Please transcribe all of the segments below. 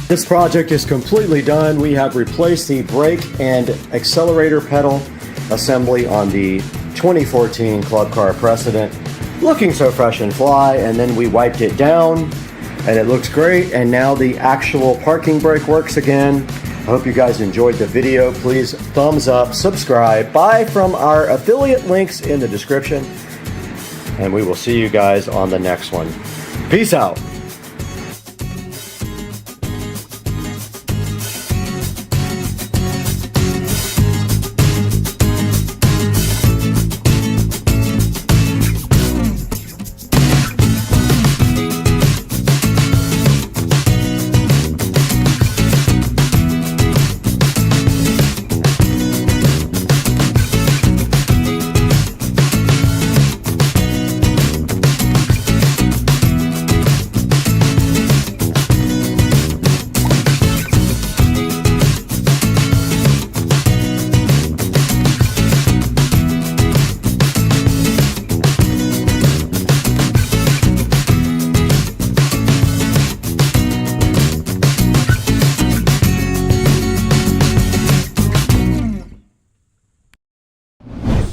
This project is completely done. We have replaced the brake and accelerator pedal assembly on the 2014 Club Car Precedent. Looking so fresh and fly, and then we wiped it down and it looks great, and now the actual parking brake works again. I hope you guys enjoyed the video. Please thumbs up, subscribe, buy from our affiliate links in the description, and we will see you guys on the next one. Peace out.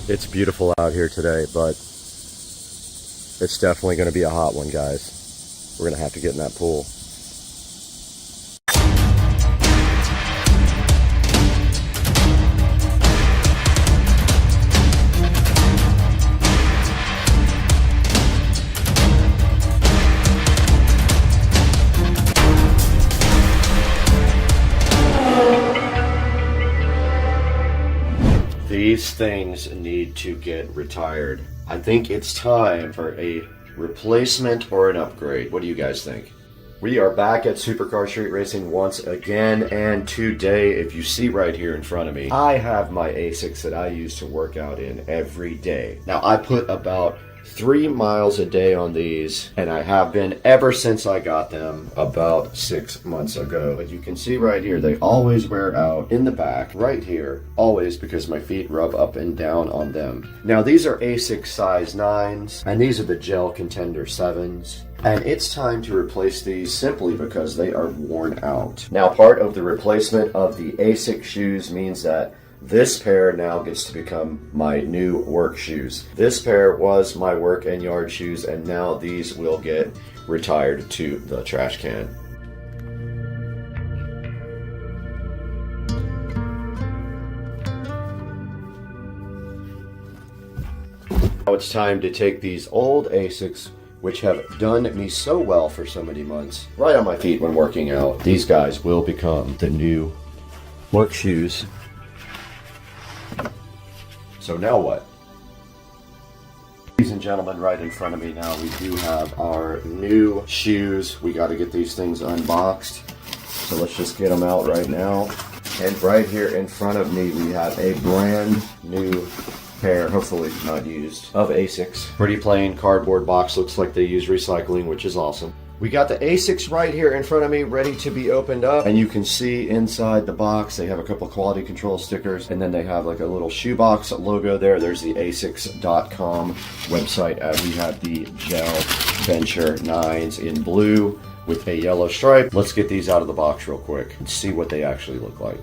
It's beautiful out here today, but it's definitely going to be a hot one, guys. We're going to have to get in that pool. These things need to get retired. I think it's time for a replacement or an upgrade. What do you guys think? We are back at Supercar Street Racing once again, and today, if you see right here in front of me, I have my ASICs that I use to work out in every day. Now, I put about 3 miles a day on these, and I have been ever since I got them about 6 months ago. But you can see right here, they always wear out in the back, right here, always, because my feet rub up and down on them. Now, these are ASIC size 9s, and these are the gel contender 7s. And it's time to replace these simply because they are worn out. Now, part of the replacement of the ASIC shoes means that this pair now gets to become my new work shoes. This pair was my work and yard shoes, and now these will get retired to the trash can. Now it's time to take these old ASICs, which have done me so well for so many months, right on my feet when working out. These guys will become the new work shoes. So now what? Ladies and gentlemen, right in front of me now, we do have our new shoes. We got to get these things unboxed. So let's just get them out right now. And right here in front of me, we have a brand new pair, hopefully not used, of ASICs. Pretty plain cardboard box. Looks like they use recycling, which is awesome. We got the ASICs right here in front of me, ready to be opened up. And you can see inside the box, they have a couple quality control stickers. And then they have like a little shoebox logo there. There's the asics.com website. We have the Gel Venture 9s in blue with a yellow stripe. Let's get these out of the box real quick and see what they actually look like.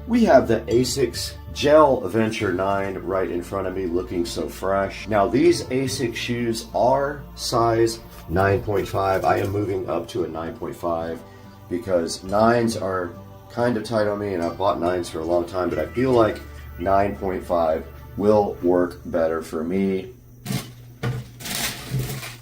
We have the ASICS Gel Venture 9 right in front of me, looking so fresh. Now these ASIC shoes are size 9.5. I am moving up to a 9.5 because 9s are kind of tight on me, and I've bought 9s for a long time, but I feel like 9.5 will work better for me.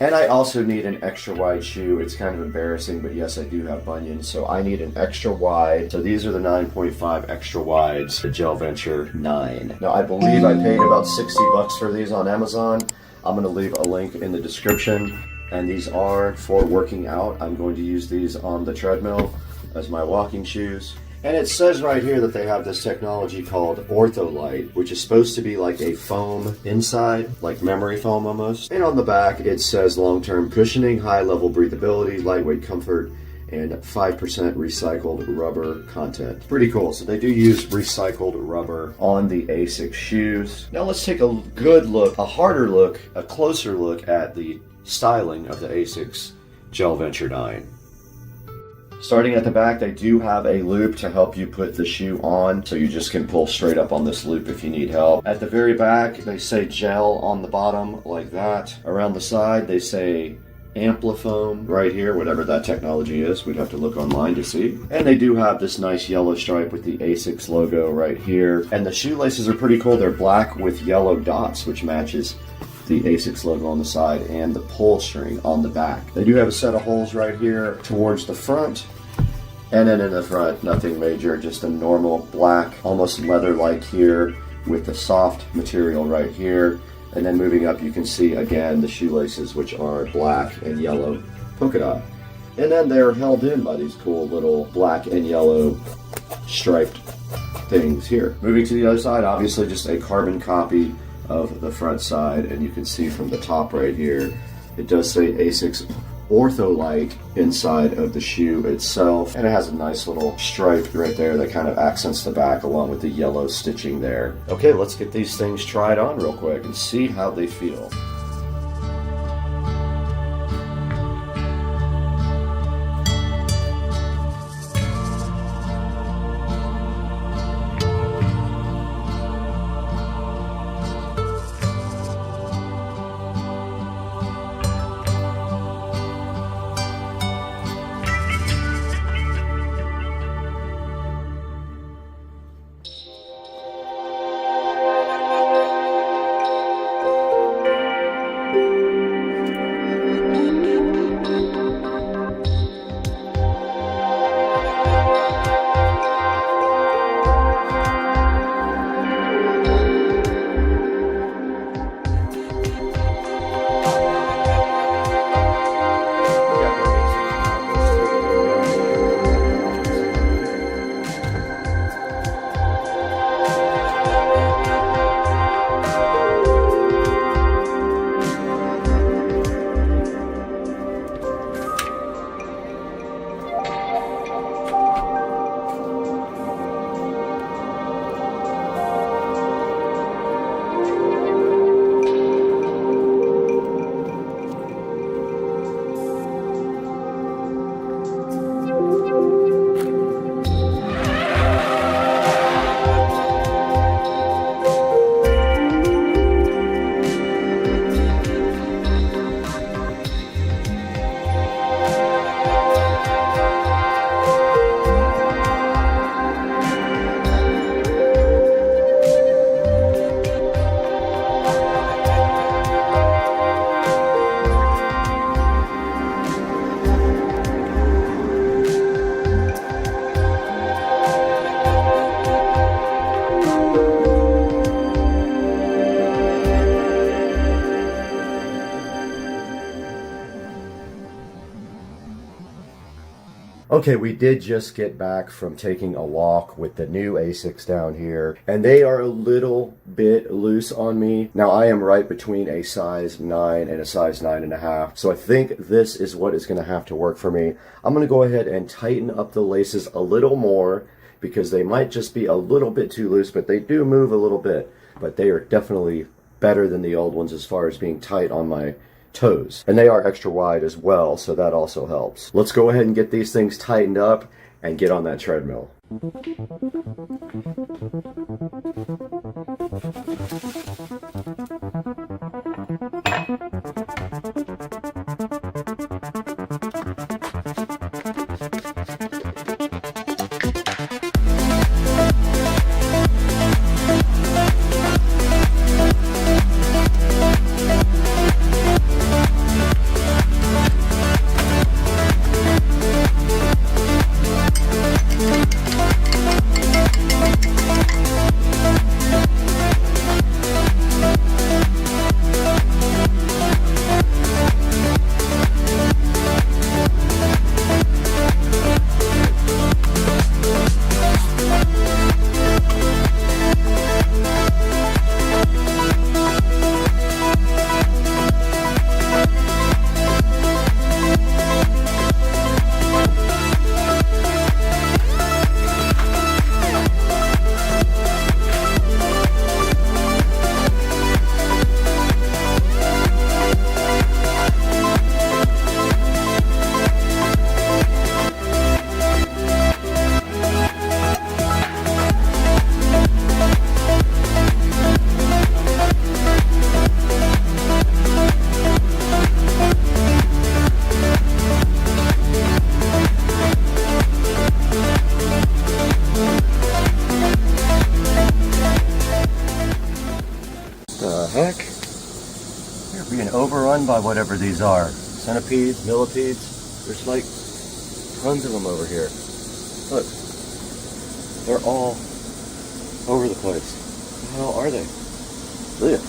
And I also need an extra wide shoe. It's kind of embarrassing, but yes, I do have bunions, so I need an extra wide. So these are the 9.5 extra wides, the Gel Venture 9. Now I believe I paid about 60 bucks for these on Amazon. I'm gonna leave a link in the description. And these are for working out. I'm going to use these on the treadmill as my walking shoes. And it says right here that they have this technology called OrthoLite, which is supposed to be like a foam inside, like memory foam almost. And on the back, it says long-term cushioning, high-level breathability, lightweight comfort, and 5% recycled rubber content. Pretty cool. So they do use recycled rubber on the ASIC shoes. Now let's take a good look, a harder look, a closer look at the styling of the ASICS Gel Venture 9. Starting at the back, they do have a loop to help you put the shoe on, so you just can pull straight up on this loop if you need help. At the very back, they say gel on the bottom, like that. Around the side, they say Amplifoam right here, whatever that technology is. We'd have to look online to see. And they do have this nice yellow stripe with the ASICS logo right here. And the shoelaces are pretty cool. They're black with yellow dots, which matches the ASICS logo on the side and the pull string on the back. They do have a set of holes right here towards the front, and then in the front, nothing major, just a normal black, almost leather-like here with the soft material right here. And then moving up, you can see again the shoelaces, which are black and yellow polka dot. And then they're held in by these cool little black and yellow striped things here. Moving to the other side, obviously just a carbon copy of the front side, and you can see from the top right here, it does say ASICS OrthoLite inside of the shoe itself, and it has a nice little stripe right there that kind of accents the back along with the yellow stitching there. Okay, let's get these things tried on real quick and see how they feel. Okay, we did just get back from taking a walk with the new ASICs down here, and they are a little bit loose on me. Now, I am right between a size 9 and a size 9.5, so I think this is what is going to have to work for me. I'm going to go ahead and tighten up the laces a little more, because they might just be a little bit too loose, but they do move a little bit. But they are definitely better than the old ones as far as being tight on my toes. And they are extra wide as well, so that also helps. Let's go ahead and get these things tightened up and get on that treadmill. Overrun by whatever these are. Centipedes, millipedes. There's like tons of them over here. Look. They're all over the place. What the hell are they? Look.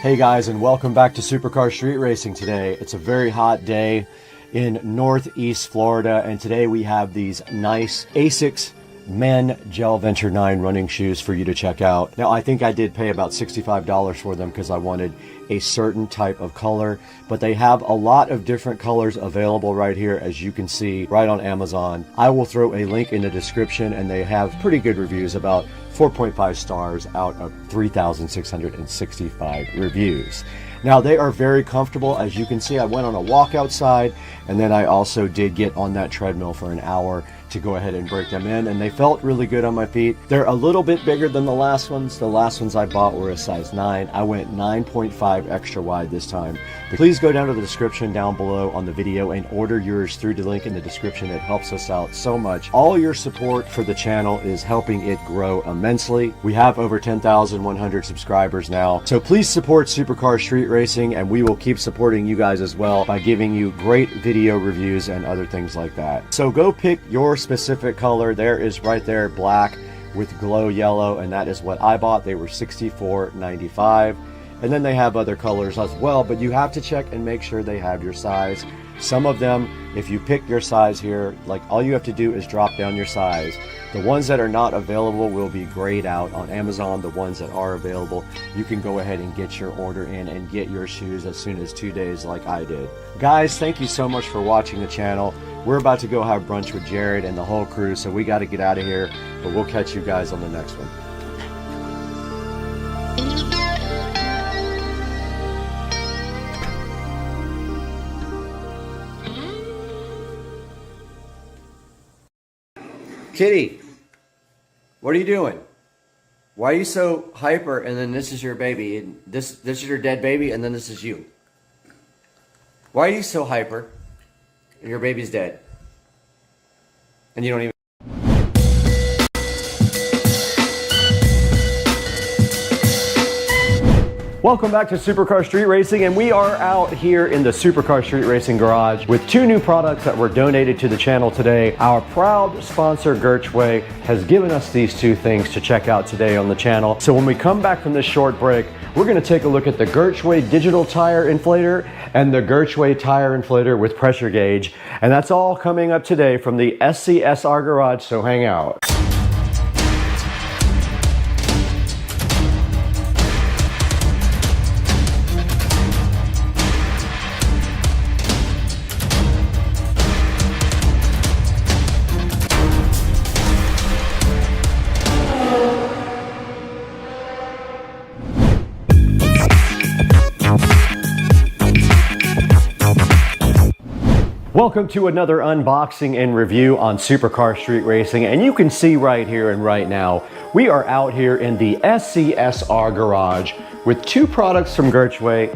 Hey guys, and welcome back to Supercar Street Racing today. It's a very hot day in Northeast Florida, and today we have these nice ASICS Men Gel Venture 9 running shoes for you to check out. Now, I think I did pay about $65 for them because I wanted a certain type of color, but they have a lot of different colors available right here, as you can see right on Amazon. I will throw a link in the description, and they have pretty good reviews, about 4.5 stars out of 3,665 reviews. Now, they are very comfortable. As you can see, I went on a walk outside, and then I also did get on that treadmill for an hour to go ahead and break them in, and they felt really good on my feet. They're a little bit bigger than the last ones. The last ones I bought were a size 9. I went 9.5 extra wide this time. But please go down to the description down below on the video and order yours through the link in the description. It helps us out so much. All your support for the channel is helping it grow immensely. We have over 10,100 subscribers now, so please support Supercar Street Racing, and we will keep supporting you guys as well by giving you great video reviews and other things like that. So go pick your specific color. There is right there, black with glow yellow, and that is what I bought. They were $64.95, and then they have other colors as well, but you have to check and make sure they have your size. Some of them, if you pick your size here, like all you have to do is drop down your size. The ones that are not available will be grayed out on Amazon. The ones that are available, you can go ahead and get your order in and get your shoes as soon as 2 days like I did. Guys, thank you so much for watching the channel. We're about to go have brunch with Jared and the whole crew, so we got to get out of here, but we'll catch you guys on the next one. Kitty, what are you doing? Why are you so hyper? And then this is your baby, and this is your dead baby, and then this is you. Why are you so hyper? And your baby's dead, and you don't even. Welcome back to Supercar Street Racing, and we are out here in the Supercar Street Racing garage with 2 new products that were donated to the channel today. Our proud sponsor, Gertchway, has given us these 2 things to check out today on the channel. So when we come back from this short break, we're going to take a look at the Gertschway digital tire inflator and the Gertschway tire inflator with pressure gauge. And that's all coming up today from the SCSR garage, so hang out. Welcome to another unboxing and review on Supercar Street Racing, and you can see right here and right now, we are out here in the SCSR garage with two products from Gertschway.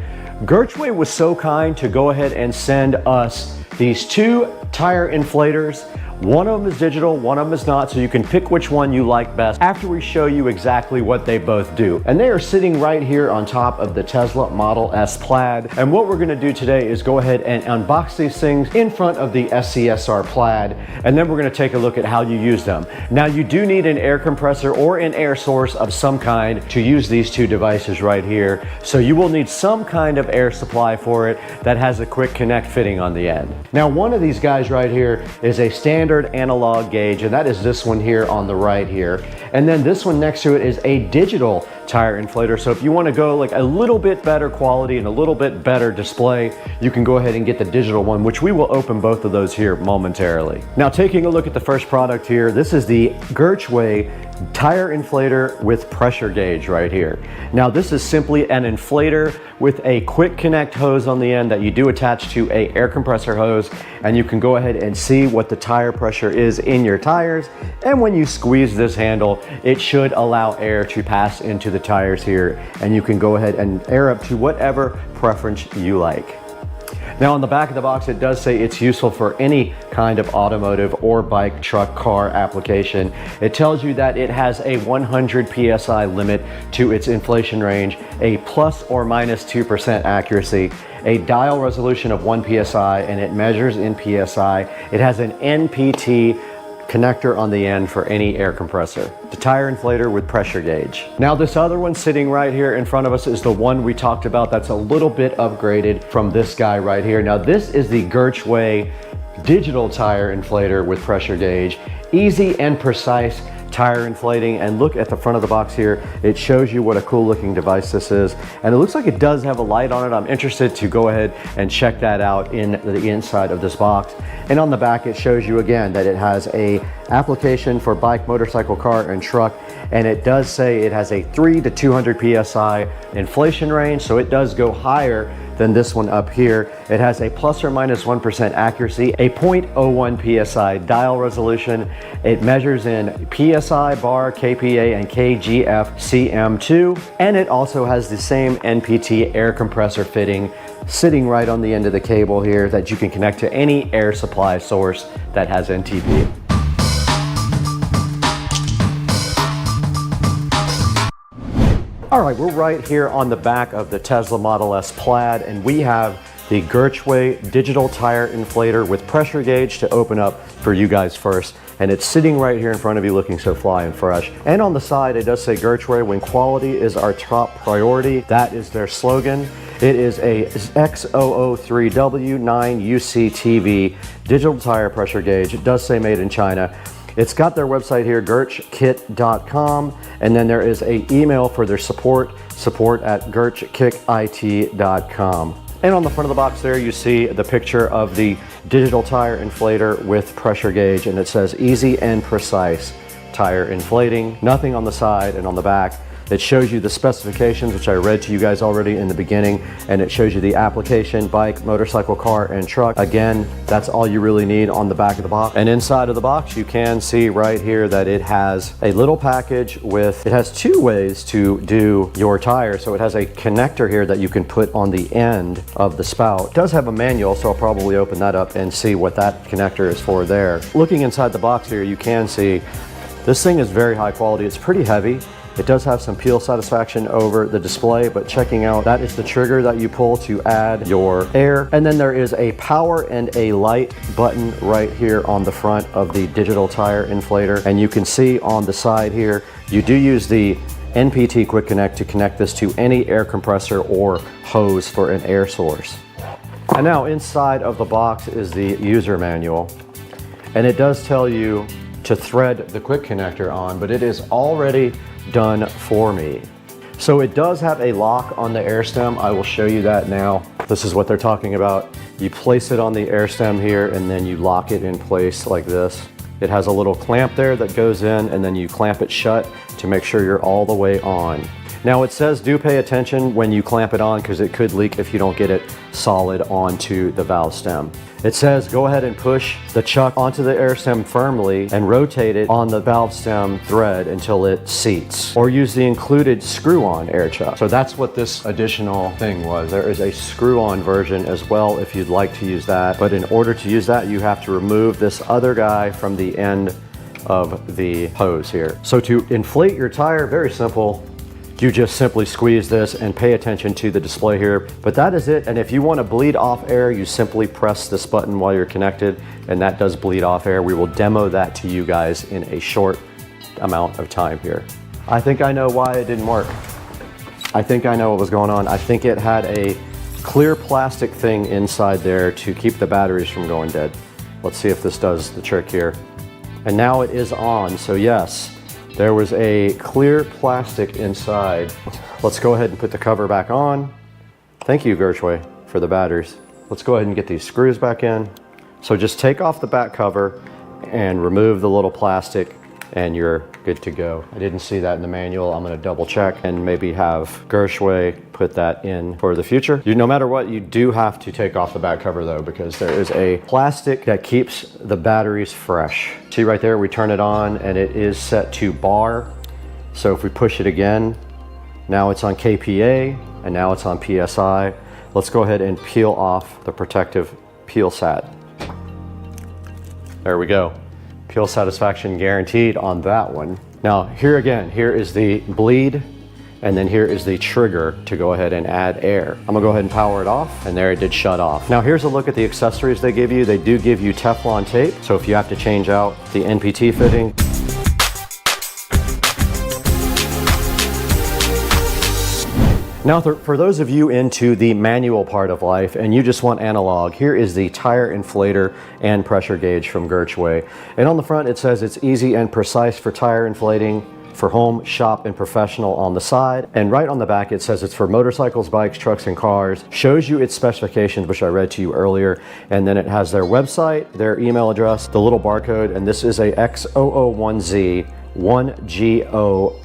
Gertschway was so kind to go ahead and send us these two tire inflators. One of them is digital, one of them is not, so you can pick which one you like best after we show you exactly what they both do. And they are sitting right here on top of the Tesla Model S Plaid. And what we're gonna do today is go ahead and unbox these things in front of the SCSR Plaid, and then we're gonna take a look at how you use them. Now, you do need an air compressor or an air source of some kind to use these two devices right here. So you will need some kind of air supply for it that has a quick connect fitting on the end. Now, one of these guys right here is a standard analog gauge, and that is this one here on the right here. And then this one next to it is a digital tire inflator. So if you want to go like a little bit better quality and a little bit better display, you can go ahead and get the digital one, which we will open both of those here momentarily. Now, taking a look at the first product here, this is the Gertschway tire inflator with pressure gauge right here. Now, this is simply an inflator with a quick connect hose on the end that you do attach to a air compressor hose, and you can go ahead and see what the tire pressure is in your tires. And when you squeeze this handle, it should allow air to pass into the tires here, and you can go ahead and air up to whatever preference you like. Now, on the back of the box, it does say it's useful for any kind of automotive or bike, truck, car application. It tells you that it has a 100 PSI limit to its inflation range, a plus or minus 2% accuracy, a dial resolution of 1 PSI, and it measures in PSI. It has an NPT connector on the end for any air compressor. The tire inflator with pressure gauge. Now, this other one sitting right here in front of us is the one we talked about that's a little bit upgraded from this guy right here. Now, this is the Gertschway digital tire inflator with pressure gauge. Easy and precise tire inflating, and look at the front of the box here. It shows you what a cool looking device this is, and it looks like it does have a light on it. I'm interested to go ahead and check that out in the inside of this box. And on the back, it shows you again that it has a application for bike, motorcycle, car, and truck, and it does say it has a 3 to 200 PSI inflation range, so it does go higher than this one up here. It has a plus or minus 1% accuracy, a 0.01 PSI dial resolution. It measures in PSI, bar, KPA, and KGF CM2. And it also has the same NPT air compressor fitting sitting right on the end of the cable here that you can connect to any air supply source that has NTP. All right, we're right here on the back of the Tesla Model S Plaid, and we have the Gertschway digital tire inflator with pressure gauge to open up for you guys first. And it's sitting right here in front of you looking so fly and fresh. And on the side, it does say Gertschway, when quality is our top priority. That is their slogan. It is a X003W9UCTV digital tire pressure gauge. It does say made in China. It's got their website here, gertschkit.com, and then there is an email for their support at gertschkit.com. And on the front of the box there, you see the picture of the digital tire inflator with pressure gauge, and it says easy and precise tire inflating. Nothing on the side and on the back. It shows you the specifications, which I read to you guys already in the beginning, and it shows you the application, bike, motorcycle, car, and truck. Again, that's all you really need on the back of the box. And inside of the box, you can see right here that it has a little package with, it has two ways to do your tire. So it has a connector here that you can put on the end of the spout. It does have a manual, so I'll probably open that up and see what that connector is for there. Looking inside the box here, you can see this thing is very high quality. It's pretty heavy. It does have some peel satisfaction over the display, but checking out, that is the trigger that you pull to add your air. And then there is a power and a light button right here on the front of the digital tire inflator. And you can see on the side here, you do use the NPT quick connect to connect this to any air compressor or hose for an air source. And now inside of the box is the user manual. And it does tell you to thread the quick connector on, but it is already done for me. So it does have a lock on the air stem. I will show you that now. This is what they're talking about. You place it on the air stem here and then you lock it in place like this. It has a little clamp there that goes in and then you clamp it shut to make sure you're all the way on. Now it says do pay attention when you clamp it on because it could leak if you don't get it solid onto the valve stem. It says go ahead and push the chuck onto the air stem firmly and rotate it on the valve stem thread until it seats, or use the included screw-on air chuck. So that's what this additional thing was. There is a screw-on version as well if you'd like to use that, but in order to use that you have to remove this other guy from the end of the hose here. So to inflate your tire, very simple. You just simply squeeze this and pay attention to the display here, but that is it. And if you want to bleed off air, you simply press this button while you're connected and that does bleed off air. We will demo that to you guys in a short amount of time here. I think I know why it didn't work. I think I know what was going on. I think it had a clear plastic thing inside there to keep the batteries from going dead. Let's see if this does the trick here. And now it is on, so yes. There was a clear plastic inside. Let's go ahead and put the cover back on. Thank you, Gershway, for the batteries. Let's go ahead and get these screws back in. So just take off the back cover and remove the little plastic and you're good to go. I didn't see that in the manual. I'm gonna double check and maybe have Gershway put that in for the future. No matter what, you do have to take off the back cover though, because there is a plastic that keeps the batteries fresh. See right there, we turn it on and it is set to bar. So if we push it again, now it's on KPA and now it's on PSI. Let's go ahead and peel off the protective peel sat. There we go. Peel satisfaction guaranteed on that one. Now here again, here is the bleed and then here is the trigger to go ahead and add air. I'm gonna go ahead and power it off and there it did shut off. Now here's a look at the accessories they give you. They do give you Teflon tape. So if you have to change out the NPT fitting, now, for those of you into the manual part of life and you just want analog, here is the tire inflator and pressure gauge from Gershway. And on the front it says it's easy and precise for tire inflating for home, shop, and professional on the side. And right on the back it says it's for motorcycles, bikes, trucks, and cars. Shows you its specifications, which I read to you earlier. And then it has their website, their email address, the little barcode, and this is a X001Z 1GOZX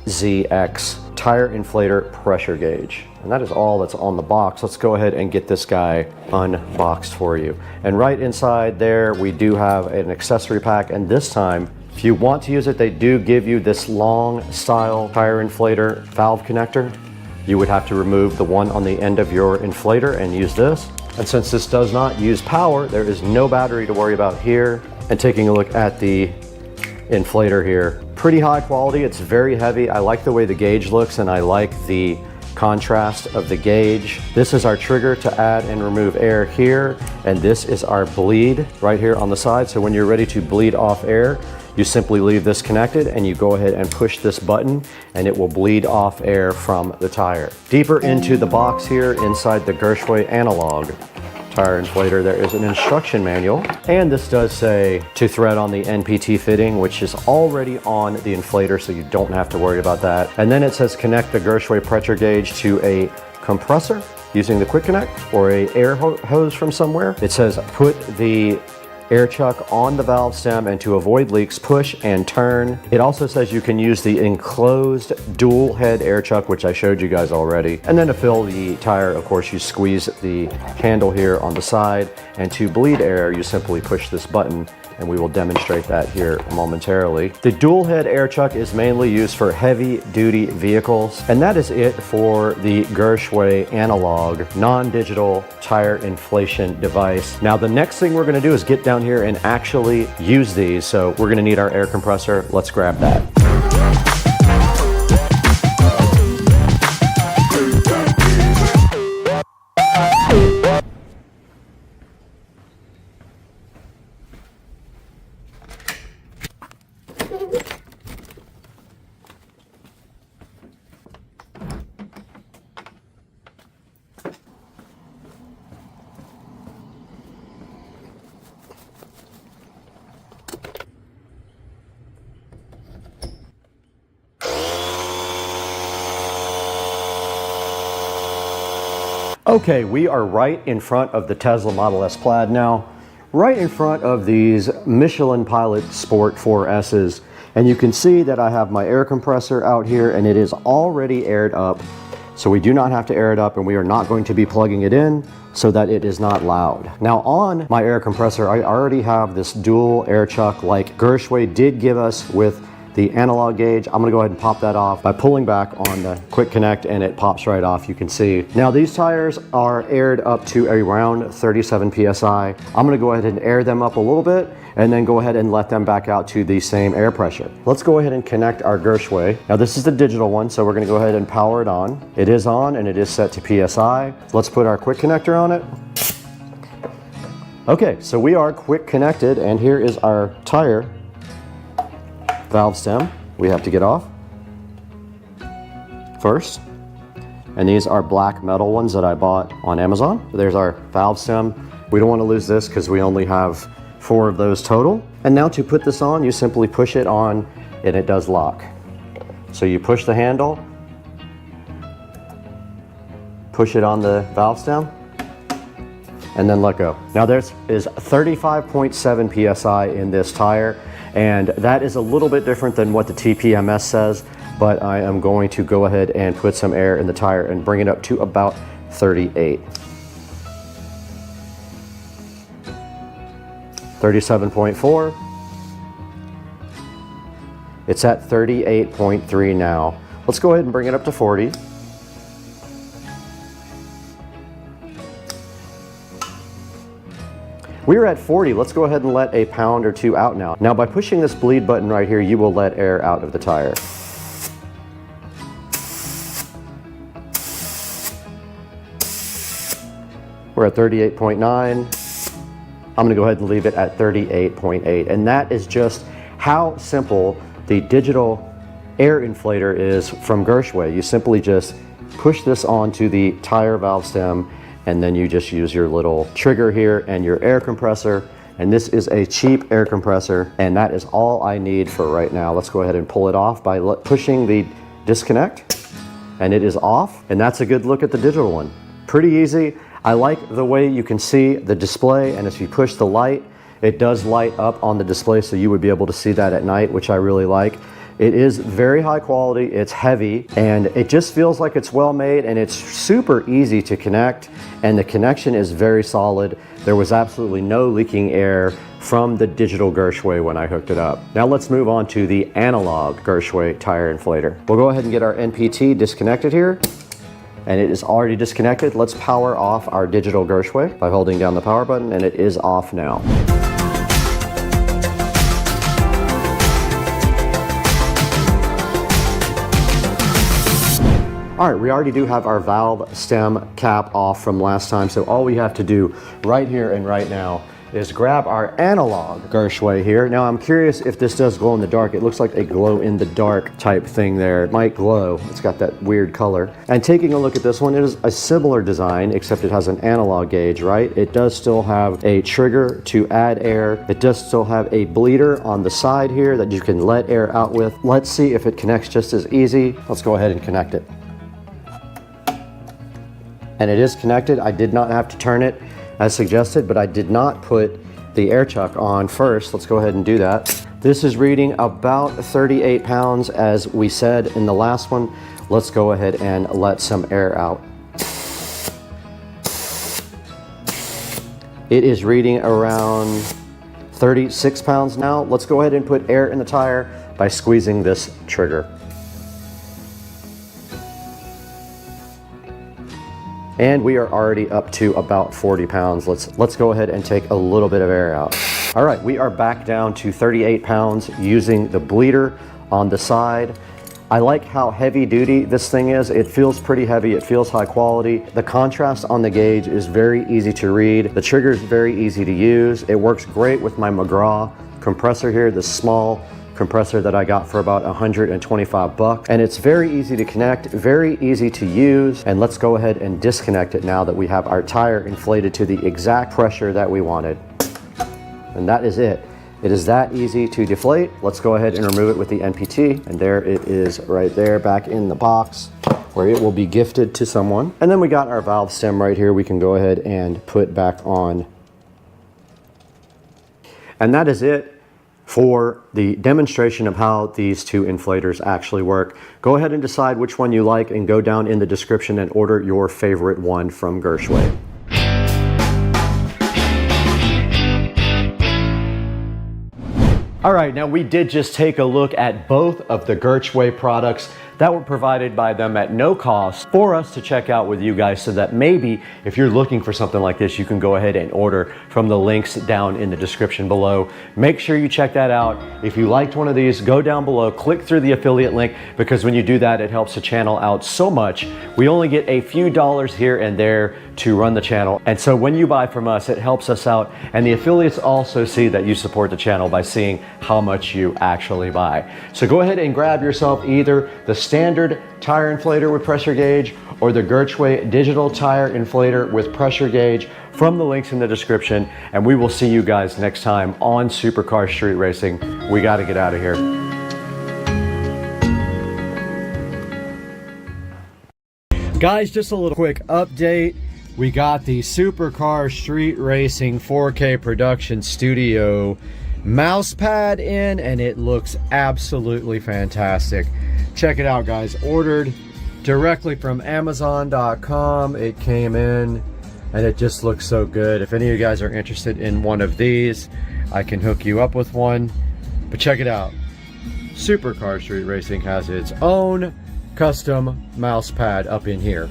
tire inflator pressure gauge. And that is all that's on the box. Let's go ahead and get this guy unboxed for you. And right inside there, we do have an accessory pack. And this time, if you want to use it, they do give you this long style tire inflator valve connector. You would have to remove the one on the end of your inflator and use this. And since this does not use power, there is no battery to worry about here. And taking a look at the inflator here, pretty high quality. It's very heavy. I like the way the gauge looks and I like the contrast of the gauge. This is our trigger to add and remove air here, and this is our bleed right here on the side. So when you're ready to bleed off air, you simply leave this connected and you go ahead and push this button and it will bleed off air from the tire. Deeper into the box here inside the Gershway analog tire inflator, there is an instruction manual, and this does say to thread on the NPT fitting, which is already on the inflator, so you don't have to worry about that. And then it says connect the Gershway pressure gauge to a compressor using the quick connect or a air hose from somewhere. It says put the air chuck on the valve stem and to avoid leaks, push and turn. It also says you can use the enclosed dual head air chuck, which I showed you guys already. And then to fill the tire, of course, you squeeze the handle here on the side, and to bleed air, you simply push this button, and we will demonstrate that here momentarily. The dual head air chuck is mainly used for heavy duty vehicles, and that is it for the Gershway analog non-digital tire inflation device. Now the next thing we're going to do is get down here and actually use these. So we're going to need our air compressor. Let's grab that. Okay, we are right in front of the Tesla Model S Plaid now, right in front of these Michelin Pilot Sport 4S's. And you can see that I have my air compressor out here and it is already aired up. So we do not have to air it up, and we are not going to be plugging it in so that it is not loud. Now on my air compressor, I already have this dual air chuck like Gershway did give us with the analog gauge. I'm gonna go ahead and pop that off by pulling back on the quick connect, and it pops right off, you can see. Now these tires are aired up to around 37 PSI. I'm gonna go ahead and air them up a little bit and then go ahead and let them back out to the same air pressure. Let's go ahead and connect our Gershway. Now this is the digital one, so we're gonna go ahead and power it on. It is on and it is set to PSI. Let's put our quick connector on it. Okay, so we are quick connected, and here is our tire valve stem we have to get off first. And these are black metal ones that I bought on Amazon. There's our valve stem. We don't want to lose this because we only have 4 of those total. And now to put this on, you simply push it on and it does lock. So you push the handle, push it on the valve stem, and then let go. Now there is 35.7 PSI in this tire, and that is a little bit different than what the TPMS says, but I am going to go ahead and put some air in the tire and bring it up to about 38. 37.4. It's at 38.3 now. Let's go ahead and bring it up to 40. We're at 40. Let's go ahead and let a pound or 2 out now. Now by pushing this bleed button right here, you will let air out of the tire. We're at 38.9. I'm gonna go ahead and leave it at 38.8. And that is just how simple the digital air inflator is from Gershway. You simply just push this onto the tire valve stem, and then you just use your little trigger here and your air compressor. And this is a cheap air compressor, and that is all I need for right now. Let's go ahead and pull it off by pushing the disconnect, and it is off. And that's a good look at the digital one. Pretty easy. I like the way you can see the display, and if you push the light, it does light up on the display, so you would be able to see that at night, which I really like. It is very high quality, it's heavy, and it just feels like it's well made, and it's super easy to connect, and the connection is very solid. There was absolutely no leaking air from the digital Gershway when I hooked it up. Now let's move on to the analog Gershway tire inflator. We'll go ahead and get our NPT disconnected here, and it is already disconnected. Let's power off our digital Gershway by holding down the power button, and it is off now. All right, we already do have our valve stem cap off from last time, so all we have to do right here and right now is grab our analog Gershway here. Now I'm curious if this does glow in the dark. It looks like a glow in the dark type thing there. It might glow. It's got that weird color. And taking a look at this one, it is a similar design, except it has an analog gauge, right? It does still have a trigger to add air. It does still have a bleeder on the side here that you can let air out with. Let's see if it connects just as easy. Let's go ahead and connect it. And it is connected. I did not have to turn it as suggested, but I did not put the air chuck on first. Let's go ahead and do that. This is reading about 38 pounds as we said in the last one. Let's go ahead and let some air out. It is reading around 36 pounds now. Let's go ahead and put air in the tire by squeezing this trigger. And we are already up to about 40 pounds. Let's go ahead and take a little bit of air out. All right, we are back down to 38 pounds using the bleeder on the side. I like how heavy duty this thing is. It feels pretty heavy, it feels high quality. The contrast on the gauge is very easy to read. The trigger is very easy to use. It works great with my McGraw compressor here, the small compressor that I got for about 125 bucks. And it's very easy to connect, very easy to use. And let's go ahead and disconnect it now that we have our tire inflated to the exact pressure that we wanted. And that is it. It is that easy to deflate. Let's go ahead and remove it with the NPT. And there it is right there back in the box. or it will be gifted to someone. And then we got our valve stem right here we can go ahead and put back on. And that is it for the demonstration of how these two inflators actually work. Go ahead and decide which one you like and go down in the description and order your favorite one from Gershway. All right, now we did just take a look at both of the Gershway products that were provided by them at no cost for us to check out with you guys, so that maybe if you're looking for something like this, you can go ahead and order from the links down in the description below. Make sure you check that out. If you liked one of these, go down below, click through the affiliate link, because when you do that, it helps the channel out so much. We only get a few dollars here and there to run the channel. And so when you buy from us, it helps us out. And the affiliates also see that you support the channel by seeing how much you actually buy. So go ahead and grab yourself either the standard tire inflator with pressure gauge or the Gershway digital tire inflator with pressure gauge from the links in the description. And we will see you guys next time on Supercar Street Racing. We got to get out of here. Guys, just a little quick update. We got the Supercar Street Racing 4K production studio mouse pad in, and it looks absolutely fantastic. Check it out, guys. Ordered directly from Amazon.com. It came in and it just looks so good. If any of you guys are interested in one of these, I can hook you up with one. But check it out. Supercar Street Racing has its own custom mouse pad up in here.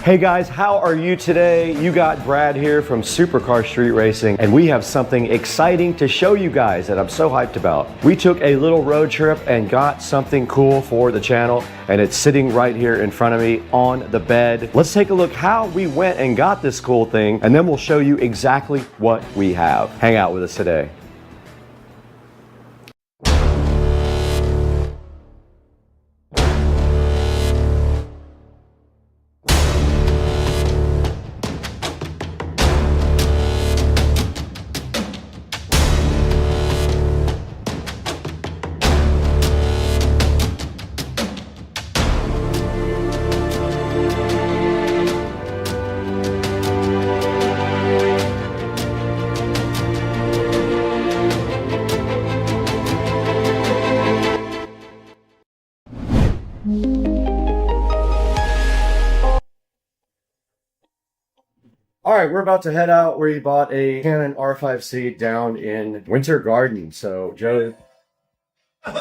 Hey guys, how are you today? You got Brad here from Supercar Street Racing, and we have something exciting to show you guys that I'm so hyped about. We took a little road trip and got something cool for the channel, and it's sitting right here in front of me on the bed. Let's take a look how we went and got this cool thing, and then we'll show you exactly what we have. Hang out with us today. All right, we're about to head out. We bought a Canon R5C down in Winter Garden. So Joe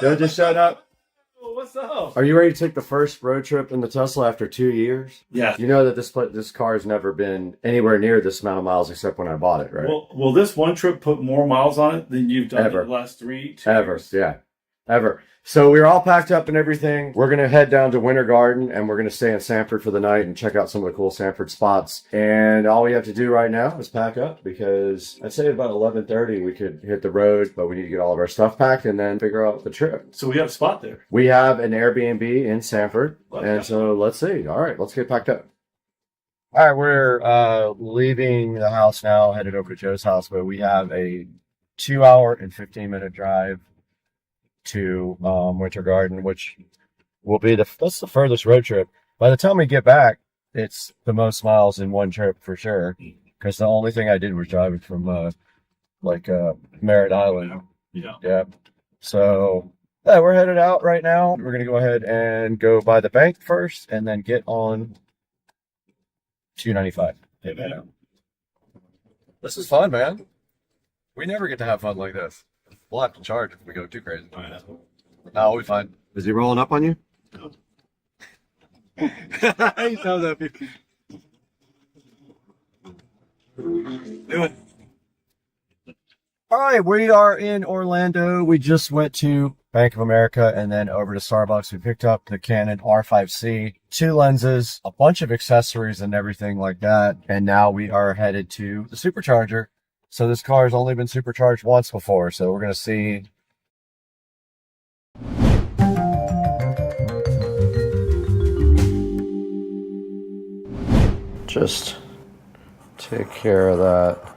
just showed up. What's up? Are you ready to take the first road trip in the Tesla after 2 years? Yeah. You know that this car has never been anywhere near this amount of miles except when I bought it, right? Well, will this one trip put more miles on it than you've done Ever. in the last 2 years? Yeah. Ever. So we're all packed up and everything. We're going to head down to Winter Garden, and we're going to stay in Sanford for the night and check out some of the cool Sanford spots. And all we have to do right now is pack up, because I'd say about 11:30 we could hit the road, but we need to get all of our stuff packed and then figure out the trip. So we have a spot there. We have an Airbnb in Sanford, and so let's see. All right, let's get packed up. All right, we're leaving the house now, headed over to Joe's house, but we have a 2-hour and 15-minute drive to Winter Garden, which will be that's the furthest road trip. By the time we get back, it's the most miles in one trip for sure, because the only thing I did was driving from Merritt Island. Yeah. So yeah, we're headed out right now. We're gonna go ahead and go by the bank first, and then get on 295. Hey, man. This is fun, man. We never get to have fun like this. We'll have to charge if we go too crazy. No, we'll be fine. Is he rolling up on you? No. He sounds happy. Do it. All right, we are in Orlando. We just went to Bank of America and then over to Starbucks. We picked up the Canon R5C, 2 lenses, a bunch of accessories and everything like that. And now we are headed to the supercharger. So this car has only been supercharged once before, so we're going to see. Just take care of that.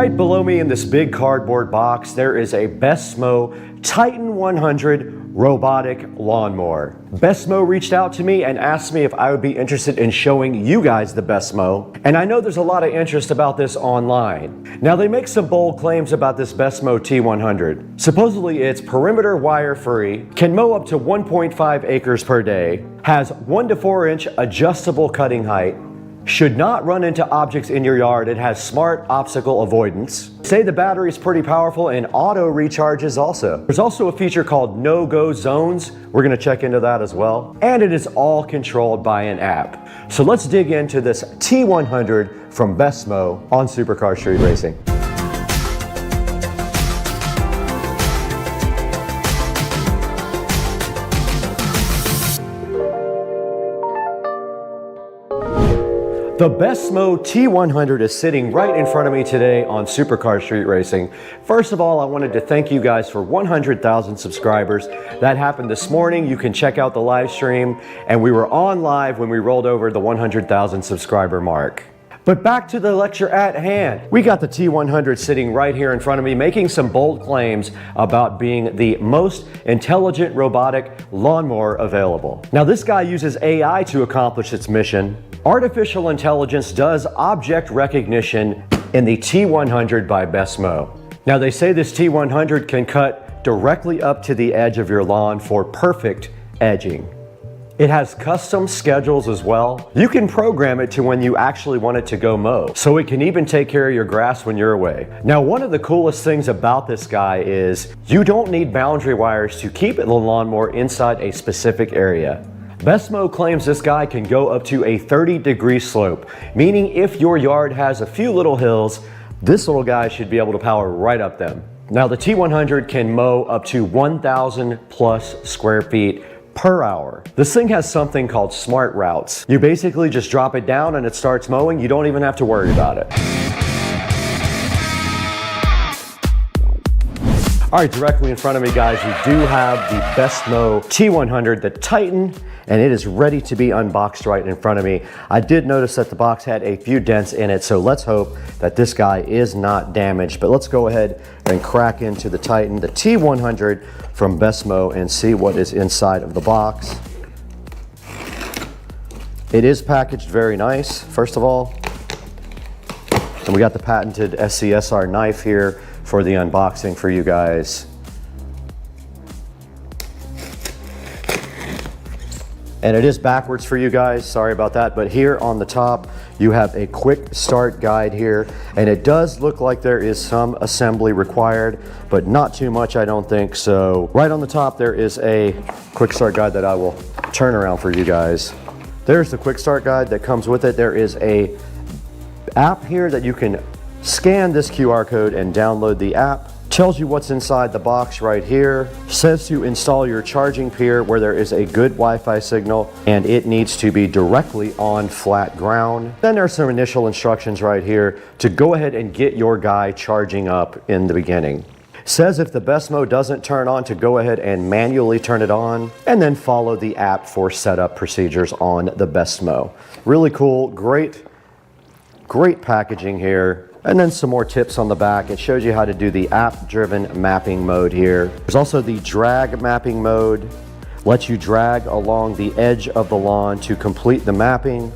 Right below me in this big cardboard box, there is a Besmo Titan 100 robotic lawnmower. Besmo reached out to me and asked me if I would be interested in showing you guys the Besmo, and I know there's a lot of interest about this online. Now, they make some bold claims about this Besmo T100. Supposedly it's perimeter wire free, can mow up to 1.5 acres per day, has 1 to 4 inch adjustable cutting height, should not run into objects in your yard. It has smart obstacle avoidance. Say the battery is pretty powerful and auto recharges also. There's also a feature called no-go zones. We're gonna check into that as well. And it is all controlled by an app. So let's dig into this T100 from Besmo on Supercar Street Racing. The Besmo T100 is sitting right in front of me today on Supercar Street Racing. First of all, I wanted to thank you guys for 100,000 subscribers. That happened this morning. You can check out the live stream, and we were on live when we rolled over the 100,000 subscriber mark. But back to the lecture at hand. We got the T100 sitting right here in front of me, making some bold claims about being the most intelligent robotic lawnmower available. Now, this guy uses AI to accomplish its mission. Artificial intelligence does object recognition in the T100 by Besmo. Now, they say this T100 can cut directly up to the edge of your lawn for perfect edging. It has custom schedules as well. You can program it to when you actually want it to go mow, so it can even take care of your grass when you're away. Now, one of the coolest things about this guy is you don't need boundary wires to keep the lawnmower inside a specific area. Besmo claims this guy can go up to a 30-degree slope, meaning if your yard has a few little hills, this little guy should be able to power right up them. Now, the T100 can mow up to 1,000 plus square feet per hour. This thing has something called smart routes. You basically just drop it down and it starts mowing. You don't even have to worry about it. All right, directly in front of me, guys, we do have the Besmo T100, the Titan, and it is ready to be unboxed right in front of me. I did notice that the box had a few dents in it, so let's hope that this guy is not damaged. But let's go ahead and crack into the Titan, the T100 from Besmo, and see what is inside of the box. It is packaged very nice, first of all. And we got the patented SCSR knife here for the unboxing for you guys. And it is backwards for you guys, sorry about that, but here on the top you have a quick start guide here, and it does look like there is some assembly required, but not too much, I don't think. So right on the top there is a quick start guide that I will turn around for you guys. There's the quick start guide that comes with it. There is a app here that you can scan this QR code and download the app. Tells you what's inside the box right here. Says to install your charging pier where there is a good Wi-Fi signal and it needs to be directly on flat ground. Then there's some initial instructions right here to go ahead and get your guy charging up in the beginning. Says if the Besmo doesn't turn on to go ahead and manually turn it on, and then follow the app for setup procedures on the Besmo. Really cool, great packaging here. And then some more tips on the back. It shows you how to do the app-driven mapping mode here. There's also the drag mapping mode. Lets you drag along the edge of the lawn to complete the mapping.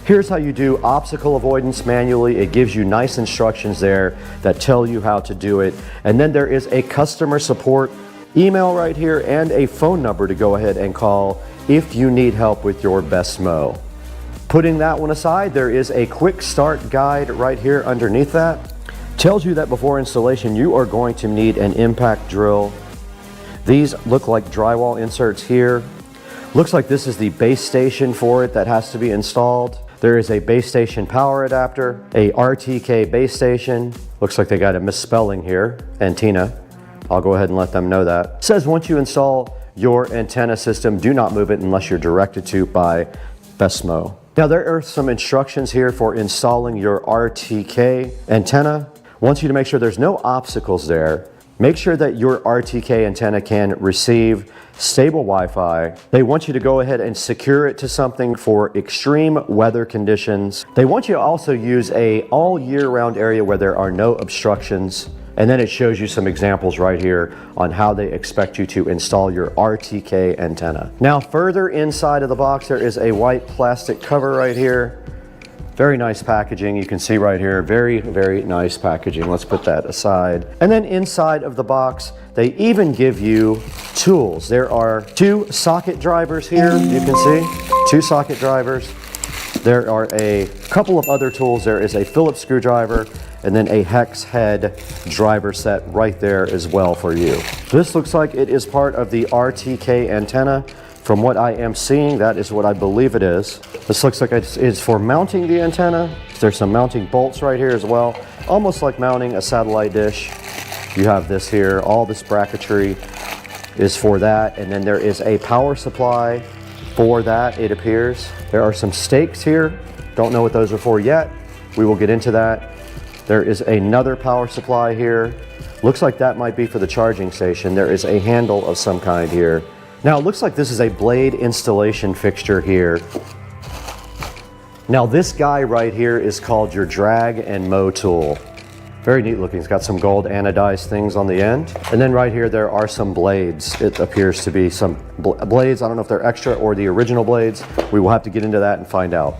Here's how you do obstacle avoidance manually. It gives you nice instructions there that tell you how to do it. And then there is a customer support email right here and a phone number to go ahead and call if you need help with your Besmo. Putting that one aside, there is a quick start guide right here underneath that. Tells you that before installation, you are going to need an impact drill. These look like drywall inserts here. Looks like this is the base station for it that has to be installed. There is a base station power adapter, a RTK base station. Looks like they got a misspelling here, antenna. I'll go ahead and let them know that. It says once you install your antenna system, do not move it unless you're directed to by Besmo. Now there are some instructions here for installing your RTK antenna. Wants you to make sure there's no obstacles there. Make sure that your RTK antenna can receive stable Wi-Fi. They want you to go ahead and secure it to something for extreme weather conditions. They want you to also use a all year round area where there are no obstructions. And then it shows you some examples right here on how they expect you to install your RTK antenna. Now further inside of the box, there is a white plastic cover right here. Very nice packaging, you can see right here, very, very nice packaging. Let's put that aside. And then inside of the box, they even give you tools. There are 2 socket drivers here, you can see, 2 socket drivers. There are a couple of other tools. There is a Phillips screwdriver and then a hex head driver set right there as well for you. This looks like it is part of the RTK antenna. From what I am seeing, that is what I believe it is. This looks like it's for mounting the antenna. There's some mounting bolts right here as well, almost like mounting a satellite dish. You have this here, all this bracketry is for that, and then there is a power supply for that, it appears. There are some stakes here, don't know what those are for yet. We will get into that. There is another power supply here. Looks like that might be for the charging station. There is a handle of some kind here. Now it looks like this is a blade installation fixture here. Now this guy right here is called your drag and mow tool. Very neat looking. It's got some gold anodized things on the end. And then right here there are some blades. It appears to be some blades. I don't know if they're extra or the original blades. We will have to get into that and find out.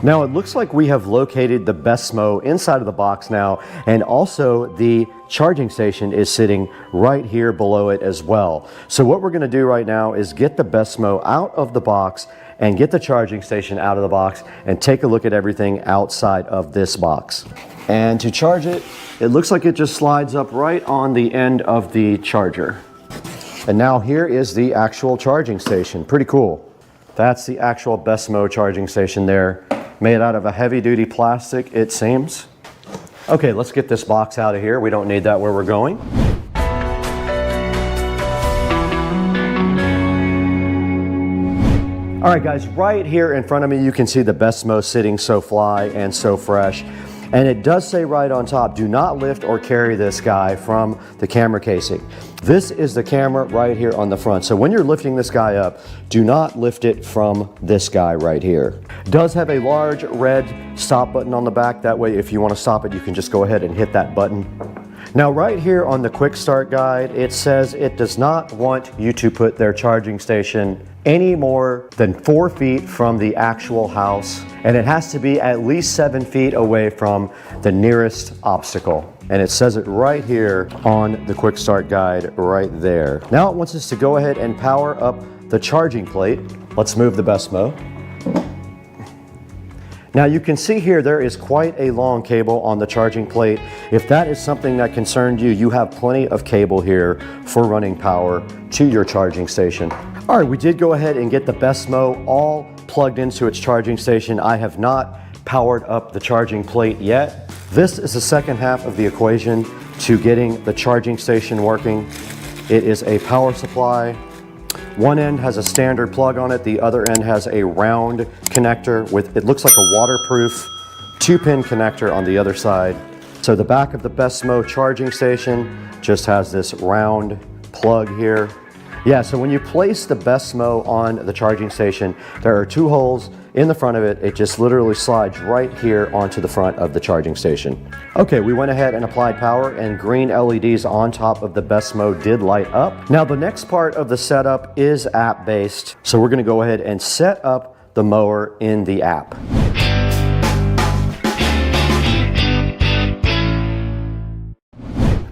Now it looks like we have located the BESMO inside of the box now, and also the charging station is sitting right here below it as well. So what we're going to do right now is get the BESMO out of the box and get the charging station out of the box and take a look at everything outside of this box. And to charge it, it looks like it just slides up right on the end of the charger. And now here is the actual charging station. Pretty cool. That's the actual BESMO charging station there. Made out of a heavy-duty plastic, it seems. Okay, let's get this box out of here. We don't need that where we're going. All right, guys, right here in front of me, you can see the BESMO sitting so fly and so fresh. And it does say right on top, do not lift or carry this guy from the camera casing. This is the camera right here on the front. So when you're lifting this guy up, do not lift it from this guy right here. It does have a large red stop button on the back. That way, if you want to stop it, you can just go ahead and hit that button. Now right here on the quick start guide, it says it does not want you to put their charging station any more than 4 feet from the actual house, and it has to be at least 7 feet away from the nearest obstacle. And it says it right here on the quick start guide right there. Now it wants us to go ahead and power up the charging plate. Let's move the BESMO. Now you can see here there is quite a long cable on the charging plate. If that is something that concerned you, you have plenty of cable here for running power to your charging station. All right, we did go ahead and get the BESMO all plugged into its charging station. I have not powered up the charging plate yet. This is the second half of the equation to getting the charging station working. It is a power supply. One end has a standard plug on it. The other end has a round connector with, it looks like a waterproof 2-pin connector on the other side. So the back of the BESMO charging station just has this round plug here. Yeah, so when you place the BESMO on the charging station, there are 2 holes in the front of it. It just literally slides right here onto the front of the charging station. Okay, we went ahead and applied power, and green LEDs on top of the BESMO did light up. Now the next part of the setup is app-based. So we're gonna go ahead and set up the mower in the app.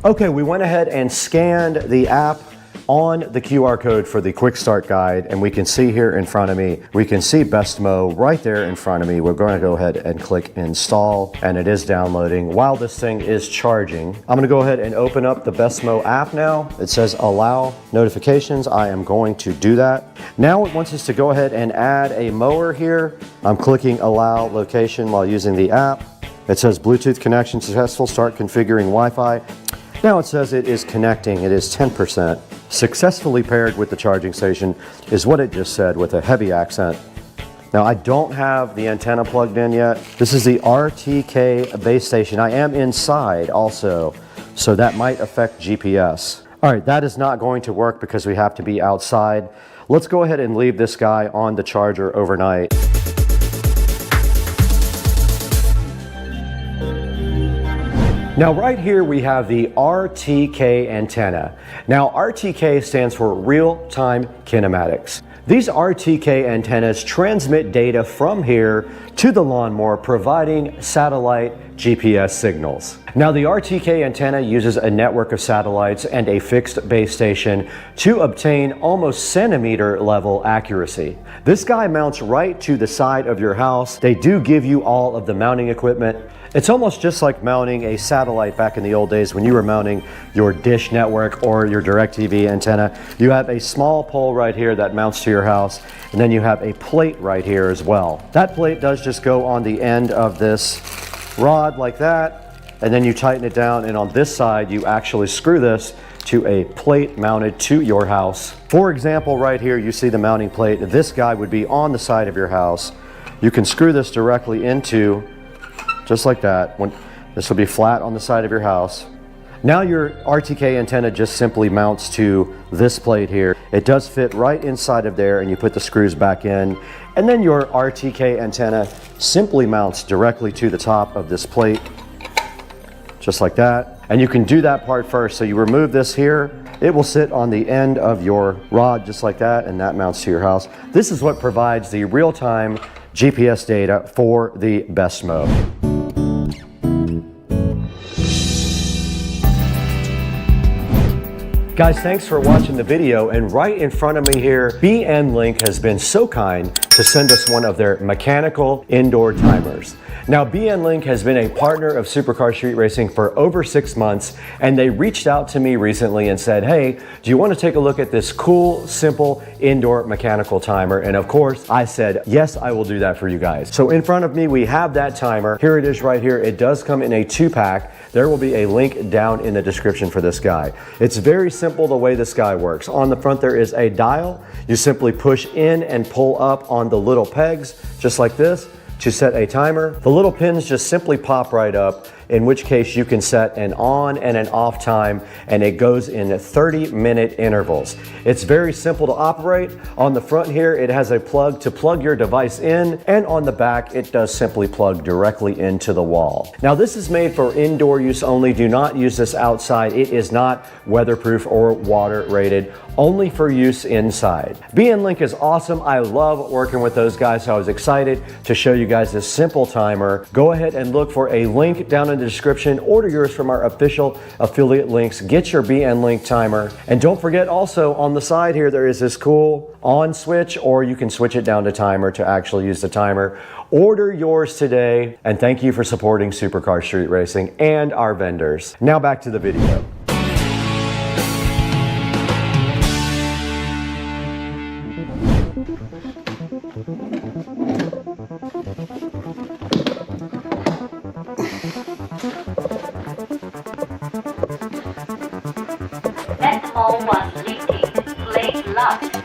Okay, we went ahead and scanned the app on the QR code for the quick start guide, and we can see here in front of me, we can see BESMO right there in front of me. We're going to go ahead and click install, and it is downloading while this thing is charging. I'm going to go ahead and open up the BESMO app now. It says allow notifications. I am going to do that. Now it wants us to go ahead and add a mower here. I'm clicking allow location while using the app. It says Bluetooth connection successful, start configuring Wi-Fi. Now it says it is connecting. It is 10%. Successfully paired with the charging station is what it just said with a heavy accent. Now I don't have the antenna plugged in yet. This is the RTK base station. I am inside also So that might affect GPS. All right, that is not going to work because we have to be outside. Let's go ahead and leave this guy on the charger overnight. Now right here we have the RTK antenna. Now RTK stands for real-time kinematics. These RTK antennas transmit data from here to the lawnmower, providing satellite GPS signals. Now the RTK antenna uses a network of satellites and a fixed base station to obtain almost centimeter level accuracy. This guy mounts right to the side of your house. They do give you all of the mounting equipment. It's almost just like mounting a satellite back in the old days when you were mounting your dish network or your DirecTV antenna. You have a small pole right here that mounts to your house, and then you have a plate right here as well. That plate does just go on the end of this rod like that, and then you tighten it down, and on this side you actually screw this to a plate mounted to your house. For example, right here you see the mounting plate. This guy would be on the side of your house. You can screw this directly into, just like that. This will be flat on the side of your house. Now your RTK antenna just simply mounts to this plate here. It does fit right inside of there, and you put the screws back in, and then your RTK antenna simply mounts directly to the top of this plate, just like that. And you can do that part first. So you remove this here, it will sit on the end of your rod just like that, and that mounts to your house. This is what provides the real-time GPS data for the best mode. Guys, thanks for watching the video, and right in front of me here, BNLink has been so kind to send us one of their mechanical indoor timers. Now, BNLink has been a partner of Supercar Street Racing for over 6 months, and they reached out to me recently and said, hey, do you want to take a look at this cool, simple indoor mechanical timer? And of course, I said, yes, I will do that for you guys. So in front of me, we have that timer. Here it is right here. It does come in a 2-pack. There will be a link down in the description for this guy. It's very simple the way this guy works. On the front there is a dial. You simply push in and pull up on the little pegs, just like this, to set a timer. The little pins just simply pop right up, in which case you can set an on and an off time, and it goes in 30-minute intervals. It's very simple to operate. On the front here, it has a plug to plug your device in, and on the back, it does simply plug directly into the wall. Now, this is made for indoor use only. Do not use this outside. It is not weatherproof or water rated, only for use inside. BNLink is awesome. I love working with those guys, so I was excited to show you guys this simple timer. Go ahead and look for a link down in the description. Order yours from our official affiliate links. Get your BNLink timer. And don't forget, also on the side here, there is this cool on switch, or you can switch it down to timer to actually use the timer. Order yours today, and thank you for supporting Supercar Street Racing and our vendors. Now back to the video. All was leaking. Plate locked.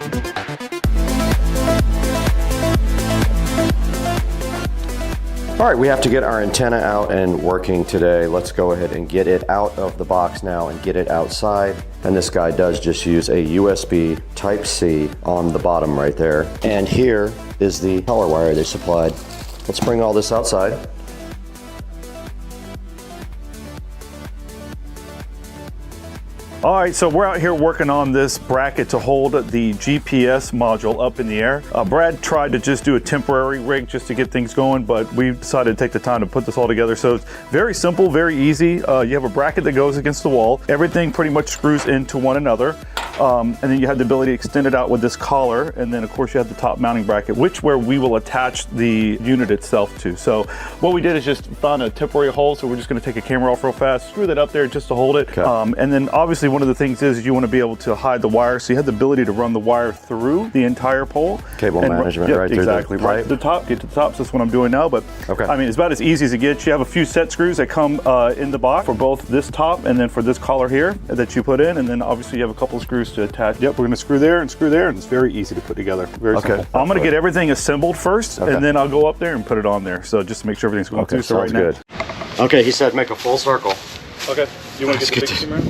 All right, we have to get our antenna out and working today. Let's go ahead and get it out of the box now and get it outside. And this guy does just use a USB Type-C on the bottom right there. And here is the color wire they supplied. Let's bring all this outside. All right, so we're out here working on this bracket to hold the GPS module up in the air. Brad tried to just do a temporary rig just to get things going, but we decided to take the time to put this all together. So it's very simple, very easy. You have a bracket that goes against the wall. Everything pretty much screws into one another. And then you have the ability to extend it out with this collar. And then of course you have the top mounting bracket, where we will attach the unit itself to. So what we did is just found a temporary hole. So we're just gonna take a camera off real fast, screw that up there just to hold it. Okay. And then obviously one of the things is you want to be able to hide the wire. So you have the ability to run the wire through the entire pole. Cable management right through exactly. the pipe. Right to the top, get to the top. So that's what I'm doing now. But okay. I mean, it's about as easy as it gets. You have a few set screws that come in the box for both this top and then for this collar here that you put in. And then obviously you have a couple of screws to attach. Yep, we're going to screw there, and it's very easy to put together. Very simple. I'm going to get everything assembled first, and then I'll go up there and put it on there. So just to make sure everything's going through. So sounds good. Okay, he said make a full circle. Okay. You want to get the big camera?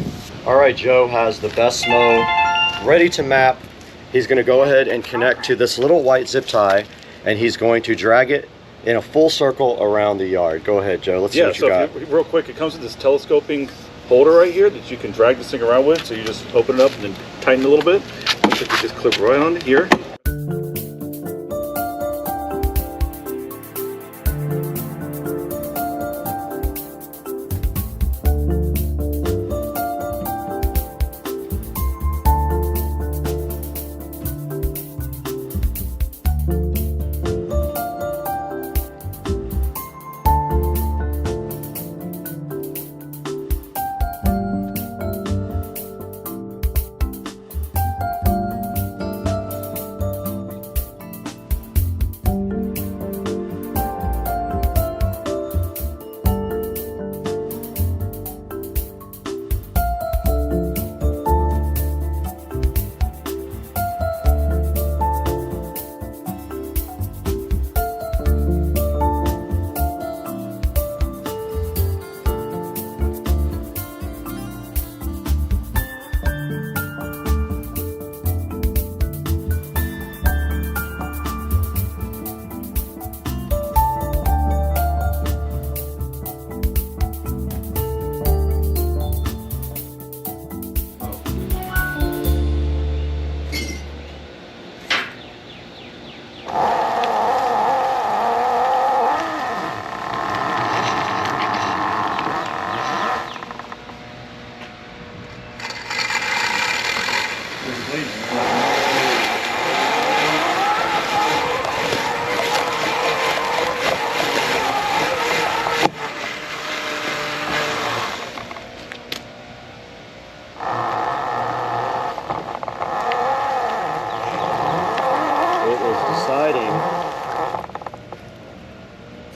All right, Joe has the best SMO ready to map. He's going to go ahead and connect to this little white zip tie, and he's going to drag it in a full circle around the yard. Go ahead, Joe. Let's see what you got. Real quick, it comes with this telescoping holder right here that you can drag this thing around with. So you just open it up and then tighten it a little bit. Looks like you just clip right onto here.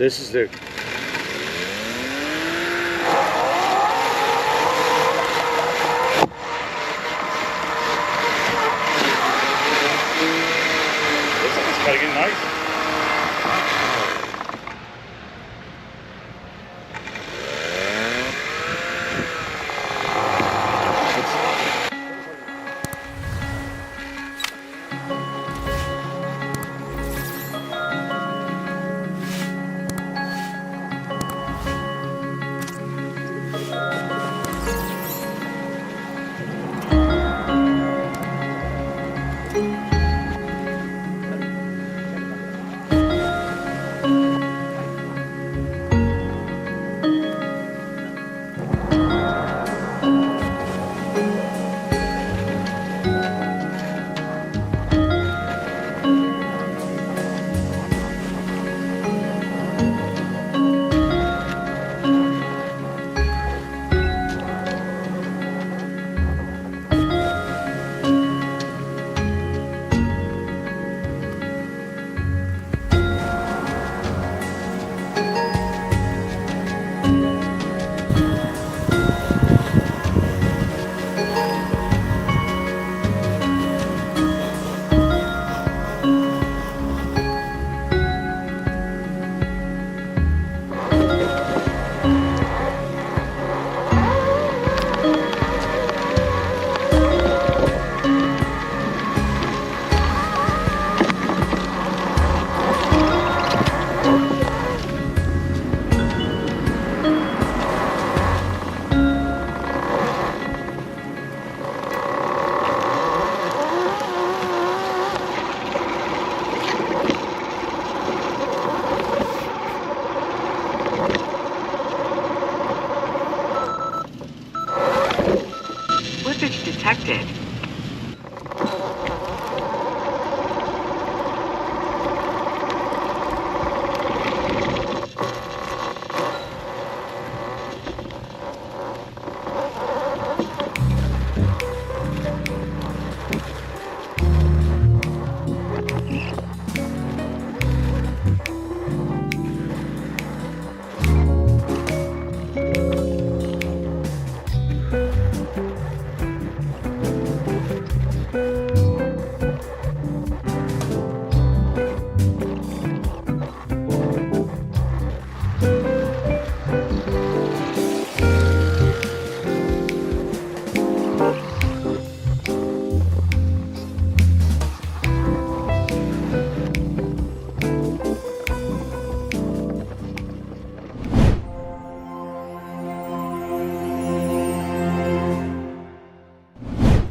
This is the Gotta get nice.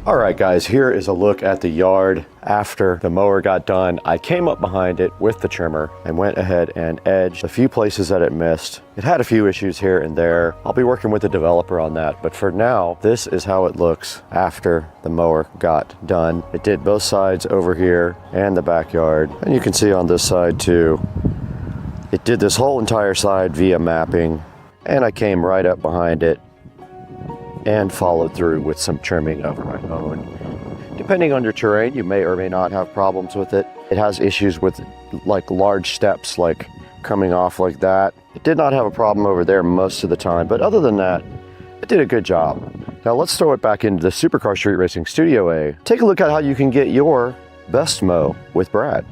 All right guys, here is a look at the yard after the mower got done. I came up behind it with the trimmer and went ahead and edged a few places that it missed. It had a few issues here and there. I'll be working with the developer on that, but for now, this is how it looks after the mower got done. It did both sides over here and the backyard, and you can see on this side too. It did this whole entire side via mapping, and I came right up behind it and followed through with some trimming of my own. Depending on your terrain, you may or may not have problems with it. It has issues with like large steps, like coming off like that. It did not have a problem over there most of the time, but other than that, it did a good job. Now let's throw it back into the Supercar Street Racing Studio A. Take a look at how you can get your best mow with Brad.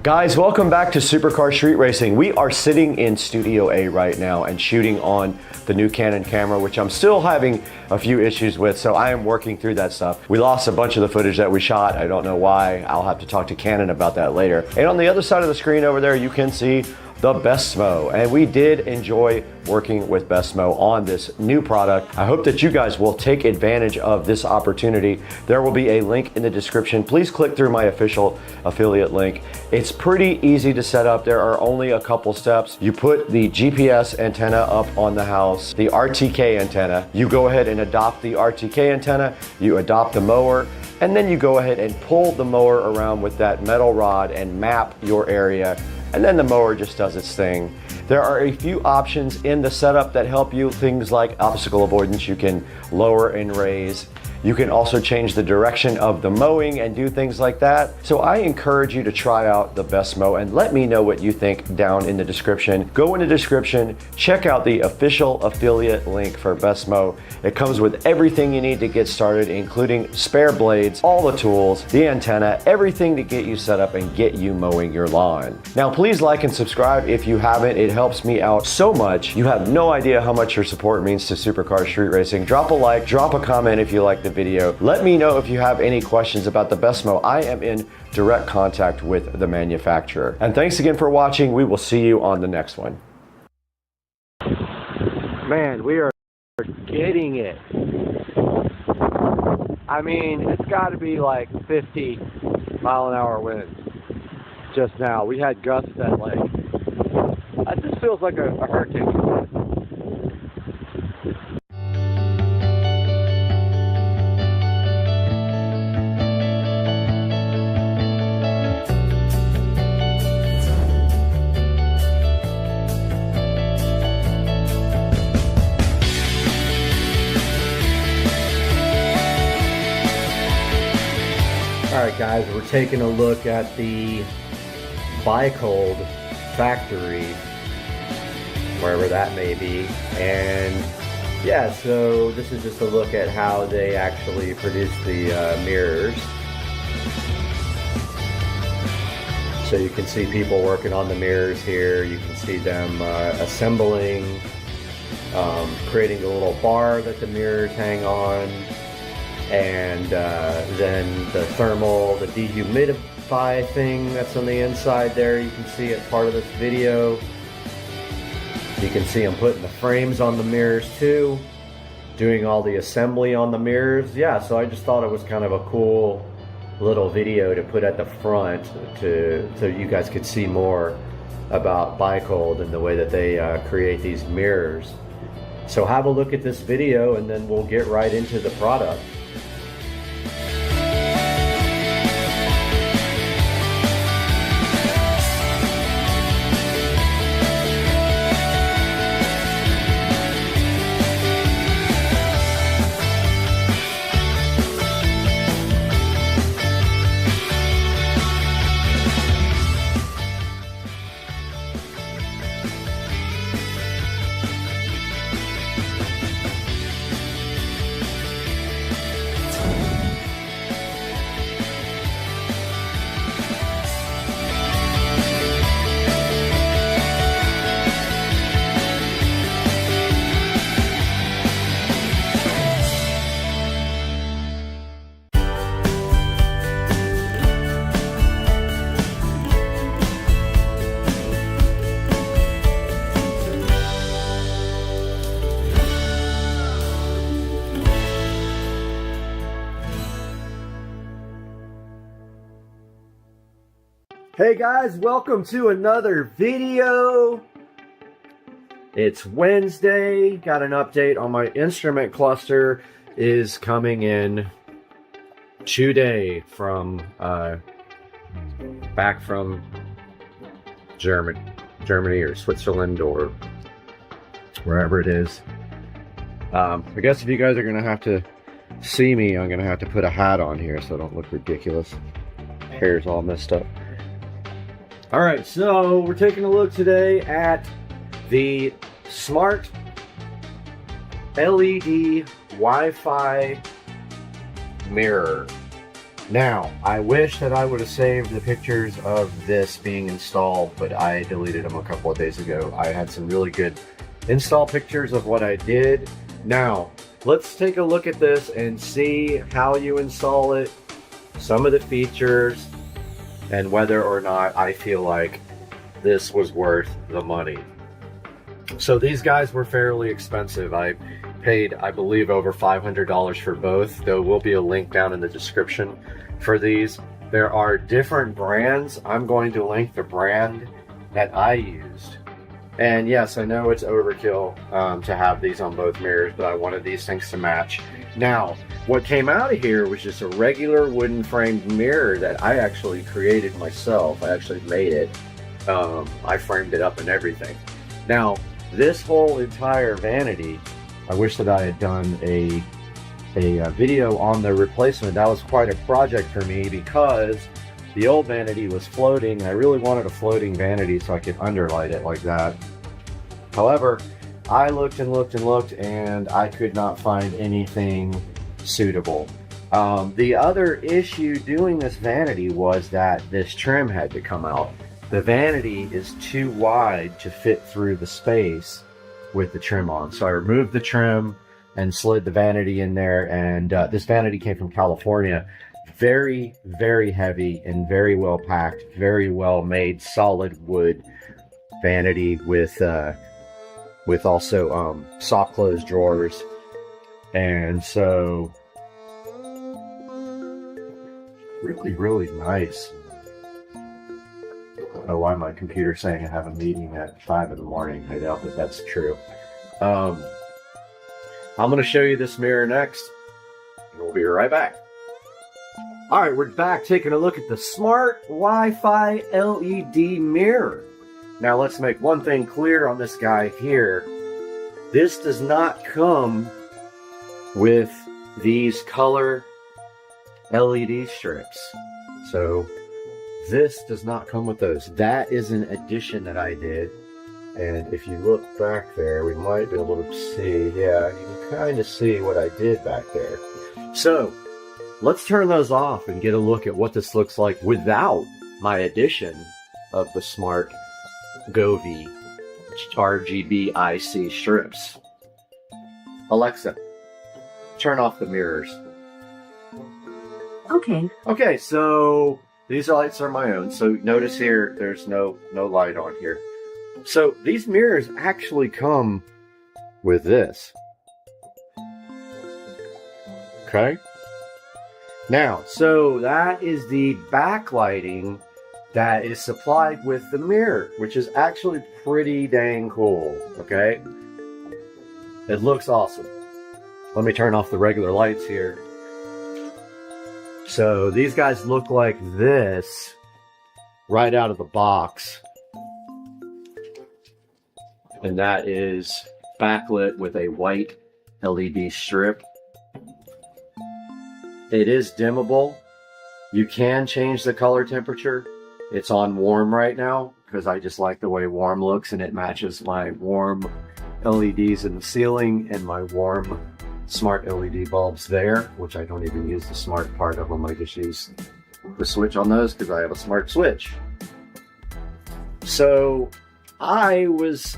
Guys, welcome back to Supercar Street Racing. We are sitting in Studio A right now and shooting on the new Canon camera, which I'm still having a few issues with, so I am working through that stuff. We lost a bunch of the footage that we shot. I don't know why. I'll have to talk to Canon about that later. And on the other side of the screen over there, you can see the Bestmo, and we did enjoy working with Bestmo on this new product. I hope that you guys will take advantage of this opportunity. There will be a link in the description. Please click through my official affiliate link. It's pretty easy to set up. There are only a couple steps. You put the GPS antenna up on the house, the RTK antenna. You go ahead and adopt the RTK antenna. You adopt the mower, and then you go ahead and pull the mower around with that metal rod and map your area. And then the mower just does its thing. There are a few options in the setup that help you, things like obstacle avoidance. You can lower and raise. You can also change the direction of the mowing and do things like that. So I encourage you to try out the Bestmo and let me know what you think down in the description. Go in the description, check out the official affiliate link for Bestmo. It comes with everything you need to get started, including spare blades, all the tools, the antenna, everything to get you set up and get you mowing your lawn. Now, please like and subscribe if you haven't. It helps me out so much. You have no idea how much your support means to Supercar Street Racing. Drop a like, drop a comment if you like the video. Let me know if you have any questions about the Bestmo. I am in direct contact with the manufacturer. And thanks again for watching. We will see you on the next one. Man, we are getting it. I mean, it's got to be like 50-mile-an-hour winds just now. We had gusts that like, that just feels like a hurricane. Alright guys, we're taking a look at the Barebones factory, wherever that may be, and yeah, so this is just a look at how they actually produce the mirrors. So you can see people working on the mirrors here. You can see them assembling, creating a little bar that the mirrors hang on. And then the thermal, the dehumidify thing that's on the inside there, you can see it part of this video. You can see them putting the frames on the mirrors too, doing all the assembly on the mirrors. Yeah, so I just thought it was kind of a cool little video to put at the front so you guys could see more about Barebones and the way that they create these mirrors. So have a look at this video and then we'll get right into the product. Hey guys, welcome to another video. It's Wednesday. Got an update on my instrument cluster is coming in today from back from Germany or Switzerland or wherever it is. I guess if you guys are gonna have to see me, I'm gonna have to put a hat on here so I don't look ridiculous. Hair's all messed up. All right, so we're taking a look today at the smart LED Wi-Fi mirror. Now, I wish that I would have saved the pictures of this being installed, but I deleted them a couple of days ago. I had some really good install pictures of what I did. Now, let's take a look at this and see how you install it, some of the features, and whether or not I feel like this was worth the money. So these guys were fairly expensive. I paid, I believe, over $500 for both. There will be a link down in the description for these. There are different brands. I'm going to link the brand that I used. And yes, I know it's overkill to have these on both mirrors, but I wanted these things to match. Now, what came out of here was just a regular wooden framed mirror that I actually created myself. I actually made it. I framed it up and everything. Now, this whole entire vanity, I wish that I had done a video on the replacement. That was quite a project for me because the old vanity was floating. I really wanted a floating vanity so I could underlight it like that. However, I looked and looked and looked and I could not find anything suitable. The other issue doing this vanity was that this trim had to come out. The vanity is too wide to fit through the space with the trim on. So I removed the trim and slid the vanity in there, and this vanity came from California. Very, very heavy and very well packed, very well made, solid wood vanity with also soft close drawers. And so really nice. I don't know why my computer's saying I have a meeting at 5 in the morning. I doubt that that's true. I'm going to show you this mirror next, and we'll be right back. All right, we're back taking a look at the smart Wi-Fi LED mirror. Now let's make one thing clear on this guy here. This does not come with these color LED strips. So this does not come with those. That is an addition that I did. And if you look back there, we might be able to see, yeah, you can kind of see what I did back there. So let's turn those off and get a look at what this looks like without my addition of the smart Govee RGB IC strips. Alexa, turn off the mirrors. Okay. Okay, so these lights are my own. So notice here, there's no light on here. So these mirrors actually come with this. Okay. Now, so that is the backlighting that is supplied with the mirror, which is actually pretty dang cool. Okay. It looks awesome. Let me turn off the regular lights here. So these guys look like this right out of the box. And that is backlit with a white LED strip. It is dimmable. You can change the color temperature. It's on warm right now because I just like the way warm looks, and it matches my warm LEDs in the ceiling and my warm smart LED bulbs there, which I don't even use the smart part of them. I just use the switch on those because I have a smart switch. So I was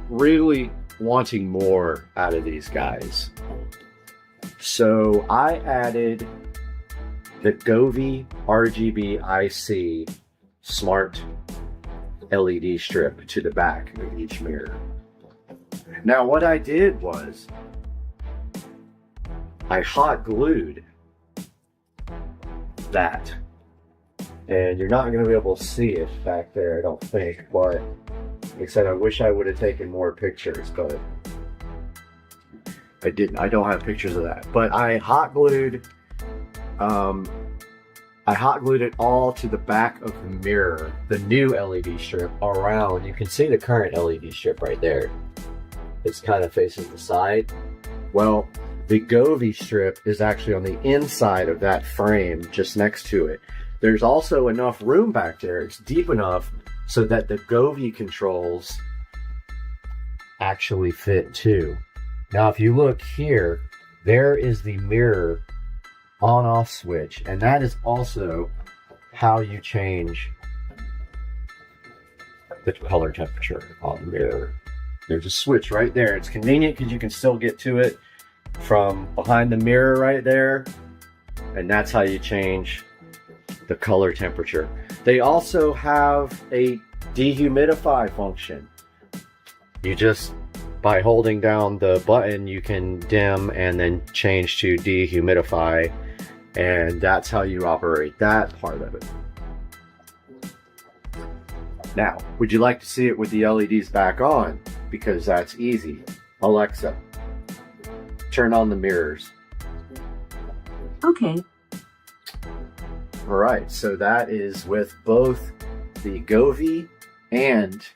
really wanting more out of these guys. So I added the Govee RGB IC smart LED strip to the back of each mirror. Now what I did was I hot glued that And you're not going to be able to see it back there, I don't think. But like I said, I wish I would have taken more pictures, but I didn't. I don't have pictures of that. But I hot glued it all to the back of the mirror, the new LED strip around. You can see the current LED strip right there. It's kind of facing the side. Well, the Govee strip is actually on the inside of that frame just next to it. There's also enough room back there. It's deep enough so that the Govee controls actually fit too. Now, if you look here, there is the mirror on-off switch, and that is also how you change the color temperature on the mirror. There's a switch right there. It's convenient because you can still get to it from behind the mirror right there, and that's how you change the color temperature. They also have a dehumidify function. You just, by holding down the button, you can dim and then change to dehumidify, and that's how you operate that part of it. Now, would you like to see it with the LEDs back on? Because that's easy. Alexa, turn on the mirrors. Okay. All right, so that is with both the Govee and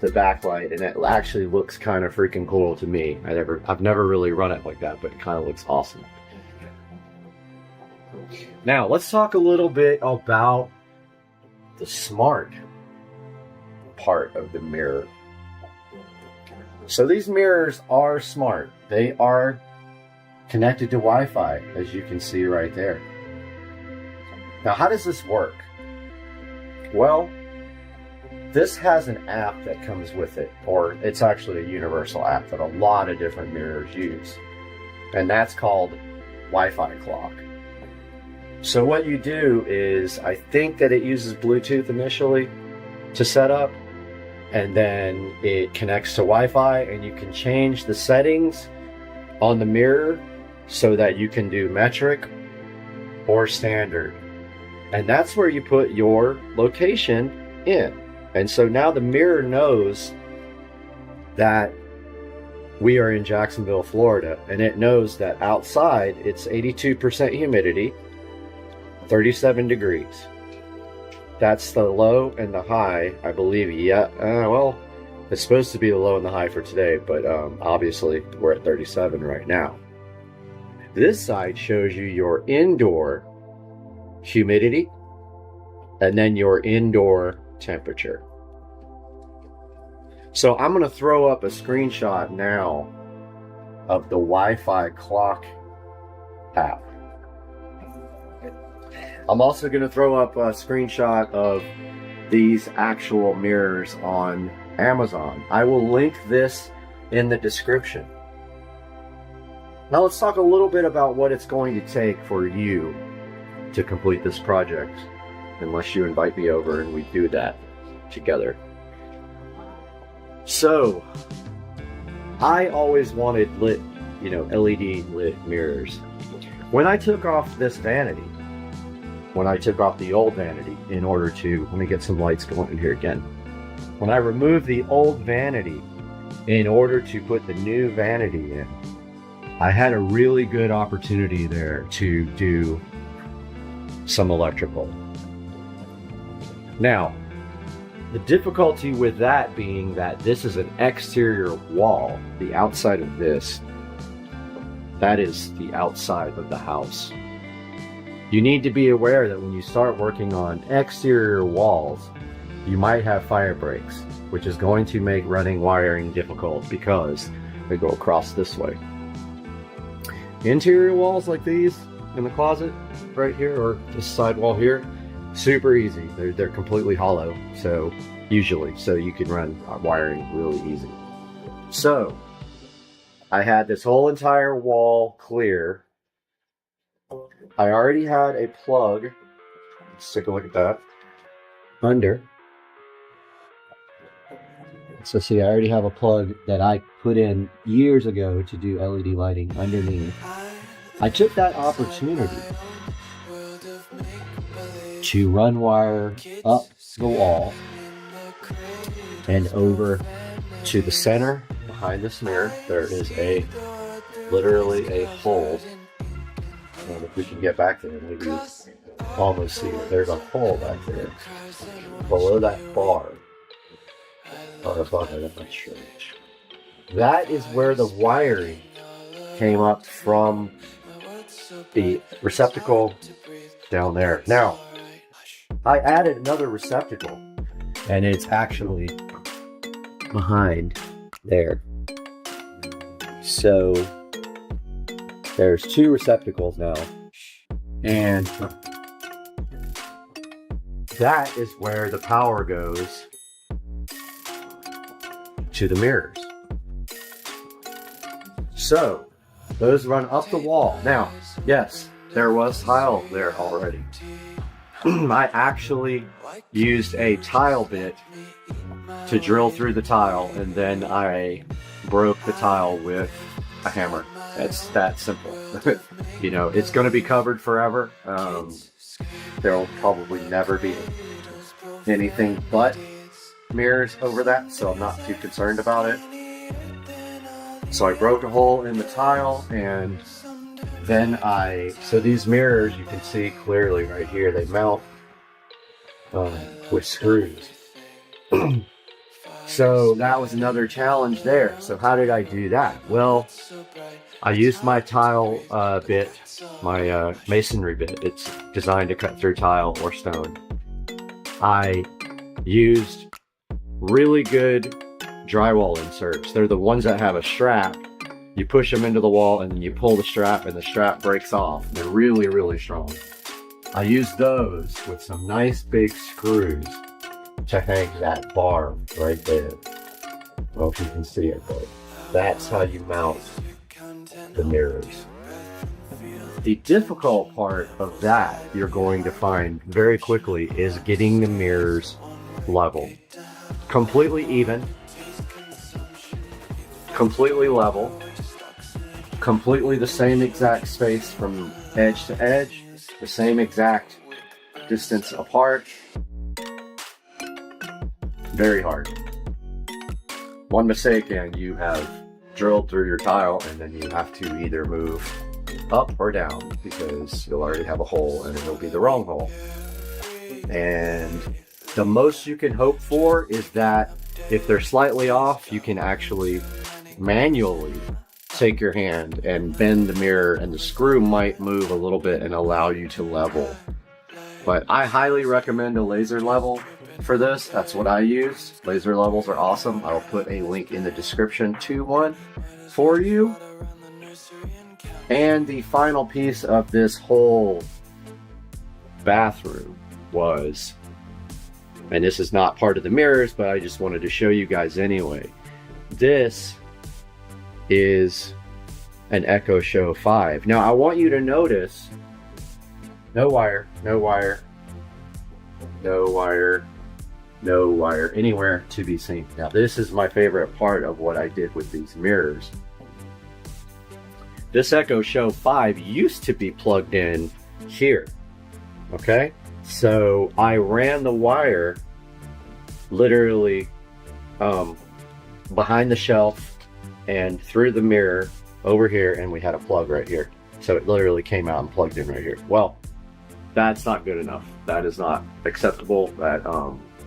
the backlight, and it actually looks kind of freaking cool to me. I've never really run it like that, but it kind of looks awesome. Now, let's talk a little bit about the smart part of the mirror. So these mirrors are smart. They are connected to Wi-Fi, as you can see right there. Now, how does this work? Well, this has an app that comes with it, or it's actually a universal app that a lot of different mirrors use, and that's called Wi-Fi Clock. So what you do is, I think that it uses Bluetooth initially to set up, and then it connects to Wi-Fi, and you can change the settings on the mirror so that you can do metric or standard. And that's where you put your location in. And so now the mirror knows that we are in Jacksonville, Florida, and it knows that outside it's 82% humidity, 37 degrees. That's the low and the high, I believe. Yeah, well, it's supposed to be the low and the high for today, but obviously we're at 37 right now. This side shows you your indoor humidity and then your indoor temperature. So I'm going to throw up a screenshot now of the Wi-Fi Clock app. I'm also going to throw up a screenshot of these actual mirrors on Amazon. I will link this in the description. Now let's talk a little bit about what it's going to take for you to complete this project, unless you invite me over and we do that together. So, I always wanted lit, LED lit mirrors. When I took off this vanity, when I took off the old vanity in order to, let me get some lights going in here again. When I removed the old vanity in order to put the new vanity in, I had a really good opportunity there to do some electrical. Now, the difficulty with that being that this is an exterior wall, the outside of this, that is the outside of the house. You need to be aware that when you start working on exterior walls, you might have fire breaks, which is going to make running wiring difficult because they go across this way. Interior walls like these in the closet right here, or this side wall here, super easy. They're completely hollow, so you can run wiring really easy. So I had this whole entire wall clear. I already had a plug. Let's take a look at that. Under. So see, I already have a plug that I put in years ago to do LED lighting underneath. I took that opportunity to run wire up the wall and over to the center behind this mirror. There is literally a hole. And if we can get back there, maybe almost see it. There's a hole back there below that bar. Or above it, I'm not sure. That is where the wiring came up from the receptacle down there. Now, I added another receptacle, and it's actually behind there. So there's two receptacles now, and that is where the power goes to the mirrors. So those run up the wall. Now, yes, there was tile there already. I actually used a tile bit to drill through the tile, and then I broke the tile with a hammer. It's that simple. You know, it's going to be covered forever. There will probably never be anything but mirrors over that, so I'm not too concerned about it. So I broke a hole in the tile, and then so these mirrors, you can see clearly right here, they mount with screws. So that was another challenge there. So how did I do that? Well, I used my tile bit, my masonry bit. It's designed to cut through tile or stone. I used really good drywall inserts. They're the ones that have a strap. You push them into the wall and then you pull the strap and the strap breaks off. They're really, really strong. I used those with some nice big screws to hang that bar right there. I don't know if you can see it, but that's how you mount the mirrors. The difficult part of that you're going to find very quickly is getting the mirrors level. Completely even, completely level, completely the same exact space from edge to edge, the same exact distance apart. Very hard. One mistake and you have drilled through your tile, and then you have to either move up or down because you'll already have a hole and it'll be the wrong hole. And the most you can hope for is that if they're slightly off, you can actually manually take your hand and bend the mirror, and the screw might move a little bit and allow you to level. But I highly recommend a laser level for this. That's what I use. Laser levels are awesome. I'll put a link in the description to one for you. And the final piece of this whole bathroom was, and this is not part of the mirrors, but I just wanted to show you guys anyway. This is an Echo Show 5. Now I want you to notice no wire, no wire, no wire, no wire anywhere to be seen. Now this is my favorite part of what I did with these mirrors. This Echo Show 5 used to be plugged in here, okay? So I ran the wire literally behind the shelf and through the mirror over here, and we had a plug right here. So it literally came out and plugged in right here. Well, that's not good enough. That is not acceptable. That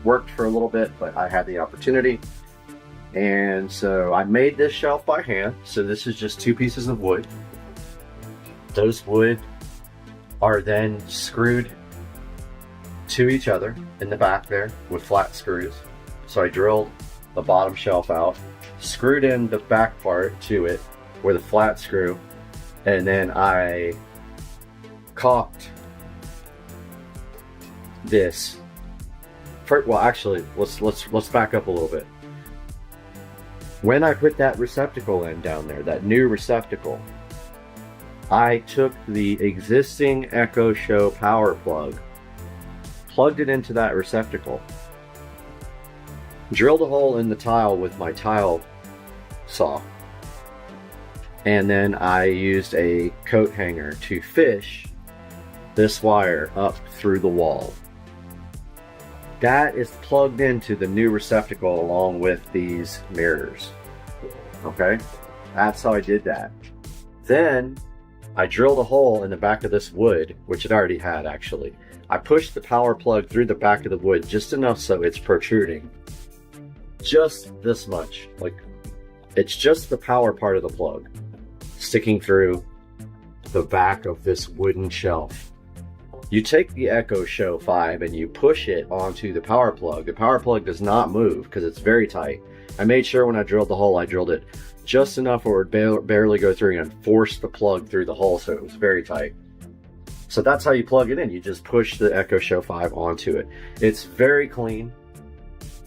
worked for a little bit, but I had the opportunity. And so I made this shelf by hand. So this is just 2 pieces of wood. Those wood are then screwed to each other in the back there with flat screws. So I drilled the bottom shelf out, screwed in the back part to it with a flat screw, and then I caulked this. Well, actually, let's back up a little bit. When I put that receptacle in down there, that new receptacle, I took the existing Echo Show power plug, plugged it into that receptacle, drilled a hole in the tile with my tile saw, and then I used a coat hanger to fish this wire up through the wall. That is plugged into the new receptacle along with these mirrors. Okay, that's how I did that. Then I drilled a hole in the back of this wood, which it already had actually. I pushed the power plug through the back of the wood just enough so it's protruding. Just this much. Like, it's just the power part of the plug sticking through the back of this wooden shelf. You take the Echo Show 5 and you push it onto the power plug. The power plug does not move because it's very tight. I made sure when I drilled the hole, I drilled it just enough where it would barely go through and force the plug through the hole, so it was very tight. So that's how you plug it in. You just push the Echo Show 5 onto it. It's very clean.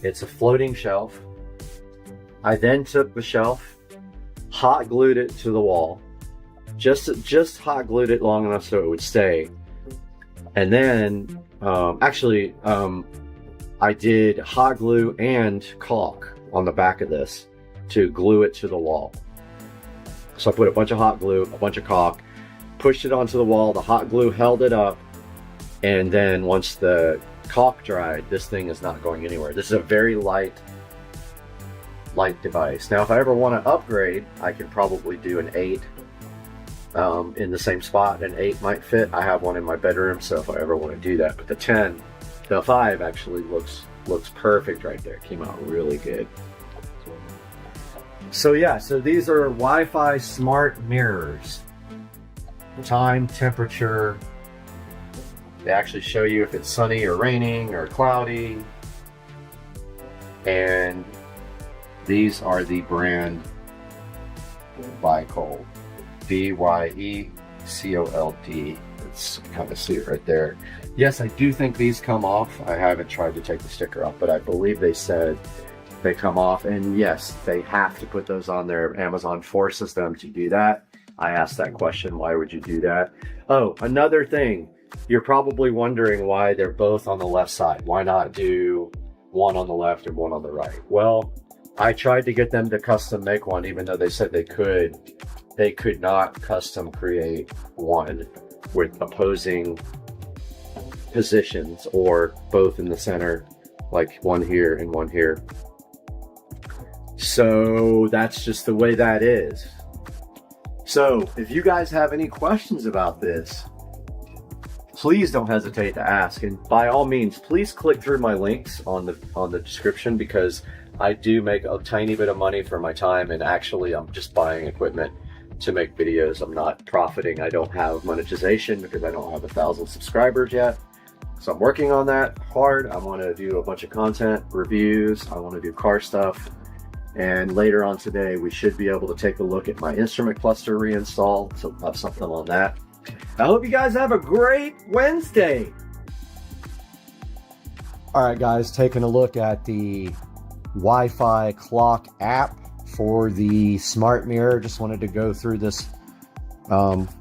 It's a floating shelf. I then took the shelf, hot glued it to the wall, just hot glued it long enough so it would stay. And then, I did hot glue and caulk on the back of this to glue it to the wall. So I put a bunch of hot glue, a bunch of caulk, pushed it onto the wall, the hot glue held it up, and then once the caulk dried, this thing is not going anywhere. This is a very light device. Now, if I ever want to upgrade, I can probably do an 8 in the same spot. An 8 might fit. I have one in my bedroom, so if I ever want to do that. But the 5 actually looks perfect right there. It came out really good. So yeah, so these are Wi-Fi smart mirrors. Time, temperature. They actually show you if it's sunny or raining or cloudy. And these are the brand Byecold. B-Y-E-C-O-L-D. It's kind of see it right there. Yes, I do think these come off. I haven't tried to take the sticker off, but I believe they said they come off. And yes, they have to put those on there. Amazon forces them to do that. I asked that question, why would you do that? Oh, another thing. You're probably wondering why they're both on the left side. Why not do one on the left and one on the right? Well, I tried to get them to custom make one, even though they said they could. They could not custom create one with opposing positions or both in the center, like one here and one here. So that's just the way that is. So if you guys have any questions about this, please don't hesitate to ask. And by all means, please click through my links on the description, because I do make a tiny bit of money for my time, and actually I'm just buying equipment to make videos. I'm not profiting. I don't have monetization because I don't have 1,000 subscribers yet. So I'm working on that hard. I want to do a bunch of content, reviews. I want to do car stuff. And later on today, we should be able to take a look at my instrument cluster reinstall. So I'll have something on that. I hope you guys have a great Wednesday. All right, guys, taking a look at the Wi-Fi clock app for the smart mirror. Just wanted to go through this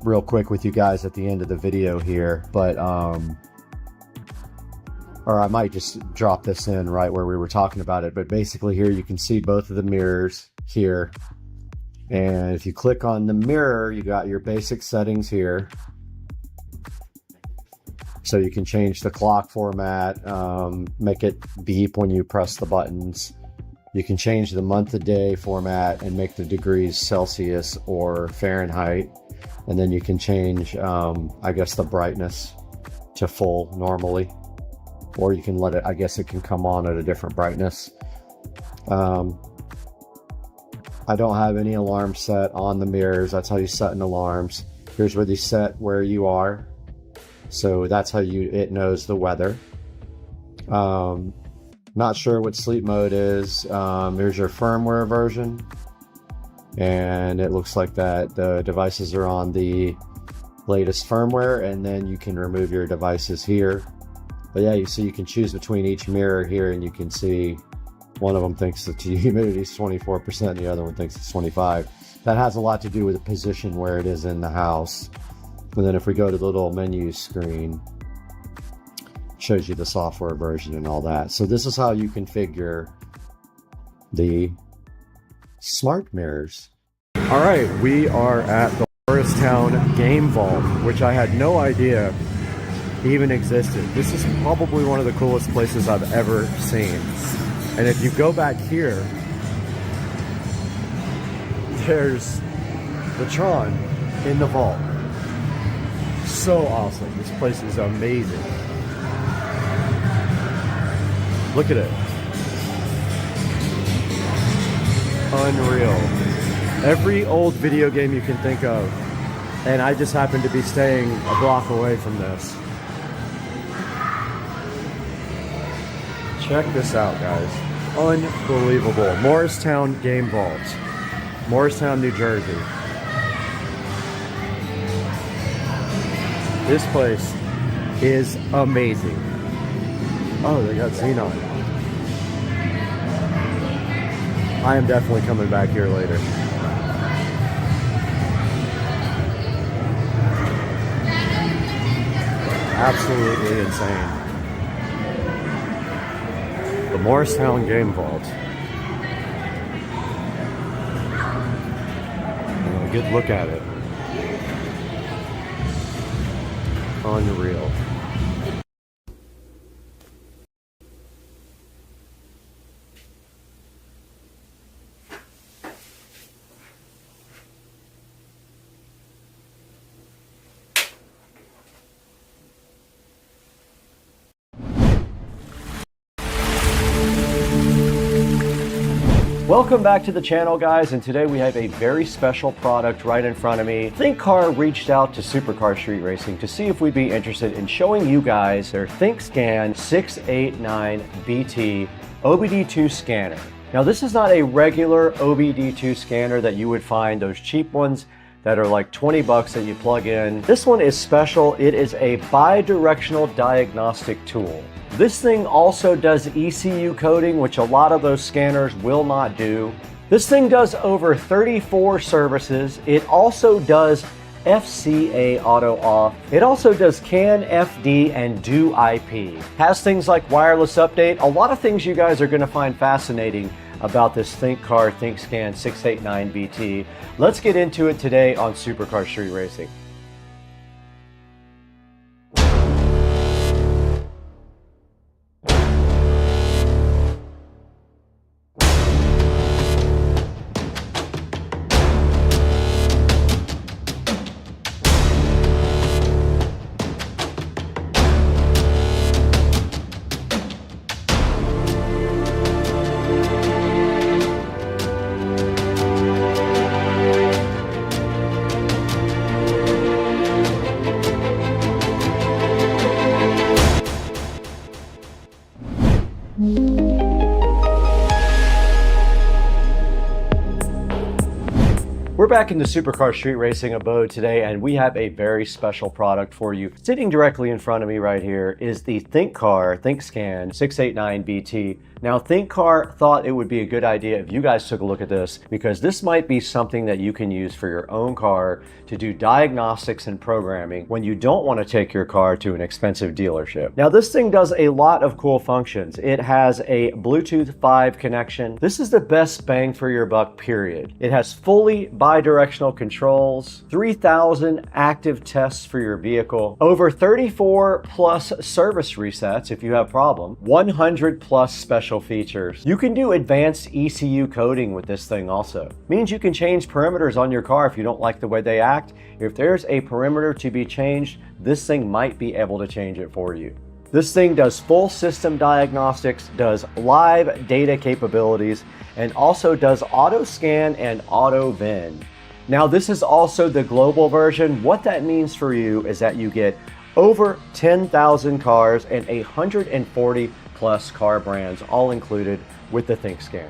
real quick with you guys at the end of the video here, but or I might just drop this in right where we were talking about it. But basically here you can see both of the mirrors here, and if you click on the mirror, you got your basic settings here. So you can change the clock format, make it beep when you press the buttons. You can change the month of day format and make the degrees Celsius or Fahrenheit. And then you can change, I guess, the brightness to full normally. Or you can let it, I guess it can come on at a different brightness. I don't have any alarm set on the mirrors. That's how you set an alarms. Here's where you set where you are. So that's how it knows the weather. Not sure what sleep mode is. Here's your firmware version. And it looks like that the devices are on the latest firmware, and then you can remove your devices here. But yeah, you see you can choose between each mirror here, and you can see one of them thinks that the humidity is 24%, and the other one thinks it's 25%. That has a lot to do with the position where it is in the house. And then if we go to the little menu screen, it shows you the software version and all that. So this is how you configure the smart mirrors. All right, we are at the Morristown Game Vault, which I had no idea even existed. This is probably one of the coolest places I've ever seen. And if you go back here, there's the Tron in the vault. So awesome. This place is amazing. Look at it. Unreal. Every old video game you can think of. And I just happen to be staying a block away from this. Check this out, guys. Unbelievable. Morristown Game Vault. Morristown, New Jersey. This place is amazing. Oh, they got Xenon. I am definitely coming back here later. Absolutely insane. The Morristown Game Vault. A good look at it. Unreal. Welcome back to the channel, guys, and today we have a very special product right in front of me. ThinkCar reached out to Supercar Street Racing to see if we'd be interested in showing you guys their ThinkScan 689BT OBD2 scanner. Now, this is not a regular OBD2 scanner that you would find, those cheap ones that are like 20 bucks that you plug in. This one is special. It is a bi-directional diagnostic tool. This thing also does ECU coding, which a lot of those scanners will not do. This thing does over 34 services. It also does FCA auto off. It also does CAN, FD, and do IP. Has things like wireless update. A lot of things you guys are going to find fascinating about this ThinkCar ThinkScan 689BT. Let's get into it today on Supercar Street Racing. We're back in the Supercar Street Racing abode today, and we have a very special product for you. Sitting directly in front of me right here is the ThinkCar ThinkScan 689BT. Now, ThinkCar thought it would be a good idea if you guys took a look at this, because this might be something that you can use for your own car to do diagnostics and programming when you don't want to take your car to an expensive dealership. Now, this thing does a lot of cool functions. It has a Bluetooth 5 connection. This is the best bang for your buck, period. It has fully bi-directional controls, 3,000 active tests for your vehicle, over 34 plus service resets if you have a problem, 100 plus special features. You can do advanced ECU coding with this thing also. Means you can change perimeters on your car if you don't like the way they act. If there's a perimeter to be changed, this thing might be able to change it for you. This thing does full system diagnostics, does live data capabilities, and also does auto scan and auto VIN. Now, this is also the global version. What that means for you is that you get over 10,000 cars and 140 plus car brands all included with the ThinkScan.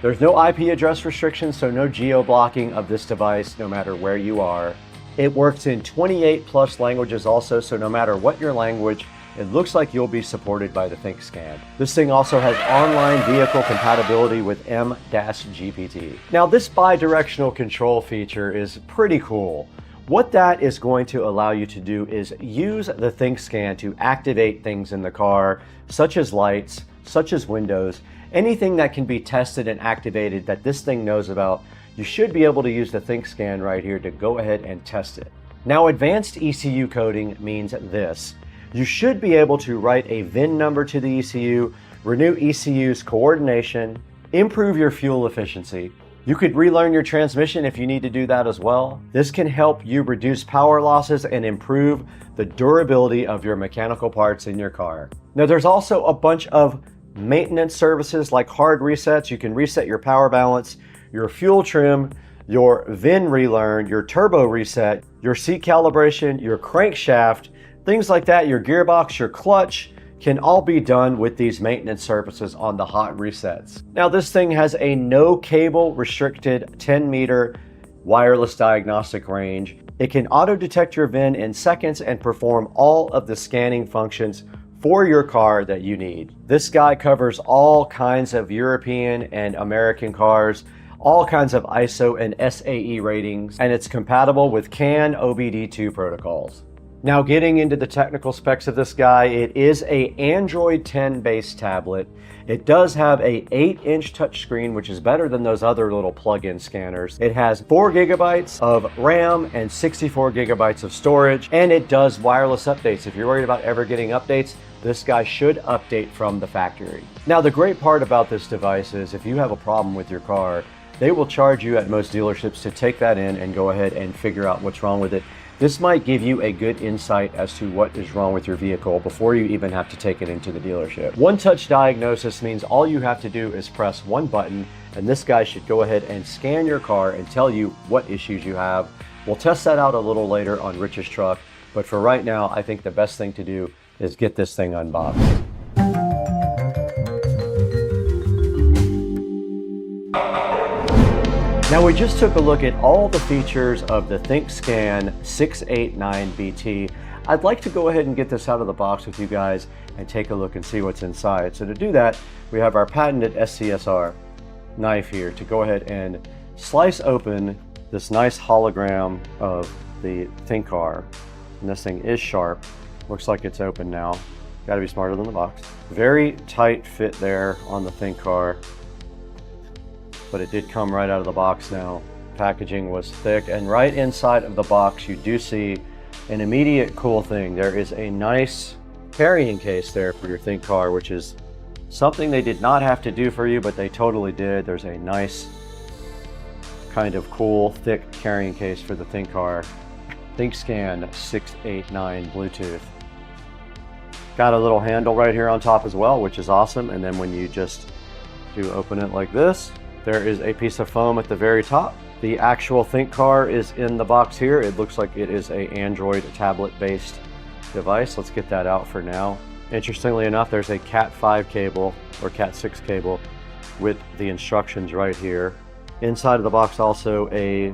There's no IP address restrictions, so no geo-blocking of this device no matter where you are. It works in 28 plus languages also, so no matter what your language, it looks like you'll be supported by the ThinkScan. This thing also has online vehicle compatibility with M-GPT. Now, this bi-directional control feature is pretty cool. What that is going to allow you to do is use the ThinkScan to activate things in the car, such as lights, such as windows, anything that can be tested and activated that this thing knows about. You should be able to use the ThinkScan right here to go ahead and test it. Now, advanced ECU coding means this. You should be able to write a VIN number to the ECU, renew ECU's coordination, improve your fuel efficiency. You could relearn your transmission if you need to do that as well. This can help you reduce power losses and improve the durability of your mechanical parts in your car. Now, there's also a bunch of maintenance services like hard resets. You can reset your power balance, your fuel trim, your VIN relearn, your turbo reset, your seat calibration, your crankshaft, things like that, your gearbox, your clutch, can all be done with these maintenance services on the hot resets. Now, this thing has a no cable restricted 10-meter wireless diagnostic range. It can auto detect your VIN in seconds and perform all of the scanning functions for your car that you need. This guy covers all kinds of European and American cars, all kinds of ISO and SAE ratings, and it's compatible with CAN OBD2 protocols. Now, getting into the technical specs of this guy, it is an Android 10 based tablet. It does have a 8-inch touchscreen, which is better than those other little plug-in scanners. It has 4 gigabytes of RAM and 64 gigabytes of storage, and it does wireless updates. If you're worried about ever getting updates, this guy should update from the factory. Now, the great part about this device is if you have a problem with your car, they will charge you at most dealerships to take that in and go ahead and figure out what's wrong with it. This might give you a good insight as to what is wrong with your vehicle before you even have to take it into the dealership. One-touch diagnosis means all you have to do is press one button, and this guy should go ahead and scan your car and tell you what issues you have. We'll test that out a little later on Rich's truck, but for right now, I think the best thing to do is get this thing unboxed. Now, we just took a look at all the features of the ThinkScan 689BT. I'd like to go ahead and get this out of the box with you guys and take a look and see what's inside. So to do that, we have our patented SCSR knife here to go ahead and slice open this nice hologram of the ThinkCar. And this thing is sharp. Looks like it's open now. Got to be smarter than the box. Very tight fit there on the ThinkCar, but it did come right out of the box now. Packaging was thick, and right inside of the box you do see an immediate cool thing. There is a nice carrying case there for your ThinkCar, which is something they did not have to do for you, but they totally did. There's a nice kind of cool thick carrying case for the ThinkCar ThinkScan 689 Bluetooth. Got a little handle right here on top as well, which is awesome. And then when you just do open it like this, there is a piece of foam at the very top. The actual ThinkCar is in the box here. It looks like it is an Android tablet-based device. Let's get that out for now. Interestingly enough, there's a Cat 5 cable or Cat 6 cable with the instructions right here. Inside of the box also a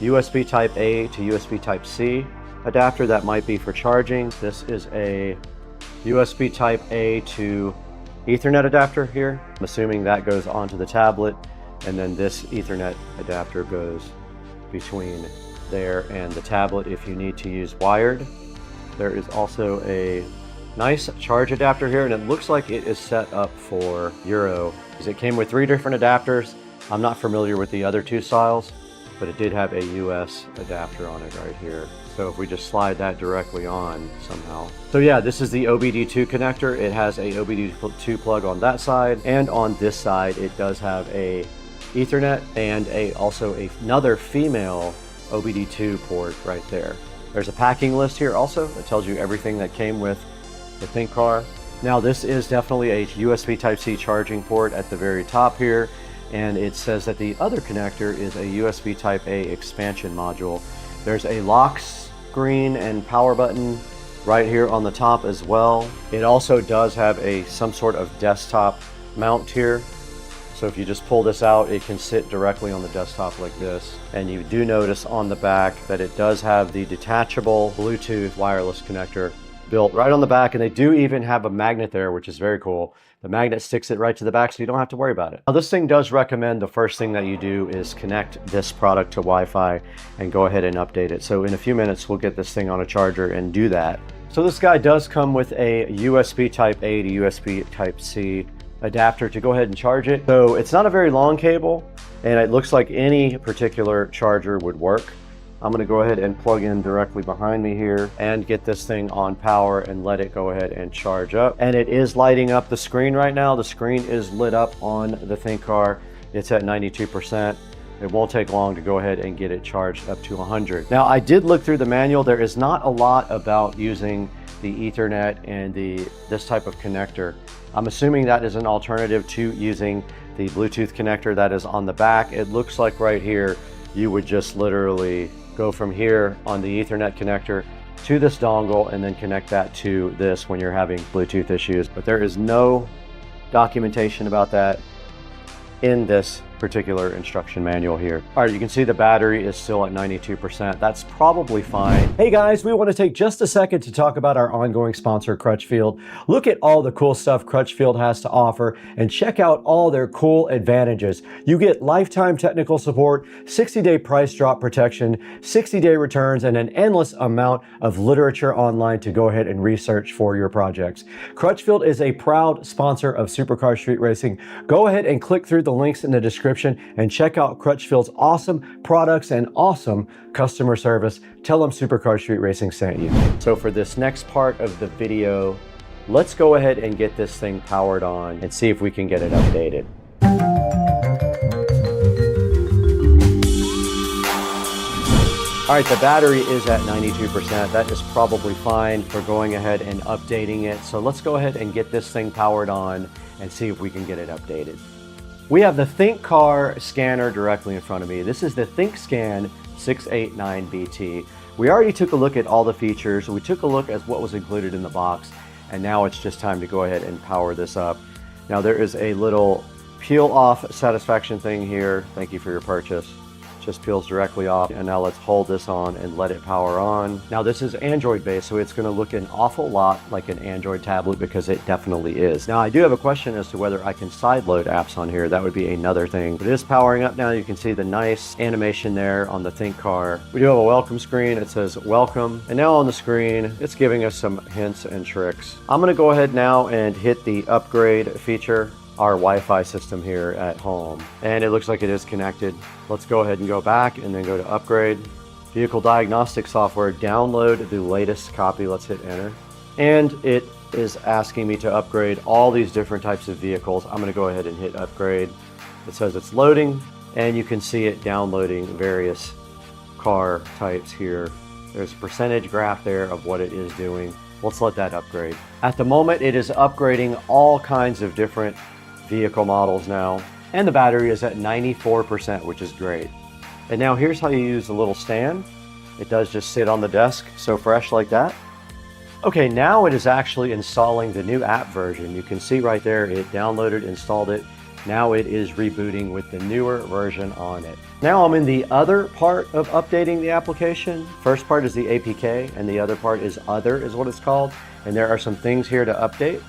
USB Type A to USB Type C adapter that might be for charging. This is a USB Type A to Ethernet adapter here. I'm assuming that goes onto the tablet, and then this Ethernet adapter goes between there and the tablet if you need to use wired. There is also a nice charge adapter here, and it looks like it is set up for Euro, because it came with 3 different adapters. I'm not familiar with the other 2 styles, but it did have a US adapter on it right here. So if we just slide that directly on somehow. So yeah, this is the OBD2 connector. It has a OBD2 plug on that side, and on this side it does have a Ethernet and also another female OBD2 port right there. There's a packing list here also that tells you everything that came with the ThinkCar. Now, this is definitely a USB Type-C charging port at the very top here, and it says that the other connector is a USB Type-A expansion module. There's a lock screen and power button right here on the top as well. It also does have some sort of desktop mount here. So if you just pull this out, it can sit directly on the desktop like this. And you do notice on the back that it does have the detachable Bluetooth wireless connector built right on the back, and they do even have a magnet there, which is very cool. The magnet sticks it right to the back, so you don't have to worry about it. Now, this thing does recommend the first thing that you do is connect this product to Wi-Fi and go ahead and update it. So in a few minutes, we'll get this thing on a charger and do that. So this guy does come with a USB Type A to USB Type C adapter to go ahead and charge it. So it's not a very long cable, and it looks like any particular charger would work. I'm gonna go ahead and plug in directly behind me here and get this thing on power and let it go ahead and charge up. And it is lighting up the screen right now. The screen is lit up on the ThinkCar. It's at 92%. It won't take long to go ahead and get it charged up to 100. Now, I did look through the manual. There is not a lot about using the Ethernet and this type of connector. I'm assuming that is an alternative to using the Bluetooth connector that is on the back. It looks like right here, you would just literally go from here on the Ethernet connector to this dongle and then connect that to this when you're having Bluetooth issues. But there is no documentation about that in this particular instruction manual here. All right, you can see the battery is still at 92%. That's probably fine. Hey guys, we want to take just a second to talk about our ongoing sponsor, Crutchfield. Look at all the cool stuff Crutchfield has to offer and check out all their cool advantages. You get lifetime technical support, 60-day price drop protection, 60-day returns, and an endless amount of literature online to go ahead and research for your projects. Crutchfield is a proud sponsor of Supercar Street Racing. Go ahead and click through the links in the description and check out Crutchfield's awesome products and awesome customer service. Tell them Supercar Street Racing sent you. So for this next part of the video, let's go ahead and get this thing powered on and see if we can get it updated. All right, the battery is at 92%. That is probably fine for going ahead and updating it. So let's go ahead and get this thing powered on and see if we can get it updated. We have the ThinkCar scanner directly in front of me. This is the ThinkScan 689BT. We already took a look at all the features. We took a look at what was included in the box, and now it's just time to go ahead and power this up. Now there is a little peel off satisfaction thing here. Thank you for your purchase. Just peels directly off. And now let's hold this on and let it power on. Now this is Android based, so it's gonna look an awful lot like an Android tablet because it definitely is. Now I do have a question as to whether I can sideload apps on here. That would be another thing. But it is powering up now. You can see the nice animation there on the ThinkCar. We do have a welcome screen. It says welcome. And now on the screen, it's giving us some hints and tricks. I'm gonna go ahead now and hit the upgrade feature. Our Wi-Fi system here at home, and it looks like it is connected. Let's go ahead and go back and then go to upgrade. Vehicle diagnostic software, download the latest copy. Let's hit enter. And it is asking me to upgrade all these different types of vehicles. I'm gonna go ahead and hit upgrade. It says it's loading, and you can see it downloading various car types here. There's a percentage graph there of what it is doing. Let's let that upgrade. At the moment, it is upgrading all kinds of different vehicle models now, and the battery is at 94%, which is great. And now here's how you use the little stand. It does just sit on the desk, so fresh like that. Okay, now it is actually installing the new app version. You can see right there, it downloaded, installed it. Now it is rebooting with the newer version on it. Now I'm in the other part of updating the application. First part is the APK, and the other part is other, is what it's called. And there are some things here to update.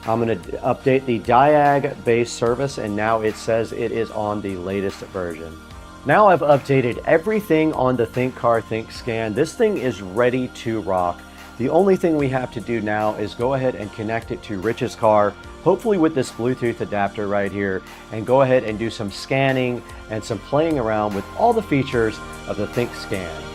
I'm going to update the Diag-based service, and now it says it is on the latest version. Now I've updated everything on the ThinkCar ThinkScan. This thing is ready to rock. The only thing we have to do now is go ahead and connect it to Rich's car, hopefully with this Bluetooth adapter right here, and go ahead and do some scanning and some playing around with all the features of the ThinkScan.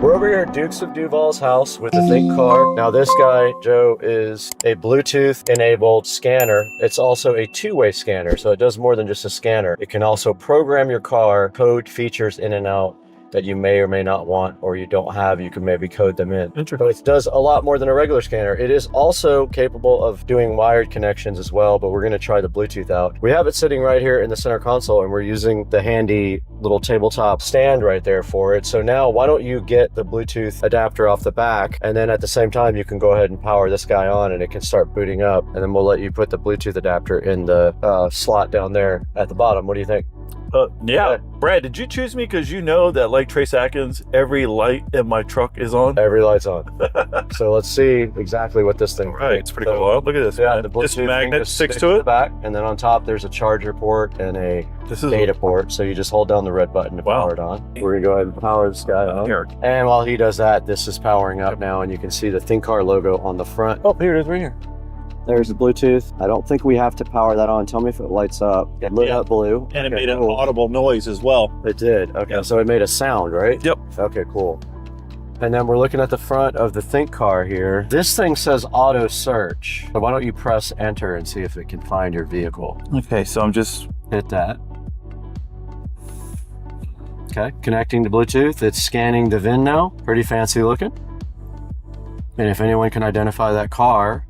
We're over here at Dukes of Duval's house with the ThinkCar. Now this guy, Joe, is a Bluetooth enabled scanner. It's also a two-way scanner, so it does more than just a scanner. It can also program your car, code features in and out that you may or may not want or you don't have. You can maybe code them in. So it does a lot more than a regular scanner. It is also capable of doing wired connections as well, but we're going to try the Bluetooth out. We have it sitting right here in the center console, and we're using the handy little tabletop stand right there for it. So now why don't you get the Bluetooth adapter off the back, and then at the same time you can go ahead and power this guy on and it can start booting up, and then we'll let you put the Bluetooth adapter in the slot down there at the bottom. What do you think? Yeah. Brad, did you choose me because you know that, like Trace Atkins, every light in my truck is on? Every light's on. So let's see exactly what this thing. Right, it's pretty cool. Look at this. Yeah, man. the Bluetooth This thing magnet just sticks sticks to the it. back, and then on top there's a charger port and a This is data port. So you just hold down the red button to power it on. We're gonna go ahead and power this guy on. Here. And while he does that, this is powering up now, and you can see the ThinkCar logo on the front. Oh, here it is right here. There's the Bluetooth. I don't think we have to power that on. Tell me if it lights up. It lit up blue. And it Okay, made an cool. audible noise as well. It did. Okay, Yeah. so it made a sound, right? Yep. Okay, cool. And then we're looking at the front of the ThinkCar here. This thing says auto search. So why don't you press enter and see if it can find your vehicle? Okay, so I'm just... Hit that. Okay, connecting to Bluetooth. It's scanning the VIN now. Pretty fancy looking. And if anyone can identify that car,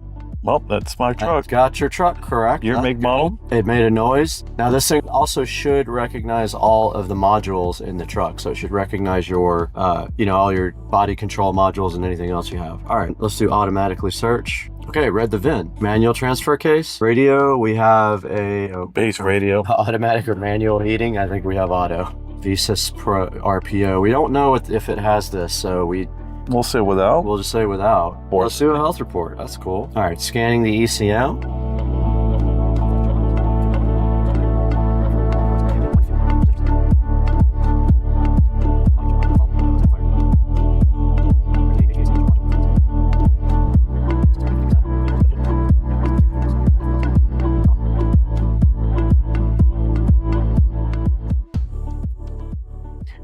Well, that's my truck. got your truck correct. Your make model? It made a noise. Now this thing also should recognize all of the modules in the truck. So it should recognize your, all your body control modules and anything else you have. All right, let's do automatically search. Okay, read the VIN. Manual transfer case. Radio, we have a Base radio. automatic or manual heating. I think we have auto. VESA Pro RPO. We don't know if it has this, so We'll say without. we'll just say without. Let's do a health report. That's cool. All right, scanning the ECM.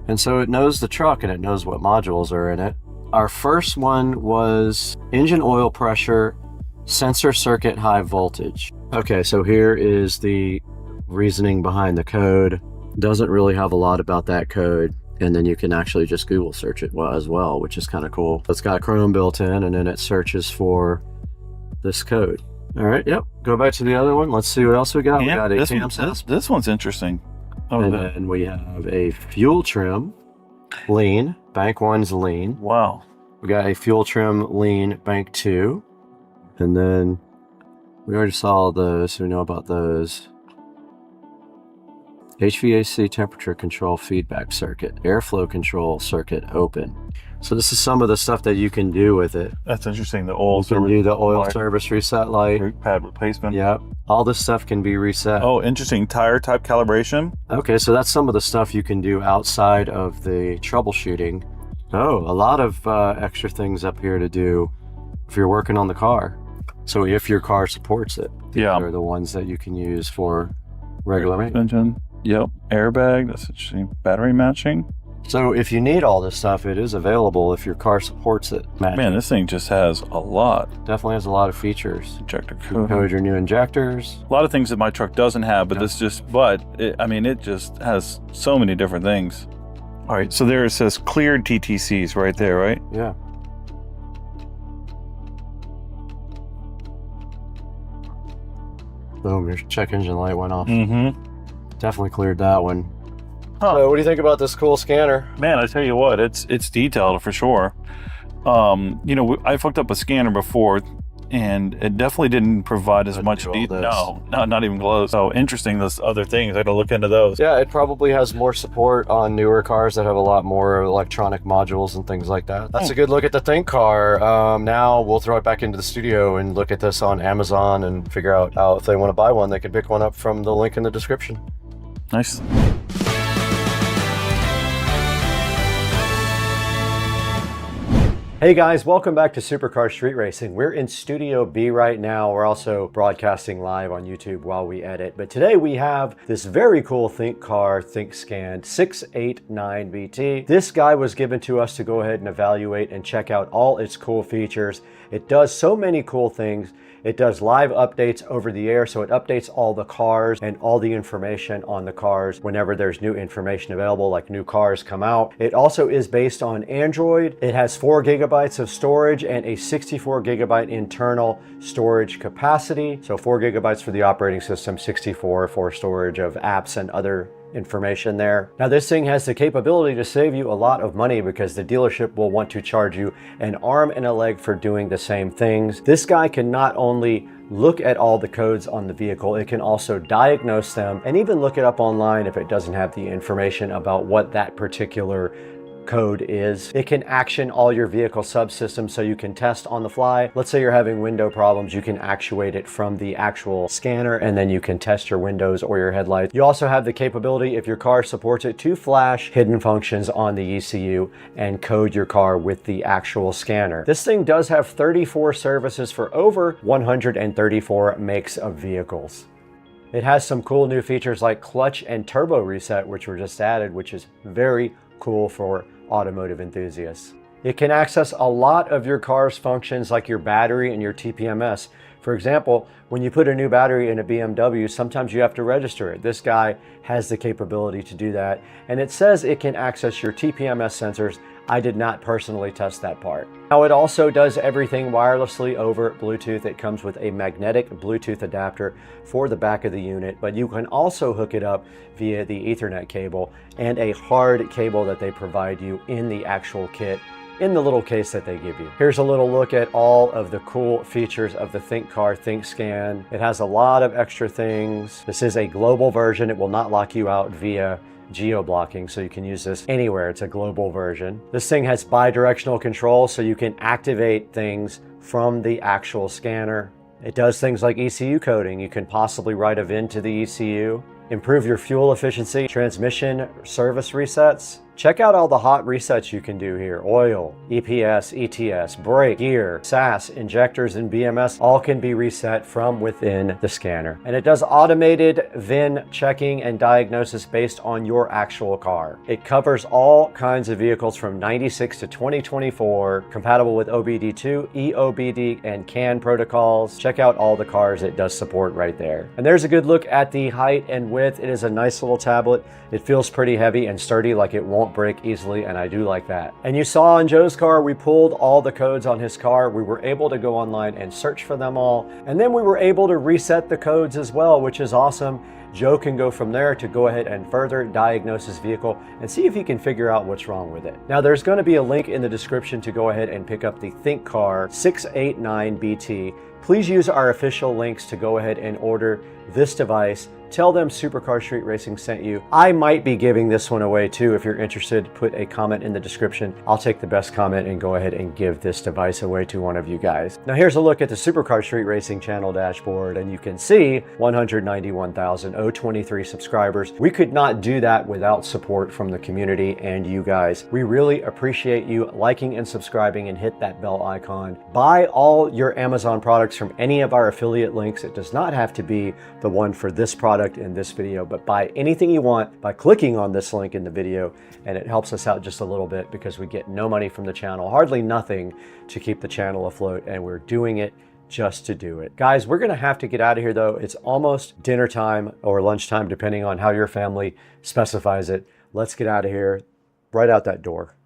And so it knows the truck and it knows what modules are in it. Our first one was engine oil pressure, sensor circuit high voltage. Okay, so here is the reasoning behind the code. Doesn't really have a lot about that code. And then you can actually just Google search it as well, which is kind of cool. It's got Chrome built in, and then it searches for this code. All right, yep. Go back to the other one. Let's see what else we got. We got a cam set. This one's interesting. Oh, And then we have a fuel trim lean. Bank 1's lean. wow. We got a fuel trim lean bank 2. And then we already saw those, so we know about those. HVAC temperature control feedback circuit. Airflow control circuit open. So this is some of the stuff that you can do with it. That's interesting. The oil You can do the oil service reset light. brake pad replacement. Yep. All this stuff can be reset. Oh, interesting. Tire type calibration. Okay, so that's some of the stuff you can do outside of the troubleshooting. Oh, a lot of extra things up here to do if you're working on the car. So if your car supports it, Yeah. they're the ones that you can use for regular maintenance. Engine. Yep. Airbag. That's interesting. Battery matching. So if you need all this stuff, it is available if your car supports it. Man, this thing just has a lot. Definitely has a lot of features. Injector You can code your new injectors. A lot of things that my truck doesn't have, but this just, it just has so many different things. All right, so there it says cleared TTCs right there, right? Yeah. Boom, your check engine light went off. Mm-hmm. Definitely cleared that one. Huh. So what do you think about this cool scanner? Man, I tell you what, it's detailed for sure. I fucked up a scanner before, and it definitely didn't provide as much detail. No, not even close. So interesting, those other things. I got to look into those. Yeah, it probably has more support on newer cars that have a lot more electronic modules and things like that. That's a good look at the ThinkCar. Now we'll throw it back into the studio and look at this on Amazon and figure out how, if they want to buy one, they can pick one up from the link in the description. Nice. Hey guys, welcome back to Supercar Street Racing. We're in Studio B right now. We're also broadcasting live on YouTube while we edit. But today we have this very cool ThinkCar ThinkScan 689BT. This guy was given to us to go ahead and evaluate and check out all its cool features. It does so many cool things. It does live updates over the air, so it updates all the cars and all the information on the cars whenever there's new information available, like new cars come out. It also is based on Android. It has 4 gigabytes of storage and a 64 gigabyte internal storage capacity. So 4 gigabytes for the operating system, 64 for storage of apps and other information there. Now this thing has the capability to save you a lot of money because the dealership will want to charge you an arm and a leg for doing the same things. This guy can not only look at all the codes on the vehicle. It can also diagnose them and even look it up online if it doesn't have the information about what that particular code is. It can action all your vehicle subsystems so you can test on the fly. Let's say you're having window problems, you can actuate it from the actual scanner and then you can test your windows or your headlights. You also have the capability, if your car supports it, to flash hidden functions on the ECU and code your car with the actual scanner. This thing does have 34 services for over 134 makes of vehicles. It has some cool new features like clutch and turbo reset, which were just added, which is very cool for automotive enthusiasts. It can access a lot of your car's functions like your battery and your TPMS. For example, when you put a new battery in a BMW, sometimes you have to register it. This guy has the capability to do that. And it says it can access your TPMS sensors. I did not personally test that part. Now it also does everything wirelessly over Bluetooth. It comes with a magnetic Bluetooth adapter for the back of the unit, but you can also hook it up via the Ethernet cable and a hard cable that they provide you in the actual kit in the little case that they give you. Here's a little look at all of the cool features of the ThinkCar ThinkScan. It has a lot of extra things. This is a global version. It will not lock you out via geo-blocking, so you can use this anywhere. It's a global version. This thing has bi-directional control, so you can activate things from the actual scanner. It does things like ECU coding. You can possibly write a VIN to the ECU, improve your fuel efficiency, transmission service resets. Check out all the hot resets you can do here. Oil, EPS, ETS, brake, gear, SAS, injectors, and BMS all can be reset from within the scanner. And it does automated VIN checking and diagnosis based on your actual car. It covers all kinds of vehicles from 96 to 2024, compatible with OBD2, EOBD, and CAN protocols. Check out all the cars it does support right there. And there's a good look at the height and width. It is a nice little tablet. It feels pretty heavy and sturdy, like it won't break easily, and I do like that. And you saw on Joe's car, we pulled all the codes on his car. We were able to go online and search for them all, and then we were able to reset the codes as well, which is awesome. Joe can go from there to go ahead and further diagnose his vehicle and see if he can figure out what's wrong with it. Now there's going to be a link in the description to go ahead and pick up the ThinkCar 689BT. Please use our official links to go ahead and order this device. Tell them Supercar Street Racing sent you. I might be giving this one away too. If you're interested, put a comment in the description. I'll take the best comment and go ahead and give this device away to one of you guys. Now here's a look at the Supercar Street Racing channel dashboard, and you can see 191,023 subscribers. We could not do that without support from the community and you guys. We really appreciate you liking and subscribing, and hit that bell icon. Buy all your Amazon products from any of our affiliate links. It does not have to be the one for this product in this video, but buy anything you want by clicking on this link in the video, and it helps us out just a little bit because we get no money from the channel, hardly nothing, to keep the channel afloat, and we're doing it just to do it. Guys, we're gonna have to get out of here though. It's almost dinner time or lunchtime, depending on how your family specifies it. Let's get out of here, right out that door.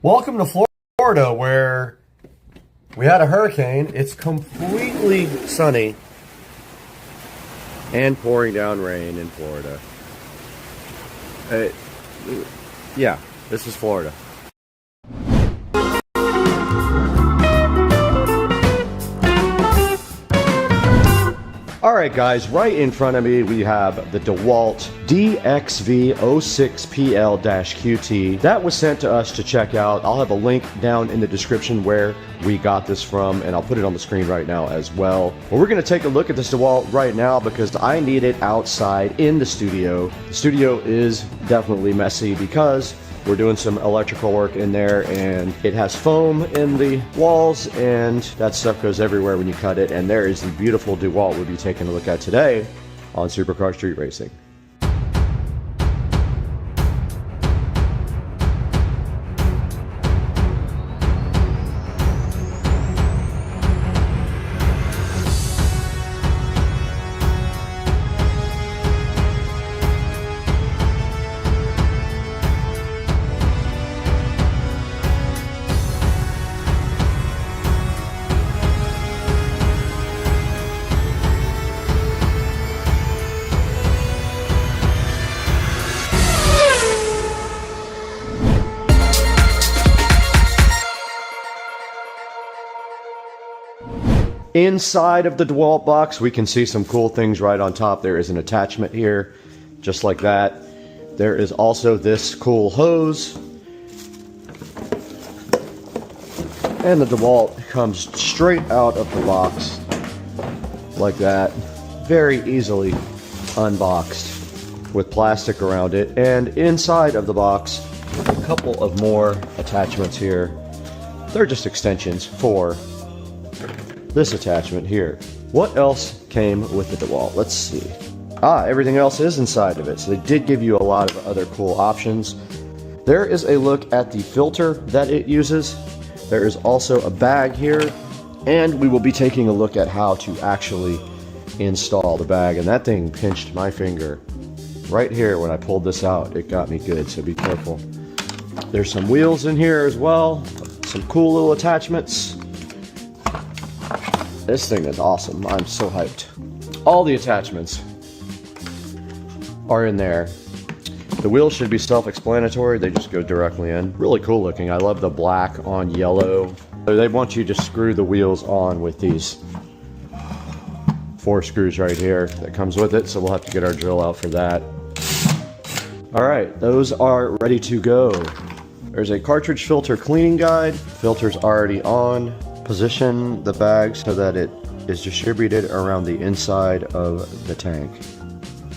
Welcome to Florida, where we had a hurricane. It's completely sunny and pouring down rain in Florida. Yeah, this is Florida. Alright guys, right in front of me we have the DeWalt DXV06PL-QT. That was sent to us to check out. I'll have a link down in the description where we got this from, and I'll put it on the screen right now as well. But we're going to take a look at this DeWalt right now because I need it outside in the studio. The studio is definitely messy because we're doing some electrical work in there, and it has foam in the walls, and that stuff goes everywhere when you cut it. And there is the beautiful DeWalt we'll be taking a look at today on Supercar Street Racing. Inside of the DeWalt box, we can see some cool things right on top. There is an attachment here, just like that. There is also this cool hose. And the DeWalt comes straight out of the box, like that. Very easily unboxed with plastic around it. And inside of the box, a couple of more attachments here. They're just extensions for this attachment here. What else came with the DeWalt? Let's see. Everything else is inside of it. So they did give you a lot of other cool options. There is a look at the filter that it uses. There is also a bag here, and we will be taking a look at how to actually install the bag. And that thing pinched my finger right here when I pulled this out. It got me good, so be careful. There's some wheels in here as well. Some cool little attachments. This thing is awesome. I'm so hyped. All the attachments are in there. The wheels should be self-explanatory. They just go directly in. Really cool looking. I love the black on yellow. They want you to screw the wheels on with these 4 screws right here that comes with it. So we'll have to get our drill out for that. All right, those are ready to go. There's a cartridge filter cleaning guide. Filter's already on. Position the bag so that it is distributed around the inside of the tank.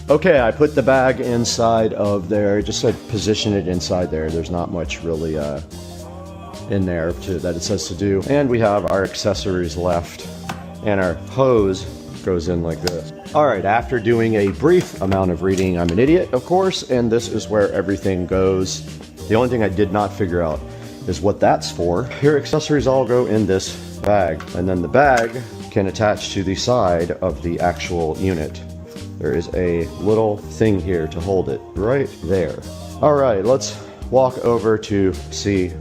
Okay, I put the bag inside of there. It just said position it inside there. There's not much really in there that it says to do. And we have our accessories left. And our hose goes in like this. Alright, after doing a brief amount of reading, I'm an idiot, of course, and this is where everything goes. The only thing I did not figure out is what that's for. Your accessories all go in this bag, and then the bag can attach to the side of the actual unit. There is a little thing here to hold it right there. All right, let's walk over to see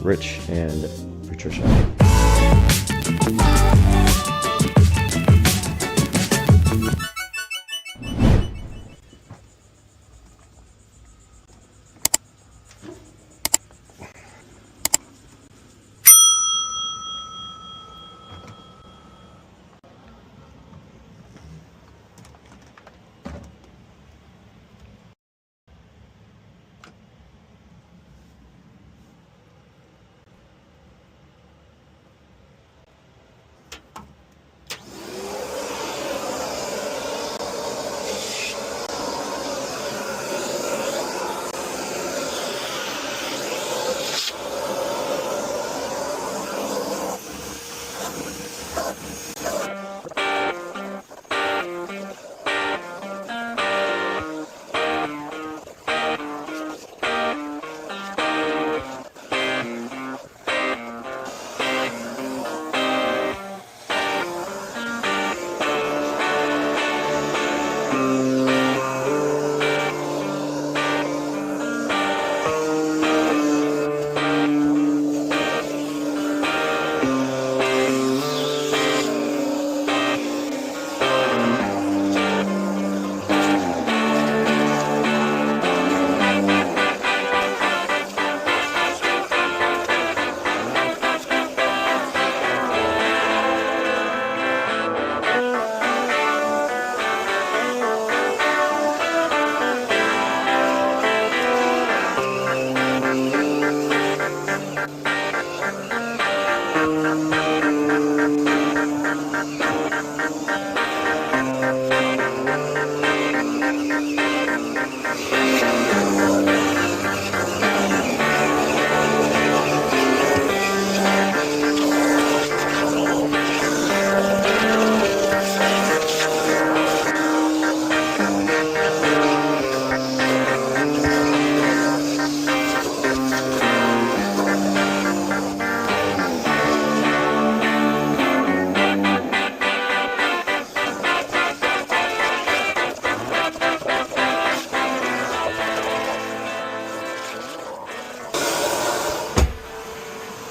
Rich and Patricia.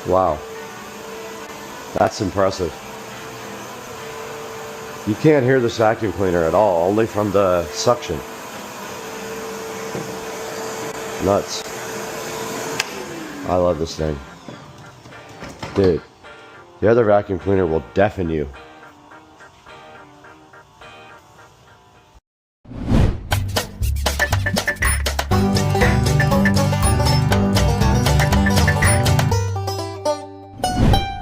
Wow. That's impressive. You can't hear this vacuum cleaner at all, only from the suction. Nuts. I love this thing. Dude, the other vacuum cleaner will deafen you.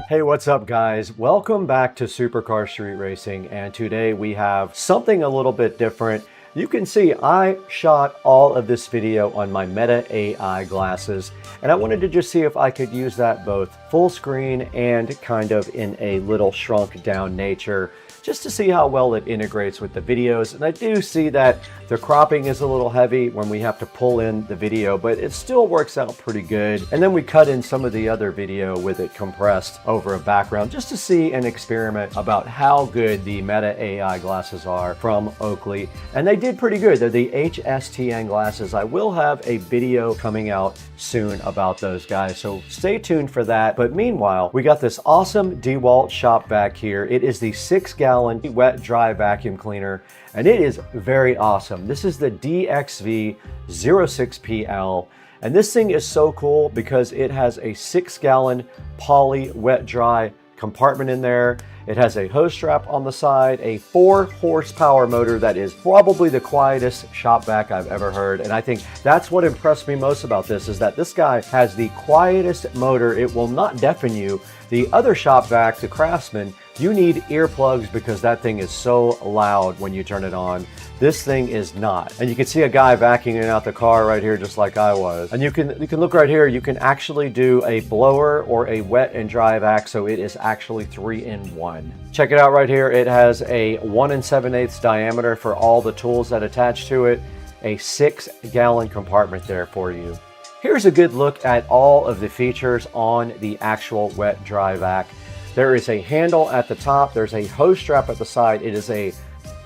Hey, what's up guys? Welcome back to Supercar Street Racing, and today we have something a little bit different. You can see I shot all of this video on my Meta AI glasses, and I wanted to just see if I could use that both full screen and kind of in a little shrunk down nature, just to see how well it integrates with the videos. And I do see that the cropping is a little heavy when we have to pull in the video, but it still works out pretty good. And then we cut in some of the other video with it compressed over a background, just to see and experiment about how good the Meta AI glasses are from Oakley. And they did pretty good. They're the HSTN glasses. I will have a video coming out soon about those guys, so stay tuned for that. But meanwhile, we got this awesome DeWalt shop vac here. It is the 6-gallon wet dry vacuum cleaner, and it is very awesome. This is the DXV06PL, and this thing is so cool because it has a 6-gallon poly wet dry compartment in there. It has a hose strap on the side, a 4-horsepower motor that is probably the quietest shop vac I've ever heard. And I think that's what impressed me most about this, is that this guy has the quietest motor. It will not deafen you. The other shop vac, the Craftsman, you need earplugs because that thing is so loud when you turn it on. This thing is not. And you can see a guy vacuuming out the car right here, just like I was. And you can look right here, you can actually do a blower or a wet and dry vac, so it is actually 3-in-1. Check it out right here. It has a 1 7/8 diameter for all the tools that attach to it, a 6-gallon compartment there for you. Here's a good look at all of the features on the actual wet dry vac. There is a handle at the top, there's a hose strap at the side. It is a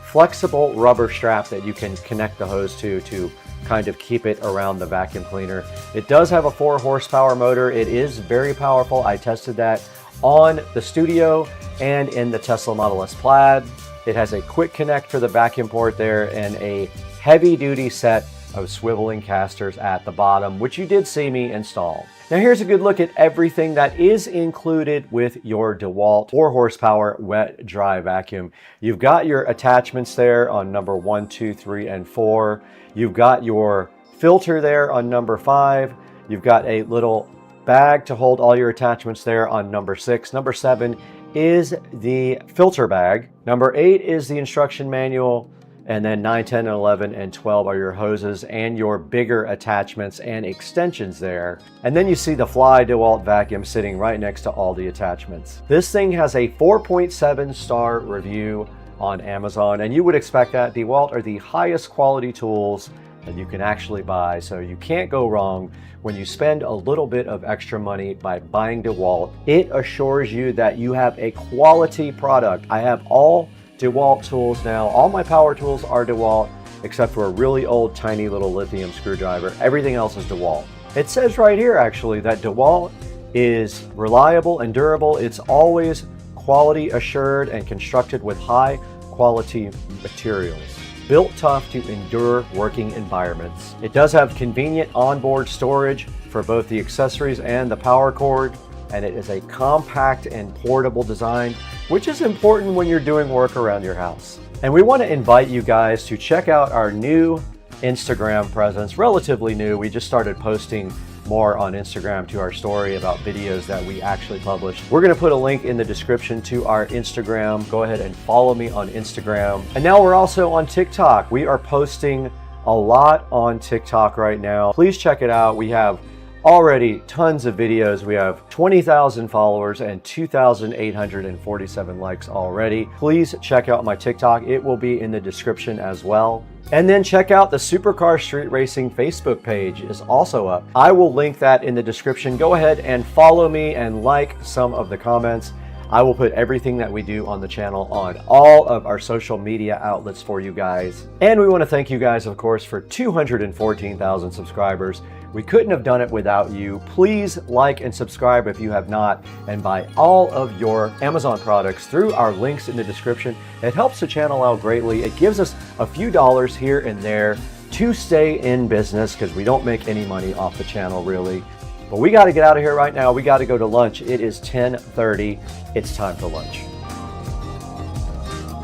flexible rubber strap that you can connect the hose to kind of keep it around the vacuum cleaner. It does have a 4-horsepower motor. It is very powerful. I tested that on the Studio and in the Tesla Model S Plaid. It has a quick connect for the vacuum port there and a heavy-duty set of swiveling casters at the bottom, which you did see me install. Now here's a good look at everything that is included with your DeWalt 4-horsepower wet dry vacuum. You've got your attachments there on number 1, 2, 3, and 4. You've got your filter there on number 5. You've got a little bag to hold all your attachments there on number 6. Number 7 is the filter bag. Number 8 is the instruction manual. And then 9, 10, 11, and 12 are your hoses and your bigger attachments and extensions there. And then you see the Fly DeWalt vacuum sitting right next to all the attachments. This thing has a 4.7 star review on Amazon, and you would expect that. DeWalt are the highest quality tools that you can actually buy, so you can't go wrong when you spend a little bit of extra money by buying DeWalt. It assures you that you have a quality product. I have all DeWalt tools now. All my power tools are DeWalt, except for a really old tiny little lithium screwdriver. Everything else is DeWalt. It says right here actually that DeWalt is reliable and durable. It's always quality assured and constructed with high quality materials, built tough to endure working environments. It does have convenient onboard storage for both the accessories and the power cord, and it is a compact and portable design, which is important when you're doing work around your house. And we want to invite you guys to check out our new Instagram presence, relatively new. We just started posting more on Instagram to our story about videos that we actually published. We're going to put a link in the description to our Instagram. Go ahead and follow me on Instagram. And now we're also on TikTok. We are posting a lot on TikTok right now. Please check it out. We have already tons of videos. We have 20,000 followers and 2,847 likes already. Please check out my TikTok. It will be in the description as well. And then check out the Supercar Street Racing Facebook page is also up. I will link that in the description. Go ahead and follow me and like some of the comments. I will put everything that we do on the channel on all of our social media outlets for you guys. And we want to thank you guys, of course, for 214,000 subscribers. We couldn't have done it without you. Please like and subscribe if you have not, and buy all of your Amazon products through our links in the description. It helps the channel out greatly. It gives us a few dollars here and there to stay in business because we don't make any money off the channel really. But we got to get out of here right now. We got to go to lunch. It is 10:30. It's time for lunch.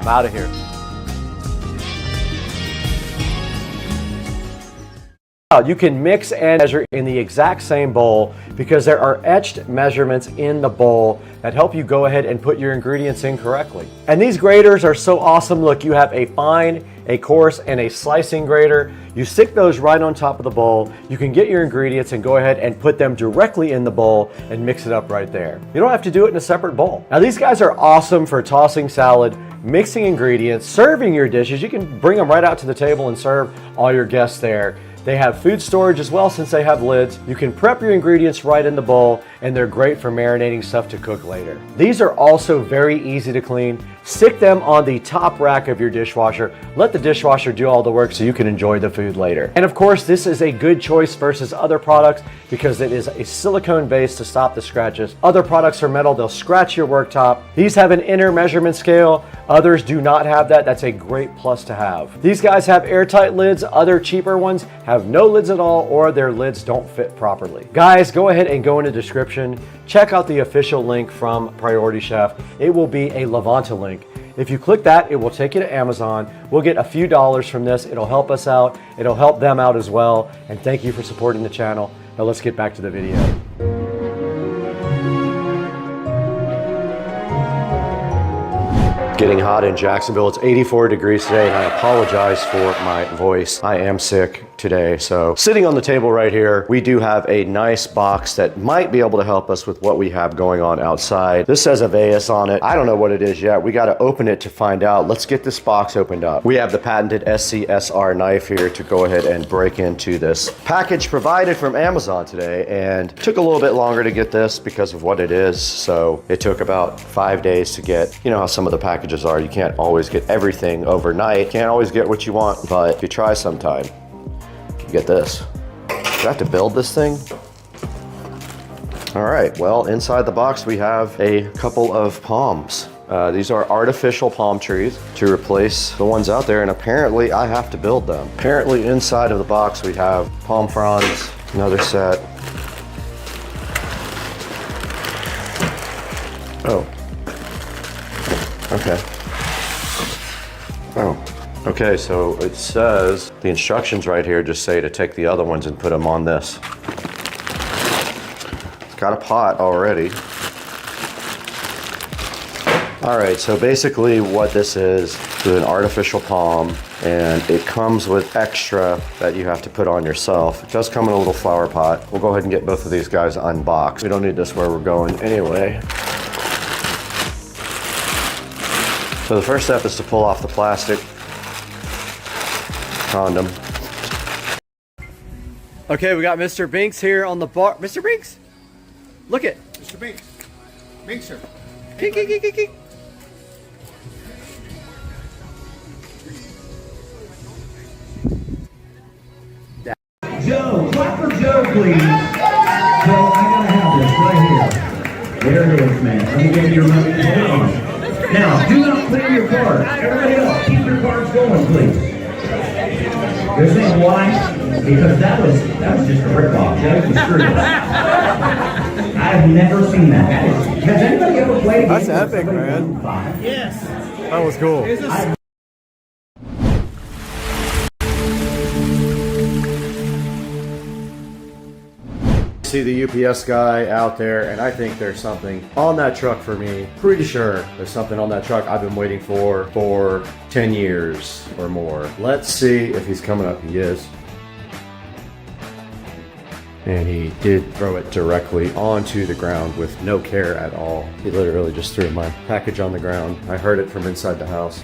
I'm out of here. You can mix and measure in the exact same bowl because there are etched measurements in the bowl that help you go ahead and put your ingredients in correctly. And these graters are so awesome. Look, you have a fine, a coarse, and a slicing grater. You stick those right on top of the bowl. You can get your ingredients and go ahead and put them directly in the bowl and mix it up right there. You don't have to do it in a separate bowl. Now these guys are awesome for tossing salad, mixing ingredients, serving your dishes. You can bring them right out to the table and serve all your guests there. They have food storage as well since they have lids. You can prep your ingredients right in the bowl, and they're great for marinating stuff to cook later. These are also very easy to clean. Stick them on the top rack of your dishwasher. Let the dishwasher do all the work so you can enjoy the food later. And of course, this is a good choice versus other products because it is a silicone base to stop the scratches. Other products are metal, they'll scratch your worktop. These have an inner measurement scale. Others do not have that. That's a great plus to have. These guys have airtight lids. Other cheaper ones have no lids at all, or their lids don't fit properly. Guys, go ahead and go in the description. Check out the official link from Priority Chef. It will be a Levanta link. If you click that, it will take you to Amazon. We'll get a few dollars from this. It'll help us out. It'll help them out as well. And thank you for supporting the channel. Now let's get back to the video. Getting hot in Jacksonville. It's 84 degrees today, and I apologize for my voice. I am sick today. So sitting on the table right here, we do have a nice box that might be able to help us with what we have going on outside. This says a VESA on it. I don't know what it is yet. We got to open it to find out. Let's get this box opened up. We have the patented SCSR knife here to go ahead and break into this package provided from Amazon today, and took a little bit longer to get this because of what it is. So it took about 5 days to get, you know how some of the packages are. You can't always get everything overnight. Can't always get what you want, but if you try sometime, you get this. Do I have to build this thing? All right, well, inside the box we have a couple of palms. These are artificial palm trees to replace the ones out there, and apparently I have to build them. Apparently inside of the box we have palm fronds, another set. Oh. Okay. Oh. Okay, so it says, the instructions right here just say to take the other ones and put them on this. It's got a pot already. All right, so basically what this is an artificial palm, and it comes with extra that you have to put on yourself. It does come in a little flower pot. We'll go ahead and get both of these guys unboxed. We don't need this where we're going anyway. So the first step is to pull off the plastic condom. Okay, we got Mr. Binks here on the bar. Mr. Binks, look it. Mr. Binks. Binkser. Kink, kink, kink, kink, kink. Joe, clap for Joe, please. Joe, I gotta have this right here. There it is, man. Let me give you your money. Hold on. Now, do not clear your cards. Everybody else, keep your cards going, please. You're saying why? Because that was just a rip-off. That was a screw-up. I've never seen that. Has anybody ever played a game? That's epic, man. Yes. That was cool. See the UPS guy out there, and I think there's something on that truck for me. Pretty sure there's something on that truck I've been waiting for 10 years or more. Let's see if he's coming up. He is. And he did throw it directly onto the ground with no care at all. He literally just threw my package on the ground. I heard it from inside the house.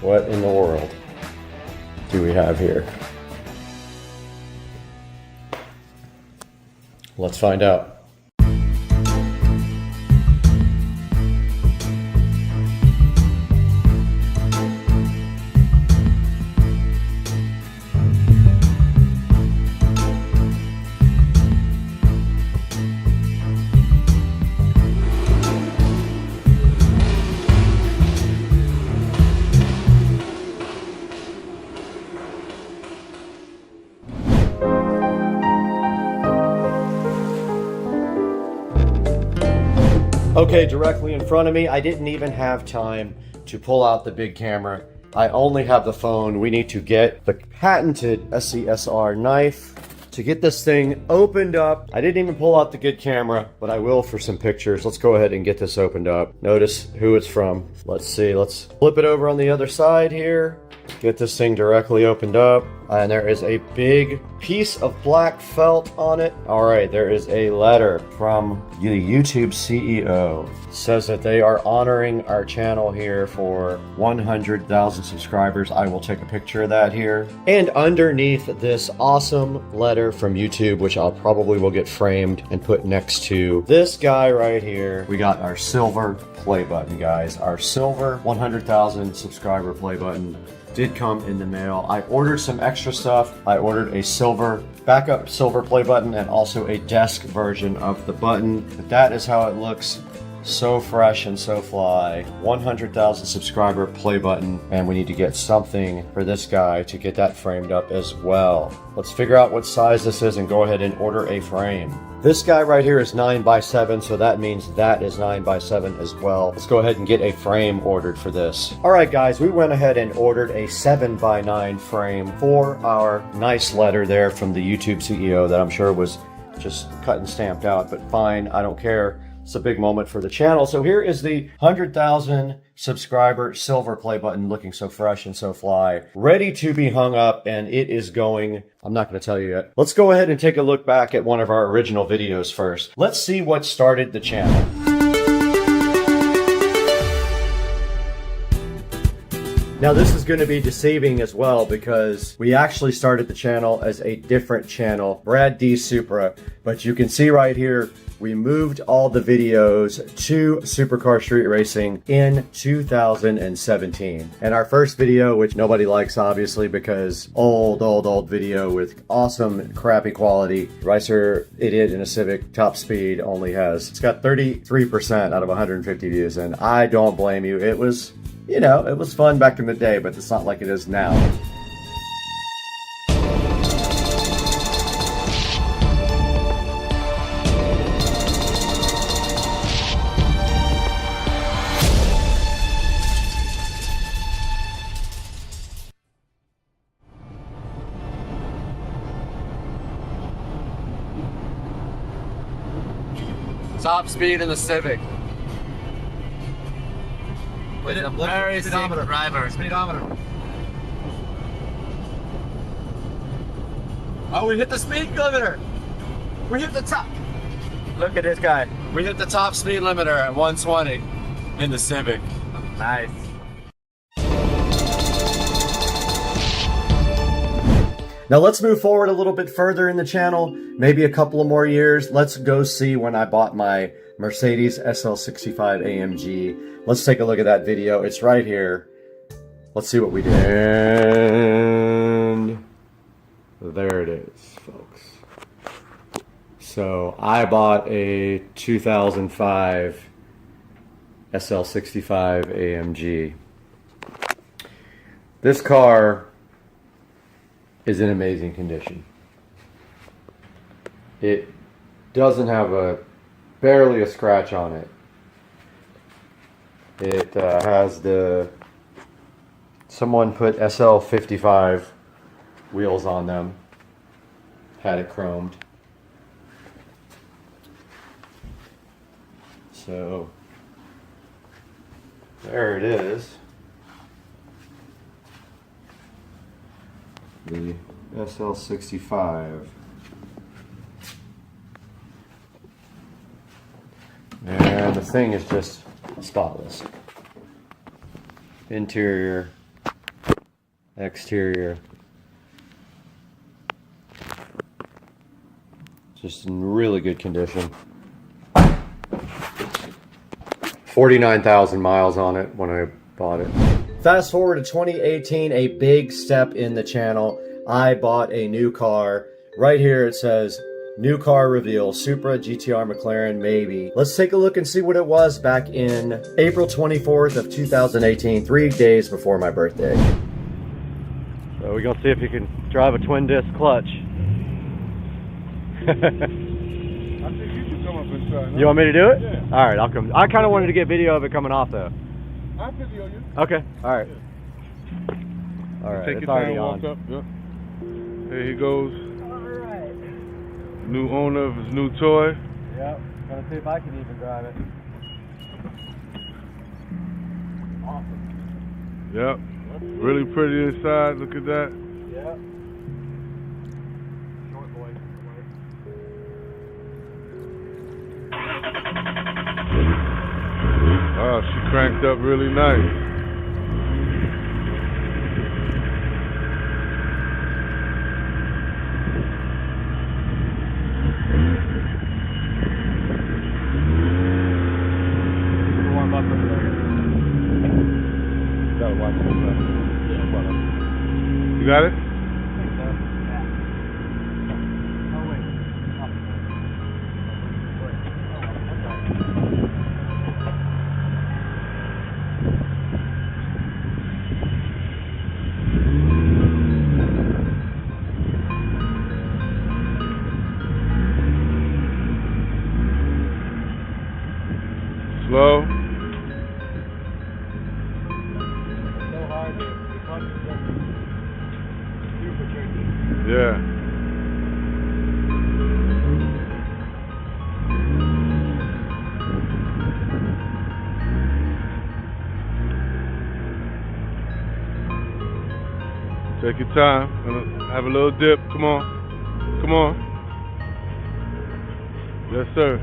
What in the world do we have here? Let's find out. Okay, directly in front of me, I didn't even have time to pull out the big camera. I only have the phone. We need to get the patented SCSR knife to get this thing opened up. I didn't even pull out the good camera, but I will for some pictures. Let's go ahead and get this opened up. Notice who it's from. Let's see, let's flip it over on the other side here. Get this thing directly opened up. And there is a big piece of black felt on it. All right, there is a letter from the YouTube CEO. It says that they are honoring our channel here for 100,000 subscribers. I will take a picture of that here. And underneath this awesome letter from YouTube, which I'll probably will get framed and put next to this guy right here, we got our silver play button, guys. Our silver 100,000 subscriber play button did come in the mail. I ordered some extra stuff. I ordered a silver backup silver play button and also a desk version of the button. But that is how it looks. So fresh and so fly. 100,000 subscriber play button, and we need to get something for this guy to get that framed up as well. Let's figure out what size this is and go ahead and order a frame. This guy right here is 9x7, so that means that is 9x7 as well. Let's go ahead and get a frame ordered for this. All right, guys, we went ahead and ordered a 7x9 frame for our nice letter there from the YouTube CEO that I'm sure was just cut and stamped out, but fine, I don't care. It's a big moment for the channel. So here is the 100,000 subscriber silver play button, looking so fresh and so fly, ready to be hung up, and it is going, I'm not going to tell you yet. Let's go ahead and take a look back at one of our original videos first. Let's see what started the channel. Now this is going to be deceiving as well because we actually started the channel as a different channel, Brad D Supra, but you can see right here, we moved all the videos to Supercar Street Racing in 2017. And our first video, which nobody likes obviously because old video with awesome crappy quality, Ricer Idiot in a Civic top speed only has, it's got 33% out of 150 views, and I don't blame you. It was, you know, it was fun back in the day, but it's not like it is now. Top speed in the Civic. With a very safe driver. Speedometer. Oh, we hit the speed limiter. We hit the top. Look at this guy. We hit the top speed limiter at 120 in the Civic. Nice. Now let's move forward a little bit further in the channel, maybe a couple of more years. Let's go see when I bought my Mercedes SL65 AMG. Let's take a look at that video. It's right here. Let's see what we did. And there it is, folks. So I bought a 2005 SL65 AMG. This car is in amazing condition. It doesn't have barely a scratch on it. It has someone put SL55 wheels on them, had it chromed. So there it is. The SL65. And the thing is just spotless. Interior, exterior. Just in really good condition. 49,000 miles on it when I bought it. Fast forward to 2018, a big step in the channel. I bought a new car. Right here it says, new car reveal, Supra, GTR, McLaren, maybe. Let's take a look and see what it was back in April 24th of 2018, 3 days before my birthday. So we're gonna see if you can drive a twin disc clutch. I think you should come up and try. You want me to do it? Yeah. All right, I'll come. I kind of wanted to get video of it coming off though. I'll video you. Okay, all right. All right, Take it's your already time, on. walk up. Yep. There he goes. All right. New owner of his new toy. Yep, gonna see if I can even drive it. Awesome. Yep. Really pretty inside. Look at that. Yep. Short boy. Oh, she cranked up really nice. You got it? Slow. Yeah. Take your time. Have a little dip. Come on. Come on. Yes, sir.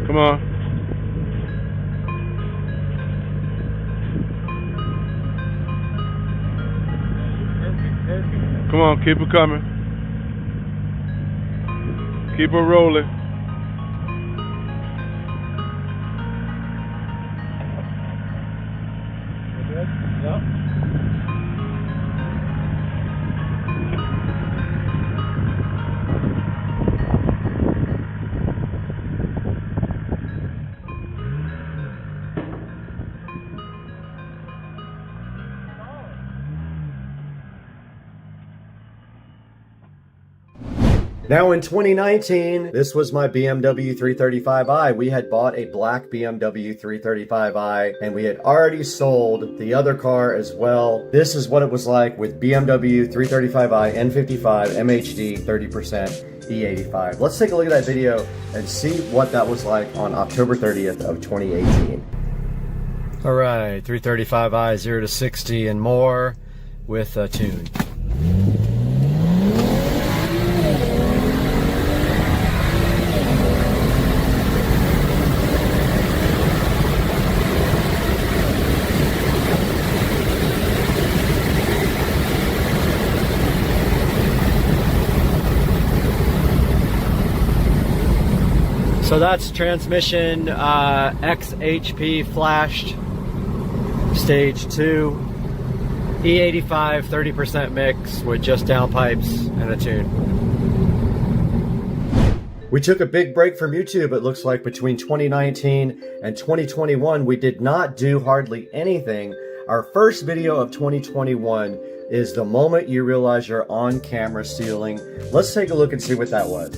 Come on. Come on, keep it coming. Keep it rolling. Now in 2019, this was my BMW 335i. We had bought a black BMW 335i and we had already sold the other car as well. This is what it was like with BMW 335i N55 MHD 30% E85. Let's take a look at that video and see what that was like on October 30th of 2018. All right, 335i 0 to 60 and more with a tune. So that's transmission XHP flashed, stage 2, E85 30% mix with just downpipes and a tune. We took a big break from YouTube. It looks like between 2019 and 2021 we did not do hardly anything. Our first video of 2021 is the moment you realize you're on camera stealing. Let's take a look and see what that was.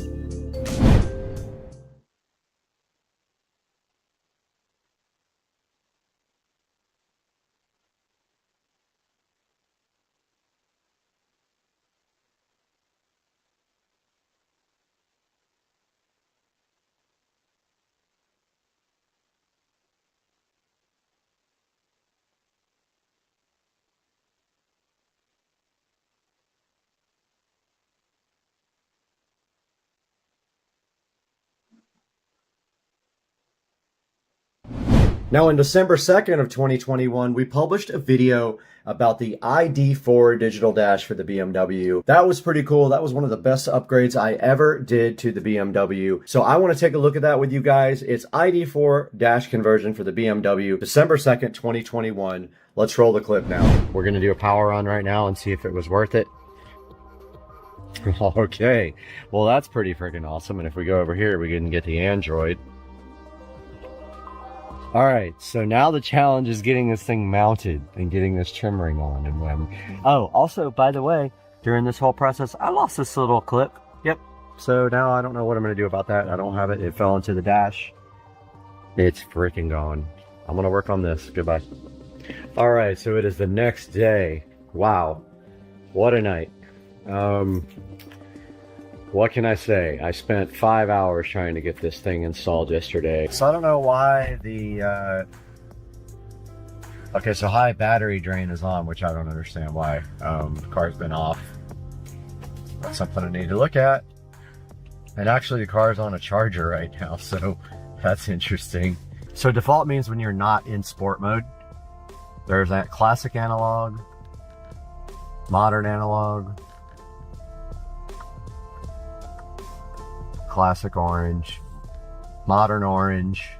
Now, on December 2nd of 2021, we published a video about the ID4 digital dash for the BMW. That was pretty cool. That was one of the best upgrades I ever did to the BMW. So I want to take a look at that with you guys. It's ID4 dash conversion for the BMW, December 2nd, 2021. Let's roll the clip now. We're going to do a power on right now and see if it was worth it. Okay, well, that's pretty freaking awesome. And if we go over here, we can get the Android. All right, so now the challenge is getting this thing mounted and getting this trim ring on. And when, oh, also, by the way, during this whole process, I lost this little clip. Yep. So now I don't know what I'm going to do about that. I don't have it. It fell into the dash. It's freaking gone. I'm going to work on this. Goodbye. All right, so it is the next day. Wow, what a night. What can I say? I spent 5 hours trying to get this thing installed yesterday. So I don't know why the, okay, so high battery drain is on, which I don't understand why. The car's been off. That's something I need to look at. And actually the car's on a charger right now, so that's interesting. So default means when you're not in sport mode. There's that classic analog, modern analog, classic orange, modern orange.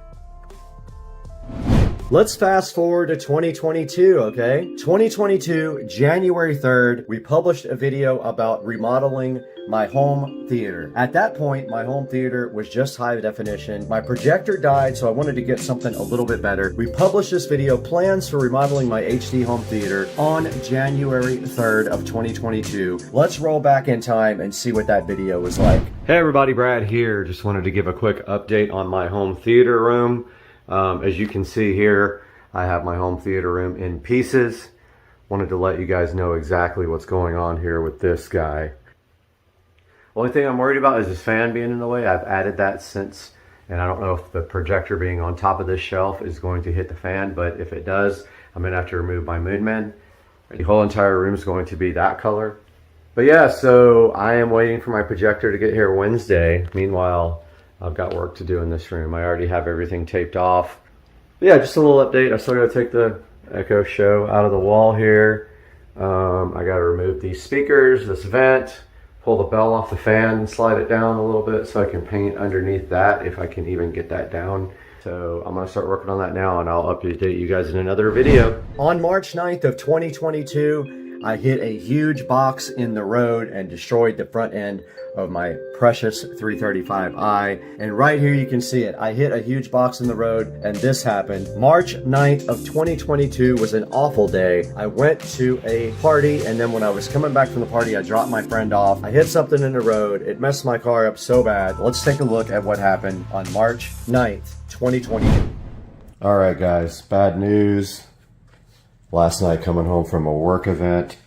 Let's fast forward to 2022, okay? 2022, January 3rd, we published a video about remodeling my home theater. At that point, my home theater was just high definition. My projector died, so I wanted to get something a little bit better. We published this video, plans for remodeling my HD home theater, on January 3rd of 2022. Let's roll back in time and see what that video was like. Hey everybody, Brad here. Just wanted to give a quick update on my home theater room. As you can see here, I have my home theater room in pieces. Wanted to let you guys know exactly what's going on here with this guy. Only thing I'm worried about is this fan being in the way. I've added that since, and I don't know if the projector being on top of this shelf is going to hit the fan, but if it does, I'm gonna have to remove my Moonman. The whole entire room is going to be that color. But yeah, so I am waiting for my projector to get here Wednesday. Meanwhile, I've got work to do in this room. I already have everything taped off. But yeah, just a little update. I still got to take the Echo Show out of the wall here. I got to remove these speakers, this vent, pull the bell off the fan and slide it down a little bit so I can paint underneath that if I can even get that down. So I'm going to start working on that now, and I'll update you guys in another video. On March 9th of 2022, I hit a huge box in the road and destroyed the front end of my precious 335i. And right here you can see it. I hit a huge box in the road and this happened. March 9th of 2022 was an awful day. I went to a party, and then when I was coming back from the party, I dropped my friend off. I hit something in the road. It messed my car up so bad. Let's take a look at what happened on March 9th, 2022. All right, guys, bad news. Last night coming home from a work event,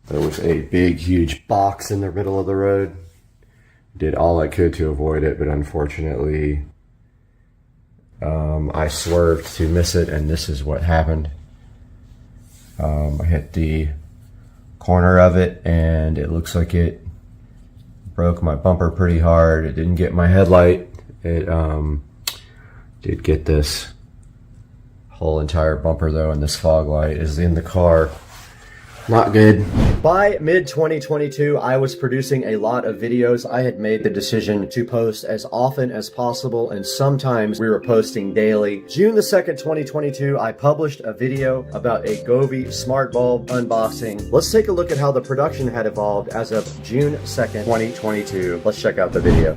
there was a big, huge box in the middle of the road. Did all I could to avoid it, but unfortunately, I swerved to miss it, and this is what happened. I hit the corner of it, and it looks like it broke my bumper pretty hard. It didn't get my headlight. It did get this whole entire bumper though, and this fog light is in the car. Not good. By mid-2022, I was producing a lot of videos. I had made the decision to post as often as possible, and sometimes we were posting daily. June the 2nd, 2022, I published a video about a Govee smart bulb unboxing. Let's take a look at how the production had evolved as of June 2nd, 2022. Let's check out the video.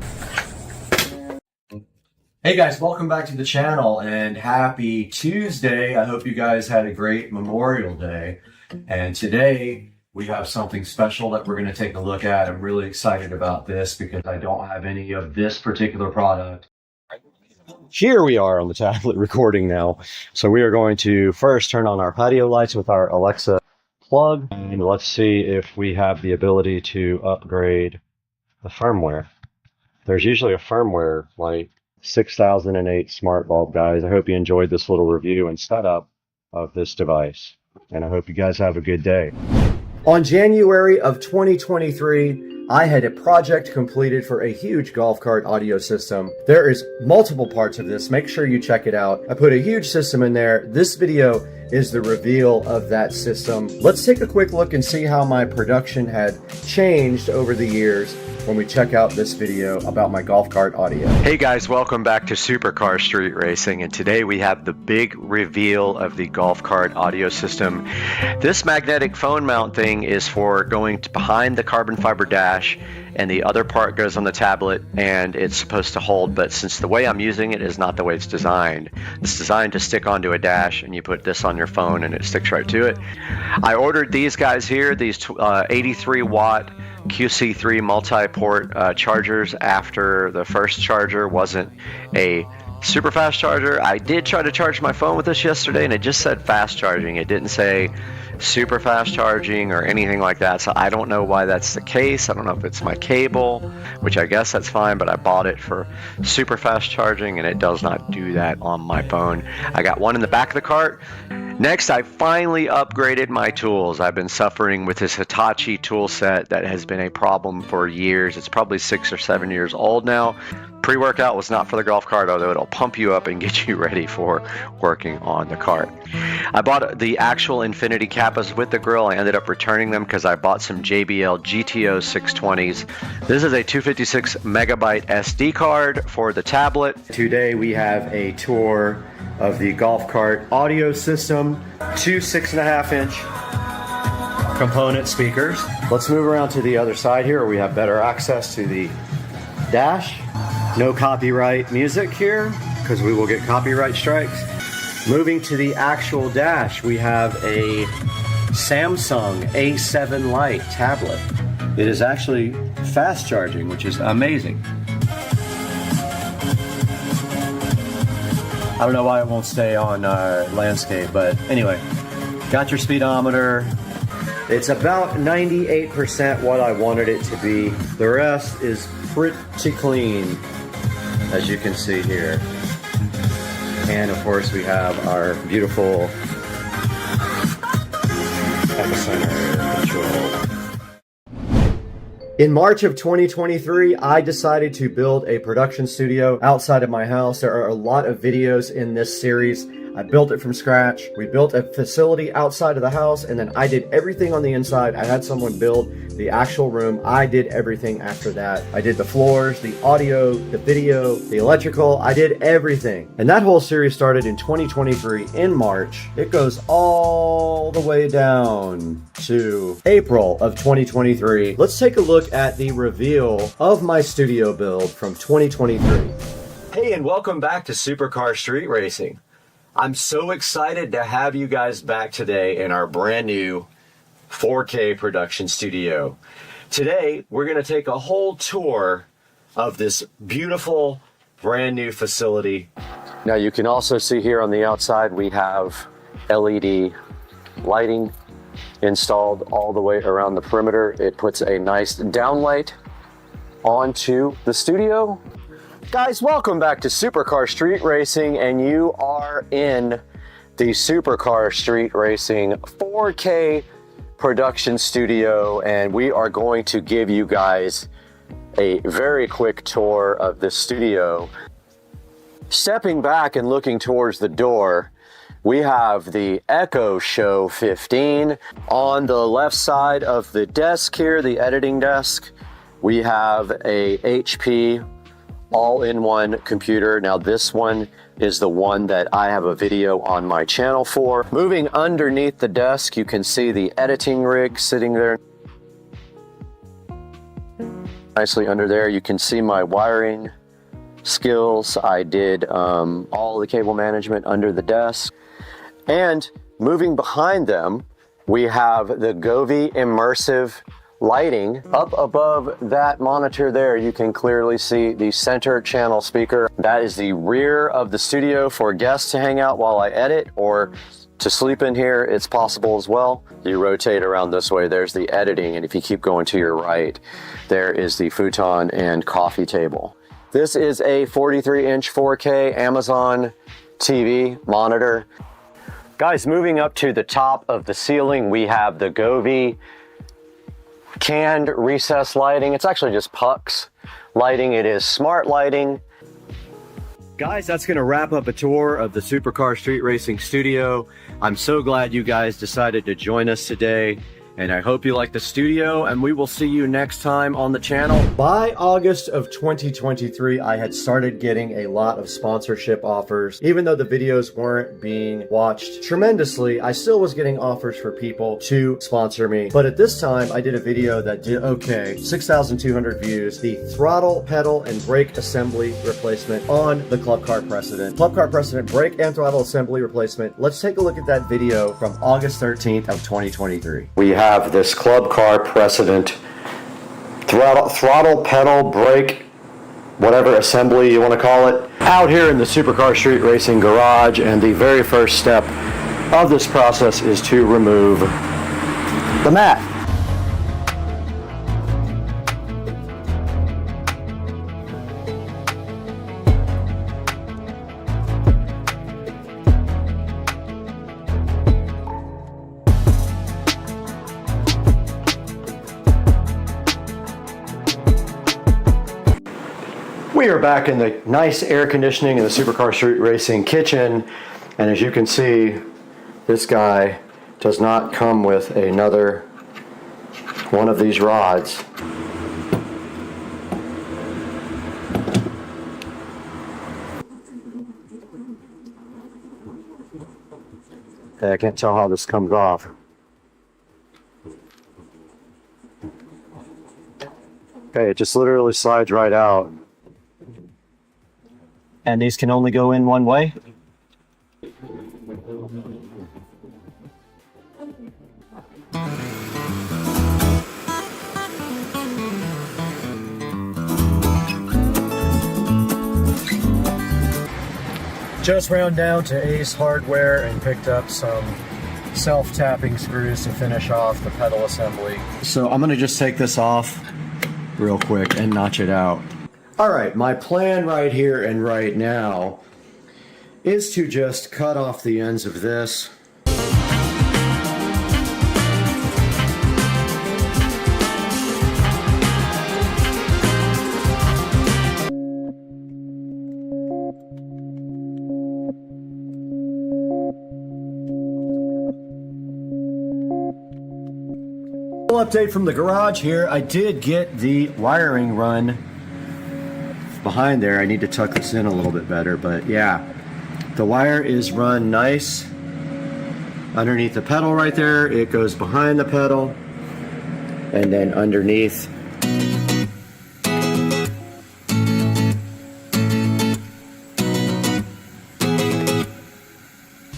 Hey guys, welcome back to the channel and happy Tuesday. I hope you guys had a great Memorial Day. And today we have something special that we're going to take a look at. I'm really excited about this because I don't have any of this particular product. Here we are on the tablet recording now. So we are going to first turn on our patio lights with our Alexa plug, and let's see if we have the ability to upgrade the firmware. There's usually a firmware like 6008 smart bulb, guys. I hope you enjoyed this little review and setup of this device, and I hope you guys have a good day. On January of 2023, I had a project completed for a huge golf cart audio system. There is multiple parts of this. Make sure you check it out. I put a huge system in there. This video is the reveal of that system. Let's take a quick look and see how my production had changed over the years when we check out this video about my golf cart audio. Hey guys, welcome back to Supercar Street Racing, and today we have the big reveal of the golf cart audio system. This magnetic phone mount thing is for going behind the carbon fiber dash, and the other part goes on the tablet and it's supposed to hold, but since the way I'm using it is not the way it's designed. It's designed to stick onto a dash and you put this on your phone and it sticks right to it. I ordered these guys here, these 83 watt QC3 multi-port chargers after the first charger wasn't a super fast charger. I did try to charge my phone with this yesterday and it just said fast charging. It didn't say super fast charging or anything like that, so I don't know why that's the case. I don't know if it's my cable, which I guess that's fine, but I bought it for super fast charging and it does not do that on my phone. I got one in the back of the cart. Next, I finally upgraded my tools. I've been suffering with this Hitachi tool set that has been a problem for years. It's probably 6 or 7 years old now. Pre-workout was not for the golf cart, although it'll pump you up and get you ready for working on the cart. I bought the actual Infinity Kappas with the grill. I ended up returning them because I bought some JBL GTO 620s. This is a 256 megabyte SD card for the tablet. Today we have a tour of the golf cart audio system, two 6.5 inch component speakers. Let's move around to the other side here where we have better access to the dash. No copyright music here because we will get copyright strikes. Moving to the actual dash, we have a Samsung A7 Lite tablet. It is actually fast charging, which is amazing. I don't know why it won't stay on landscape, but anyway, got your speedometer. It's about 98% what I wanted it to be. The rest is pretty clean, as you can see here. And of course we have our beautiful epicenter control. In March of 2023, I decided to build a production studio outside of my house. There are a lot of videos in this series. I built it from scratch. We built a facility outside of the house, and then I did everything on the inside. I had someone build the actual room. I did everything after that. I did the floors, the audio, the video, the electrical. I did everything. And that whole series started in 2023 in March. It goes all the way down to April of 2023. Let's take a look at the reveal of my studio build from 2023. Hey, and welcome back to Supercar Street Racing. I'm so excited to have you guys back today in our brand new 4K production studio. Today, we're going to take a whole tour of this beautiful brand new facility. Now you can also see here on the outside, we have LED lighting installed all the way around the perimeter. It puts a nice downlight onto the studio. Guys, welcome back to Supercar Street Racing, and you are in the Supercar Street Racing 4K production studio, and we are going to give you guys a very quick tour of the studio. Stepping back and looking towards the door, we have the Echo Show 15. On the left side of the desk here, the editing desk, we have a HP all-in-one computer. Now this one is the one that I have a video on my channel for. Moving underneath the desk, you can see the editing rig sitting there. Nicely under there, you can see my wiring skills. I did all the cable management under the desk. And moving behind them, we have the Govee immersive lighting. Up above that monitor there, you can clearly see the center channel speaker. That is the rear of the studio for guests to hang out while I edit, or to sleep in here. It's possible as well. You rotate around this way, there's the editing, and if you keep going to your right, there is the futon and coffee table. This is a 43-inch 4K Amazon TV monitor. Guys, moving up to the top of the ceiling, we have the Govee canned recessed lighting. It's actually just pucks lighting. It is smart lighting. Guys, that's going to wrap up a tour of the Supercar Street Racing Studio. I'm so glad you guys decided to join us today, and I hope you like the studio, and we will see you next time on the channel. By August of 2023, I had started getting a lot of sponsorship offers. Even though the videos weren't being watched tremendously, I still was getting offers for people to sponsor me. But at this time, I did a video that did okay, 6,200 views, the throttle, pedal, and brake assembly replacement on the Club Car Precedent. Club Car Precedent brake and throttle assembly replacement. Let's take a look at that video from August 13th of 2023. We have this Club Car Precedent throttle, pedal, brake, whatever assembly you want to call it, out here in the Supercar Street Racing garage, and the very first step of this process is to remove the mat. We are back in the nice air conditioning in the Supercar Street Racing kitchen, and as you can see, this guy does not come with another one of these rods. Okay, I can't tell how this comes off. Okay, it just literally slides right out. And these can only go in one way. Just ran down to Ace Hardware and picked up some self-tapping screws to finish off the pedal assembly. So I'm gonna just take this off real quick and notch it out. All right, my plan right here and right now is to just cut off the ends of this. Update from the garage here. I did get the wiring run behind there. I need to tuck this in a little bit better, but yeah, the wire is run nice underneath the pedal right there. It goes behind the pedal and then underneath.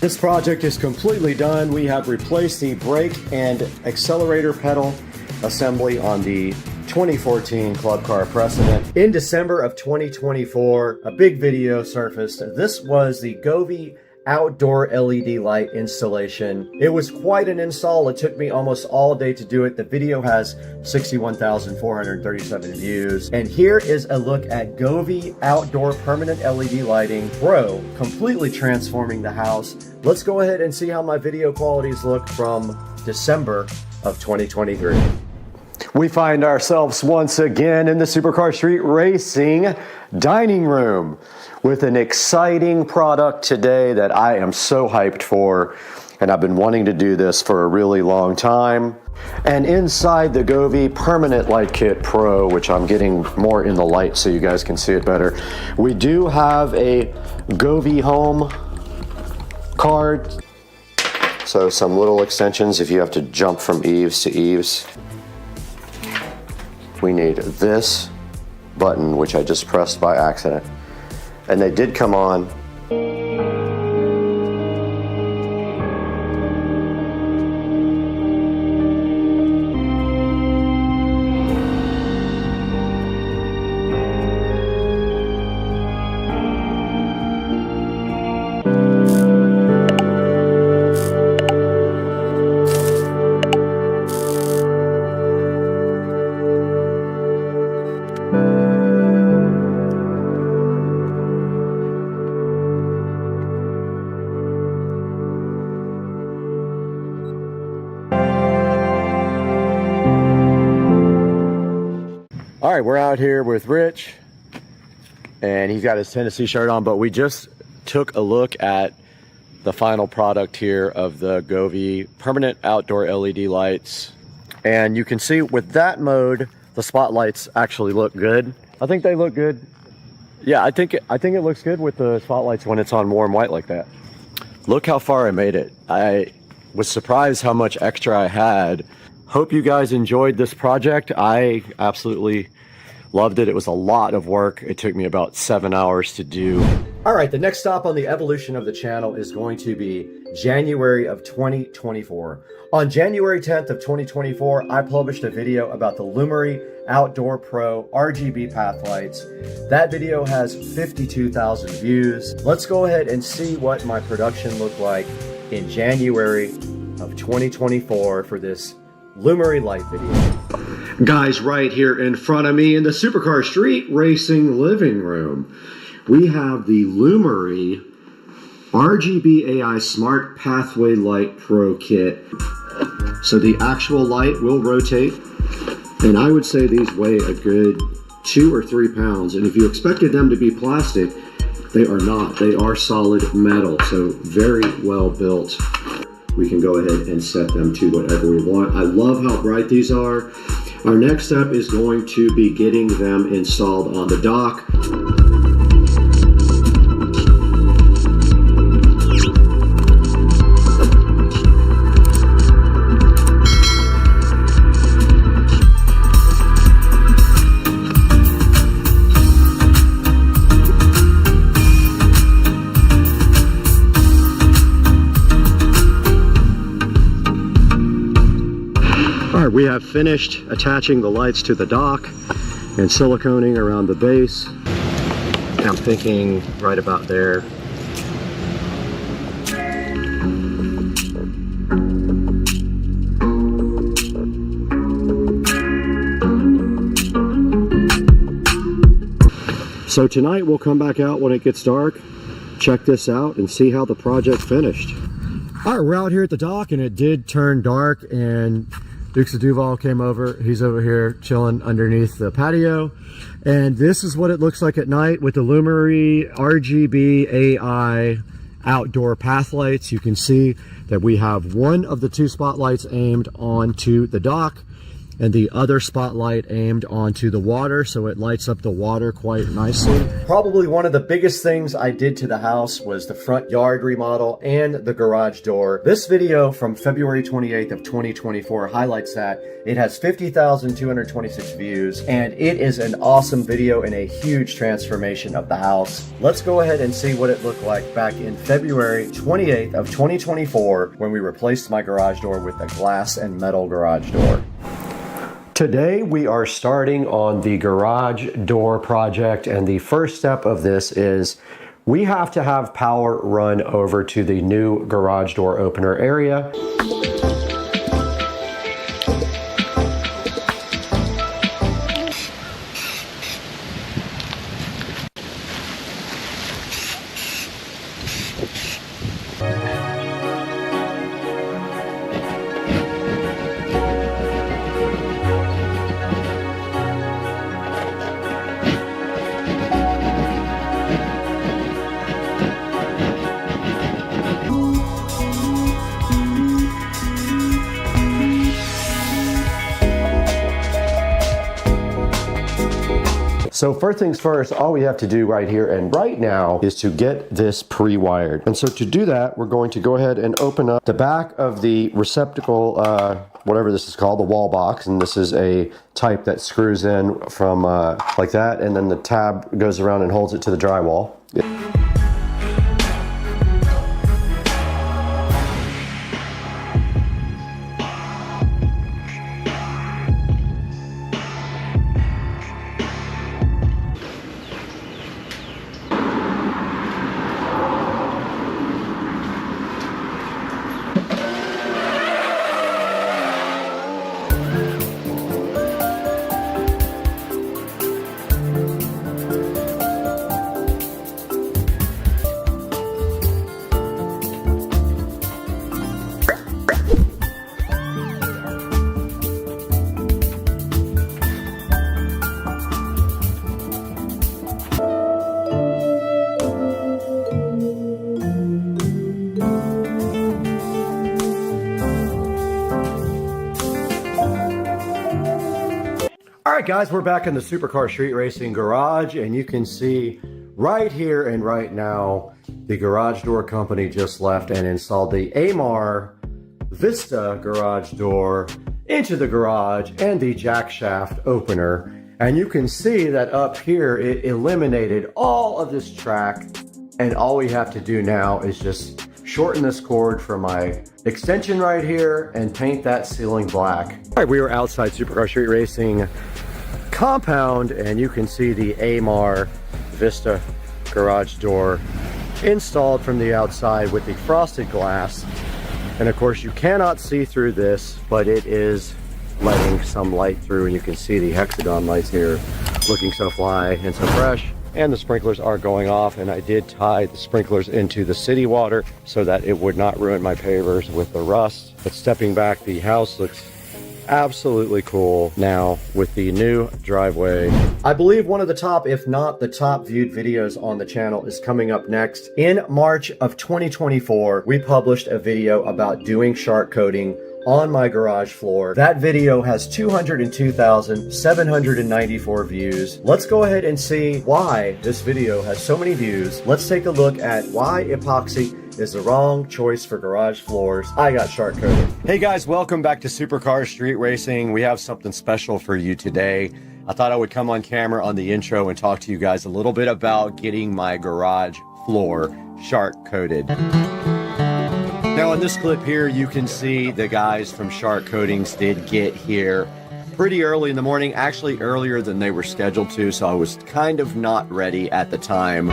This project is completely done. We have replaced the brake and accelerator pedal assembly on the 2014 Club Car Precedent. In December of 2024, a big video surfaced. This was the Govee outdoor LED light installation. It was quite an install. It took me almost all day to do it. The video has 61,437 views. And here is a look at Govee outdoor permanent LED lighting Pro, completely transforming the house. Let's go ahead and see how my video qualities look from December of 2023. We find ourselves once again in the Supercar Street Racing dining room with an exciting product today that I am so hyped for, and I've been wanting to do this for a really long time. And inside the Govee Permanent Light Kit Pro, which I'm getting more in the light so you guys can see it better, we do have a Govee Home card. So some little extensions if you have to jump from eaves to eaves. We need this button, which I just pressed by accident. And they did come on. All right, we're out here with Rich, and he's got his Tennessee shirt on, but we just took a look at the final product here of the Govee permanent outdoor LED lights. And you can see with that mode, the spotlights actually look good. I think they look good. Yeah, I think it looks good with the spotlights when it's on warm white like that. Look how far I made it. I was surprised how much extra I had. Hope you guys enjoyed this project. I absolutely loved it. It was a lot of work. It took me about 7 hours to do. All right, the next stop on the evolution of the channel is going to be January of 2024. On January 10th of 2024, I published a video about the Lumery Outdoor Pro RGB path lights. That video has 52,000 views. Let's go ahead and see what my production looked like in January of 2024 for this Lumery light video. Guys, right here in front of me in the Supercar Street Racing living room, we have the Lumery RGB AI Smart Pathway Light Pro Kit. So the actual light will rotate, and I would say these weigh a good 2 or 3 pounds. And if you expected them to be plastic, they are not. They are solid metal, so very well built. We can go ahead and set them to whatever we want. I love how bright these are. Our next step is going to be getting them installed on the dock. We have finished attaching the lights to the dock and siliconing around the base. I'm thinking right about there. So tonight we'll come back out when it gets dark, check this out, and see how the project finished. All right, we're out here at the dock, and it did turn dark, and Dukes of Duval came over. He's over here chilling underneath the patio. And this is what it looks like at night with the Lumery RGB AI outdoor path lights. You can see that we have one of the 2 spotlights aimed onto the dock and the other spotlight aimed onto the water, so it lights up the water quite nicely. Probably one of the biggest things I did to the house was the front yard remodel and the garage door. This video from February 28th of 2024 highlights that. It has 50,226 views, and it is an awesome video and a huge transformation of the house. Let's go ahead and see what it looked like back in February 28th of 2024 when we replaced my garage door with a glass and metal garage door. Today we are starting on the garage door project, and the first step of this is we have to have power run over to the new garage door opener area. So first things first, all we have to do right here and right now is to get this pre-wired. And so to do that, we're going to go ahead and open up the back of the receptacle, whatever this is called, the wall box. And this is a type that screws in from like that. And then the tab goes around and holds it to the drywall. right, guys, we're back in the Supercar Street Racing garage, and you can see right here and right now, the garage door company just left and installed the AMAR VESA garage door into the garage and the jack shaft opener. And you can see that up here, it eliminated all of this track. And all we have to do now is just shorten this cord for my extension right here and paint that ceiling black. All right, we are outside Supercar Street Racing compound, and you can see the AMAR VESA garage door installed from the outside with the frosted glass. And of course, you cannot see through this, but it is letting some light through, and you can see the hexagon lights here looking so fly and so fresh. And the sprinklers are going off, and I did tie the sprinklers into the city water so that it would not ruin my pavers with the rust. But stepping back, the house looks absolutely cool now with the new driveway. I believe one of the top, if not the top viewed videos on the channel is coming up next. In March of 2024, we published a video about doing shark coating on my garage floor. That video has 202,794 views. Let's go ahead and see why this video has so many views. Let's take a look at why epoxy is the wrong choice for garage floors. I got shark coated. Hey guys, welcome back to Supercar Street Racing. We have something special for you today. I thought I would come on camera on the intro and talk to you guys a little bit about getting my garage floor shark coated. Now in this clip here, you can see the guys from Shark Coatings did get here pretty early in the morning, actually earlier than they were scheduled to, so I was kind of not ready at the time.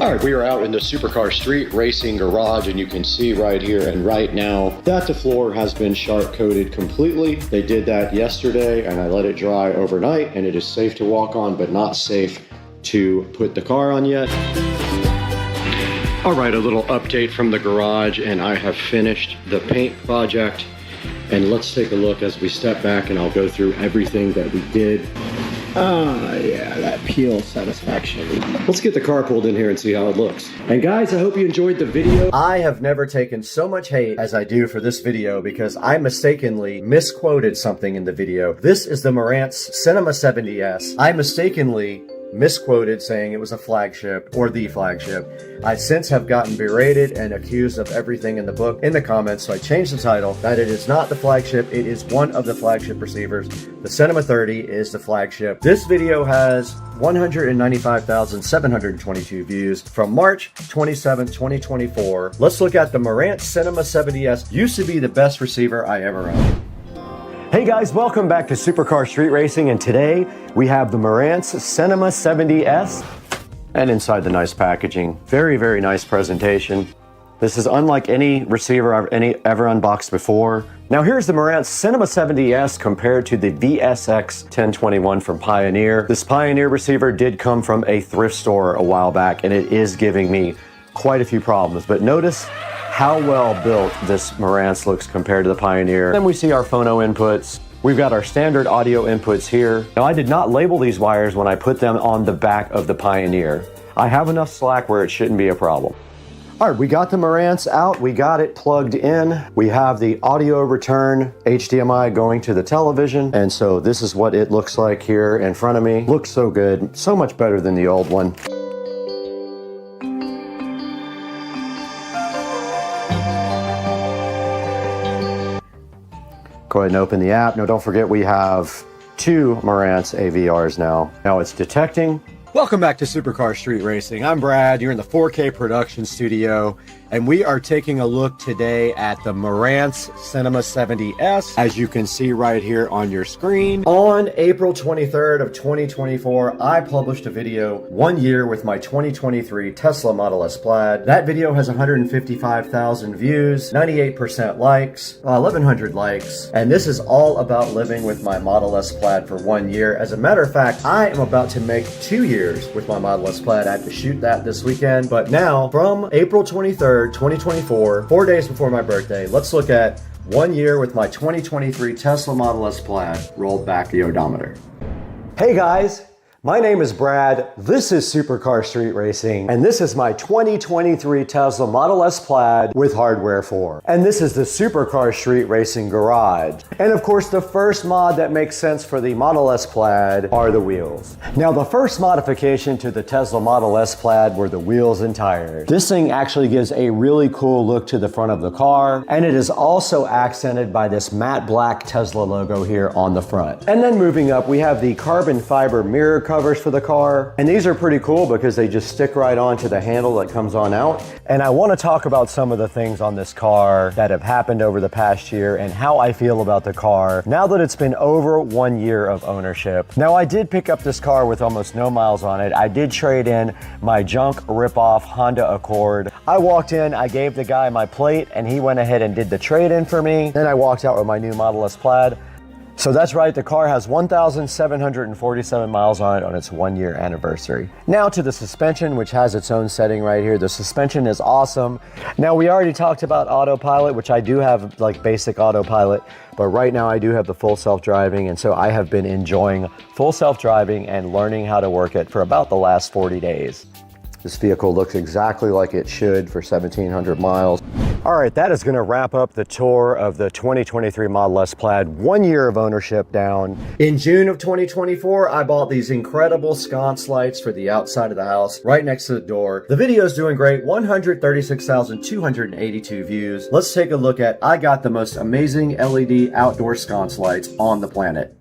All right, we are out in the Supercar Street Racing garage, and you can see right here and right now that the floor has been shark coated completely. They did that yesterday, and I let it dry overnight, and it is safe to walk on, but not safe to put the car on yet. All right, a little update from the garage, and I have finished the paint project. And let's take a look as we step back, and I'll go through everything that we did. Yeah, that peel satisfaction. Let's get the car pulled in here and see how it looks. And guys, I hope you enjoyed the video. I have never taken so much hate as I do for this video because I mistakenly misquoted something in the video. This is the Marantz Cinema 70S. I mistakenly misquoted saying it was a flagship or the flagship. I since have gotten berated and accused of everything in the book in the comments, so I changed the title that it is not the flagship, it is one of the flagship receivers. The Cinema 30 is the flagship. This video has 195,722 views from March 27, 2024. Let's look at the Marantz Cinema 70S. Used to be the best receiver I ever owned. Hey guys, welcome back to Supercar Street Racing, and today we have the Marantz Cinema 70S, and inside the nice packaging, very, very nice presentation. This is unlike any receiver I've ever unboxed before. Now here's the Marantz Cinema 70S compared to the VSX 1021 from Pioneer. This Pioneer receiver did come from a thrift store a while back, and it is giving me quite a few problems, but notice how well built this Marantz looks compared to the Pioneer. Then we see our phono inputs. We've got our standard audio inputs here. Now I did not label these wires when I put them on the back of the Pioneer. I have enough slack where it shouldn't be a problem. All right, we got the Marantz out, we got it plugged in. We have the audio return HDMI going to the television. And so this is what it looks like here in front of me. Looks so good, so much better than the old one. Go ahead and open the app. Now don't forget we have 2 Marantz AVRs now. Now it's detecting. Welcome back to Supercar Street Racing. I'm Brad, you're in the 4K production studio, and we are taking a look today at the Marantz Cinema 70S, as you can see right here on your screen. On April 23rd of 2024, I published a video 1 year with my 2023 Tesla Model S Plaid. That video has 155,000 views, 98% likes, 1,100 likes, and this is all about living with my Model S Plaid for 1 year. As a matter of fact, I am about to make 2 years with my Model S Plaid. I had to shoot that this weekend, but now from April 23rd, 2024, 4 days before my birthday, let's look at 1 year with my 2023 Tesla Model S Plaid. Rolled back the odometer. Hey guys, my name is Brad, this is Supercar Street Racing, and this is my 2023 Tesla Model S Plaid with hardware 4. And this is the Supercar Street Racing garage. And of course, the first mod that makes sense for the Model S Plaid are the wheels. Now, the first modification to the Tesla Model S Plaid were the wheels and tires. This thing actually gives a really cool look to the front of the car, and it is also accented by this matte black Tesla logo here on the front. And then moving up, we have the carbon fiber mirror covers for the car, and these are pretty cool because they just stick right onto the handle that comes on out. And I want to talk about some of the things on this car that have happened over the past year and how I feel about the car now that it's been over 1 year of ownership. Now, I did pick up this car with almost no miles on it. I did trade in my junk rip-off Honda Accord. I walked in, I gave the guy my plate, and he went ahead and did the trade-in for me. Then I walked out with my new Model S Plaid. So that's right, the car has 1,747 miles on it on its 1 year anniversary. Now to the suspension, which has its own setting right here. The suspension is awesome. Now, we already talked about autopilot, which I do have like basic autopilot, but right now I do have the full self-driving, and so I have been enjoying full self-driving and learning how to work it for about the last 40 days. This vehicle looks exactly like it should for 1,700 miles. All right, that is gonna wrap up the tour of the 2023 Model S Plaid, 1 year of ownership down. In June of 2024, I bought these incredible sconce lights for the outside of the house, right next to the door. The video is doing great, 136,282 views. Let's take a look at, I got the most amazing LED outdoor sconce lights on the planet.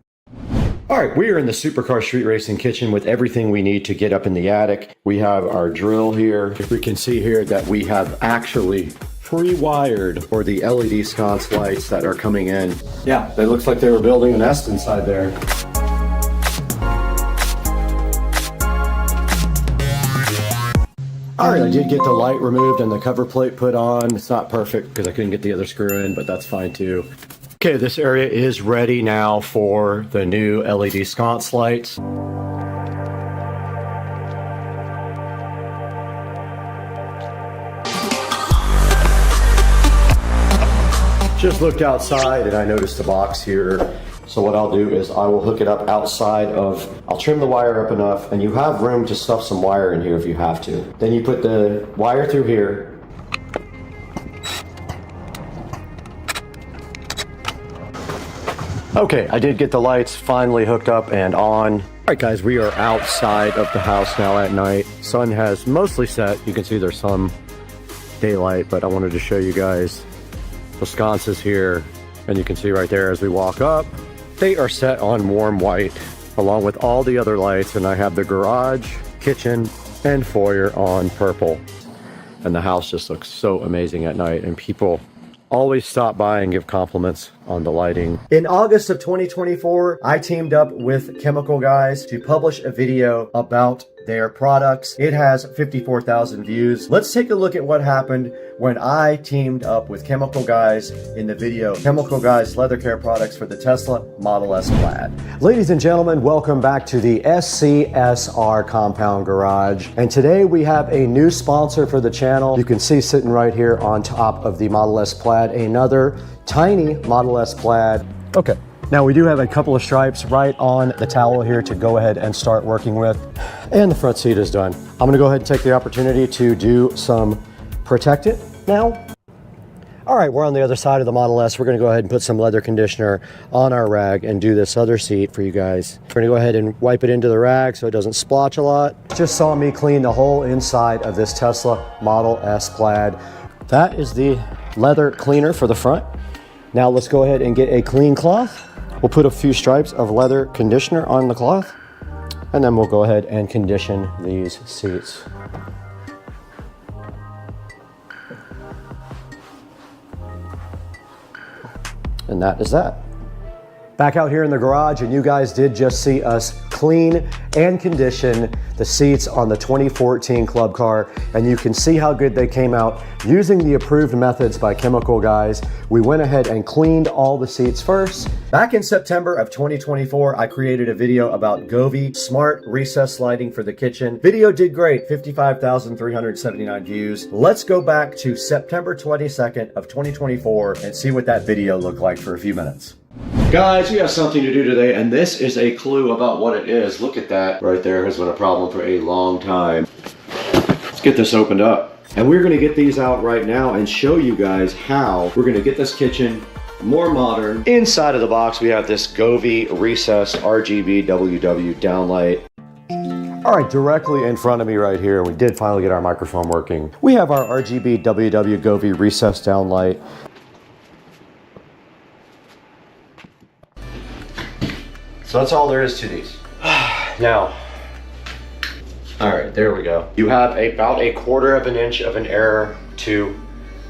All right, we are in the Supercar Street Racing kitchen with everything we need to get up in the attic. We have our drill here. If we can see here that we have actually pre-wired for the LED sconce lights that are coming in. Yeah, it looks like they were building a nest inside there. All right, I did get the light removed and the cover plate put on. It's not perfect because I couldn't get the other screw in, but that's fine too. Okay, this area is ready now for the new LED sconce lights. Just looked outside and I noticed the box here. So what I'll do is I will hook it up outside of, I'll trim the wire up enough, and you have room to stuff some wire in here if you have to. Then you put the wire through here. Okay, I did get the lights finally hooked up and on. All right, guys, we are outside of the house now at night. Sun has mostly set. You can see there's some daylight, but I wanted to show you guys the sconces here. And you can see right there as we walk up, they are set on warm white along with all the other lights. And I have the garage, kitchen, and foyer on purple. And the house just looks so amazing at night, and people always stop by and give compliments on the lighting. In August of 2024, I teamed up with Chemical Guys to publish a video about their products. It has 54,000 views. Let's take a look at what happened when I teamed up with Chemical Guys in the video Chemical Guys Leather Care Products for the Tesla Model S Plaid. Ladies and gentlemen, welcome back to the SCSR Compound Garage. And today we have a new sponsor for the channel. You can see sitting right here on top of the Model S Plaid, another tiny Model S Plaid. Okay. Now we do have a couple of stripes right on the towel here to go ahead and start working with. And the front seat is done. I'm gonna go ahead and take the opportunity to do some protectant now. All right, we're on the other side of the Model S. We're gonna go ahead and put some leather conditioner on our rag and do this other seat for you guys. We're gonna go ahead and wipe it into the rag so it doesn't splotch a lot. Just saw me clean the whole inside of this Tesla Model S Plaid. That is the leather cleaner for the front. Now let's go ahead and get a clean cloth. We'll put a few stripes of leather conditioner on the cloth, and then we'll go ahead and condition these seats. And that is that. Back out here in the garage, and you guys did just see us clean and condition the seats on the 2014 Club Car, and you can see how good they came out using the approved methods by Chemical Guys. We went ahead and cleaned all the seats first. Back in September of 2024, I created a video about Govee Smart Recess Lighting for the kitchen. Video did great, 55,379 views. Let's go back to September 22nd of 2024 and see what that video looked like for a few minutes. Guys, we have something to do today, and this is a clue about what it is. Look at that right there, has been a problem for a long time. Let's get this opened up. And we're gonna get these out right now and show you guys how we're gonna get this kitchen more modern. Inside of the box, we have this Govee Recess RGB WW downlight. All right, directly in front of me right here, we did finally get our microphone working. We have our RGB WW Govee Recess downlight. So that's all there is to these. Now, all right, there we go. You have about 1/4 of an inch of an error to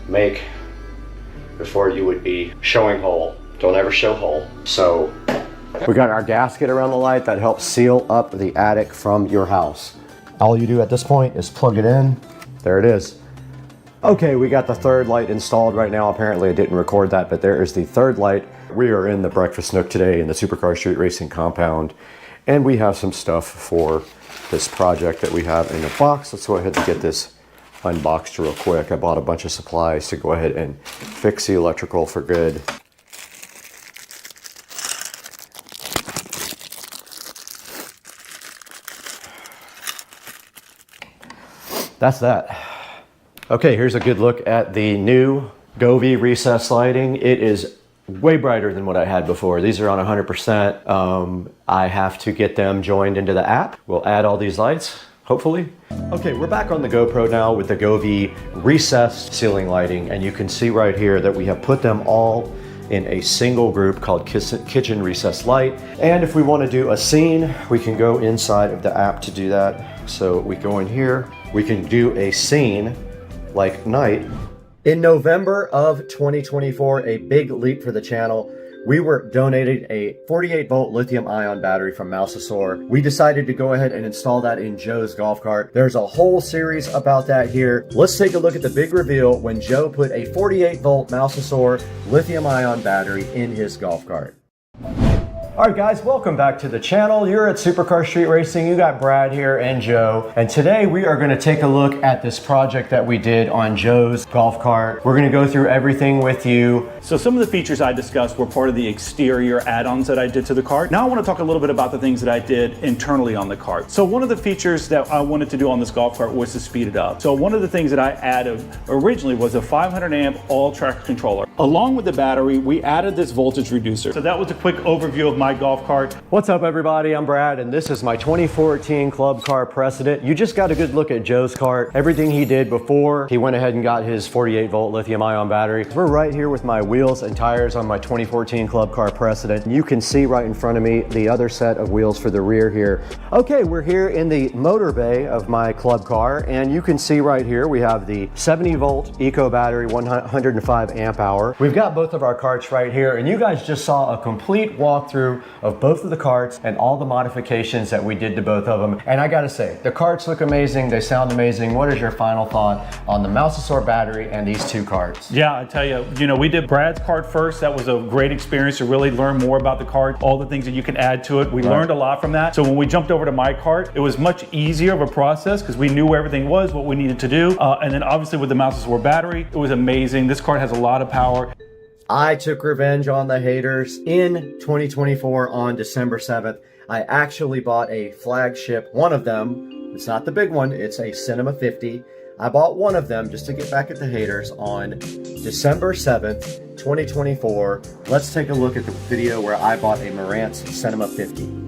make before you would be showing hole. Don't ever show hole. So we got our gasket around the light that helps seal up the attic from your house. All you do at this point is plug it in. There it is. Okay, we got the third light installed right now. Apparently I didn't record that, but there is the third light. We are in the Breakfast Nook today in the Supercar Street Racing compound, and we have some stuff for this project that we have in the box. Let's go ahead and get this unboxed real quick. I bought a bunch of supplies to go ahead and fix the electrical for good. That's that. Okay, here's a good look at the new Govee Recess lighting. It is way brighter than what I had before. These are on 100%. I have to get them joined into the app. We'll add all these lights, hopefully. Okay, we're back on the GoPro now with the Govee Recess ceiling lighting, and you can see right here that we have put them all in a single group called Kitchen Recess Light. And if we want to do a scene, we can go inside of the app to do that. So we go in here, we can do a scene like night. In November of 2024, a big leap for the channel. We were donated a 48-volt lithium-ion battery from Mousesaur. We decided to go ahead and install that in Joe's golf cart. There's a whole series about that here. Let's take a look at the big reveal when Joe put a 48-volt Mousesaur lithium-ion battery in his golf cart. All right, guys, welcome back to the channel. You're at Supercar Street Racing. You got Brad here and Joe. And today we are gonna take a look at this project that we did on Joe's golf cart. We're gonna go through everything with you. So some of the features I discussed were part of the exterior add-ons that I did to the cart. Now I want to talk a little bit about the things that I did internally on the cart. So one of the features that I wanted to do on this golf cart was to speed it up. So one of the things that I added originally was a 500 amp all track controller. Along with the battery, we added this voltage reducer. So that was a quick overview of my golf cart. What's up everybody, I'm Brad and this is my 2014 Club Car Precedent. You just got a good look at Joe's cart. Everything he did before, he went ahead and got his 48 volt lithium ion battery. We're right here with my wheels and tires on my 2014 Club Car Precedent. You can see right in front of me the other set of wheels for the rear here. Okay, we're here in the motor bay of my Club Car and you can see right here we have the 70 volt eco battery, 105 amp hour. We've got both of our carts right here and you guys just saw a complete walkthrough of both of the carts and all the modifications that we did to both of them. And I gotta say, the carts look amazing, they sound amazing. What is your final thought on the Mousesaur battery and these two carts? Yeah, I tell you, we did Brad's cart first. That was a great experience to really learn more about the cart, all the things that you can add to it. We learned a lot from that. So when we jumped over to my cart, it was much easier of a process because we knew where everything was, what we needed to do. And then obviously with the Mousesaur battery, it was amazing. This cart has a lot of power. I took revenge on the haters in 2024 on December 7th. I actually bought a flagship, one of them. It's not the big one, it's a Cinema 50. I bought one of them just to get back at the haters on December 7th, 2024. Let's take a look at the video where I bought a Marantz Cinema 50.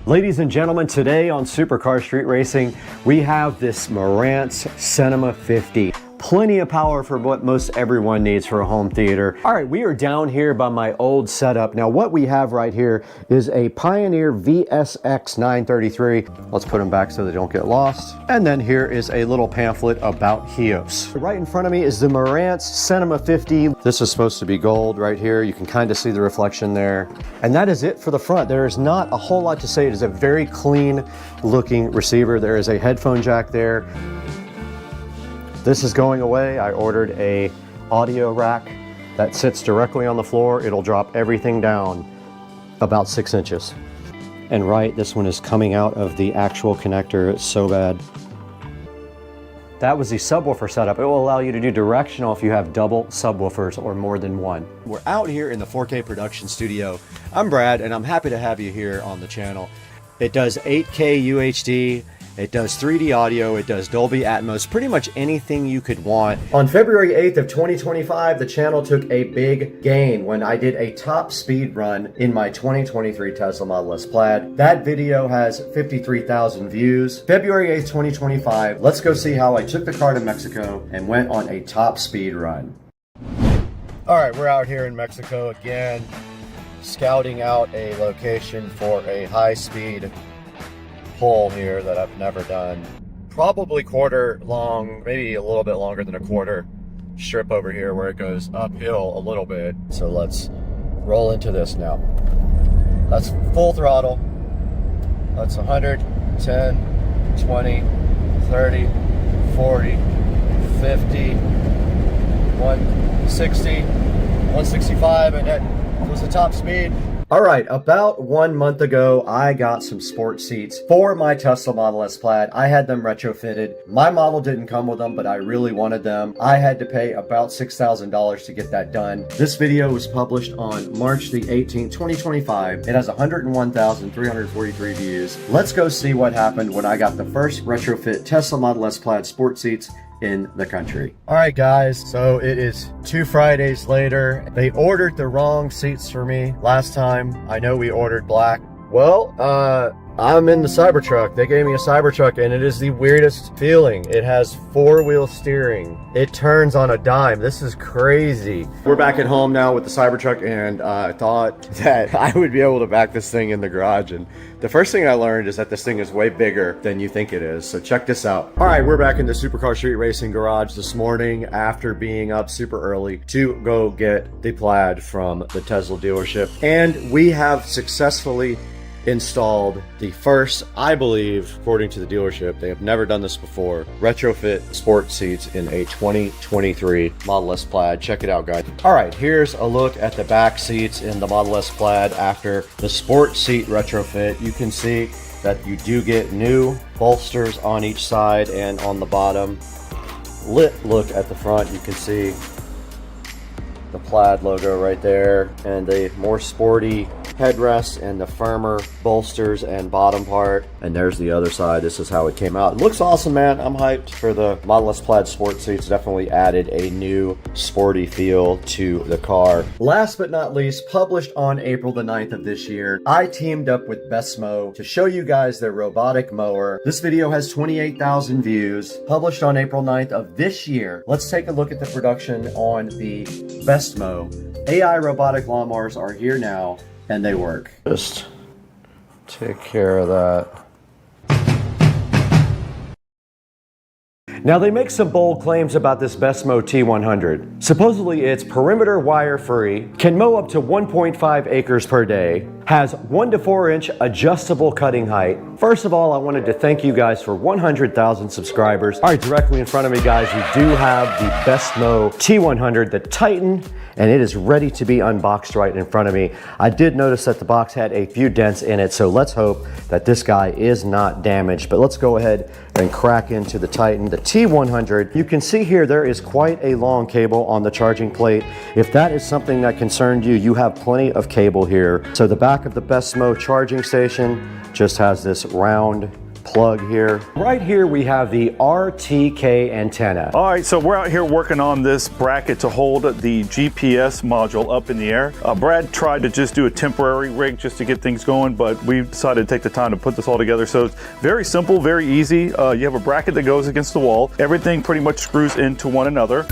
Ladies and gentlemen, today on Supercar Street Racing, we have this Marantz Cinema 50. Plenty of power for what most everyone needs for a home theater. All right, we are down here by my old setup. Now what we have right here is a Pioneer VSX 933. Let's put them back so they don't get lost. And then here is a little pamphlet about Hios. Right in front of me is the Marantz Cinema 50. This is supposed to be gold right here. You can kind of see the reflection there. And that is it for the front. There is not a whole lot to say. It is a very clean looking receiver. There is a headphone jack there. This is going away. I ordered a audio rack that sits directly on the floor. It'll drop everything down about 6 inches. And right, this one is coming out of the actual connector. It's so bad. That was the subwoofer setup. It will allow you to do directional if you have double subwoofers or more than one. We're out here in the 4K production studio. I'm Brad and I'm happy to have you here on the channel. It does 8K UHD. It does 3D audio, it does Dolby Atmos, pretty much anything you could want. On February 8th of 2025, the channel took a big gain when I did a top speed run in my 2023 Tesla Model S Plaid. That video has 53,000 views. February 8th, 2025, let's go see how I took the car to Mexico and went on a top speed run. All right, we're out here in Mexico again, scouting out a location for a high-speed pull here that I've never done. Probably quarter long, maybe a little bit longer than a quarter strip over here where it goes uphill a little bit. So let's roll into this now. That's full throttle. That's 100, 10, 20, 30, 40, 50, 160, 165, and that was the top speed. All right, about 1 month ago, I got some sport seats for my Tesla Model S Plaid. I had them retrofitted. My model didn't come with them, but I really wanted them. I had to pay about $6,000 to get that done. This video was published on March the 18th, 2025. It has 101,343 views. Let's go see what happened when I got the first retrofit Tesla Model S Plaid sport seats in the country. All right, guys, so it is 2 Fridays later. They ordered the wrong seats for me last time. I know we ordered black. Well, I'm in the Cybertruck. They gave me a Cybertruck and it is the weirdest feeling. It has 4-wheel steering. It turns on a dime. This is crazy. We're back at home now with the Cybertruck and I thought that I would be able to back this thing in the garage, and the first thing I learned is that this thing is way bigger than you think it is. So check this out. All right, we're back in the Supercar Street Racing garage this morning after being up super early to go get the Plaid from the Tesla dealership. And we have successfully installed the first, I believe, according to the dealership, they have never done this before, retrofit sport seats in a 2023 Model S Plaid. Check it out, guys. All right, here's a look at the back seats in the Model S Plaid after the sport seat retrofit. You can see that you do get new bolsters on each side and on the bottom. Lit look at the front, you can see the Plaid logo right there and a more sporty headrest and the firmer bolsters and bottom part. And there's the other side. This is how it came out. It looks awesome, man. I'm hyped for the Model S Plaid sport seats. Definitely added a new sporty feel to the car. Last but not least, published on April the 9th of this year, I teamed up with Besmo to show you guys their robotic mower. This video has 28,000 views, published on April 9th of this year. Let's take a look at the production on the Besmo. AI robotic lawnmowers are here now, and they work. Just take care of that. Now, they make some bold claims about this Besmo T100. Supposedly, it's perimeter wire free, can mow up to 1.5 acres per day, has 1 to 4 inch adjustable cutting height. First of all, I wanted to thank you guys for 100,000 subscribers. All right, directly in front of me, guys, we do have the Besmo T100, the Titan, and it is ready to be unboxed right in front of me. I did notice that the box had a few dents in it, so let's hope that this guy is not damaged. But let's go ahead and crack into the Titan, the T100. You can see here there is quite a long cable on the charging plate. If that is something that concerned you, you have plenty of cable here. So the back of the Besmo charging station just has this round plug here. Right here we have the RTK antenna. All right, so we're out here working on this bracket to hold the GPS module up in the air. Brad tried to just do a temporary rig just to get things going, but we decided to take the time to put this all together. So it's very simple, very easy. You have a bracket that goes against the wall. Everything pretty much screws into one another.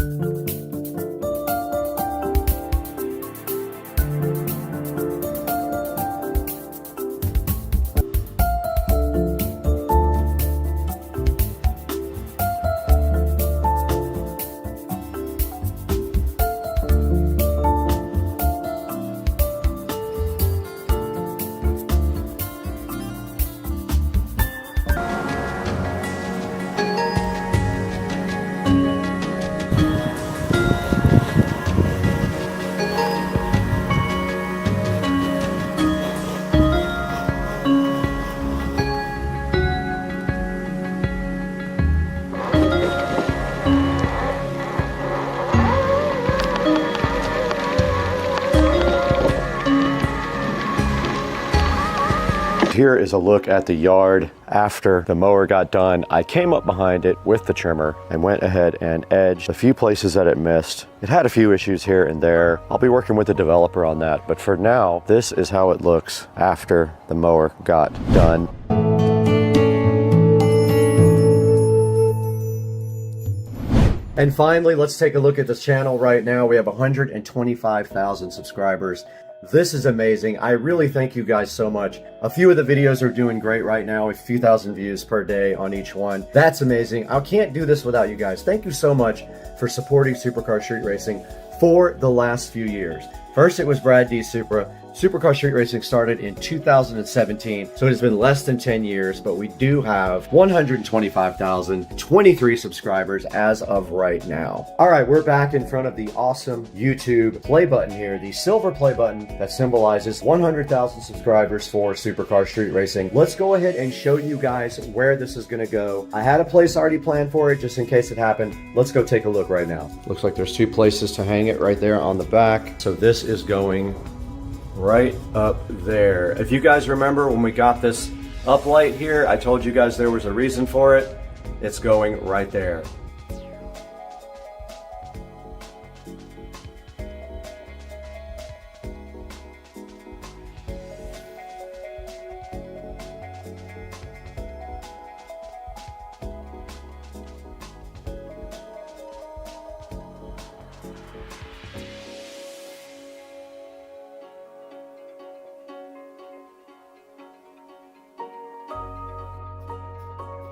Here is a look at the yard after the mower got done. I came up behind it with the trimmer and went ahead and edged a few places that it missed. It had a few issues here and there. I'll be working with the developer on that, but for now, this is how it looks after the mower got done. And finally, let's take a look at this channel right now. We have 125,000 subscribers. This is amazing. I really thank you guys so much. A few of the videos are doing great right now, a few thousand views per day on each one. That's amazing. I can't do this without you guys. Thank you so much for supporting Supercar Street Racing for the last few years. First, it was Brad D. Supra. Supercar Street Racing started in 2017, so it has been less than 10 years, but we do have 125,023 subscribers as of right now. All right, we're back in front of the awesome YouTube play button here, the silver play button that symbolizes 100,000 subscribers for Supercar Street Racing. Let's go ahead and show you guys where this is going to go. I had a place already planned for it just in case it happened. Let's go take a look right now. Looks like there's 2 places to hang it right there on the back. So this is going right up there. If you guys remember when we got this uplight here, I told you guys there was a reason for it. It's going right there.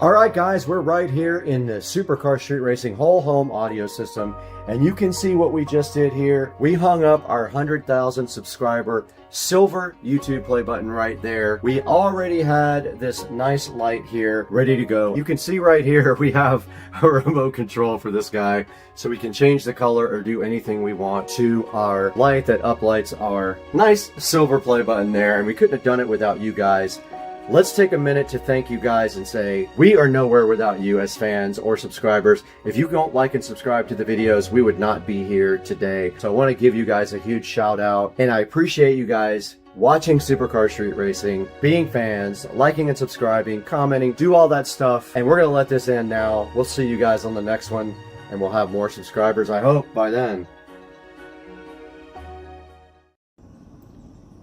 All right, guys, we're right here in the Supercar Street Racing whole home audio system, and you can see what we just did here. We hung up our 100,000 subscriber silver YouTube play button right there. We already had this nice light here ready to go. You can see right here we have a remote control for this guy, so we can change the color or do anything we want to our light that uplights our nice silver play button there, and we couldn't have done it without you guys. Let's take a minute to thank you guys and say we are nowhere without you as fans or subscribers. If you don't like and subscribe to the videos, we would not be here today. So I want to give you guys a huge shout out, and I appreciate you guys watching Supercar Street Racing, being fans, liking and subscribing, commenting, do all that stuff. And we're going to let this end now. We'll see you guys on the next one, and we'll have more subscribers, I hope, by then.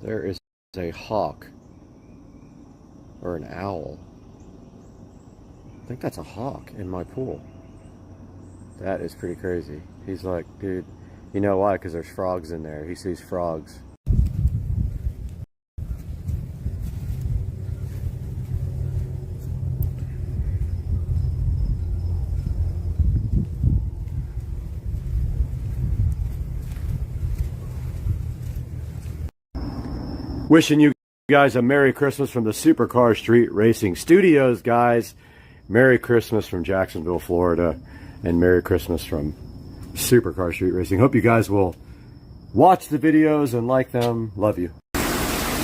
There is a hawk. Or an owl. I think that's a hawk in my pool. That is pretty crazy. He's like, dude, you know why? Because there's frogs in there. He sees frogs. Wishing you guys a Merry Christmas from the Supercar Street Racing Studios, guys. Merry Christmas from Jacksonville, Florida, and Merry Christmas from Supercar Street Racing. Hope you guys will watch the videos and like them. Love you.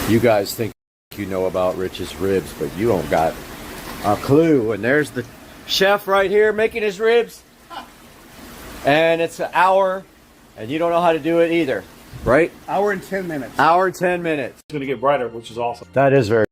You guys think you know about Rich's ribs, but you don't got a clue. And there's the chef right here making his ribs. And it's an hour, and you don't know how to do it either. Right? Hour and 10 minutes. Hour and 10 minutes. It's going to get brighter, which is awesome. That is very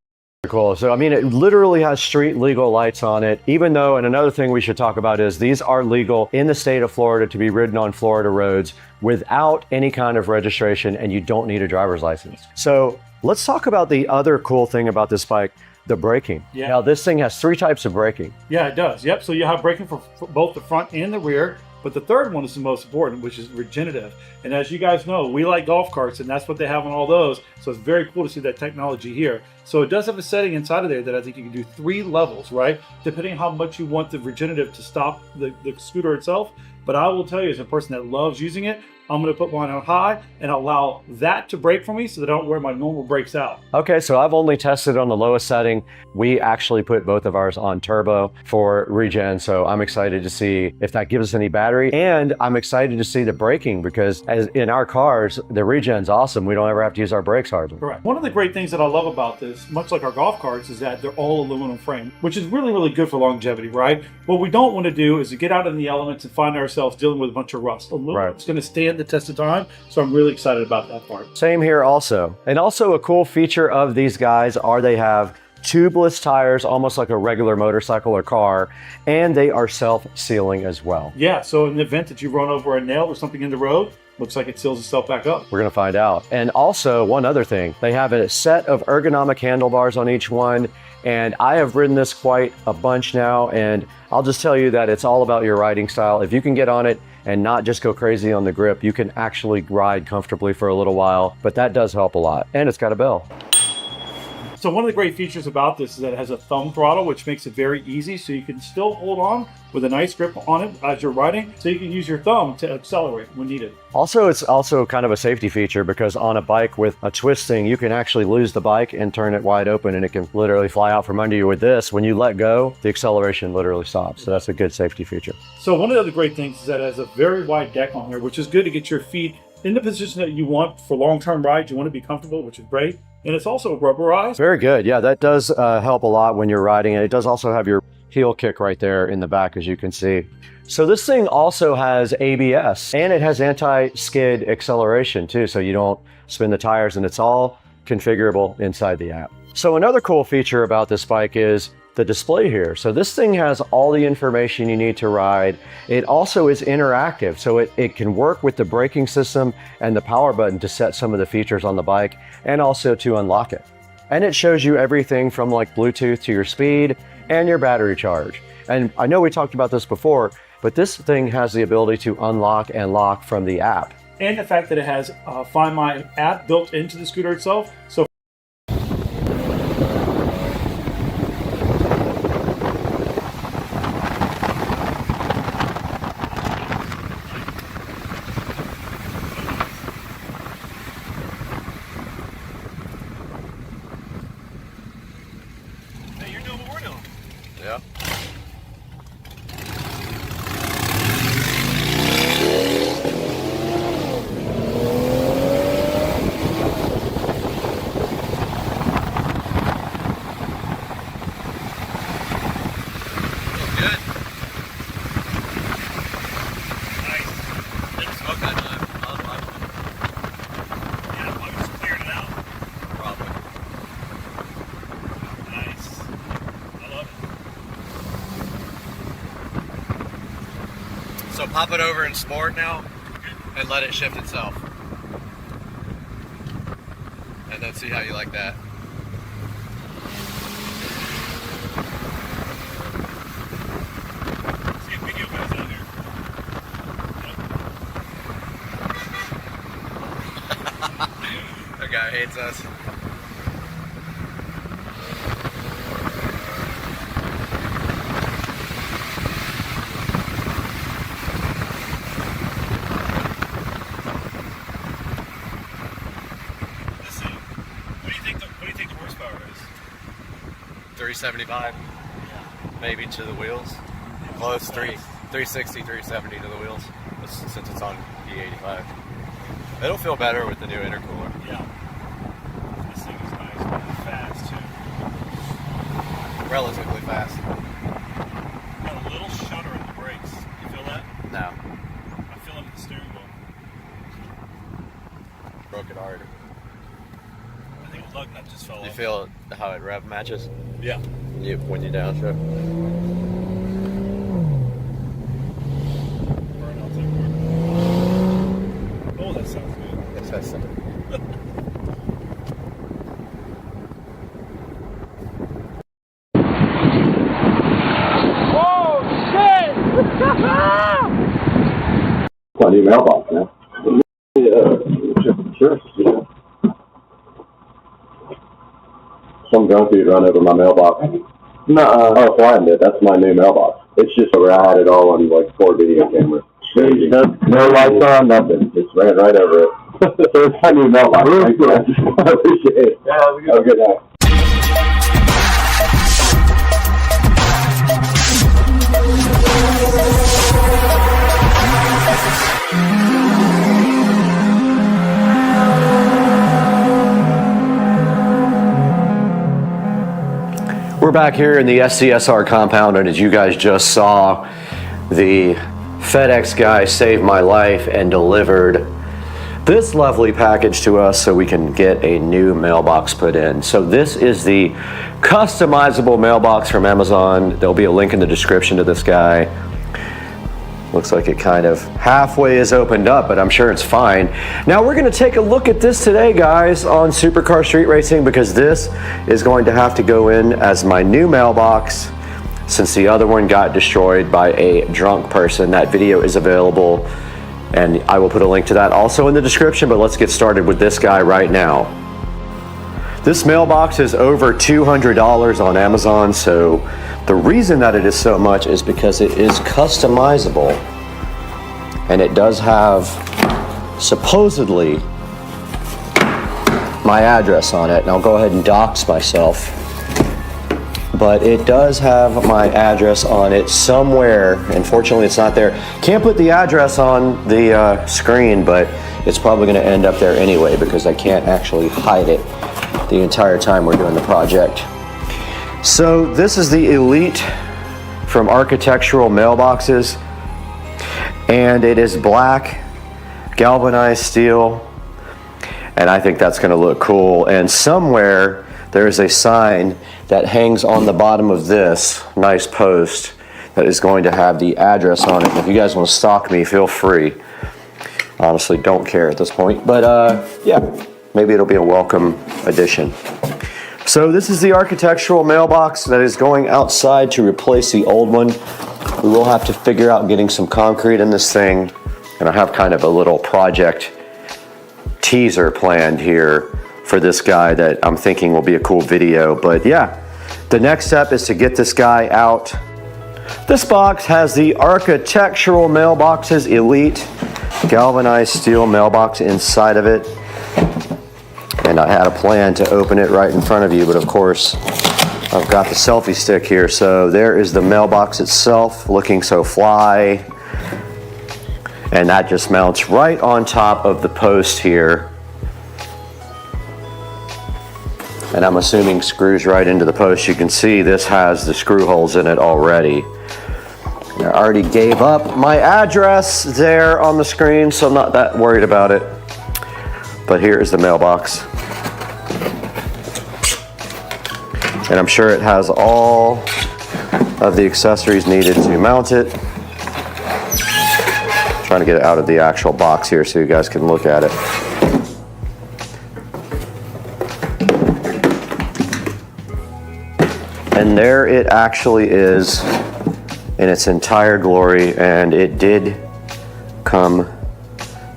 cool. So, I mean, it literally has street legal lights on it, even though, and another thing we should talk about is these are legal in the state of Florida to be ridden on Florida roads without any kind of registration, and you don't need a driver's license. So let's talk about the other cool thing about this bike, the braking. Yeah. Now, this thing has 3 types of braking. Yeah, it does. Yep. So you have braking for both the front and the rear. But the third one is the most important, which is regenerative. And as you guys know, we like golf carts, and that's what they have on all those. So it's very cool to see that technology here. So it does have a setting inside of there that I think you can do 3 levels, right? Depending on how much you want the regenerative to stop the scooter itself. But I will tell you, as a person that loves using it, I'm going to put mine on high and allow that to brake for me so that I don't wear my normal brakes out. Okay, so I've only tested on the lowest setting. We actually put both of ours on turbo for regen, so I'm excited to see if that gives us any battery. And I'm excited to see the braking because as in our cars, the regen's awesome. We don't ever have to use our brakes hardly. Correct. One of the great things that I love about this, much like our golf carts, is that they're all aluminum frame, which is really, really good for longevity, right? What we don't want to do is to get out in the elements and find ourselves dealing with a bunch of rust. Aluminum's going to stand the test of time, so I'm really excited about that part. Same here also. And also a cool feature of these guys are they have tubeless tires, almost like a regular motorcycle or car, and they are self-sealing as well. Yeah, so in the event that you run over a nail or something in the road, looks like it seals itself back up. We're going to find out. And also, one other thing, they have a set of ergonomic handlebars on each one, and I have ridden this quite a bunch now, and I'll just tell you that it's all about your riding style. If you can get on it and not just go crazy on the grip, you can actually ride comfortably for a little while, but that does help a lot. And it's got a bell. So one of the great features about this is that it has a thumb throttle, which makes it very easy, so you can still hold on with a nice grip on it as you're riding, so you can use your thumb to accelerate when needed. Also, it's also kind of a safety feature because on a bike with a twisting, you can actually lose the bike and turn it wide open and it can literally fly out from under you. With this, when you let go, the acceleration literally stops. So that's a good safety feature. So one of the other great things is that it has a very wide deck on here, which is good to get your feet in the position that you want for long-term rides. You want to be comfortable, which is great. And it's also rubberized. Very good. Yeah, that does help a lot when you're riding it. It does also have your heel kick right there in the back, as you can see. So this thing also has ABS and it has anti-skid acceleration too, so you don't spin the tires, and it's all configurable inside the app. So another cool feature about this bike is the display here. So this thing has all the information you need to ride. It also is interactive, so it can work with the braking system and the power button to set some of the features on the bike and also to unlock it. And it shows you everything from like Bluetooth to your speed and your battery charge. And I know we talked about this before, but this thing has the ability to unlock and lock from the app. And the fact that it has Find My app built into the scooter itself. So Yeah. Pop it over in sport now and let it shift itself. And then see how you like that. Let's get video guys out here. That guy hates us. What do you think the horsepower is? 375, maybe to the wheels. Close, 360, 370 to the wheels, since it's on E85. It'll feel better with the new intercooler. Yeah. This thing is nice, but it's fast too. Relatively fast. Got a little shudder in the brakes. You feel that? No. I feel it in the steering wheel. Broke it hard. I think a lug nut just fell off. You feel how it rev matches? Yeah. When you downshift? Burnouts everywhere. Oh, that sounds good. That's something. My new mailbox now. Sure. Yeah. Some drunk dude run over my mailbox. No, flattened it. That's my new mailbox. It's just I had it all on like 4 video cameras. No lights on, nothing. Just ran right over it. So it's my new mailbox. Thank you. I appreciate it. Yeah, have a good night. We're back here in the SCSR compound, and as you guys just saw, the FedEx guy saved my life and delivered this lovely package to us so we can get a new mailbox put in. So this is the customizable mailbox from Amazon. There'll be a link in the description to this guy. Looks like it kind of halfway is opened up, but I'm sure it's fine. Now we're gonna take a look at this today, guys, on Supercar Street Racing, because this is going to have to go in as my new mailbox since the other one got destroyed by a drunk person. That video is available, and I will put a link to that also in the description, but let's get started with this guy right now. This mailbox is over $200 on Amazon, so the reason that it is so much is because it is customizable, and it does have supposedly my address on it. And I'll go ahead and dox myself, but it does have my address on it somewhere. Unfortunately, it's not there. Can't put the address on the screen, but it's probably going to end up there anyway because I can't actually hide it the entire time we're doing the project. So this is the Elite from Architectural Mailboxes, and it is black galvanized steel, and I think that's going to look cool. And somewhere there is a sign that hangs on the bottom of this nice post that is going to have the address on it. If you guys want to stalk me, feel free. Honestly, don't care at this point, but yeah, maybe it'll be a welcome addition. So this is the architectural mailbox that is going outside to replace the old one. We will have to figure out getting some concrete in this thing, and I have kind of a little project teaser planned here for this guy that I'm thinking will be a cool video. But yeah, the next step is to get this guy out. This box has the Architectural Mailboxes Elite galvanized steel mailbox inside of it. And I had a plan to open it right in front of you, but of course, I've got the selfie stick here. So there is the mailbox itself, looking so fly. And that just mounts right on top of the post here. And I'm assuming screws right into the post. You can see this has the screw holes in it already. And I already gave up my address there on the screen, so I'm not that worried about it. But here is the mailbox. And I'm sure it has all of the accessories needed to mount it. trying to get it out of the actual box here so you guys can look at it. And there it actually is in its entire glory, and it did come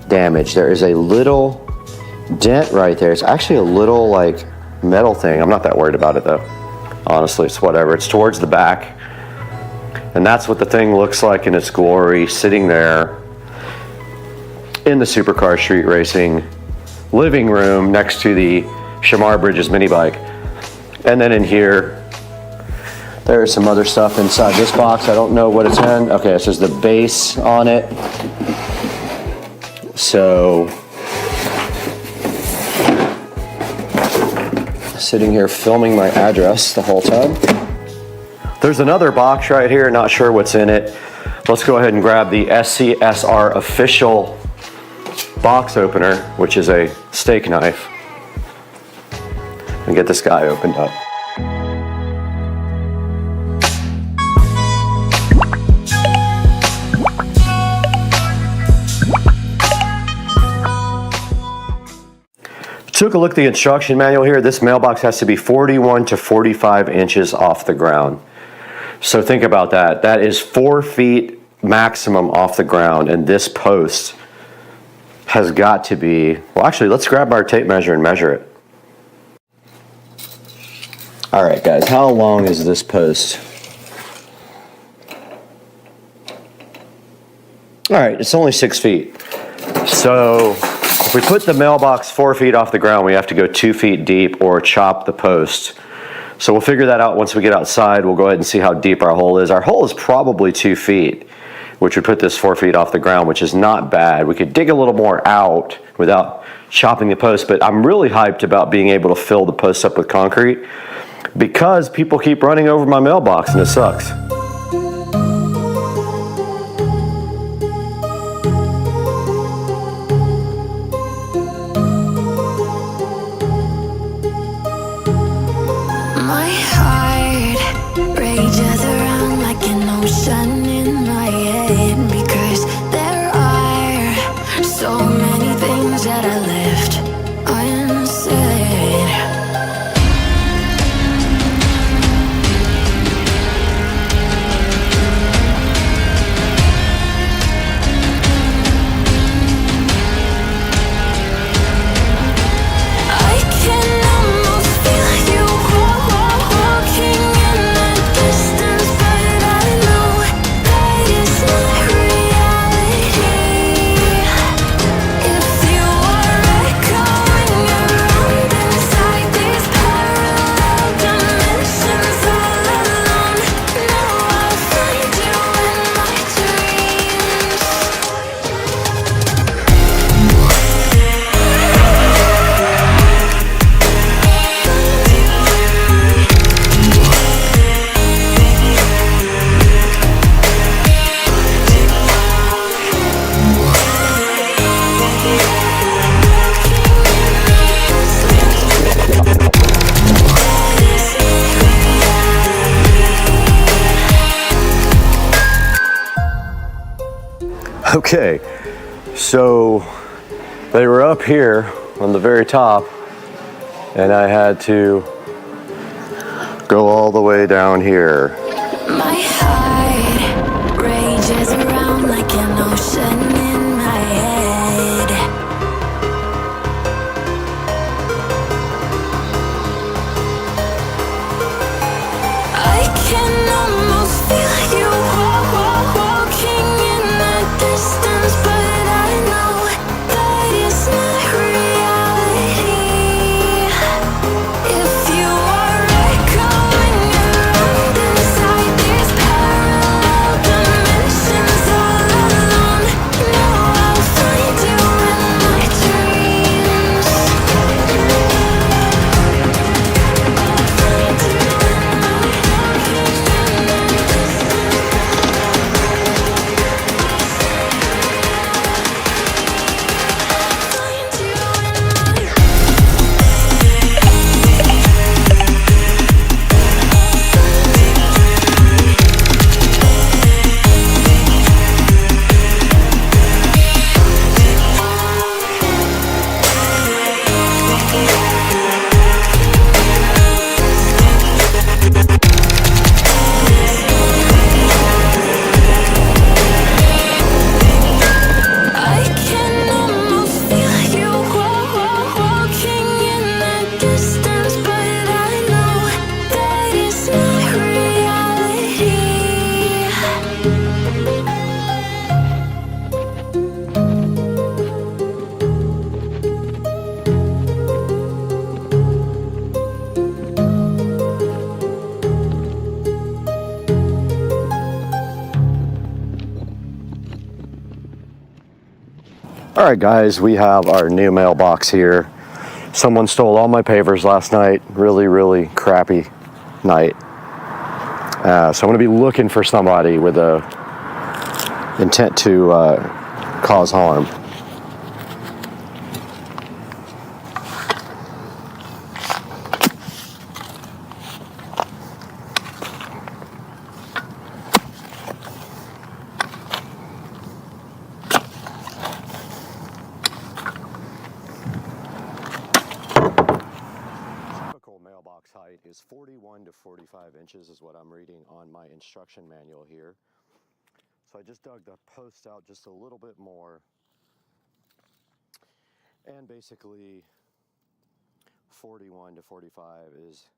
damaged. There is a little dent right there. It's actually a little like metal thing. I'm not that worried about it though. Honestly, it's whatever. It's towards the back. And that's what the thing looks like in its glory, sitting there in the Supercar Street Racing living room next to the Shamar Bridges mini bike. And then in here, there's some other stuff inside this box. I don't know what it's in. Okay, it says the base on it. So, sitting here filming my address the whole time. There's another box right here, not sure what's in it. Let's go ahead and grab the SCSR official box opener, which is a steak knife, and get this guy opened up. Took a look at the instruction manual here. This mailbox has to be 41 to 45 inches off the ground. So think about that. That is 4 feet maximum off the ground, and this post has got to be, well actually let's grab our tape measure and measure it. All right guys, how long is this post? All right, it's only 6 feet. So if we put the mailbox 4 feet off the ground, we have to go 2 feet deep or chop the post. So we'll figure that out once we get outside. We'll go ahead and see how deep our hole is. Our hole is probably 2 feet, which would put this 4 feet off the ground, which is not bad. We could dig a little more out without chopping the post, but I'm really hyped about being able to fill the post up with concrete because people keep running over my mailbox and it sucks. Okay, so they were up here on the very top, and I had to go all the way down here. My heart rages around like an ocean in my head. I can almost feel you walking in the distance, but I know that it's not reality. If you are echoing around inside these parallel All right, guys, we have our new mailbox here. Someone stole all my pavers last night. Really, really crappy night. So I'm going to be looking for somebody with a intent to cause harm. Mailbox height is 41 to 45 inches is what I'm reading on my instruction manual here. So I just dug the post out just a little bit more, and basically 41 to 45 is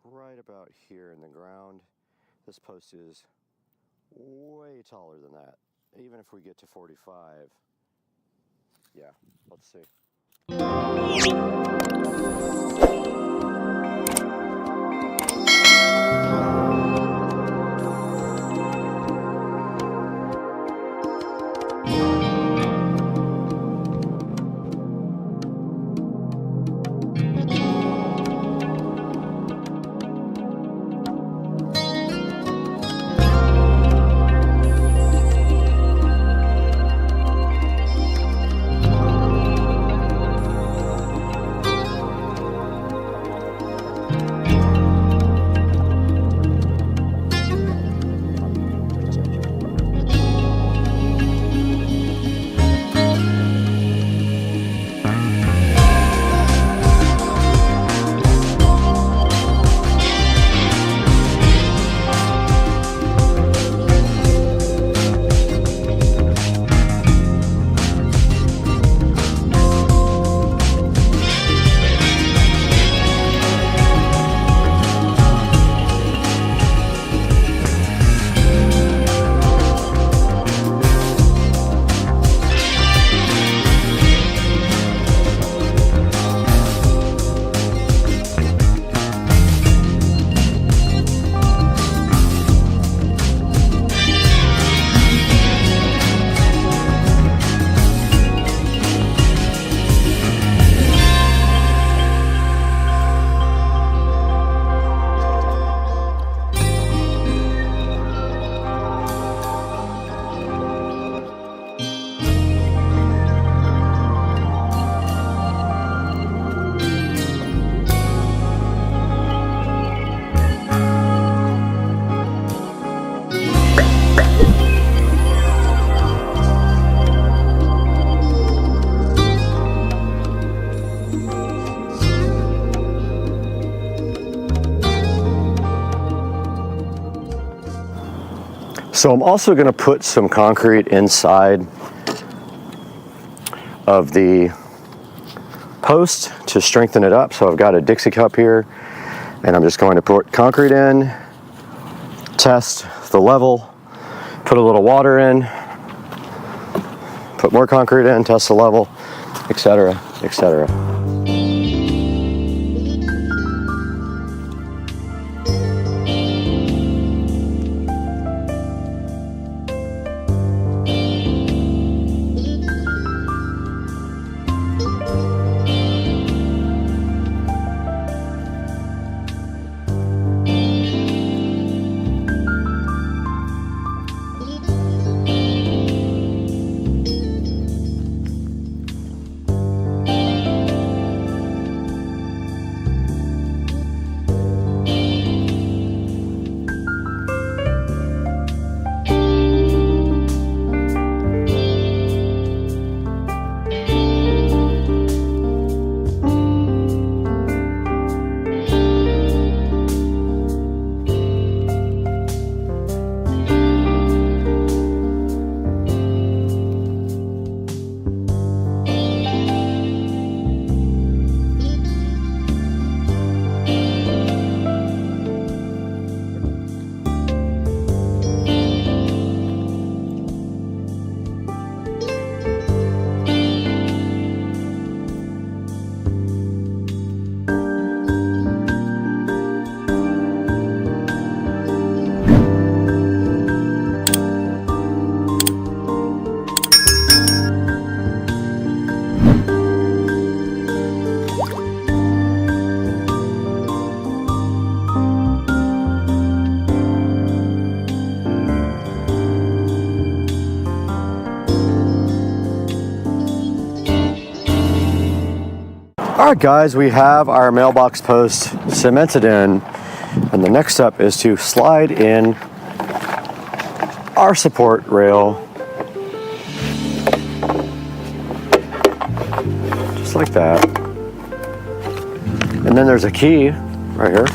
right about here in the ground. This post is way taller than that. Even if we get to 45, yeah, let's see. So I'm also going to put some concrete inside of the post to strengthen it up. So I've got a Dixie cup here, and I'm just going to put concrete in, test the level, put a little water in, put more concrete in, test the level, etc., etc. Alright guys, we have our mailbox post cemented in, and the next step is to slide in our support rail, just like that. And then there's a key right here.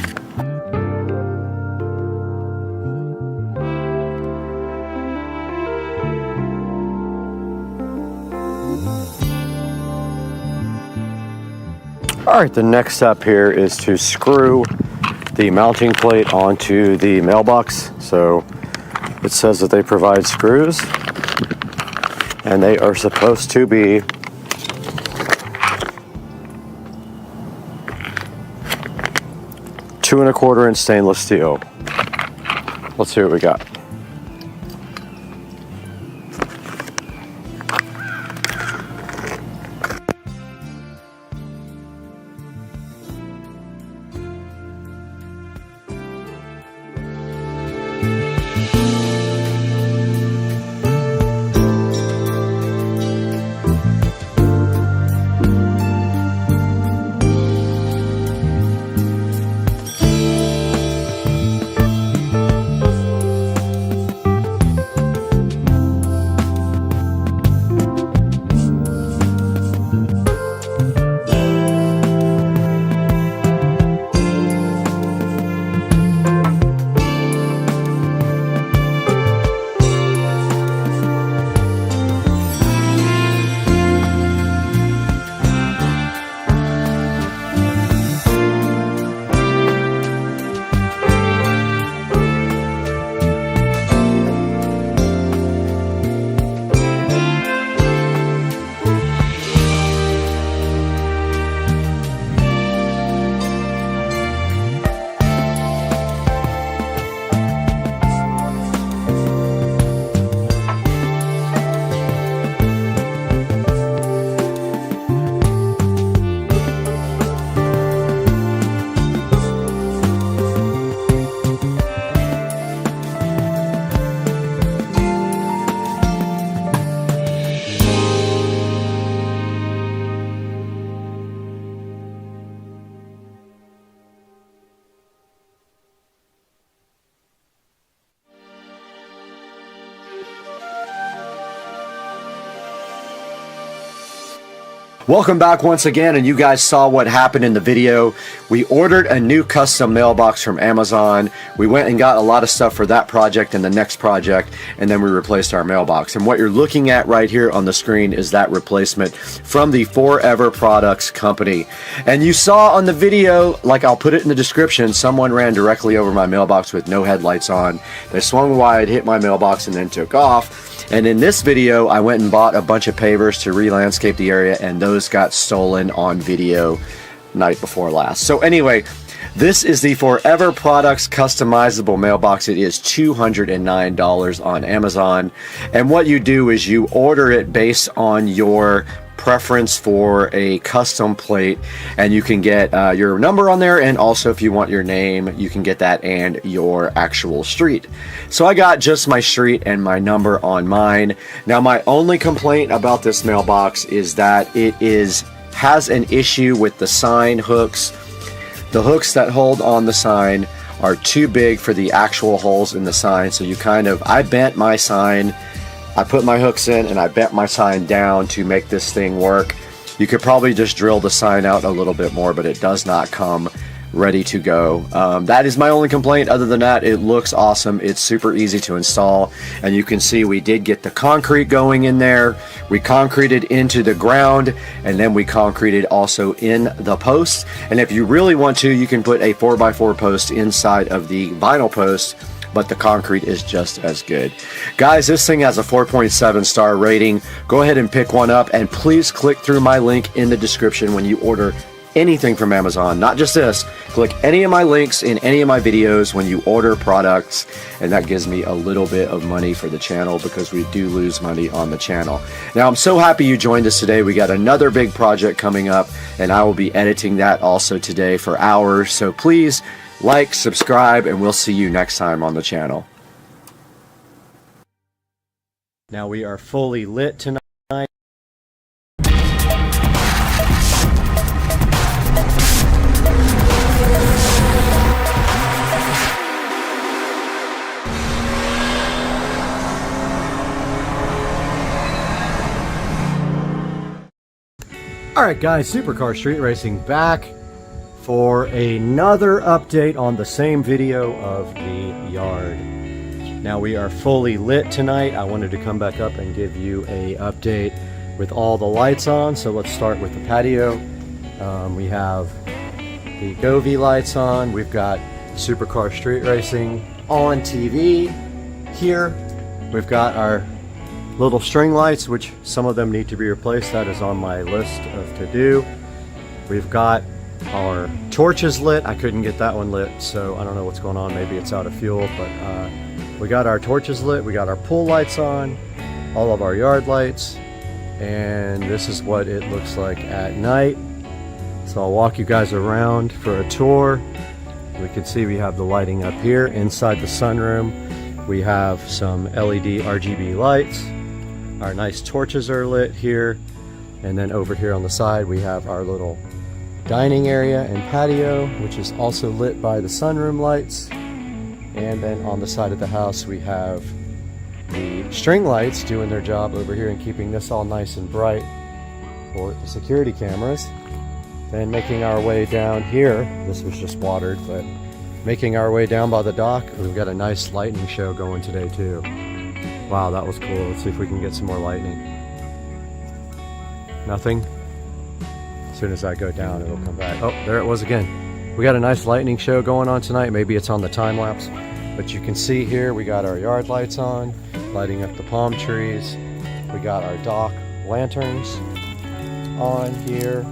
All right, the next step here is to screw the mounting plate onto the mailbox. So it says that they provide screws, and they are supposed to be two and a quarter inch stainless steel. Let's see what we got. Welcome back once again, and you guys saw what happened in the video. We ordered a new custom mailbox from Amazon. We went and got a lot of stuff for that project and the next project, and then we replaced our mailbox. And what you're looking at right here on the screen is that replacement from the Forever Products company. And you saw on the video, like I'll put it in the description, someone ran directly over my mailbox with no headlights on. They swung wide, hit my mailbox, and then took off. And in this video, I went and bought a bunch of pavers to re-landscape the area, and those got stolen on video night before last. So anyway, this is the Forever Products customizable mailbox. It is $209 on Amazon. And what you do is you order it based on your preference for a custom plate, and you can get your number on there, and also if you want your name, you can get that and your actual street. So I got just my street and my number on mine. Now my only complaint about this mailbox is that it has an issue with the sign hooks. The hooks that hold on the sign are too big for the actual holes in the sign, so I bent my sign. I put my hooks in and I bent my sign down to make this thing work. You could probably just drill the sign out a little bit more, but it does not come ready to go. That is my only complaint. Other than that, it looks awesome. It's super easy to install, and you can see we did get the concrete going in there. We concreted into the ground, and then we concreted also in the post. And if you really want to, you can put a 4x4 post inside of the vinyl post, but the concrete is just as good. Guys, this thing has a 4.7 star rating. Go ahead and pick one up, and please click through my link in the description when you order anything from Amazon, not just this. Click any of my links in any of my videos when you order products, and that gives me a little bit of money for the channel, because we do lose money on the channel. Now, I'm so happy you joined us today. We got another big project coming up, and I will be editing that also today for hours. So please like, subscribe, and we'll see you next time on the channel. Now we are fully lit tonight. Alright guys, Supercar Street Racing back for another update on the same video of the yard. Now we are fully lit tonight. I wanted to come back up and give you a update with all the lights on. So let's start with the patio. We have the Govee lights on. We've got Supercar Street Racing on TV here. We've got our little string lights, which some of them need to be replaced. That is on my list of to do. We've got our torches lit. I couldn't get that one lit, so I don't know what's going on. Maybe it's out of fuel, but we got our torches lit. We got our pool lights on, all of our yard lights, and this is what it looks like at night. So I'll walk you guys around for a tour. We can see we have the lighting up here inside the sunroom. We have some LED RGB lights. Our nice torches are lit here, and then over here on the side we have our little dining area and patio, which is also lit by the sunroom lights. And then on the side of the house we have the string lights doing their job over here and keeping this all nice and bright for the security cameras. Then making our way down here, this was just watered, but making our way down by the dock, we've got a nice lightning show going today too. Wow, that was cool. Let's see if we can get some more lightning. Nothing? As soon as I go down, it'll come back. Oh, there it was again. We got a nice lightning show going on tonight. Maybe it's on the time lapse, but you can see here we got our yard lights on, lighting up the palm trees. We got our dock lanterns on here.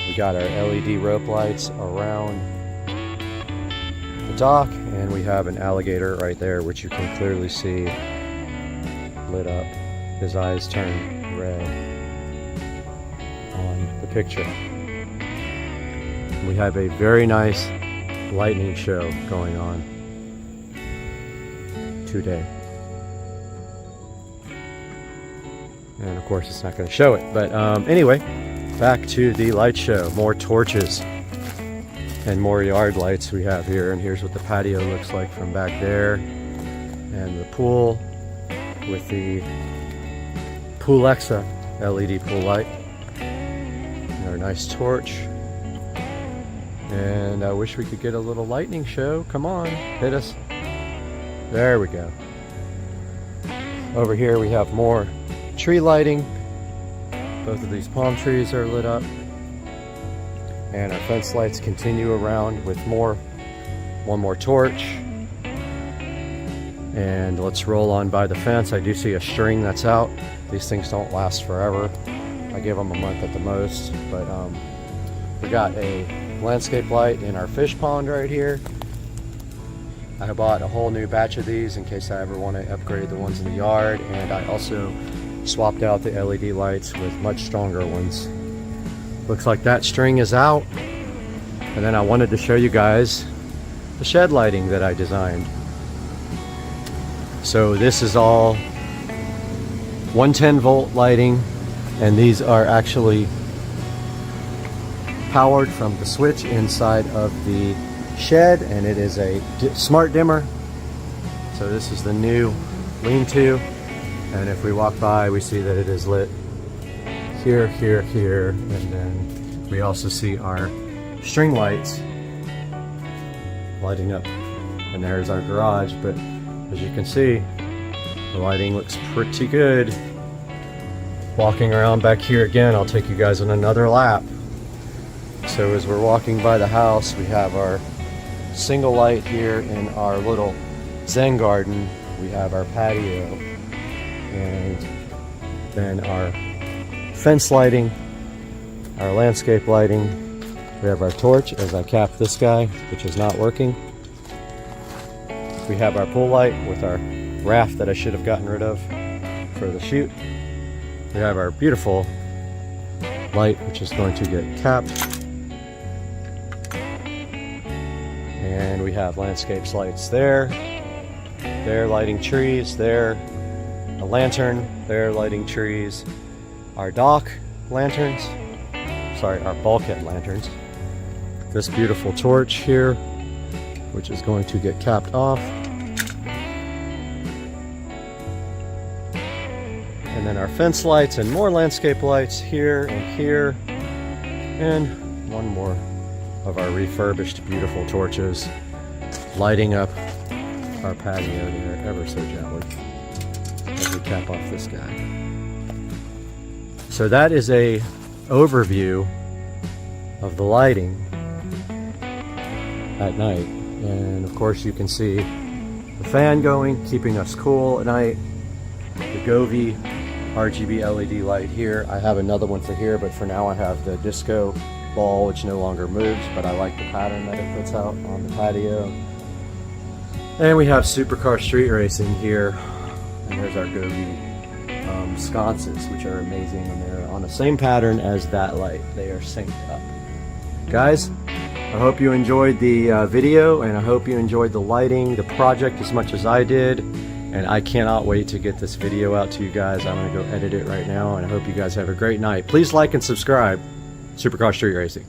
We got our LED rope lights around the dock, and we have an alligator right there, which you can clearly see lit up. His eyes turn red on the picture. We have a very nice lightning show going on today. And of course it's not going to show it, but anyway, back to the light show. More torches and more yard lights we have here, and here's what the patio looks like from back there, and the pool with the Poolexa LED pool light, and our nice torch. And I wish we could get a little lightning show. Come on, hit us. There we go. Over here we have more tree lighting. Both of these palm trees are lit up. And our fence lights continue around with one more torch. And let's roll on by the fence. I do see a string that's out. These things don't last forever. I give them a month at the most. But we got a landscape light in our fish pond right here. I bought a whole new batch of these in case I ever want to upgrade the ones in the yard. And I also swapped out the LED lights with much stronger ones. Looks like that string is out. And then I wanted to show you guys the shed lighting that I designed. So this is all 110 volt lighting, and these are actually powered from the switch inside of the shed, and it is a smart dimmer. So this is the new lean-to, and if we walk by we see that it is lit here, here, here, and then we also see our string lights lighting up, and there's our garage. But as you can see, the lighting looks pretty good. Walking around back here again, I'll take you guys on another lap. So as we're walking by the house, we have our single light here in our little Zen garden. We have our patio, and then our fence lighting, our landscape lighting. We have our torch as I cap this guy, which is not working. We have our pool light with our raft that I should have gotten rid of for the shoot. We have our beautiful light, which is going to get capped. And we have landscapes lights there. They're lighting trees. There, a lantern. They're lighting trees. Our dock lanterns. Sorry, our bulkhead lanterns. This beautiful torch here, which is going to get capped off. And then our fence lights and more landscape lights here and here. And one more of our refurbished beautiful torches lighting up our patio there ever so gently as we cap off this guy. So that is a overview of the lighting at night. And of course you can see the fan going, keeping us cool at night. The Govee RGB LED light here. I have another one for here, but for now I have the disco ball, which no longer moves, but I like the pattern that it puts out on the patio. And we have Supercar Street Racing here, and there's our Govee sconces, which are amazing, and they're on the same pattern as that light. They are synced up. Guys, I hope you enjoyed the video, and I hope you enjoyed the lighting, the project as much as I did, and I cannot wait to get this video out to you guys. I'm going to go edit it right now, and I hope you guys have a great night. Please like and subscribe. Supercar Street Racing.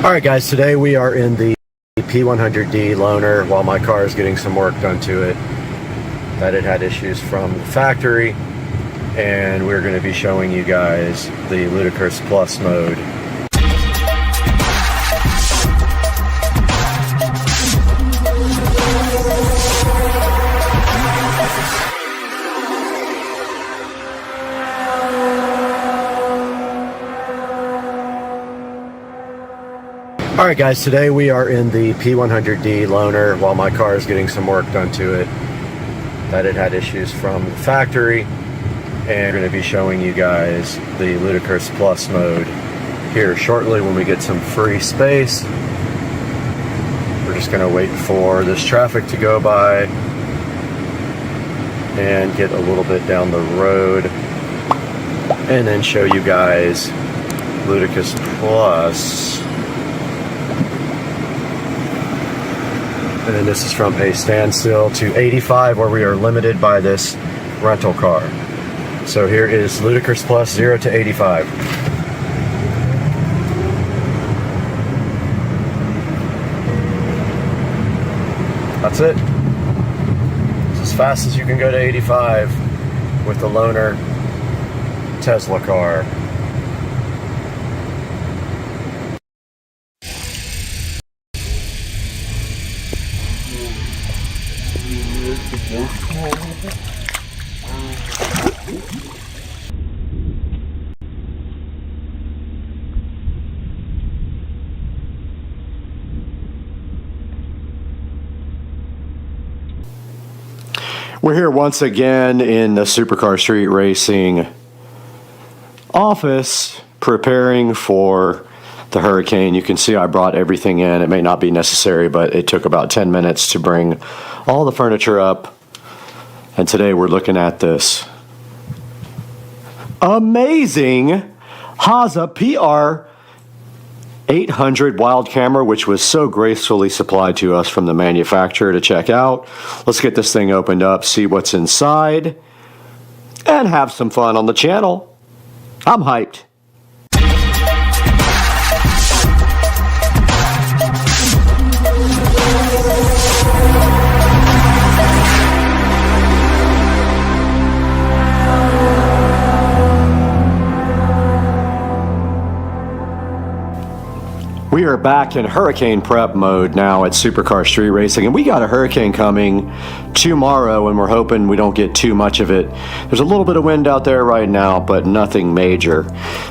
Alright guys, today we are in the P100D loaner while my car is getting some work done to it. That it had issues from the factory, and we're going to be showing you guys the Ludicrous Plus mode. Alright guys, today we are in the P100D loaner while my car is getting some work done to it. That it had issues from the factory, and we're going to be showing you guys the Ludicrous Plus mode here shortly when we get some free space. We're just going to wait for this traffic to go by and get a little bit down the road and then show you guys Ludicrous Plus. And then this is from a standstill to 85, where we are limited by this rental car. So here is Ludicrous Plus 0 to 85. That's it. It's as fast as you can go to 85 with the loaner Tesla car. We're here once again in the Supercar Street Racing office preparing for the hurricane. You can see I brought everything in. It may not be necessary, but it took about 10 minutes to bring all the furniture up. And today we're looking at this amazing VESA PR800 wild camera, which was so gracefully supplied to us from the manufacturer to check out. Let's get this thing opened up, see what's inside, and have some fun on the channel. I'm hyped. We are back in hurricane prep mode now at Supercar Street Racing, and we got a hurricane coming tomorrow, and we're hoping we don't get too much of it. There's a little bit of wind out there right now, but nothing major.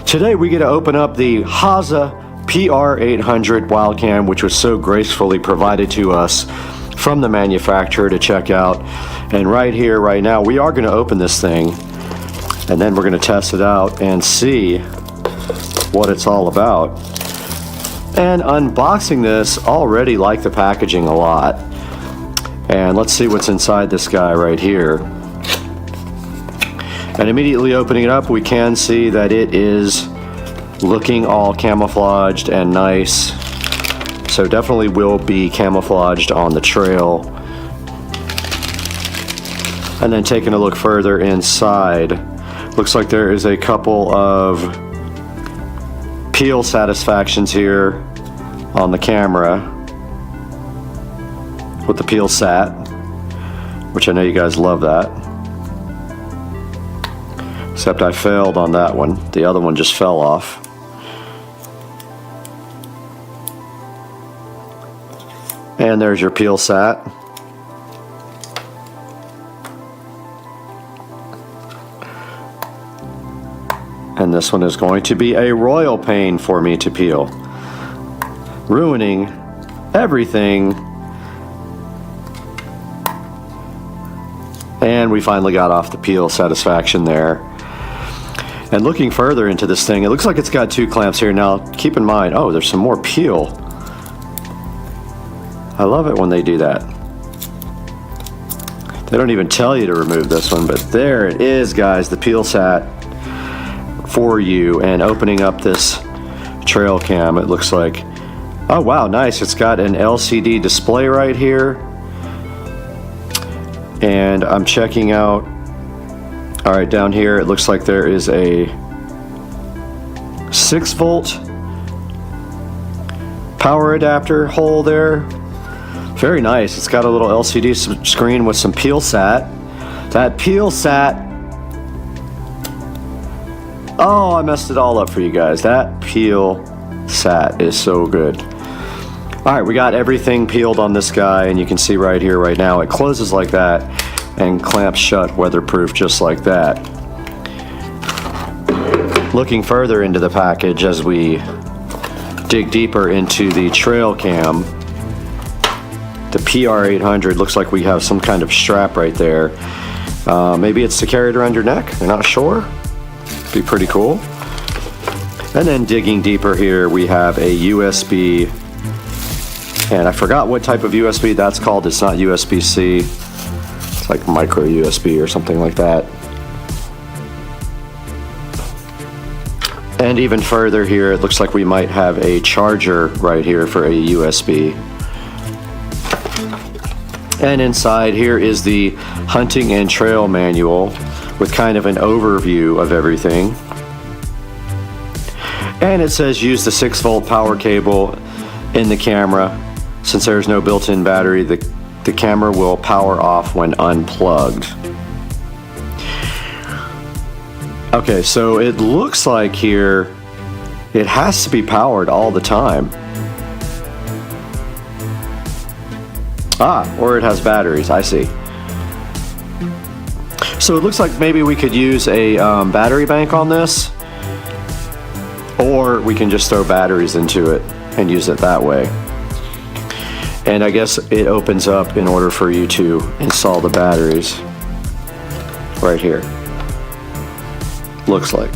Today we get to open up the VESA PR800 Wildcam, which was so gracefully provided to us from the manufacturer to check out. And right here, right now, we are going to open this thing, and then we're going to test it out and see what it's all about. And unboxing this, already like the packaging a lot. And let's see what's inside this guy right here. And immediately opening it up, we can see that it is looking all camouflaged and nice. So definitely will be camouflaged on the trail. And then taking a look further inside, looks like there is a couple of peel satisfactions here on the camera with the peel sat, which I know you guys love that. Except I failed on that one. The other one just fell off. And there's your peel sat. And this one is going to be a royal pain for me to peel, ruining everything. And we finally got off the peel satisfaction there. And looking further into this thing, it looks like it's got two clamps here. Now keep in mind, oh, there's some more peel. I love it when they do that. They don't even tell you to remove this one, but there it is, guys, the peel sat for you. And opening up this trail cam, it looks like, oh wow, nice. It's got an LCD display right here. And I'm checking out, all right, down here it looks like there is a 6-volt power adapter hole there. Very nice. It's got a little LCD screen with some peel sat. That peel sat. Oh, I messed it all up for you guys. That peel sat is so good. All right, we got everything peeled on this guy, and you can see right here, right now, it closes like that and clamps shut, weatherproof, just like that. Looking further into the package as we dig deeper into the trail cam, the PR800, looks like we have some kind of strap right there. Maybe it's to carry it around your neck, I'm not sure. Be pretty cool. And then digging deeper here, we have a USB, and I forgot what type of USB that's called. It's not USB-C. It's like micro USB or something like that. And even further here, it looks like we might have a charger right here for a USB. And inside here is the hunting and trail manual with kind of an overview of everything. And it says use the 6-volt power cable in the camera. Since there's no built-in battery, the camera will power off when unplugged. Okay, so it looks like here it has to be powered all the time. Or it has batteries, I see. So it looks like maybe we could use a battery bank on this, or we can just throw batteries into it and use it that way. And I guess it opens up in order for you to install the batteries right here. Looks like.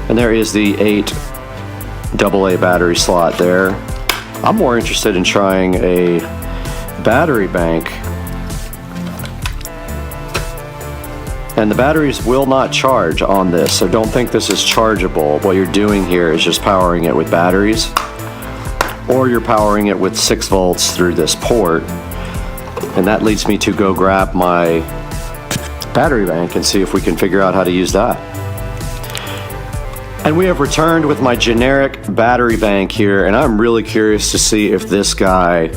And there is the 8 AA battery slot there. I'm more interested in trying a battery bank. And the batteries will not charge on this, so don't think this is chargeable. What you're doing here is just powering it with batteries, or you're powering it with 6 volts through this port. And that leads me to go grab my battery bank and see if we can figure out how to use that. And we have returned with my generic battery bank here, and I'm really curious to see if this guy,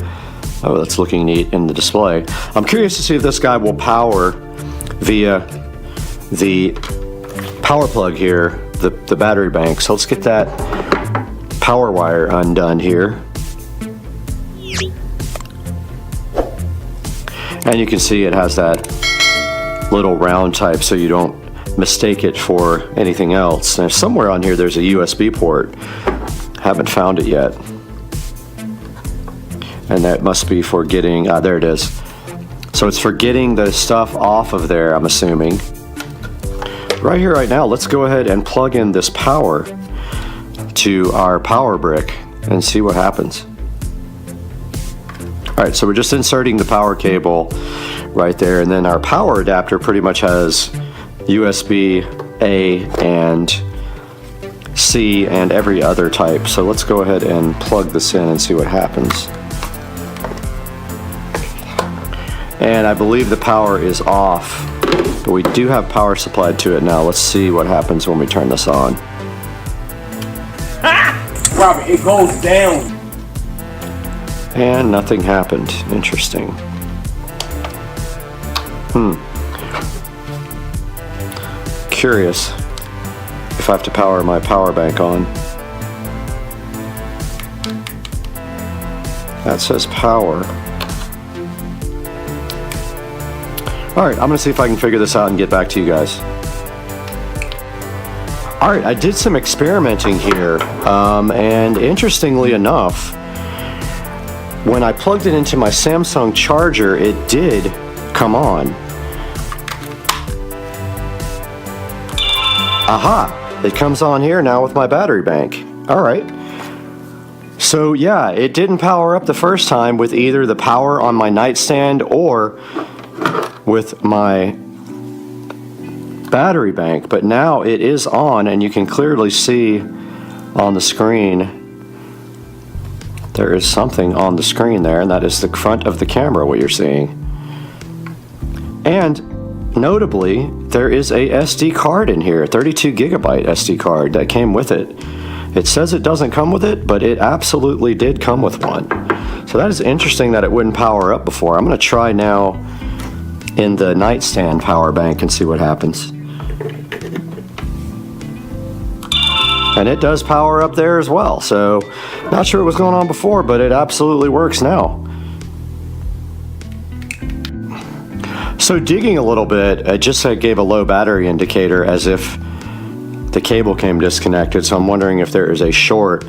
oh, that's looking neat in the display. I'm curious to see if this guy will power via the power plug here, the battery bank. So let's get that power wire undone here. And you can see it has that little round type so you don't mistake it for anything else. And somewhere on here there's a USB port. Haven't found it yet. And that must be for getting, there it is. So it's for getting the stuff off of there, I'm assuming. Right here, right now, let's go ahead and plug in this power to our power brick and see what happens. All right, so we're just inserting the power cable right there, and then our power adapter pretty much has USB A and C and every other type. So let's go ahead and plug this in and see what happens. And I believe the power is off, but we do have power supplied to it now. Let's see what happens when we turn this on. Robert, it goes down. And nothing happened. Interesting. Curious if I have to power my power bank on. That says power. Alright, I'm going to see if I can figure this out and get back to you guys. Alright, I did some experimenting here, and interestingly enough, when I plugged it into my Samsung charger, it did come on. Aha! It comes on here now with my battery bank. Alright. So yeah, it didn't power up the first time with either the power on my nightstand or with my battery bank, but now it is on, and you can clearly see on the screen there is something on the screen there, and that is the front of the camera, what you're seeing. And notably, there is a SD card in here, a 32 gigabyte SD card that came with it. It says it doesn't come with it, but it absolutely did come with one. So that is interesting that it wouldn't power up before. I'm going to try now in the nightstand power bank and see what happens. And it does power up there as well. So not sure what was going on before, but it absolutely works now. So digging a little bit, it just gave a low battery indicator as if the cable came disconnected. So I'm wondering if there is a short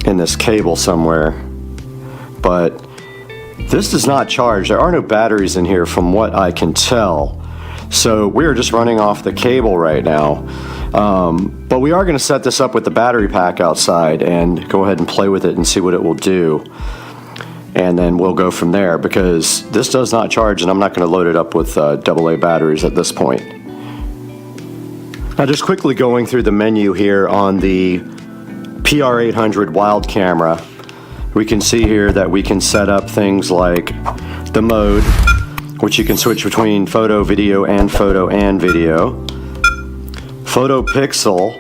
in this cable somewhere. But this does not charge. There are no batteries in here from what I can tell. So we're just running off the cable right now. But we are going to set this up with the battery pack outside and go ahead and play with it and see what it will do. And then we'll go from there, because this does not charge and I'm not going to load it up with AA batteries at this point. Now just quickly going through the menu here on the PR800 Wild camera, we can see here that we can set up things like the mode, which you can switch between photo, video, and photo and video. Photo pixel,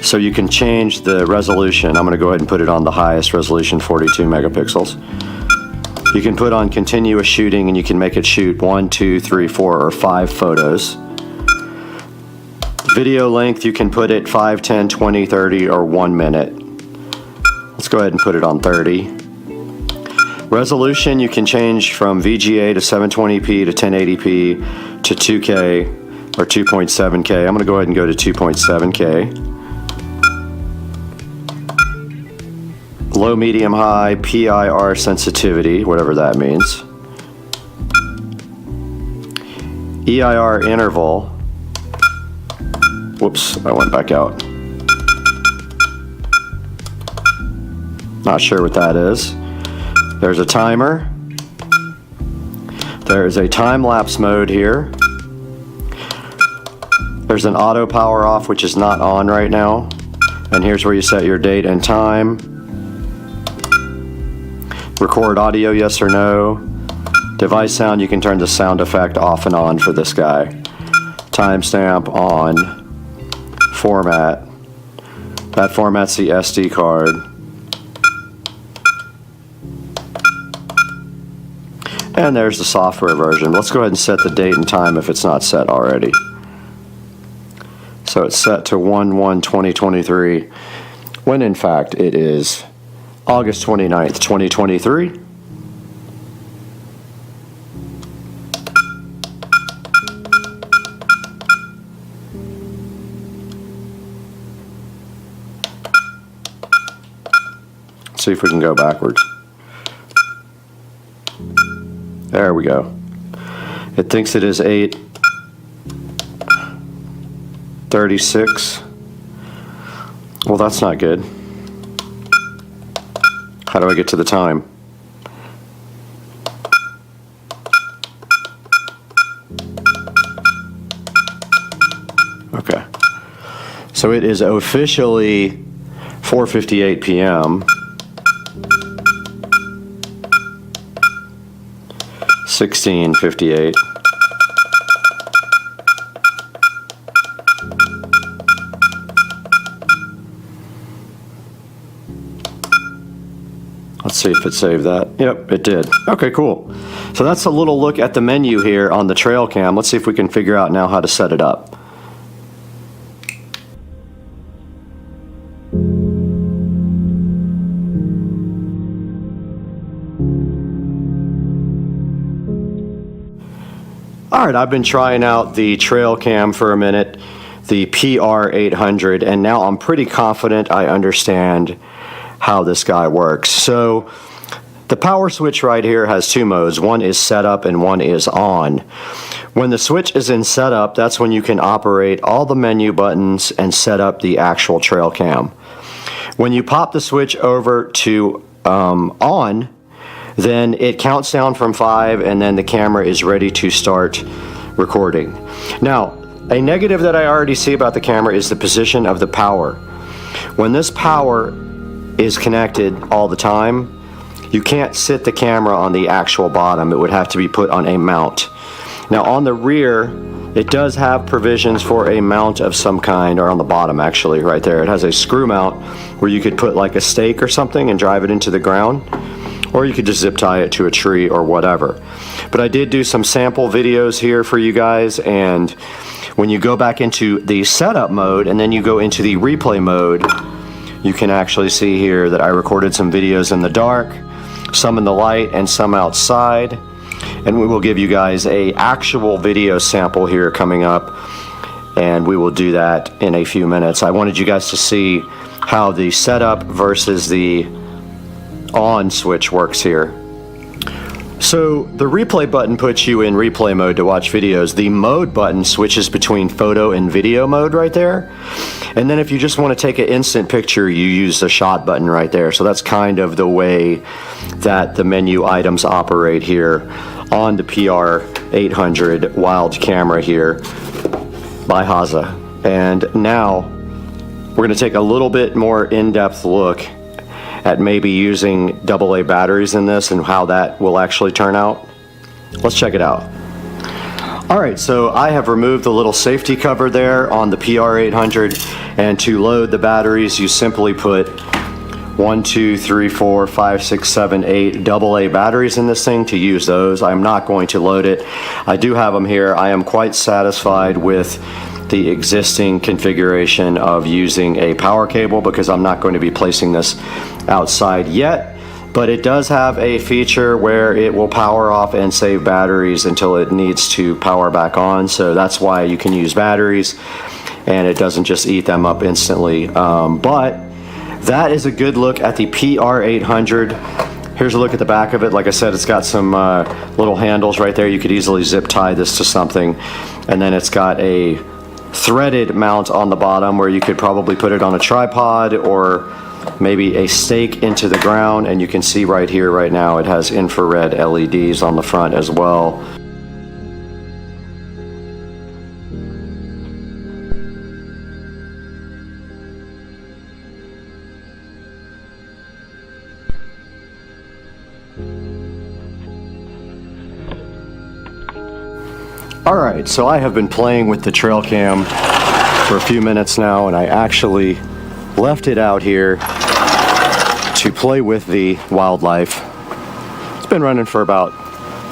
so you can change the resolution. I'm going to go ahead and put it on the highest resolution, 42 megapixels. You can put on continuous shooting and you can make it shoot 1, 2, 3, 4, or 5 photos. Video length, you can put it 5, 10, 20, 30, or 1 minute. Let's go ahead and put it on 30. Resolution, you can change from VGA to 720p to 1080p to 2K or 2.7K. I'm going to go ahead and go to 2.7K. Low, medium, high, PIR sensitivity, whatever that means. EIR interval. Whoops, I went back out. Not sure what that is. There's a timer. There's a time-lapse mode here. There's an auto power off, which is not on right now. And here's where you set your date and time. Record audio, yes or no. Device sound, you can turn the sound effect off and on for this guy. Timestamp on. Format. That format's the SD card. And there's the software version. Let's go ahead and set the date and time if it's not set already. So it's set to 1/1/2023, when in fact it is August 29th, 2023. Let's see if we can go backwards. There we go. It thinks it is 8:36. Well, that's not good. How do I get to the time? Okay. So it is officially 4:58 p.m. 16:58. Let's see if it saved that. Yep, it did. Okay, cool. So that's a little look at the menu here on the trail cam. Let's see if we can figure out now how to set it up. Alright, I've been trying out the trail cam for a minute, the PR800, and now I'm pretty confident I understand how this guy works. So the power switch right here has two modes. One is setup and one is on. When the switch is in setup, that's when you can operate all the menu buttons and set up the actual trail cam. When you pop the switch over to on, then it counts down from 5 and then the camera is ready to start recording. Now, a negative that I already see about the camera is the position of the power. When this power is connected all the time, you can't sit the camera on the actual bottom. It would have to be put on a mount. Now on the rear, It does have provisions for a mount of some kind, or on the bottom actually, right there. It has a screw mount where you could put like a stake or something and drive it into the ground, or you could just zip tie it to a tree or whatever. But I did do some sample videos here for you guys, and when you go back into the setup mode and then you go into the replay mode, you can actually see here that I recorded some videos in the dark, some in the light, and some outside. And we will give you guys a actual video sample here coming up, and we will do that in a few minutes. I wanted you guys to see how the setup versus the on switch works here. So the replay button puts you in replay mode to watch videos. The mode button switches between photo and video mode right there. And then if you just want to take an instant picture, you use the shot button right there. So that's kind of the way that the menu items operate here on the PR800 wild camera here by VESA. And now we're going to take a little bit more in-depth look at maybe using AA batteries in this and how that will actually turn out. Let's check it out. Alright, so I have removed the little safety cover there on the PR800, and to load the batteries you simply put 1, 2, 3, 4, 5, 6, 7, 8 AA batteries in this thing to use those. I'm not going to load it. I do have them here. I am quite satisfied with the existing configuration of using a power cable because I'm not going to be placing this outside yet, but it does have a feature where it will power off and save batteries until it needs to power back on. So that's why you can use batteries and it doesn't just eat them up instantly. But that is a good look at the PR800. Here's a look at the back of it. Like I said, it's got some little handles right there. You could easily zip tie this to something, and then it's got a threaded mount on the bottom where you could probably put it on a tripod or maybe a stake into the ground. And you can see right here right now it has infrared LEDs on the front as well. Alright, so I have been playing with the trail cam for a few minutes now, and I actually left it out here to play with the wildlife. It's been running for about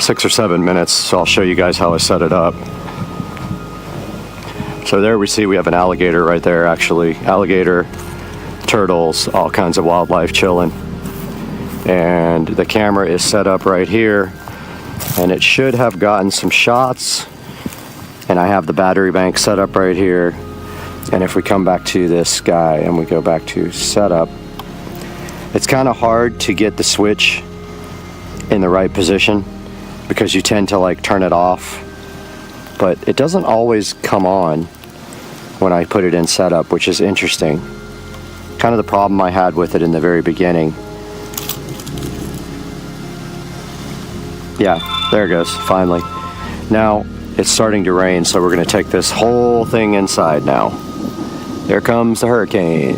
6 or 7 minutes, so I'll show you guys how I set it up. So there we see we have an alligator right there, actually. Alligator, turtles, all kinds of wildlife chilling. And the camera is set up right here, and it should have gotten some shots. And I have the battery bank set up right here. And if we come back to this guy and we go back to setup, it's kind of hard to get the switch in the right position because you tend to like turn it off, but it doesn't always come on when I put it in setup, which is interesting. Kind of the problem I had with it in the very beginning. Yeah, there it goes, finally. Now, it's starting to rain, so we're going to take this whole thing inside now. There comes the hurricane.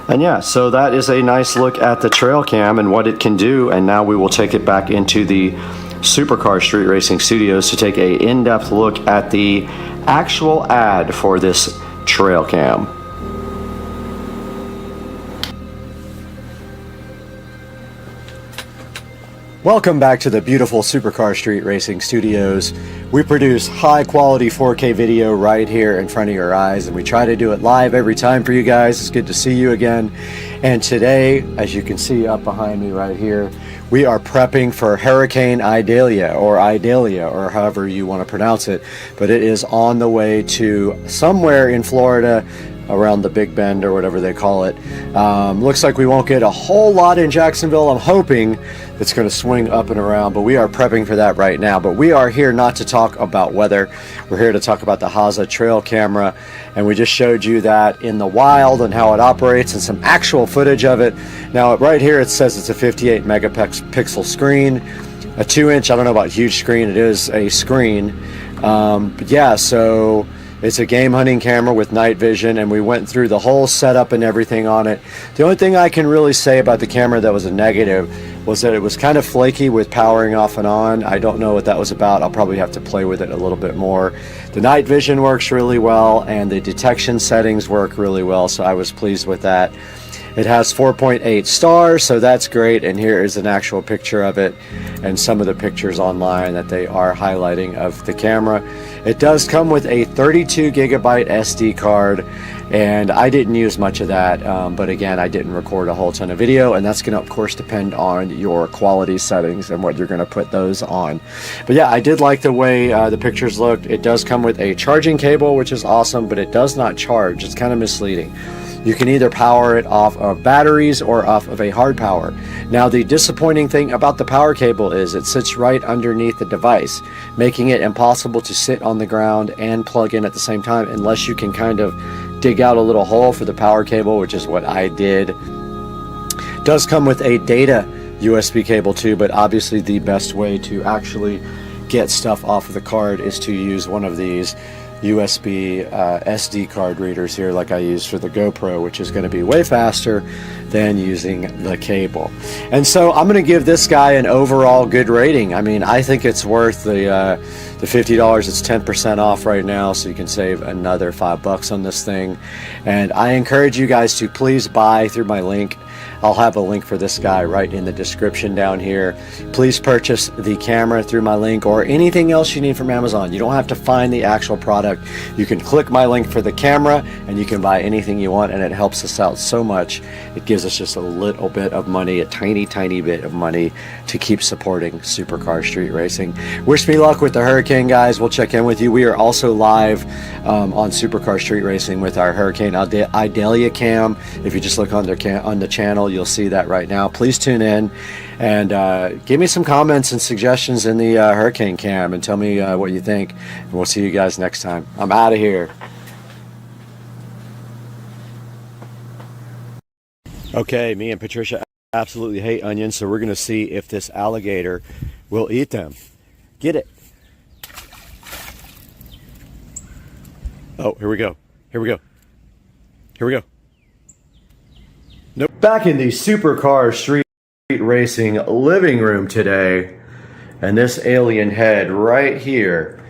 And yeah, so that is a nice look at the trail cam and what it can do. And now we will take it back into the Supercar Street Racing Studios to take a in-depth look at the actual ad for this trail cam. Welcome back to the beautiful Supercar Street Racing Studios. We produce high quality 4K video right here in front of your eyes, and we try to do it live every time for you guys. It's good to see you again. And today, as you can see up behind me right here, we are prepping for Hurricane Idalia, or however you want to pronounce it, but it is on the way to somewhere in Florida. around the Big Bend or whatever they call it. Looks like we won't get a whole lot in Jacksonville. I'm hoping it's going to swing up and around, but we are prepping for that right now. But we are here not to talk about weather. We're here to talk about the HASA trail camera, and we just showed you that in the wild and how it operates and some actual footage of it. Now right here it says it's a 58 megapixel screen, a 2-inch, I don't know about huge screen, it is a screen. But yeah, so it's a game hunting camera with night vision, and we went through the whole setup and everything on it. The only thing I can really say about the camera that was a negative was that it was kind of flaky with powering off and on. I don't know what that was about. I'll probably have to play with it a little bit more. The night vision works really well, and the detection settings work really well, so I was pleased with that. It has 4.8 stars, so that's great, and here is an actual picture of it and some of the pictures online that they are highlighting of the camera. It does come with a 32 gigabyte SD card, and I didn't use much of that, but again, I didn't record a whole ton of video, and that's going to of course depend on your quality settings and what you're going to put those on. But yeah, I did like the way the pictures looked. It does come with a charging cable, which is awesome, but it does not charge. It's kind of misleading. You can either power it off of batteries or off of a hard power. Now, the disappointing thing about the power cable is it sits right underneath the device, making it impossible to sit on the ground and plug in at the same time unless you can kind of dig out a little hole for the power cable, which is what I did. It does come with a data USB cable too, but obviously the best way to actually get stuff off of the card is to use one of these USB SD card readers here like I use for the GoPro, which is going to be way faster than using the cable. And so I'm going to give this guy an overall good rating. I mean, I think it's worth the $50. It's 10% off right now, so you can save another $5 on this thing. And I encourage you guys to please buy through my link. I'll have a link for this guy right in the description down here. Please purchase the camera through my link or anything else you need from Amazon. You don't have to find the actual product. You can click my link for the camera and you can buy anything you want, and it helps us out so much. It gives us just a little bit of money, a tiny bit of money to keep supporting Supercar Street Racing. Wish me luck with the Hurricane, guys. We'll check in with you. We are also live on Supercar Street Racing with our Hurricane Idalia cam. If you just look on the channel, you'll see that right now. Please tune in and give me some comments and suggestions in the Hurricane cam and tell me what you think, and we'll see you guys next time. I'm out of here. Okay, me and Patricia absolutely hate onions, so we're gonna see if this alligator will eat them. Get it. Oh, here we go. Here we go. Here we go. Nope. Back in the Supercar Street Racing living room today, and this alien head right here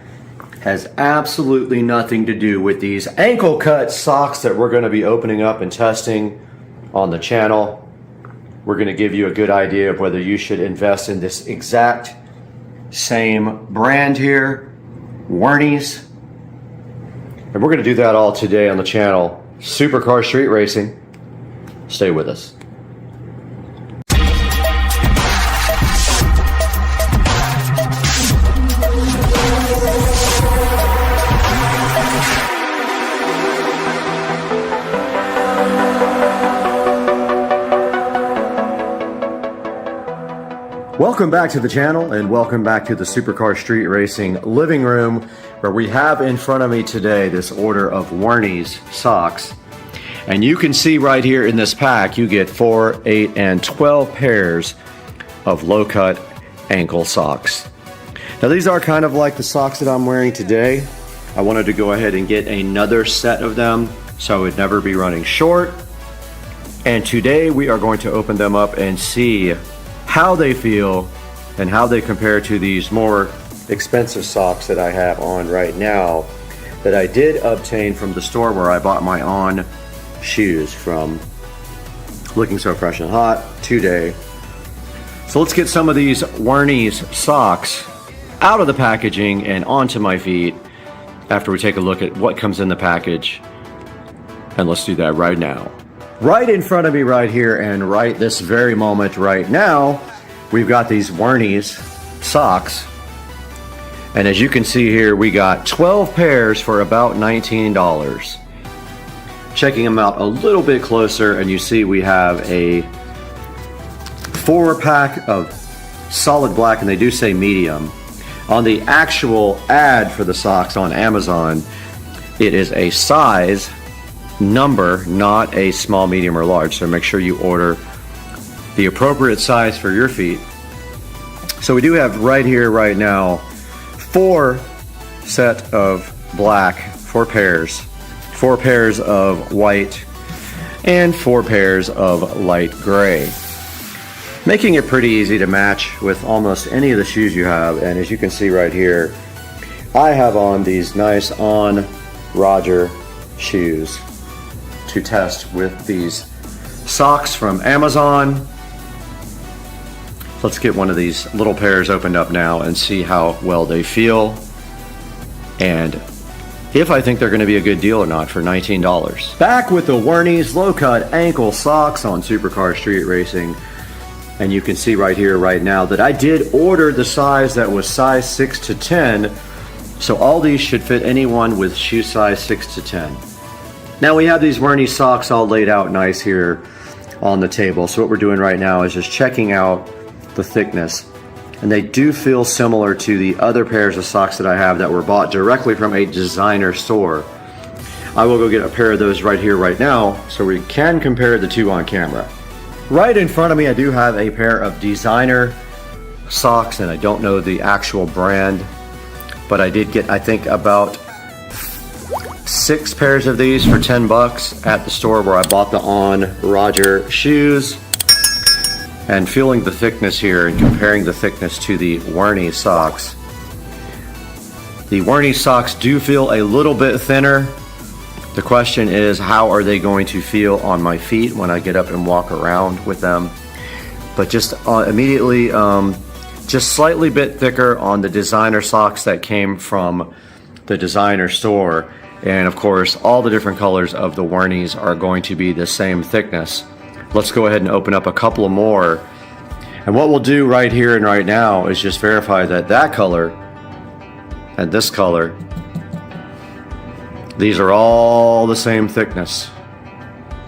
has absolutely nothing to do with these ankle cut socks that we're going to be opening up and testing on the channel. We're going to give you a good idea of whether you should invest in this exact same brand here, Wernies. And we're going to do that all today on the channel, Supercar Street Racing. Stay with us. Welcome back to the channel, and welcome back to the Supercar Street Racing living room, where we have in front of me today this order of Wernies socks. And you can see right here in this pack, you get 4, 8, and 12 pairs of low-cut ankle socks. Now these are kind of like the socks that I'm wearing today. I wanted to go ahead and get another set of them so I would never be running short. And today we are going to open them up and see how they feel and how they compare to these more expensive socks that I have on right now that I did obtain from the store where I bought my On shoes from. Looking so fresh and hot today. So let's get some of these Wernies socks out of the packaging and onto my feet after we take a look at what comes in the package. And let's do that right now. Right in front of me right here, and right this very moment right now, we've got these Wernies socks. And as you can see here, we got 12 pairs for about $19. checking them out a little bit closer, and you see we have a 4-pack of solid black, and they do say medium. On the actual ad for the socks on Amazon, it is a size number, not a small, medium, or large. So make sure you order the appropriate size for your feet. So we do have right here, right now, 4 set of black, 4 pairs of white, and 4 pairs of light gray, making it pretty easy to match with almost any of the shoes you have. And as you can see right here, I have on these nice On Roger shoes to test with these socks from Amazon. Let's get one of these little pairs opened up now and see how well they feel, and if I think they're going to be a good deal or not for $19. Back with the Wernies low-cut ankle socks on Supercar Street Racing. And you can see right here, right now, that I did order the size that was size 6 to 10. So all these should fit anyone with shoe size 6 to 10. Now we have these Wernies socks all laid out nice here on the table. So what we're doing right now is just checking out the thickness. And they do feel similar to the other pairs of socks that I have that were bought directly from a designer store. I will go get a pair of those right here, right now, so we can compare the two on camera. Right in front of me, I do have a pair of designer socks, and I don't know the actual brand, but I did get, I think, about 6 pairs of these for $10 at the store where I bought the On Roger shoes. And feeling the thickness here and comparing the thickness to the Wernies socks. The Wernies socks do feel a little bit thinner. The question is, how are they going to feel on my feet when I get up and walk around with them? But just immediately, just slightly bit thicker on the designer socks that came from the designer store. And of course, all the different colors of the Wernies are going to be the same thickness. Let's go ahead and open up a couple of more. And what we'll do right here and right now is just verify that that color and this color, these are all the same thickness.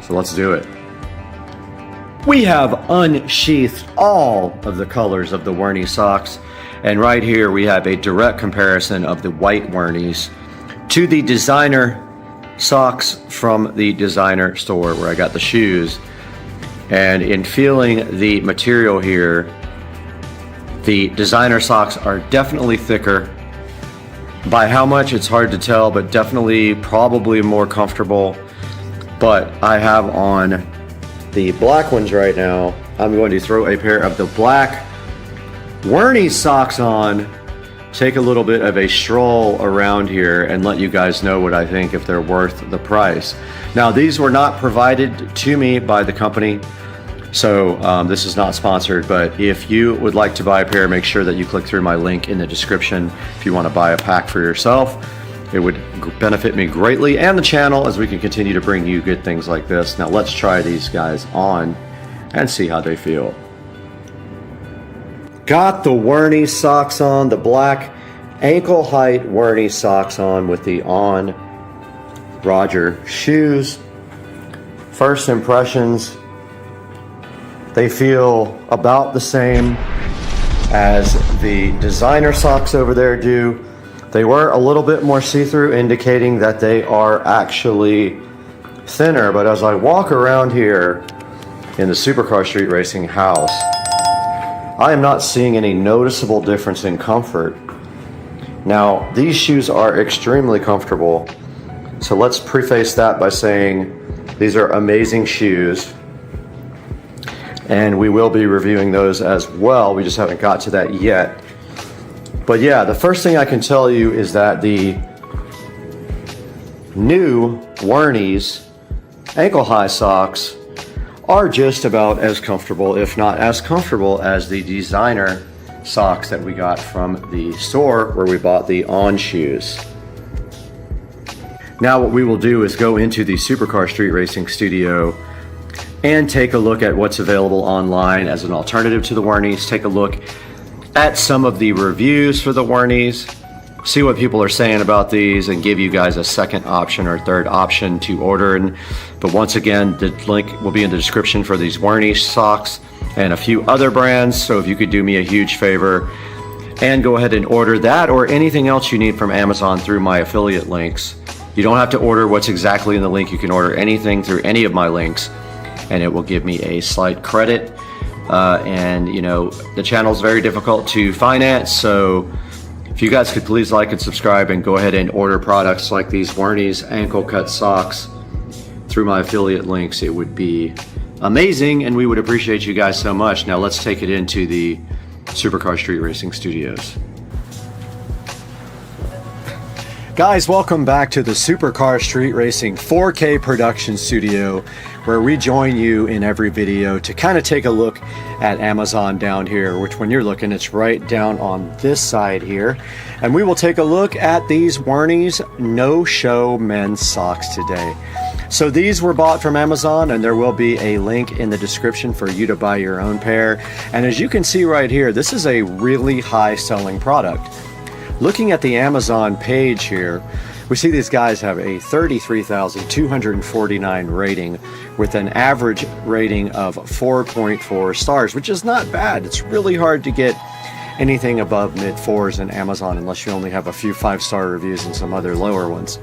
So let's do it. We have unsheathed all of the colors of the Wernies socks. And right here we have a direct comparison of the white Wernies to the designer socks from the designer store where I got the shoes. And in feeling the material here, the designer socks are definitely thicker. By how much, it's hard to tell, but definitely probably more comfortable. But I have on the black ones right now. I'm going to throw a pair of the black Wernies socks on, take a little bit of a stroll around here, and let you guys know what I think, if they're worth the price. Now, these were not provided to me by the company, so this is not sponsored, but if you would like to buy a pair, make sure that you click through my link in the description if you want to buy a pack for yourself. It would benefit me greatly and the channel as we can continue to bring you good things like this. Now let's try these guys on and see how they feel. Got the Wernies socks on, the black ankle height Wernies socks on with the On Roger shoes. First impressions, they feel about the same as the designer socks over there do. They were a little bit more see-through, indicating that they are actually thinner, but as I walk around here in the Supercar Street Racing house, I am not seeing any noticeable difference in comfort. Now, these shoes are extremely comfortable, so let's preface that by saying these are amazing shoes, and we will be reviewing those as well. We just haven't got to that yet. But yeah, the first thing I can tell you is that the new Wernies ankle high socks are just about as comfortable, if not as comfortable, as the designer socks that we got from the store where we bought the On shoes. Now what we will do is go into the Supercar Street Racing studio and take a look at what's available online as an alternative to the Wernies, take a look at some of the reviews for the Wernies, see what people are saying about these and give you guys a second option or third option to order. But once again, the link will be in the description for these Werny socks and a few other brands. So if you could do me a huge favor and go ahead and order that or anything else you need from Amazon through my affiliate links. You don't have to order what's exactly in the link. You can order anything through any of my links and it will give me a slight credit. And you know, the channel is very difficult to finance, so if you guys could please like and subscribe and go ahead and order products like these Werny's ankle cut socks through my affiliate links, it would be amazing and we would appreciate you guys so much. Now let's take it into the Supercar Street Racing Studios. Guys, welcome back to the Supercar Street Racing 4K production studio, where we join you in every video to kind of take a look at Amazon down here, which when you're looking, it's right down on this side here. And we will take a look at these Werny's no-show men's socks today. So these were bought from Amazon, and there will be a link in the description for you to buy your own pair. And as you can see right here, this is a really high-selling product. Looking at the Amazon page here, we see these guys have a 33,249 rating with an average rating of 4.4 stars, which is not bad. It's really hard to get anything above mid-4s in Amazon unless you only have a few 5-star reviews and some other lower ones.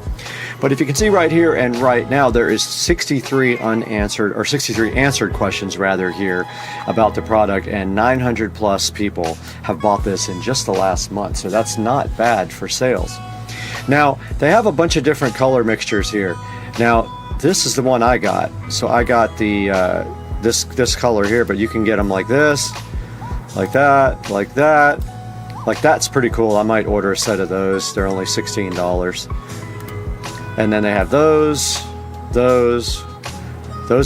But if you can see right here and right now, there is 63 answered questions rather here about the product, and 900 plus people have bought this in just the last month. So that's not bad for sales. Now, they have a bunch of different color mixtures here. Now, this is the one I got. So I got the this color here, but you can get them like this, like that, like that. Like that's pretty cool. I might order a set of those. They're only $16. And then they have those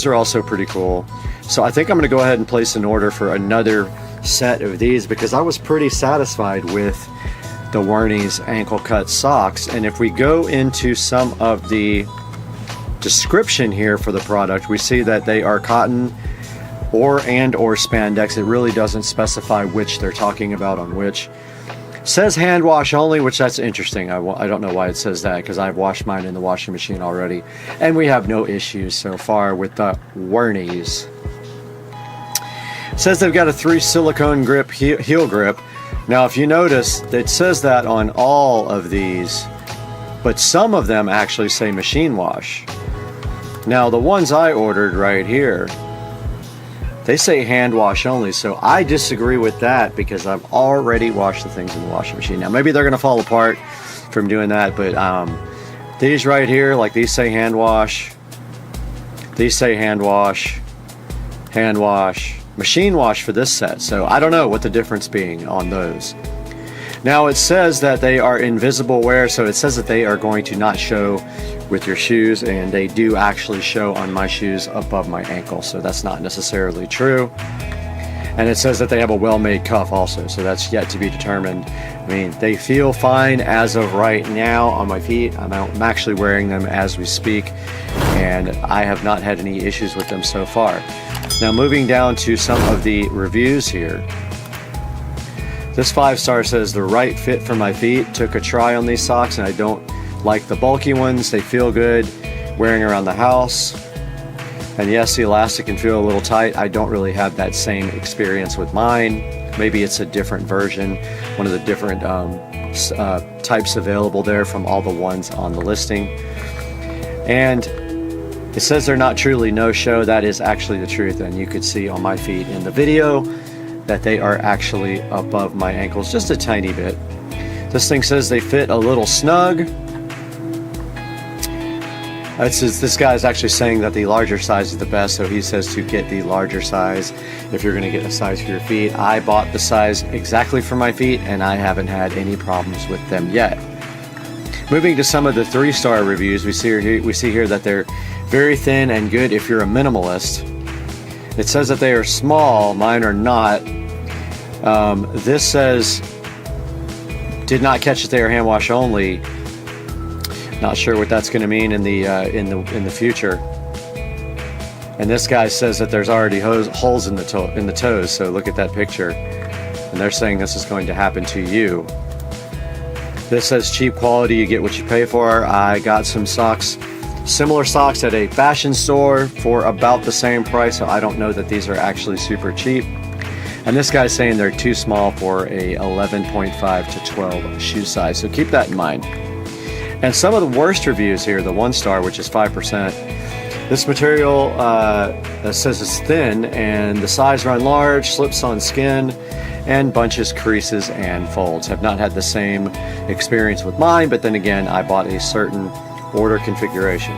are also pretty cool. So I think I'm going to go ahead and place an order for another set of these because I was pretty satisfied with the Werny's ankle cut socks. And if we go into some of the description here for the product, we see that they are cotton or spandex. It really doesn't specify which they're talking about on which. Says hand wash only, which that's interesting. I don't know why it says that because I've washed mine in the washing machine already, and we have no issues so far with the Werny's. Says they've got a 3 silicone grip heel grip. Now if you notice, it says that on all of these, but some of them actually say machine wash. Now the ones I ordered right here, they say hand wash only, so I disagree with that because I've already washed the things in the washing machine. Now maybe they're going to fall apart from doing that, but these right here, like these say hand wash, these say hand wash, machine wash for this set. So I don't know what the difference being on those. Now it says that they are invisible wear, so it says that they are going to not show with your shoes, and they do actually show on my shoes above my ankle, so that's not necessarily true. And it says that they have a well-made cuff also, so that's yet to be determined. I mean, they feel fine as of right now on my feet. I'm actually wearing them as we speak, and I have not had any issues with them so far. Now moving down to some of the reviews here. This 5-star says the right fit for my feet. Took a try on these socks and I don't like the bulky ones. They feel good wearing around the house. And yes, the elastic can feel a little tight. I don't really have that same experience with mine. Maybe it's a different version, one of the different types available there from all the ones on the listing. And it says they're not truly no-show. That is actually the truth, and you could see on my feet in the video that they are actually above my ankles just a tiny bit. This thing says they fit a little snug. This guy is actually saying that the larger size is the best, so he says to get the larger size if you're going to get a size for your feet. I bought the size exactly for my feet, and I haven't had any problems with them yet. Moving to some of the 3-star reviews, we see here that they're very thin and good if you're a minimalist. It says that they are small. Mine are not. This says did not catch that they are hand wash only. Not sure what that's going to mean in the future. And this guy says that there's already holes in the toes. So look at that picture, and they're saying this is going to happen to you. This says cheap quality, you get what you pay for. I got some socks, similar socks at a fashion store for about the same price, so I don't know that these are actually super cheap. And this guy's saying they're too small for a 11.5 to 12 shoe size, so keep that in mind. And some of the worst reviews here, the 1-star, which is 5%, this material says it's thin and the size run large, slips on skin, and bunches, creases, and folds. Have not had the same experience with mine, but then again, I bought a certain order configuration.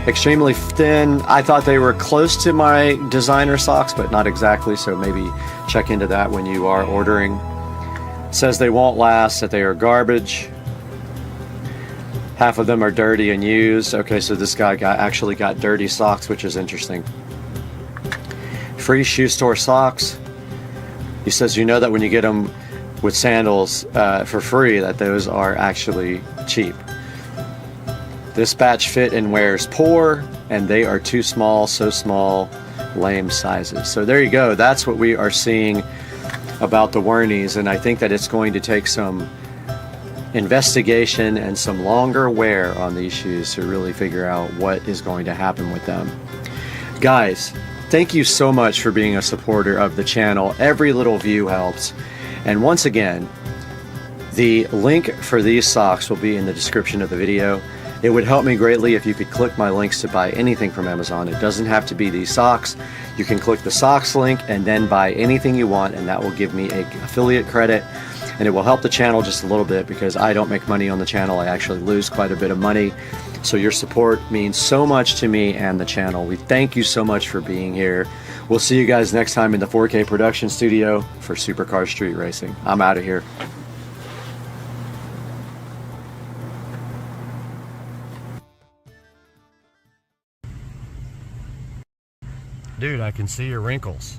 Extremely thin. I thought they were close to my designer socks, but not exactly, so maybe check into that when you are ordering. It says they won't last, that they are garbage. Half of them are dirty and used. Okay, so this guy actually got dirty socks, which is interesting. Free shoe store socks. He says you know that when you get them with sandals for free, that those are actually cheap. This batch fit and wears poor, and they are too small, so small, lame sizes. So there you go. That's what we are seeing about the Wernies, and I think that it's going to take some investigation and some longer wear on these shoes to really figure out what is going to happen with them. Guys, thank you so much for being a supporter of the channel. Every little view helps. And once again, the link for these socks will be in the description of the video. It would help me greatly if you could click my links to buy anything from Amazon. It doesn't have to be these socks. You can click the socks link and then buy anything you want, and that will give me an affiliate credit, and it will help the channel just a little bit because I don't make money on the channel. I actually lose quite a bit of money. So your support means so much to me and the channel. We thank you so much for being here. We'll see you guys next time in the 4K production studio for Supercar Street Racing. I'm out of here. Dude, I can see your wrinkles.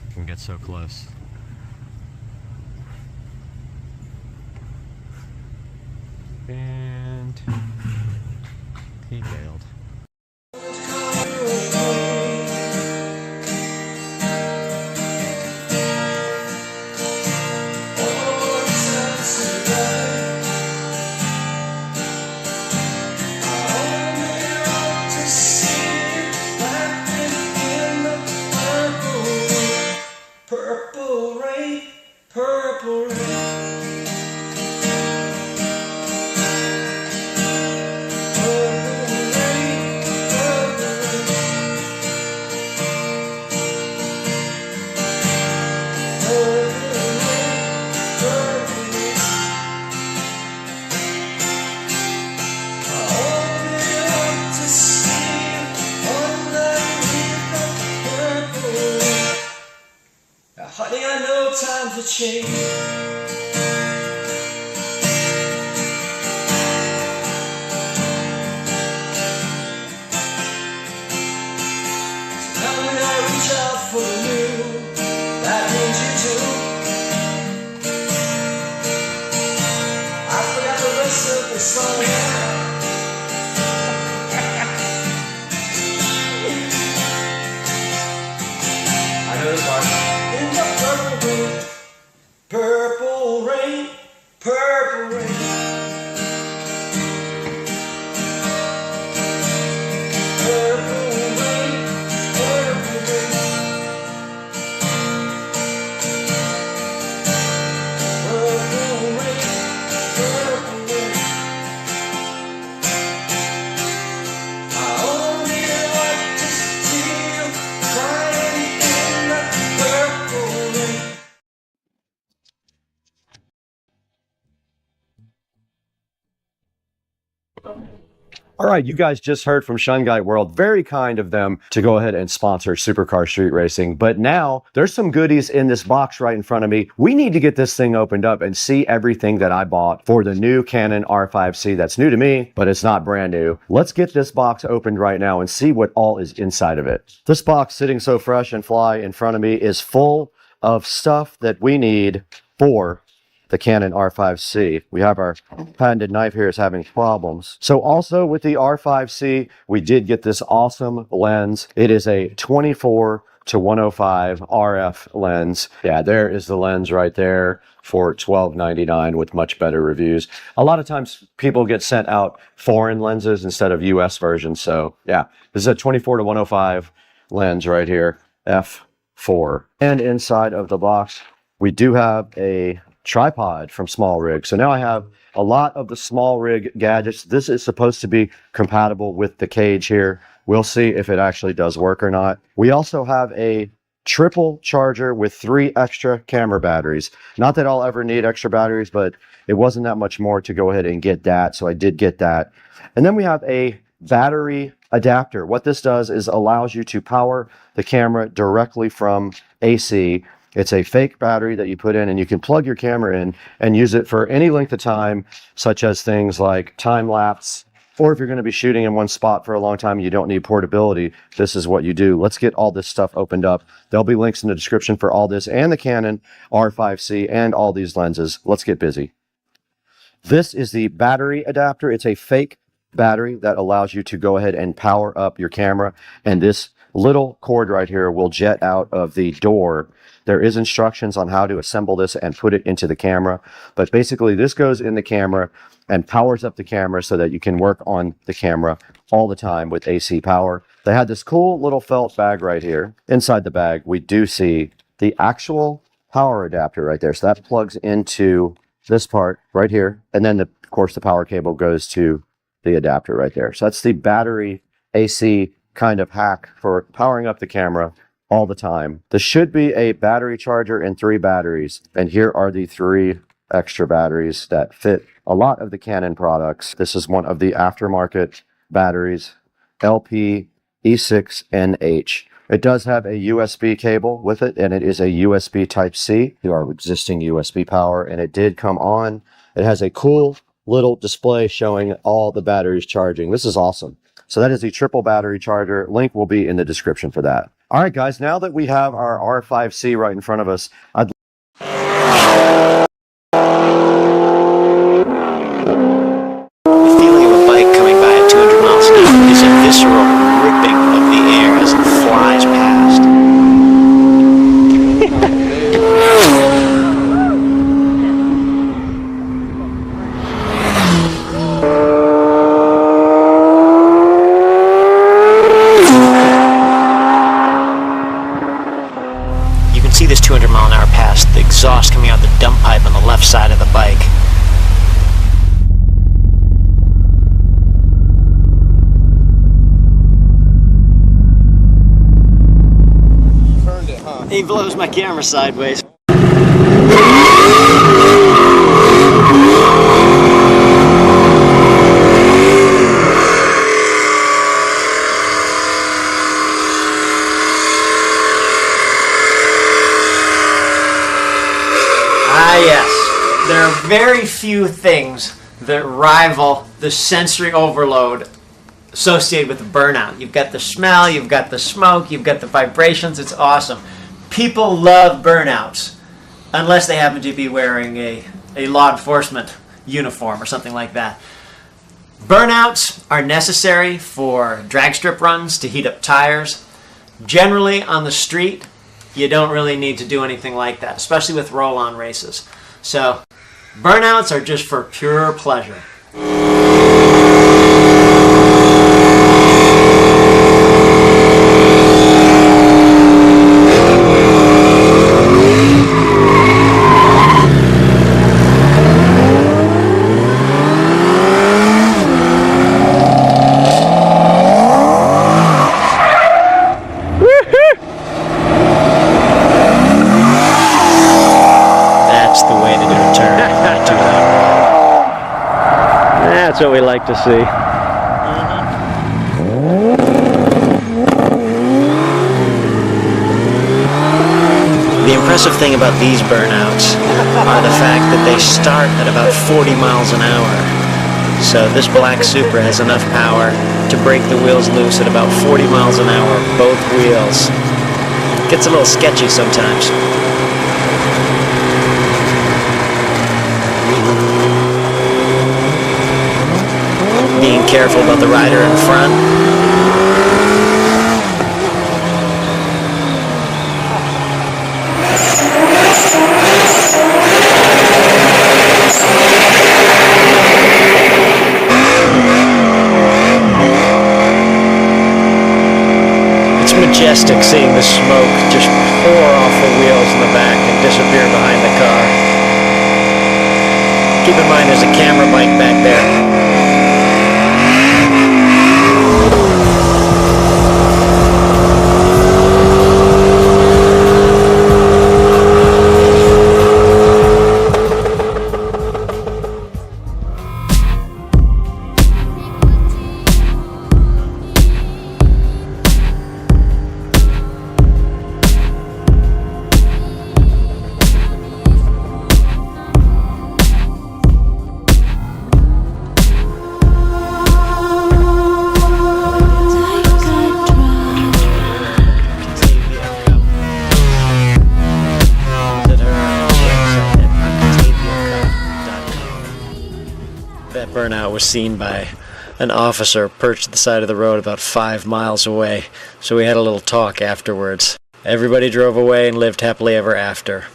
I can get so close. And he bailed. Honey, I know times will change. So now when I reach out for the new, that means you too. I forgot the rest of the song. I know the part. Purple rain, purple rain. Purple rain, purple rain. Purple rain, purple rain. I only like to see you crying in the purple rain. All right, you guys just heard from Shungite World. Very kind of them to go ahead and sponsor Supercar Street Racing. But now there's some goodies in this box right in front of me. We need to get this thing opened up and see everything that I bought for the new Canon R5C. That's new to me, but it's not brand new. Let's get this box opened right now and see what all is inside of it. This box sitting so fresh and fly in front of me is full of stuff that we need for the Canon R5C. We have our patented knife here is having problems. So also with the R5C, we did get this awesome lens. It is a 24 to 105 RF lens. Yeah, there is the lens right there for $12.99 with much better reviews. A lot of times people get sent out foreign lenses instead of US versions. So yeah, this is a 24 to 105 lens right here, f4. And inside of the box, we do have a tripod from Small Rig. So now I have a lot of the Small Rig gadgets. This is supposed to be compatible with the cage here. We'll see if it actually does work or not. We also have a triple charger with 3 extra camera batteries. Not that I'll ever need extra batteries, but it wasn't that much more to go ahead and get that. So I did get that. And then we have a battery adapter. What this does is allows you to power the camera directly from AC. It's a fake battery that you put in, and you can plug your camera in and use it for any length of time, such as things like time lapse, or if you're going to be shooting in one spot for a long time, you don't need portability. This is what you do. Let's get all this stuff opened up. There'll be links in the description for all this and the Canon R5C and all these lenses. Let's get busy. This is the battery adapter. It's a fake battery that allows you to go ahead and power up your camera, and this little cord right here will jet out of the door. There is instructions on how to assemble this and put it into the camera, but basically this goes in the camera and powers up the camera so that you can work on the camera all the time with AC power. They had this cool little felt bag right here. Inside the bag, we do see the actual power adapter right there. So that plugs into this part right here, and then of course the power cable goes to the adapter right there. So that's the battery AC kind of hack for powering up the camera all the time. This should be a battery charger and 3 batteries. And here are the 3 extra batteries that fit a lot of the Canon products. This is one of the aftermarket batteries, LP E6NH. It does have a USB cable with it, and it is a USB Type-C to our existing USB power, and it did come on. It has a cool little display showing all the batteries charging. This is awesome. So that is the triple battery charger. Link will be in the description for that. All right, guys, now that we have our R5C right in front of us, the feeling of a bike coming by at 200 miles an hour is a visceral ripping of the air as it flies past. See this 200 mile an hour past the exhaust coming out the dump pipe on the left side of the bike. Turned it, huh? He blows my camera sideways. Yes, there are very few things that rival the sensory overload associated with burnout. You've got the smell, you've got the smoke, you've got the vibrations. It's awesome. People love burnouts unless they happen to be wearing a law enforcement uniform or something like that. Burnouts are necessary for drag strip runs to heat up tires. Generally on the street, you don't really need to do anything like that, especially with roll-on races. So, burnouts are just for pure pleasure. That's what we like to see. The impressive thing about these burnouts are the fact that they start at about 40 miles an hour. So this black Supra has enough power to break the wheels loose at about 40 miles an hour, both wheels. Gets a little sketchy sometimes. Being careful about the rider in front. majestic seeing the smoke just pour off the wheels in the back and disappear behind the car. Keep in mind there's a camera bike back there. That burnout was seen by an officer perched at the side of the road about 5 miles away, so we had a little talk afterwards. Everybody drove away and lived happily ever after.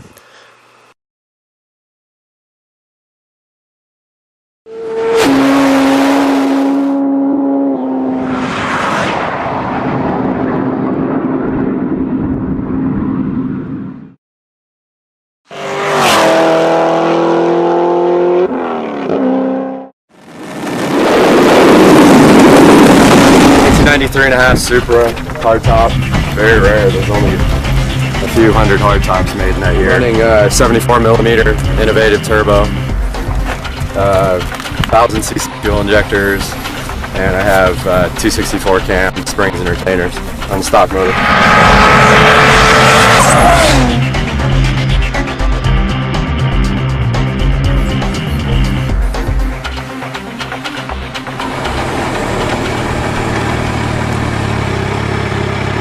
.93.5 Supra hardtop, very rare. There's only a few hundred hardtops made in that year. Running 74mm innovative turbo, 1000cc fuel injectors, and I have 264 cam springs and retainers on the stock motor.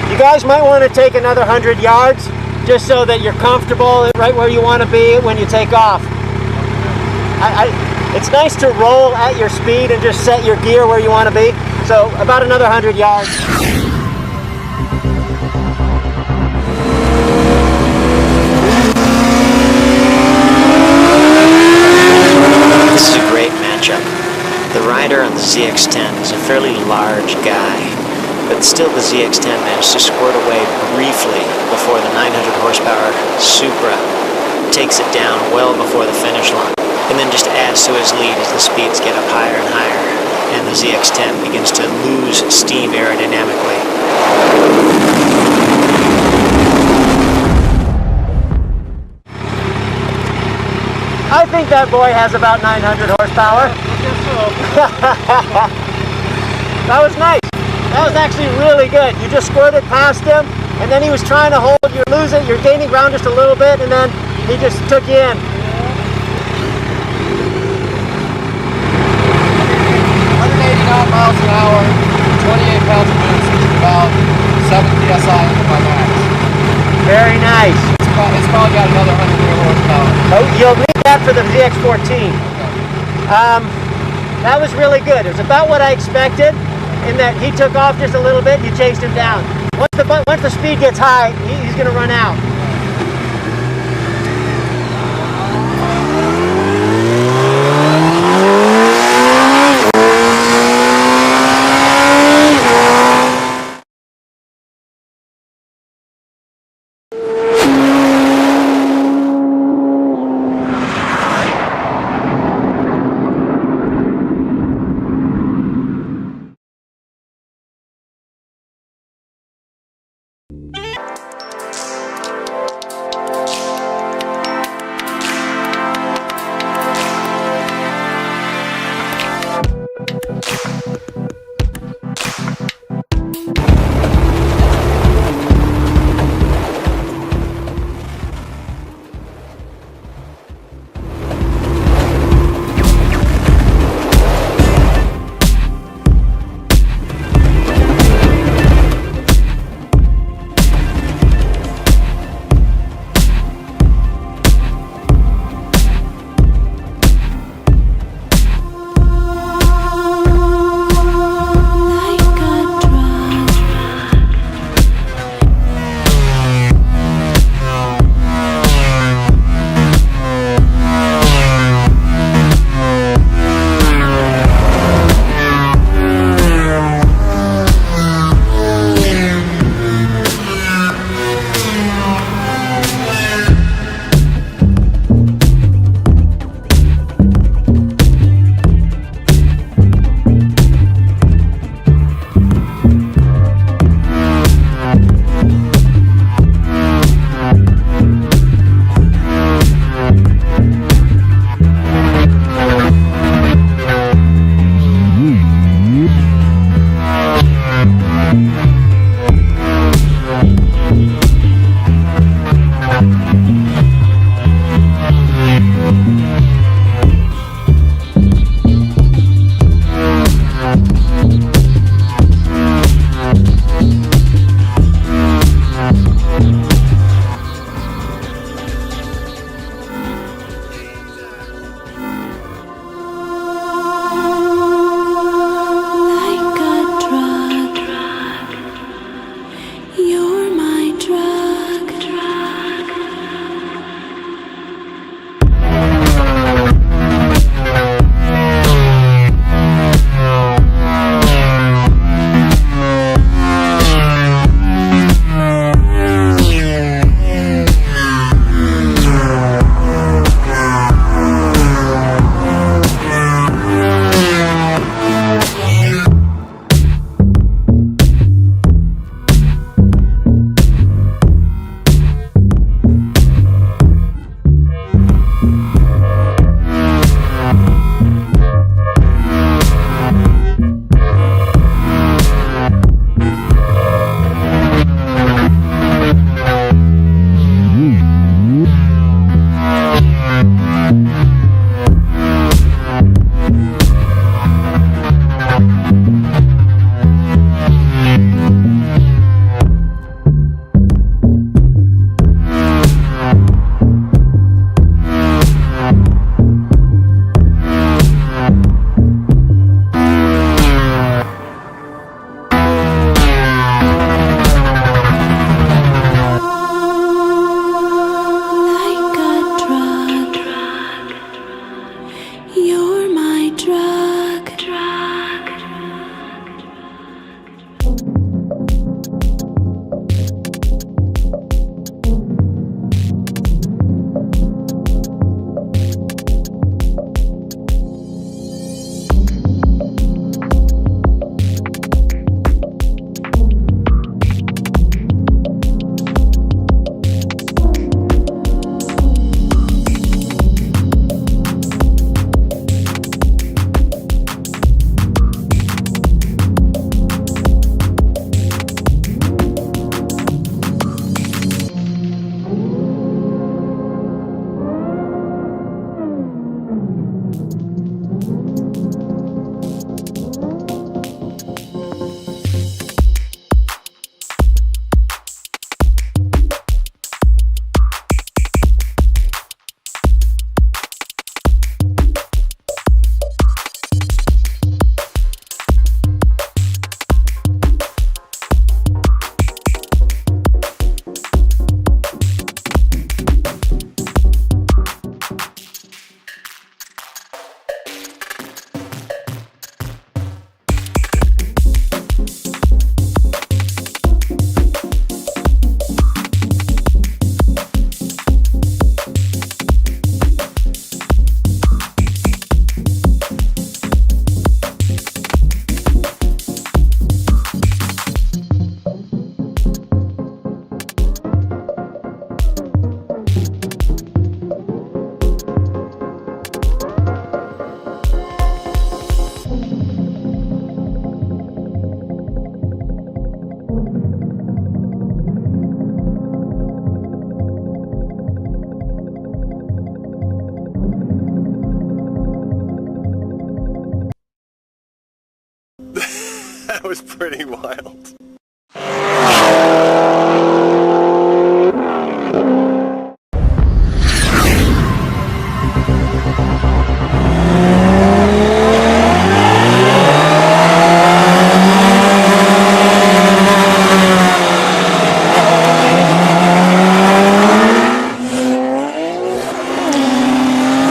You guys might want to take another 100 yards just so that you're comfortable right where you want to be when you take off. It's nice to roll at your speed and just set your gear where you want to be. So about another 100 yards. This is a great matchup. The rider on the ZX-10 is a fairly large guy, but still the ZX-10 managed to squirt away briefly before the 900 horsepower Supra takes it down well before the finish line, and then just adds to his lead as the speeds get up higher and higher, and the ZX-10 begins to lose steam aerodynamically. I think that boy has about 900 horsepower. That was nice. That was actually really good. You just squirted past him, and then he was trying to hold. You're losing, you're gaining ground just a little bit, and then he just took you in. 189 miles an hour, 28 pounds of boost, which is about 7 psi into my max. Very nice. It's probably got another 100 horsepower. Oh, you'll need that for the ZX-14. That was really good. It was about what I expected, in that he took off just a little bit and you chased him down. Once the speed gets high, he's going to run out. That was pretty wild.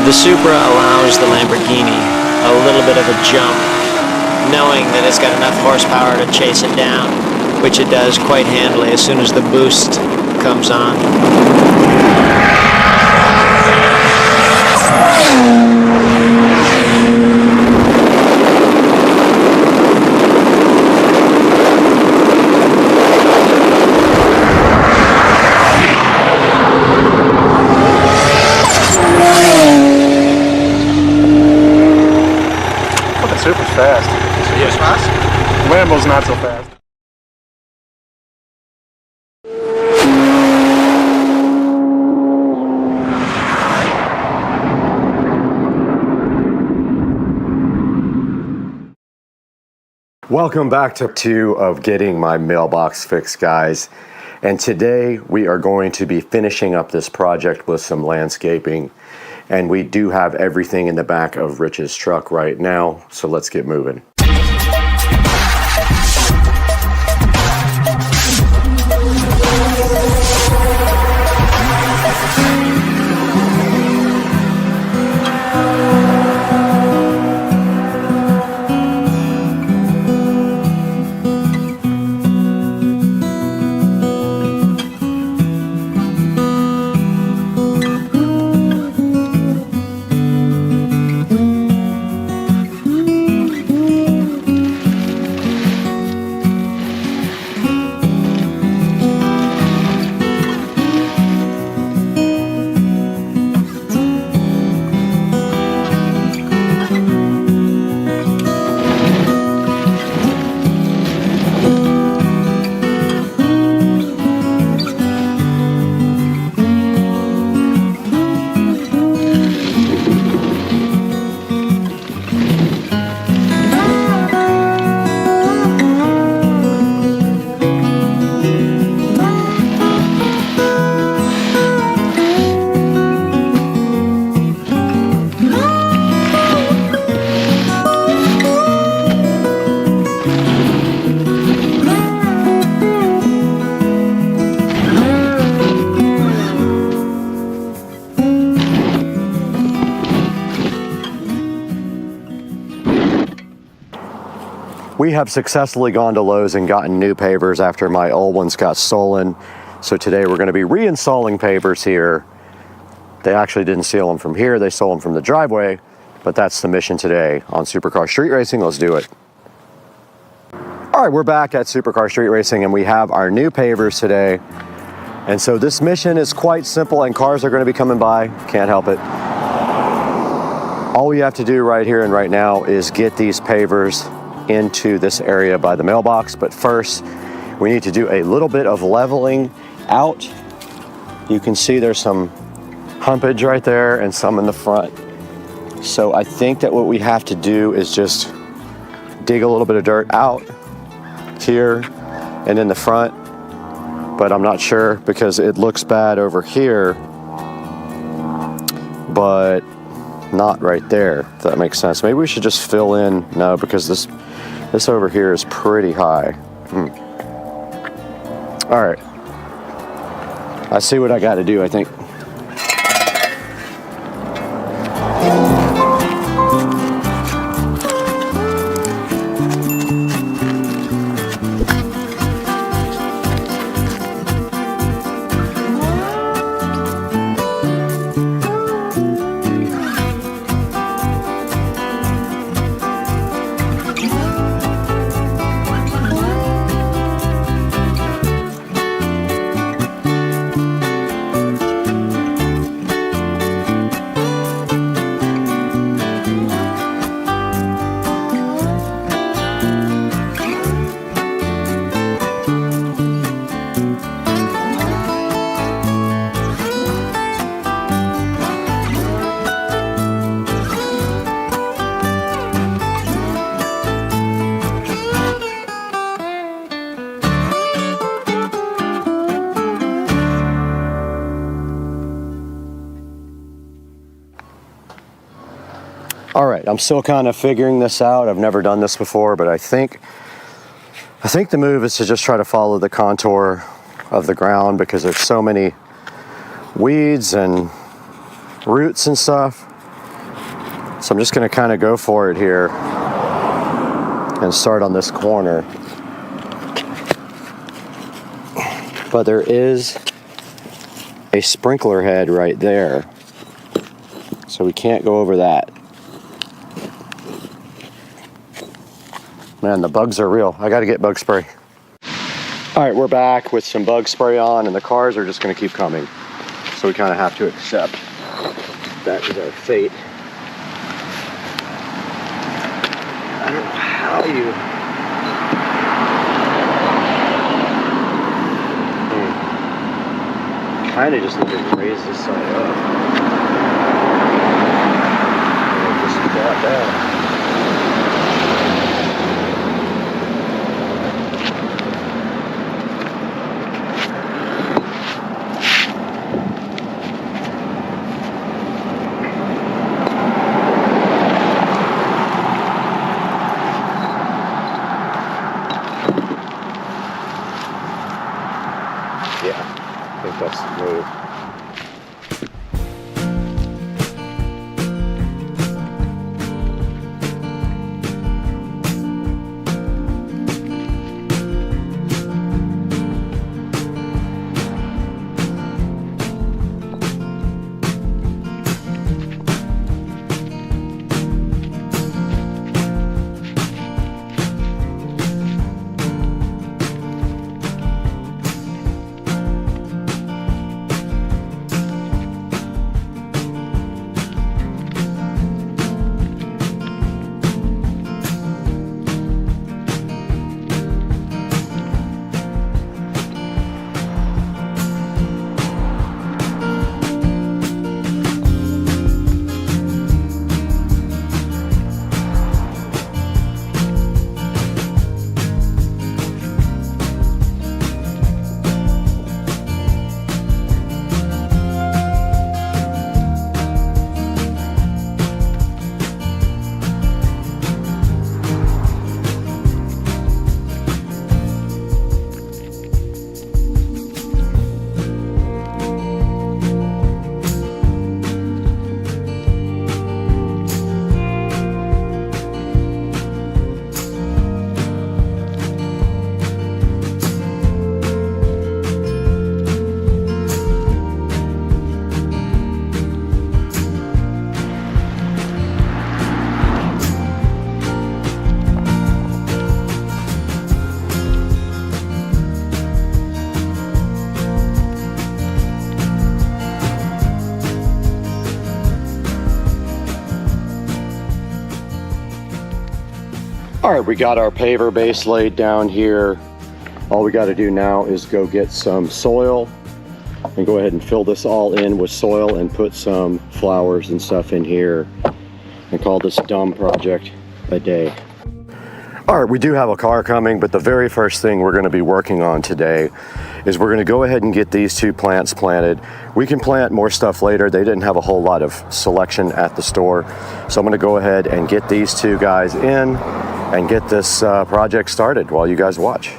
The Supra allows the Lamborghini a little bit of a jump, knowing that it's got enough horsepower to chase it down, which it does quite handily as soon as the boost comes on. Super's fast. Super's fast? Lambo's not so fast. Welcome back to 2 of getting my mailbox fixed, guys. And today we are going to be finishing up this project with some landscaping. And we do have everything in the back of Rich's truck right now, so let's get moving. We have successfully gone to Lowe's and gotten new pavers after my old ones got stolen. So today we're going to be reinstalling pavers here. They actually didn't steal them from here, they stole them from the driveway, but that's the mission today on Supercar Street Racing. Let's do it. All right, we're back at Supercar Street Racing and we have our new pavers today. And so this mission is quite simple and cars are going to be coming by, can't help it. All we have to do right here and right now is get these pavers into this area by the mailbox, but first we need to do a little bit of leveling out. You can see there's some humpage right there and some in the front. So I think that what we have to do is just dig a little bit of dirt out here and in the front, but I'm not sure because it looks bad over here, but not right there, if that makes sense. Maybe we should just fill in. No, because this over here is pretty high. All right, I see what I got to do, I think. right, I'm still kind of figuring this out. I've never done this before, but I think the move is to just try to follow the contour of the ground because there's so many weeds and roots and stuff. So I'm just going to kind of go for it here and start on this corner. But there is a sprinkler head right there, so we can't go over that. Man, the bugs are real. I gotta get bug spray. All right, we're back with some bug spray on, and the cars are just gonna keep coming. So we kind of have to accept that is our fate. I don't know how you... Kind of just need to raise this side up. Just flat down. That's the move. All right, we got our paver base laid down here. All we got to do now is go get some soil and go ahead and fill this all in with soil and put some flowers and stuff in here and call this dumb project a day. All right, we do have a car coming, but the very first thing we're going to be working on today is we're going to go ahead and get these two plants planted. We can plant more stuff later. They didn't have a whole lot of selection at the store. So I'm going to go ahead and get these two guys in and get this project started while you guys watch.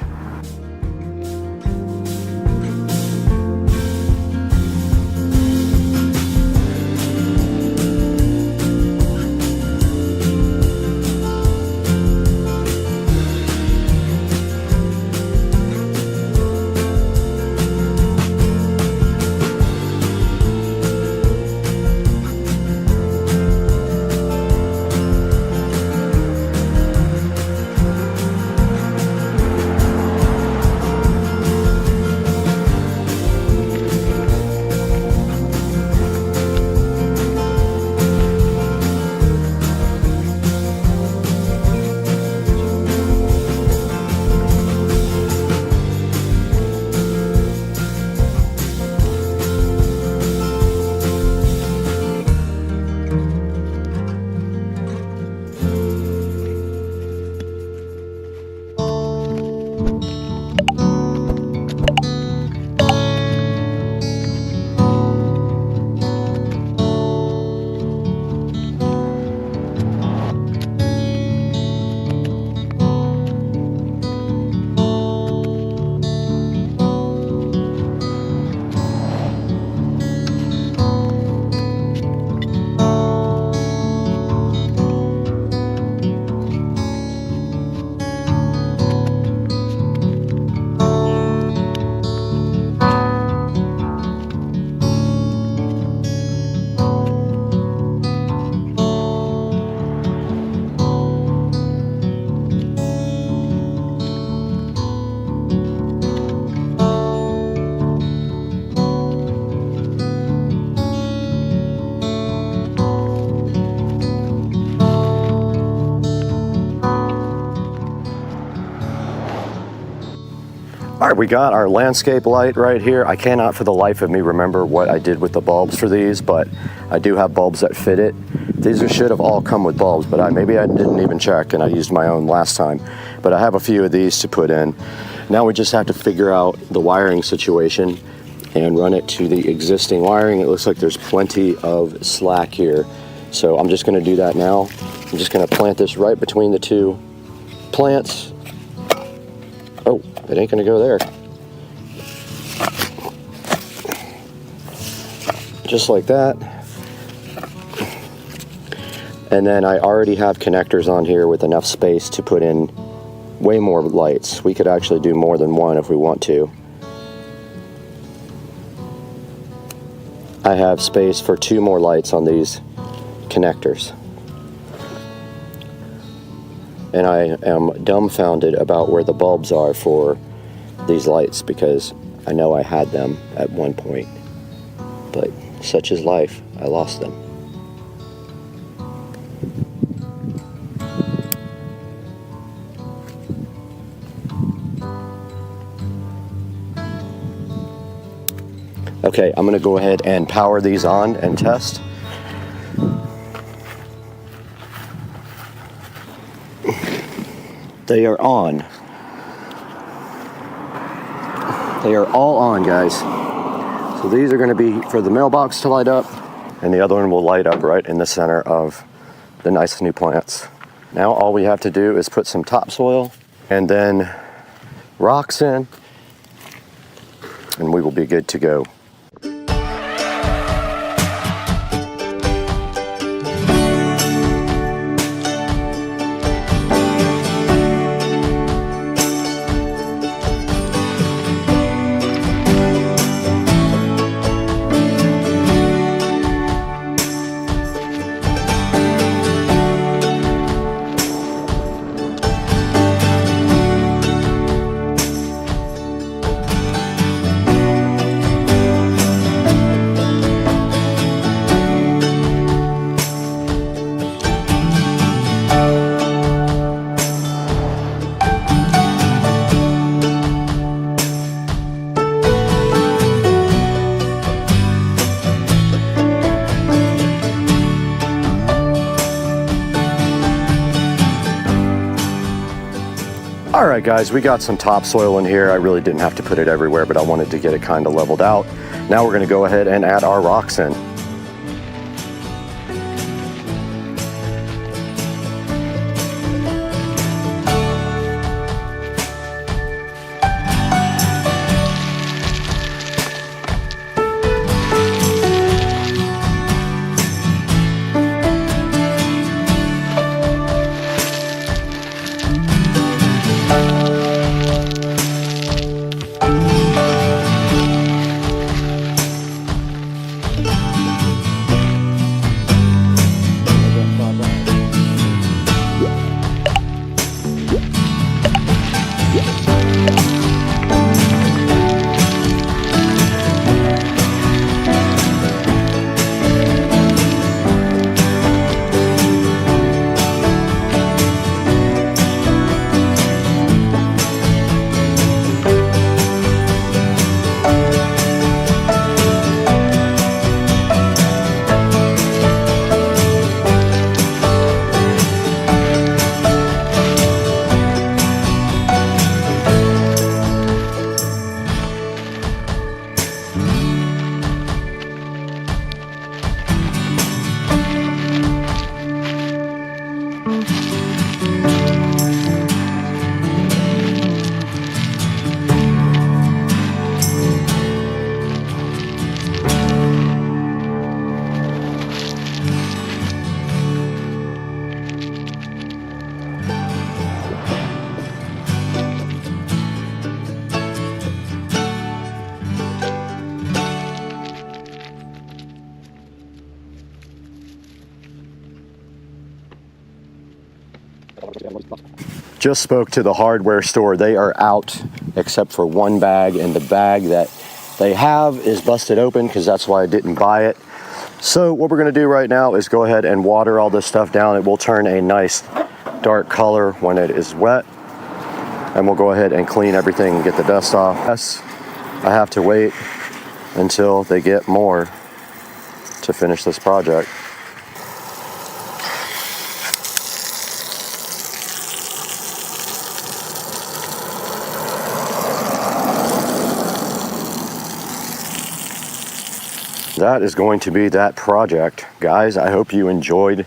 All right, we got our landscape light right here. I cannot for the life of me remember what I did with the bulbs for these, but I do have bulbs that fit it. These should have all come with bulbs, but maybe I didn't even check and I used my own last time. But I have a few of these to put in. Now we just have to figure out the wiring situation and run it to the existing wiring. It looks like there's plenty of slack here. So I'm just gonna do that now. I'm just gonna plant this right between the two plants. Oh, it ain't gonna go there. Just like that. And then I already have connectors on here with enough space to put in way more lights. We could actually do more than one if we want to. I have space for 2 more lights on these connectors. And I am dumbfounded about where the bulbs are for these lights because I know I had them at one point, but such is life, I lost them. Okay, I'm gonna go ahead and power these on and test. They are on. They are all on, guys. So these are gonna be for the mailbox to light up, and the other one will light up right in the center of the nice new plants. Now all we have to do is put some topsoil and then rocks in, and we will be good to go. All right, guys, we got some topsoil in here. I really didn't have to put it everywhere, but I wanted to get it kind of leveled out. Now we're gonna go ahead and add our rocks in. Just spoke to the hardware store. They are out except for one bag, and the bag that they have is busted open because that's why I didn't buy it. So what we're going to do right now is go ahead and water all this stuff down. It will turn a nice dark color when it is wet. and we'll go ahead and clean everything and get the dust off. Yes, I have to wait until they get more to finish this project. That is going to be that project. Guys, I hope you enjoyed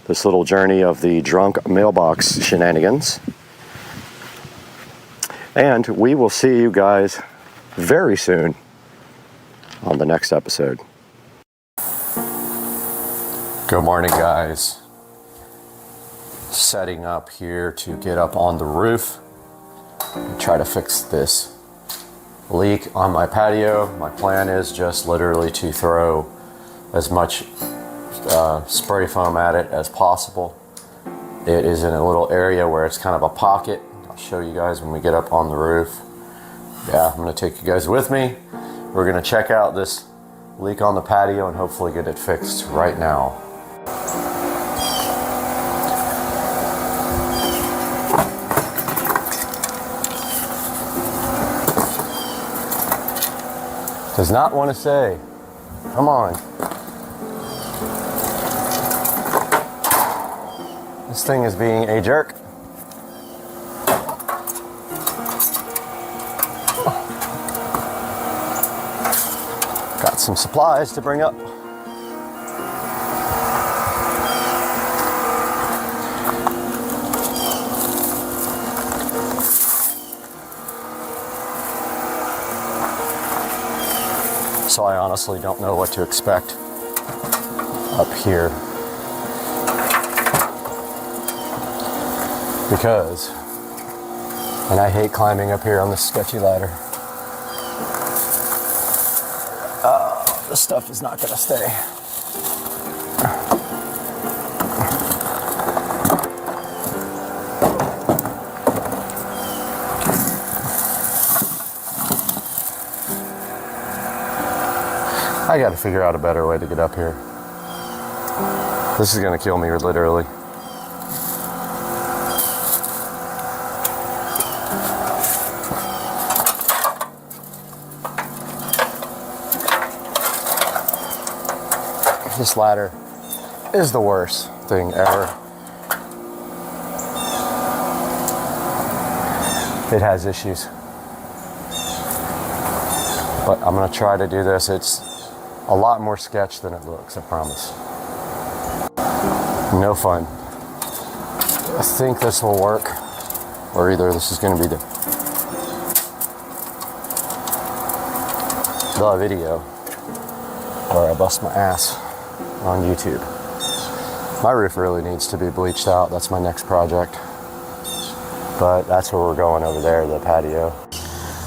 this little journey of the drunk mailbox shenanigans. And we will see you guys very soon on the next episode. Good morning, guys. Setting up here to get up on the roof and try to fix this leak on my patio. My plan is just literally to throw as much spray foam at it as possible. It is in a little area where it's kind of a pocket. I'll show you guys when we get up on the roof. Yeah, I'm gonna take you guys with me. We're gonna check out this leak on the patio and hopefully get it fixed right now. Does not want to say. Come on. This thing is being a jerk. Got some supplies to bring up. So I honestly don't know what to expect up here, because, and I hate climbing up here on this sketchy ladder. This stuff is not gonna stay. I gotta figure out a better way to get up here. This is gonna kill me, literally. This ladder is the worst thing ever. It has issues. But I'm gonna try to do this. It's a lot more sketch than it looks, I promise. No fun. I think this will work, or either this is going to be the video, or I bust my ass on YouTube. My roof really needs to be bleached out. That's my next project. But that's where we're going over there, the patio.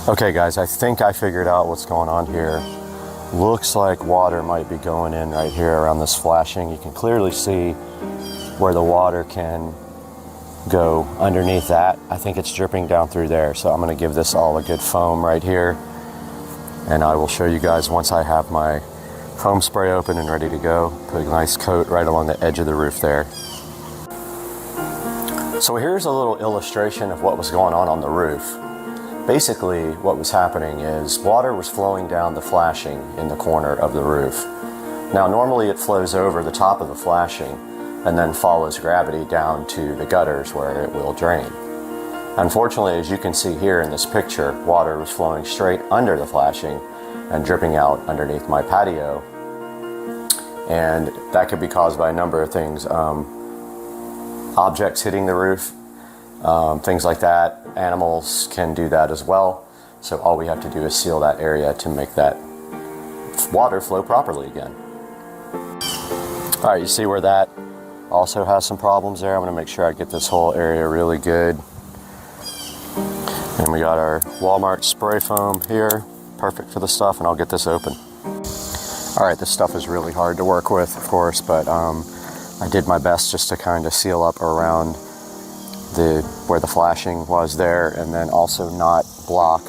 Okay guys, I think I figured out what's going on here. Looks like water might be going in right here around this flashing. You can clearly see where the water can go underneath that. I think it's dripping down through there. So I'm gonna give this all a good foam right here. And I will show you guys once I have my foam spray open and ready to go. Put a nice coat right along the edge of the roof there. So here's a little illustration of what was going on the roof. Basically, what was happening is water was flowing down the flashing in the corner of the roof. Now, normally it flows over the top of the flashing and then follows gravity down to the gutters where it will drain. Unfortunately, as you can see here in this picture, water was flowing straight under the flashing and dripping out underneath my patio. And that could be caused by a number of things. Objects hitting the roof, things like that. Animals can do that as well. So all we have to do is seal that area to make that water flow properly again. All right, you see where that also has some problems there. I'm gonna make sure I get this whole area really good. And we got our Walmart spray foam here, perfect for the stuff, and I'll get this open. All right, this stuff is really hard to work with, of course, but I did my best just to kind of seal up around where the flashing was there, and then also not block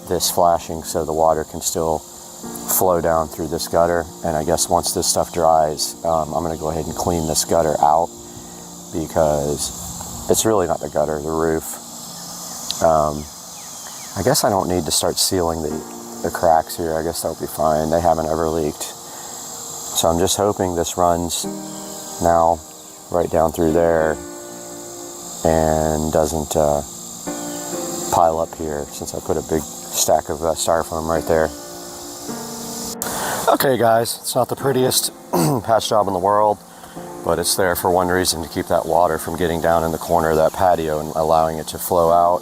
this flashing so the water can still flow down through this gutter. And I guess once this stuff dries, I'm gonna go ahead and clean this gutter out, because it's really not the gutter, the roof. I guess I don't need to start sealing the cracks here. I guess that'll be fine. They haven't ever leaked. So I'm just hoping this runs now right down through there and doesn't pile up here, since I put a big stack of styrofoam right there. Okay guys, it's not the prettiest patch job in the world, but it's there for one reason, to keep that water from getting down in the corner of that patio and allowing it to flow out.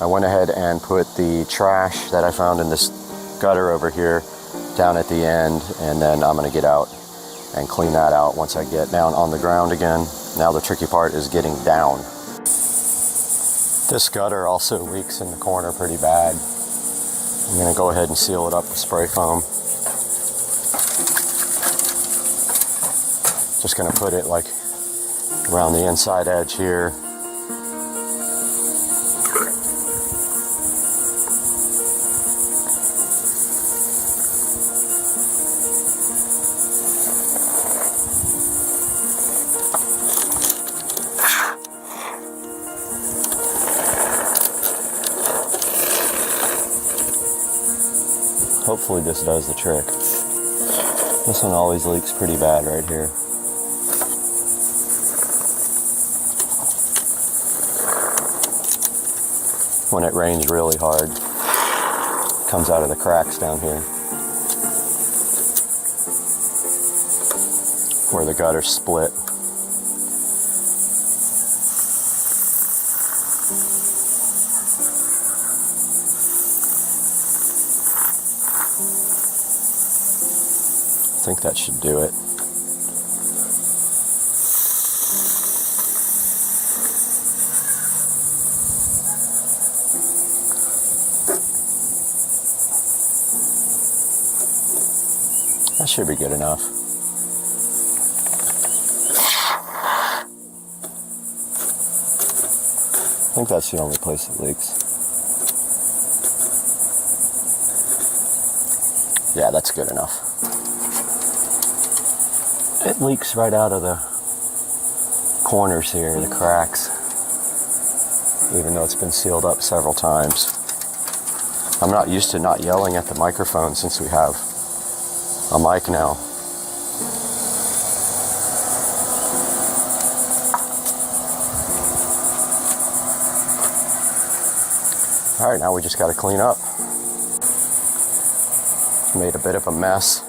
I went ahead and put the trash that I found in this gutter over here down at the end, and then I'm going to get out and clean that out once I get down on the ground again. Now the tricky part is getting down. This gutter also leaks in the corner pretty bad. I'm going to go ahead and seal it up with spray foam. Just going to put it like around the inside edge here. Hopefully this does the trick. This one always leaks pretty bad right here. When it rains really hard, it comes out of the cracks down here where the gutter's split. I think that should do it. That should be good enough. I think that's the only place it leaks. Yeah, that's good enough. It leaks right out of the corners here, the cracks, even though it's been sealed up several times. I'm not used to not yelling at the microphone since we have a mic now. All right, now we just got to clean up. Made a bit of a mess.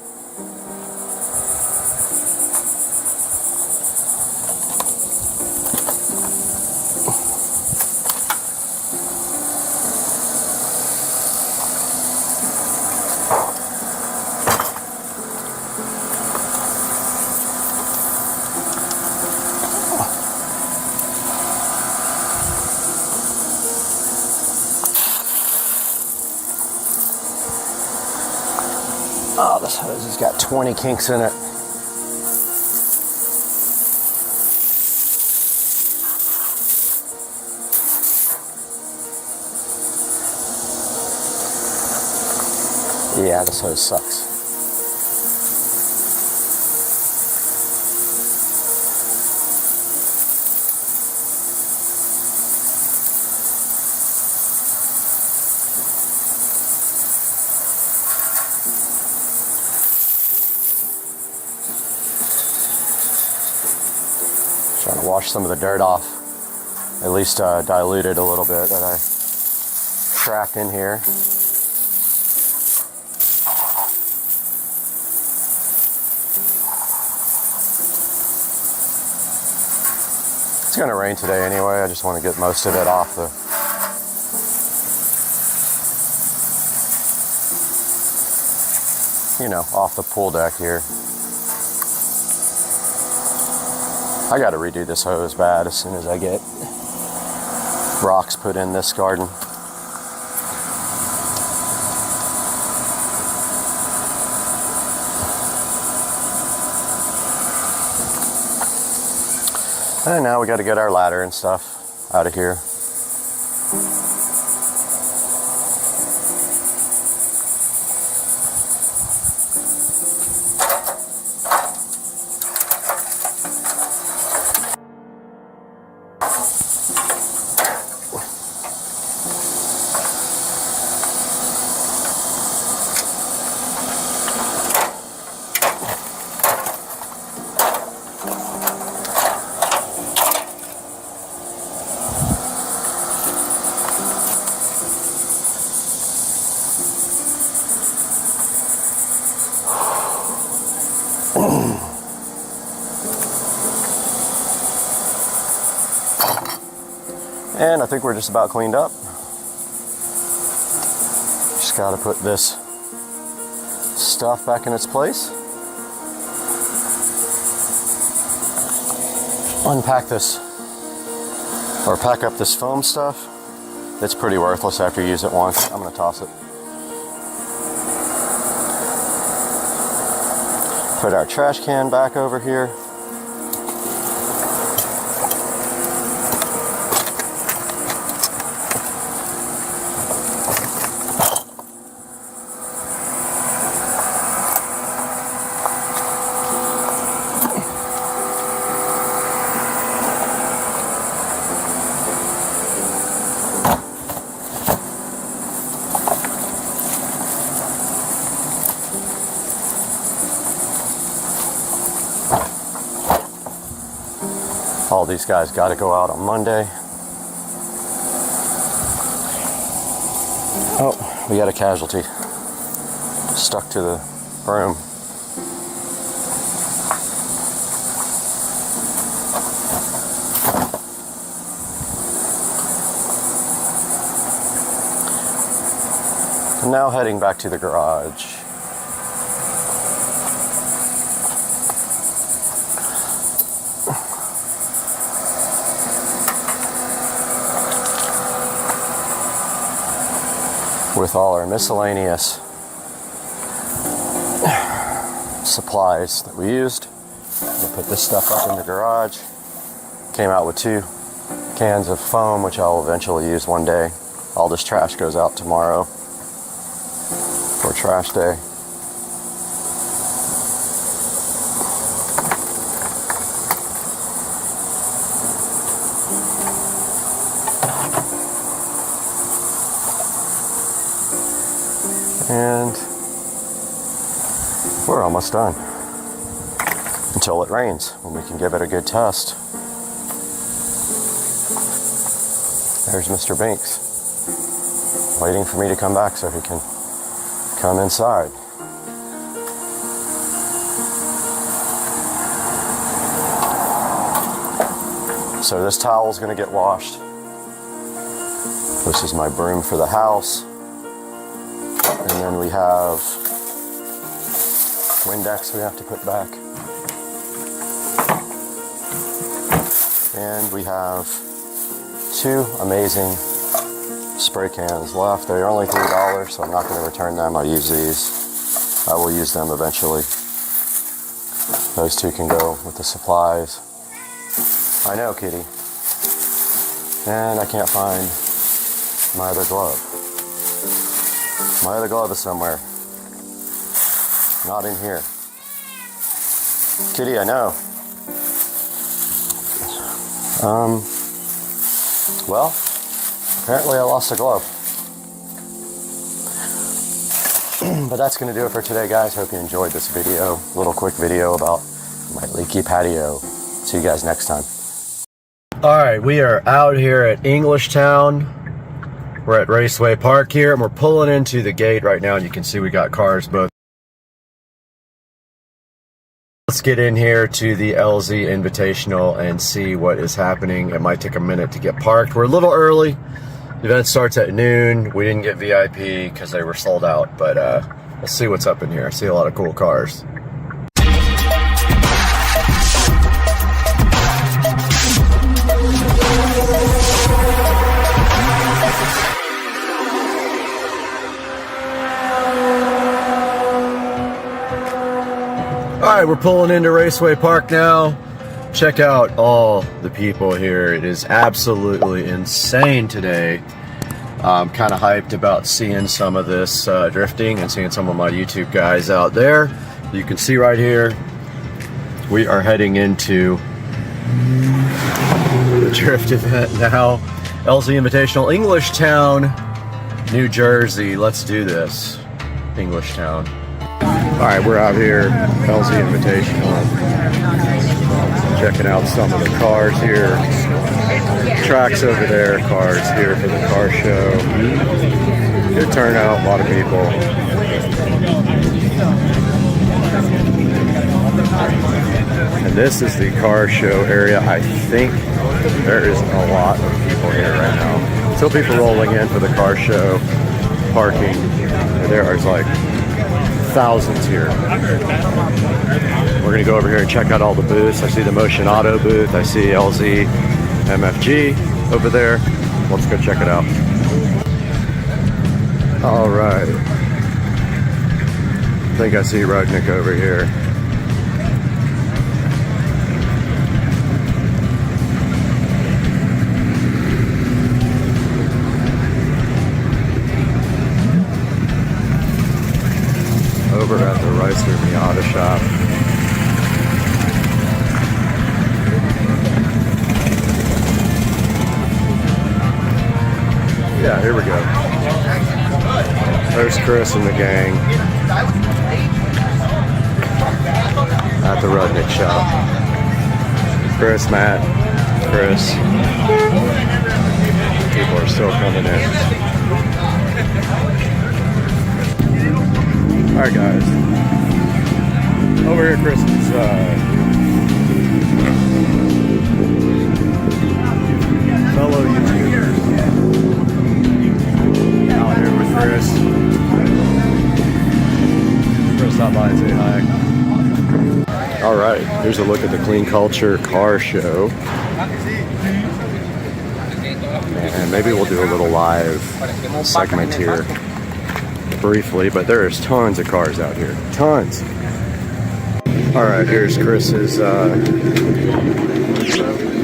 Oh, this hose has got 20 kinks in it. Yeah, this hose sucks. Trying to wash some of the dirt off, at least dilute it a little bit that I trapped in here. It's going to rain today anyway. I just want to get most of it off off the pool deck here. I got to redo this hose bad as soon as I get rocks put in this garden. And now we got to get our ladder and stuff out of here. And I think we're just about cleaned up. Just got to put this stuff back in its place. Unpack this, or pack up this foam stuff. It's pretty worthless after you use it once. I'm going to toss it. Put our trash can back over here. All these guys got to go out on Monday. Oh, we got a casualty. Stuck to the broom. And now heading back to the garage. With all our miscellaneous supplies that we used. We'll put this stuff up in the garage. Came out with 2 cans of foam, which I'll eventually use one day. All this trash goes out tomorrow for trash day. And we're almost done. Until it rains, when we can give it a good test. There's Mr. Binks, waiting for me to come back so he can come inside. So this towel's gonna get washed. This is my broom for the house. And then we have Windex we have to put back. And we have 2 amazing spray cans left. They're only $3, so I'm not going to return them. I'll use these. I will use them eventually. Those 2 can go with the supplies. I know, kitty. And I can't find my other glove. My other glove is somewhere. Not in here. Kitty, I know. Well, apparently I lost a glove. But that's going to do it for today, guys. Hope you enjoyed this video. Little quick video about my leaky patio. See you guys next time. Alright, we are out here at Englishtown. We're at Raceway Park here, and we're pulling into the gate right now, and you can see we got cars both. Let's get in here to the LZ Invitational and see what is happening. It might take a minute to get parked. We're a little early. The event starts at noon. We didn't get VIP because they were sold out, but let's see what's up in here. I see a lot of cool cars. Alright, we're pulling into Raceway Park now. Check out all the people here. It is absolutely insane today. I'm kind of hyped about seeing some of this drifting and seeing some of my YouTube guys out there. You can see right here, we are heading into the drift event now. LZ Invitational, Englishtown, New Jersey. Let's do this. Englishtown. Alright, we're out here, LZ Invitational, checking out some of the cars here. Tracks over there, cars here for the car show. Good turnout, a lot of people. And this is the car show area. I think there is a lot of people here right now. Still people rolling in for the car show, parking. There are like thousands here. We're gonna go over here and check out all the booths. I see the Motion Auto booth. I see LZ MFG over there. Let's go check it out. All right. I think I see Rudnick over here. Over at the Ryzen Miata shop. Yeah, here we go. There's Chris and the gang at the Rudnick shop. Chris, Matt, Chris. People are still coming in. Alright guys, over here Chris's fellow YouTubers. Out here with Chris. Chris, stop by and say hi. Alright, here's a look at the Clean Culture car show. And maybe we'll do a little live segment here. Briefly, but there's tons of cars out here. Tons. All right, here's Chris's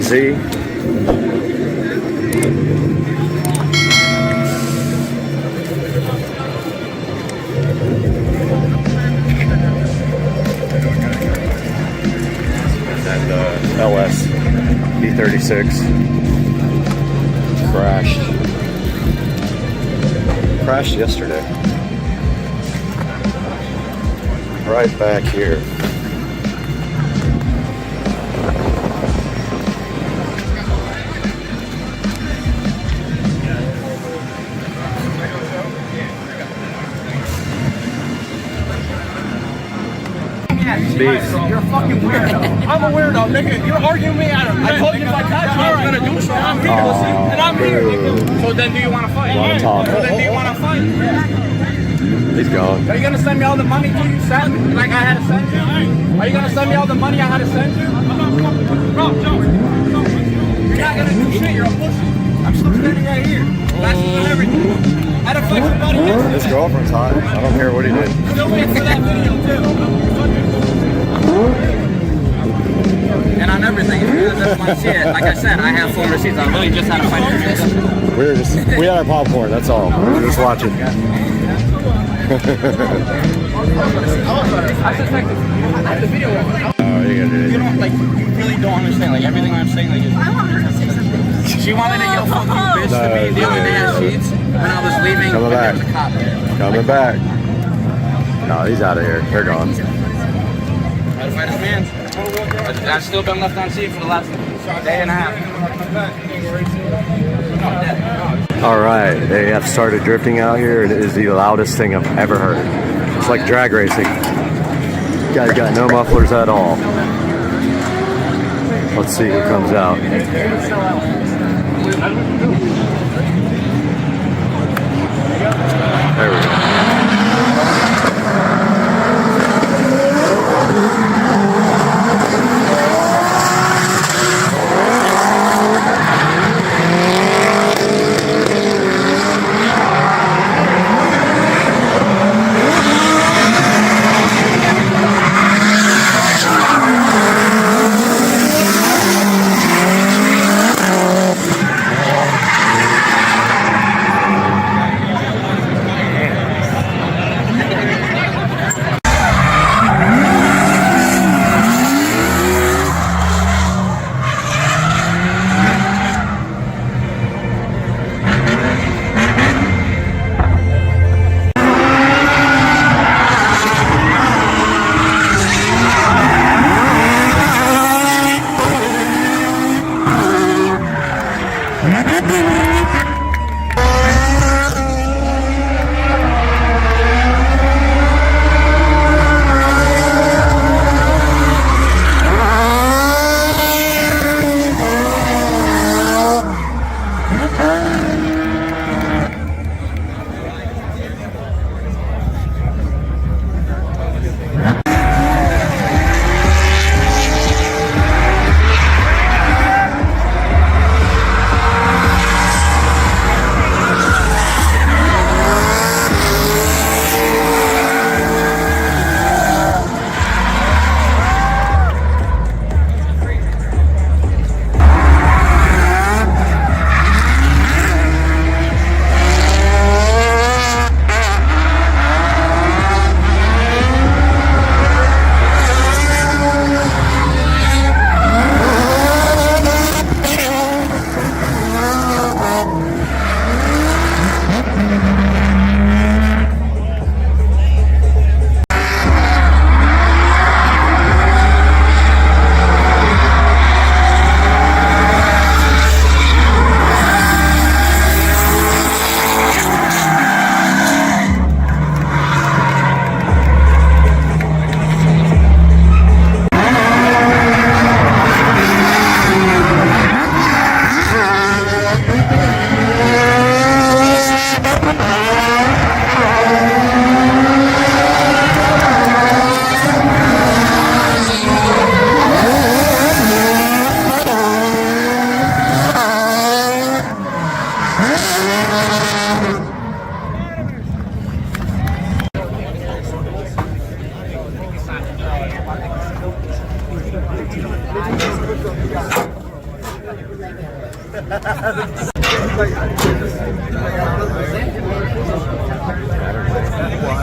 Z. And LS B36 crashed yesterday. Right back here. You're a fucking weirdo. I'm a weirdo, nigga. You're arguing me out of I told you if I catch you, I was gonna do something. I'm here, and I'm here. So then do you want to fight? So then do you want to fight? He's gone. Are you gonna send me all the money you sent me? Like I had to send you? Are you gonna send me all the money I had to send you? Bro, Joe. You're not gonna do shit. You're a pussy. I'm still standing right here. That's everything. I had to fight somebody else. His girlfriend's hot. I don't care what he did. Still waiting for that video too. And on everything, if you just want to see it, like I said, I have full receipts. I really just had to find it. We had our popcorn, that's all. We were just watching. I suspect I have the video. Oh, you don't, like, you really don't understand, like, everything I'm saying, like, I want her to say something. She wanted to yell fuck you bitch to me the other day at Sheets when I was leaving. Coming back. There was a cop there. Coming back. No, he's out of here. They're gone. How to fight his man. I've still been left on scene for the last day and a half. All right, they have started drifting out here. It is the loudest thing I've ever heard. It's like drag racing. You guys got no mufflers at all. Let's see who comes out. There we go.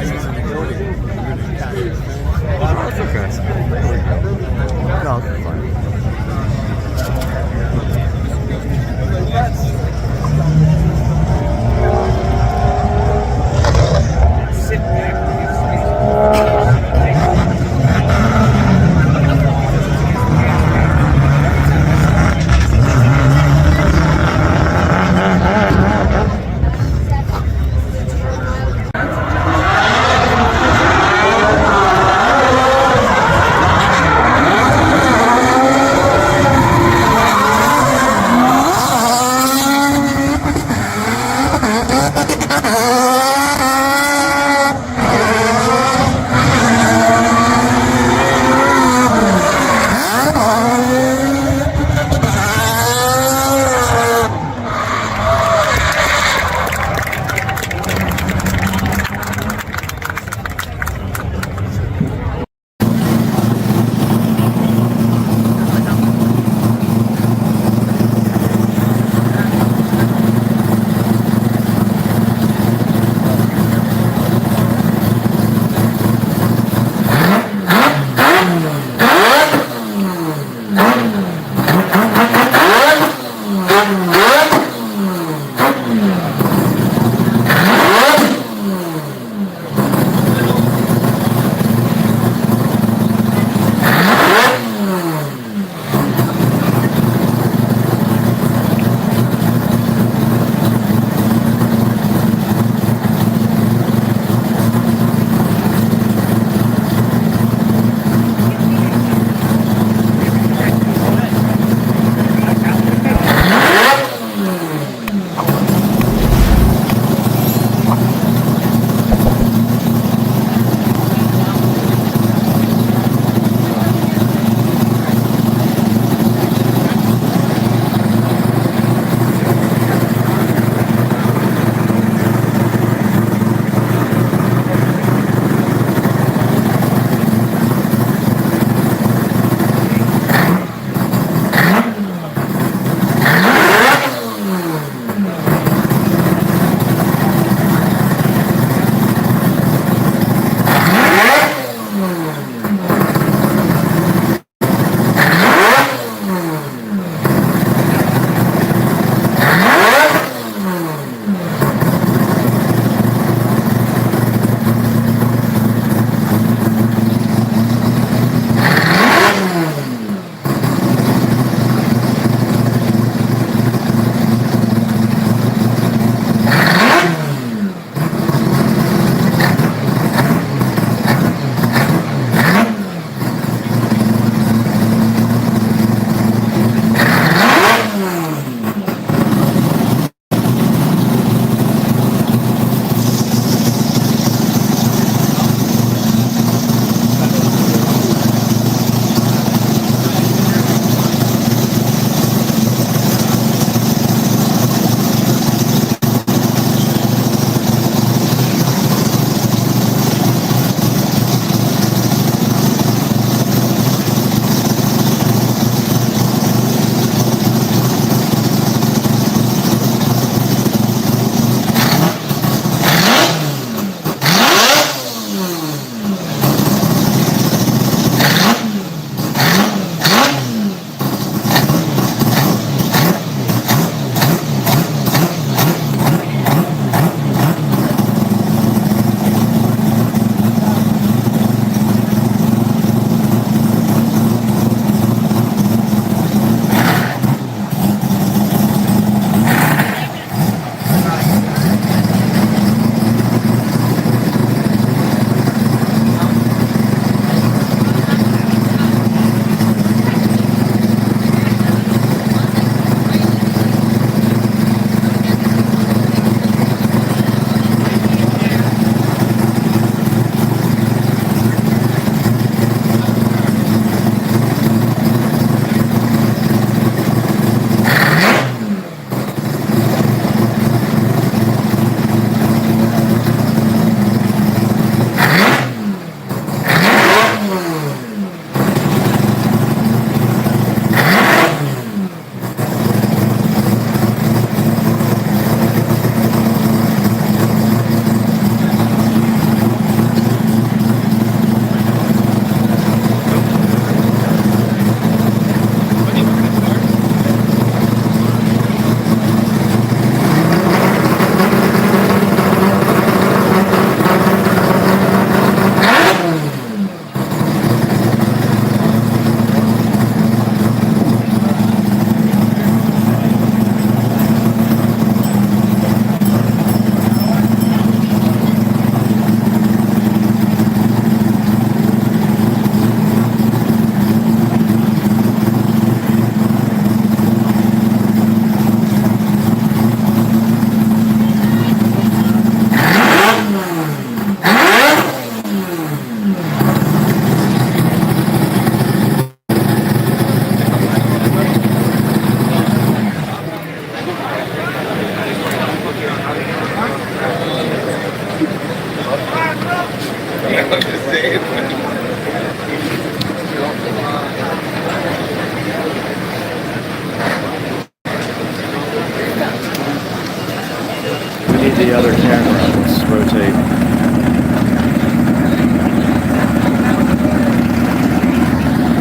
That's okay. There we go. No, it's fine. Sit back. camera. Let's rotate.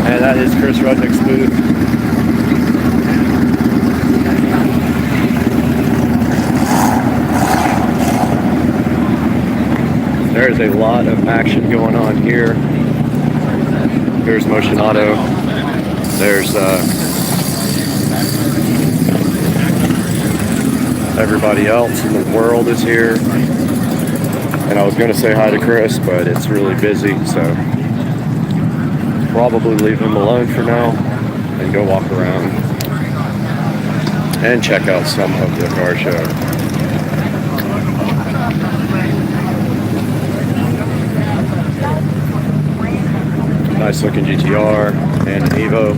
And that is Chris Rudnick's booth. There's a lot of action going on here. There's Motion Auto. There's everybody else in the world is here. And I was going to say hi to Chris, but it's really busy, so probably leave him alone for now and go walk around and check out some of the car show. Nice looking GTR and an Evo.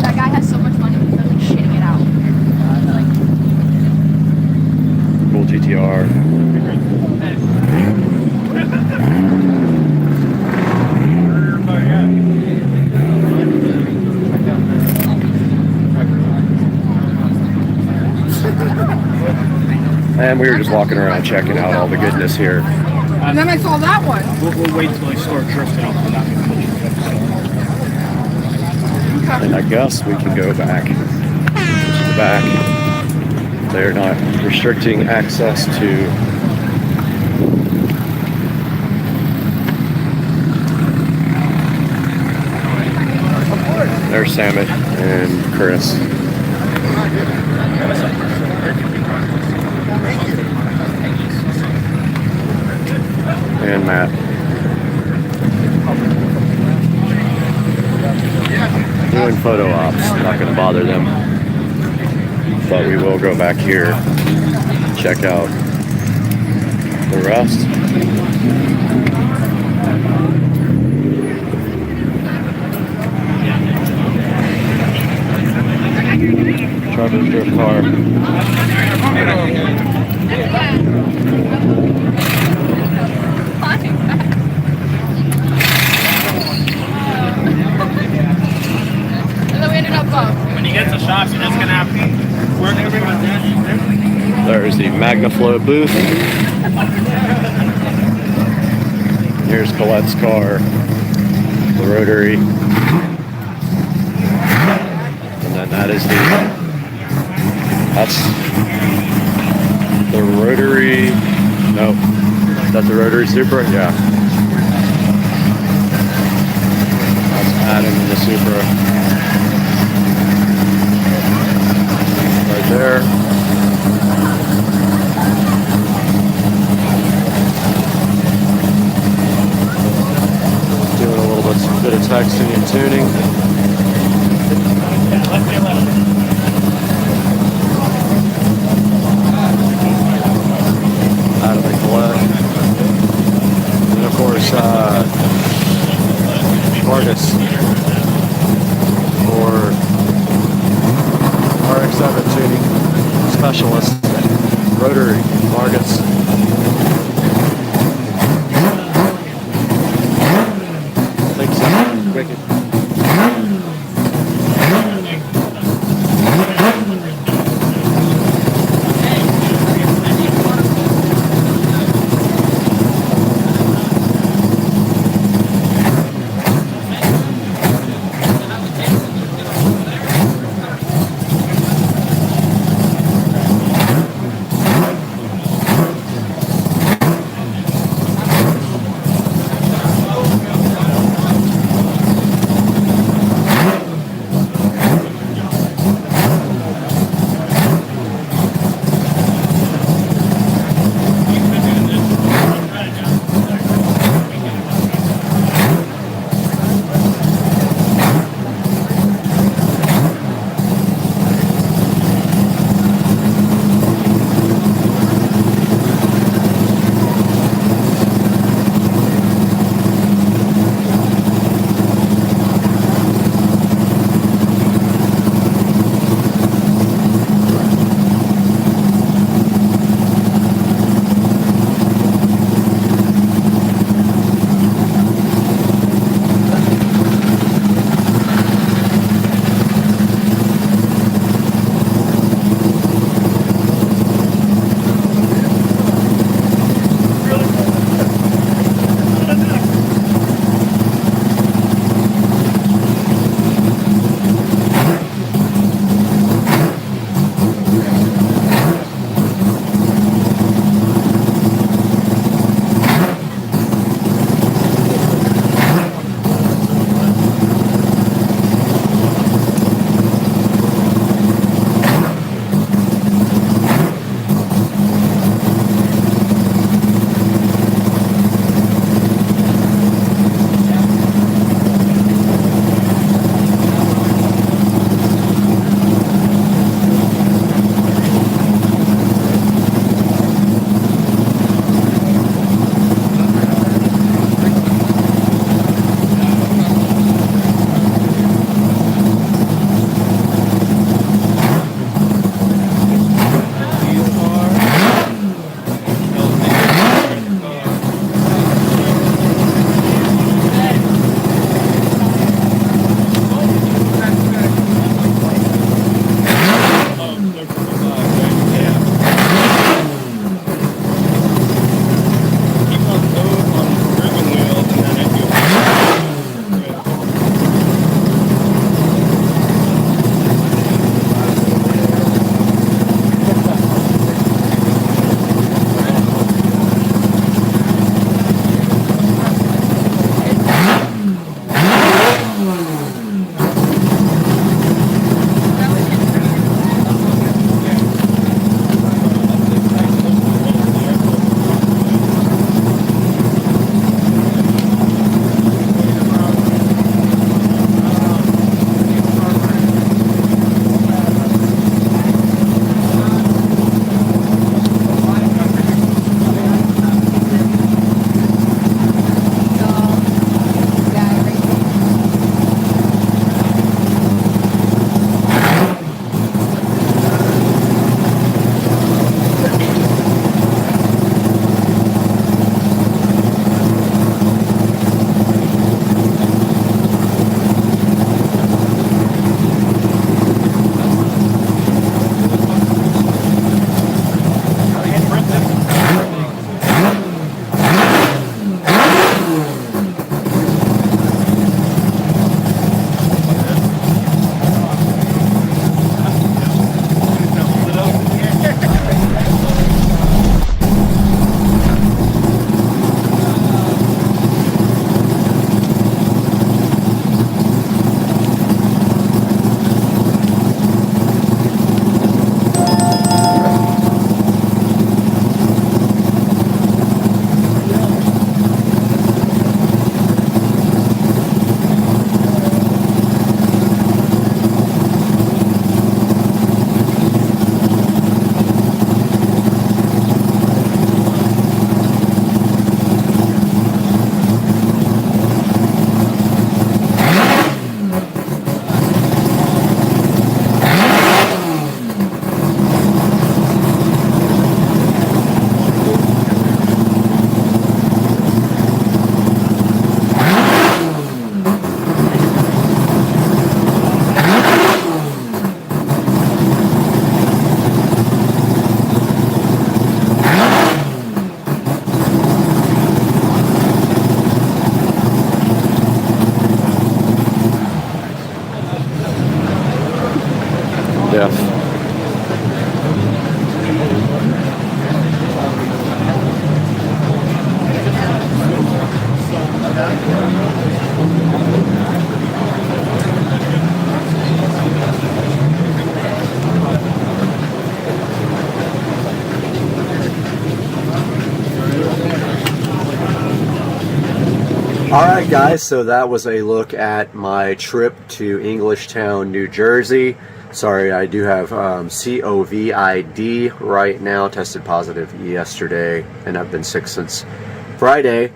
That guy has so much money, he's like shitting it out. Cool GTR. And we were just walking around checking out all the goodness here. And then I saw that one. We'll wait till they start drifting off the And I guess we can go back to the back. They're not restricting access to there's Samet and Chris. And Matt. Doing photo ops, not going to bother them. But we will go back here, check out the rest. Trevor's drift car. And then we ended up when you get to shops, you're just gonna have to work everyone. There's the MagnaFlow booth. Here's Colette's car, the rotary. And then that is that's the rotary, no, that's the rotary Supra, yeah. That's Adam in the Supra. Right there. Doing a little bit of texting and tuning. Out of the Colette. And of course, Vargas for RX-7 tuning specialist, rotary Vargas. Thanks, wicked. Alright guys, so that was a look at my trip to Englishtown, New Jersey. Sorry, I do have COVID right now, tested positive yesterday, and I've been sick since Friday.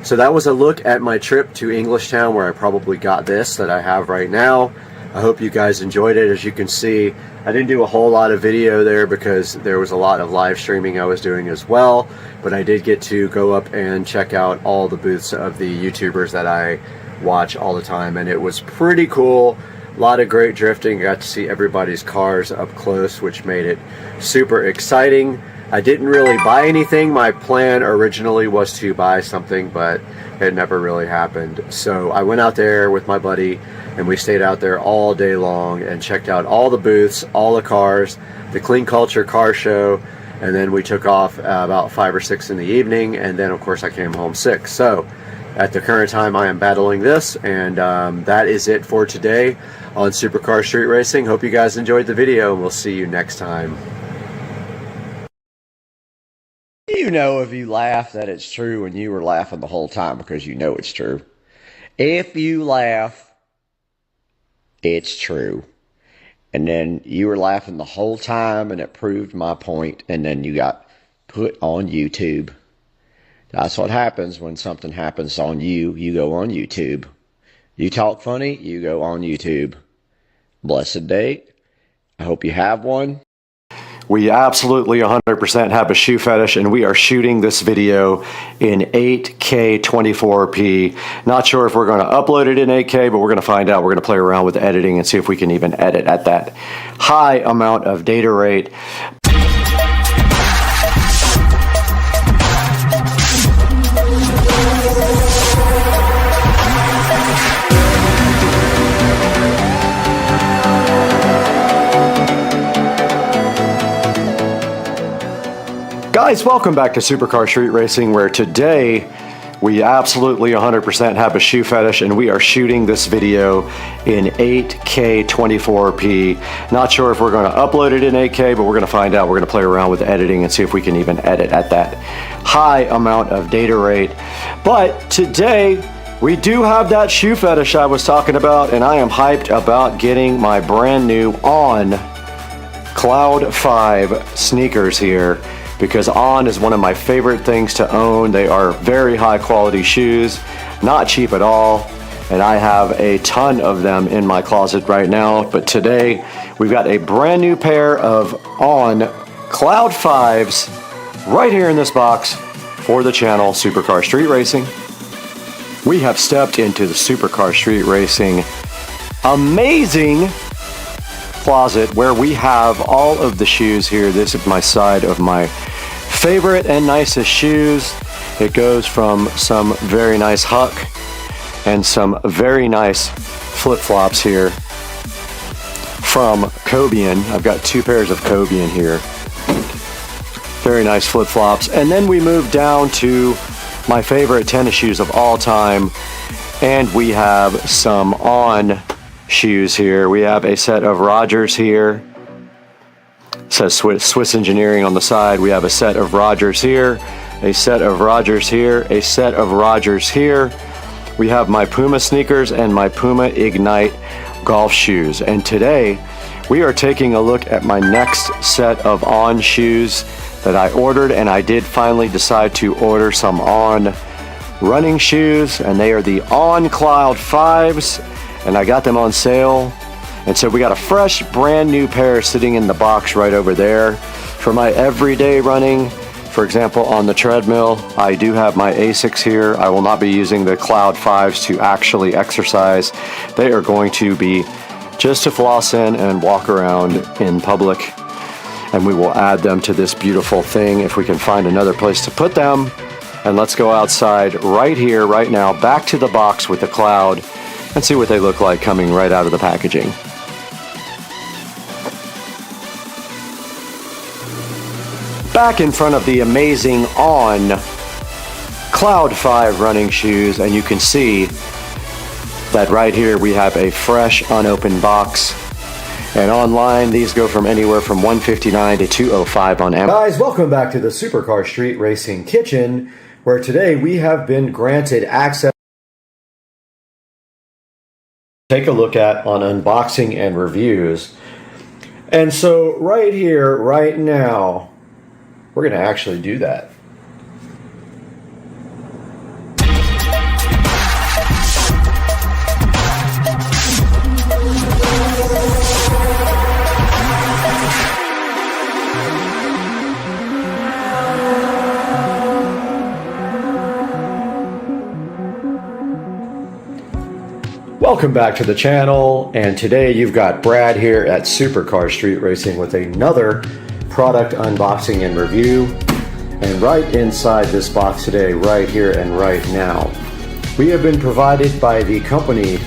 So that was a look at my trip to Englishtown, where I probably got this that I have right now. I hope you guys enjoyed it. As you can see, I didn't do a whole lot of video there because there was a lot of live streaming I was doing as well, but I did get to go up and check out all the booths of the YouTubers that I watch all the time, and it was pretty cool. A lot of great drifting. I got to see everybody's cars up close, which made it super exciting. I didn't really buy anything. My plan originally was to buy something, but it never really happened. So I went out there with my buddy, and we stayed out there all day long and checked out all the booths, all the cars, the Clean Culture car show, and then we took off about 5 or 6 in the evening, and then of course I came home sick. So at the current time I am battling this, and that is it for today on Supercar Street Racing. Hope you guys enjoyed the video, and we'll see you next time. You know, if you laugh, that it's true, and you were laughing the whole time because you know it's true. If you laugh, it's true. And then you were laughing the whole time, and it proved my point, and then you got put on YouTube. That's what happens when something happens on you. You go on YouTube. You talk funny, you go on YouTube. Blessed day. I hope you have one. We absolutely 100% have a shoe fetish, and we are shooting this video in 8K 24p. Not sure if we're going to upload it in 8K, but we're going to find out. We're going to play around with editing and see if we can even edit at that high amount of data rate. Guys, welcome back to Supercar Street Racing, where today we absolutely 100% have a shoe fetish, and we are shooting this video in 8K 24p. Not sure if we're going to upload it in 8K, but we're going to find out. We're going to play around with editing and see if we can even edit at that high amount of data rate. But today we do have that shoe fetish I was talking about, and I am hyped about getting my brand new On Cloud 5 sneakers here, because On is one of my favorite things to own. They are very high quality shoes, not cheap at all, and I have a ton of them in my closet right now. But today we've got a brand new pair of On Cloud 5s right here in this box for the channel Supercar Street Racing. We have stepped into the Supercar Street Racing amazing closet where we have all of the shoes here. This is my side of my favorite and nicest shoes. It goes from some very nice Huck and some very nice flip-flops here from Cobian. I've got 2 pairs of Cobian here. Very nice flip-flops. And then we move down to my favorite tennis shoes of all time, and we have some On shoes here. We have a set of Rogers here. It says Swiss Engineering on the side. We have a set of Rogers here, a set of Rogers here, a set of Rogers here. We have my Puma sneakers and my Puma Ignite golf shoes. And today we are taking a look at my next set of On shoes that I ordered, and I did finally decide to order some On running shoes, and they are the On Cloud 5s, and I got them on sale. And so we got a fresh brand new pair sitting in the box right over there for my everyday running. For example, on the treadmill, I do have my ASICs here. I will not be using the Cloud 5s to actually exercise. They are going to be just to floss in and walk around in public. And we will add them to this beautiful thing if we can find another place to put them. And let's go outside right here, right now, back to the box with the Cloud, and see what they look like coming right out of the packaging. Back in front of the amazing On Cloud 5 running shoes, and you can see that right here we have a fresh unopened box. And online, these go from anywhere from $159 to $205 on Amazon. Guys, welcome back to the Supercar Street Racing Kitchen, where today we have been granted access. Take a look at on unboxing and reviews. And so right here, right now, we're going to actually do that. Welcome back to the channel, and today you've got Brad here at Supercar Street Racing with another product unboxing and review. And right inside this box today, right here and right now, we have been provided by the company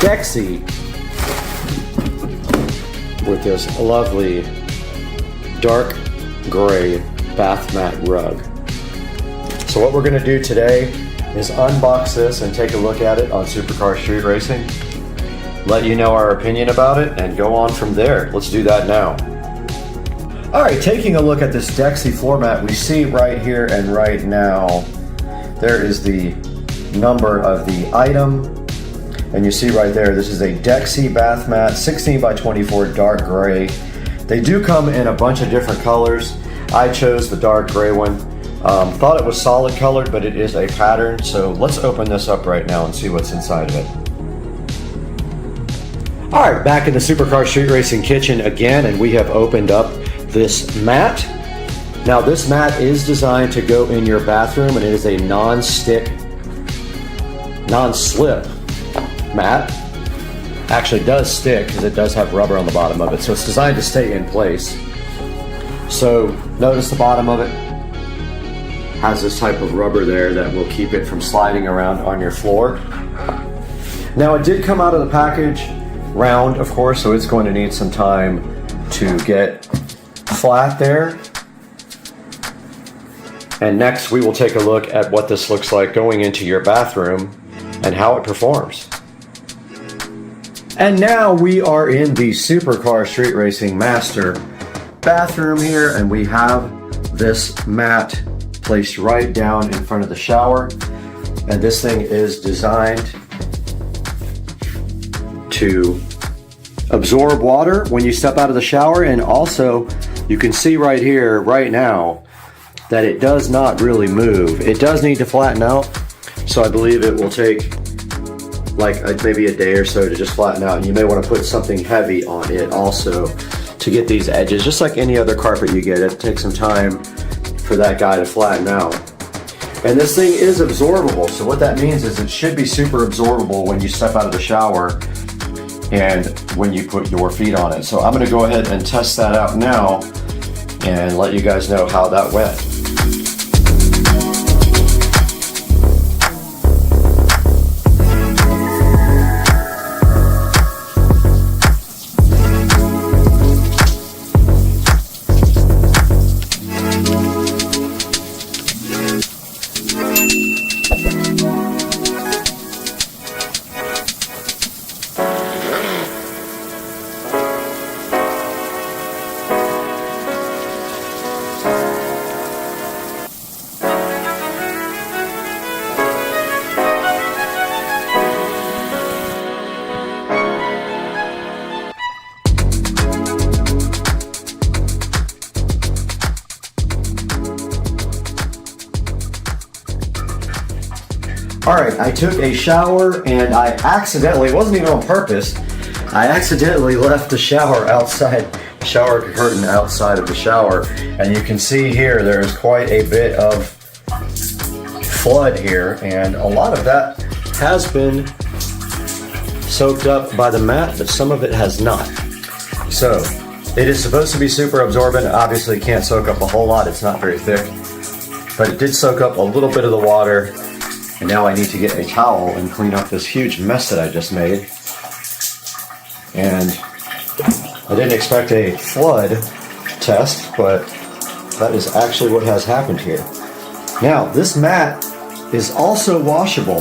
Dexy with this lovely dark gray bath mat rug. So what we're going to do today is unbox this and take a look at it on Supercar Street Racing, let you know our opinion about it, and go on from there. Let's do that now. Alright, taking a look at this Dexy floor mat, we see right here and right now there is the number of the item, and you see right there this is a Dexy bath mat, 16 by 24 dark gray. They do come in a bunch of different colors. I chose the dark gray one. Thought it was solid colored, but it is a pattern. So let's open this up right now and see what's inside of it. All right, back in the Supercar Street Racing Kitchen again, and we have opened up this mat. Now this mat is designed to go in your bathroom, and it is a non-stick, non-slip mat. Actually does stick because it does have rubber on the bottom of it. So it's designed to stay in place. So notice the bottom of it has this type of rubber there that will keep it from sliding around on your floor. Now it did come out of the package round, of course, so it's going to need some time to get flat there. And next we will take a look at what this looks like going into your bathroom and how it performs. And now we are in the Supercar Street Racing Master bathroom here, and we have this mat placed right down in front of the shower, and this thing is designed to absorb water when you step out of the shower, and also you can see right here right now that it does not really move. It does need to flatten out, so I believe it will take like maybe a day or so to just flatten out, and you may want to put something heavy on it also to get these edges. Just like any other carpet you get, it takes some time for that guy to flatten out. And this thing is absorbable, so what that means is it should be super absorbable when you step out of the shower and when you put your feet on it. So I'm going to go ahead and test that out now and let you guys know how that went. Alright, I took a shower and I accidentally, it wasn't even on purpose, I accidentally left the shower outside, shower curtain outside of the shower, and you can see here there is quite a bit of flood here, and a lot of that has been soaked up by the mat, but some of it has not. So, it is supposed to be super absorbent. Obviously it can't soak up a whole lot, it's not very thick, but it did soak up a little bit of the water. And now I need to get a towel and clean up this huge mess that I just made. And I didn't expect a flood test, but that is actually what has happened here. Now, this mat is also washable.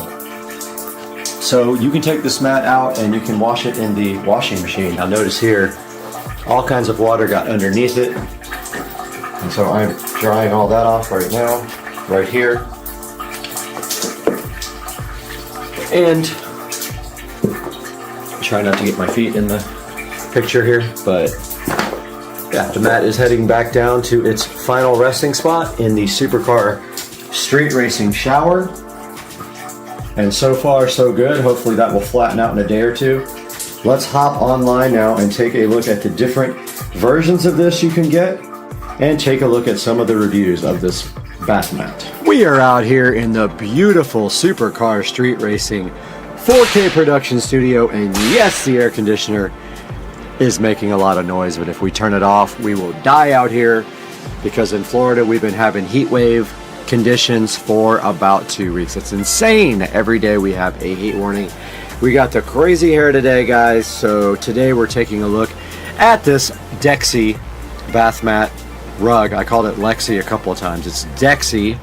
So you can take this mat out and you can wash it in the washing machine. Now notice here, all kinds of water got underneath it. And so I'm drying all that off right now, right here. And try not to get my feet in the picture here, but yeah, the mat is heading back down to its final resting spot in the Supercar Street Racing shower. And so far, so good. Hopefully that will flatten out in a day or two. Let's hop online now and take a look at the different versions of this you can get and take a look at some of the reviews of this bath mat. We are out here in the beautiful Supercar Street Racing 4K production studio, and yes, the air conditioner is making a lot of noise, but if we turn it off, we will die out here, because in Florida we've been having heat wave conditions for about 2 weeks. It's insane. Every day we have a heat warning. We got the crazy hair today, guys, so today we're taking a look at this Dexy bath mat rug. I called it Lexi a couple of times. It's Dexy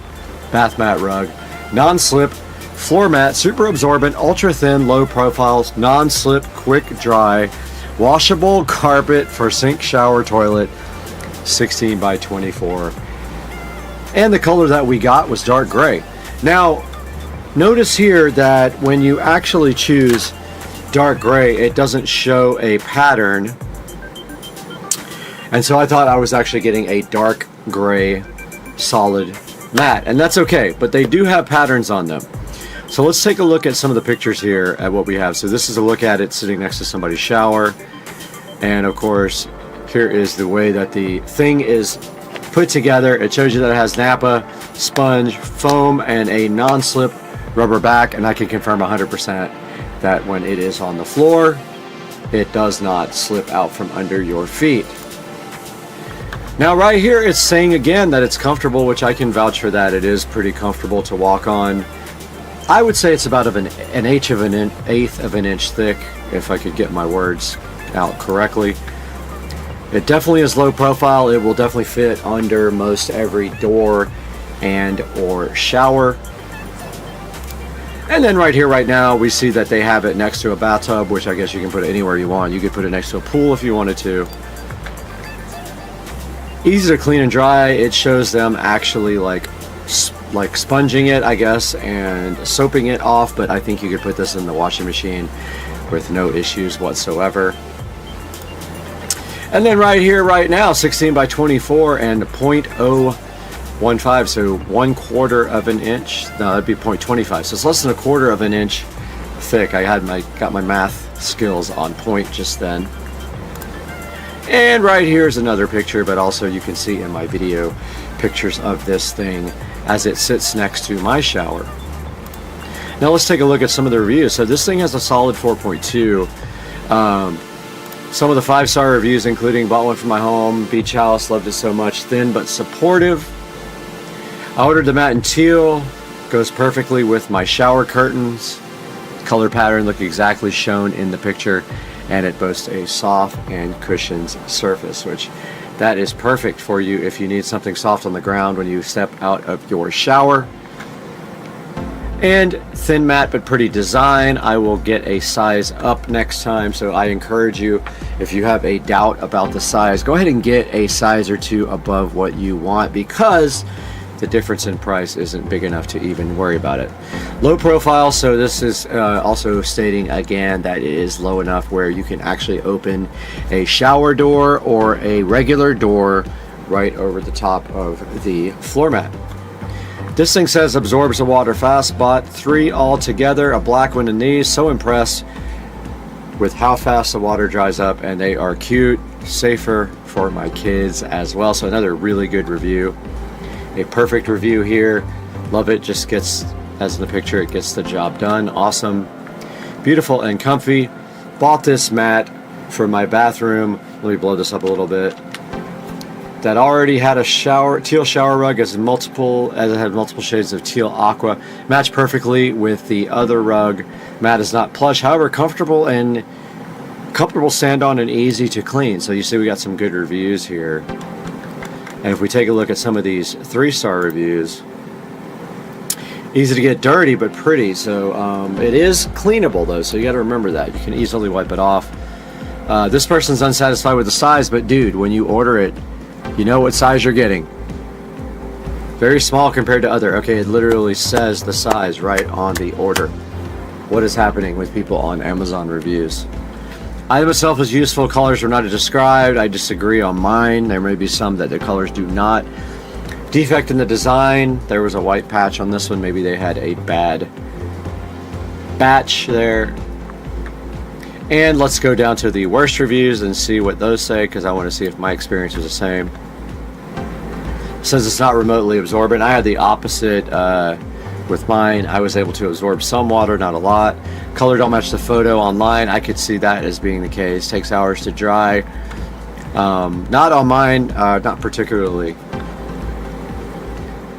bath mat rug, non-slip floor mat, super absorbent, ultra thin, low profiles, non-slip, quick dry, washable carpet for sink, shower, toilet, 16 by 24. And the color that we got was dark gray. Now, notice here that when you actually choose dark gray, it doesn't show a pattern. And so I thought I was actually getting a dark gray solid mat, and that's okay, but they do have patterns on them. So let's take a look at some of the pictures here at what we have. So this is a look at it sitting next to somebody's shower. And of course, here is the way that the thing is put together. It shows you that it has Napa, sponge, foam, and a non-slip rubber back. And I can confirm 100% that when it is on the floor, it does not slip out from under your feet. Now right here, it's saying again that it's comfortable, which I can vouch for that. It is pretty comfortable to walk on. I would say it's about an eighth of an inch thick, if I could get my words out correctly. It definitely is low profile. It will definitely fit under most every door and or shower. And then right here, right now, we see that they have it next to a bathtub, which I guess you can put it anywhere you want. You could put it next to a pool if you wanted to. Easy to clean and dry. It shows them actually like sponging it, I guess, and soaping it off, but I think you could put this in the washing machine with no issues whatsoever. And then right here, right now, 16 by 24 and 0.015, so 1/4 of an inch. No, that'd be 0.25, so it's less than 1/4 of an inch thick. I got my math skills on point just then. And right here is another picture, but also you can see in my video pictures of this thing as it sits next to my shower. Now let's take a look at some of the reviews. So this thing has a solid 4.2. Some of the 5-star reviews, including bought one for my home, beach house, loved it so much, thin but supportive. I ordered the mat in teal, goes perfectly with my shower curtains. Color pattern look exactly shown in the picture, and it boasts a soft and cushioned surface, which that is perfect for you if you need something soft on the ground when you step out of your shower. And thin mat but pretty design. I will get a size up next time, so I encourage you, if you have a doubt about the size, go ahead and get a size or two above what you want, because the difference in price isn't big enough to even worry about it. Low profile, so this is also stating again that it is low enough where you can actually open a shower door or a regular door right over the top of the floor mat. This thing says absorbs the water fast. Bought 3 all together, a black one in these. So impressed with how fast the water dries up, and they are cute, safer for my kids as well. So another really good review. A perfect review here. Love it. Just gets, as in the picture, it gets the job done. Awesome, beautiful and comfy. Bought this mat for my bathroom. Let me blow this up a little bit. That already had a teal shower rug as it had multiple shades of teal aqua. Matched perfectly with the other rug. Mat is not plush, however comfortable stand on and easy to clean. So you see we got some good reviews here. And if we take a look at some of these 3-star reviews, Easy to get dirty, but pretty. So it is cleanable though, so you got to remember that. You can easily wipe it off. This person's unsatisfied with the size, but dude, when you order it, you know what size you're getting. Very small compared to other. Okay, it literally says the size right on the order. What is happening with people on Amazon reviews? Item itself is useful. Colors are not described. I disagree on mine. There may be some that the colors do not. Defect in the design. There was a white patch on this one. Maybe they had a bad batch there. And let's go down to the worst reviews and see what those say, because I want to see if my experience was the same. It says it's not remotely absorbent. I had the opposite with mine. I was able to absorb some water, not a lot. Color don't match the photo online. I could see that as being the case. Takes hours to dry. Not on mine, not particularly.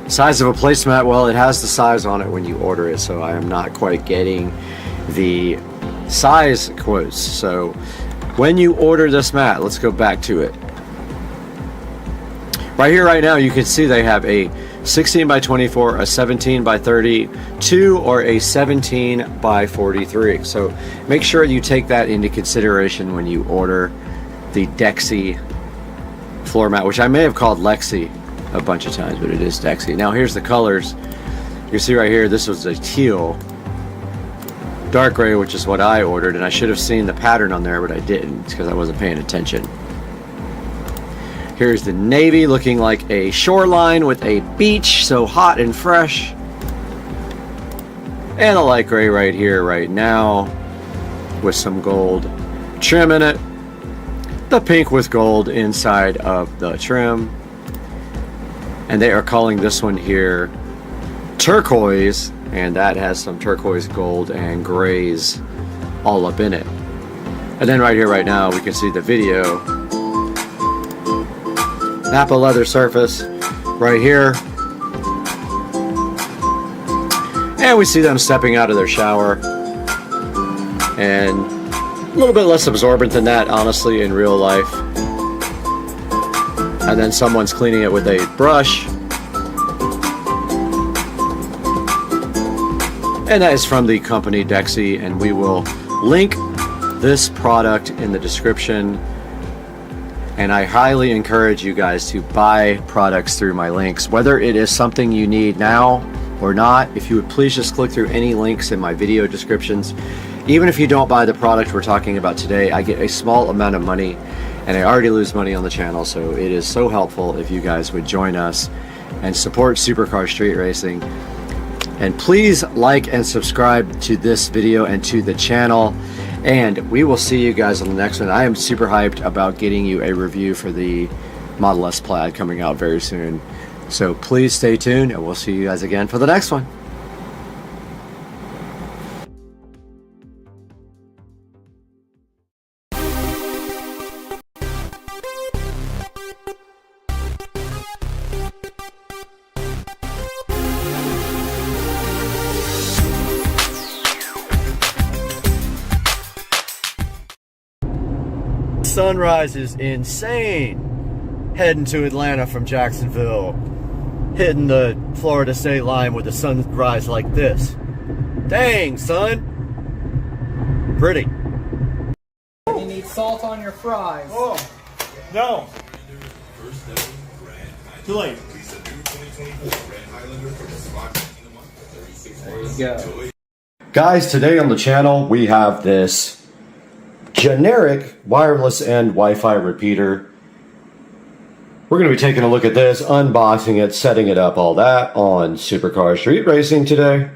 Size of a placemat, well, it has the size on it when you order it, so I am not quite getting the size quotes. So when you order this mat, let's go back to it. Right here, right now, you can see they have a 16 by 24, a 17 by 32, or a 17 by 43. So make sure you take that into consideration when you order the Dexy floor mat, which I may have called Lexi a bunch of times, but it is Dexy. Now here's the colors. You see right here, this was a teal, dark gray, which is what I ordered, and I should have seen the pattern on there, but I didn't because I wasn't paying attention. Here's the navy, looking like a shoreline with a beach, so hot and fresh. And a light gray right here, right now, with some gold trim in it. The pink with gold inside of the trim. And they are calling this one here turquoise, and that has some turquoise, gold, and grays all up in it. And then right here, right now, we can see the video. Napa leather surface right here. And we see them stepping out of their shower. And a little bit less absorbent than that, honestly, in real life. And then someone's cleaning it with a brush. And that is from the company Dexy, and we will link this product in the description. And I highly encourage you guys to buy products through my links, whether it is something you need now or not. If you would please just click through any links in my video descriptions. Even if you don't buy the product we're talking about today, I get a small amount of money, and I already lose money on the channel, so it is so helpful if you guys would join us and support Supercar Street Racing. And please like and subscribe to this video and to the channel. And we will see you guys on the next one. I am super hyped about getting you a review for the Model S Plaid coming out very soon. So please stay tuned, and we'll see you guys again for the next one. Sunrise is insane. Heading to Atlanta from Jacksonville, hitting the Florida state line with a sunrise like this. Dang, son. Pretty. You need salt on your fries. Oh, no. Too late. There you go. Guys, today on the channel we have this generic wireless and Wi-Fi repeater. We're going to be taking a look at this, unboxing it, setting it up, all that on Supercar Street Racing today.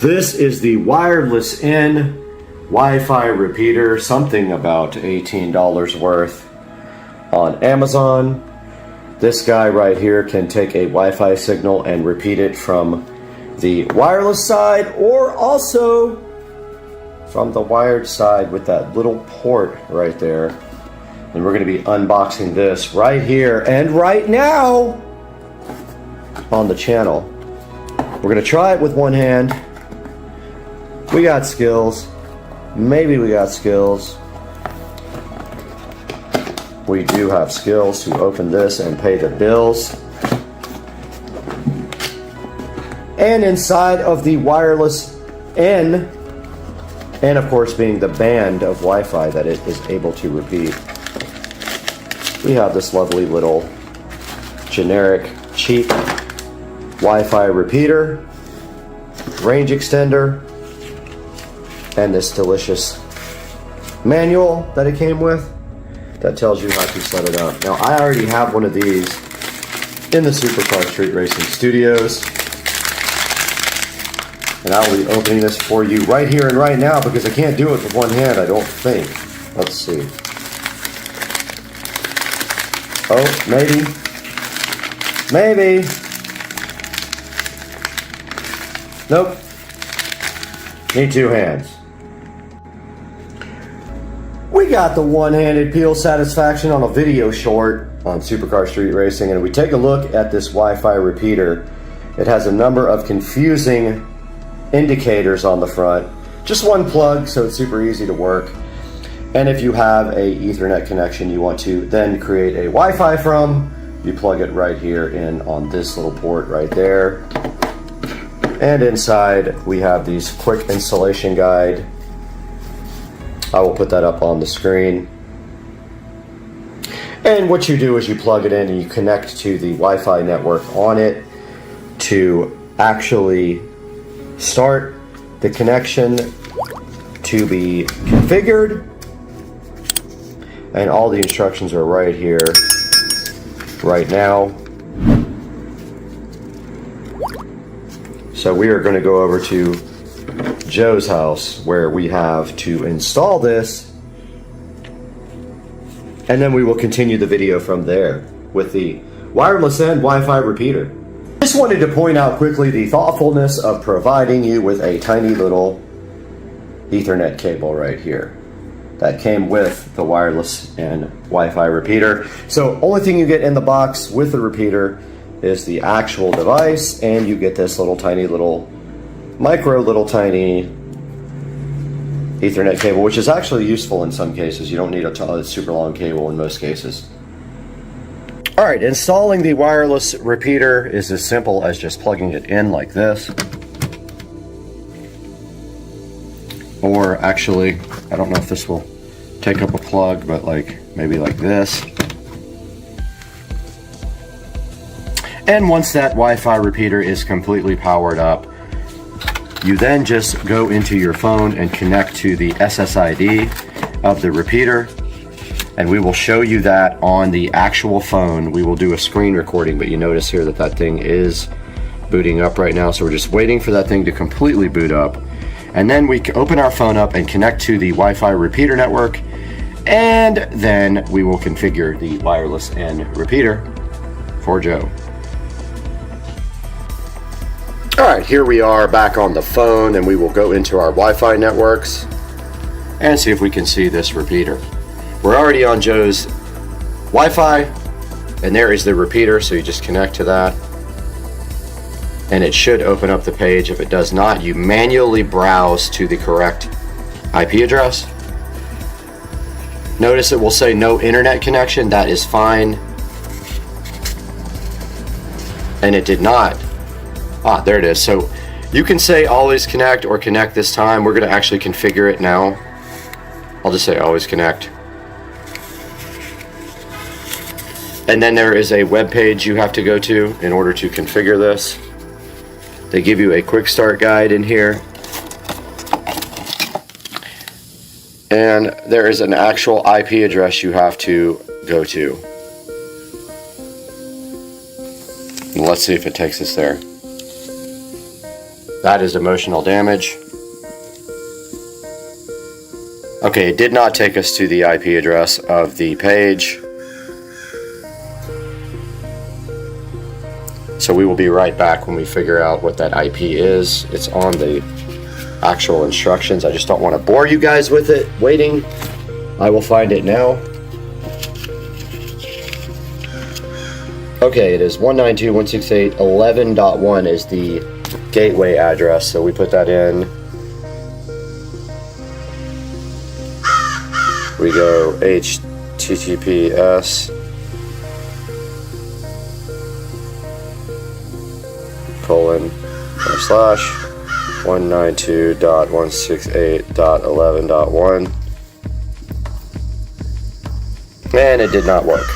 This is the wireless in Wi-Fi repeater, something about $18 worth on Amazon. This guy right here can take a Wi-Fi signal and repeat it from the wireless side, or also from the wired side with that little port right there. And we're going to be unboxing this right here and right now on the channel. We're going to try it with one hand. We got skills. Maybe we got skills. We do have skills to open this and pay the bills. And inside of the wireless N, and of course being the band of Wi-Fi that it is able to repeat, we have this lovely little generic cheap Wi-Fi repeater, range extender, and this delicious manual that it came with that tells you how to set it up. Now, I already have one of these in the Supercar Street Racing Studios, and I will be opening this for you right here and right now because I can't do it with one hand, I don't think. Let's see. Oh, maybe. Maybe. Nope. Need two hands. We got the one-handed peel satisfaction on a video short on Supercar Street Racing, and we take a look at this Wi-Fi repeater. It has a number of confusing indicators on the front. Just one plug, so it's super easy to work. And if you have a Ethernet connection you want to then create a Wi-Fi from, you plug it right here in on this little port right there. And inside we have these quick installation guide. I will put that up on the screen. And what you do is you plug it in and you connect to the Wi-Fi network on it to actually start the connection to be configured. And all the instructions are right here, right now. So we are going to go over to Joe's house where we have to install this, and then we will continue the video from there with the wireless and Wi-Fi repeater. Just wanted to point out quickly the thoughtfulness of providing you with a tiny little Ethernet cable right here that came with the wireless and Wi-Fi repeater. So only thing you get in the box with the repeater is the actual device, and you get this little tiny little little tiny Ethernet cable, which is actually useful in some cases. You don't need a super long cable in most cases. Alright, installing the wireless repeater is as simple as just plugging it in like this. Or actually, I don't know if this will take up a plug, but like maybe like this. And once that Wi-Fi repeater is completely powered up, you then just go into your phone and connect to the SSID of the repeater, and we will show you that on the actual phone. We will do a screen recording, but you notice here that that thing is booting up right now, so we're just waiting for that thing to completely boot up. And then we open our phone up and connect to the Wi-Fi repeater network, and then we will configure the wireless and repeater for Joe. Alright, here we are back on the phone, and we will go into our Wi-Fi networks and see if we can see this repeater. We're already on Joe's Wi-Fi, and there is the repeater, so you just connect to that. And it should open up the page. If it does not, you manually browse to the correct IP address. Notice it will say no internet connection. That is fine. And it did not. Ah, there it is. So you can say always connect or connect this time. We're going to actually configure it now. I'll just say always connect. And then there is a web page you have to go to in order to configure this. They give you a quick start guide in here. And there is an actual IP address you have to go to. And let's see if it takes us there. That is emotional damage. Okay, it did not take us to the IP address of the page. So we will be right back when we figure out what that IP is. It's on the actual instructions. I just don't want to bore you guys with it waiting. I will find it now. Okay, it is 192.168.11.1 is the gateway address, so we put that in. We go HTTPS / 192.168.11.1, and it did not work.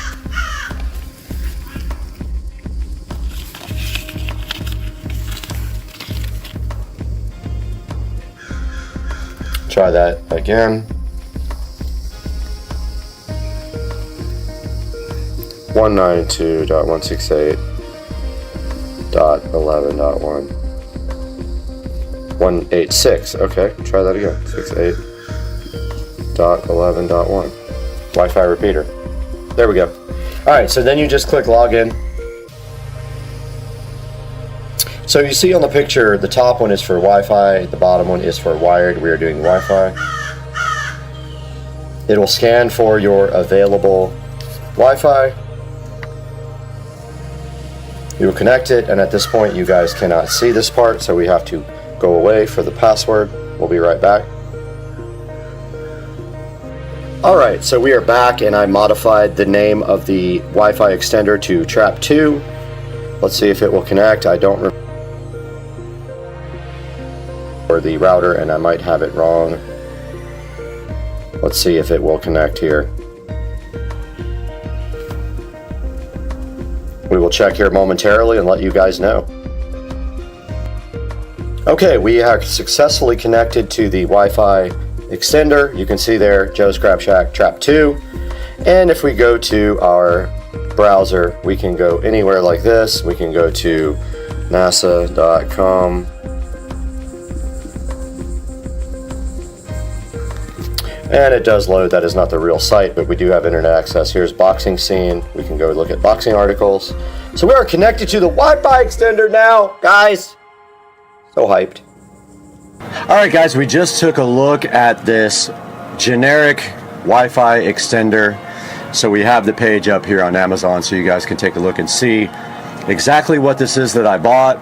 Try that again. 192.168.11.1. 186. Okay, try that again. 68.11.1. Wi-Fi repeater. There we go. Alright, so then you just click login. So you see on the picture, the top one is for Wi-Fi, the bottom one is for wired. We are doing Wi-Fi. It will scan for your available Wi-Fi. You will connect it, and at this point you guys cannot see this part, so we have to go away for the password. We'll be right back. Alright, so we are back, and I modified the name of the Wi-Fi extender to Trap2. Let's see if it will connect. I don't remember the router, and I might have it wrong. Let's see if it will connect here. We will check here momentarily and let you guys know. Okay, we are successfully connected to the Wi-Fi extender. You can see there, Joe's Crab Shack Trap 2. And if we go to our browser, we can go anywhere like this. We can go to nasa.com. And it does load. That is not the real site, but we do have internet access. Here's boxing scene. We can go look at boxing articles. So we are connected to the Wi-Fi extender now, guys. So hyped. Alright guys, we just took a look at this generic Wi-Fi extender. So we have the page up here on Amazon so you guys can take a look and see exactly what this is that I bought.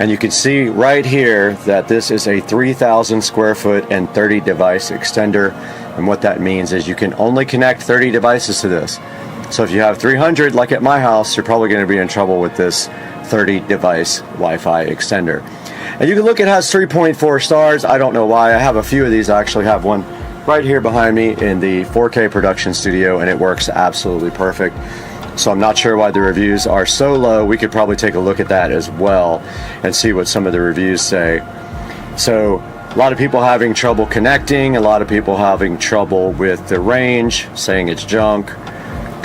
And you can see right here that this is a 3,000 square foot and 30 device extender. And what that means is you can only connect 30 devices to this. So if you have 300 like at my house, you're probably going to be in trouble with this 30 device Wi-Fi extender. And you can look, it has 3.4 stars. I don't know why. I have a few of these. I actually have one right here behind me in the 4K production studio, and it works absolutely perfect. So I'm not sure why the reviews are so low. We could probably take a look at that as well and see what some of the reviews say. So a lot of people having trouble connecting, a lot of people having trouble with the range, saying it's junk,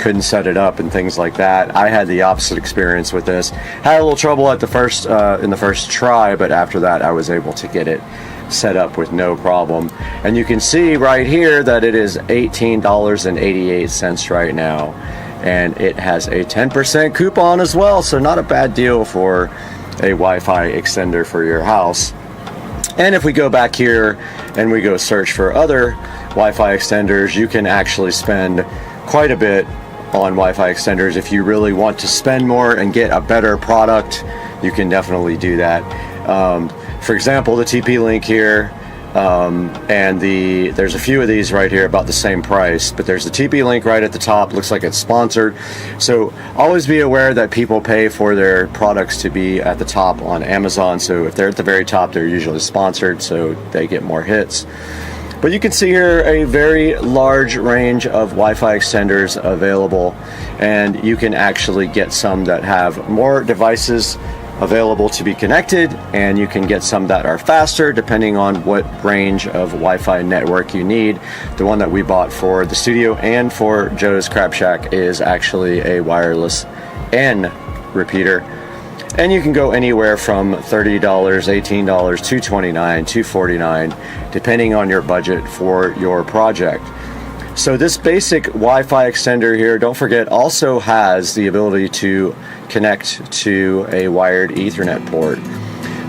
couldn't set it up and things like that. I had the opposite experience with this. Had a little trouble at the first in the first try, but after that I was able to get it set up with no problem. And you can see right here that it is $18.88 right now. And it has a 10% coupon as well, so not a bad deal for a Wi-Fi extender for your house. And if we go back here and we go search for other Wi-Fi extenders, you can actually spend quite a bit on Wi-Fi extenders. If you really want to spend more and get a better product, you can definitely do that. For example, the TP-Link here, and there's a few of these right here about the same price, but there's the TP-Link right at the top. Looks like it's sponsored. So always be aware that people pay for their products to be at the top on Amazon. So if they're at the very top, they're usually sponsored, so they get more hits. But you can see here a very large range of Wi-Fi extenders available, and you can actually get some that have more devices available to be connected, and you can get some that are faster depending on what range of Wi-Fi network you need. The one that we bought for the studio and for Joe's Crab Shack is actually a wireless N repeater, and you can go anywhere from $30, $18, $229, $249 depending on your budget for your project. So this basic Wi-Fi extender here, don't forget, also has the ability to connect to a wired Ethernet port.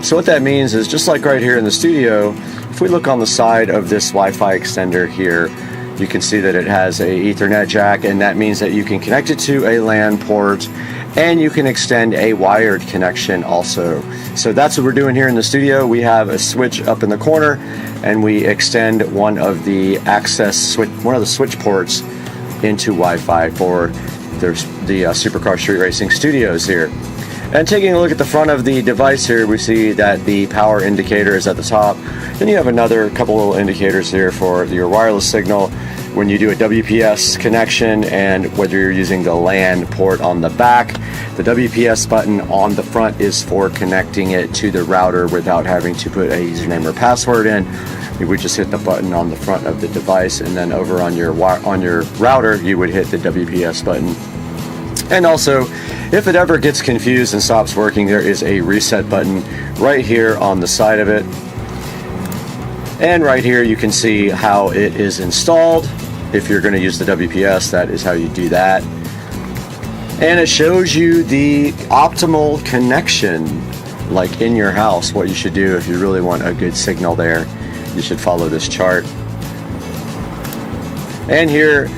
So what that means is, just like right here in the studio, if we look on the side of this Wi-Fi extender here, you can see that it has a Ethernet jack, and that means that you can connect it to a LAN port And you can extend a wired connection also. So that's what we're doing here in the studio. We have a switch up in the corner, and we extend one of the switch ports into Wi-Fi for the Supercar Street Racing studios here. And taking a look at the front of the device here, we see that the power indicator is at the top. Then you have another couple little indicators here for your wireless signal when you do a WPS connection, and whether you're using the LAN port on the back. The WPS button on the front is for connecting it to the router without having to put a username or password in. You would just hit the button on the front of the device, and then over on your router you would hit the WPS button. And also, if it ever gets confused and stops working, there is a reset button right here on the side of it. And right here you can see how it is installed. If you're going to use the WPS, that is how you do that. And it shows you the optimal connection, like in your house, what you should do if you really want a good signal there. You should follow this chart. And here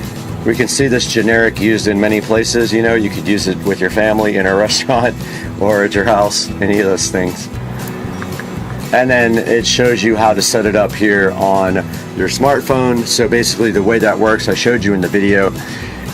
we can see this generic used in many places. You know, you could use it with your family in a restaurant or at your house, any of those things. And then it shows you how to set it up here on your smartphone. So basically the way that works, I showed you in the video,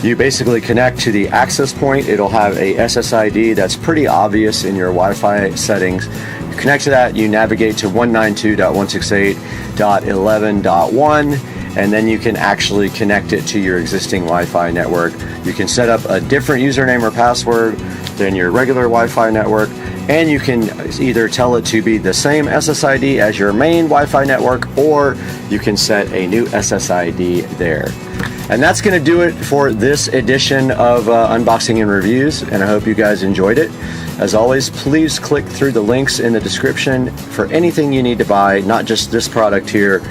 you basically connect to the access point. It'll have a SSID that's pretty obvious in your Wi-Fi settings. You connect to that, you navigate to 192.168.11.1, and then you can actually connect it to your existing Wi-Fi network. You can set up a different username or password than your regular Wi-Fi network, and you can either tell it to be the same SSID as your main Wi-Fi network, or you can set a new SSID there. And that's going to do it for this edition of Unboxing and Reviews, and I hope you guys enjoyed it. As always, please click through the links in the description for anything you need to buy, not just this product here.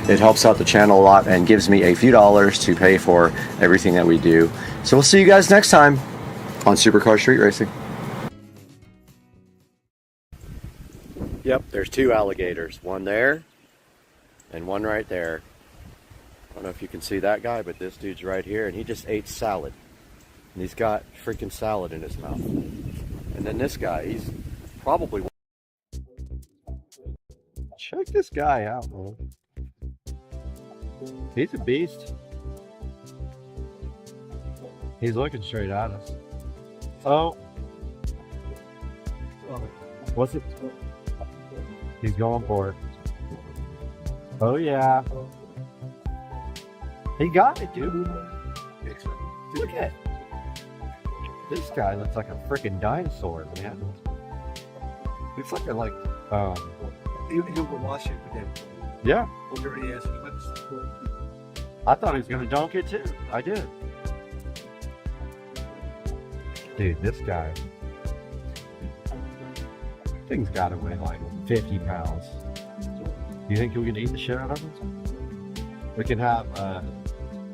It helps out the channel a lot and gives me a few dollars to pay for everything that we do. So we'll see you guys next time on Supercar Street Racing. Yep, there's two alligators. One there and one right there. I don't know if you can see that guy, but this dude's right here, and he just ate salad. And he's got freaking salad in his mouth. And then this guy, he's probably... Check this guy out, man. He's a beast. He's looking straight at us. Oh. What's it? He's going for it. Oh yeah. He got it, dude. Look at it. This guy looks like a freaking dinosaur, man. He's looking like You can wash it with him. Yeah. Over the ass. I thought he was gonna dunk it too. I did. Dude, this guy. Thing's gotta weigh like 50 pounds. Do you think we can eat the shit out of it? We can have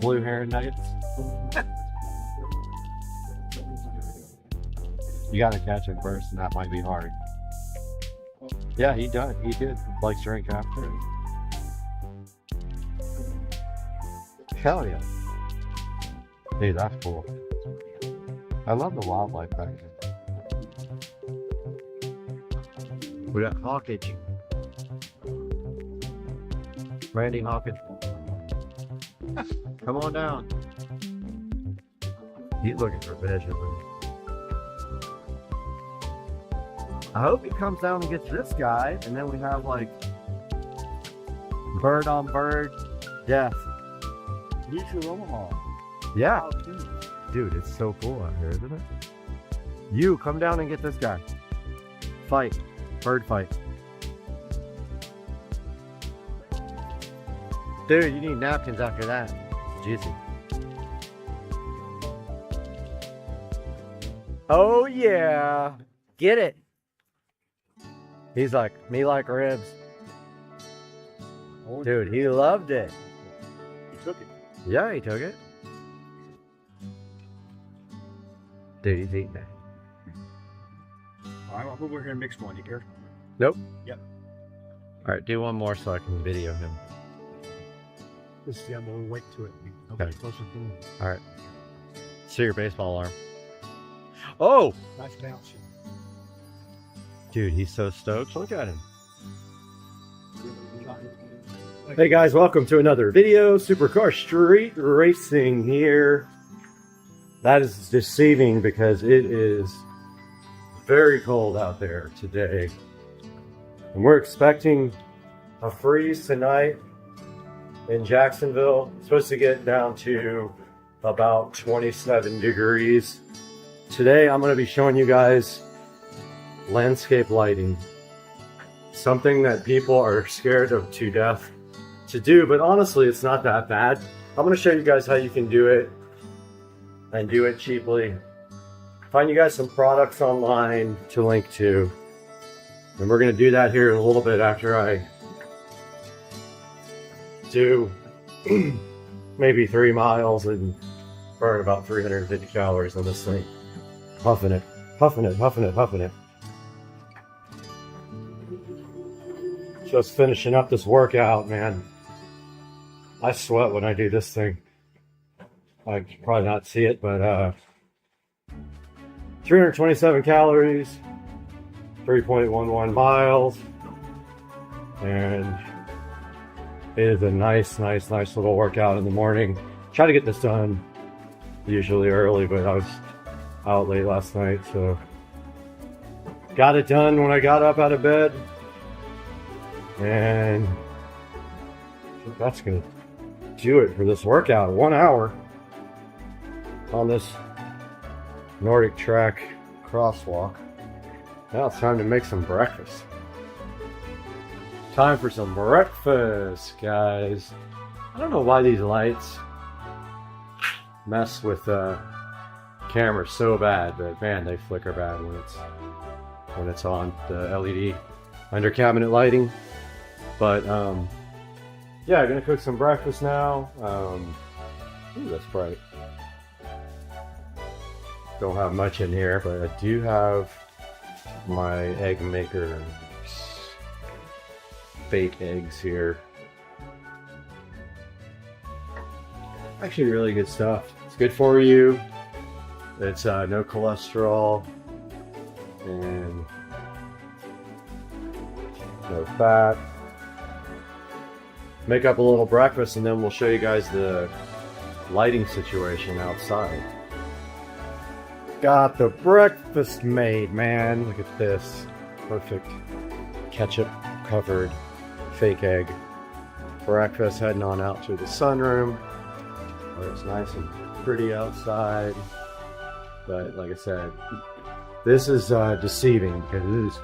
blue heron nuggets. You gotta catch him first, and that might be hard. Yeah, he did. He did. Like drink after. Hell yeah. Dude, that's cool. I love the wildlife back here. We got Hawkage. Randy Hawkage. Come on down. He's looking for fish, isn't he? I hope he comes down and gets this guy, and then we have like bird on bird death. You should roll them all. Yeah. Dude, it's so cool out here, isn't it? You, come down and get this guy. Fight. Bird fight. Dude, you need napkins after that. It's juicy. Oh yeah. Get it. He's like, me like ribs. Dude, he loved it. He took it. Yeah, he took it. Dude, he's eating it. All right, I'll go over here and mix one. You care? Nope. Yep. All right, do one more so I can video him. This is the other weight to it. Okay. Closer to him. All right. See your baseball arm. Oh! Nice bounce. Dude, he's so stoked. Look at him. Hey guys, welcome to another video. Supercar Street Racing here. That is deceiving because it is very cold out there today. And we're expecting a freeze tonight in Jacksonville. It's supposed to get down to about 27 degrees. Today I'm going to be showing you guys landscape lighting. Something that people are scared of to death to do, but honestly it's not that bad. I'm going to show you guys how you can do it and do it cheaply. Find you guys some products online to link to, and we're going to do that here in a little bit after I do maybe 3 miles and burn about 350 calories on this thing. Huffing it, huffing it, huffing it, huffing it. Just finishing up this workout, man. I sweat when I do this thing. I can probably not see it, but 327 calories, 3.11 miles, and it is a nice little workout in the morning. Try to get this done usually early, but I was out late last night, so got it done when I got up out of bed, and I think that's gonna do it for this workout. 1 hour on this Nordic track crosswalk. Now it's time to make some breakfast. Time for some breakfast, guys. I don't know why these lights mess with camera so bad, but man, they flicker bad when it's on the LED under cabinet lighting. But yeah, I'm gonna cook some breakfast now. Ooh, that's bright. Don't have much in here, but I do have my egg maker, fake eggs here. Actually really good stuff. It's good for you. It's no cholesterol and no fat. Make up a little breakfast and then we'll show you guys the lighting situation outside. Got the breakfast made, man. Look at this. Perfect ketchup covered fake egg breakfast. Heading on out to the sunroom where it's nice and pretty outside. But like I said, this is deceiving because it is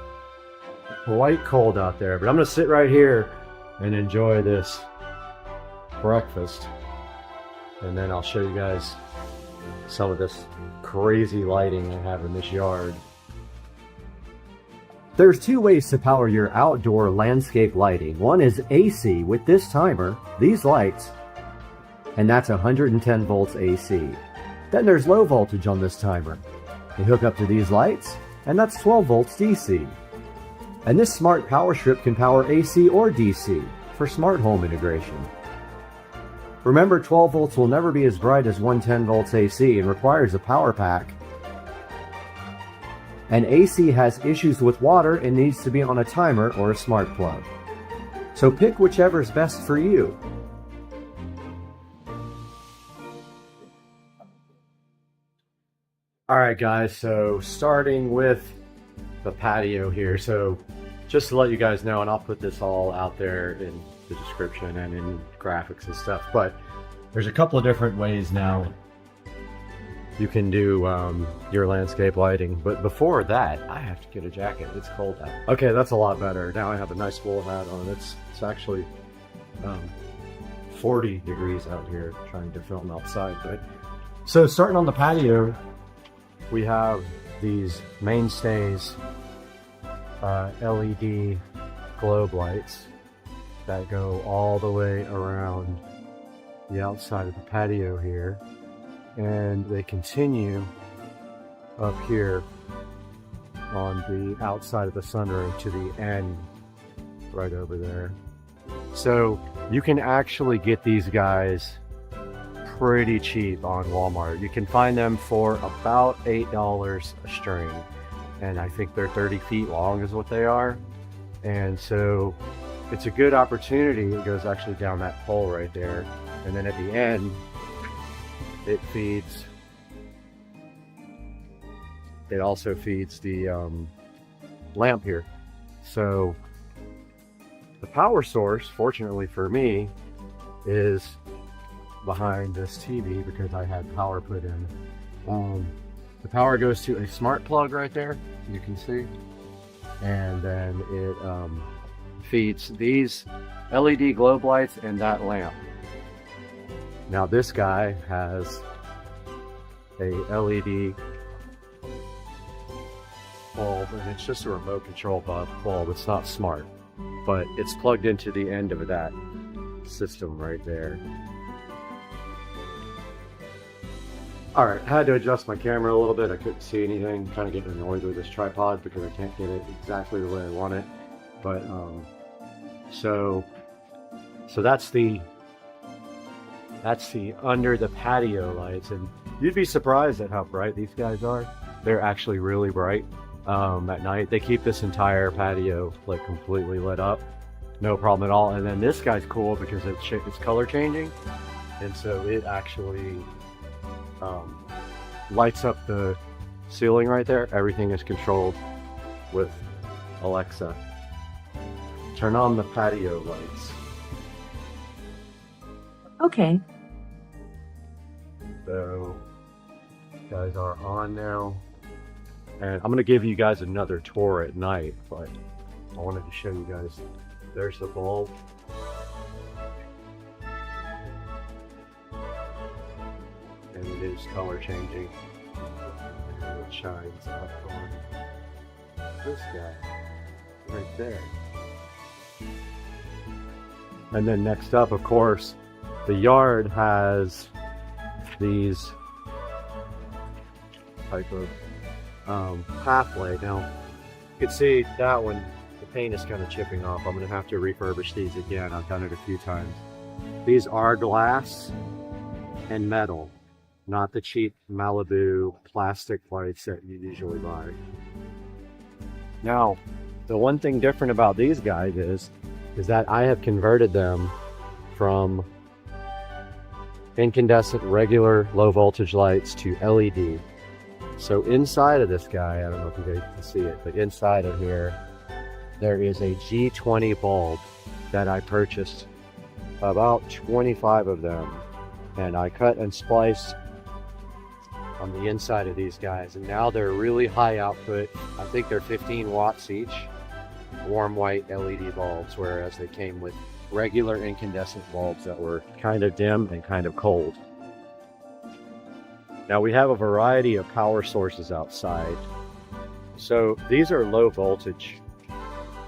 quite cold out there. But I'm going to sit right here and enjoy this breakfast. And then I'll show you guys some of this crazy lighting I have in this yard. There's two ways to power your outdoor landscape lighting. One is AC with this timer, these lights, and that's 110 volts AC. Then there's low voltage on this timer. You hook up to these lights, and that's 12 volts DC. And this smart power strip can power AC or DC for smart home integration. Remember, 12 volts will never be as bright as 110 volts AC and requires a power pack. And AC has issues with water and needs to be on a timer or a smart plug. So pick whichever is best for you. Alright guys, so starting with the patio here. So just to let you guys know, and I'll put this all out there in the description and in graphics and stuff, but there's a couple of different ways now you can do your landscape lighting. But before that, I have to get a jacket. It's cold out. Okay, that's a lot better. Now I have a nice wool hat on. It's actually 40 degrees out here trying to film outside. But so starting on the patio, we have these mainstays LED globe lights that go all the way around the outside of the patio here, and they continue up here on the outside of the sunroom to the end right over there. So you can actually get these guys pretty cheap on Walmart. You can find them for about $8 a string. And I think they're 30 feet long is what they are. And so it's a good opportunity. It goes actually down that pole right there. And then at the end, it feeds, it also feeds the lamp here. So the power source, fortunately for me, is behind this TV because I had power put in. The power goes to a smart plug right there, you can see. And then it feeds these LED globe lights and that lamp. Now this guy has a LED bulb, and it's just a remote control bulb. It's not smart, but it's plugged into the end of that system right there. All right, I had to adjust my camera a little bit. I couldn't see anything. Kind of getting annoyed with this tripod because I can't get it exactly the way I want it. But so that's the under the patio lights, and you'd be surprised at how bright these guys are. They're actually really bright at night. They keep this entire patio like completely lit up, no problem at all. And then this guy's cool because it's color changing, and so it actually lights up the ceiling right there. Everything is controlled with Alexa. Turn on the patio lights. Okay. So, guys are on now. And I'm going to give you guys another tour at night, but I wanted to show you guys. There's the bulb. And it is color changing. And it shines up on this guy right there. And then next up, of course, the yard has these type of pathway. Now, you can see that one, the paint is kind of chipping off. I'm going to have to refurbish these again. I've done it a few times. These are glass and metal, not the cheap Malibu plastic lights that you usually buy. Now, the one thing different about these guys is that I have converted them from incandescent regular low voltage lights to LED. So inside of this guy, I don't know if you guys can see it, but inside of here, there is a G20 bulb that I purchased, about 25 of them, and I cut and spliced on the inside of these guys, and now they're really high output. I think they're 15 watts each, warm white LED bulbs, whereas they came with regular incandescent bulbs that were kind of dim and kind of cold. Now we have a variety of power sources outside. So these are low voltage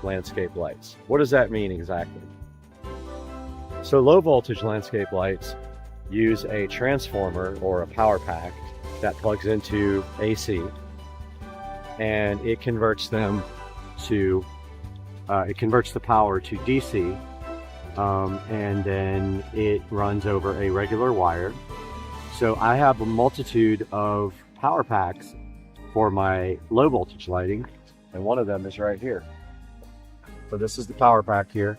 landscape lights. What does that mean exactly? So low voltage landscape lights use a transformer or a power pack that plugs into AC, and it converts them to it converts the power to DC, and then it runs over a regular wire. So I have a multitude of power packs for my low voltage lighting, and one of them is right here. So this is the power pack here.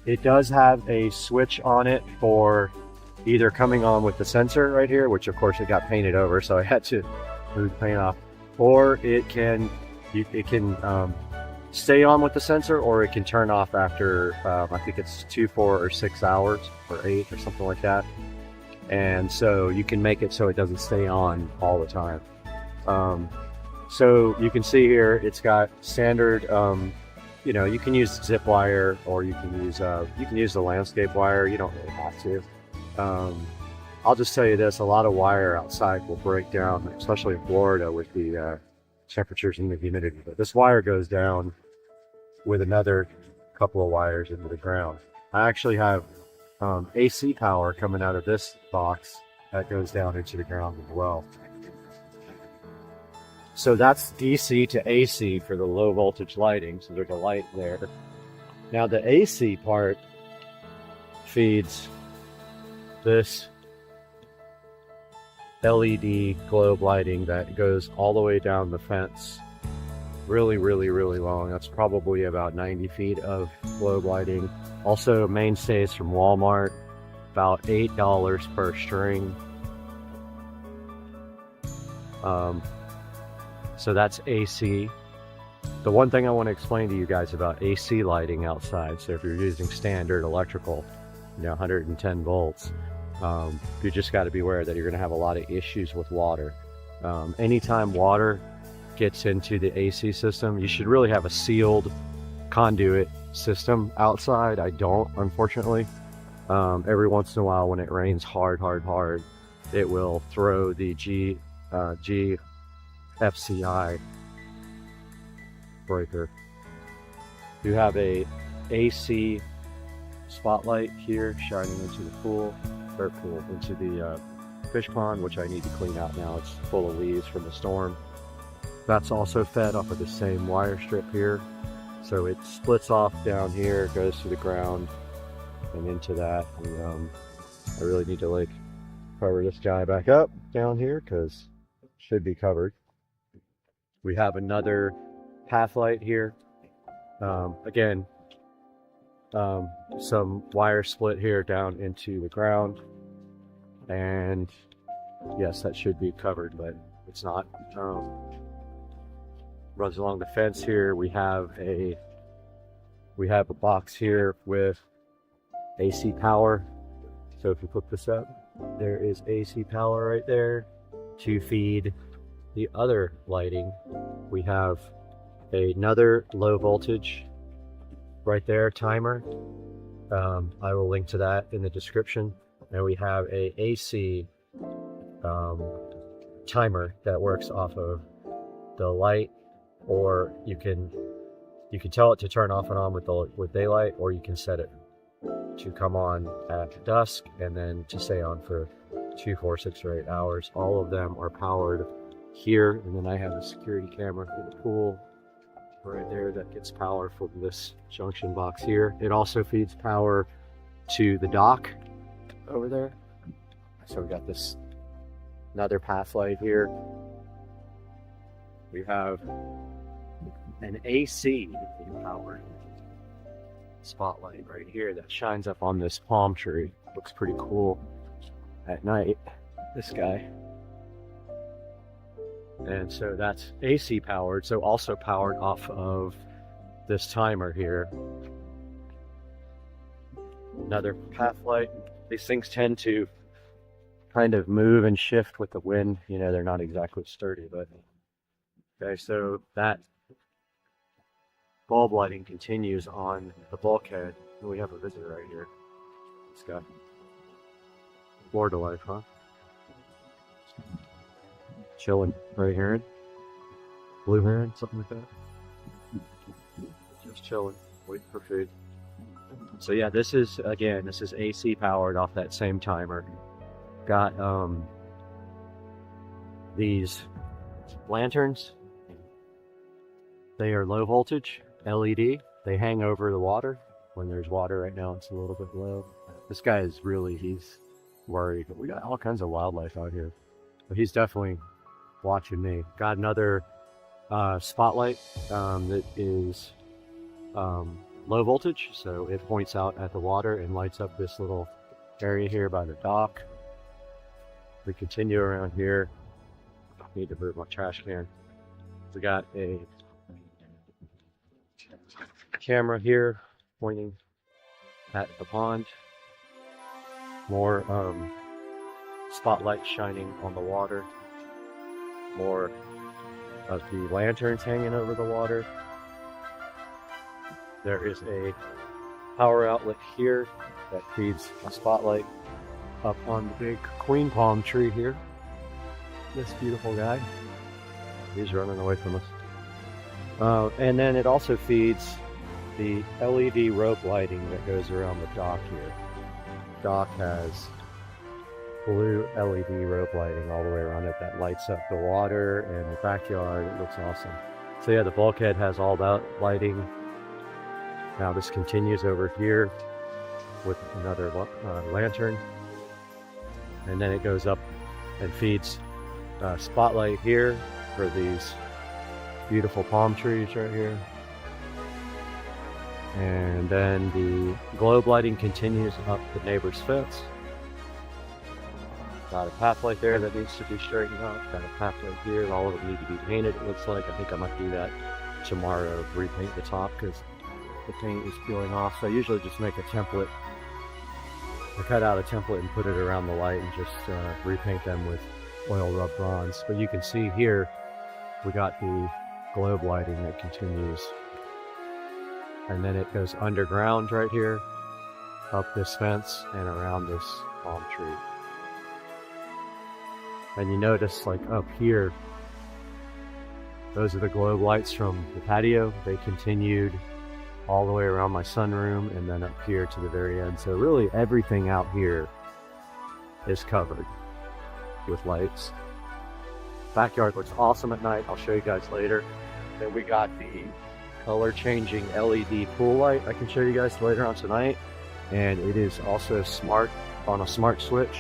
It does have a switch on it for either coming on with the sensor right here, which of course it got painted over, so I had to move the paint off, or it can stay on with the sensor, or it can turn off after I think it's 2, 4, or 6 hours, or 8 or something like that. And so you can make it so it doesn't stay on all the time. So you can see here it's got standard, you know, you can use zip wire, or you can use the landscape wire. You don't really have to. I'll just tell you this, a lot of wire outside will break down, especially in Florida with the temperatures and the humidity. But this wire goes down with another couple of wires into the ground. I actually have AC power coming out of this box that goes down into the ground as well. So that's DC to AC for the low voltage lighting. So there's a light there. Now the AC part feeds this LED globe lighting that goes all the way down the fence. Really, really, really long. That's probably about 90 feet of globe lighting. Also mainstays from Walmart, about $8 per string. So that's AC. The one thing I want to explain to you guys about AC lighting outside, so if you're using standard electrical, 110 volts, you just got to be aware that you're going to have a lot of issues with water. Anytime water gets into the AC system, you should really have a sealed conduit system outside. I don't, unfortunately. Every once in a while when it rains hard, it will throw the GFCI breaker. You have a AC spotlight here shining into the into the fish pond, which I need to clean out now. It's full of leaves from the storm. That's also fed off of the same wire strip here. So it splits off down here, goes to the ground and into that. And I really need to like cover this guy back up down here because it should be covered. We have another path light here. Again, some wire split here down into the ground. And yes, that should be covered, but it's not. Runs along the fence here. We have a box here with AC power. So if you flip this up, there is AC power right there to feed the other lighting. We have another low voltage right there timer. I will link to that in the description. And we have a AC timer that works off of the light, or you can tell it to turn off and on with daylight, or you can set it to come on at dusk and then to stay on for 2, 4, 6, or 8 hours. All of them are powered here, and then I have a security camera for the pool right there that gets power from this junction box here. It also feeds power to the dock over there. So we got this another path light here. We have an AC powered spotlight right here that shines up on this palm tree. Looks pretty cool at night, this guy. And so that's AC powered, so also powered off of this timer here. Another path light. These things tend to kind of move and shift with the wind. They're not exactly sturdy, but okay, so that bulb lighting continues on the bulkhead. And we have a visitor right here. This guy. Florida life, huh? Chilling. Gray heron? Blue heron? Something like that? Just chilling. Waiting for food. So yeah, this is AC powered off that same timer. Got these lanterns. They are low voltage LED. They hang over the water. When there's water right now, it's a little bit low. This guy is he's worried. But we got all kinds of wildlife out here. But he's definitely watching me. Got another spotlight that is low voltage, so it points out at the water and lights up this little area here by the dock. We continue around here. I need to move my trash can. We got a camera here pointing at the pond. More spotlights shining on the water. More of the lanterns hanging over the water. There is a power outlet here that feeds a spotlight up on the big queen palm tree here. This beautiful guy. He's running away from us. And then it also feeds the LED rope lighting that goes around the dock here. The dock has blue LED rope lighting all the way around it that lights up the water and the backyard. It looks awesome. So yeah, the bulkhead has all that lighting. Now this continues over here with another lantern. And then it goes up and feeds spotlight here for these beautiful palm trees right here. And then the globe lighting continues up the neighbor's fence. Got a path light there that needs to be straightened out. Got a path light here. All of them need to be painted, it looks like. I think I might do that tomorrow, repaint the top because the paint is peeling off. So I usually just make a template. I cut out a template and put it around the light and just repaint them with oil rub bronze. But you can see here, we got the globe lighting that continues. And then it goes underground right here, up this fence and around this palm tree. And you notice, like up here, those are the globe lights from the patio. They continued all the way around my sunroom and then up here to the very end. So really everything out here is covered with lights. Backyard looks awesome at night. I'll show you guys later. Then we got the color changing LED pool light I can show you guys later on tonight. And it is also smart, on a smart switch.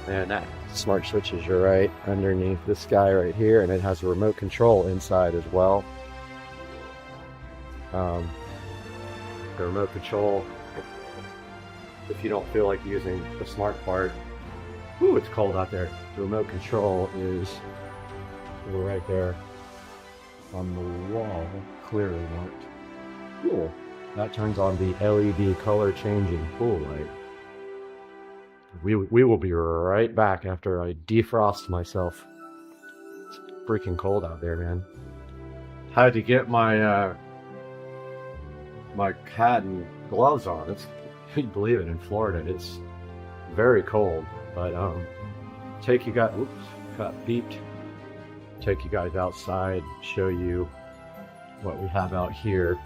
And that smart switch is right underneath this guy right here, and it has a remote control inside as well. The remote control, if you don't feel like using the smart part, ooh, it's cold out there. The remote control is right there on the wall, clearly marked. Cool. That turns on the LED color changing pool light. We will be right back after I defrost myself. It's freaking cold out there, man. Had to get my my hat and gloves on. It's, you believe it, in Florida it's very cold. But take you guys, oops, got beeped. Take you guys outside, show you what we have out here.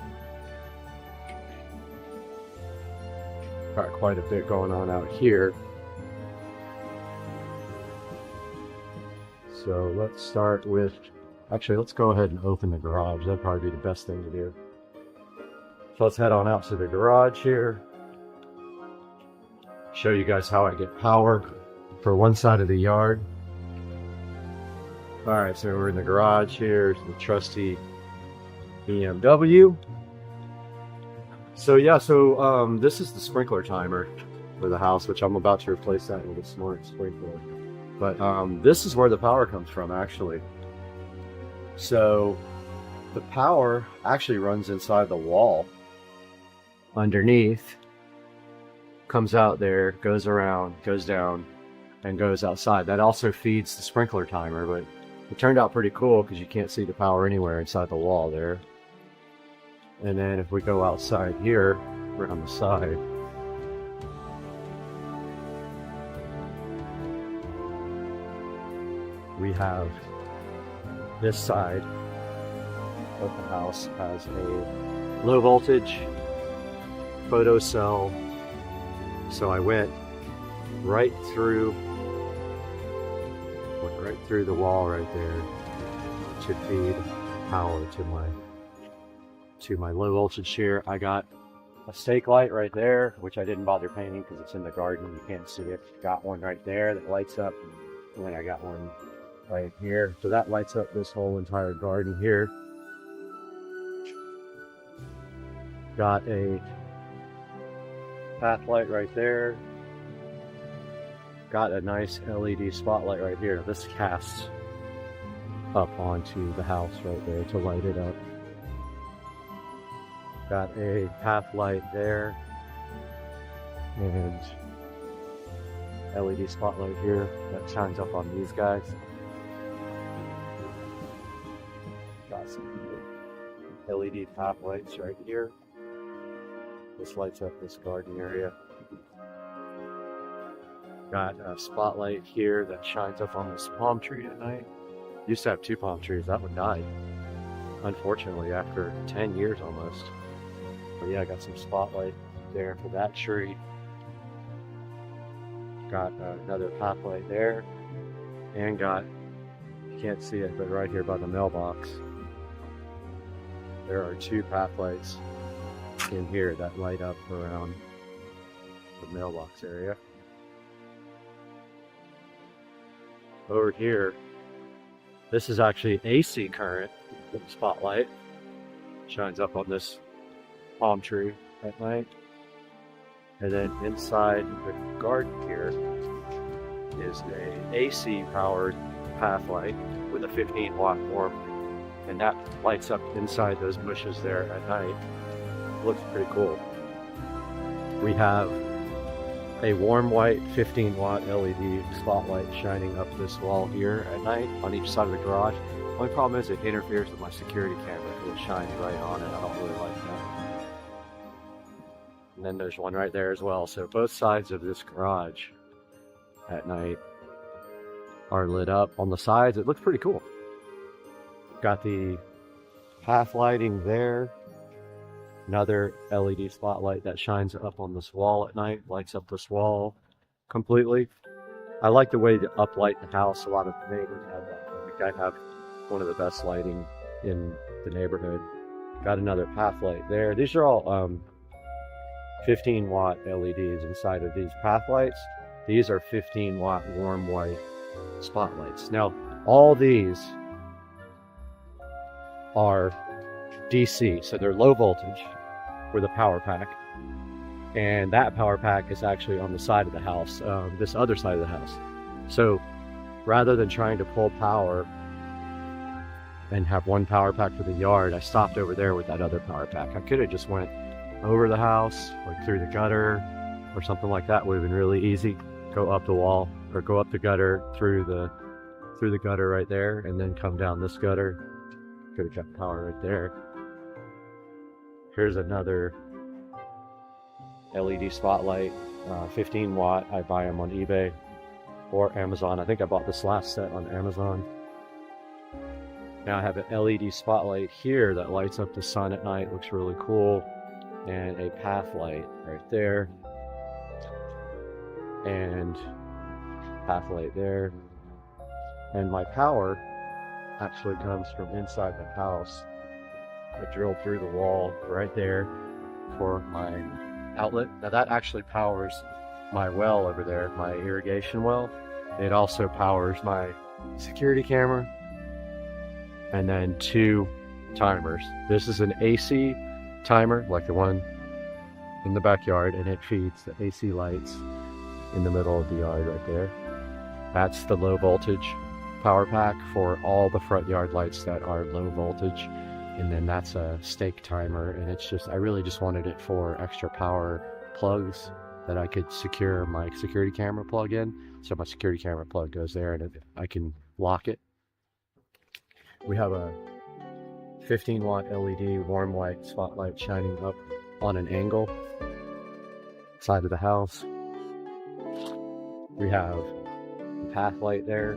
Got quite a bit going on out here. So let's start with, actually let's go ahead and open the garage. That'd probably be the best thing to do. So let's head on out to the garage here. Show you guys how I get power for one side of the yard. All right, so we're in the garage here, the trusty BMW. So yeah, so this is the sprinkler timer for the house, which I'm about to replace that with a smart sprinkler. But this is where the power comes from, actually. So the power actually runs inside the wall underneath, comes out there, goes around, goes down, and goes outside. That also feeds the sprinkler timer, but it turned out pretty cool because you can't see the power anywhere inside the wall there. And then if we go outside here, we're on the side. We have this side of the house has a low voltage photo cell. So I went right through the wall right there to feed power to my low voltage here. I got a stake light right there, which I didn't bother painting because it's in the garden. You can't see it. Got one right there that lights up. And then I got one right here. So that lights up this whole entire garden here. Got a path light right there. Got a nice LED spotlight right here. This casts up onto the house right there to light it up. Got a path light there and LED spotlight here that shines up on these guys. Got some LED path lights right here. This lights up this garden area. Got a spotlight here that shines up on this palm tree at night. Used to have 2 palm trees. That one died, unfortunately, after 10 years almost. But yeah, I got some spotlight there for that tree. Got another path light there. And got, you can't see it, but right here by the mailbox, there are 2 path lights in here that light up around the mailbox area. over here, this is actually AC current spotlight. Shines up on this palm tree at night. And then inside the garden here is a AC powered path light with a 15-watt warm, and that lights up inside those bushes there at night. Looks pretty cool. We have a warm white 15-watt LED spotlight shining up this wall here at night on each side of the garage. Only problem is it interferes with my security camera because it shines right on it. I don't really like that. And then there's one right there as well. So both sides of this garage at night are lit up. On the sides, it looks pretty cool. Got the path lighting there. Another LED spotlight that shines up on this wall at night, lights up this wall completely. I like the way to uplight the house. A lot of neighbors have that. I think I have one of the best lighting in the neighborhood. Got another path light there. These are all 15-watt LEDs inside of these path lights. These are 15-watt warm white spotlights. Now, all these are DC, so they're low voltage with a power pack, and that power pack is actually on the side of the house, this other side of the house. So rather than trying to pull power and have one power pack for the yard, I stopped over there with that other power pack. I could have just went over the house, like through the gutter or something like that. Would have been really easy. Go up the wall or go up the gutter through the gutter right there, and then come down this gutter. Could have kept power right there. Here's another LED spotlight, 15 watt. I buy them on eBay or Amazon. I think I bought this last set on Amazon. Now I have an LED spotlight here that lights up the sun at night. Looks really cool. And a path light right there. And path light there. And my power actually comes from inside the house. I drilled through the wall right there for my outlet. Now that actually powers my well over there, my irrigation well. It also powers my security camera, and then 2 timers. This is an AC timer, like the one in the backyard, and it feeds the AC lights in the middle of the yard right there. That's the low voltage power pack for all the front yard lights that are low voltage. And then that's a stake timer, and it's just, I really just wanted it for extra power plugs that I could secure my security camera plug in. So my security camera plug goes there and I can lock it. We have a 15-watt LED warm white spotlight shining up on an angle side of the house. We have a path light there,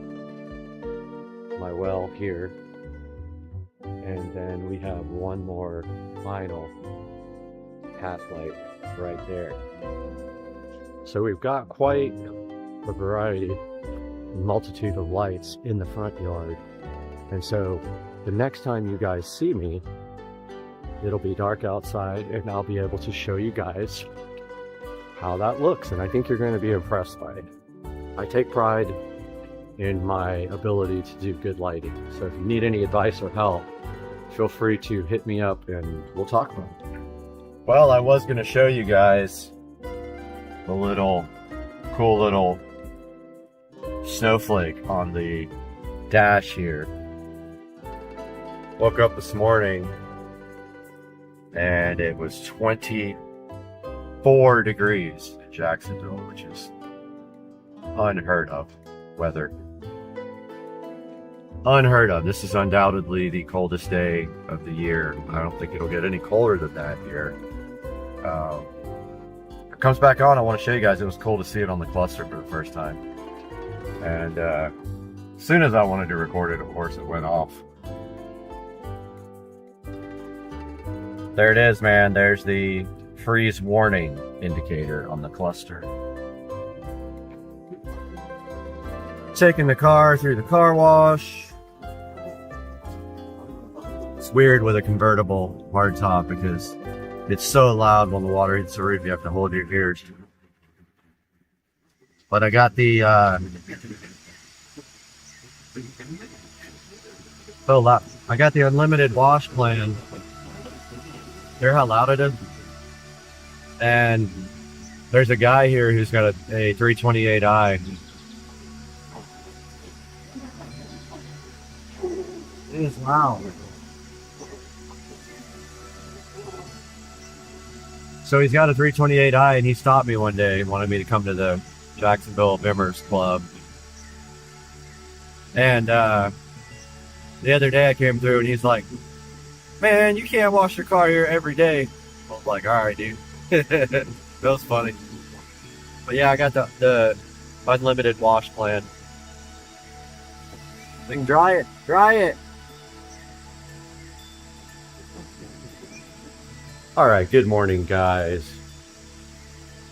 my well here. And then we have one more final path light right there. So we've got quite a variety, multitude of lights in the front yard. And so the next time you guys see me, it'll be dark outside and I'll be able to show you guys how that looks. And I think you're going to be impressed by it. I take pride in my ability to do good lighting. So if you need any advice or help, feel free to hit me up and we'll talk about it. Well, I was going to show you guys the cool little snowflake on the dash here. Woke up this morning and it was 24 degrees in Jacksonville, which is unheard of weather. Unheard of. This is undoubtedly the coldest day of the year. I don't think it'll get any colder than that here. It comes back on. I want to show you guys. It was cool to see it on the cluster for the first time. And as soon as I wanted to record it, of course, it went off. There it is, man. There's the freeze warning indicator on the cluster. Taking the car through the car wash. It's weird with a convertible hardtop because it's so loud when the water hits the roof, you have to hold your ears. But I got the So loud. I got the unlimited wash plan. Hear how loud it is? And there's a guy here who's got a 328i. It is loud. So he's got a 328i, and he stopped me one day and wanted me to come to the Jacksonville Bimmers Club. And the other day I came through, and he's like, "Man, you can't wash your car here every day." I was like, "All right, dude." That was funny. But yeah, I got the unlimited wash plan. We can dry it. Dry it. All right, good morning, guys.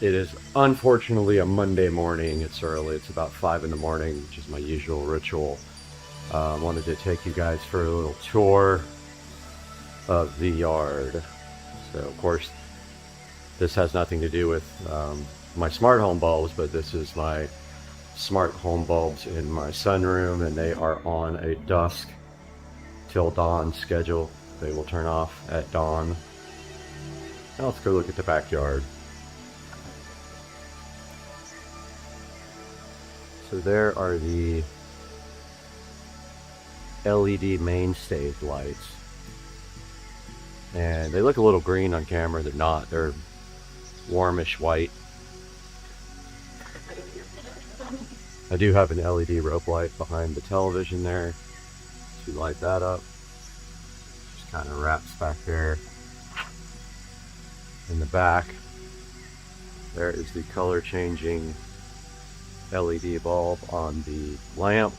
It is unfortunately a Monday morning. It's early. It's about 5 in the morning, which is my usual ritual. Wanted to take you guys for a little tour of the yard. So, of course, this has nothing to do with my smart home bulbs, but this is my smart home bulbs in my sunroom, and they are on a dusk till dawn schedule. They will turn off at dawn. Now let's go look at the backyard. So there are the LED mainstay lights. And they look a little green on camera. They're not. They're warmish white. I do have an LED rope light behind the television there to light that up. Just kind of wraps back there. In the back, there is the color changing LED bulb on the lamp,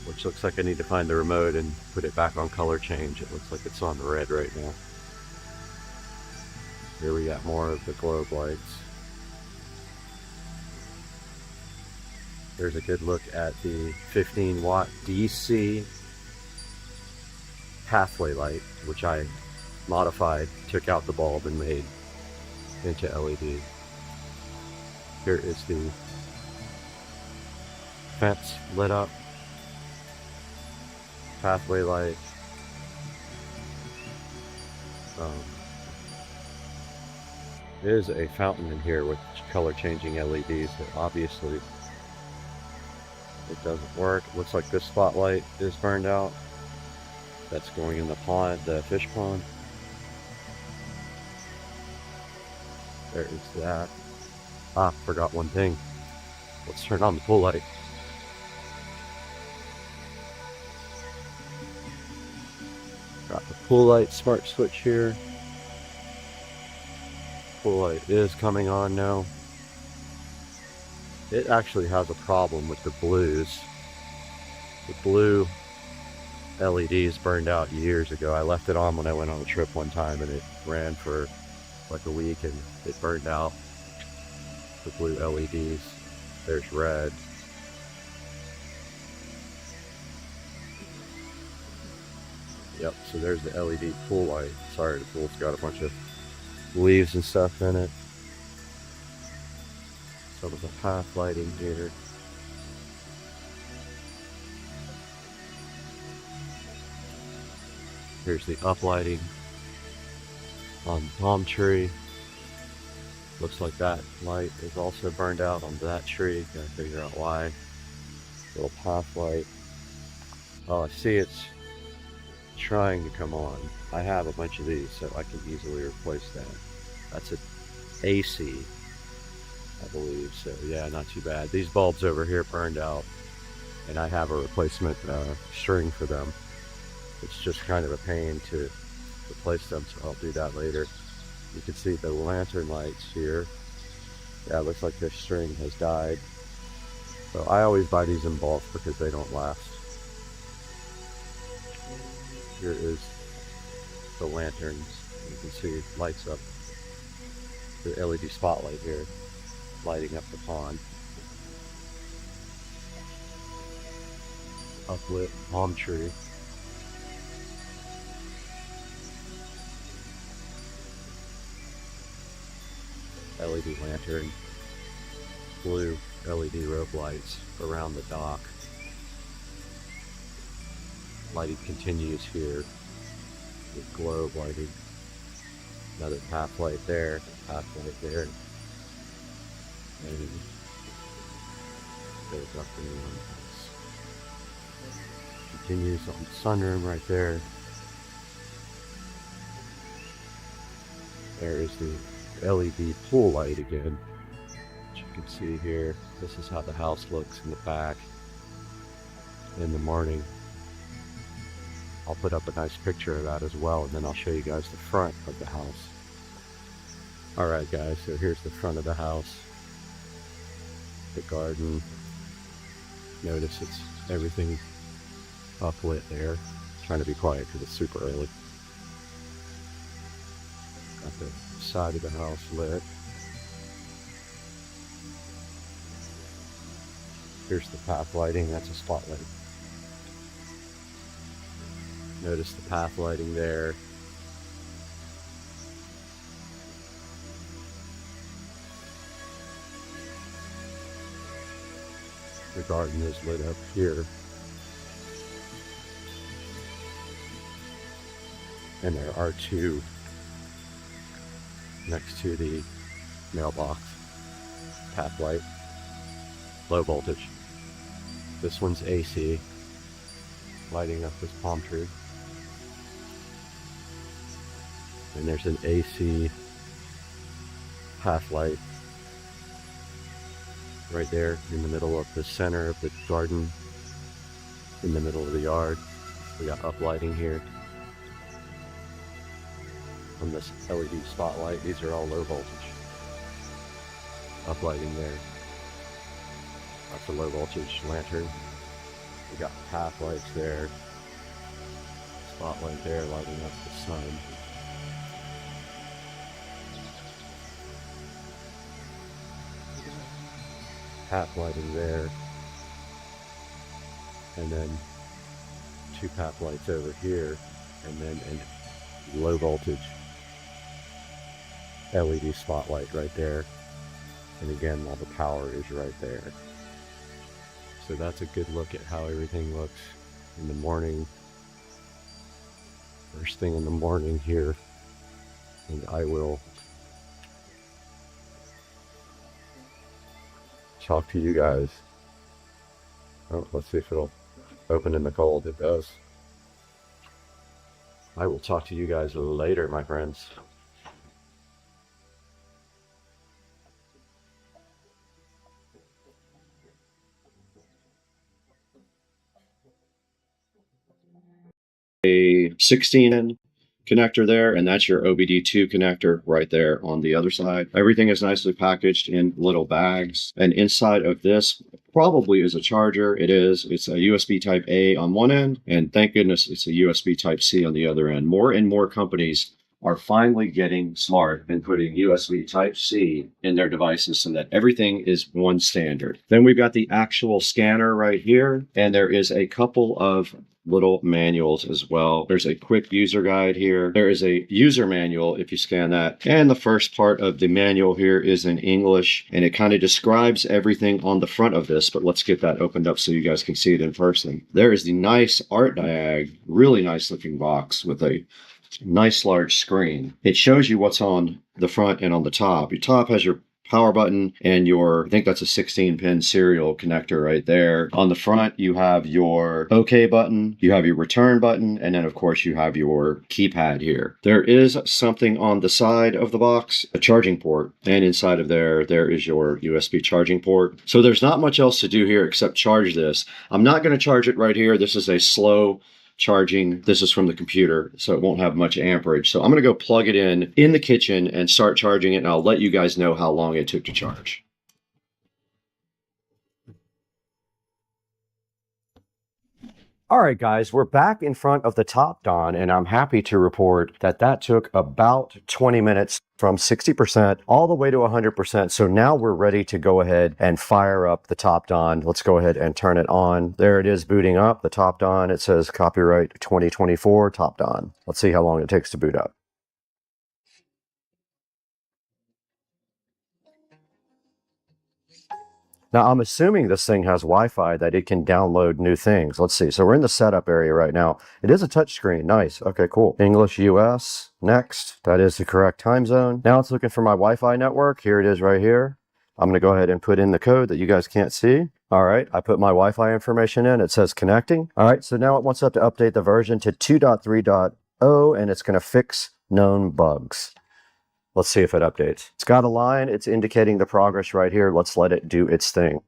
which looks like I need to find the remote and put it back on color change. It looks like it's on red right now. Here we got more of the globe lights. There's a good look at the 15 watt DC pathway light, which I modified, took out the bulb and made into LED. Here is the fence lit up pathway light. There's a fountain in here with color changing LEDs that obviously it doesn't work. It looks like this spotlight is burned out. That's going in the pond, the fish pond. There is that. Ah, forgot one thing. Let's turn on the pool light. Got the pool light smart switch here. Pool light is coming on now. It actually has a problem with the blues. The blue LEDs burned out years ago. I left it on when I went on a trip one time, and it ran for like a week, and it burned out. The blue LEDs. There's red. Yep, so there's the LED pool light. Sorry, the pool's got a bunch of leaves and stuff in it. Some of the path lighting here. Here's the uplighting on the palm tree. Looks like that light is also burned out on that tree. Gotta figure out why. Little path light. Oh, I see it's trying to come on. I have a bunch of these, so I can easily replace that. That's an AC, I believe. So yeah, not too bad. These bulbs over here burned out, and I have a replacement string for them. It's just kind of a pain to replace them, so I'll do that later. You can see the lantern lights here. Yeah, it looks like this string has died. So I always buy these in bulk because they don't last. Here is the lanterns. You can see it lights up. The LED spotlight here, lighting up the pond. Uplit palm tree. LED lantern, blue LED rope lights around the dock. Lighting continues here with globe lighting. Another path light there, path light there. And goes up in one house. Continues on the sunroom right there. There is the LED pool light again, which you can see here. This is how the house looks in the back in the morning. I'll put up a nice picture of that as well, and then I'll show you guys the front of the house. Alright guys, so here's the front of the house. The garden. Notice it's everything uplit there. Trying to be quiet because it's super early. Got the side of the house lit. Here's the path lighting, that's a spotlight. Notice the path lighting there. The garden is lit up here. And there are two next to the mailbox. Path light. Low voltage. This one's AC. Lighting up this palm tree. And there's an AC path light right there in the middle of the center of the garden, in the middle of the yard. We got uplighting here from this LED spotlight. These are all low voltage. Uplighting there. That's a low voltage lantern. We got path lights there. Spotlight there lighting up the sun. Path lighting there. And then two path lights over here. And then a low voltage LED spotlight right there. And again, all the power is right there. So that's a good look at how everything looks in the morning. First thing in the morning here. And I will talk to you guys. Oh, let's see if it'll open in the cold. It does. I will talk to you guys later, my friends. A 16 connector there, and that's your OBD2 connector right there on the other side. Everything is nicely packaged in little bags, and inside of this probably is a charger. It is. It's a USB type A on one end, and thank goodness it's a USB type C on the other end. More and more companies are finally getting smart and putting USB type C in their devices so that everything is one standard. Then we've got the actual scanner right here, and there is a couple of little manuals as well. There's a quick user guide here. There is a user manual if you scan that. And the first part of the manual here is in English, and it kind of describes everything on the front of this, but let's get that opened up so you guys can see it in person. There is the nice art diag, really nice looking box with a nice large screen. It shows you what's on the front and on the top. Your top has your power button and your, I think that's a 16-pin serial connector right there. On the front, you have your OK button, you have your return button, and then of course you have your keypad here. There is something on the side of the box, a charging port, and inside of there is your USB charging port. So there's not much else to do here except charge this. I'm not going to charge it right here. This is a slow charging. This is from the computer, so it won't have much amperage. So I'm going to go plug it in the kitchen and start charging it, and I'll let you guys know how long it took to charge. All right, guys, we're back in front of the Top Don, and I'm happy to report that that took about 20 minutes from 60% all the way to 100%. So now we're ready to go ahead and fire up the Top Don. Let's go ahead and turn it on. There it is booting up, the Top Don. It says copyright 2024 Top Don. Let's see how long it takes to boot up. Now, I'm assuming this thing has Wi-Fi that it can download new things. Let's see. So we're in the setup area right now. It is a touchscreen. Nice. Okay, cool. English US. Next. That is the correct time zone. Now it's looking for my Wi-Fi network. Here it is right here. I'm going to go ahead and put in the code that you guys can't see. All right. I put my Wi-Fi information in. It says connecting. All right. So now it wants us to update the version to 2.3.0 and it's going to fix known bugs. Let's see if it updates. It's got a line. It's indicating the progress right here. Let's let it do its thing.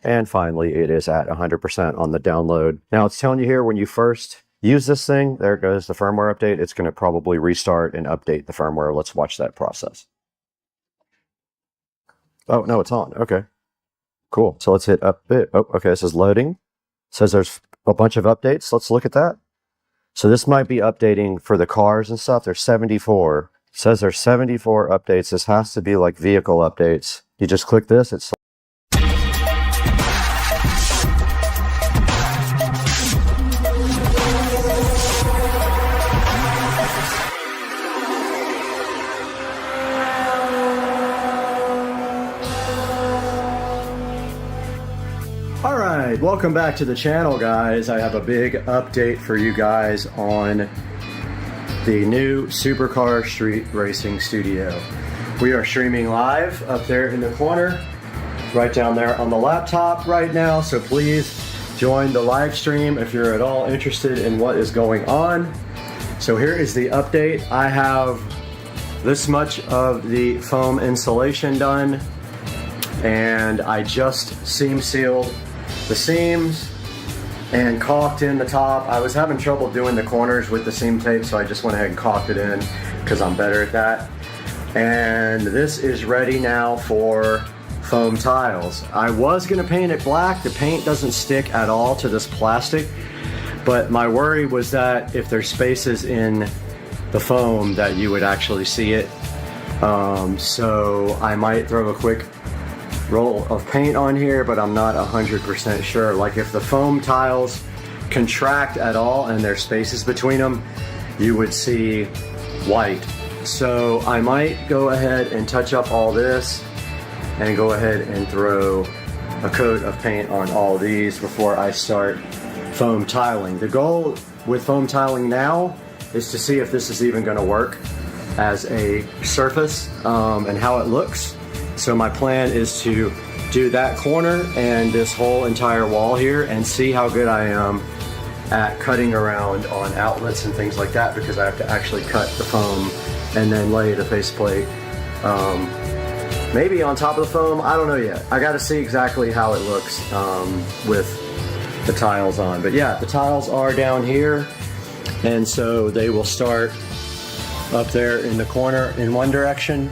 And finally, it is at 100% on the download. Now it's telling you here when you first use this thing, there it goes, the firmware update. It's going to probably restart and update the firmware. Let's watch that process. Oh, no, it's on. Okay, cool. So let's hit update. Oh, okay, this is loading. It says there's a bunch of updates. Let's look at that. So this might be updating for the cars and stuff. There's 74. It says there's 74 updates. This has to be like vehicle updates. You just click this. It's Alright, welcome back to the channel, guys. I have a big update for you guys on the new Supercar Street Racing Studio. We are streaming live up there in the corner, right down there on the laptop right now, so please join the live stream if you're at all interested in what is going on. So here is the update. I have this much of the foam insulation done, and I just seam sealed the seams and caulked in the top. I was having trouble doing the corners with the seam tape, so I just went ahead and caulked it in because I'm better at that. And this is ready now for foam tiles. I was gonna paint it black. The paint doesn't stick at all to this plastic, but my worry was that if there's spaces in the foam that you would actually see it. So I might throw a quick roll of paint on here, but I'm not 100% sure. Like if the foam tiles contract at all and there's spaces between them, you would see white. So I might go ahead and touch up all this and go ahead and throw a coat of paint on all these before I start foam tiling. The goal with foam tiling now is to see if this is even going to work as a surface and how it looks. So my plan is to do that corner and this whole entire wall here and see how good I am at cutting around on outlets and things like that, because I have to actually cut the foam and then lay the faceplate maybe on top of the foam. I don't know yet. I got to see exactly how it looks with the tiles on. But yeah, the tiles are down here, and so they will start up there in the corner in one direction,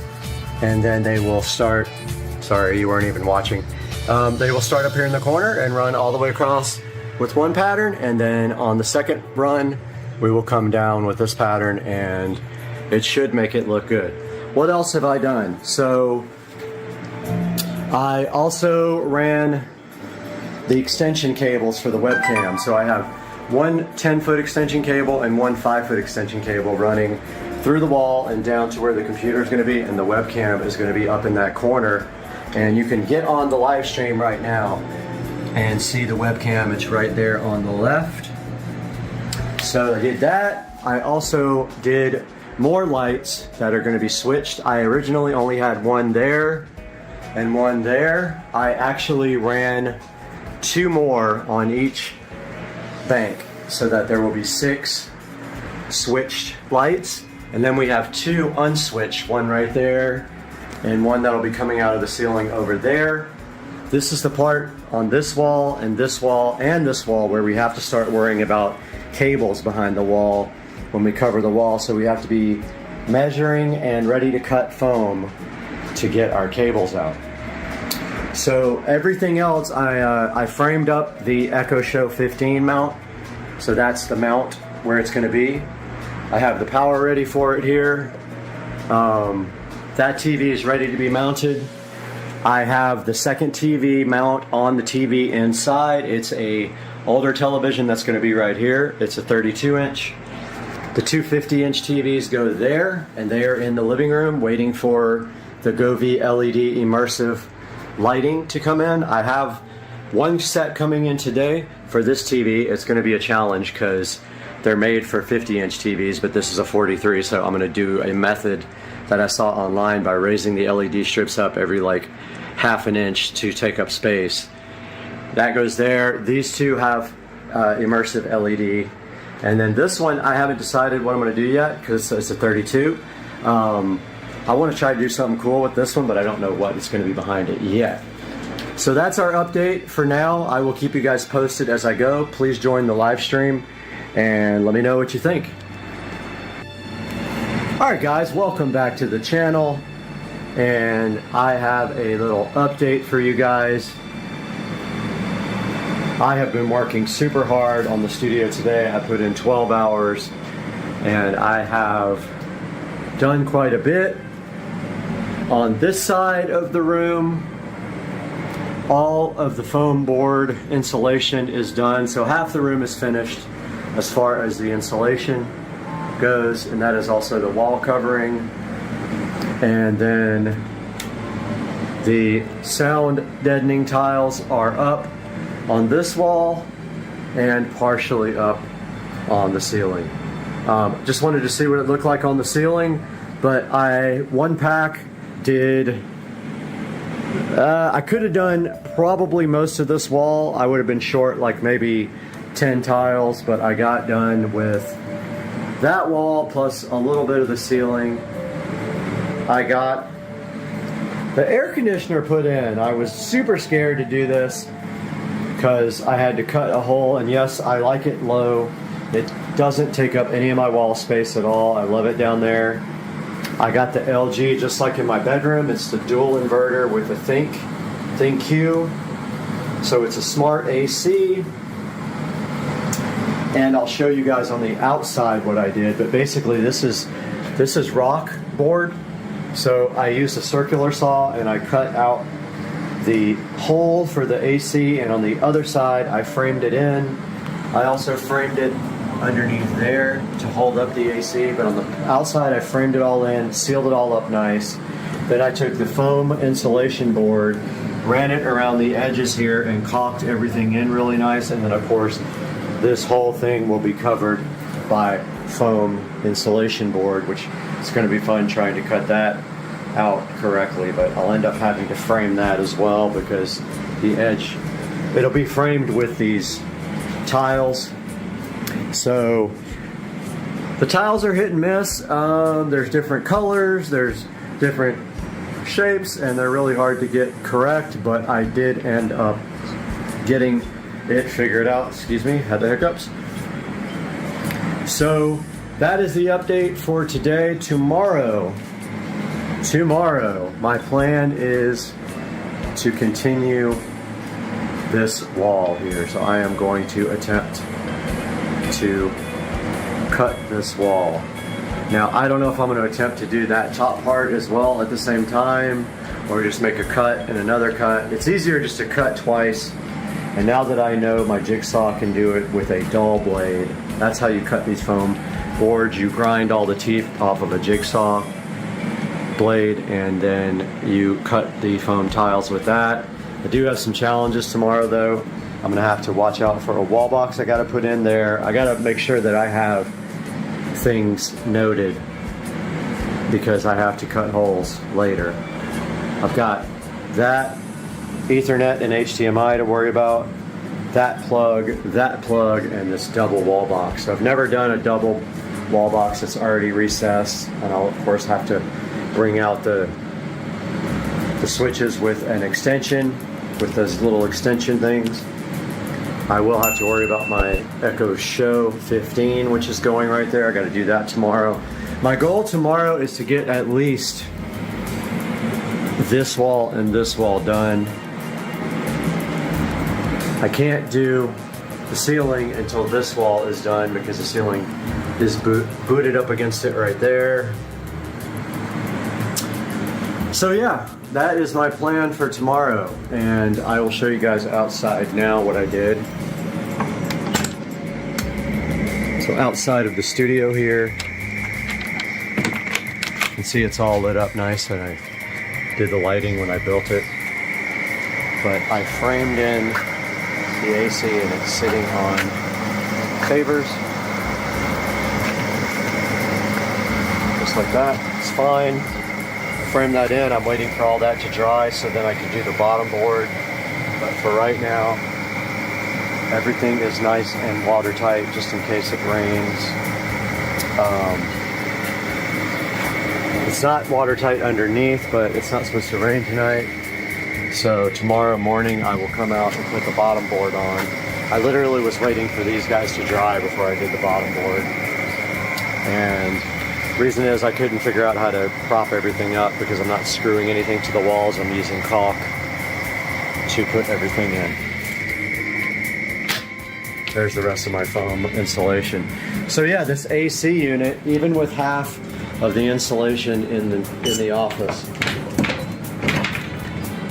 and then they will start, sorry you weren't even watching, they will start up here in the corner and run all the way across with one pattern, and then on the second run we will come down with this pattern and it should make it look good. What else have I done? So I also ran the extension cables for the webcam. So I have one 10-foot extension cable and one 5-foot extension cable running through the wall and down to where the computer is going to be, and the webcam is going to be up in that corner. And you can get on the live stream right now and see the webcam. It's right there on the left. So I did that. I also did more lights that are going to be switched. I originally only had one there and one there. I actually ran 2 more on each bank so that there will be 6 switched lights. And then we have 2 unswitched, one right there and one that'll be coming out of the ceiling over there. This is the part on this wall and this wall and this wall where we have to start worrying about cables behind the wall when we cover the wall. So we have to be measuring and ready to cut foam to get our cables out. So everything else, I framed up the Echo Show 15 mount. So that's the mount where it's going to be. I have the power ready for it here. That TV is ready to be mounted. I have the second TV mount on the TV inside. It's a older television that's going to be right here. It's a 32-inch. The two 50-inch TVs go there, and they are in the living room waiting for the Govee LED immersive lighting to come in. I have one set coming in today for this TV. It's going to be a challenge because they're made for 50-inch TVs, but this is a 43, so I'm going to do a method that I saw online by raising the LED strips up every like half an inch to take up space. That goes there. These two have immersive LED. And then this one, I haven't decided what I'm going to do yet because it's a 32. I want to try to do something cool with this one, but I don't know what is going to be behind it yet. So that's our update for now. I will keep you guys posted as I go. Please join the live stream and let me know what you think. Alright guys, welcome back to the channel, and I have a little update for you guys. I have been working super hard on the studio today. I put in 12 hours and I have done quite a bit. On this side of the room, all of the foam board insulation is done, so half the room is finished as far as the insulation goes, and that is also the wall covering. And then the sound deadening tiles are up on this wall and partially up on the ceiling. Just wanted to see what it looked like on the ceiling, but one pack did, I could have done probably most of this wall. I would have been short like maybe 10 tiles, but I got done with that wall plus a little bit of the ceiling. I got the air conditioner put in. I was super scared to do this because I had to cut a hole, and yes, I like it low. It doesn't take up any of my wall space at all. I love it down there. I got the LG just like in my bedroom. It's the dual inverter with a ThinQ. So it's a smart AC. And I'll show you guys on the outside what I did, but basically this is rock board. So I used a circular saw and I cut out the hole for the AC, and on the other side I framed it in. I also framed it underneath there to hold up the AC, but on the outside I framed it all in, sealed it all up nice. Then I took the foam insulation board, ran it around the edges here and caulked everything in really nice, and then of course this whole thing will be covered by foam insulation board, which is going to be fun trying to cut that out correctly, but I'll end up having to frame that as well because the edge, it'll be framed with these tiles. So the tiles are hit and miss. There's different colors, there's different shapes, and they're really hard to get correct, but I did end up getting it figured out. Excuse me, had the hiccups. So that is the update for today. Tomorrow, my plan is to continue this wall here. So I am going to attempt to cut this wall. Now I don't know if I'm going to attempt to do that top part as well at the same time, or just make a cut and another cut. It's easier just to cut twice. And now that I know my jigsaw can do it with a dull blade, that's how you cut these foam boards. You grind all the teeth off of a jigsaw blade, and then you cut the foam tiles with that. I do have some challenges tomorrow though. I'm gonna have to watch out for a wall box I gotta put in there. I gotta make sure that I have things noted because I have to cut holes later. I've got that Ethernet and HDMI to worry about, that plug, and this double wall box. So I've never done a double wall box that's already recessed, and I'll of course have to bring out the switches with an extension, with those little extension things. I will have to worry about my Echo Show 15, which is going right there. I got to do that tomorrow. My goal tomorrow is to get at least this wall and this wall done. I can't do the ceiling until this wall is done because the ceiling is booted up against it right there. So yeah, that is my plan for tomorrow, and I will show you guys outside now what I did. So outside of the studio here, you can see it's all lit up nice, and I did the lighting when I built it. But I framed in the AC and it's sitting on favors. Just like that, it's fine. Frame that in, I'm waiting for all that to dry so then I can do the bottom board. But for right now, everything is nice and watertight just in case it rains. It's not watertight underneath, but it's not supposed to rain tonight. So tomorrow morning I will come out and put the bottom board on. I literally was waiting for these guys to dry before I did the bottom board. And the reason is I couldn't figure out how to prop everything up because I'm not screwing anything to the walls. I'm using caulk to put everything in. There's the rest of my foam insulation. So yeah, this AC unit, even with half of the insulation in the office,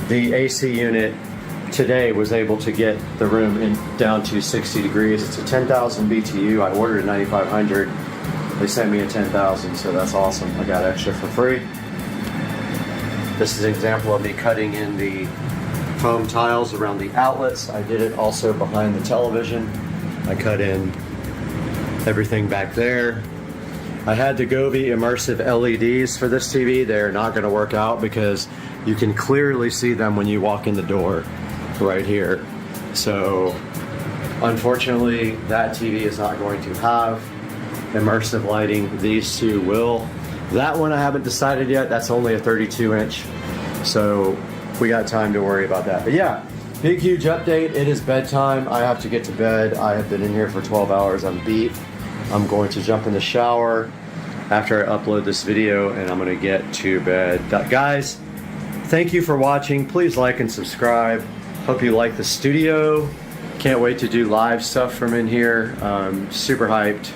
the AC unit today was able to get the room down to 60 degrees. It's a 10,000 BTU. I ordered a 9,500. They sent me a 10,000, so that's awesome. I got extra for free. This is an example of me cutting in the foam tiles around the outlets. I did it also behind the television. I cut in everything back there. I had the Govee immersive LEDs for this TV. They're not going to work out because you can clearly see them when you walk in the door right here. So unfortunately, that TV is not going to have immersive lighting. These two will. That one I haven't decided yet. That's only a 32-inch. So we got time to worry about that. But yeah, big, huge update. It is bedtime. I have to get to bed. I have been in here for 12 hours. I'm beat. I'm going to jump in the shower after I upload this video and I'm going to get to bed. Guys, thank you for watching. Please like and subscribe. Hope you like the studio. Can't wait to do live stuff from in here. Super hyped.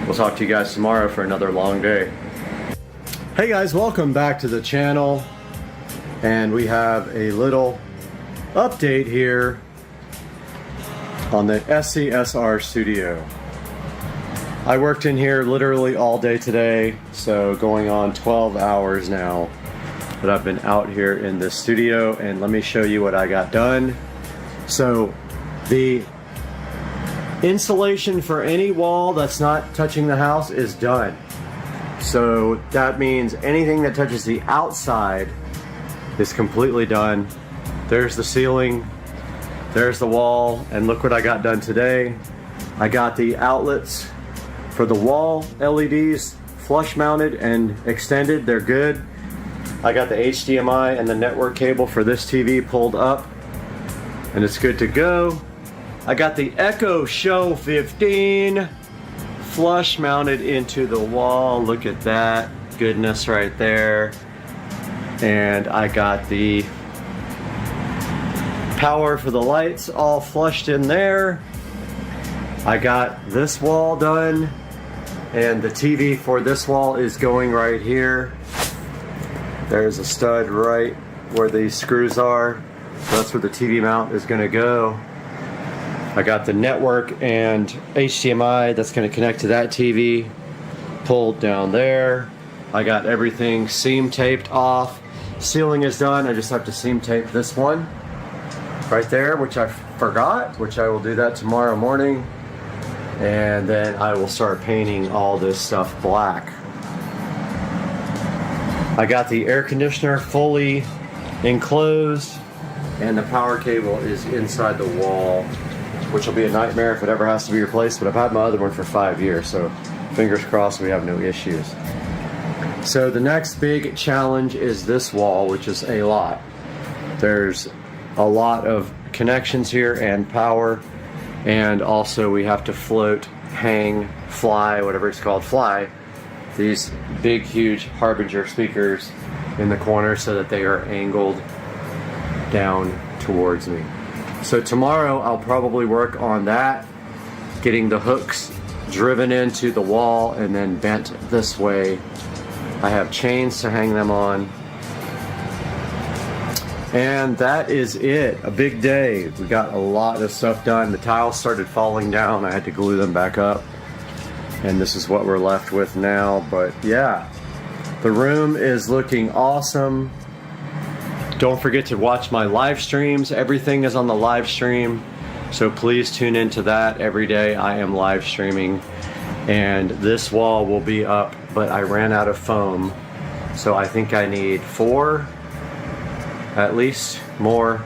We'll talk to you guys tomorrow for another long day. Hey guys, welcome back to the channel. And we have a little update here on the SCSR studio. I worked in here literally all day today, so going on 12 hours now that I've been out here in this studio, and let me show you what I got done. So the insulation for any wall that's not touching the house is done. So that means anything that touches the outside is completely done. There's the ceiling, there's the wall, and look what I got done today. I got the outlets for the wall LEDs flush mounted and extended. They're good. I got the HDMI and the network cable for this TV pulled up and it's good to go. I got the Echo Show 15 flush mounted into the wall. Look at that goodness right there. And I got the power for the lights all flushed in there. I got this wall done, and the TV for this wall is going right here. There's a stud right where these screws are. So that's where the TV mount is going to go. I got the network and HDMI that's going to connect to that TV pulled down there. I got everything seam taped off. Ceiling is done. I just have to seam tape this one right there, which I forgot, which I will do that tomorrow morning. And then I will start painting all this stuff black. I got the air conditioner fully enclosed and the power cable is inside the wall, which will be a nightmare if it ever has to be replaced, but I've had my other one for 5 years, so fingers crossed we have no issues. So the next big challenge is this wall, which is a lot. There's a lot of connections here and power, and also we have to float, hang, fly, whatever it's called, fly these big huge Harbinger speakers in the corner so that they are angled down towards me. So tomorrow I'll probably work on that, getting the hooks driven into the wall and then bent this way. I have chains to hang them on. And that is it. A big day. We got a lot of stuff done. The tiles started falling down. I had to glue them back up. And this is what we're left with now. But yeah, the room is looking awesome. Don't forget to watch my live streams. Everything is on the live stream, so please tune into that. Every day I am live streaming, and this wall will be up, but I ran out of foam, so I think I need 4 at least more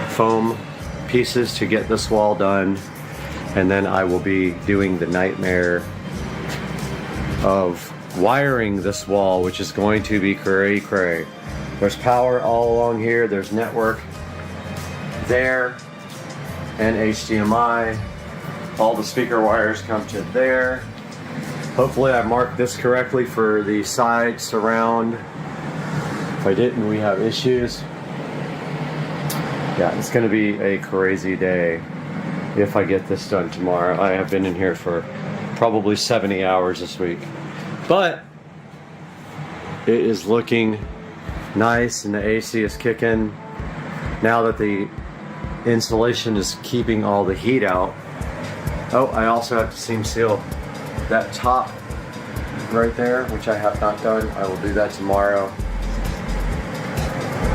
foam pieces to get this wall done, and then I will be doing the nightmare of wiring this wall, which is going to be cray. There's power all along here, there's network there, and HDMI. All the speaker wires come to there. Hopefully I marked this correctly for the side surround. If I didn't, we have issues. Yeah, it's gonna be a crazy day if I get this done tomorrow. I have been in here for probably 70 hours this week. But it is looking nice, and the AC is kicking. Now that the insulation is keeping all the heat out. Oh, I also have to seam seal that top right there, which I have not done. I will do that tomorrow.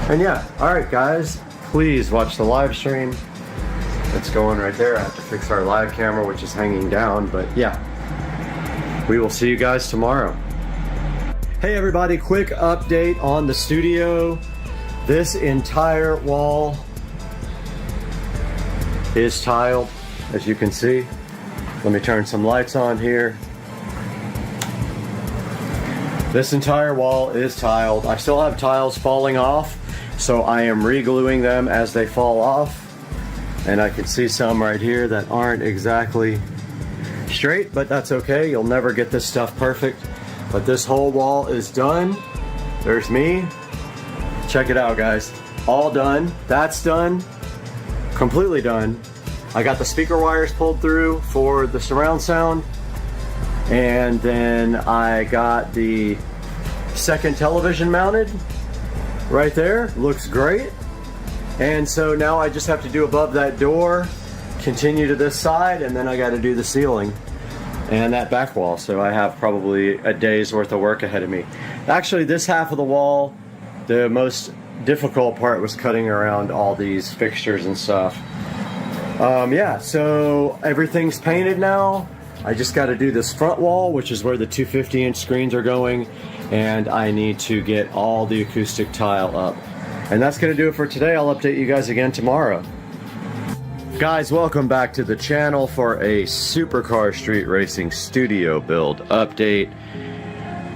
And yeah, alright guys, please watch the live stream. It's going right there. I have to fix our live camera, which is hanging down, but yeah. We will see you guys tomorrow. Hey everybody, quick update on the studio. This entire wall is tiled, as you can see. Let me turn some lights on here. This entire wall is tiled. I still have tiles falling off, so I am re-gluing them as they fall off. And I can see some right here that aren't exactly straight, but that's okay. You'll never get this stuff perfect. But this whole wall is done. There's me. Check it out, guys. All done. That's done. Completely done. I got the speaker wires pulled through for the surround sound. And then I got the second television mounted right there. Looks great. And so now I just have to do above that door, continue to this side, and then I got to do the ceiling and that back wall. So I have probably a day's worth of work ahead of me. Actually, this half of the wall, the most difficult part was cutting around all these fixtures and stuff. Yeah, so everything's painted now. I just got to do this front wall, which is where the 250-inch screens are going, and I need to get all the acoustic tile up. And that's going to do it for today. I'll update you guys again tomorrow. Guys, welcome back to the channel for a Supercar Street Racing studio build update.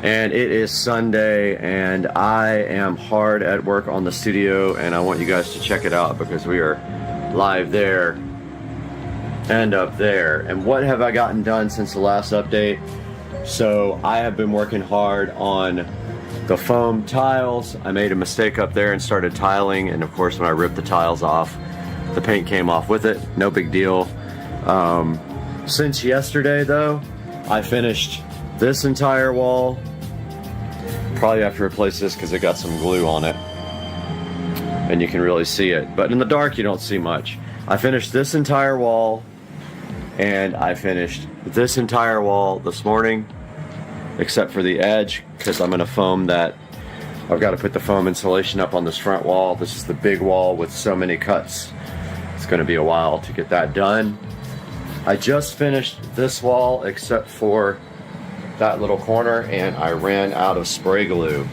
And it is Sunday, and I am hard at work on the studio, and I want you guys to check it out because we are live there and up there. And what have I gotten done since the last update? So I have been working hard on the foam tiles. I made a mistake up there and started tiling, and of course when I ripped the tiles off, the paint came off with it. No big deal. Since yesterday though, I finished this entire wall. Probably have to replace this because it got some glue on it and you can really see it, but in the dark you don't see much. I finished this entire wall, and I finished this entire wall this morning except for the edge, because I'm going to foam that. I've got to put the foam insulation up on this front wall. This is the big wall with so many cuts. It's going to be a while to get that done. I just finished this wall except for that little corner, and I ran out of spray glue.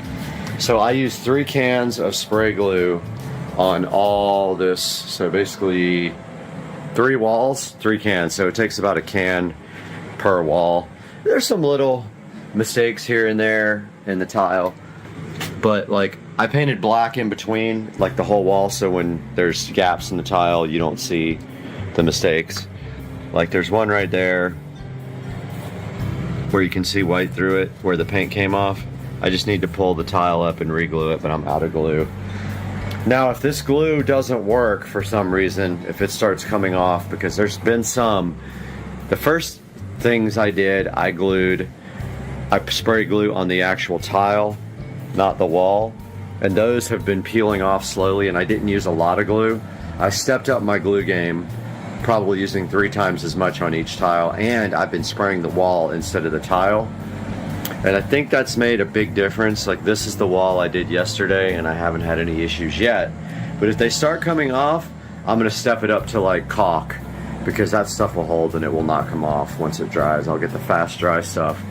So I used 3 cans of spray glue on all this. So basically 3 walls, 3 cans. So it takes about a can per wall. There's some little mistakes here and there in the tile, but like I painted black in between like the whole wall, so when there's gaps in the tile you don't see the mistakes. Like there's one right there where you can see white through it where the paint came off. I just need to pull the tile up and re-glue it, but I'm out of glue. Now if this glue doesn't work for some reason, if it starts coming off, because there's been some, the first things I did, I spray glue on the actual tile, not the wall, and those have been peeling off slowly, and I didn't use a lot of glue. I stepped up my glue game probably using 3 times as much on each tile, and I've been spraying the wall instead of the tile. And I think that's made a big difference. Like, this is the wall I did yesterday and I haven't had any issues yet. But if they start coming off, I'm gonna step it up to like caulk, because that stuff will hold and it will not come off once it dries. I'll get the fast dry stuff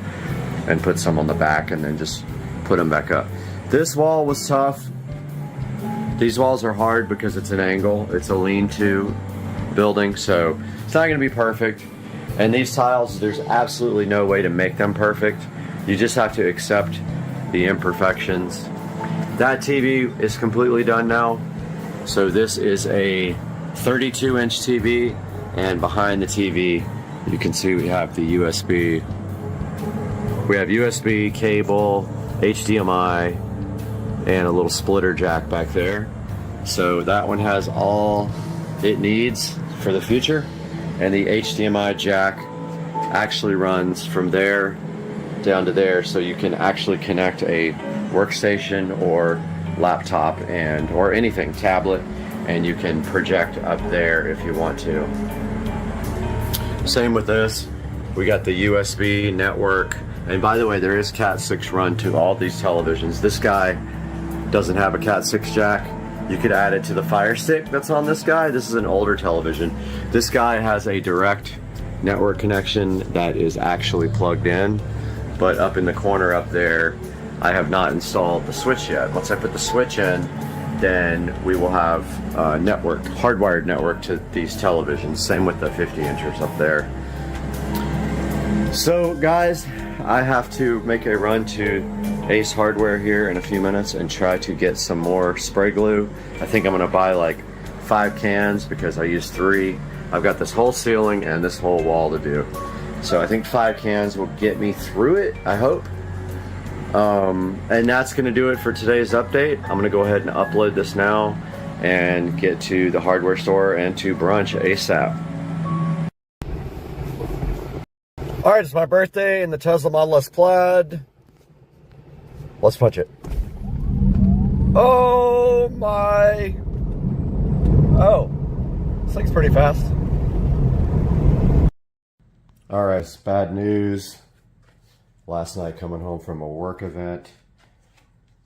and put some on the back and then just put them back up. This wall was tough. These walls are hard because it's an angle. It's a lean-to building, so it's not gonna be perfect. And these tiles, there's absolutely no way to make them perfect. You just have to accept the imperfections. That TV is completely done now. So this is a 32-inch TV, and behind the TV, you can see we have the USB. We have USB cable, HDMI, and a little splitter jack back there. So that one has all it needs for the future. And the HDMI jack actually runs from there down to there, so you can actually connect a workstation or laptop and or anything, tablet, and you can project up there if you want to. Same with this. We got the USB network, and by the way, there is Cat 6 run to all these televisions. This guy doesn't have a Cat 6 jack. You could add it to the Fire Stick that's on this guy. This is an older television. This guy has a direct network connection that is actually plugged in, but up in the corner up there, I have not installed the switch yet. Once I put the switch in, then we will have network, hardwired network to these televisions. Same with the 50-inchers up there. So guys, I have to make a run to Ace Hardware here in a few minutes and try to get some more spray glue. I think I'm gonna buy like 5 cans because I used 3. I've got this whole ceiling and this whole wall to do. So I think 5 cans will get me through it, I hope. And that's gonna do it for today's update. I'm gonna go ahead and upload this now and get to the hardware store and to brunch ASAP. All right, it's my birthday in the Tesla Model S Plaid. Let's punch it. Oh my. Oh, this thing's pretty fast. All right, it's bad news. Last night coming home from a work event,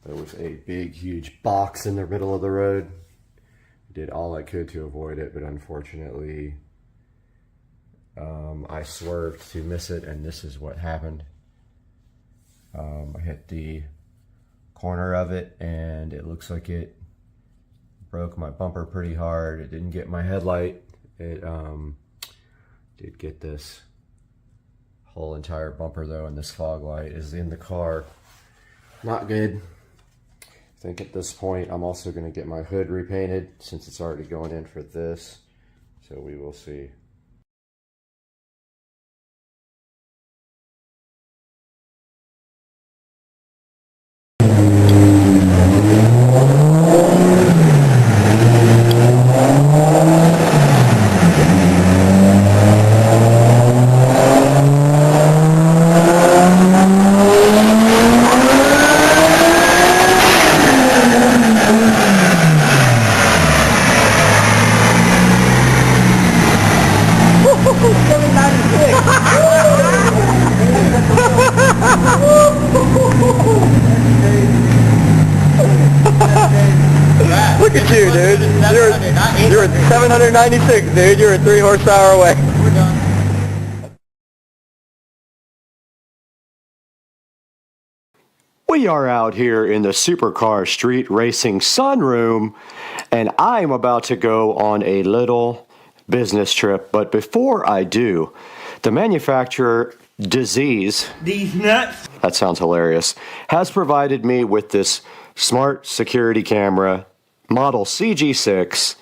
there was a big, huge box in the middle of the road. I did all I could to avoid it, but unfortunately, I swerved to miss it, and this is what happened. I hit the corner of it, and it looks like it broke my bumper pretty hard. It didn't get my headlight. It did get this whole entire bumper though, and this fog light is in the car. Not good. I think at this point I'm also going to get my hood repainted since it's already going in for this. So we will see. Look at you, dude. You're at 796, dude. You're at 3 horsepower away. We're done. We are out here in the Supercar Street Racing sunroom, and I'm about to go on a little business trip. But before I do, the manufacturer Disease, these nuts, that sounds hilarious, has provided me with this smart security camera model CG6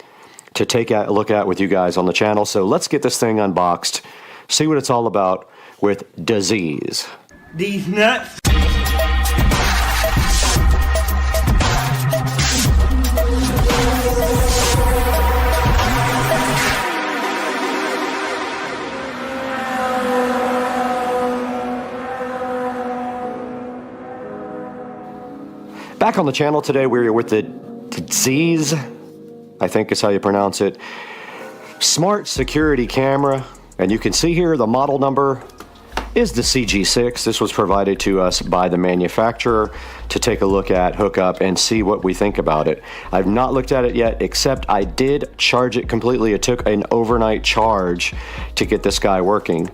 to take a look at with you guys on the channel. So let's get this thing unboxed, see what it's all about with Disease. These nuts. Back on the channel today, we're with the Disease, I think is how you pronounce it. smart security camera, and you can see here the model number is the CG6. This was provided to us by the manufacturer to take a look at, hook up, and see what we think about it. I've not looked at it yet, except I did charge it completely. It took an overnight charge to get this guy working.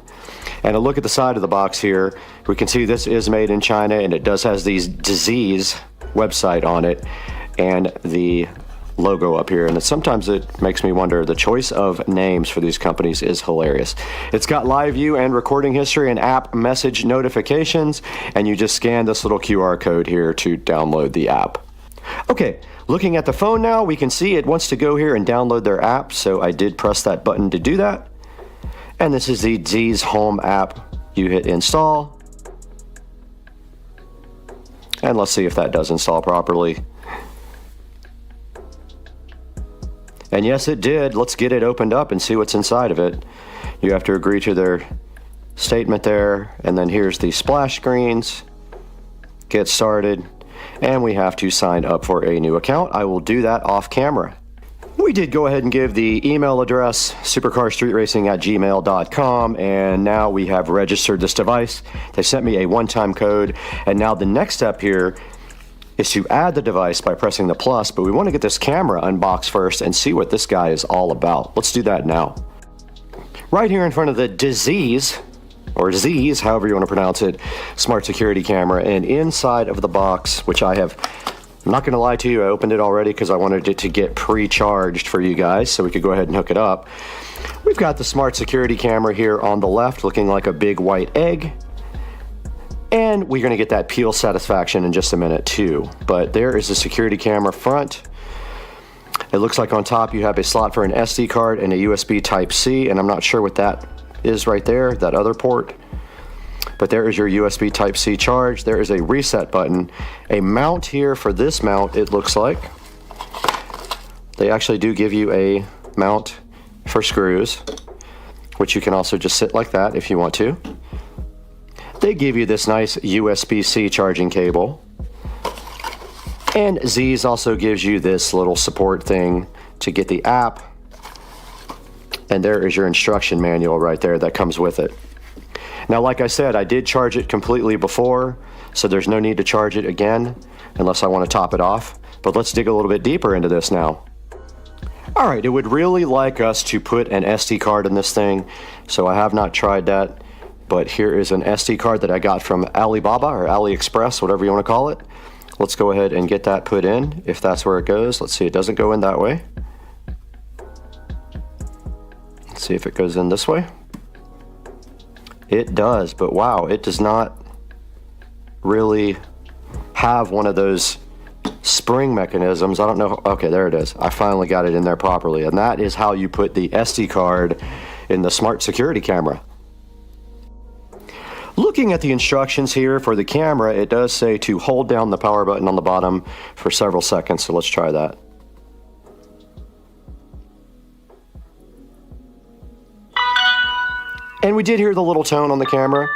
And a look at the side of the box here, we can see this is made in China, and it does has these disease website on it and the logo up here, and sometimes it makes me wonder. The choice of names for these companies is hilarious. It's got live view and recording history and app message notifications, and you just scan this little QR code here to download the app. Okay, looking at the phone now, we can see it wants to go here and download their app, so I did press that button to do that. And this is the Z's Home app. You hit install, and let's see if that does install properly. And yes, it did. Let's get it opened up and see what's inside of it. You have to agree to their statement there, and then here's the splash screens. Get started, and we have to sign up for a new account. I will do that off camera. We did go ahead and give the email address, supercarstreetracing@gmail.com, and now we have registered this device. They sent me a one-time code, and now the next step here is to add the device by pressing the plus, but we want to get this camera unboxed first and see what this guy is all about. Let's do that now. Right here in front of the disease, or Z's, however you want to pronounce it, smart security camera, and inside of the box, which I'm not going to lie to you, I opened it already because I wanted it to get pre-charged for you guys so we could go ahead and hook it up. We've got the smart security camera here on the left looking like a big white egg. And we're going to get that peel satisfaction in just a minute too. But there is the security camera front. It looks like on top you have a slot for an SD card and a USB Type-C, and I'm not sure what that is right there, that other port. But there is your USB Type-C charge. There is a reset button. A mount here for this mount, it looks like. They actually do give you a mount for screws, which you can also just sit like that if you want to. They give you this nice USB-C charging cable. And Z's also gives you this little support thing to get the app. And there is your instruction manual right there that comes with it. Now, like I said, I did charge it completely before, so there's no need to charge it again unless I want to top it off. But let's dig a little bit deeper into this now. All right, it would really like us to put an SD card in this thing, so I have not tried that. But here is an SD card that I got from Alibaba or AliExpress, whatever you want to call it. Let's go ahead and get that put in, if that's where it goes. Let's see, it doesn't go in that way. Let's see if it goes in this way. It does, but wow, it does not really have one of those spring mechanisms. I don't know. Okay, there it is. I finally got it in there properly. And that is how you put the SD card in the smart security camera. Looking at the instructions here for the camera, it does say to hold down the power button on the bottom for several seconds, so let's try that. And we did hear the little tone on the camera,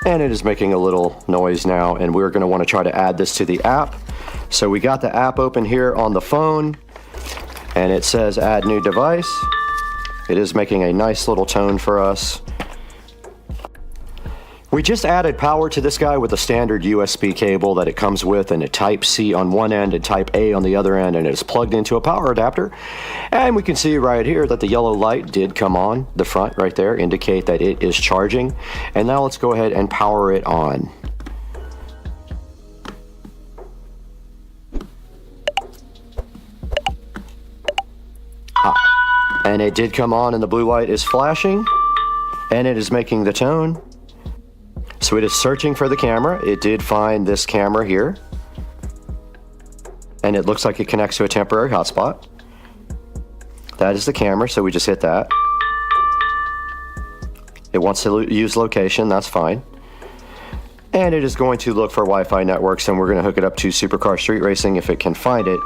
and it is making a little noise now, and we're going to want to try to add this to the app. So we got the app open here on the phone, and it says add new device. It is making a nice little tone for us. We just added power to this guy with a standard USB cable that it comes with, and a Type-C on one end and Type-A on the other end, and it is plugged into a power adapter. And we can see right here that the yellow light did come on the front right there, indicate that it is charging. And now let's go ahead and power it on. And it did come on, and the blue light is flashing, and it is making the tone. So it is searching for the camera. It did find this camera here, and it looks like it connects to a temporary hotspot. That is the camera, so we just hit that. It wants to use location, that's fine. And it is going to look for Wi-Fi networks, and we're going to hook it up to Supercar Street Racing if it can find it.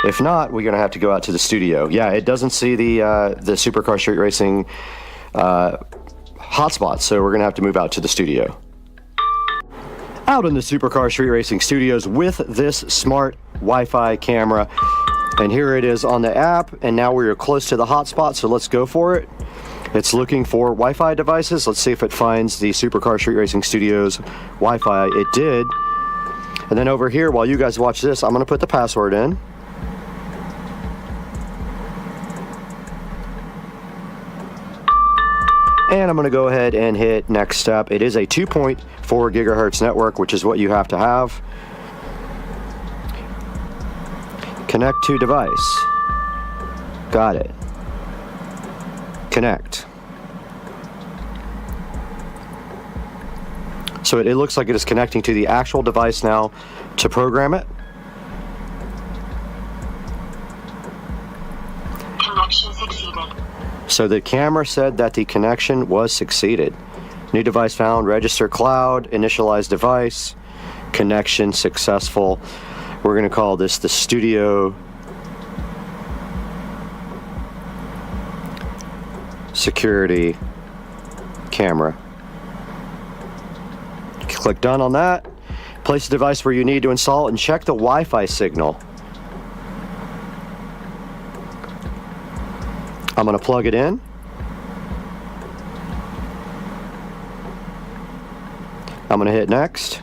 If not, we're going to have to go out to the studio. Yeah, it doesn't see the Supercar Street Racing hotspot, so we're going to have to move out to the studio. Out in the Supercar Street Racing studios with this smart Wi-Fi camera, And here it is on the app, and now we're close to the hotspot, so let's go for it. It's looking for Wi-Fi devices. Let's see if it finds the Supercar Street Racing Studios Wi-Fi. It did. And then over here, while you guys watch this, I'm going to put the password in. And I'm going to go ahead and hit next step. It is a 2.4 gigahertz network, which is what you have to have. Connect to device. Got it. Connect. So it looks like it is connecting to the actual device now to program it. Connection succeeded. So the camera said that the connection was succeeded. New device found, register cloud, initialize device, connection successful. We're going to call this the studio security camera. Click done on that. Place the device where you need to install it and check the Wi-Fi signal. I'm going to plug it in. I'm going to hit next.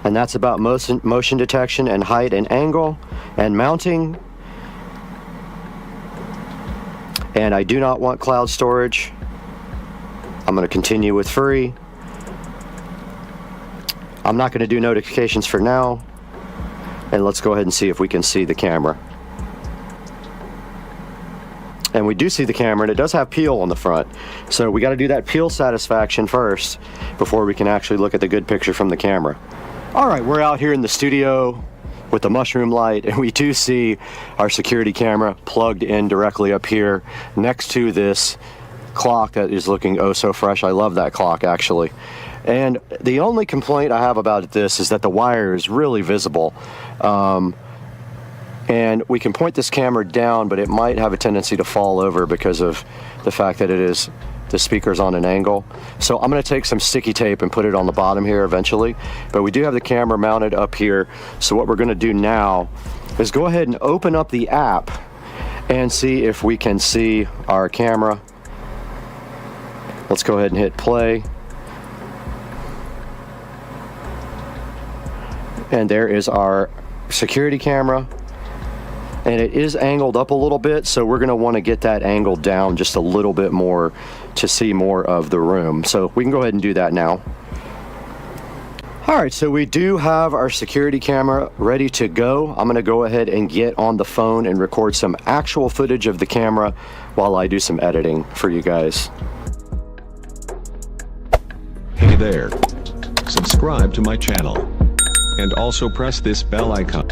And that's about motion detection and height and angle and mounting. And I do not want cloud storage. I'm going to continue with free. I'm not going to do notifications for now. And let's go ahead and see if we can see the camera. And we do see the camera, and it does have peel on the front. So we got to do that peel satisfaction first before we can actually look at the good picture from the camera. All right, we're out here in the studio with the mushroom light, and we do see our security camera plugged in directly up here next to this clock that is looking oh so fresh. I love that clock, actually. And the only complaint I have about this is that the wire is really visible. And we can point this camera down, but it might have a tendency to fall over because of the fact that the speaker's on an angle. So I'm going to take some sticky tape and put it on the bottom here eventually. But we do have the camera mounted up here. So what we're going to do now is go ahead and open up the app and see if we can see our camera. Let's go ahead and hit play. And there is our security camera. And it is angled up a little bit, so we're going to want to get that angle down just a little bit more to see more of the room. So we can go ahead and do that now. All right, so we do have our security camera ready to go. I'm going to go ahead and get on the phone and record some actual footage of the camera while I do some editing for you guys. Hey there. Subscribe to my channel. And also press this bell icon.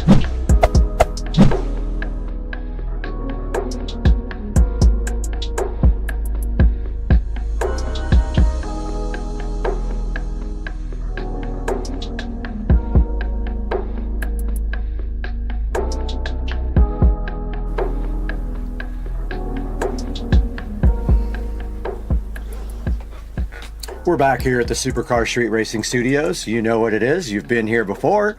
We're back here at the Supercar Street Racing Studios. You know what it is. You've been here before.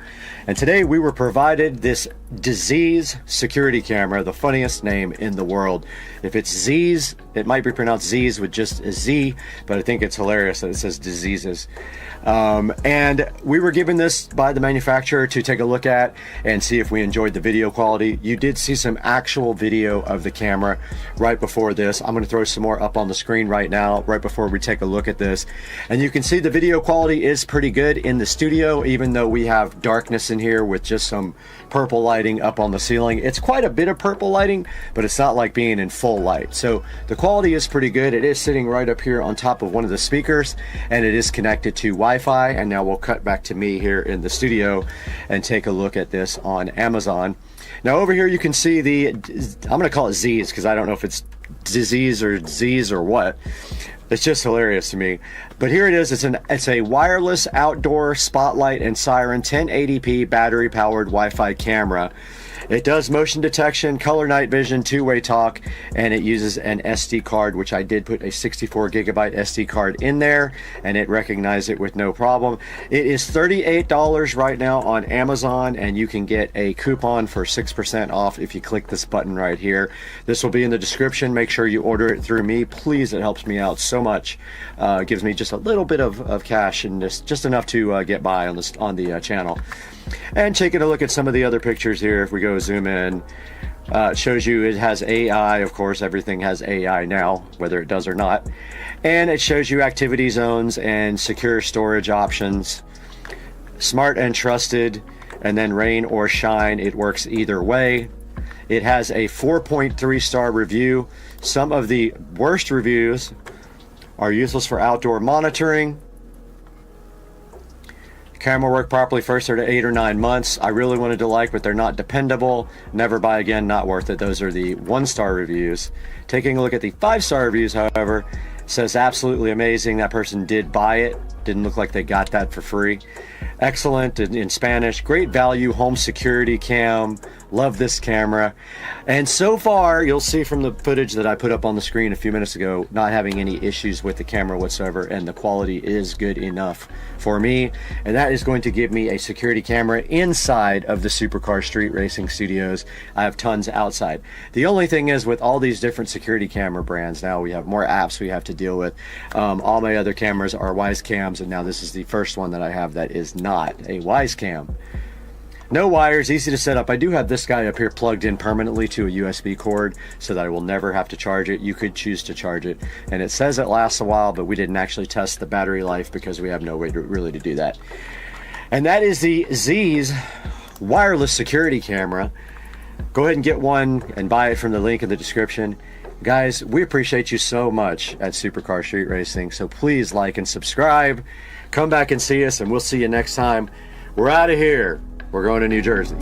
And today we were provided this disease security camera, the funniest name in the world. If it's Z's, it might be pronounced Z's with just a Z, but I think it's hilarious that it says diseases. And we were given this by the manufacturer to take a look at and see if we enjoyed the video quality. You did see some actual video of the camera right before this. I'm going to throw some more up on the screen right now, right before we take a look at this. And you can see the video quality is pretty good in the studio, even though we have darkness in here with just some purple lighting up on the ceiling. It's quite a bit of purple lighting, but it's not like being in full light. So the quality is pretty good. It is sitting right up here on top of one of the speakers, and it is connected to Wi-Fi. And now we'll cut back to me here in the studio and take a look at this on Amazon. Now over here you can see the, I'm going to call it Z's because I don't know if it's disease or Z's or what. It's just hilarious to me. But here it is. It's a wireless outdoor spotlight and siren 1080p battery powered Wi-Fi camera. It does motion detection, color night vision, two-way talk, and it uses an SD card, which I did put a 64 gigabyte SD card in there, and it recognized it with no problem. It is $38 right now on Amazon, and you can get a coupon for 6% off if you click this button right here. This will be in the description. Make sure you order it through me. Please, it helps me out so much. It gives me just a little bit of cash and just enough to get by on the channel. And taking a look at some of the other pictures here, if we go zoom in, it shows you it has AI. Of course, everything has AI now, whether it does or not. And it shows you activity zones and secure storage options, smart and trusted, and then rain or shine. It works either way. It has a 4.3 star review. Some of the worst reviews are useless for outdoor monitoring. Camera work properly first 8 or 9 months. I really wanted to like, but they're not dependable. Never buy again, not worth it. Those are the 1-star reviews. Taking a look at the 5-star reviews, however, says absolutely amazing. That person did buy it. Didn't look like they got that for free. Excellent in Spanish. Great value home security cam. Love this camera. And so far, you'll see from the footage that I put up on the screen a few minutes ago, not having any issues with the camera whatsoever, and the quality is good enough for me. And that is going to give me a security camera inside of the Supercar Street Racing Studios. I have tons outside. The only thing is, with all these different security camera brands, now we have more apps we have to deal with. All my other cameras are Wise cams, and now this is the first one that I have that is not a Wise cam. No wires, easy to set up. I do have this guy up here plugged in permanently to a USB cord so that I will never have to charge it. You could choose to charge it, and it says it lasts a while, but we didn't actually test the battery life because we have no way to really do that. And that is the Z's wireless security camera. Go ahead and get one and buy it from the link in the description. Guys, we appreciate you so much at Supercar Street Racing, so please like and subscribe. Come back and see us, and we'll see you next time. We're out of here. We're going to New Jersey.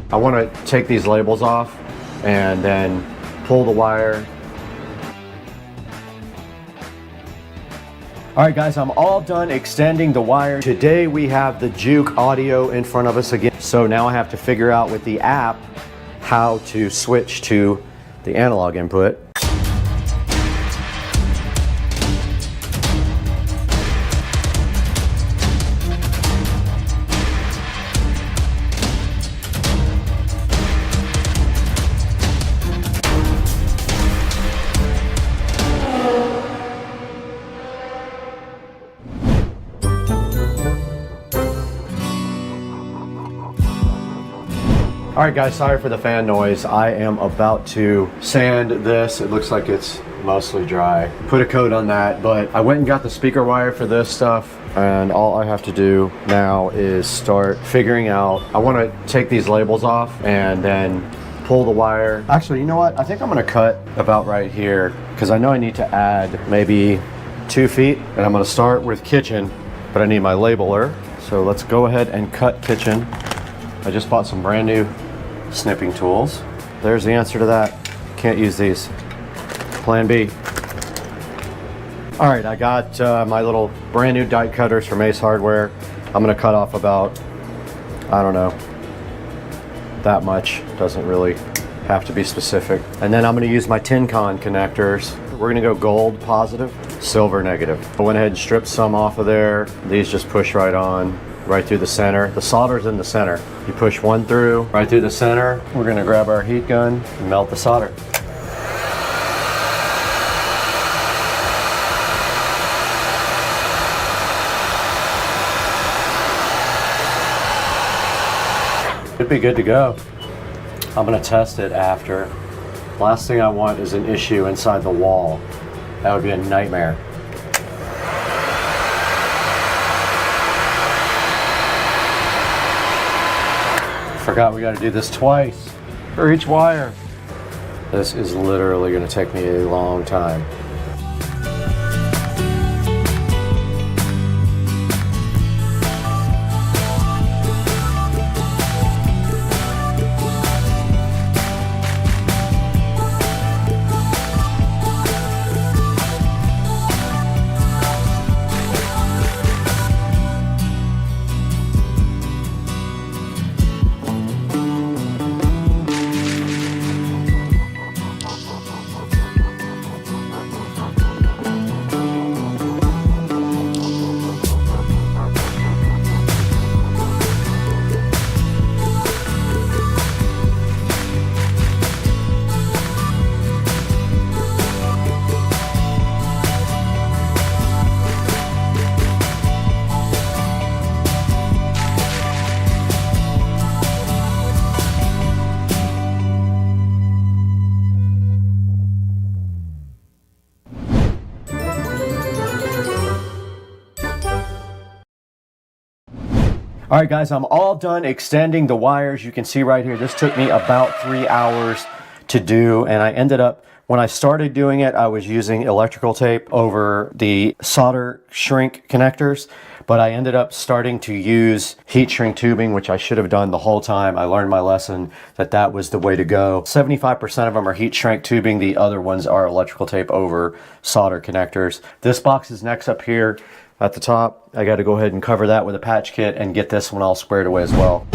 I want to take these labels off and then pull the wire. All right, guys, I'm all done extending the wire. Today we have the Juke audio in front of us again. So now I have to figure out with the app how to switch to the analog input. All right, guys, sorry for the fan noise. I am about to sand this. It looks like it's mostly dry. Put a coat on that, but I went and got the speaker wire for this stuff, and all I have to do now is start figuring out. I want to take these labels off and then pull the wire. Actually, you know what? I think I'm going to cut about right here because I know I need to add maybe 2 feet, and I'm going to start with kitchen, but I need my labeler. So let's go ahead and cut kitchen. I just bought some brand new snipping tools. There's the answer to that. Can't use these. Plan B. All right, I got my little brand new die cutters from Ace Hardware. I'm gonna cut off about, I don't know, that much. Doesn't really have to be specific. And then I'm gonna use my Tincon connectors. We're gonna go gold positive, silver negative. I went ahead and stripped some off of there. These just push right on. Right through the center. The solder's in the center. You push one through, right through the center. We're gonna grab our heat gun and melt the solder. Should be good to go. I'm gonna test it after. Last thing I want is an issue inside the wall. That would be a nightmare. Forgot we got to do this twice for each wire. This is literally going to take me a long time. All right, guys, I'm all done extending the wires. You can see right here, this took me about 3 hours to do, and I ended up, when I started doing it, I was using electrical tape over the solder shrink connectors, but I ended up starting to use heat shrink tubing, which I should have done the whole time. I learned my lesson that that was the way to go. 75% of them are heat shrink tubing. The other ones are electrical tape over solder connectors. This box is next up here at the top. I got to go ahead and cover that with a patch kit and get this one all squared away as well.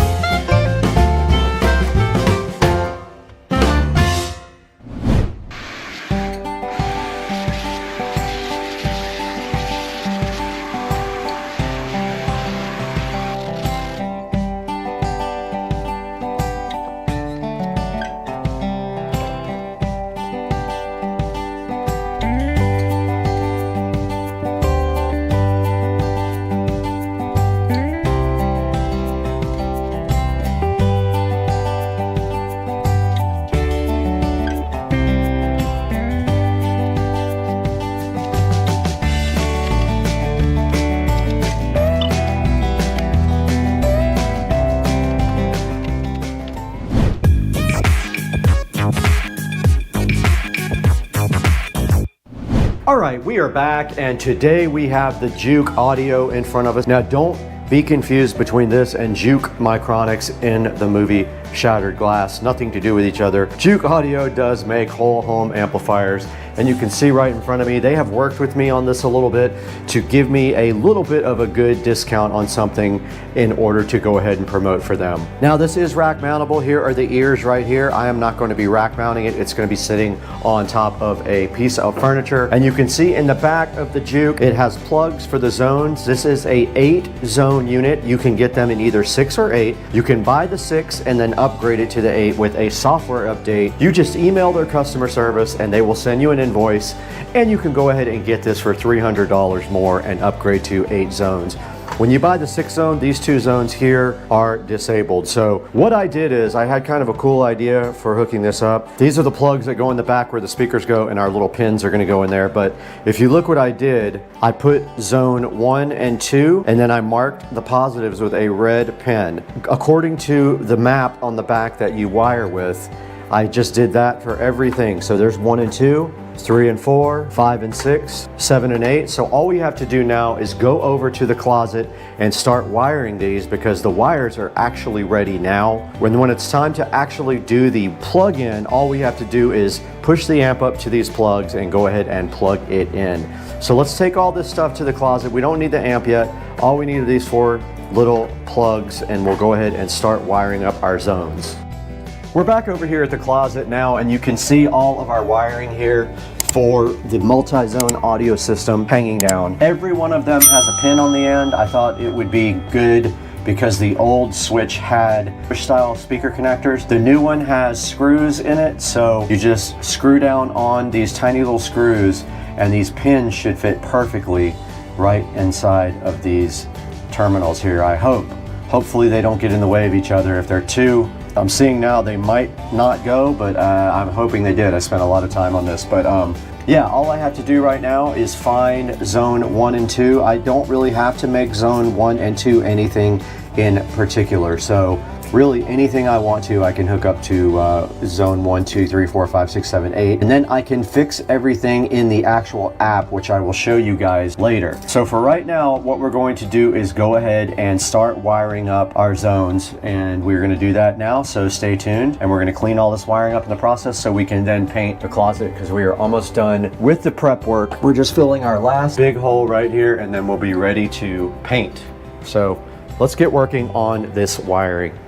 All right, we are back, and today we have the Juke audio in front of us. Now, don't be confused between this and Juke Micronics in the movie Shattered Glass. Nothing to do with each other. Juke Audio does make whole home amplifiers, and you can see right in front of me, they have worked with me on this a little bit to give me a little bit of a good discount on something in order to go ahead and promote for them. Now, this is rack mountable. Here are the ears right here. I am not going to be rack mounting it. It's going to be sitting on top of a piece of furniture. And you can see in the back of the Juke, it has plugs for the zones. This is a 8-zone unit. You can get them in either 6 or 8. You can buy the 6 and then upgrade it to the 8 with a software update. You just email their customer service and they will send you an invoice, and you can go ahead and get this for $300 more and upgrade to 8 zones. When you buy the 6 zone, these 2 zones here are disabled. So what I did is I had kind of a cool idea for hooking this up. These are the plugs that go in the back where the speakers go, and our little pins are going to go in there. But if you look what I did, I put zone 1 and 2, and then I marked the positives with a red pen. According to the map on the back that you wire with, I just did that for everything. So there's 1 and 2, 3 and 4, 5 and 6, 7 and 8. So all we have to do now is go over to the closet and start wiring these, because the wires are actually ready now. When it's time to actually do the plug-in, all we have to do is push the amp up to these plugs and go ahead and plug it in. So let's take all this stuff to the closet. We don't need the amp yet. All we need are these 4 little plugs, and we'll go ahead and start wiring up our zones. We're back over here at the closet now, and you can see all of our wiring here for the multi-zone audio system hanging down. Every one of them has a pin on the end. I thought it would be good because the old switch had push-style speaker connectors. The new one has screws in it, so you just screw down on these tiny little screws, and these pins should fit perfectly right inside of these terminals here, I hope. Hopefully they don't get in the way of each other. If they're too, I'm seeing now they might not go, but I'm hoping they did. I spent a lot of time on this, but yeah, all I have to do right now is find zone 1 and 2. I don't really have to make zone 1 and 2 anything in particular, so really anything I want to, I can hook up to zone 1, 2, 3, 4, 5, 6, 7, 8, and then I can fix everything in the actual app, which I will show you guys later. So for right now, what we're going to do is go ahead and start wiring up our zones, and we're going to do that now, so stay tuned, and we're going to clean all this wiring up in the process so we can then paint the closet, because we are almost done with the prep work. We're just filling our last big hole right here, and then we'll be ready to paint. So let's get working on this wiring.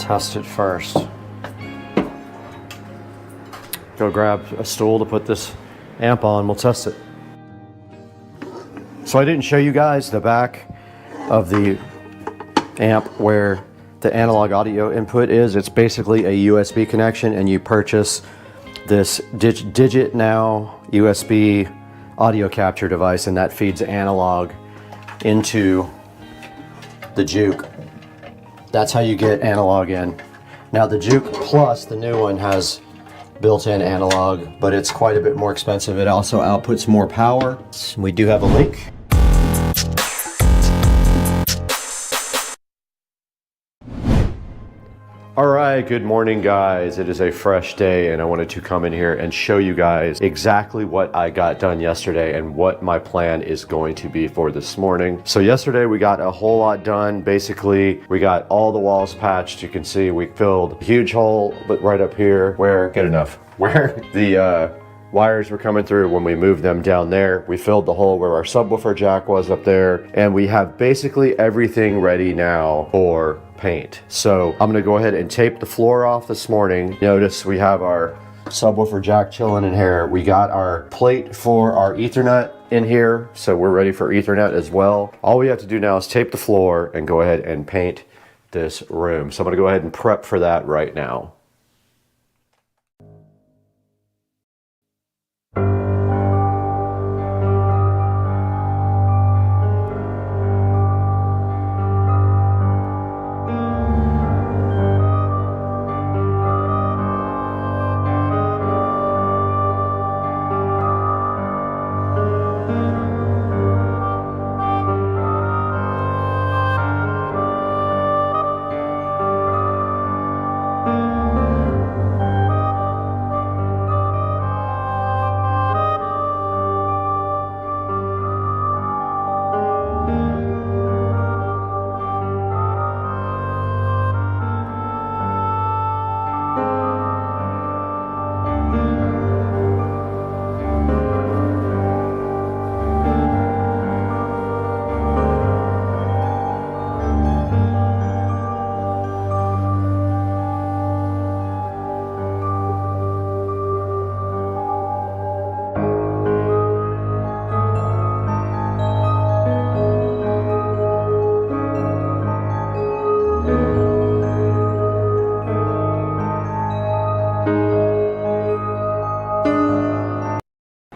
test it first. Go grab a stool to put this amp on, we'll test it. So I didn't show you guys the back of the amp where the analog audio input is. It's basically a USB connection, and you purchase this Digit Now USB audio capture device, and that feeds analog into the Juke. That's how you get analog in. Now the Juke Plus, the new one, has built-in analog, but it's quite a bit more expensive. It also outputs more power. We do have a leak. All right, good morning guys. It is a fresh day and I wanted to come in here and show you guys exactly what I got done yesterday and what my plan is going to be for this morning. So yesterday we got a whole lot done. Basically, we got all the walls patched. You can see we filled a huge hole, but right up here where, good enough, where the wires were coming through when we moved them down there. We filled the hole where our subwoofer jack was up there, and we have basically everything ready now for paint. So I'm gonna go ahead and tape the floor off this morning. Notice we have our subwoofer jack chilling in here. We got our plate for our Ethernet in here, so we're ready for Ethernet as well. All we have to do now is tape the floor and go ahead and paint this room. So I'm gonna go ahead and prep for that right now.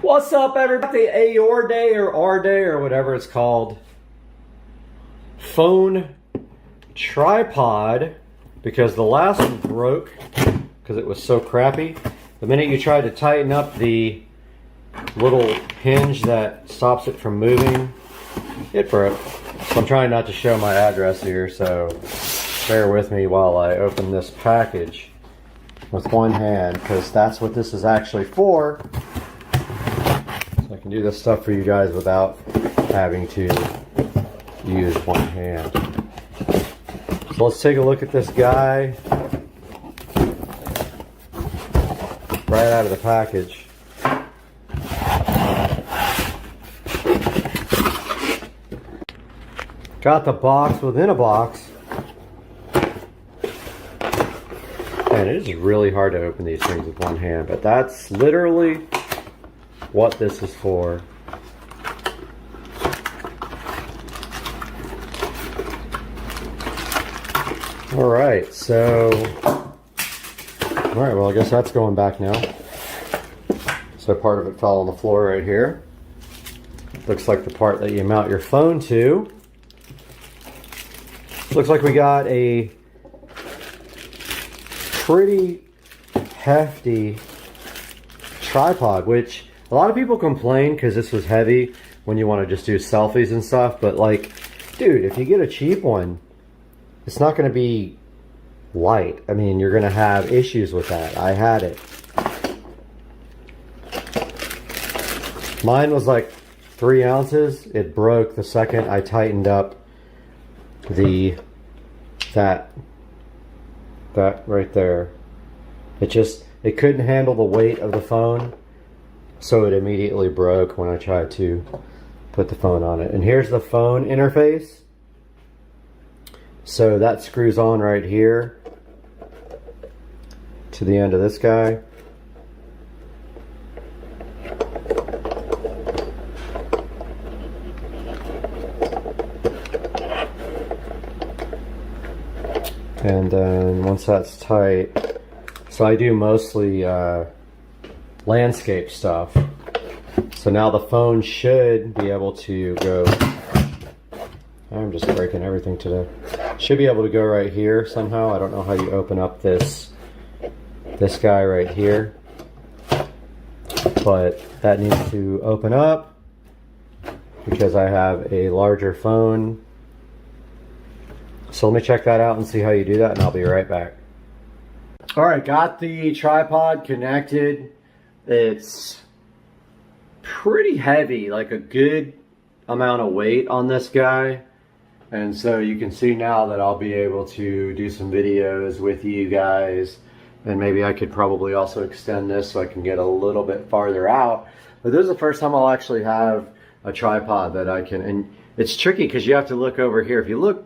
What's up, everybody? Your day or our day or whatever it's called. Phone tripod, because the last one broke because it was so crappy. The minute you try to tighten up the little hinge that stops it from moving, it broke. So I'm trying not to show my address here, so bear with me while I open this package with one hand, because that's what this is actually for. I can do this stuff for you guys without having to use one hand. So let's take a look at this guy right out of the package. Got the box within a box. And it is really hard to open these things with one hand, but that's literally what this is for. Alright, so alright, well I guess that's going back now. So part of it fell on the floor right here. Looks like the part that you mount your phone to. Looks like we got a pretty hefty tripod, which a lot of people complain because this was heavy when you want to just do selfies and stuff, but like, dude, if you get a cheap one, it's not going to be light. I mean, you're going to have issues with that. I had it. Mine was like 3 ounces. It broke the second I tightened up that right there. It couldn't handle the weight of the phone. So it immediately broke when I tried to put the phone on it. And here's the phone interface. So that screws on right here. to the end of this guy. And then once that's tight, so I do mostly landscape stuff. So now the phone should be able to go, I'm just breaking everything today. Should be able to go right here somehow. I don't know how you open up this guy right here, but that needs to open up because I have a larger phone. So let me check that out and see how you do that, and I'll be right back. All right, got the tripod connected. It's pretty heavy, like a good amount of weight on this guy. And so you can see now that I'll be able to do some videos with you guys. And maybe I could probably also extend this so I can get a little bit farther out. But this is the first time I'll actually have a tripod that I can, and it's tricky because you have to look over here. If you look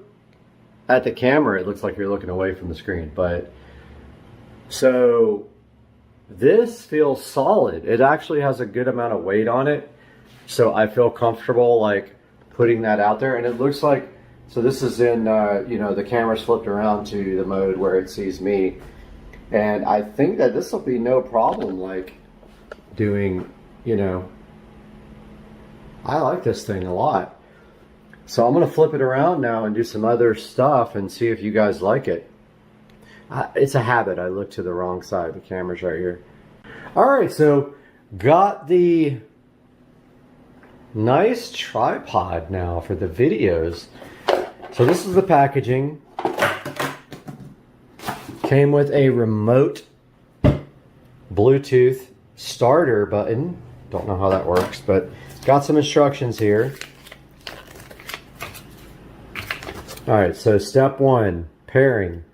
at the camera, it looks like you're looking away from the screen. But so this feels solid. It actually has a good amount of weight on it. So I feel comfortable like putting that out there. And it looks like, so this is in, you know, the camera's flipped around to the mode where it sees me. And I think that this will be no problem like doing, you know, I like this thing a lot. So I'm going to flip it around now and do some other stuff and see if you guys like it. It's a habit. I look to the wrong side. The camera's right here. All right, so got the nice tripod now for the videos. So this is the packaging. Came with a remote Bluetooth starter button. Don't know how that works, but got some instructions here. All right, so step 1, pairing.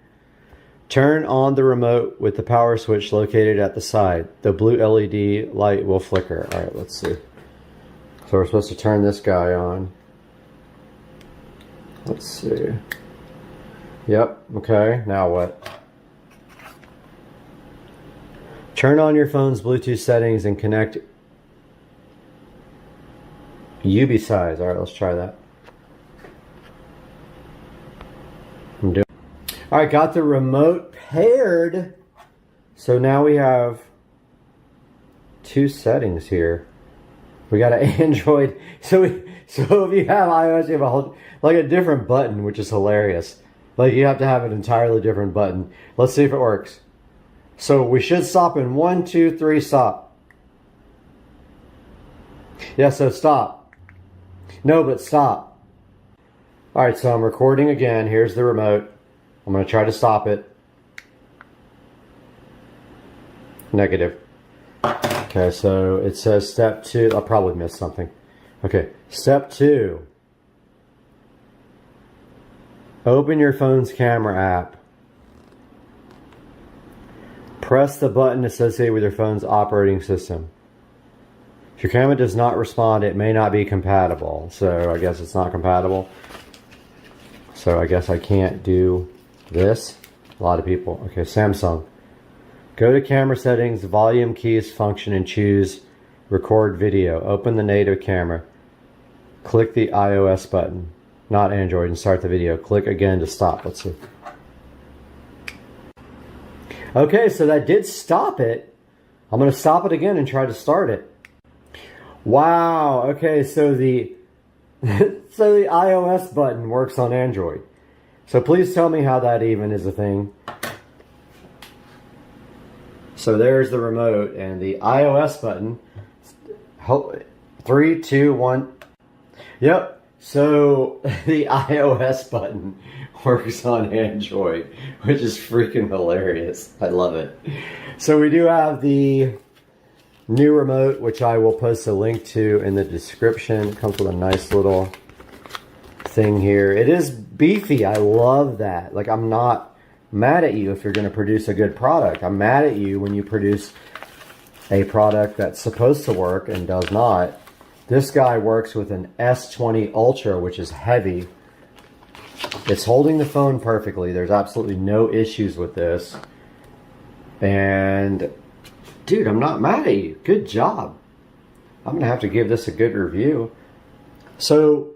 Turn on the remote with the power switch located at the side. The blue LED light will flicker. All right, let's see. So we're supposed to turn this guy on. Let's see. Yep, okay, now what? Turn on your phone's Bluetooth settings and connect UB size. All right, let's try that. I'm doing. All right, got the remote paired. So now we have 2 settings here. We got an Android. So if you have iOS, you have a whole, like a different button, which is hilarious. Like you have to have an entirely different button. Let's see if it works. So we should stop in 1, 2, 3, stop. Yeah, so stop. No, but stop. All right, so I'm recording again. Here's the remote. I'm going to try to stop it. Negative. Okay, so it says step 2. I'll probably miss something. Okay, step 2. Open your phone's camera app. Press the button associated with your phone's operating system. If your camera does not respond, it may not be compatible. So I guess it's not compatible. So I guess I can't do this. A lot of people. Okay, Samsung. Go to camera settings, volume keys function, and choose record video. Open the native camera. Click the iOS button, not Android, and start the video. Click again to stop. Let's see. Okay, so that did stop it. I'm going to stop it again and try to start it. Wow. Okay, so the so the iOS button works on Android. So please tell me how that even is a thing. So there's the remote and the iOS button. 3, 2, 1. Yep. So the iOS button works on Android, which is freaking hilarious. I love it. So we do have the new remote, which I will post a link to in the description. It comes with a nice little thing here. It is beefy. I love that. Like, I'm not mad at you if you're going to produce a good product. I'm mad at you when you produce a product that's supposed to work and does not. This guy works with an S20 Ultra, which is heavy. It's holding the phone perfectly. There's absolutely no issues with this. And dude, I'm not mad at you. Good job. I'm gonna have to give this a good review. So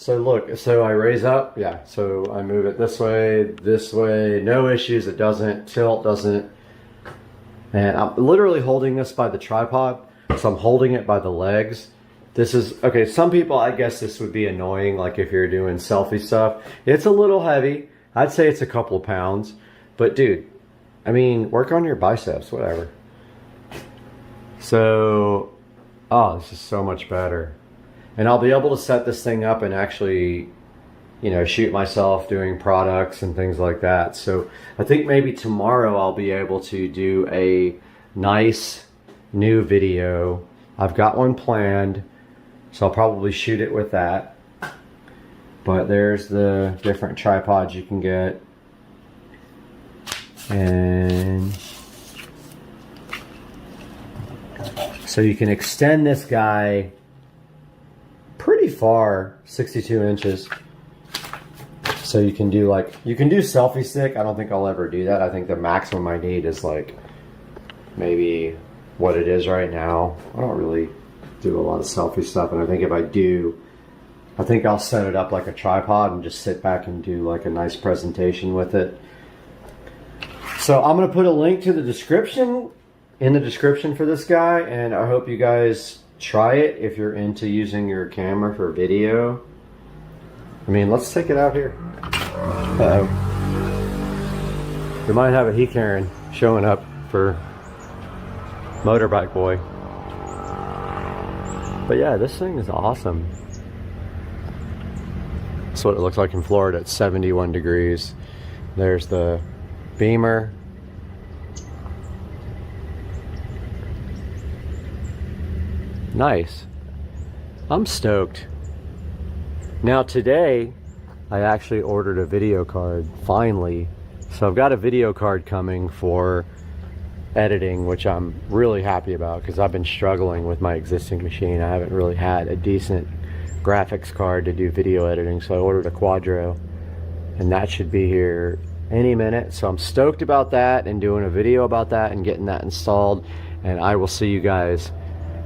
look, so I raise up, yeah, so I move it this way, no issues, it doesn't tilt, doesn't, and I'm literally holding this by the tripod, so I'm holding it by the legs. This is, okay, some people, I guess this would be annoying, like if you're doing selfie stuff. It's a little heavy, I'd say it's a couple of pounds, but dude, I mean, work on your biceps, whatever. So, oh, this is so much better. And I'll be able to set this thing up and actually, you know, shoot myself doing products and things like that. So I think maybe tomorrow I'll be able to do a nice new video. I've got one planned, so I'll probably shoot it with that. But there's the different tripods you can get. And so you can extend this guy pretty far, 62 inches. So you can do like, you can do selfie stick. I don't think I'll ever do that. I think the maximum I need is like maybe what it is right now. I don't really do a lot of selfie stuff, and I think if I do, I think I'll set it up like a tripod and just sit back and do like a nice presentation with it. So I'm gonna put a link to the description, in the description for this guy, and I hope you guys try it if you're into using your camera for video. I mean, let's take it out here. Uh-oh. We might have a Karen showing up for Motorbike Boy. But yeah, this thing is awesome. That's what it looks like in Florida. It's 71 degrees. There's the beamer. Nice. I'm stoked. Now today, I actually ordered a video card, finally. So I've got a video card coming for editing, which I'm really happy about because I've been struggling with my existing machine. I haven't really had a decent graphics card to do video editing, so I ordered a Quadro, and that should be here any minute. So I'm stoked about that and doing a video about that and getting that installed, and I will see you guys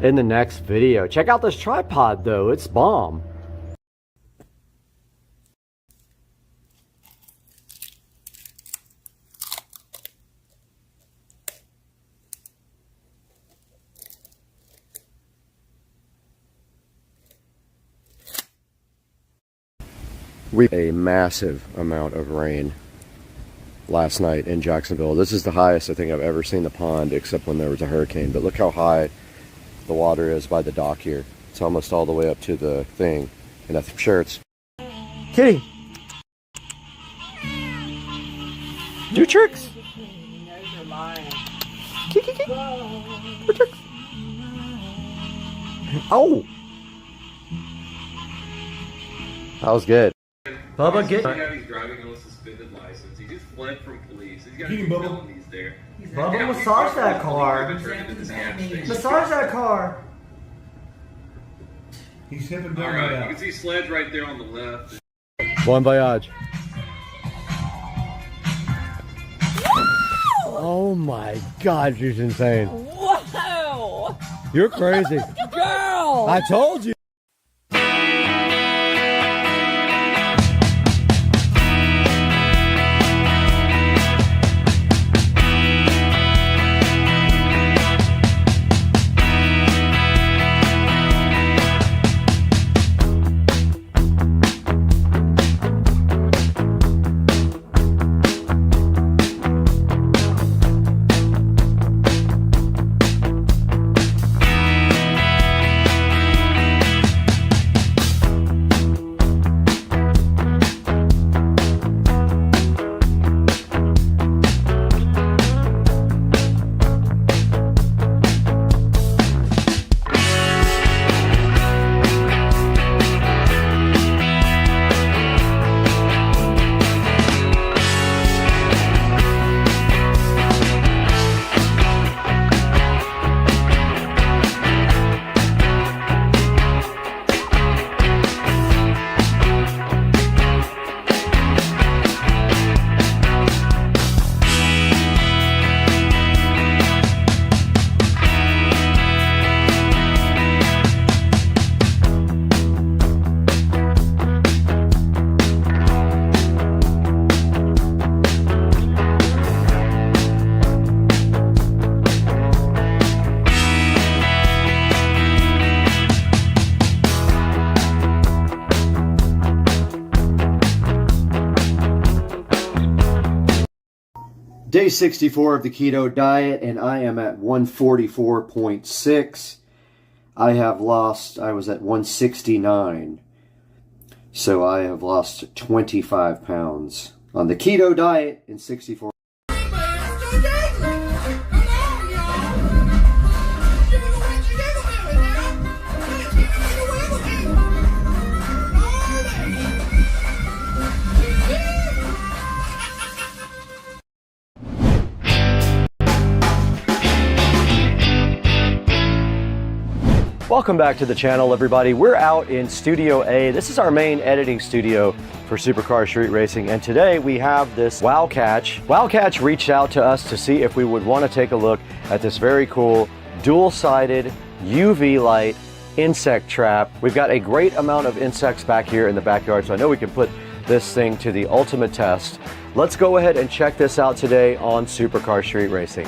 in the next video. Check out this tripod though, it's bomb. We had a massive amount of rain last night in Jacksonville. This is the highest I think I've ever seen the pond, except when there was a hurricane. But look how high the water is by the dock here. It's almost all the way up to the thing, and I'm sure it's... Kitty! Do tricks! Kiki, kiki. Do tricks! Oh! That was good. Bubba, get... He's driving on a suspended license. He just fled from police. He's got felonies there. Bubba, massage that car. Massage that car. He's sipping down. Alright, you can see Sledge right there on the left. Bon voyage. Oh my God, she's insane. Wow! You're crazy. Girl! I told you. 64 of the keto diet, and I am at 144.6. I was at 169. So I have lost 25 pounds on the keto diet in 64. Welcome back to the channel, everybody. We're out in Studio A. This is our main editing studio for Supercar Street Racing, and today we have this Wow Catch. Wow Catch reached out to us to see if we would want to take a look at this very cool dual-sided UV light insect trap. We've got a great amount of insects back here in the backyard, so I know we can put this thing to the ultimate test. Let's go ahead and check this out today on Supercar Street Racing.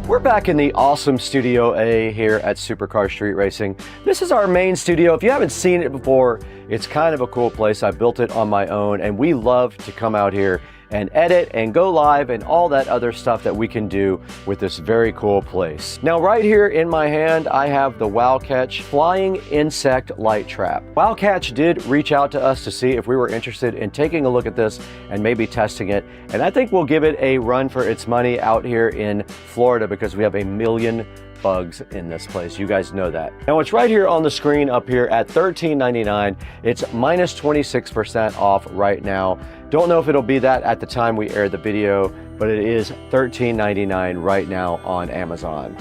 We're back in the awesome Studio A here at Supercar Street Racing. This is our main studio. If you haven't seen it before, it's kind of a cool place. I built it on my own, and we love to come out here and edit and go live and all that other stuff that we can do with this very cool place. Now right here in my hand, I have the Wow Catch Flying Insect Light Trap. Wow Catch did reach out to us to see if we were interested in taking a look at this and maybe testing it. And I think we'll give it a run for its money out here in Florida because we have a million bugs in this place. You guys know that. Now it's right here on the screen up here at $13.99. It's minus 26% off right now. Don't know if it'll be that at the time we air the video, but it is $13.99 right now on Amazon.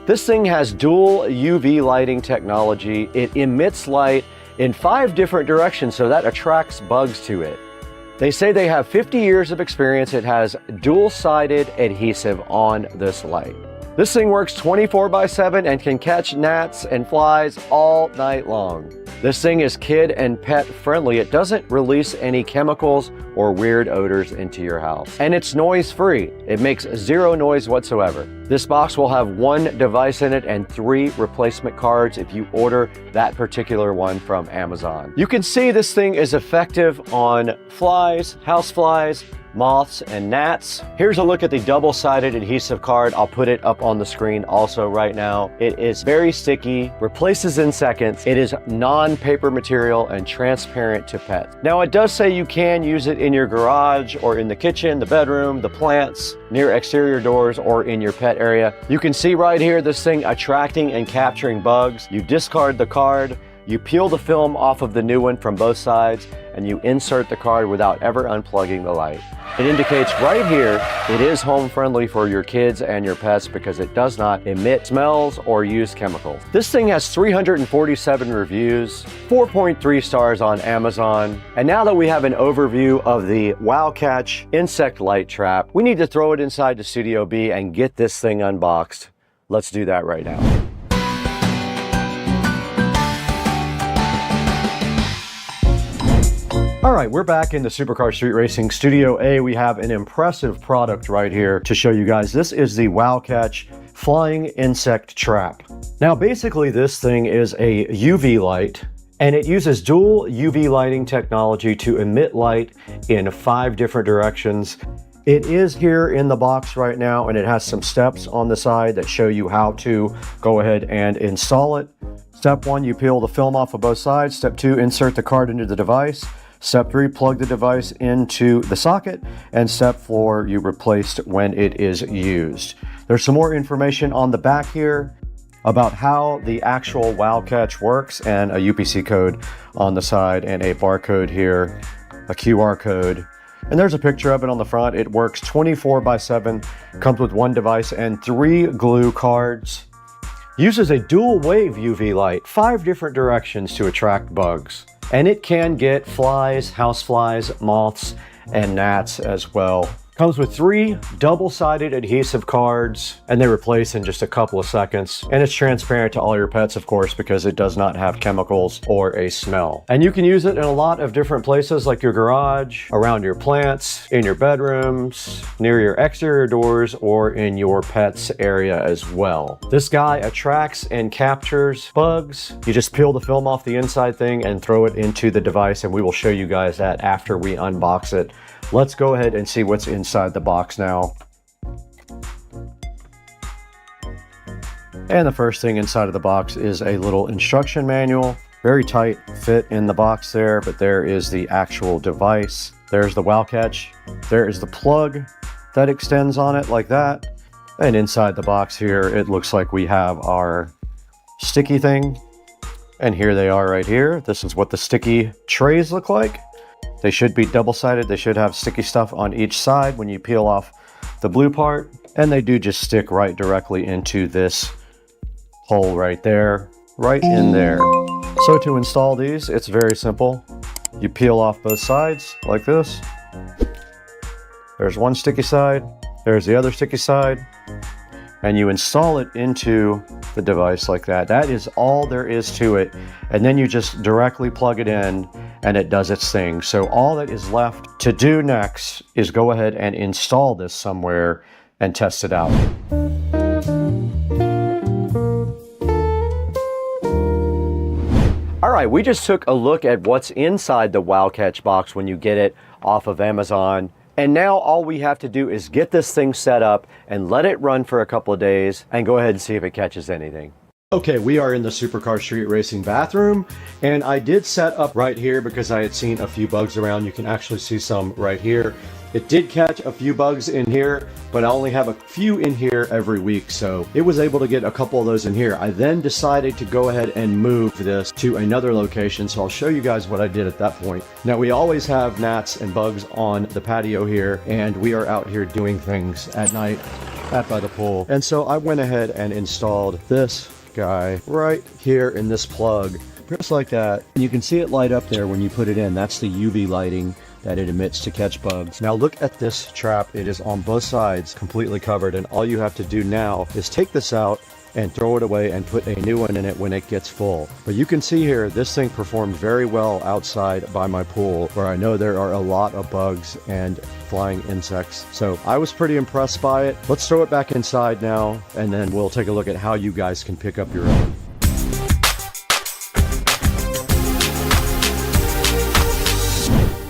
This thing has dual UV lighting technology. It emits light in 5 different directions, so that attracts bugs to it. They say they have 50 years of experience. It has dual-sided adhesive on this light. This thing works 24/7 and can catch gnats and flies all night long. This thing is kid and pet friendly. It doesn't release any chemicals or weird odors into your house. And it's noise free. It makes 0 noise whatsoever. This box will have 1 device in it and 3 replacement cards if you order that particular one from Amazon. You can see this thing is effective on flies, house flies, moths, and gnats. Here's a look at the double-sided adhesive card. I'll put it up on the screen also right now. It is very sticky, replaces in seconds. It is non-paper material and transparent to pets. Now it does say you can use it in your garage or in the kitchen, the bedroom, the plants, near exterior doors, or in your pet area. You can see right here this thing attracting and capturing bugs. You discard the card, you peel the film off of the new one from both sides, and you insert the card without ever unplugging the light. It indicates right here it is home friendly for your kids and your pets because it does not emit smells or use chemicals. This thing has 347 reviews, 4.3 stars on Amazon. And now that we have an overview of the Wow Catch insect light trap, we need to throw it inside the Studio B and get this thing unboxed. Let's do that right now. All right, we're back in the Supercar Street Racing Studio A. We have an impressive product right here to show you guys. This is the Wow Catch Flying Insect Trap. Now, basically, this thing is a UV light, and it uses dual UV lighting technology to emit light in 5 different directions. It is here in the box right now, and it has some steps on the side that show you how to go ahead and install it. Step 1, you peel the film off of both sides. Step 2, insert the card into the device. Step 3, plug the device into the socket. And step 4, you replace it when it is used. There's some more information on the back here about how the actual Wow Catch works, and a UPC code on the side and a barcode here, a QR code. And there's a picture of it on the front. It works 24/7, comes with one device and 3 glue cards. Uses a dual wave UV light, 5 different directions to attract bugs. And it can get flies, houseflies, moths, and gnats as well. Comes with 3 double-sided adhesive cards, and they replace in just a couple of seconds. And it's transparent to all your pets, of course, because it does not have chemicals or a smell. And you can use it in a lot of different places, like your garage, around your plants, in your bedrooms, near your exterior doors, or in your pet's area as well. This guy attracts and captures bugs. You just peel the film off the inside thing and throw it into the device, and we will show you guys that after we unbox it. Let's go ahead and see what's inside the box now. And the first thing inside of the box is a little instruction manual. Very tight fit in the box there, but there is the actual device. There's the wow catch. There is the plug that extends on it like that. And inside the box here, it looks like we have our sticky thing. And here they are right here. This is what the sticky trays look like. They should be double-sided. They should have sticky stuff on each side when you peel off the blue part. And they do just stick right directly into this hole right there, right in there. So to install these, it's very simple. You peel off both sides like this. There's one sticky side. There's the other sticky side. And you install it into the device like that. That is all there is to it. And then you just directly plug it in and it does its thing. So all that is left to do next is go ahead and install this somewhere and test it out. All right, we just took a look at what's inside the Wow Catch box when you get it off of Amazon. And now all we have to do is get this thing set up and let it run for a couple of days and go ahead and see if it catches anything. Okay, we are in the Supercar Street Racing bathroom, and I did set up right here because I had seen a few bugs around. You can actually see some right here. It did catch a few bugs in here, but I only have a few in here every week, so it was able to get a couple of those in here. I then decided to go ahead and move this to another location, so I'll show you guys what I did at that point. Now, we always have gnats and bugs on the patio here, and we are out here doing things at night out by the pool. And so I went ahead and installed this guy right here in this plug, just like that. And you can see it light up there when you put it in. That's the UV lighting that it emits to catch bugs. Now look at this trap. It is on both sides completely covered, and all you have to do now is take this out and throw it away and put a new one in it when it gets full. But you can see here, this thing performed very well outside by my pool, where I know there are a lot of bugs and flying insects. So I was pretty impressed by it. Let's throw it back inside now, and then we'll take a look at how you guys can pick up your own.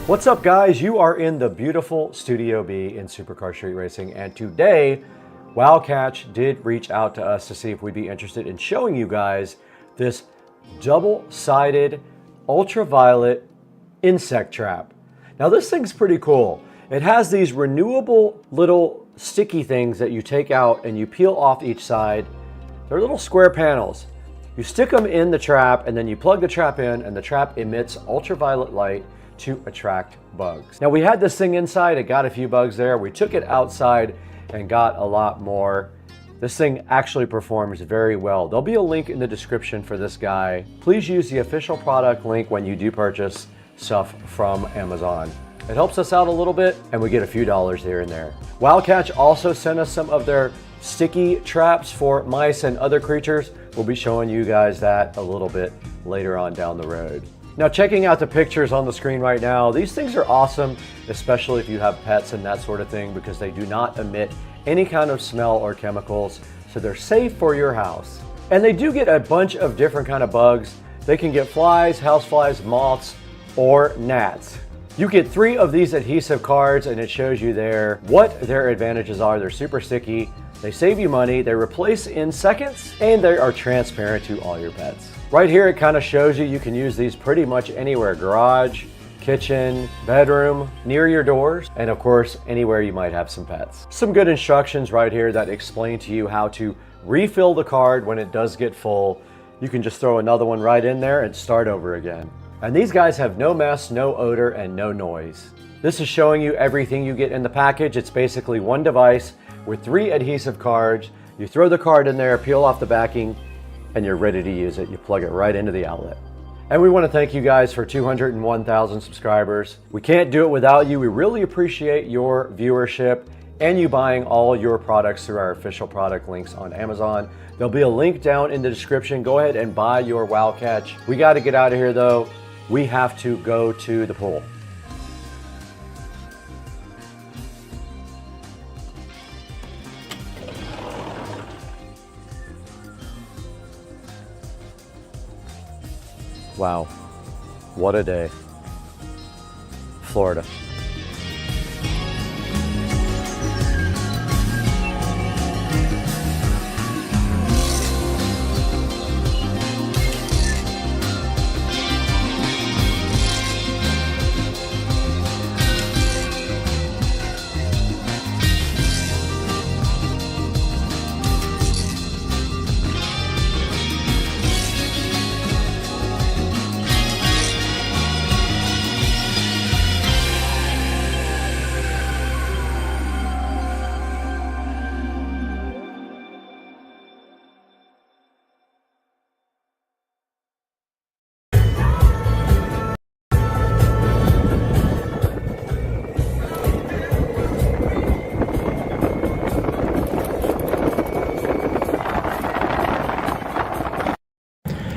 What's up, guys? You are in the beautiful Studio B in Supercar Street Racing, and today Wow Catch did reach out to us to see if we'd be interested in showing you guys this double-sided ultraviolet insect trap. Now this thing's pretty cool. It has these renewable little sticky things that you take out and you peel off each side. They're little square panels. You stick them in the trap and then you plug the trap in, and the trap emits ultraviolet light to attract bugs. Now we had this thing inside, it got a few bugs there. We took it outside and got a lot more. This thing actually performs very well. There'll be a link in the description for this guy. Please use the official product link when you do purchase stuff from Amazon. It helps us out a little bit and we get a few dollars here and there. Wow Catch also sent us some of their sticky traps for mice and other creatures. We'll be showing you guys that a little bit later on down the road. Now, checking out the pictures on the screen right now, these things are awesome, especially if you have pets and that sort of thing, because they do not emit any kind of smell or chemicals, so they're safe for your house. And they do get a bunch of different kind of bugs. They can get flies, houseflies, moths, or gnats. You get 3 of these adhesive cards, and it shows you there what their advantages are. They're super sticky, they save you money, they replace in seconds, and they are transparent to all your pets. Right here, it kind of shows you can use these pretty much anywhere: garage, kitchen, bedroom, near your doors, and of course, anywhere you might have some pets. Some good instructions right here that explain to you how to refill the card when it does get full. You can just throw another one right in there and start over again. And these guys have no mess, no odor, and no noise. This is showing you everything you get in the package. It's basically one device with 3 adhesive cards. You throw the card in there, peel off the backing, and you're ready to use it. You plug it right into the outlet. And we want to thank you guys for 201,000 subscribers. We can't do it without you. We really appreciate your viewership and you buying all your products through our official product links on Amazon. There'll be a link down in the description. Go ahead and buy your Wow Catch. We got to get out of here though. We have to go to the pool. Wow, what a day. Florida.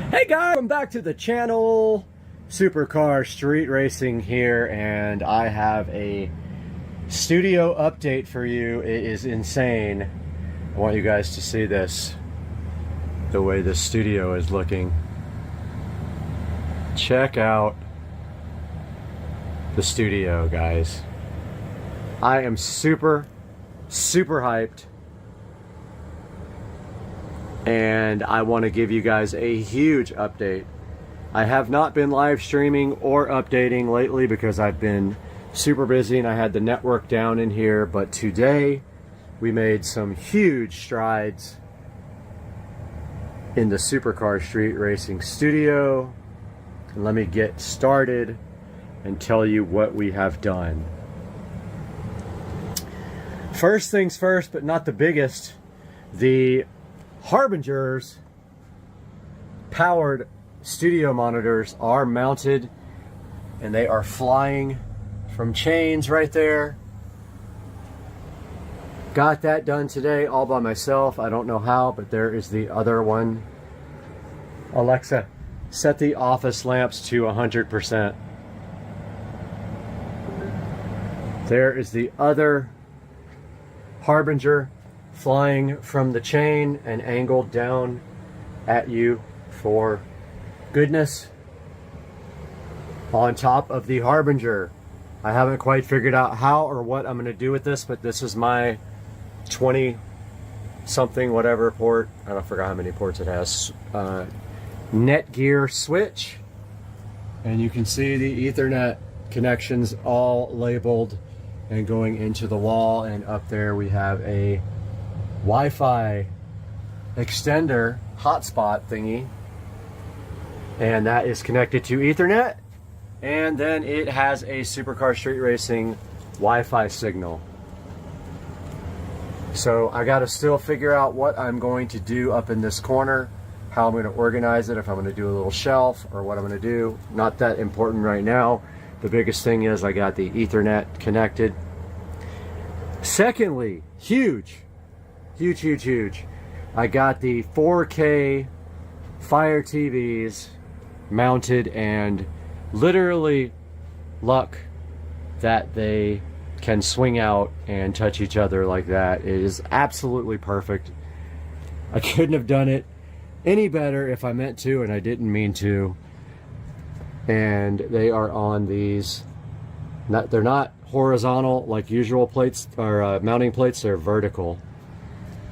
Hey guys, welcome back to the channel. Supercar Street Racing here, and I have a studio update for you. It is insane. I want you guys to see this, the way the studio is looking. Check out the studio, guys. I am super hyped. And I want to give you guys a huge update. I have not been live streaming or updating lately because I've been super busy and I had the network down in here, but today we made some huge strides in the Supercar Street Racing studio. And let me get started and tell you what we have done. First things first, but not the biggest, the Harbinger's powered studio monitors are mounted and they are flying from chains right there. Got that done today all by myself. I don't know how, but there is the other one. Alexa, set the office lamps to 100%. There is the other Harbinger flying from the chain and angled down at you for goodness. On top of the Harbinger. I haven't quite figured out how or what I'm going to do with this, but this is my 20 something whatever port. I don't forget how many ports it has. Netgear switch. And you can see the Ethernet connections all labeled and going into the wall, and up there we have a Wi-Fi extender hotspot thingy, and that is connected to Ethernet, and then it has a Supercar Street Racing Wi-Fi signal. So I got to still figure out what I'm going to do up in this corner, how I'm going to organize it, if I'm going to do a little shelf or what I'm going to do. Not that important right now. The biggest thing is I got the Ethernet connected. Secondly, huge. I got the 4K Fire TVs mounted, and literally luck that they can swing out and touch each other like that. It is absolutely perfect. I couldn't have done it any better if I meant to, and I didn't mean to. And they are on these, they're not horizontal like usual plates or mounting plates, they're vertical.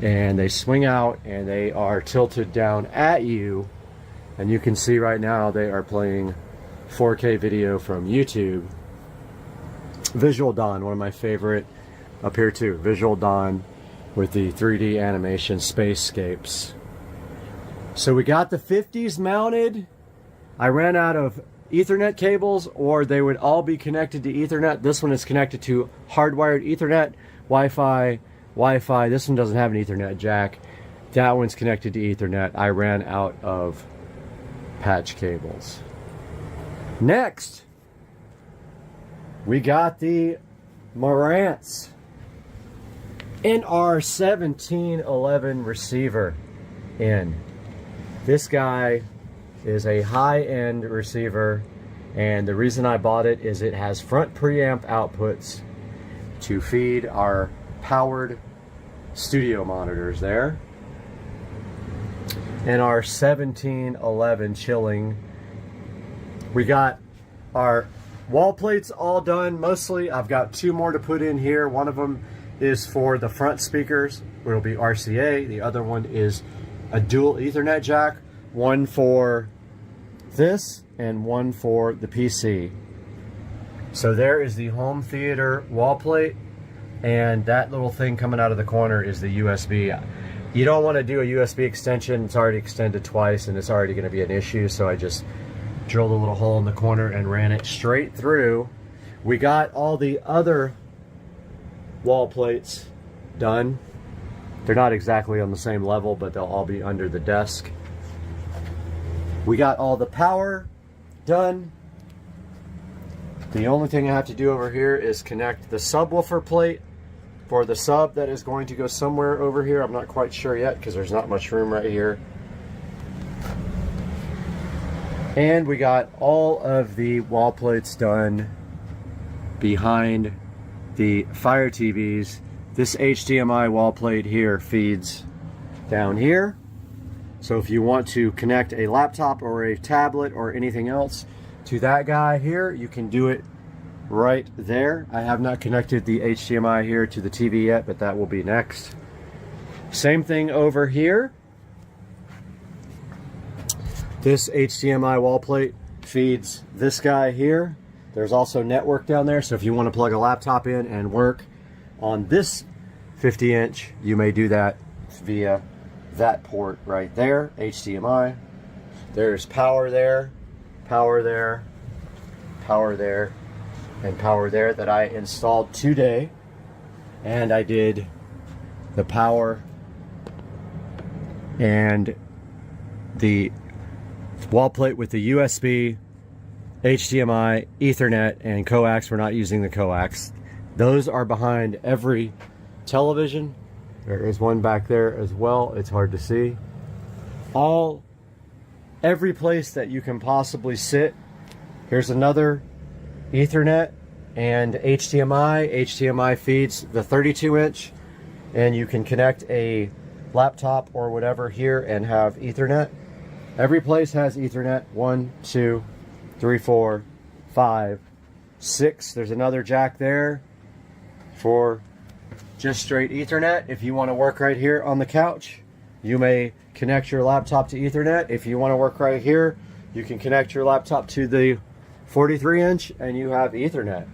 And they swing out and they are tilted down at you, and you can see right now they are playing 4K video from YouTube. Visual Dawn, one of my favorite up here too. Visual Dawn with the 3D animation Spacescapes. So we got the 50s mounted. I ran out of Ethernet cables, or they would all be connected to Ethernet. This one is connected to hardwired Ethernet, Wi-Fi. This one doesn't have an Ethernet jack. That one's connected to Ethernet. I ran out of patch cables. Next, we got the Marantz NR1711 receiver in. This guy is a high-end receiver, and the reason I bought it is it has front preamp outputs to feed our powered studio monitors there, and our 1711 chilling. We got our wall plates all done mostly. I've got 2 more to put in here. One of them is for the front speakers, it'll be RCA. The other one is a dual Ethernet jack, one for this and one for the PC. So there is the home theater wall plate, and that little thing coming out of the corner is the USB. You don't want to do a USB extension. It's already extended twice and it's already going to be an issue, so I just drilled a little hole in the corner and ran it straight through. We got all the other wall plates done. They're not exactly on the same level, but they'll all be under the desk. We got all the power done. The only thing I have to do over here is connect the subwoofer plate for the sub that is going to go somewhere over here. I'm not quite sure yet because there's not much room right here. And we got all of the wall plates done behind the Fire TVs. This HDMI wall plate here feeds down here. So if you want to connect a laptop or a tablet or anything else to that guy here, you can do it right there. I have not connected the HDMI here to the TV yet, but that will be next. Same thing over here. This HDMI wall plate feeds this guy here. There's also network down there, so if you want to plug a laptop in and work on this 50-inch, you may do that via that port right there, HDMI. There's power there, power there, power there, and power there that I installed today. And I did the power and the wall plate with the USB, HDMI, Ethernet, and coax. We're not using the coax. Those are behind every television. There is one back there as well. It's hard to see. Every place that you can possibly sit. Here's another Ethernet and HDMI. HDMI feeds the 32-inch, and you can connect a laptop or whatever here and have Ethernet. Every place has Ethernet. 1, 2, 3, 4, 5, 6. There's another jack there for just straight Ethernet. If you want to work right here on the couch, you may connect your laptop to Ethernet. If you want to work right here, you can connect your laptop to the 43-inch and you have Ethernet.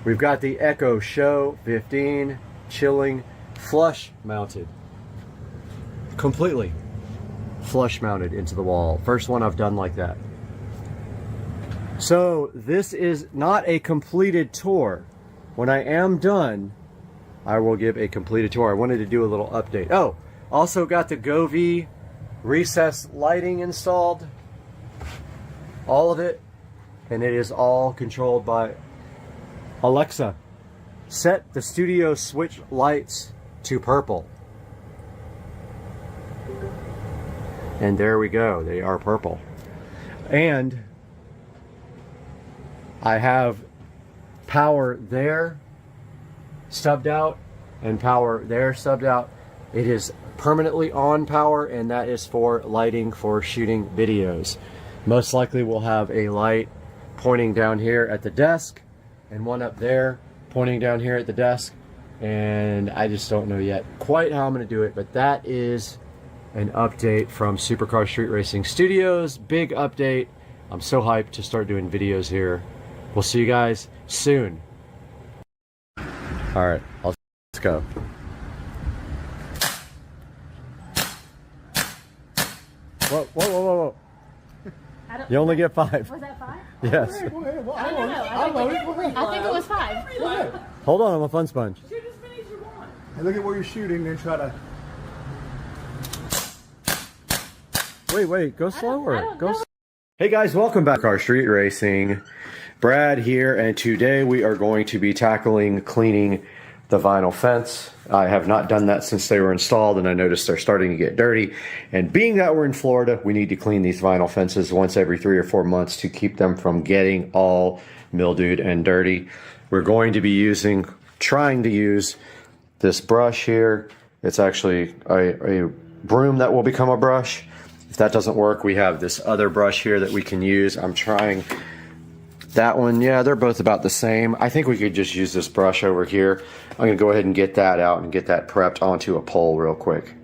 We've got the Echo Show 15 chilling flush mounted. Completely flush mounted into the wall. First one I've done like that. So this is not a completed tour. When I am done, I will give a completed tour. I wanted to do a little update. Oh, also got the Govee recessed lighting installed. All of it. And it is all controlled by Alexa. Set the studio switch lights to purple. And there we go. They are purple. And I have power there stubbed out and power there stubbed out. It is permanently on power, and that is for lighting for shooting videos. Most likely we'll have a light pointing down here at the desk and one up there pointing down here at the desk, and I just don't know yet quite how I'm going to do it, but that is an update from Supercar Street Racing Studios. Big update. I'm so hyped to start doing videos here. We'll see you guys soon. All right, let's go. Whoa, whoa, whoa, whoa, whoa. You only get 5. Was that 5? Yes. I don't know. I think it was 5. Hold on, I'm a fun sponge. And look at where you're shooting, then try to. Wait, go slower. Hey guys, welcome back to our street racing. Brad here, and today we are going to be tackling cleaning the vinyl fence. I have not done that since they were installed, and I noticed they're starting to get dirty. And being that we're in Florida, we need to clean these vinyl fences once every 3 or 4 months to keep them from getting all mildewed and dirty. We're going to be trying to use this brush here. It's actually a broom that will become a brush. If that doesn't work, we have this other brush here that we can use. I'm trying that one. Yeah, they're both about the same. I think we could just use this brush over here. I'm gonna go ahead and get that out and get that prepped onto a pole real quick.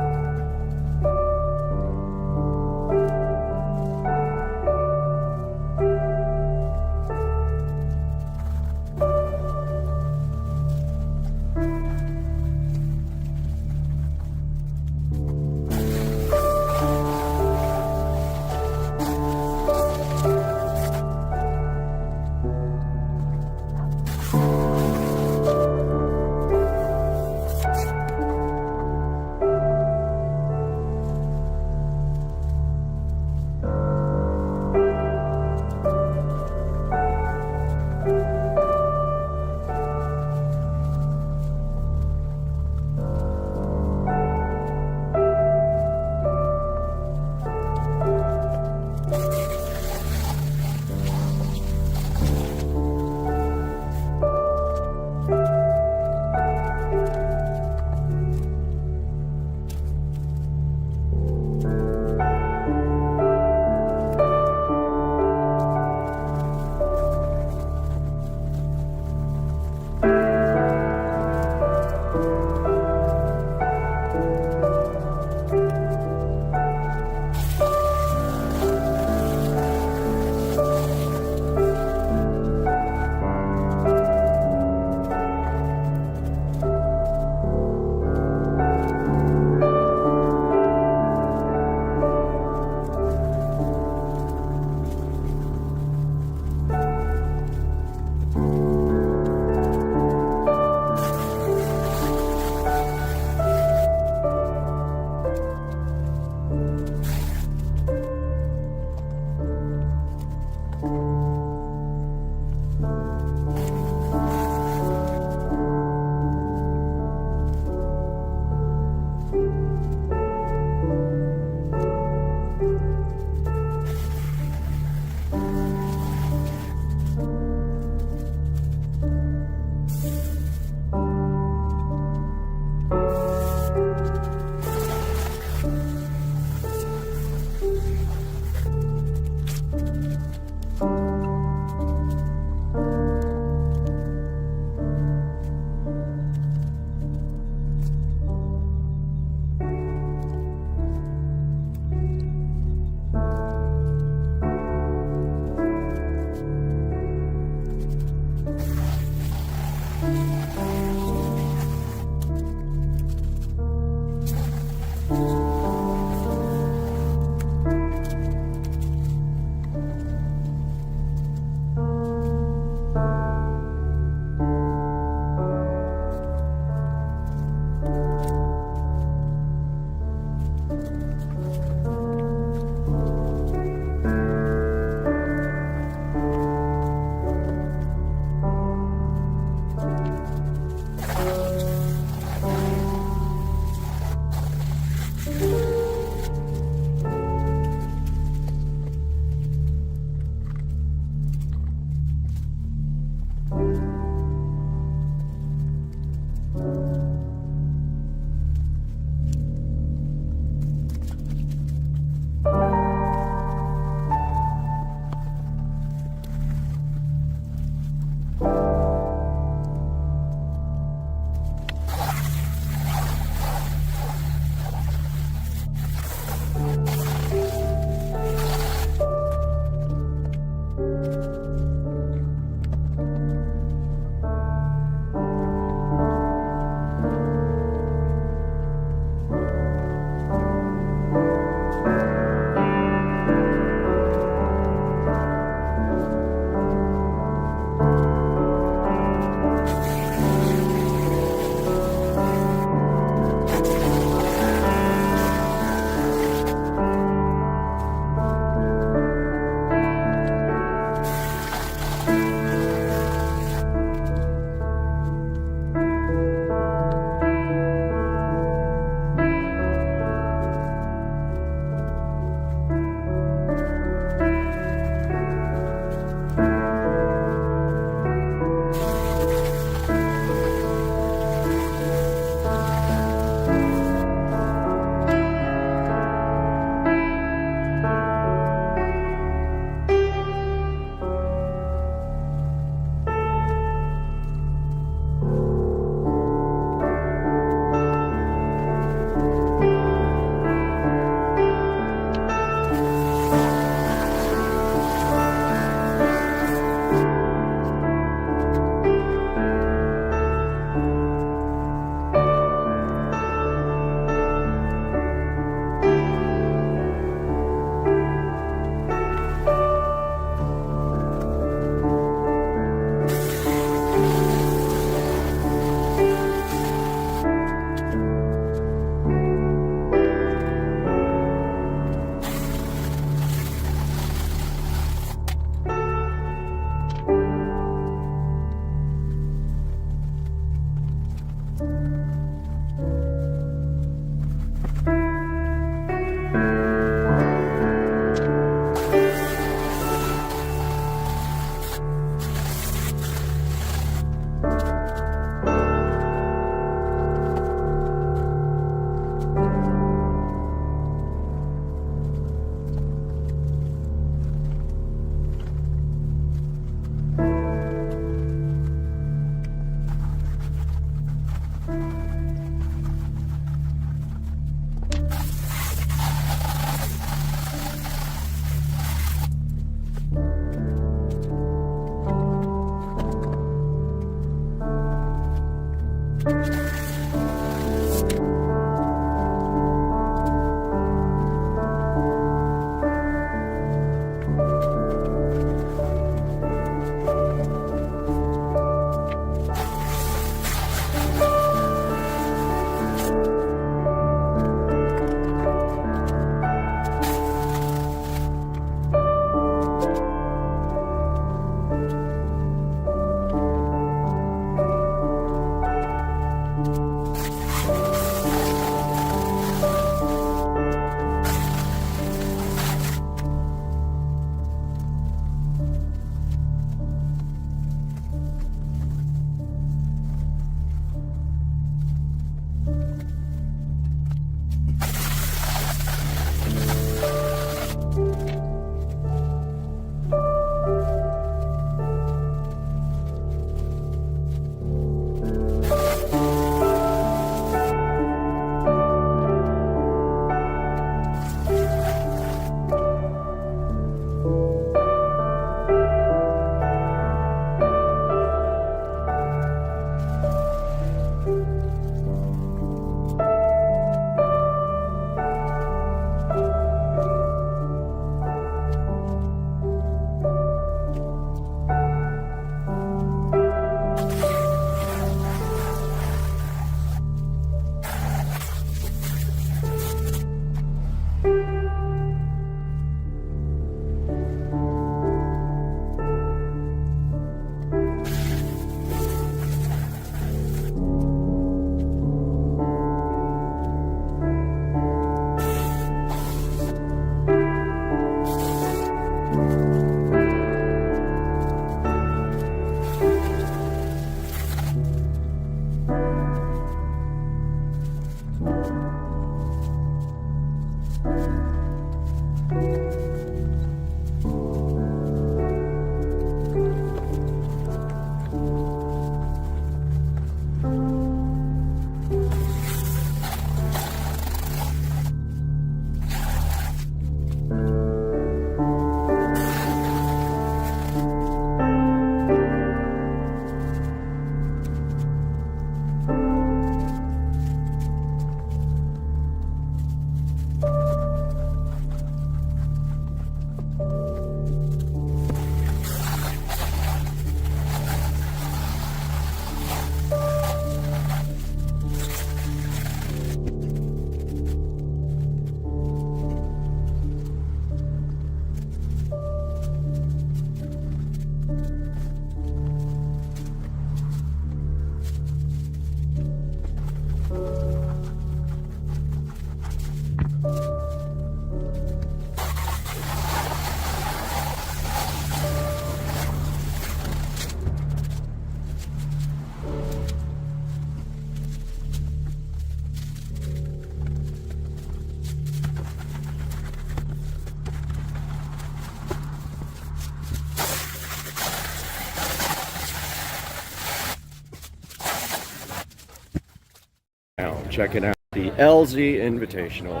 Now, checking out the LZ Invitational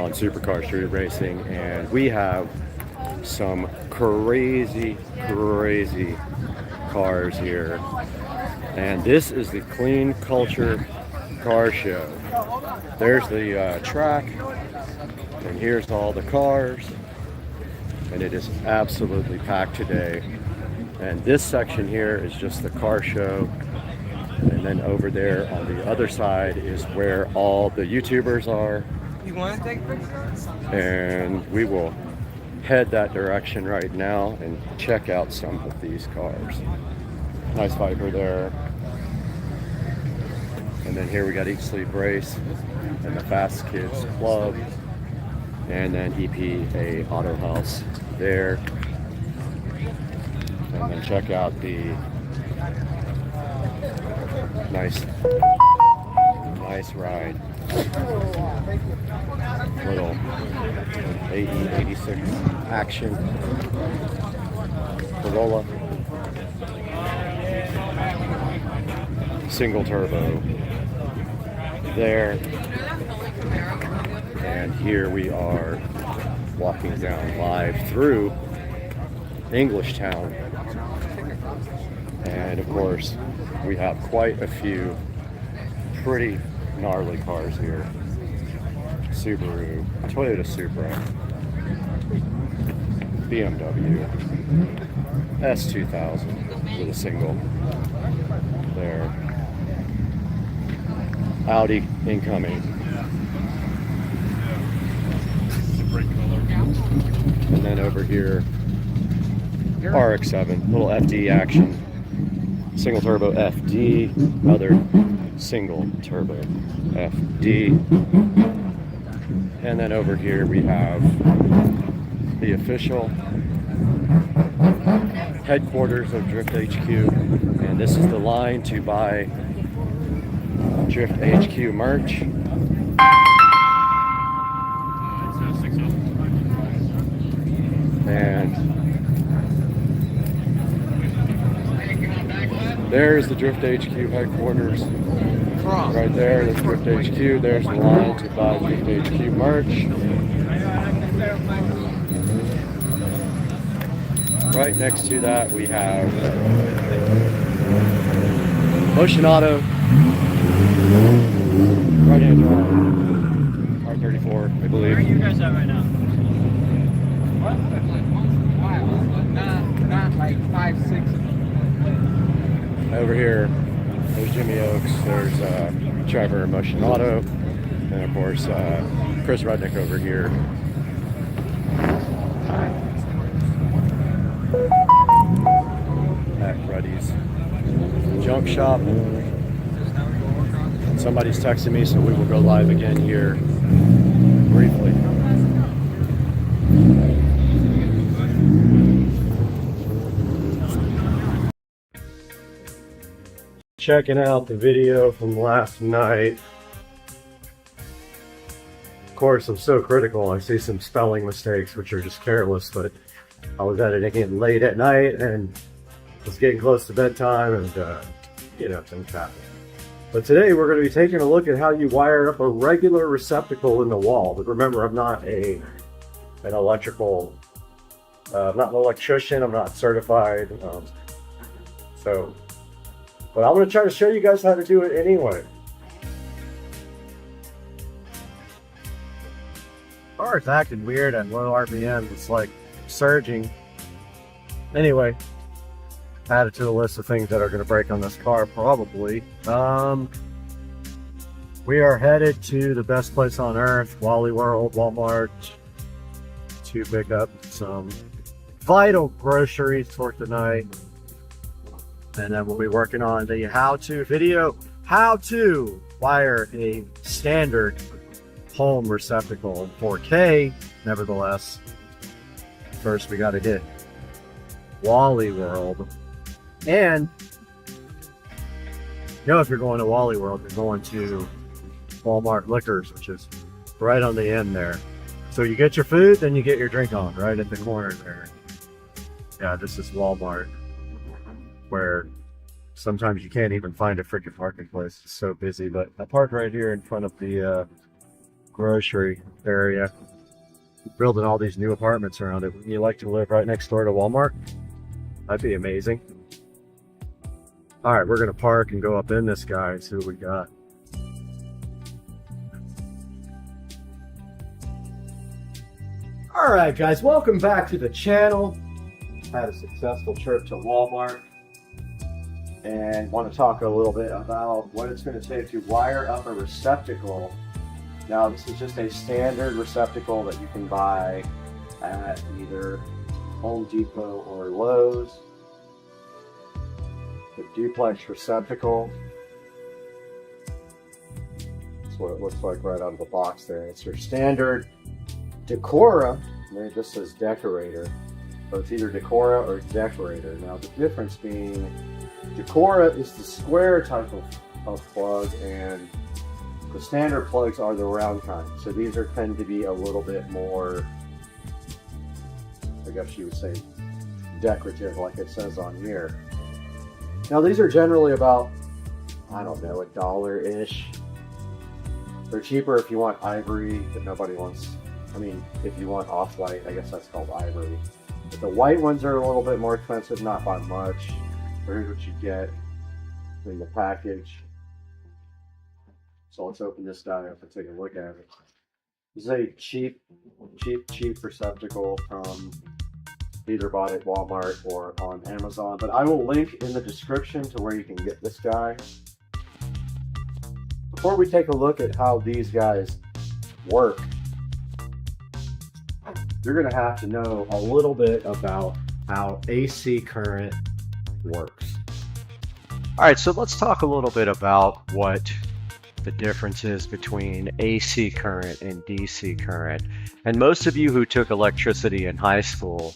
on Supercar Street Racing, and we have some crazy cars here. And this is the Clean Culture Car Show. There's the track, and here's all the cars, and it is absolutely packed today. And this section here is just the car show, and then over there on the other side is where all the YouTubers are. You want to take pictures? And we will head that direction right now and check out some of these cars. Nice Viper there. And then here we got Eat Sleep Race and the Fast Kids Club, and then EPA Auto House there. And then check out the nice ride. Little AE86 action Corolla. Single turbo there. And here we are walking down live through English Town. And of course, we have quite a few pretty gnarly cars here. Subaru, Toyota Supra, BMW, S2000 with a single there. Audi incoming. And then over here, RX-7, little FD action. Single turbo FD, other single turbo FD. And then over here we have the official headquarters of Drift HQ. And this is the line to buy Drift HQ merch. And there's the Drift HQ headquarters. Right there, that's Drift HQ. There's the line to buy Drift HQ merch. Right next to that, we have Motion Auto. Right hand drive. R34, I believe. Where are you guys at right now? Not like 5, 6. Over here, there's Jimmy Oaks, there's Trevor Motion Auto, and of course Chris Rudnick over here. At Ruddy's Junk Shop. Somebody's texting me, so we will go live again here briefly. Checking out the video from last night. Of course, I'm so critical. I see some spelling mistakes, which are just careless, but I was editing it late at night and was getting close to bedtime, and you know, things happen. But today we're going to be taking a look at how you wire up a regular receptacle in the wall. But remember, I'm not an electrical, I'm not an electrician, I'm not certified. But I'm going to try to show you guys how to do it anyway. The car is acting weird at low RPM. It's like surging. Anyway, add it to the list of things that are going to break on this car probably. We are headed to the best place on earth, Wally World, Walmart, to pick up some vital groceries for tonight. And then we'll be working on the how-to video, how to wire a standard home receptacle in 4K. Nevertheless, first we got to hit Wally World. And, you know, if you're going to Wally World, you're going to Walmart Liquors, which is right on the end there. So you get your food, then you get your drink on, right at the corner there. Yeah, this is Walmart, where Sometimes you can't even find a freaking parking place. It's so busy. But I parked right here in front of the grocery area. Building all these new apartments around it. Wouldn't you like to live right next door to Walmart? That'd be amazing. All right, we're gonna park and go up in this guy and see what we got. All right, guys, welcome back to the channel. Had a successful trip to Walmart and want to talk a little bit about what it's going to take to wire up a receptacle. Now, this is just a standard receptacle that you can buy at either Home Depot or Lowe's. The duplex receptacle. That's what it looks like right out of the box there. It's your standard Decora. It just says decorator. So it's either Decora or decorator. Now, the difference being Decora is the square type of plug, and the standard plugs are the round kind. So these tend to be a little bit more, I guess you would say, decorative, like it says on here. Now these are generally about, I don't know, $1-ish. They're cheaper if you want ivory, but nobody wants, I mean, if you want off-white, I guess that's called ivory. But the white ones are a little bit more expensive, not by much. Here's what you get in the package. So let's open this guy up and take a look at it. This is a cheap receptacle from either bought at Walmart or on Amazon. But I will link in the description to where you can get this guy. Before we take a look at how these guys work, you're going to have to know a little bit about how AC current works. All right, so let's talk a little bit about what the difference is between AC current and DC current. And most of you who took electricity in high school,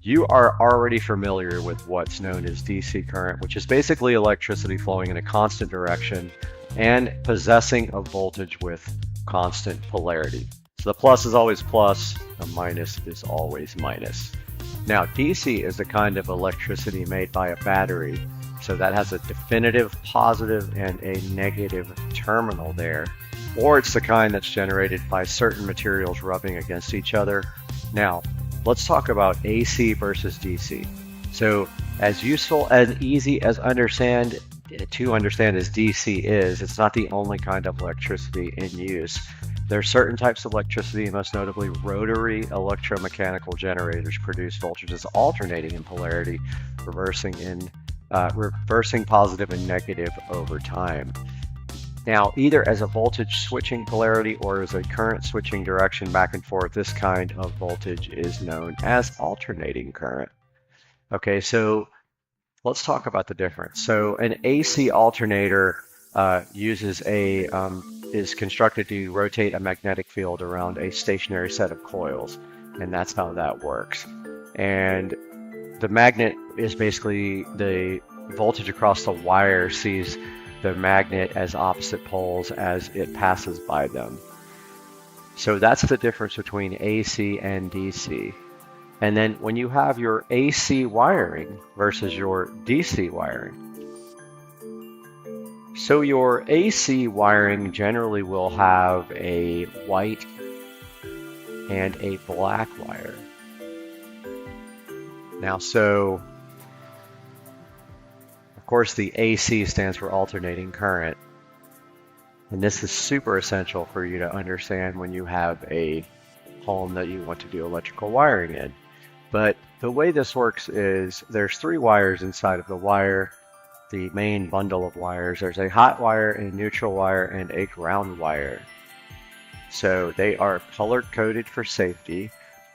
you are already familiar with what's known as DC current, which is basically electricity flowing in a constant direction and possessing a voltage with constant polarity. So the plus is always plus, the minus is always minus. Now, DC is the kind of electricity made by a battery, so that has a definitive positive and a negative terminal there. Or it's the kind that's generated by certain materials rubbing against each other. Now, let's talk about AC versus DC. So, as useful and easy as to understand as DC is, it's not the only kind of electricity in use. There are certain types of electricity, most notably rotary electromechanical generators, produce voltages alternating in polarity, reversing positive and negative over time. Now, either as a voltage switching polarity or as a current switching direction back and forth, this kind of voltage is known as alternating current. Okay, so let's talk about the difference. So an AC alternator is constructed to rotate a magnetic field around a stationary set of coils, and that's how that works. And the magnet is basically the voltage across the wire sees the magnet as opposite poles as it passes by them. So that's the difference between AC and DC. And then when you have your AC wiring versus your DC wiring, so your AC wiring generally will have a white and a black wire. Now, so of course the AC stands for alternating current. And this is super essential for you to understand when you have a home that you want to do electrical wiring in. But the way this works is there's 3 wires inside of the wire. The main bundle of wires. There's a hot wire, a neutral wire, and a ground wire. So they are color coded for safety.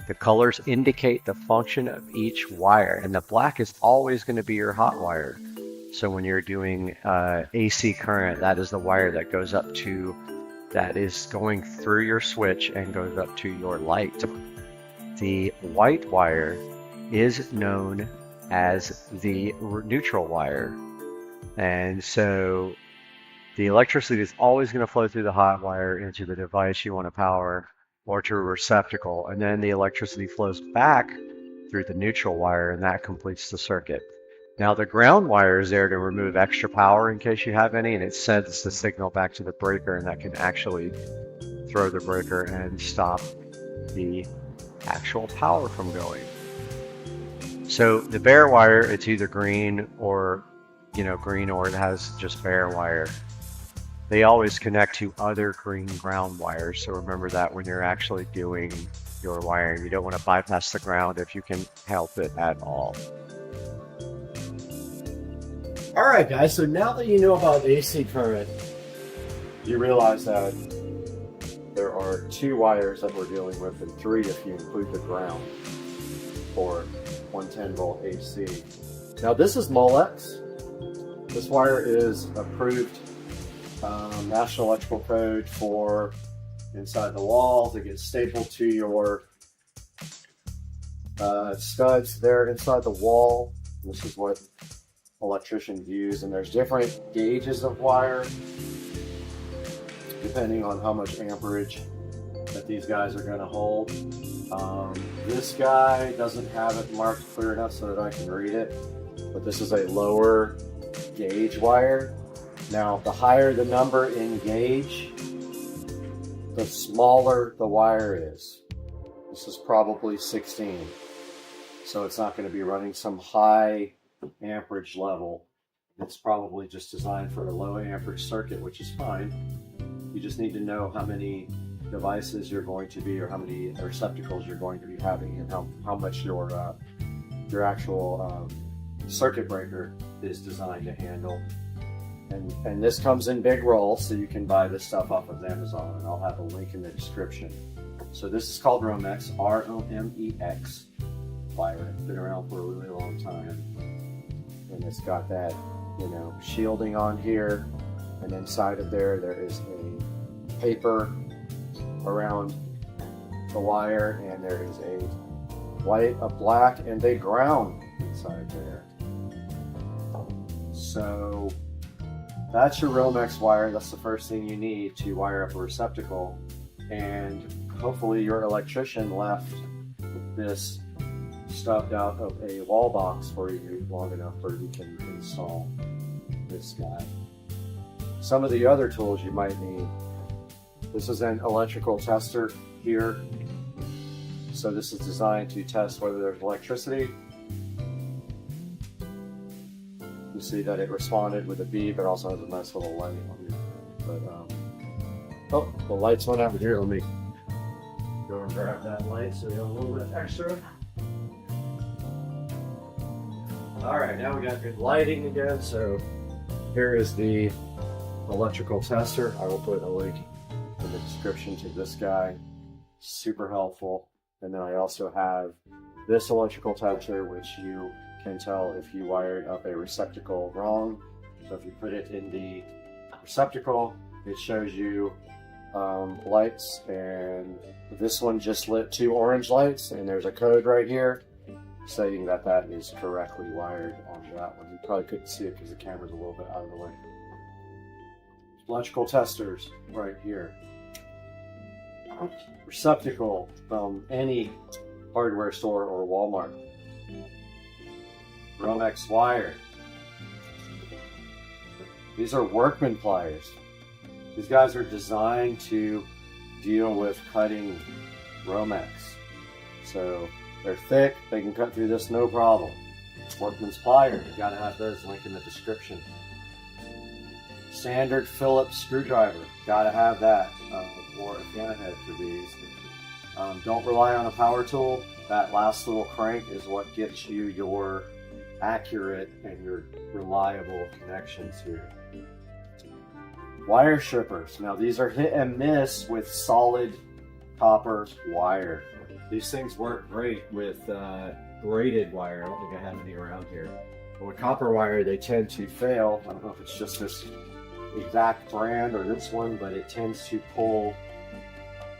The colors indicate the function of each wire, and the black is always going to be your hot wire. So when you're doing AC current, that is the wire that goes up to, that is going through your switch and goes up to your light. The white wire is known as the neutral wire. And so the electricity is always going to flow through the hot wire into the device you want to power or to a receptacle, and then the electricity flows back through the neutral wire, and that completes the circuit. Now the ground wire is there to remove extra power in case you have any, and it sends the signal back to the breaker, and that can actually throw the breaker and stop the actual power from going. So the bare wire, it's either green or, green, or it has just bare wire. They always connect to other green ground wires, so remember that when you're actually doing your wiring. You don't want to bypass the ground if you can help it at all. All right, guys, so now that you know about AC current, you realize that there are 2 wires that we're dealing with, and 3 if you include the ground for 110 volt AC. Now this is Molex. This wire is approved National Electrical Code for inside the wall to get stapled to your studs there inside the wall. This is what electricians use, and there's different gauges of wire depending on how much amperage that these guys are going to hold. This guy doesn't have it marked clear enough so that I can read it, but this is a lower gauge wire. Now the higher the number in gauge, the smaller the wire is. This is probably 16, so it's not going to be running some high amperage level. It's probably just designed for a low amperage circuit, which is fine. You just need to know how many devices you're going to be, or how many receptacles you're going to be having, and how much your actual circuit breaker is designed to handle. And this comes in big rolls, so you can buy this stuff off of Amazon, and I'll have a link in the description. So this is called Romex, R-O-M-E-X wire. It's been around for a really long time. And it's got that, shielding on here. And inside of there is a paper around the wire, and there is a white, a black, and a ground inside there. So that's your Romex wire. That's the first thing you need to wire up a receptacle. And hopefully your electrician left this stuffed out of a wall box for you long enough where you can install this guy. Some of the other tools you might need. This is an electrical tester here. So this is designed to test whether there's electricity. You see that it responded with a beep. It also has a nice little light on here. But oh, the lights went out here. Let me go and grab that light so we have a little bit extra. All right, now we got good lighting again. So here is the electrical tester. I will put a link in the description to this guy. Super helpful. And then I also have this electrical tester, which you can tell if you wired up a receptacle wrong. So if you put it in the receptacle, it shows you lights, and this one just lit 2 orange lights, and there's a code right here saying that that is correctly wired on that one. You probably couldn't see it because the camera's a little bit out of the way. Electrical testers right here. Receptacle from any hardware store or Walmart. Romex wire. These are workman pliers. These guys are designed to deal with cutting Romex. So they're thick, they can cut through this no problem. Workman's pliers, you gotta have those, link in the description. Standard Phillips screwdriver, gotta have that, or a fan head for these. Don't rely on a power tool. That last little crank is what gets you your accurate and your reliable connections here. Wire strippers. Now these are hit and miss with solid copper wire. These things work great with braided wire. I don't think I have any around here. But with copper wire, they tend to fail. I don't know if it's just this exact brand or this one, but it tends to pull.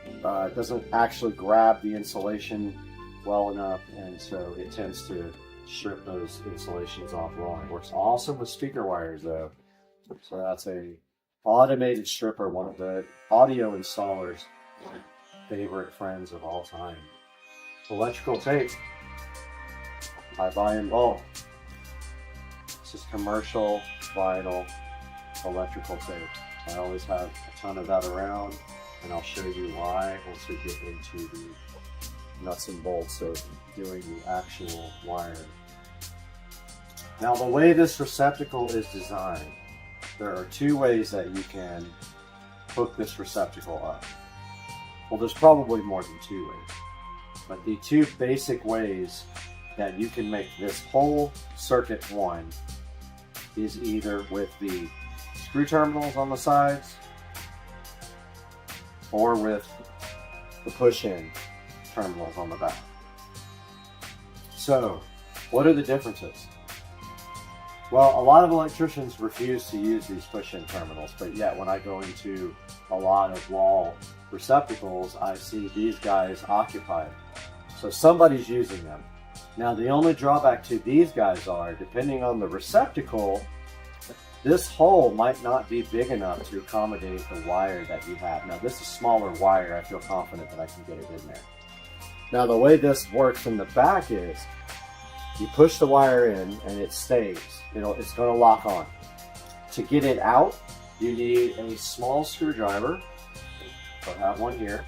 It doesn't actually grab the insulation well enough, and so it tends to strip those insulations off raw. It works awesome with speaker wires though. So that's a automated stripper, one of the audio installers' favorite friends of all time. Electrical tape. I buy in bulk. This is commercial vinyl electrical tape. I always have a ton of that around, and I'll show you why once we get into the nuts and bolts of doing the actual wiring. Now, the way this receptacle is designed, there are two ways that you can hook this receptacle up. Well, there's probably more than two ways, but the two basic ways that you can make this whole circuit one is either with the screw terminals on the sides or with the push-in terminals on the back. So, what are the differences? Well, a lot of electricians refuse to use these push-in terminals, but yet when I go into a lot of wall receptacles, I see these guys occupied. So somebody's using them. Now, the only drawback to these guys are, depending on the receptacle, this hole might not be big enough to accommodate the wire that you have. Now, this is smaller wire. I feel confident that I can get it in there. Now, the way this works in the back is you push the wire in and it stays. It's going to lock on. To get it out, you need a small screwdriver. I have one here.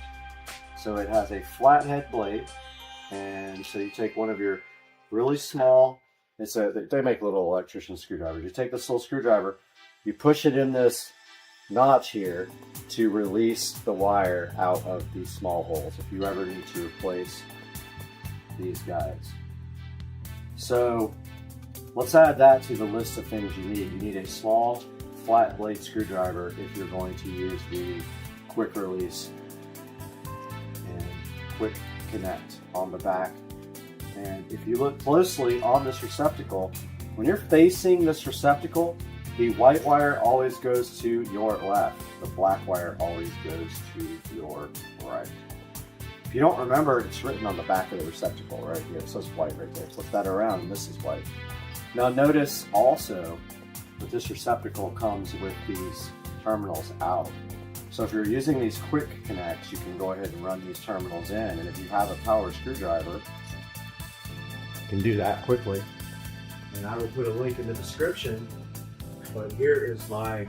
So it has a flathead blade. And so you take one of your really small, they make little electrician screwdrivers. You take this little screwdriver, you push it in this notch here to release the wire out of these small holes if you ever need to replace these guys. So let's add that to the list of things you need. You need a small flat blade screwdriver if you're going to use the quick release and quick connect on the back. And if you look closely on this receptacle, when you're facing this receptacle, the white wire always goes to your left. The black wire always goes to your right. If you don't remember, it's written on the back of the receptacle right here. It says white right there. Flip that around and this is white. Now notice also that this receptacle comes with these terminals out. So if you're using these quick connects, you can go ahead and run these terminals in. And if you have a power screwdriver, you can do that quickly. And I will put a link in the description. But here is my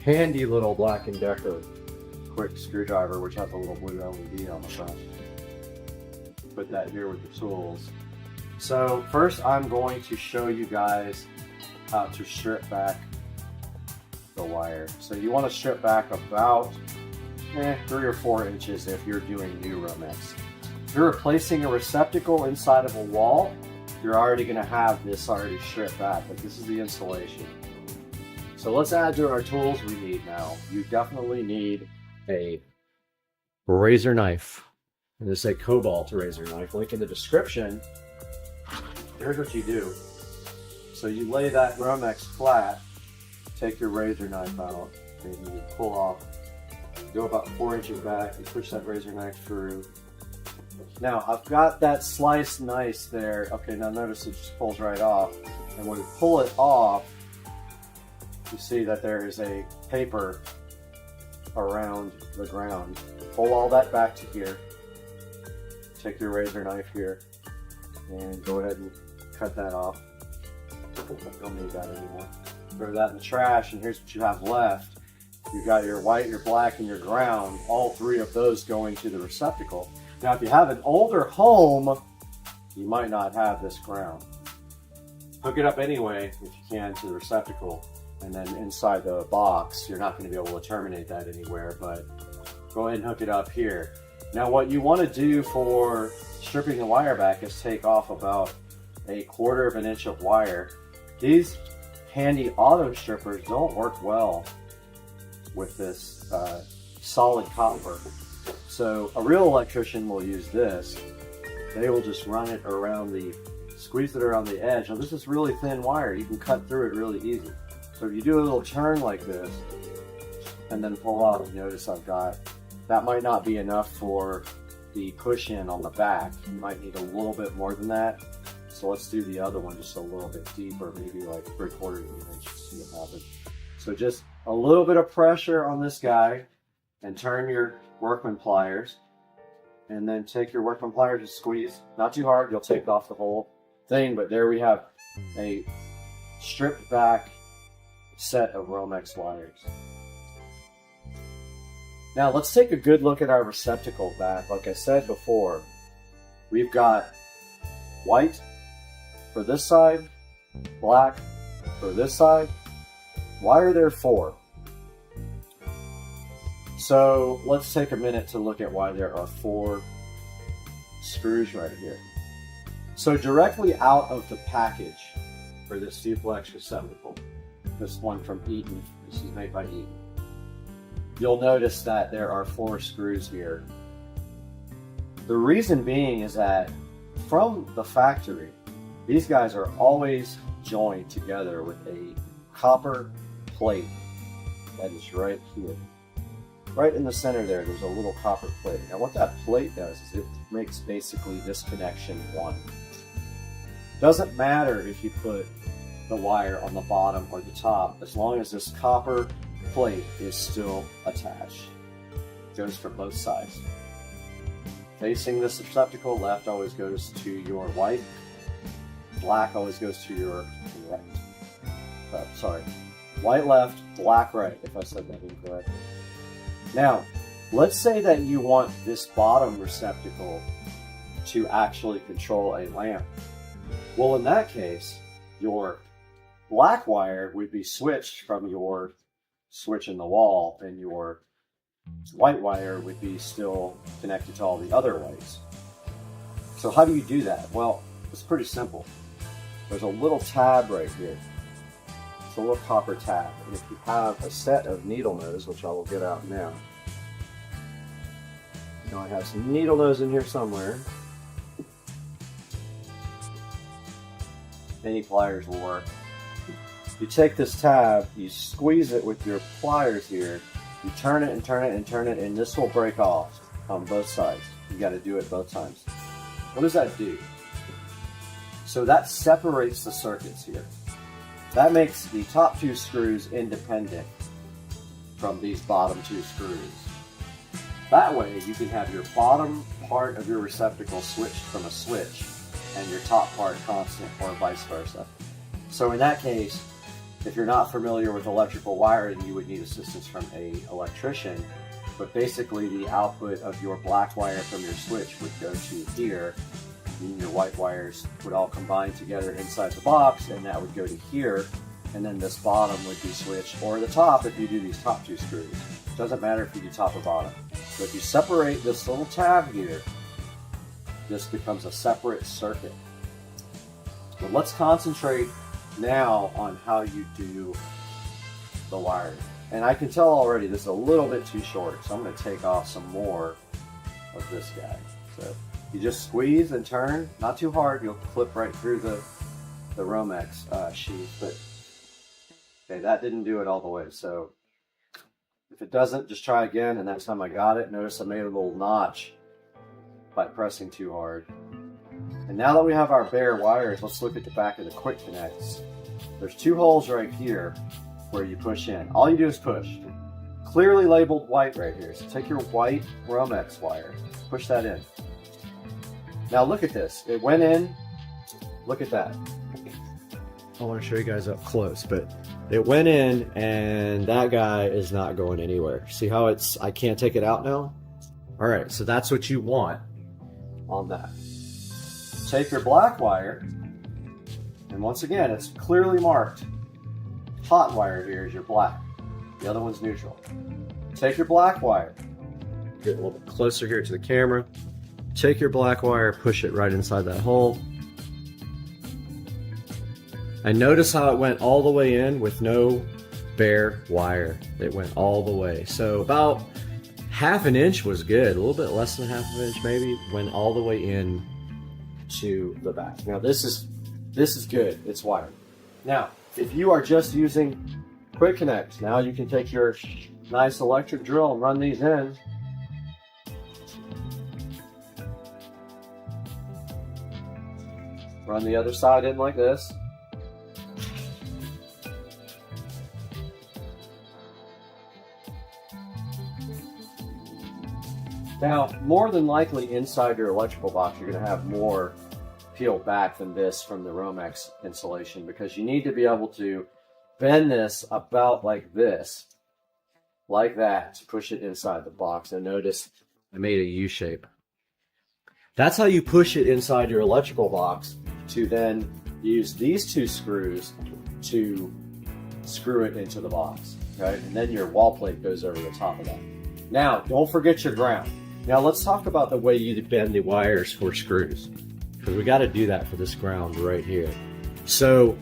handy little Black & Decker quick screwdriver, which has a little blue LED on the front. Put that here with the tools. So first I'm going to show you guys how to strip back the wire. So you want to strip back about 3 or 4 inches if you're doing new Romex. If you're replacing a receptacle inside of a wall, you're already going to have this already stripped back, but this is the insulation. So let's add to our tools we need now. You definitely need a razor knife. And this is a Cobalt razor knife. Link in the description. Here's what you do. So you lay that Romex flat, take your razor knife out, and you pull off. Go about 4 inches back, you push that razor knife through. Now, I've got that sliced nice there. Okay, now notice it just pulls right off. And when you pull it off, you see that there is a paper around the ground. Pull all that back to here. Take your razor knife here and go ahead and cut that off. Don't need that anymore. Throw that in the trash, and here's what you have left. You've got your white, your black, and your ground. All 3 of those go into the receptacle. Now, if you have an older home, you might not have this ground. Hook it up anyway, if you can, to the receptacle. And then inside the box, you're not going to be able to terminate that anywhere, but go ahead and hook it up here. Now, what you want to do for stripping the wire back is take off about 1/4 of an inch of wire. These handy auto strippers don't work well with this solid copper. So a real electrician will use this. They will just run it around squeeze it around the edge. Now this is really thin wire. You can cut through it really easy. So if you do a little turn like this and then pull out, you notice that might not be enough for the push-in on the back. You might need a little bit more than that. So let's do the other one just a little bit deeper, maybe like 3/4 of an inch to see what happens. So just a little bit of pressure on this guy and turn your workman pliers, and then take your workman pliers and squeeze. Not too hard, you'll take off the hole. thing, but there we have a stripped back set of Romex wires. Now let's take a good look at our receptacle back. Like I said before, we've got white for this side, black for this side. Why are there 4? So let's take a minute to look at why there are 4 screws right here. So directly out of the package for this duplex receptacle, this one from Eaton, this is made by Eaton, you'll notice that there are 4 screws here. The reason being is that from the factory, these guys are always joined together with a copper plate that is right here. Right in the center there's a little copper plate. Now what that plate does is it makes basically this connection one. Doesn't matter if you put the wire on the bottom or the top, as long as this copper plate is still attached. It goes for both sides. Facing this receptacle, left always goes to your white, black always goes to your right. Sorry, white left, black right, if I said that incorrectly. Now, let's say that you want this bottom receptacle to actually control a lamp. Well, in that case, your black wire would be switched from your switch in the wall, and your white wire would be still connected to all the other whites. So how do you do that? Well, it's pretty simple. There's a little tab right here. It's a little copper tab, and if you have a set of needle nose, which I will get out now. I have some needle nose in here somewhere. Any pliers will work. You take this tab, you squeeze it with your pliers here, you turn it and turn it and turn it, and this will break off on both sides. You got to do it both times. What does that do? So that separates the circuits here. That makes the top 2 screws independent from these bottom 2 screws. That way you can have your bottom part of your receptacle switched from a switch and your top part constant, or vice versa. So in that case, if you're not familiar with electrical wiring, you would need assistance from an electrician, but basically the output of your black wire from your switch would go to here, and your white wires would all combine together inside the box, and that would go to here, and then this bottom would be switched, or the top if you do these top 2 screws. Doesn't matter if you do top or bottom. So if you separate this little tab here, this becomes a separate circuit. But let's concentrate now on how you do the wiring. And I can tell already this is a little bit too short, so I'm going to take off some more of this guy. So you just squeeze and turn, not too hard, you'll clip right through the Romex sheath, but okay, that didn't do it all the way. So if it doesn't, just try again, and next time I got it, notice I made a little notch by pressing too hard. And now that we have our bare wires, let's look at the back of the quick connects. There's 2 holes right here where you push in. All you do is push. Clearly labeled white right here. So take your white Romex wire, push that in. Now look at this. It went in. Look at that. I want to show you guys up close, but it went in and that guy is not going anywhere. See how I can't take it out now? All right, so that's what you want on that. Take your black wire, and once again, it's clearly marked. Hot wire here is your black. The other one's neutral. Take your black wire. Get a little bit closer here to the camera. Take your black wire, push it right inside that hole. And notice how it went all the way in with no bare wire. It went all the way. So about half an inch was good. A little bit less than half an inch maybe. Went all the way in to the back. Now this is good. It's wired. Now, if you are just using quick connects, now you can take your nice electric drill and run these in. Run the other side in like this. Now, more than likely inside your electrical box, you're going to have more peel back than this from the Romex insulation, because you need to be able to bend this about like this, like that, to push it inside the box. And notice I made a U shape. That's how you push it inside your electrical box, to then use these two screws to screw it into the box, okay? And then your wall plate goes over the top of that. Now, don't forget your ground. Now let's talk about the way you bend the wires for screws, because we got to do that for this ground right here. So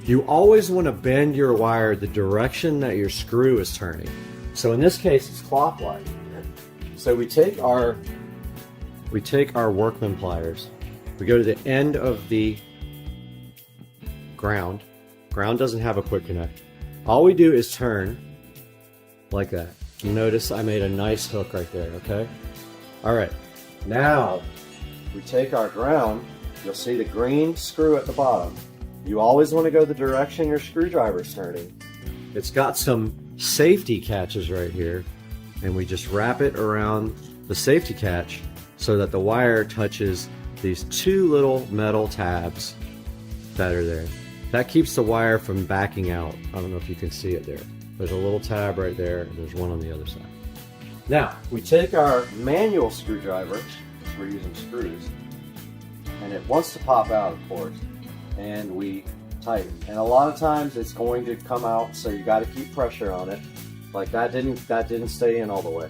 you always want to bend your wire the direction that your screw is turning. So in this case, it's clockwise. So we take our workman pliers, we go to the end of the ground. Ground doesn't have a quick connect. All we do is turn like that. You notice I made a nice hook right there, okay? All right, now we take our ground. You'll see the green screw at the bottom. You always want to go the direction your screwdriver's turning. It's got some safety catches right here, and we just wrap it around the safety catch so that the wire touches these two little metal tabs that are there. That keeps the wire from backing out. I don't know if you can see it there. There's a little tab right there, and there's one on the other side. Now, we take our manual screwdriver, because we're using screws, and it wants to pop out, of course, and we tighten. And a lot of times it's going to come out, so you got to keep pressure on it. Like that didn't stay in all the way.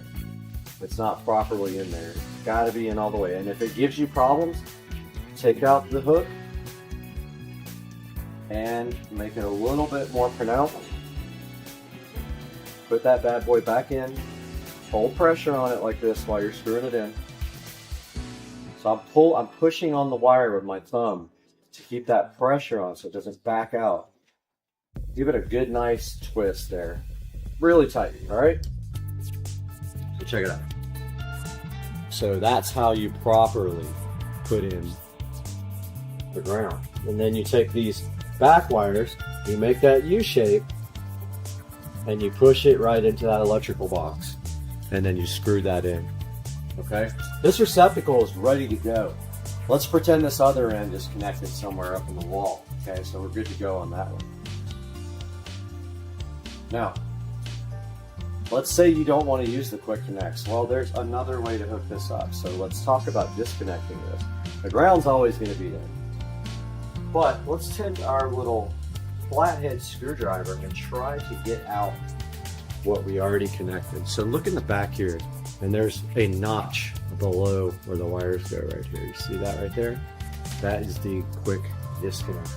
It's not properly in there. It's got to be in all the way. And if it gives you problems, take out the hook and make it a little bit more pronounced. Put that bad boy back in. Hold pressure on it like this while you're screwing it in. So I'm pushing on the wire with my thumb to keep that pressure on so it doesn't back out. Give it a good, nice twist there. Really tight, all right? So check it out. So that's how you properly put in the ground. And then you take these back wires, you make that U shape, and you push it right into that electrical box. And then you screw that in, okay? This receptacle is ready to go. Let's pretend this other end is connected somewhere up in the wall, okay? So we're good to go on that one. Now, let's say you don't want to use the quick connects. Well, there's another way to hook this up. So let's talk about disconnecting this. The ground's always going to be there. But let's take our little flathead screwdriver and try to get out what we already connected. So look in the back here, and there's a notch below where the wires go right here. You see that right there? That is the quick disconnect.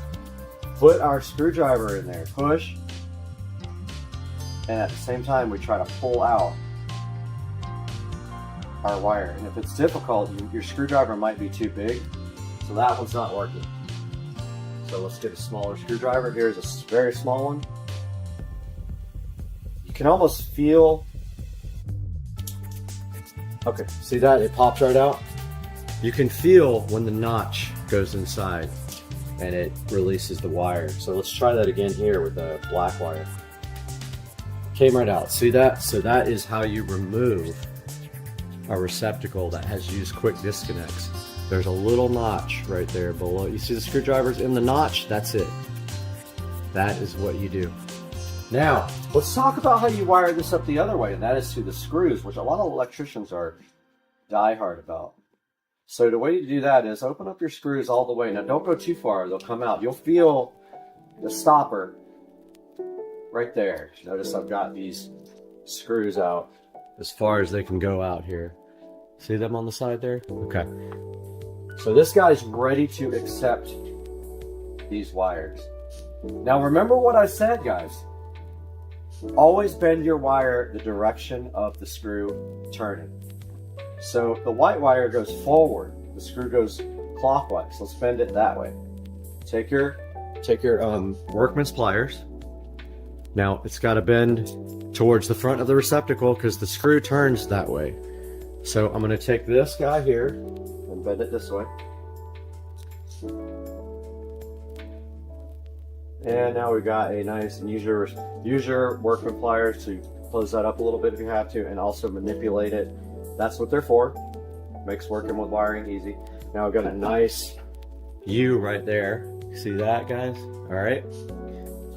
Put our screwdriver in there, push, and at the same time we try to pull out our wire. And if it's difficult, your screwdriver might be too big, so that one's not working. So let's get a smaller screwdriver. Here's a very small one. You can almost feel, okay, see that? It pops right out. You can feel when the notch goes inside and it releases the wire. So let's try that again here with the black wire. Came right out. See that? So that is how you remove a receptacle that has used quick disconnects. There's a little notch right there below. You see the screwdriver's in the notch? That's it. That is what you do. Now, let's talk about how you wire this up the other way, and that is through the screws, which a lot of electricians are die-hard about. So the way to do that is open up your screws all the way. Now, don't go too far. They'll come out. You'll feel the stopper right there. Notice I've got these screws out as far as they can go out here. See them on the side there? Okay. So this guy's ready to accept these wires. Now remember what I said, guys. Always bend your wire the direction of the screw turning. So the white wire goes forward, the screw goes clockwise. Let's bend it that way. Take your workman's pliers. Now it's got to bend towards the front of the receptacle because the screw turns that way. So I'm going to take this guy here and bend it this way. And now we've got a nice, and use your workman pliers to close that up a little bit if you have to, and also manipulate it. That's what they're for. Makes working with wiring easy. Now we've got a nice U right there. See that, guys? All right.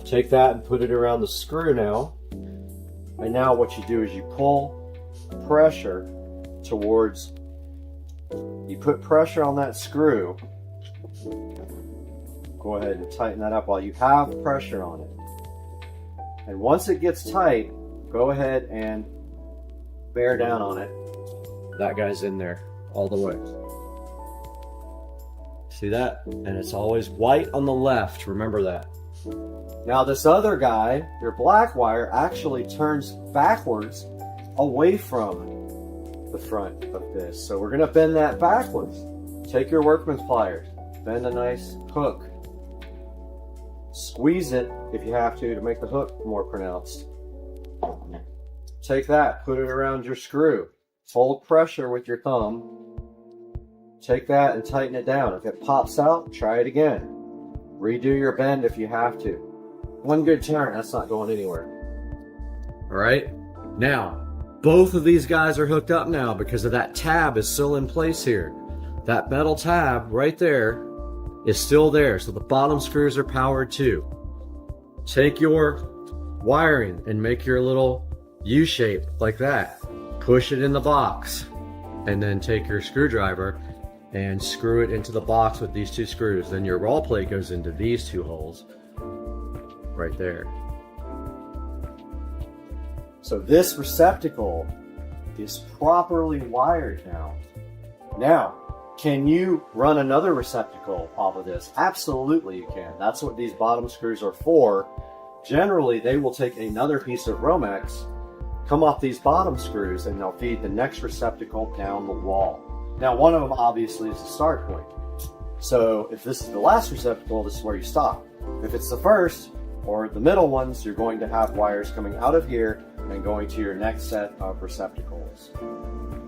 Take that and put it around the screw now. And now what you do is you pull pressure towards, you put pressure on that screw. Go ahead and tighten that up while you have pressure on it. And once it gets tight, go ahead and bear down on it. That guy's in there all the way. See that? And it's always white on the left. Remember that. Now this other guy, your black wire, actually turns backwards away from the front of this. So we're going to bend that backwards. Take your workman's pliers, bend a nice hook. Squeeze it if you have to make the hook more pronounced. Take that, put it around your screw. Hold pressure with your thumb. Take that and tighten it down. If it pops out, try it again. Redo your bend if you have to. One good turn, that's not going anywhere. All right, now, both of these guys are hooked up now because of that tab is still in place here. That metal tab right there is still there, so the bottom screws are powered too. Take your wiring and make your little U shape like that. Push it in the box, and then take your screwdriver and screw it into the box with these two screws. Then your roll plate goes into these two holes right there. So this receptacle is properly wired now. Now, can you run another receptacle off of this? Absolutely you can. That's what these bottom screws are for. Generally, they will take another piece of Romex, come off these bottom screws, and they'll feed the next receptacle down the wall. Now, one of them obviously is the start point. So if this is the last receptacle, this is where you stop. If it's the first or the middle ones, you're going to have wires coming out of here and going to your next set of receptacles.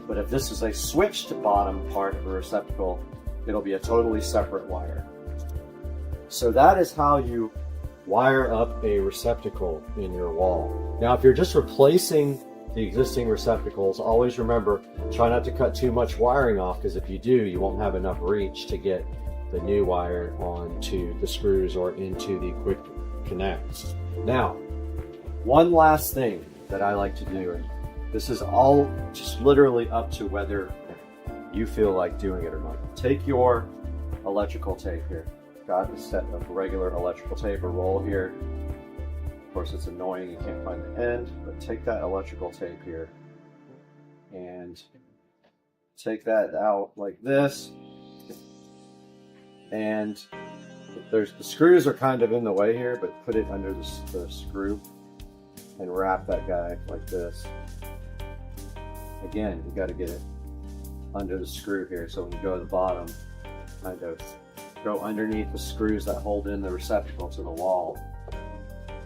But if this is a switched bottom part of a receptacle, it'll be a totally separate wire. So that is how you wire up a receptacle in your wall. Now, if you're just replacing the existing receptacles, always remember, try not to cut too much wiring off, because if you do, you won't have enough reach to get the new wire onto the screws or into the quick connects. Now, one last thing that I like to do, and this is all just literally up to whether you feel like doing it or not. Take your electrical tape here. Got a set of regular electrical tape, a roll here. Of course, it's annoying, you can't find the end, but take that electrical tape here and take that out like this. And the screws are kind of in the way here, but put it under the screw and wrap that guy like this. Again, you got to get it under the screw here, so when you go to the bottom, kind of go underneath the screws that hold in the receptacle to the wall,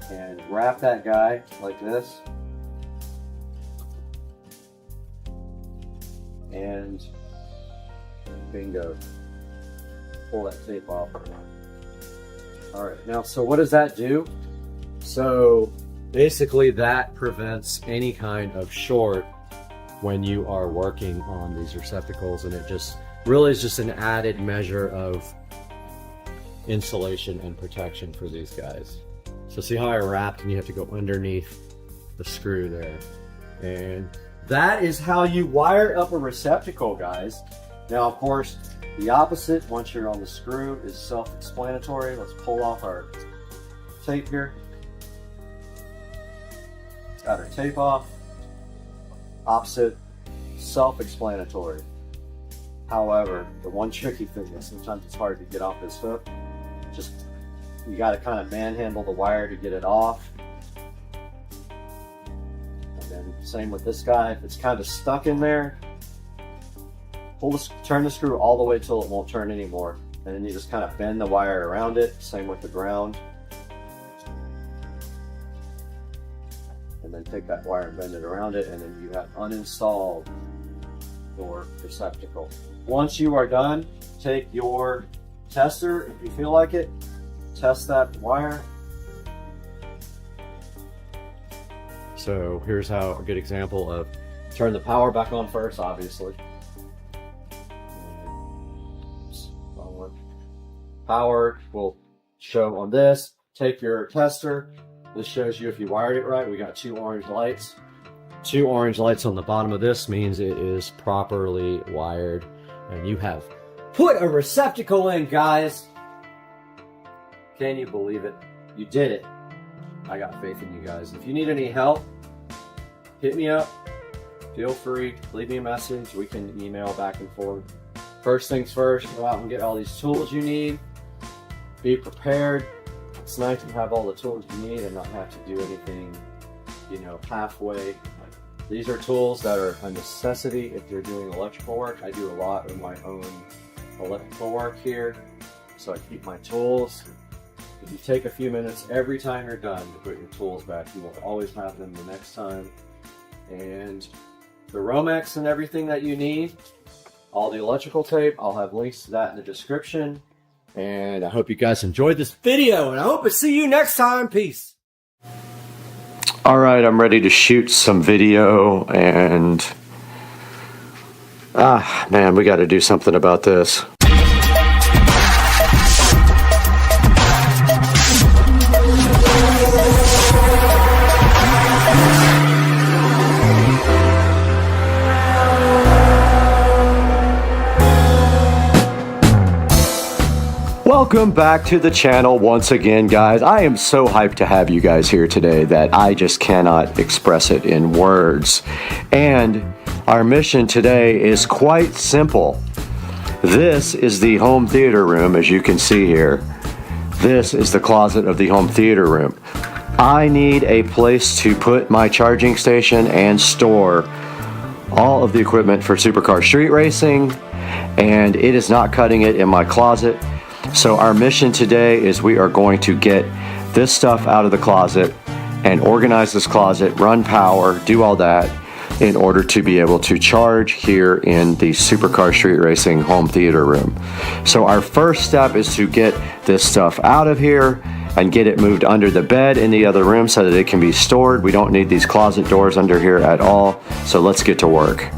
and wrap that guy like this, and bingo, pull that tape off. All right, now, so what does that do? So basically that prevents any kind of short when you are working on these receptacles, and it just really is just an added measure of insulation and protection for these guys. So see how I wrapped and you have to go underneath the screw there. And that is how you wire up a receptacle, guys. Now, of course, the opposite, once you're on the screw, is self-explanatory. Let's pull off our tape here. Got our tape off. Opposite, self-explanatory. However, the one tricky thing is sometimes it's hard to get off this hook. Just, you got to kind of manhandle the wire to get it off. And then same with this guy. If it's kind of stuck in there, turn the screw all the way till it won't turn anymore. And then you just kind of bend the wire around it. Same with the ground. And then take that wire and bend it around it, and then you have uninstalled your receptacle. Once you are done, take your tester, if you feel like it, test that wire. So here's how a good example of, turn the power back on first, obviously. Power will show on this. Take your tester. This shows you if you wired it right. We got 2 orange lights. 2 orange lights on the bottom of this means it is properly wired. And you have put a receptacle in, guys. Can you believe it? You did it. I got faith in you guys. If you need any help, hit me up. Feel free, leave me a message. We can email back and forth. First things first, go out and get all these tools you need. Be prepared. It's nice to have all the tools you need and not have to do anything, you know, halfway. These are tools that are a necessity if you're doing electrical work. I do a lot of my own electrical work here, so I keep my tools. If you take a few minutes every time you're done to put your tools back, you will always have them the next time. And the Romex and everything that you need, all the electrical tape, I'll have links to that in the description. And I hope you guys enjoyed this video, and I hope to see you next time. Peace. All right, I'm ready to shoot some video, and man, we got to do something about this. Welcome back to the channel once again, guys. I am so hyped to have you guys here today that I just cannot express it in words. And our mission today is quite simple. This is the home theater room, as you can see here. This is the closet of the home theater room. I need a place to put my charging station and store all of the equipment for supercar street racing, and it is not cutting it in my closet. So our mission today is we are going to get this stuff out of the closet and organize this closet, run power, do all that in order to be able to charge here in the Supercar Street Racing home theater room. So our first step is to get this stuff out of here and get it moved under the bed in the other room so that it can be stored. We don't need these closet doors under here at all. So let's get to work.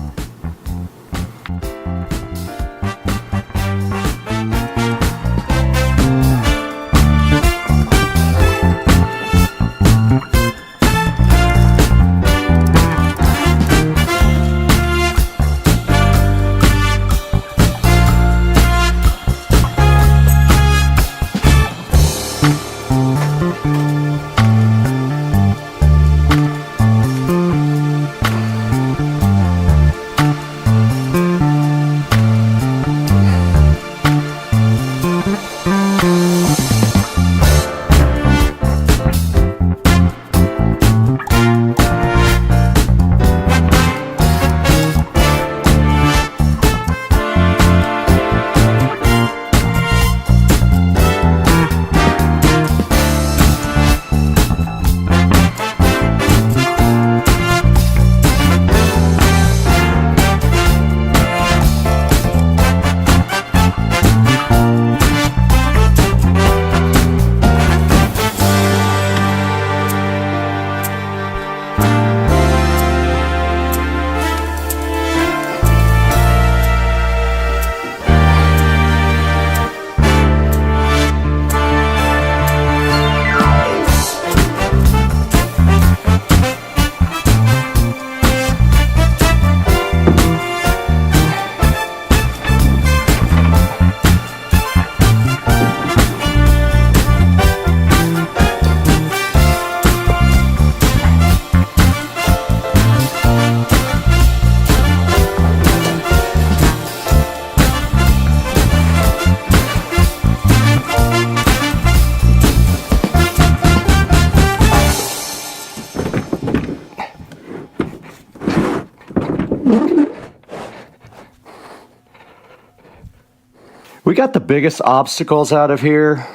We got the biggest obstacles out of here.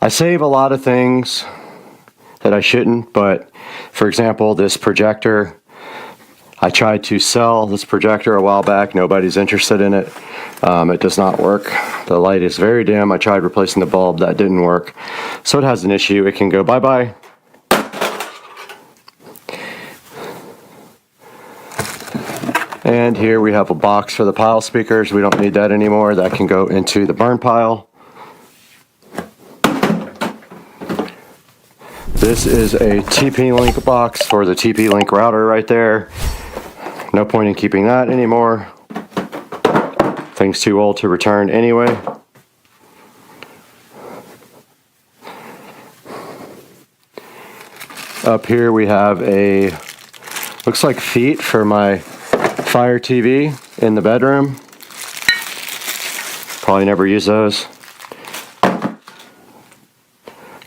I save a lot of things that I shouldn't, but for example, this projector, I tried to sell this projector a while back. Nobody's interested in it. It does not work. The light is very dim. I tried replacing the bulb. That didn't work. So it has an issue. It can go bye-bye. And here we have a box for the pile speakers. We don't need that anymore. That can go into the burn pile. This is a TP-Link box for the TP-Link router right there. No point in keeping that anymore. Thing's too old to return anyway. Up here we have a, looks like feet for my Fire TV in the bedroom. Probably never use those. Kind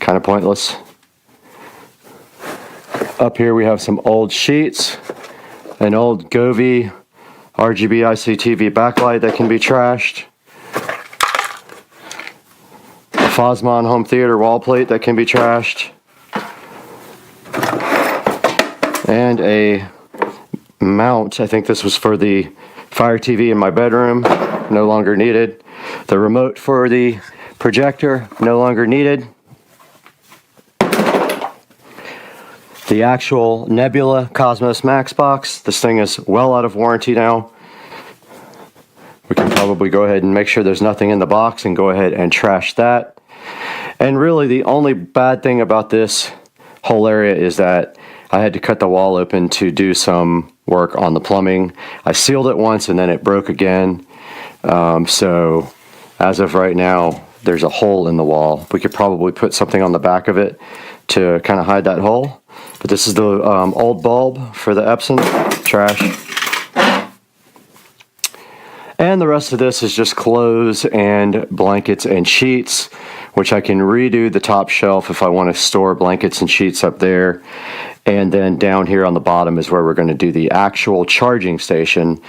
of pointless. Up here we have some old sheets, an old Govee RGB ICTV backlight that can be trashed, a Fosmon home theater wall plate that can be trashed, and a mount. I think this was for the Fire TV in my bedroom, no longer needed. The remote for the projector, no longer needed. The actual Nebula Cosmos Max box, this thing is well out of warranty now. We can probably go ahead and make sure there's nothing in the box and go ahead and trash that. And really the only bad thing about this whole area is that I had to cut the wall open to do some work on the plumbing. I sealed it once and then it broke again. So as of right now, there's a hole in the wall. We could probably put something on the back of it to kind of hide that hole. But this is the old bulb for the Epson, trash. And the rest of this is just clothes and blankets and sheets, which I can redo the top shelf if I want to store blankets and sheets up there. And then down here on the bottom is where we're going to do the actual charging station.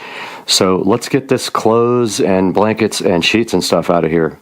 So let's get this clothes and blankets and sheets and stuff out of here.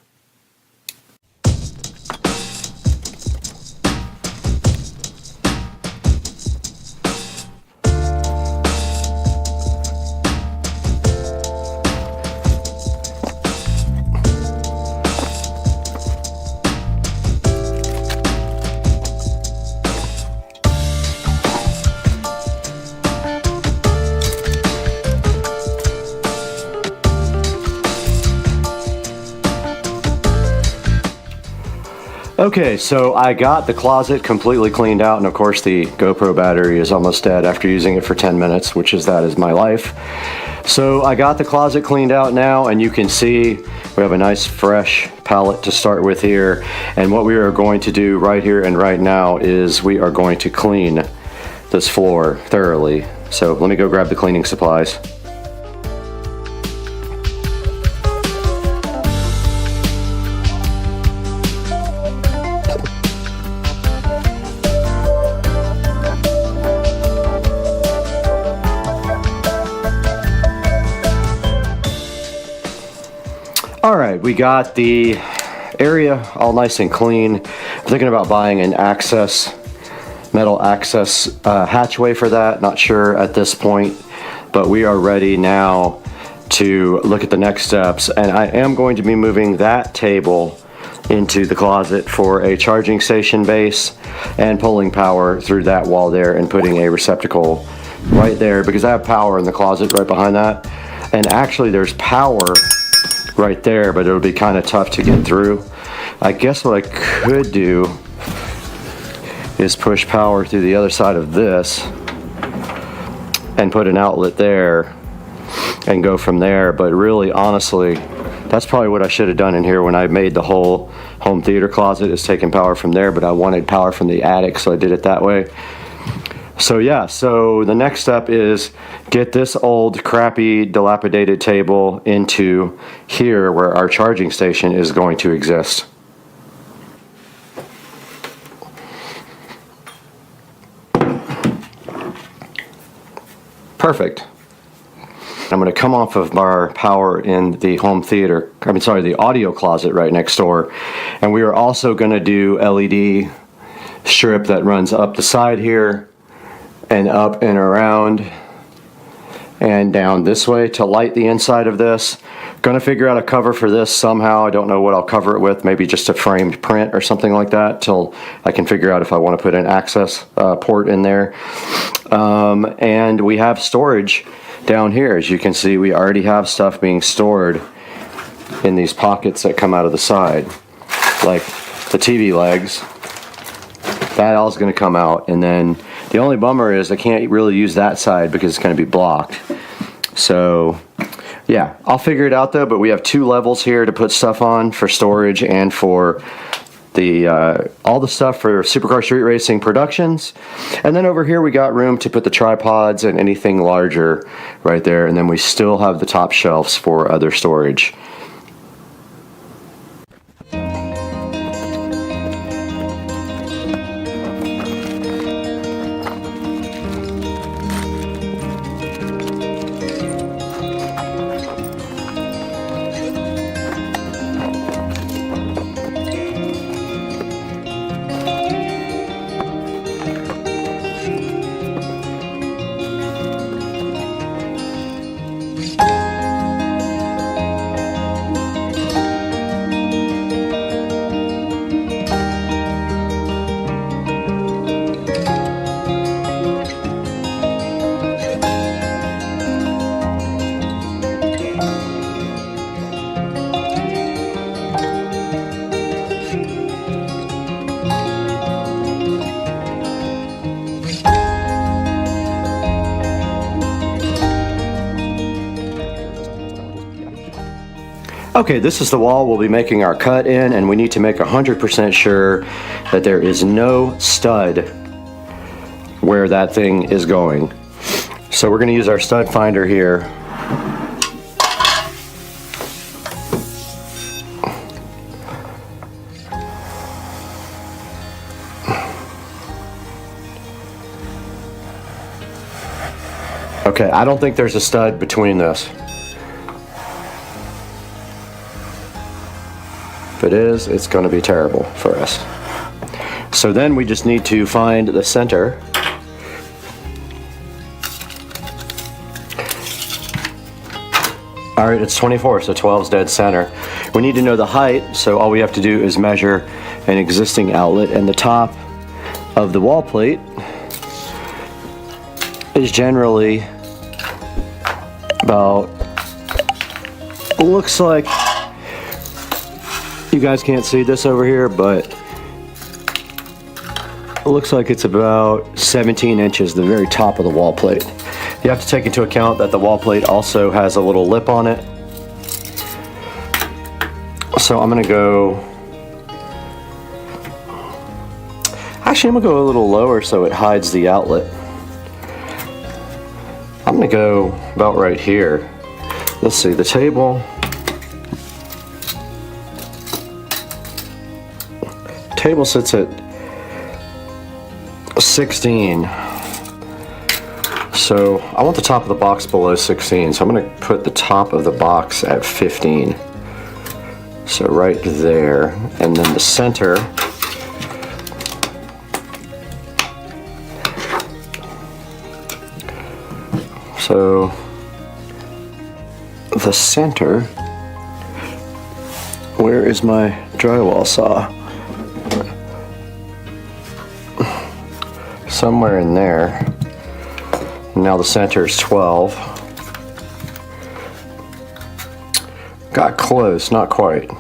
Okay, so I got the closet completely cleaned out, and of course the GoPro battery is almost dead after using it for 10 minutes, which is that is my life. So I got the closet cleaned out now, and you can see we have a nice fresh palette to start with here. And what we are going to do right here and right now is we are going to clean this floor thoroughly. So let me go grab the cleaning supplies. Alright, we got the area all nice and clean. I'm thinking about buying an metal access hatchway for that. Not sure at this point, but we are ready now to look at the next steps. And I am going to be moving that table into the closet for a charging station base and pulling power through that wall there and putting a receptacle right there, because I have power in the closet right behind that. And actually there's power right there, but it'll be kind of tough to get through. I guess what I could do is push power through the other side of this and put an outlet there and go from there. But really, honestly, that's probably what I should have done in here when I made the whole home theater closet, is taking power from there, but I wanted power from the attic, so I did it that way. So yeah, so the next step is get this old crappy dilapidated table into here where our charging station is going to exist. Perfect. I'm going to come off of our power in the home theater, the audio closet right next door, and we are also going to do LED strip that runs up the side here and up and around and down this way to light the inside of this. Gonna figure out a cover for this somehow. I don't know what I'll cover it with, maybe just a framed print or something like that, till I can figure out if I want to put an access port in there. And we have storage down here. As you can see, we already have stuff being stored in these pockets that come out of the side, like the TV legs. That all is going to come out, and then the only bummer is I can't really use that side because it's going to be blocked. So yeah, I'll figure it out though, but we have 2 levels here to put stuff on for storage and for the all the stuff for Supercar Street Racing Productions. And then over here we got room to put the tripods and anything larger right there, and then we still have the top shelves for other storage. Okay, this is the wall we'll be making our cut in, and we need to make 100% sure that there is no stud where that thing is going. So we're going to use our stud finder here. Okay, I don't think there's a stud between this. If it is, it's going to be terrible for us. So then we just need to find the center. Alright, it's 24, so 12 is dead center. We need to know the height, so all we have to do is measure an existing outlet, and the top of the wall plate is generally about, looks like, you guys can't see this over here, but it looks like it's about 17 inches, the very top of the wall plate. You have to take into account that the wall plate also has a little lip on it. So I'm gonna go, actually I'm gonna go a little lower so it hides the outlet. I'm gonna go about right here. Let's see, the table. Table sits at 16. So I want the top of the box below 16, so I'm going to put the top of the box at 15. So right there, and then the center. So the center, where is my drywall saw? Somewhere in there. Now the center is 12. Got close, not quite.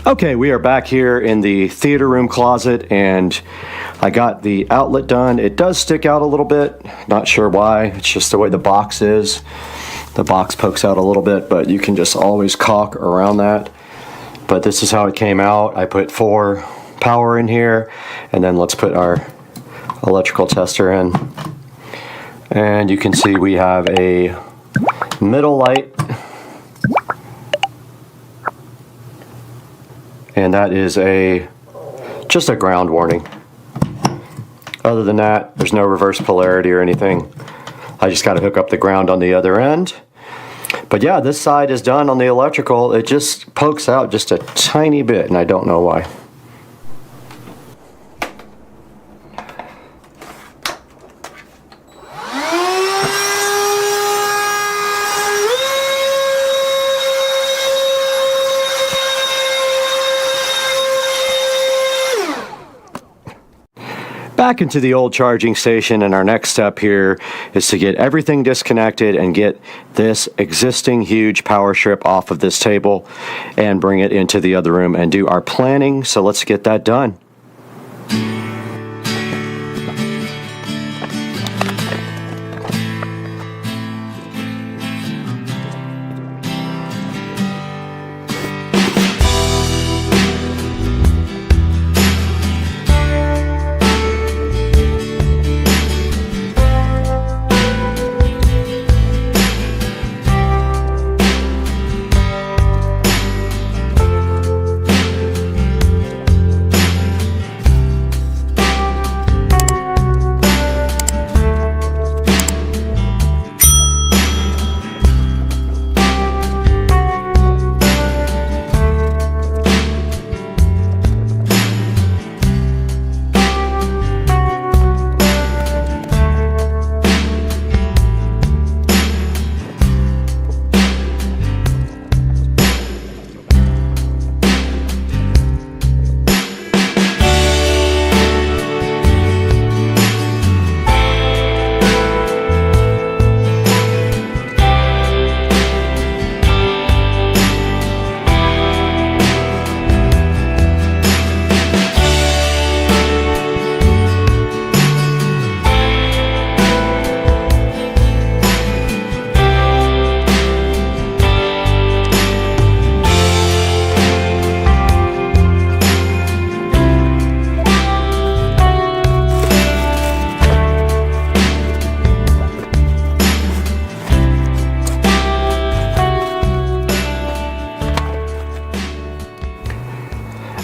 Okay, we are back here in the theater room closet, and I got the outlet done. It does stick out a little bit, not sure why. It's just the way the box is. The box pokes out a little bit, but you can just always caulk around that. But this is how it came out. I put 4 power in here, and then let's put our electrical tester in. And you can see we have a middle light, and that is just a ground warning. Other than that, there's no reverse polarity or anything. I just got to hook up the ground on the other end. But yeah, this side is done on the electrical. It just pokes out just a tiny bit, and I don't know why. Back into the old charging station, and our next step here is to get everything disconnected and get this existing huge power strip off of this table and bring it into the other room and do our planning. So let's get that done.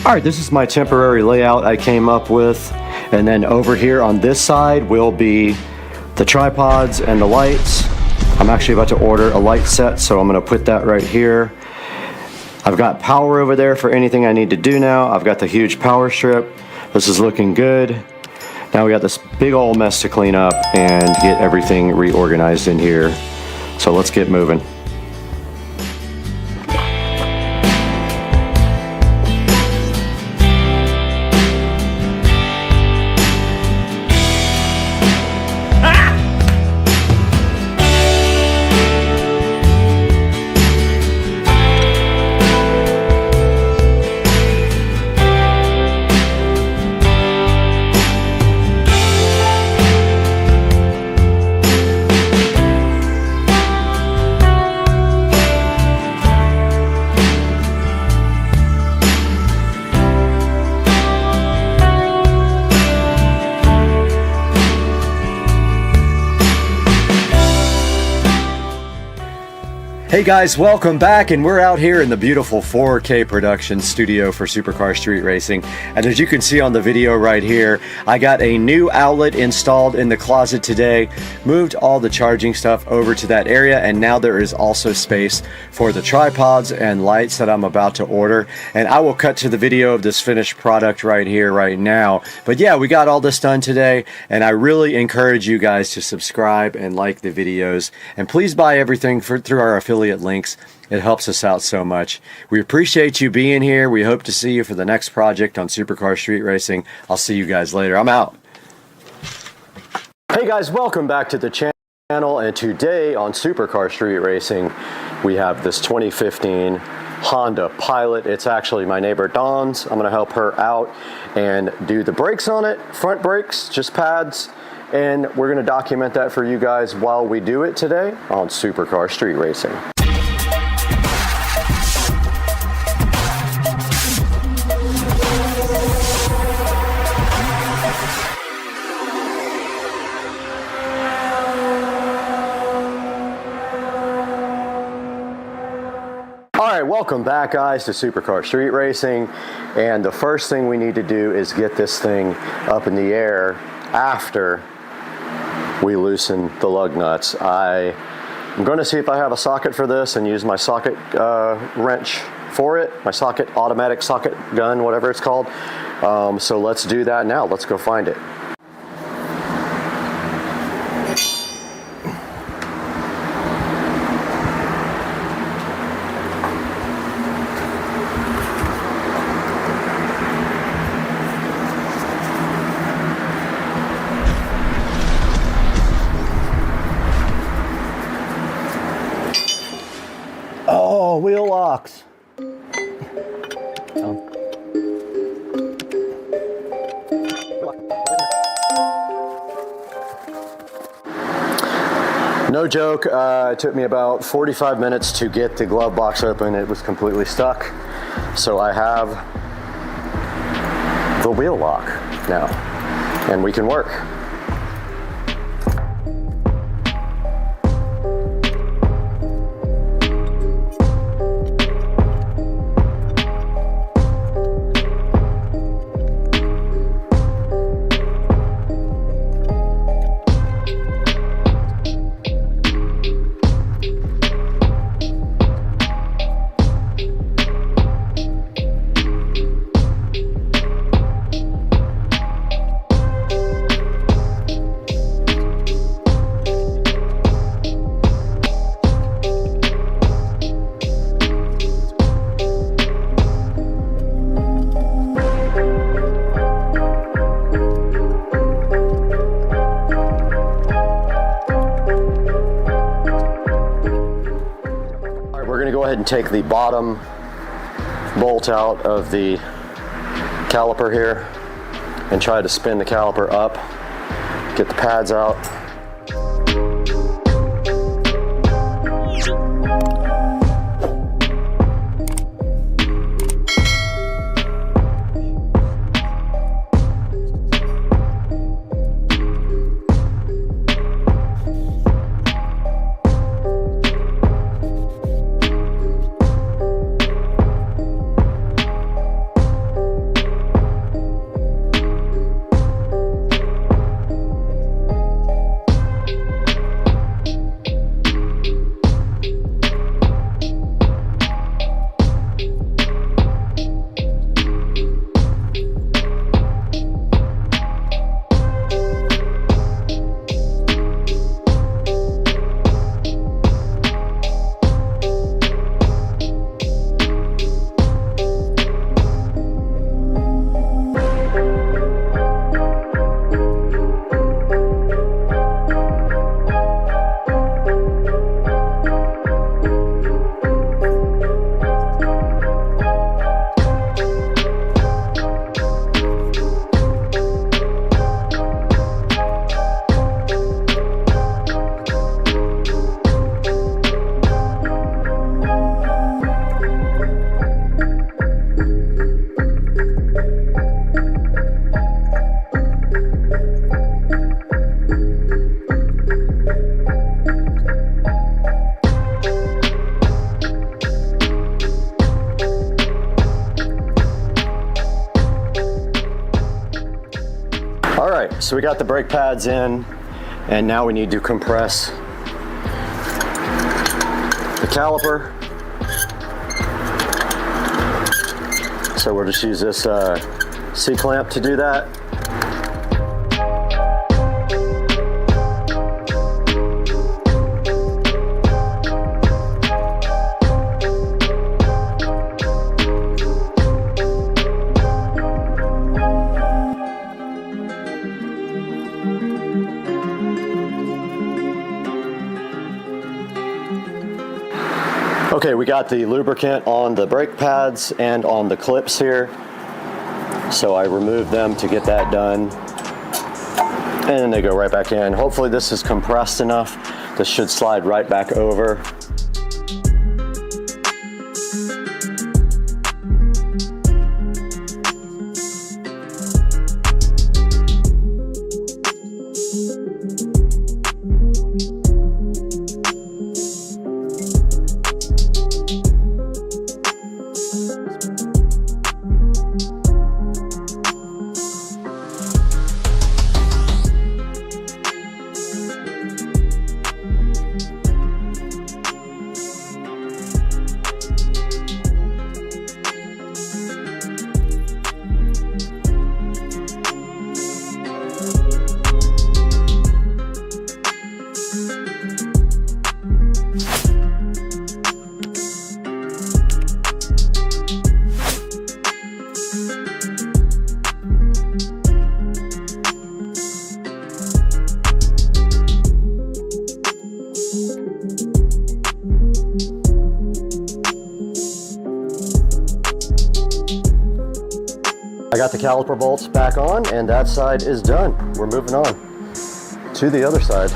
Alright, this is my temporary layout I came up with, and then over here on this side will be the tripods and the lights. I'm actually about to order a light set, so I'm going to put that right here. I've got power over there for anything I need to do now. I've got the huge power strip. This is looking good. Now we got this big old mess to clean up and get everything reorganized in here. So let's get moving. Hey guys, welcome back, and we're out here in the beautiful 4K production studio for Supercar Street Racing. And as you can see on the video right here, I got a new outlet installed in the closet today, moved all the charging stuff over to that area, and now there is also space for the tripods and lights that I'm about to order. And I will cut to the video of this finished product right here, right now. But yeah, we got all this done today, and I really encourage you guys to subscribe and like the videos. And please buy everything through our affiliate links. It helps us out so much. We appreciate you being here. We hope to see you for the next project on Supercar Street Racing. I'll see you guys later. I'm out. Hey guys, welcome back to the channel, and today on Supercar Street Racing we have this 2015 Honda Pilot. It's actually my neighbor Dawn's. I'm gonna help her out and do the brakes on it, front brakes, just pads, and we're gonna document that for you guys while we do it today on Supercar Street Racing. Alright, welcome back guys to Supercar Street Racing, and the first thing we need to do is get this thing up in the air after we loosen the lug nuts. I'm going to see if I have a socket for this and use my socket wrench for it, my socket, automatic socket gun, whatever it's called. So let's do that now. Let's go find it. Oh, wheel locks. No joke, it took me about 45 minutes to get the glove box open. It was completely stuck. So I have the wheel lock now, and we can work. And take the bottom bolt out of the caliper here and try to spin the caliper up, get the pads out. So we got the brake pads in, and now we need to compress the caliper. So we'll just use this C-clamp to do that. Okay, we got the lubricant on the brake pads and on the clips here. So I removed them to get that done. And then they go right back in. Hopefully this is compressed enough. This should slide right back over. I got the caliper bolts back on, and that side is done. We're moving on to the other side.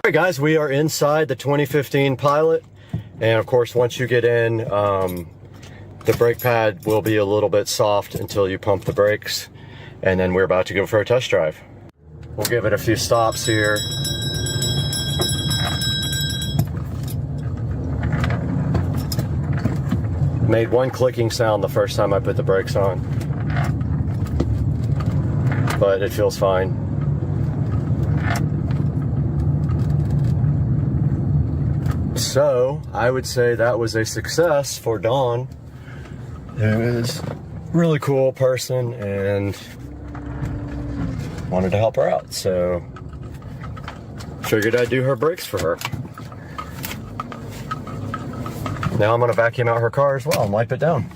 right, guys, we are inside the 2015 Pilot. And of course, once you get in, the brake pad will be a little bit soft until you pump the brakes. And then we're about to go for a test drive. We'll give it a few stops here. Made one clicking sound the first time I put the brakes on, but it feels fine. So I would say that was a success for Dawn. It was a really cool person and wanted to help her out, so figured I'd do her brakes for her. Now I'm gonna vacuum out her car as well and wipe it down,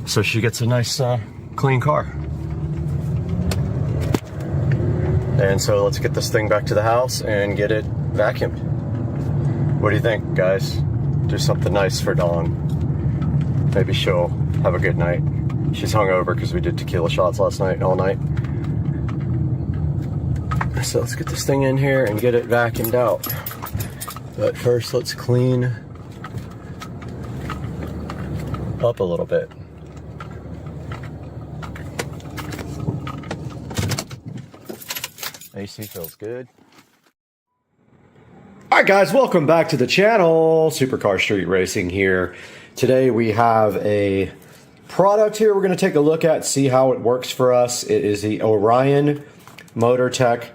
so she gets a nice clean car. And so let's get this thing back to the house and get it vacuumed. What do you think, guys? Do something nice for Dawn. Maybe she'll have a good night. She's hungover because we did tequila shots last night, all night. So let's get this thing in here and get it vacuumed out. But first, let's clean up a little bit. AC feels good. All right, guys, welcome back to the channel. Supercar Street Racing here. Today we have a product here we're going to take a look at, see how it works for us. It is the Orion MotorTech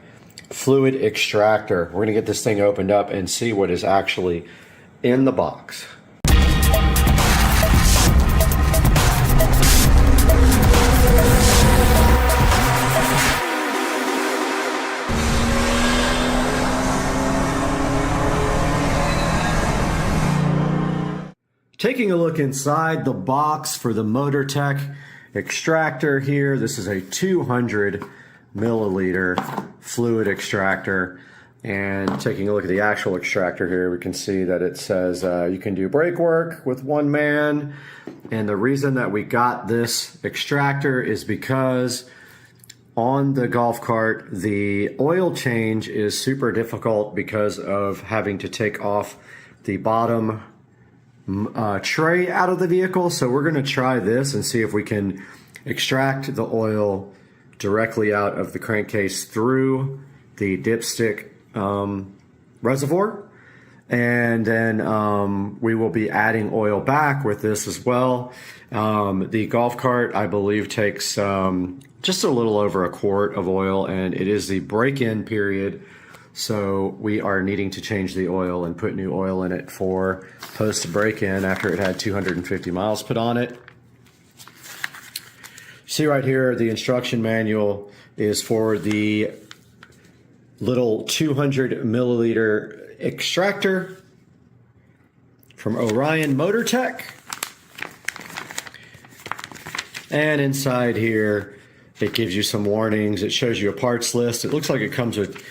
fluid extractor. We're going to get this thing opened up and see what is actually in the box. Taking a look inside the box for the MotorTech extractor here. This is a 200 milliliter fluid extractor. And taking a look at the actual extractor here, we can see that it says you can do brake work with one man. And the reason that we got this extractor is because on the golf cart, the oil change is super difficult because of having to take off the bottom tray out of the vehicle. So we're going to try this and see if we can extract the oil directly out of the crankcase through the dipstick reservoir. And then we will be adding oil back with this as well. The golf cart, I believe, takes just a little over a quart of oil, and it is the break-in period. So we are needing to change the oil and put new oil in it for post break-in after it had 250 miles put on it. See right here, the instruction manual is for the little 200 milliliter extractor from Orion MotorTech. And inside here, it gives you some warnings. It shows you a parts list. It looks like it comes with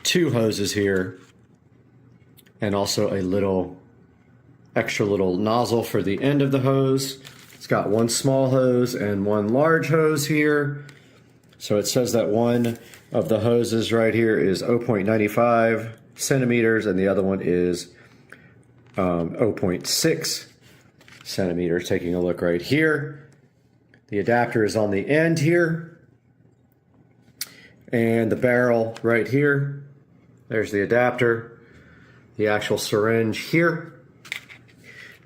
2 hoses here and also a little extra little nozzle for the end of the hose. It's got one small hose and one large hose here. So it says that one of the hoses right here is 0.95 centimeters and the other one is 0.6 centimeters. Taking a look right here. The adapter is on the end here. And the barrel right here. There's the adapter. The actual syringe here.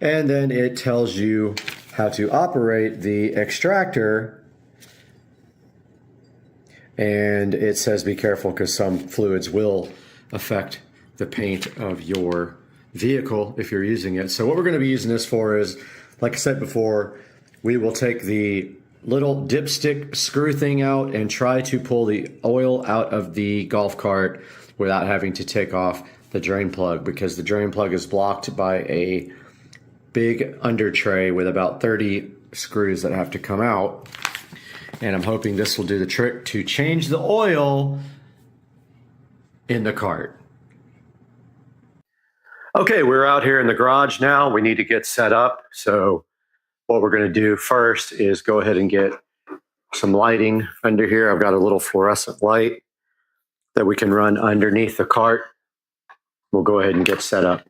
And then it tells you how to operate the extractor. And it says be careful because some fluids will affect the paint of your vehicle if you're using it. So what we're going to be using this for is, like I said before, we will take the little dipstick screw thing out and try to pull the oil out of the golf cart without having to take off the drain plug, because the drain plug is blocked by a big under tray with about 30 screws that have to come out. And I'm hoping this will do the trick to change the oil in the cart. Okay, we're out here in the garage now. We need to get set up. So what we're going to do first is go ahead and get some lighting under here. I've got a little fluorescent light that we can run underneath the cart. we'll go ahead and get set up.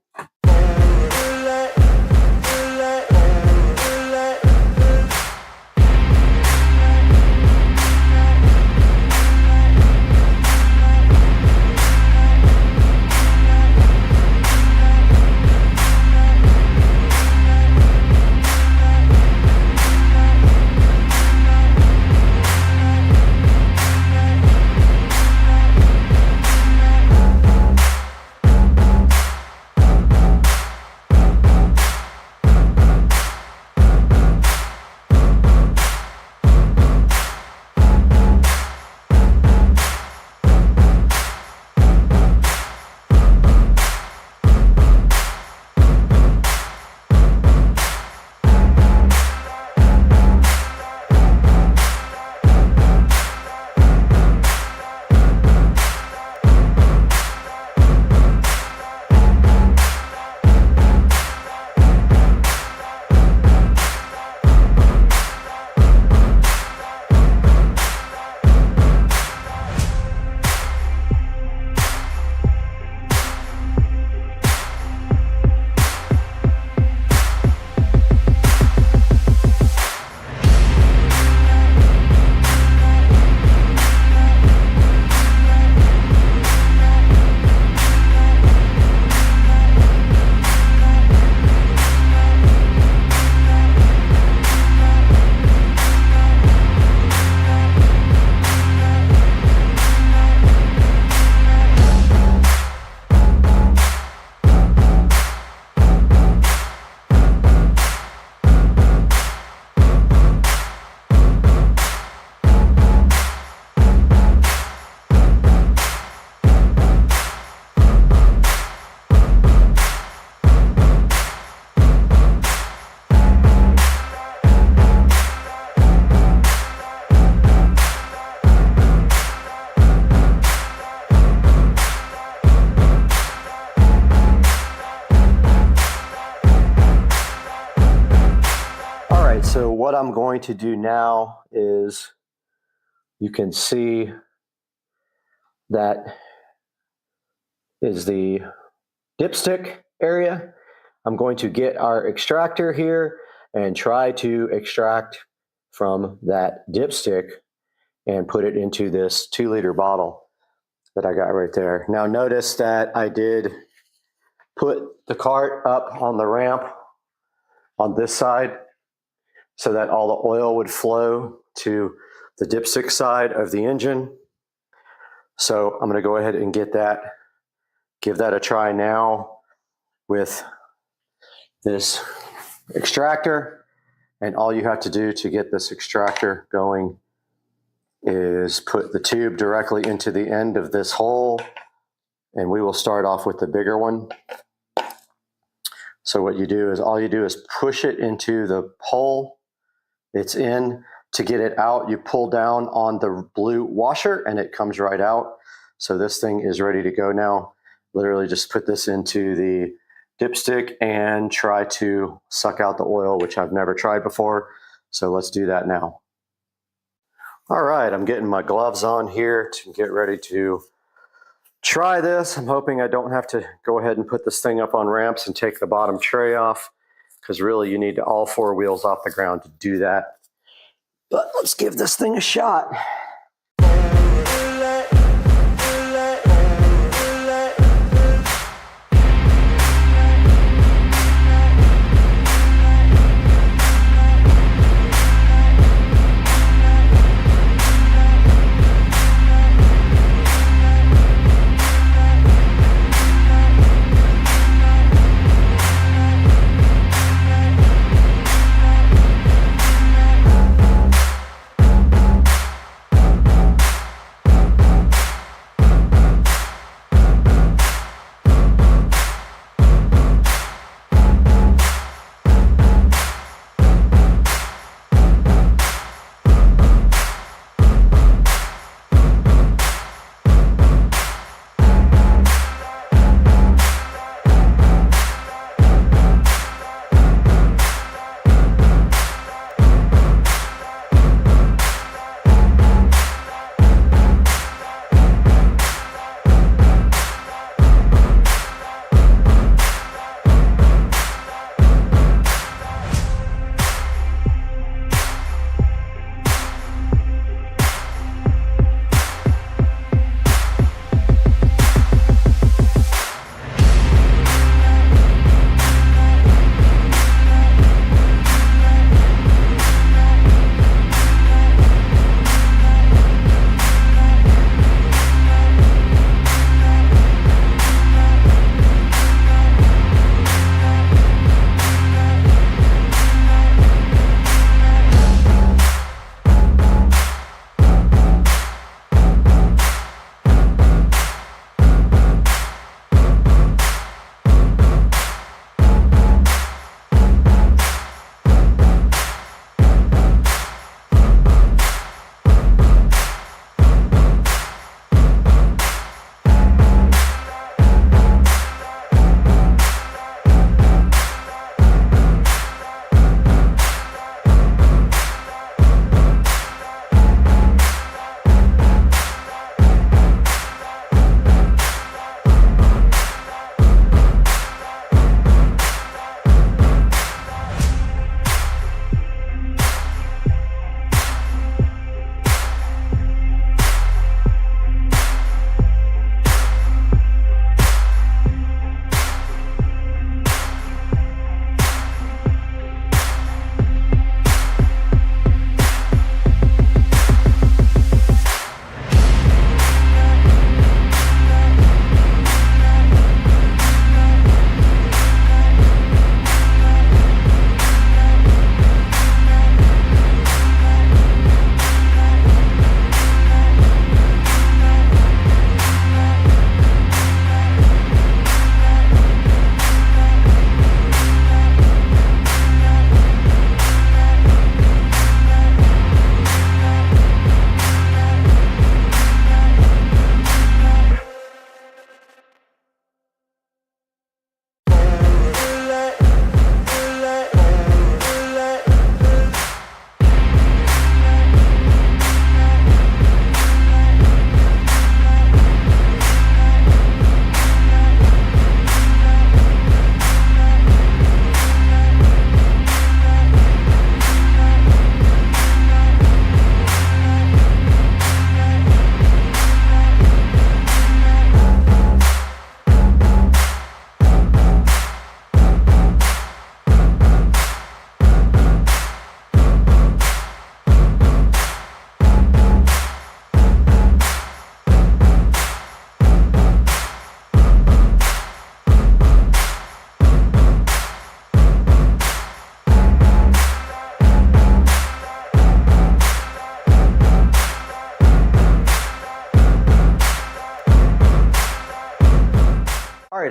So what I'm going to do now is, you can see that is the dipstick area. I'm going to get our extractor here and try to extract from that dipstick and put it into this 2-liter bottle that I got right there. Now notice that I did put the cart up on the ramp on this side so that all the oil would flow to the dipstick side of the engine. So I'm going to go ahead and give that a try now with this extractor. And all you have to do to get this extractor going is put the tube directly into the end of this hole, and we will start off with the bigger one. So what you do is, all you do is push it into the hole it's in. To get it out, you pull down on the blue washer and it comes right out. So this thing is ready to go now. Literally just put this into the dipstick and try to suck out the oil, which I've never tried before. So let's do that now. All right, I'm getting my gloves on here to get ready to try this. I'm hoping I don't have to go ahead and put this thing up on ramps and take the bottom tray off, because really you need all 4 wheels off the ground to do that. But let's give this thing a shot.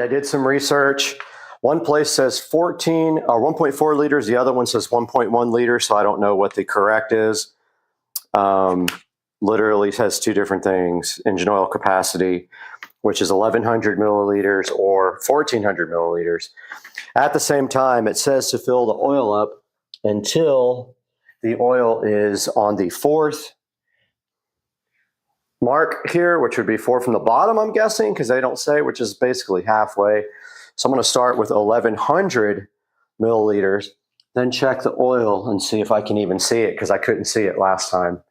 I did some research. One place says 14 or 1.4 liters. The other one says 1.1 liters. So I don't know what the correct is. Literally says two different things. Engine oil capacity, which is 1,100 milliliters or 1,400 milliliters. At the same time, it says to fill the oil up until the oil is on the 4th mark here, which would be 4 from the bottom, I'm guessing, because they don't say, which is basically halfway. So I'm going to start with 1,100 milliliters, then check the oil and see if I can even see it, because I couldn't see it last time.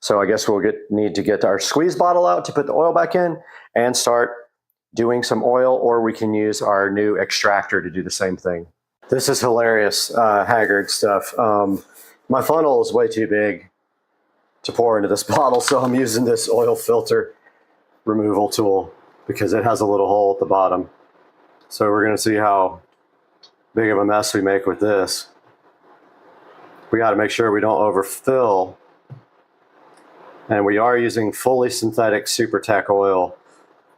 So I guess we'll need to get our squeeze bottle out to put the oil back in and start doing some oil, or we can use our new extractor to do the same thing. This is hilarious, Haggard stuff. My funnel is way too big to pour into this bottle, so I'm using this oil filter removal tool because it has a little hole at the bottom. So we're going to see how big of a mess we make with this. We got to make sure we don't overfill. And we are using fully synthetic SuperTech oil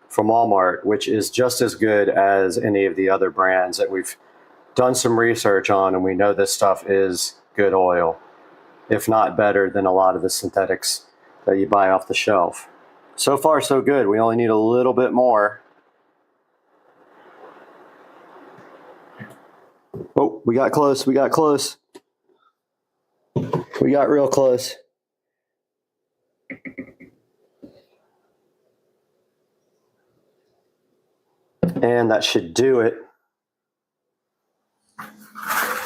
from Walmart, which is just as good as any of the other brands that we've done some research on, and we know this stuff is good oil, if not better than a lot of the synthetics that you buy off the shelf. So far, so good. We only need a little bit more. Oh, we got close. We got close. We got real close. And that should do it.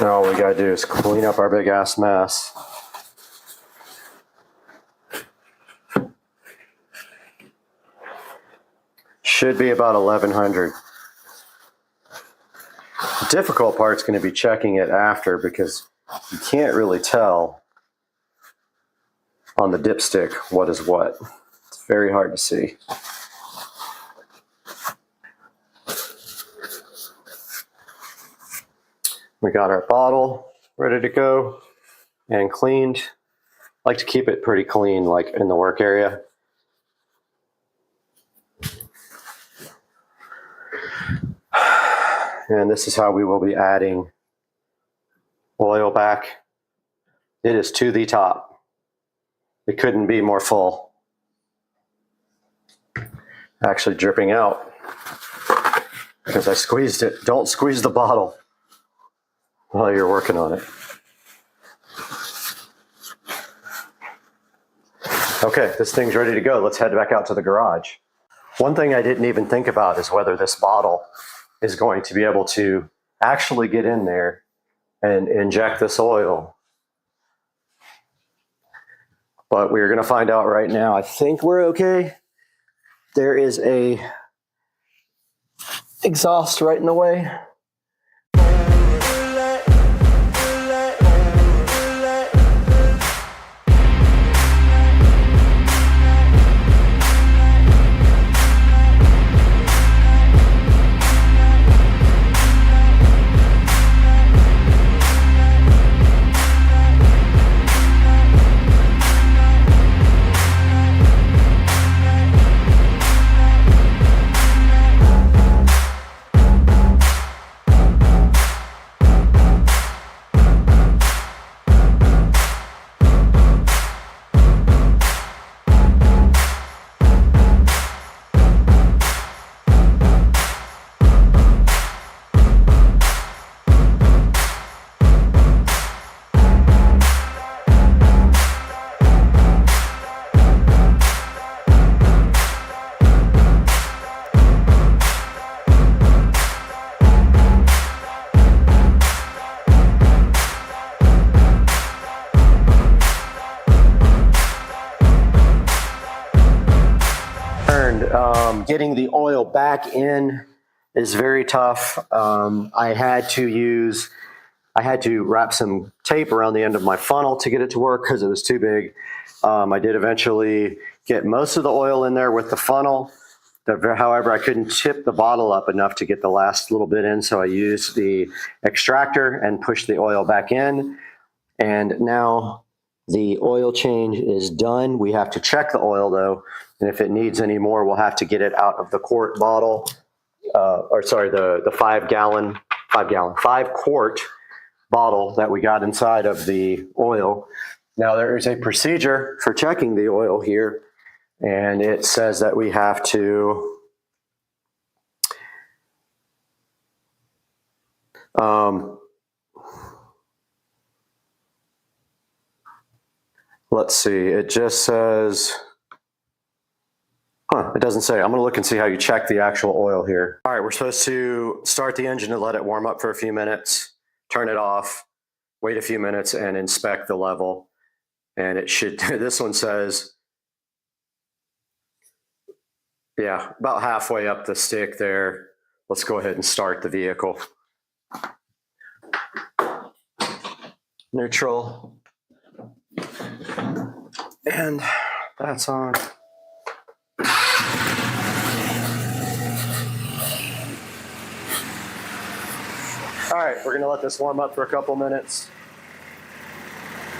Now all we gotta do is clean up our big ass mess. Should be about 1,100. The difficult part's going to be checking it after, because you can't really tell on the dipstick what is what. It's very hard to see. We got our bottle ready to go and cleaned. I like to keep it pretty clean, like in the work area. And this is how we will be adding oil back. It is to the top. It couldn't be more full. Actually dripping out because I squeezed it. Don't squeeze the bottle while you're working on it. Okay, this thing's ready to go. Let's head back out to the garage. One thing I didn't even think about is whether this bottle is going to be able to actually get in there and inject this oil. But we're going to find out right now. I think we're okay. There is a exhaust right in the way. Getting the oil back in is very tough. I had to wrap some tape around the end of my funnel to get it to work because it was too big. I did eventually get most of the oil in there with the funnel. However, I couldn't tip the bottle up enough to get the last little bit in, so I used the extractor and pushed the oil back in. And now the oil change is done. We have to check the oil though, and if it needs any more, we'll have to get it out of the quart bottle the 5 quart bottle that we got inside of the oil. Now there is a procedure for checking the oil here, and it says that we have to let's see, it just says, it doesn't say. I'm gonna look and see how you check the actual oil here. All right, we're supposed to start the engine and let it warm up for a few minutes, turn it off, wait a few minutes, and inspect the level. And it should, this one says, yeah, about halfway up the stick there. Let's go ahead and start the vehicle. Neutral. And that's on. All right, we're gonna let this warm up for a couple minutes,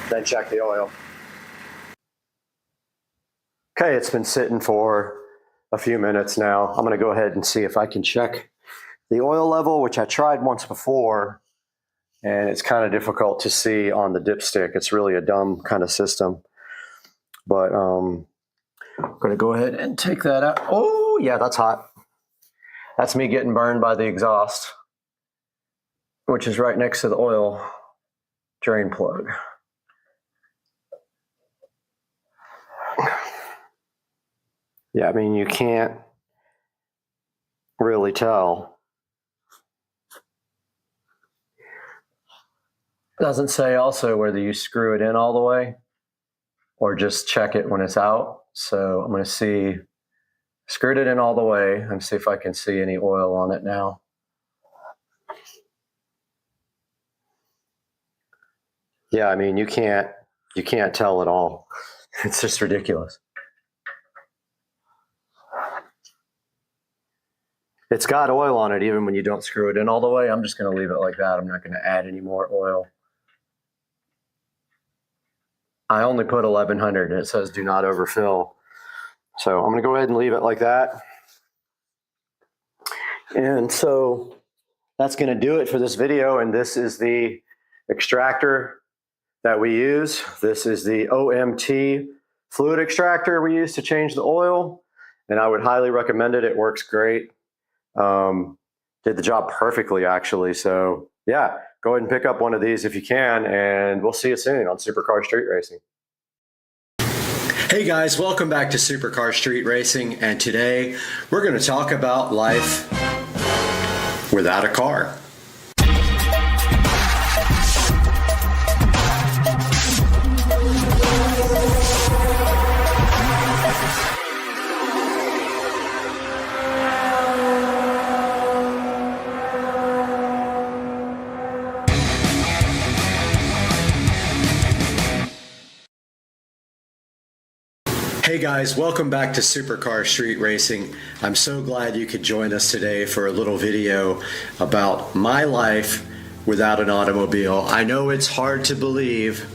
then check the oil. Okay, it's been sitting for a few minutes now. I'm gonna go ahead and see if I can check the oil level, which I tried once before, and it's kind of difficult to see on the dipstick. It's really a dumb kind of system. But I'm gonna go ahead and take that out. Oh yeah, that's hot. That's me getting burned by the exhaust, which is right next to the oil drain plug. Yeah, I mean, you can't really tell. It doesn't say also whether you screw it in all the way or just check it when it's out. So I'm going to see, screwed it in all the way and see if I can see any oil on it now. Yeah, I mean, you can't tell at all. It's just ridiculous. It's got oil on it even when you don't screw it in all the way. I'm just going to leave it like that. I'm not going to add any more oil. I only put 1100 and it says do not overfill. So I'm going to go ahead and leave it like that. And so that's going to do it for this video. And this is the extractor that we use. This is the OMT fluid extractor we use to change the oil. And I would highly recommend it. It works great. Did the job perfectly, actually. So yeah, go ahead and pick up one of these if you can, and we'll see you soon on Supercar Street Racing. Hey guys, welcome back to Supercar Street Racing, and today we're going to talk about life without a car. Hey guys, welcome back to Supercar Street Racing. I'm so glad you could join us today for a little video about my life without an automobile. I know it's hard to believe,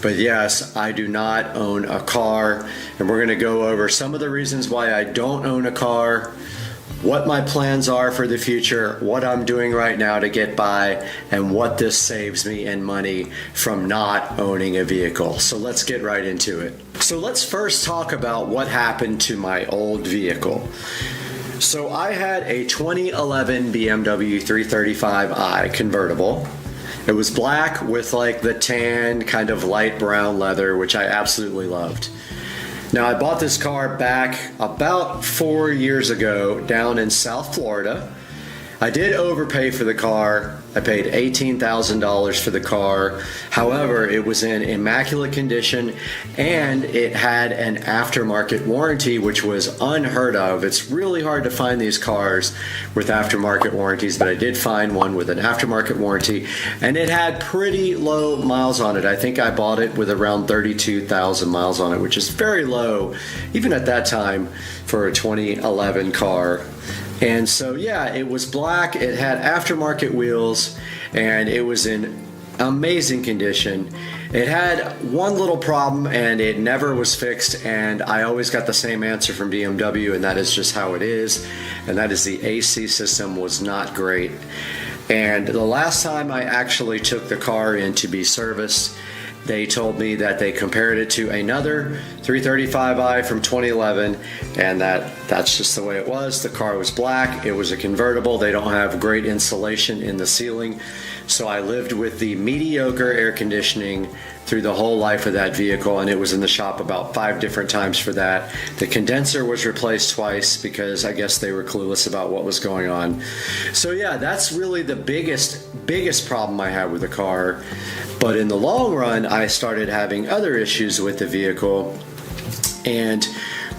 but yes, I do not own a car, and we're going to go over some of the reasons why I don't own a car, what my plans are for the future, what I'm doing right now to get by, and what this saves me in money from not owning a vehicle. So let's get right into it. So let's first talk about what happened to my old vehicle. So I had a 2011 BMW 335i convertible. It was black with like the tan kind of light brown leather, which I absolutely loved. Now, I bought this car back about 4 years ago down in South Florida. I did overpay for the car. I paid $18,000 for the car. However, it was in immaculate condition and it had an aftermarket warranty, which was unheard of. It's really hard to find these cars with aftermarket warranties, but I did find one with an aftermarket warranty, and it had pretty low miles on it. I think I bought it with around 32,000 miles on it, which is very low, even at that time for a 2011 car. And so, yeah, it was black, it had aftermarket wheels, and it was in amazing condition. It had one little problem and it never was fixed, and I always got the same answer from BMW, and that is just how it is, and that is the AC system was not great. And the last time I actually took the car in to be serviced, they told me that they compared it to another 335i from 2011, and that's just the way it was. The car was black, it was a convertible, they don't have great insulation in the ceiling, so I lived with the mediocre air conditioning through the whole life of that vehicle, and it was in the shop about 5 different times for that. The condenser was replaced twice because I guess they were clueless about what was going on. So yeah, that's really the biggest problem I had with the car. But in the long run, I started having other issues with the vehicle, and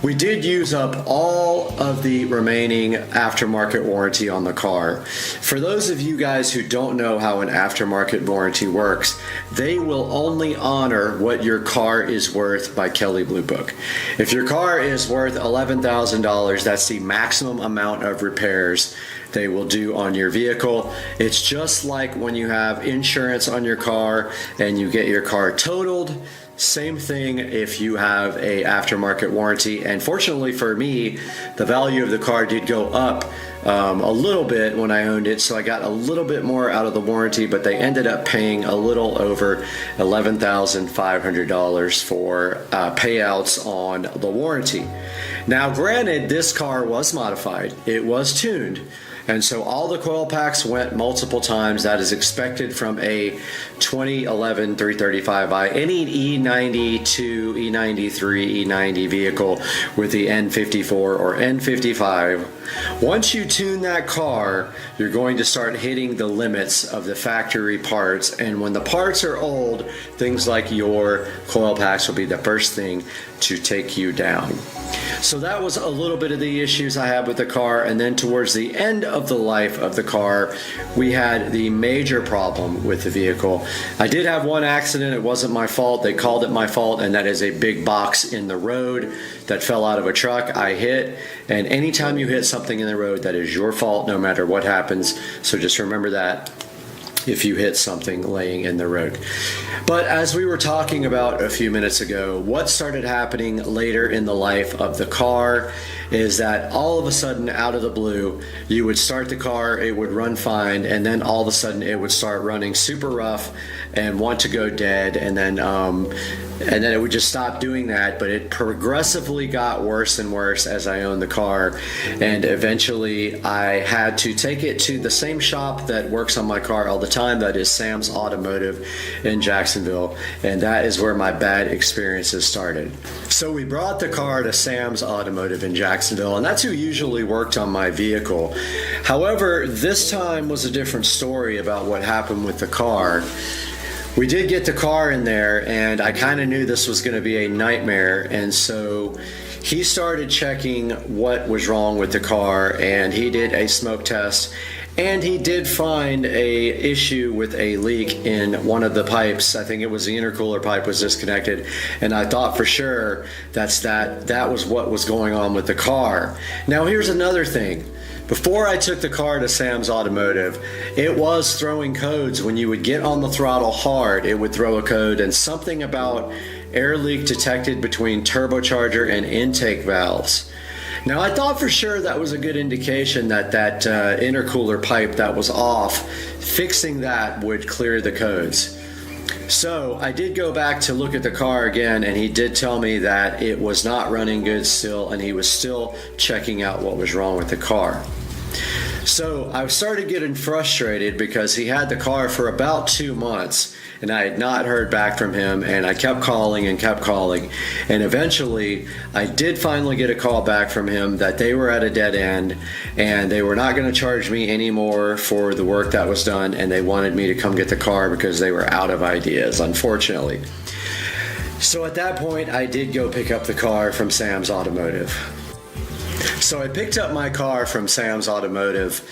we did use up all of the remaining aftermarket warranty on the car. For those of you guys who don't know how an aftermarket warranty works, they will only honor what your car is worth by Kelley Blue Book. If your car is worth $11,000, that's the maximum amount of repairs they will do on your vehicle. It's just like when you have insurance on your car and you get your car totaled. Same thing if you have a aftermarket warranty. And fortunately for me, the value of the car did go up a little bit when I owned it, so I got a little bit more out of the warranty, but they ended up paying a little over $11,500 for payouts on the warranty. Now granted, this car was modified, it was tuned, and so all the coil packs went multiple times. That is expected from a 2011 335i. Any E92, E93, E90 vehicle with the N54 or N55. Once you tune that car, you're going to start hitting the limits of the factory parts. And when the parts are old, things like your coil packs will be the first thing to take you down. So that was a little bit of the issues I had with the car, and then towards the end of the life of the car, we had the major problem with the vehicle. I did have one accident, it wasn't my fault, they called it my fault, and that is a big box in the road that fell out of a truck I hit, and anytime you hit something in the road, that is your fault no matter what happens, so just remember that if you hit something laying in the road. But as we were talking about a few minutes ago, what started happening later in the life of the car is that all of a sudden, out of the blue, you would start the car, it would run fine, and then all of a sudden it would start running super rough and want to go dead, and then it would just stop doing that. But it progressively got worse and worse as I owned the car, and eventually I had to take it to the same shop that works on my car all the time, that is Sam's Automotive in Jacksonville, and that is where my bad experiences started. So we brought the car to Sam's Automotive in Jacksonville, and that's who usually worked on my vehicle. However, this time was a different story about what happened with the car. We did get the car in there, and I kind of knew this was going to be a nightmare, and so he started checking what was wrong with the car, and he did a smoke test, and he did find a issue with a leak in one of the pipes. I think it was the intercooler pipe was disconnected, and I thought for sure that was what was going on with the car. Now here's another thing. Before I took the car to Sam's Automotive, it was throwing codes. When you would get on the throttle hard, it would throw a code, and something about air leak detected between turbocharger and intake valves. Now I thought for sure that was a good indication that intercooler pipe that was off, fixing that would clear the codes. So I did go back to look at the car again, and he did tell me that it was not running good still, and he was still checking out what was wrong with the car. So I started getting frustrated because he had the car for about 2 months, and I had not heard back from him, and I kept calling, and eventually I did finally get a call back from him that they were at a dead end, and they were not going to charge me anymore for the work that was done, and they wanted me to come get the car because they were out of ideas, unfortunately. So at that point, I did go pick up the car from Sam's Automotive. So I picked up my car from Sam's Automotive,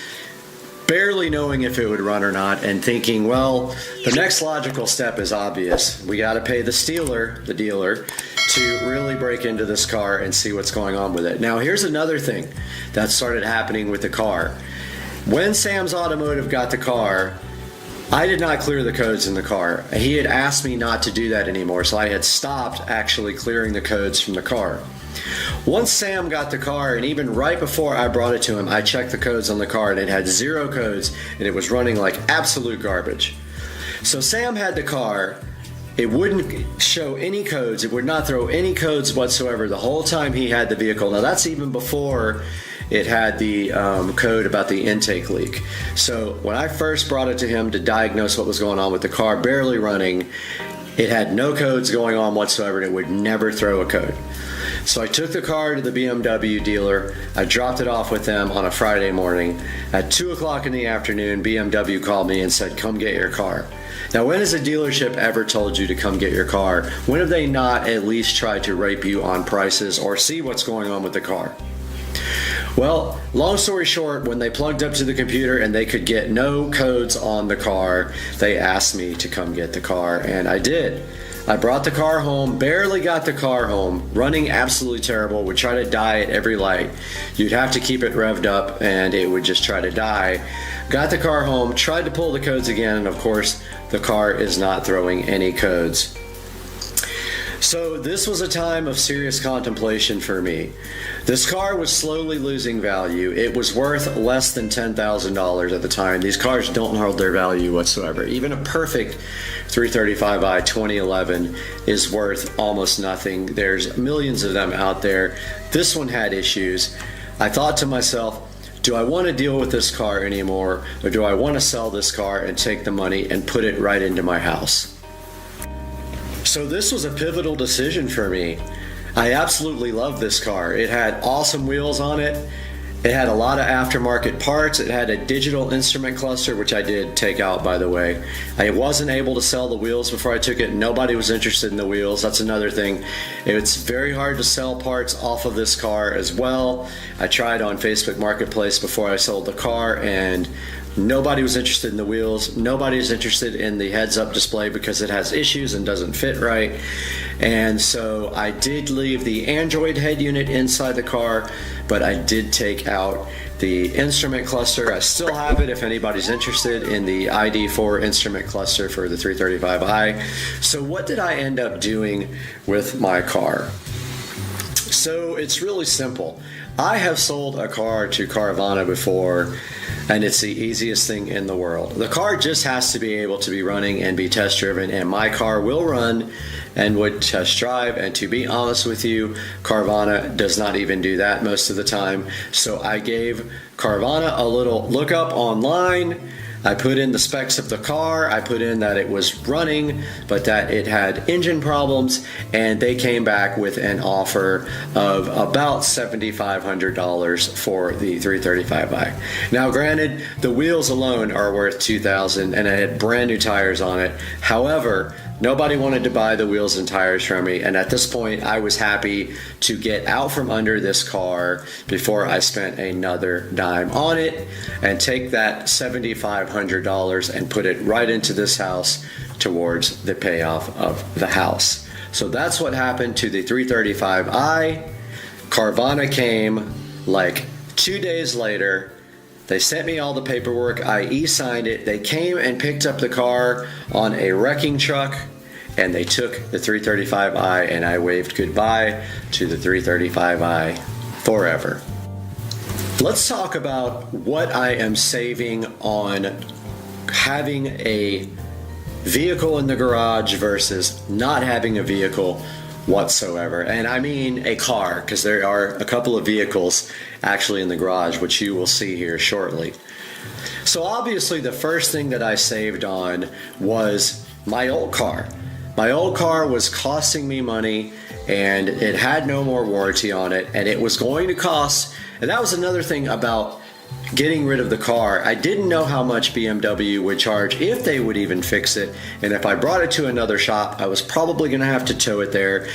barely knowing if it would run or not, and thinking, well, the next logical step is obvious. We got to pay the dealer, to really break into this car and see what's going on with it. Now, here's another thing that started happening with the car. When Sam's Automotive got the car, I did not clear the codes in the car. He had asked me not to do that anymore, so I had stopped actually clearing the codes from the car. Once Sam got the car, and even right before I brought it to him, I checked the codes on the car and it had 0 codes and it was running like absolute garbage. So Sam had the car. It wouldn't show any codes. It would not throw any codes whatsoever the whole time he had the vehicle. Now that's even before it had the code about the intake leak. So when I first brought it to him to diagnose what was going on with the car, barely running, it had no codes going on whatsoever and it would never throw a code. So I took the car to the BMW dealer. I dropped it off with them on a Friday morning. At 2 o'clock in the afternoon, BMW called me and said, come get your car. Now, when has a dealership ever told you to come get your car? When have they not at least tried to rape you on prices or see what's going on with the car? Well, long story short, when they plugged up to the computer and they could get no codes on the car, they asked me to come get the car, and I did. I brought the car home, barely got the car home, running absolutely terrible, would try to die at every light. You'd have to keep it revved up and it would just try to die. Got the car home, tried to pull the codes again, and of course, the car is not throwing any codes. So this was a time of serious contemplation for me. This car was slowly losing value. It was worth less than $10,000 at the time. These cars don't hold their value whatsoever. Even a perfect 335i 2011 is worth almost nothing. There's millions of them out there. This one had issues. I thought to myself, do I want to deal with this car anymore, or do I want to sell this car and take the money and put it right into my house? So this was a pivotal decision for me. I absolutely love this car. It had awesome wheels on it. It had a lot of aftermarket parts. It had a digital instrument cluster, which I did take out, by the way. I wasn't able to sell the wheels before I took it. Nobody was interested in the wheels. That's another thing. It's very hard to sell parts off of this car as well. I tried on Facebook Marketplace before I sold the car, and nobody was interested in the wheels. Nobody is interested in the heads-up display because it has issues and doesn't fit right. And so I did leave the Android head unit inside the car, but I did take out the instrument cluster. I still have it if anybody's interested in the ID4 instrument cluster for the 335i. So what did I end up doing with my car? So it's really simple. I have sold a car to Carvana before, and it's the easiest thing in the world. The car just has to be able to be running and be test driven, and my car will run and would test drive. And to be honest with you, Carvana does not even do that most of the time. So I gave Carvana a little look up online. I put in the specs of the car. I put in that it was running, but that it had engine problems, and they came back with an offer of about $7,500 for the 335i. Now, granted, the wheels alone are worth $2,000, and I had brand new tires on it. However, nobody wanted to buy the wheels and tires from me, and at this point I was happy to get out from under this car before I spent another dime on it and take that $7,500 and put it right into this house towards the payoff of the house. So that's what happened to the 335i. Carvana came like 2 days later. They sent me all the paperwork. I e-signed it. They came and picked up the car on a wrecking truck, and they took the 335i, and I waved goodbye to the 335i forever. Let's talk about what I am saving on having a vehicle in the garage versus not having a vehicle whatsoever. And I mean a car, because there are a couple of vehicles actually in the garage, which you will see here shortly. So obviously the first thing that I saved on was my old car. My old car was costing me money, and it had no more warranty on it, and it was going to cost, and that was another thing about getting rid of the car. I didn't know how much BMW would charge, if they would even fix it, and if I brought it to another shop, I was probably going to have to tow it there.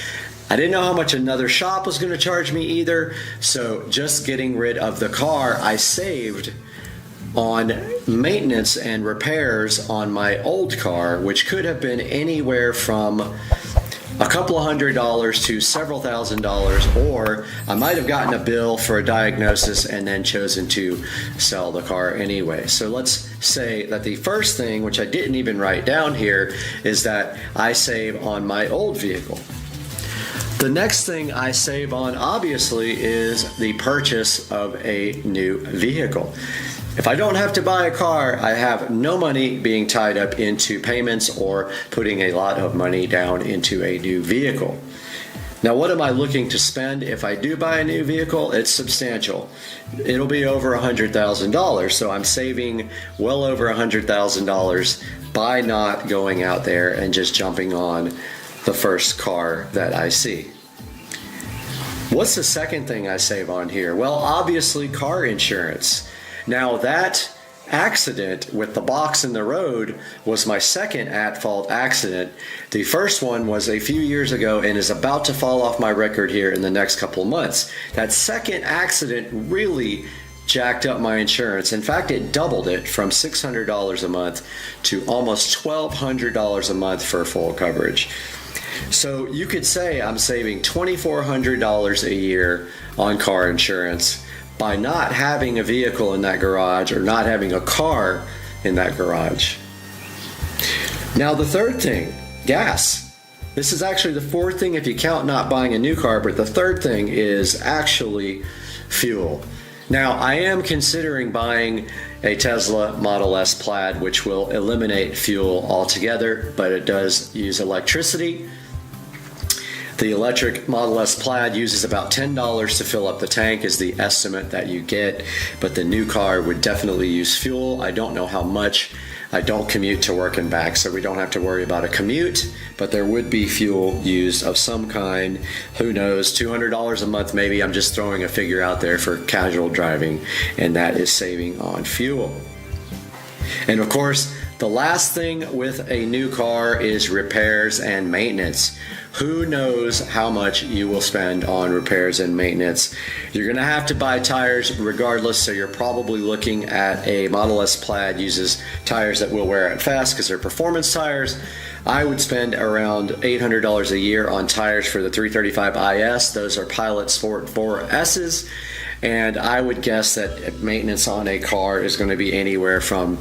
I didn't know how much another shop was going to charge me either, so just getting rid of the car, I saved on maintenance and repairs on my old car, which could have been anywhere from a couple of $100s to several $1,000s, or I might have gotten a bill for a diagnosis and then chosen to sell the car anyway. So let's say that the first thing, which I didn't even write down here, is that I save on my old vehicle. The next thing I save on, obviously, is the purchase of a new vehicle. If I don't have to buy a car, I have no money being tied up into payments or putting a lot of money down into a new vehicle. Now, what am I looking to spend if I do buy a new vehicle? It's substantial. It'll be over $100,000, so I'm saving well over $100,000 by not going out there and just jumping on the first car that I see. What's the second thing I save on here? Well, obviously, car insurance. Now, that accident with the box in the road was my second at-fault accident. The first one was a few years ago and is about to fall off my record here in the next couple of months. That second accident really jacked up my insurance. In fact, it doubled it from $600 a month to almost $1,200 a month for full coverage. So you could say I'm saving $2,400 a year on car insurance by not having a vehicle in that garage or not having a car in that garage. Now, the third thing, gas. This is actually the fourth thing if you count not buying a new car, but the third thing is actually fuel. Now, I am considering buying a Tesla Model S Plaid, which will eliminate fuel altogether, but it does use electricity. The electric Model S Plaid uses about $10 to fill up the tank is the estimate that you get, but the new car would definitely use fuel. I don't know how much. I don't commute to work and back, so we don't have to worry about a commute, but there would be fuel used of some kind. Who knows, $200 a month maybe. I'm just throwing a figure out there for casual driving, and that is saving on fuel. And of course, the last thing with a new car is repairs and maintenance. Who knows how much you will spend on repairs and maintenance. You're going to have to buy tires regardless, so you're probably looking at a Model S Plaid uses tires that will wear out fast because they're performance tires. I would spend around $800 a year on tires for the 335 IS. Those are Pilot Sport 4S's. And I would guess that maintenance on a car is going to be anywhere from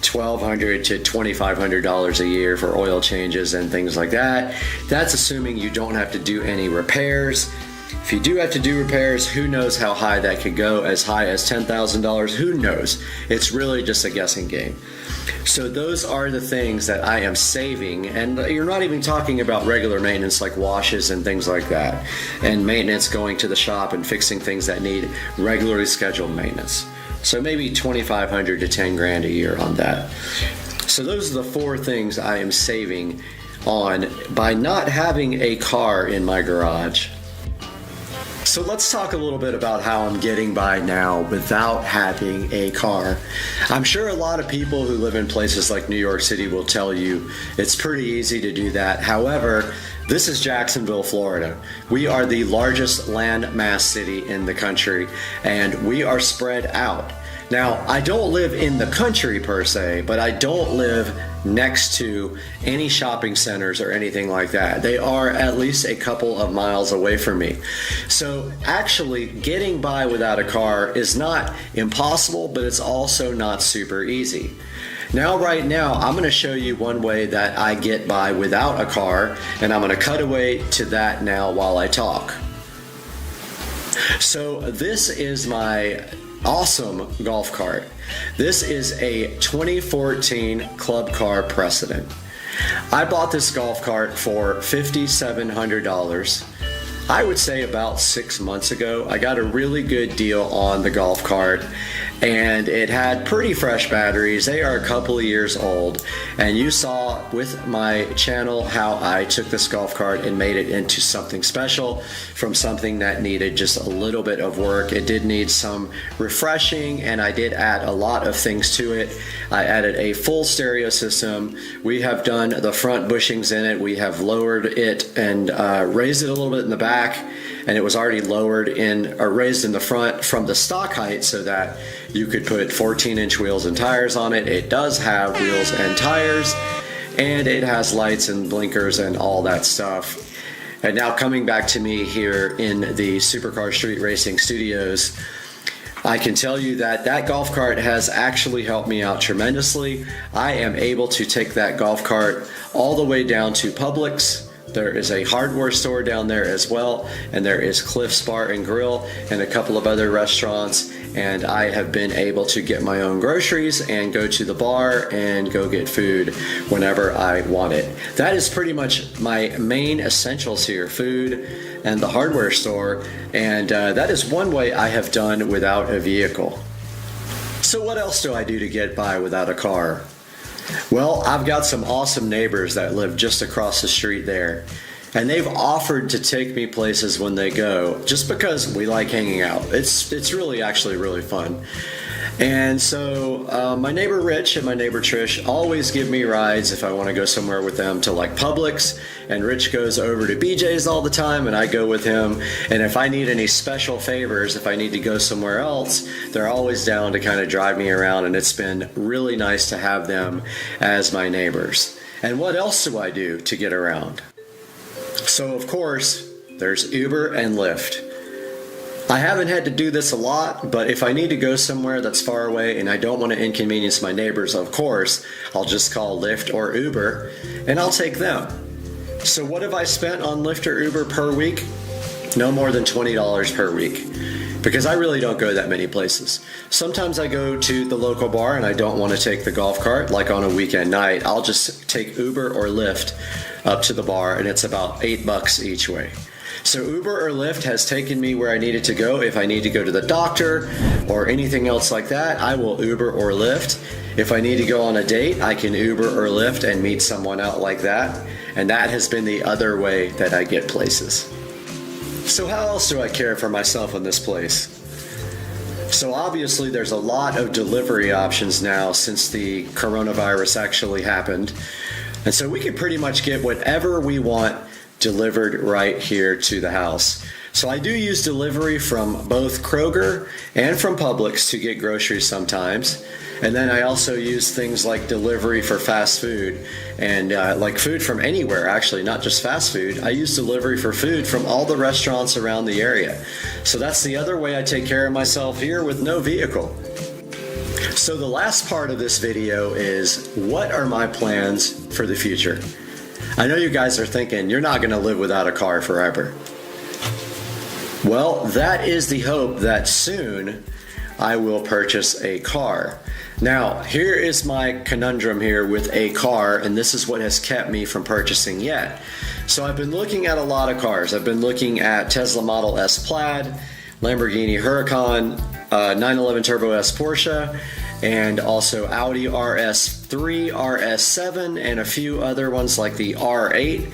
$1,200 to $2,500 a year for oil changes and things like that. That's assuming you don't have to do any repairs. If you do have to do repairs, who knows how high that could go, as high as $10,000, who knows? It's really just a guessing game. So those are the things that I am saving, and you're not even talking about regular maintenance like washes and things like that, and maintenance going to the shop and fixing things that need regularly scheduled maintenance. So maybe $2,500 to $10,000 a year on that. So those are the four things I am saving on by not having a car in my garage. So let's talk a little bit about how I'm getting by now without having a car. I'm sure a lot of people who live in places like New York City will tell you it's pretty easy to do that. However, this is Jacksonville, Florida. We are the largest landmass city in the country, and we are spread out. Now, I don't live in the country per se, but I don't live next to any shopping centers or anything like that. They are at least a couple of miles away from me. So actually getting by without a car is not impossible, but it's also not super easy. Right now, I'm going to show you one way that I get by without a car, and I'm going to cut away to that now while I talk. So this is my awesome golf cart. This is a 2014 Club Car Precedent. I bought this golf cart for $5,700. I would say about 6 months ago. I got a really good deal on the golf cart, and it had pretty fresh batteries. They are a couple of years old, and you saw with my channel how I took this golf cart and made it into something special from something that needed just a little bit of work. It did need some refreshing, and I did add a lot of things to it. I added a full stereo system. We have done the front bushings in it. We have lowered it and raised it a little bit in the back, and it was already lowered in or raised in the front from the stock height so that you could put 14-inch wheels and tires on it. It does have wheels and tires, and it has lights and blinkers and all that stuff. And now coming back to me here in the Supercar Street Racing Studios, I can tell you that that golf cart has actually helped me out tremendously. I am able to take that golf cart all the way down to Publix. There is a hardware store down there as well, and there is Cliff's Bar and Grill and a couple of other restaurants, and I have been able to get my own groceries and go to the bar and go get food whenever I want it. That is pretty much my main essentials here, food and the hardware store, and that is one way I have done without a vehicle. So what else do I do to get by without a car? Well, I've got some awesome neighbors that live just across the street there, and they've offered to take me places when they go just because we like hanging out. It's really actually really fun. And so my neighbor Rich and my neighbor Trish always give me rides if I want to go somewhere with them to like Publix, and Rich goes over to BJ's all the time and I go with him. And if I need any special favors, if I need to go somewhere else, they're always down to kind of drive me around, and it's been really nice to have them as my neighbors. And what else do I do to get around? So of course, there's Uber and Lyft. I haven't had to do this a lot, but if I need to go somewhere that's far away and I don't want to inconvenience my neighbors, of course, I'll just call Lyft or Uber and I'll take them. So what have I spent on Lyft or Uber per week? No more than $20 per week, because I really don't go that many places. Sometimes I go to the local bar and I don't want to take the golf cart, like on a weekend night. I'll just take Uber or Lyft up to the bar, and it's about $8 each way. So Uber or Lyft has taken me where I needed to go. If I need to go to the doctor or anything else like that, I will Uber or Lyft. If I need to go on a date, I can Uber or Lyft and meet someone out like that. And that has been the other way that I get places. So how else do I care for myself in this place? So obviously there's a lot of delivery options now since the coronavirus actually happened. And so we can pretty much get whatever we want delivered right here to the house. So I do use delivery from both Kroger and from Publix to get groceries sometimes. And then I also use things like delivery for fast food and like food from anywhere, actually, not just fast food. I use delivery for food from all the restaurants around the area. So that's the other way I take care of myself here with no vehicle. So the last part of this video is, what are my plans for the future? I know you guys are thinking, you're not going to live without a car forever. Well, that is the hope, that soon I will purchase a car. Now, here is my conundrum here with a car, and this is what has kept me from purchasing yet. So I've been looking at a lot of cars. I've been looking at Tesla Model S Plaid, Lamborghini Huracan, 911 Turbo S Porsche, and also Audi RS3, RS7, and a few other ones like the R8.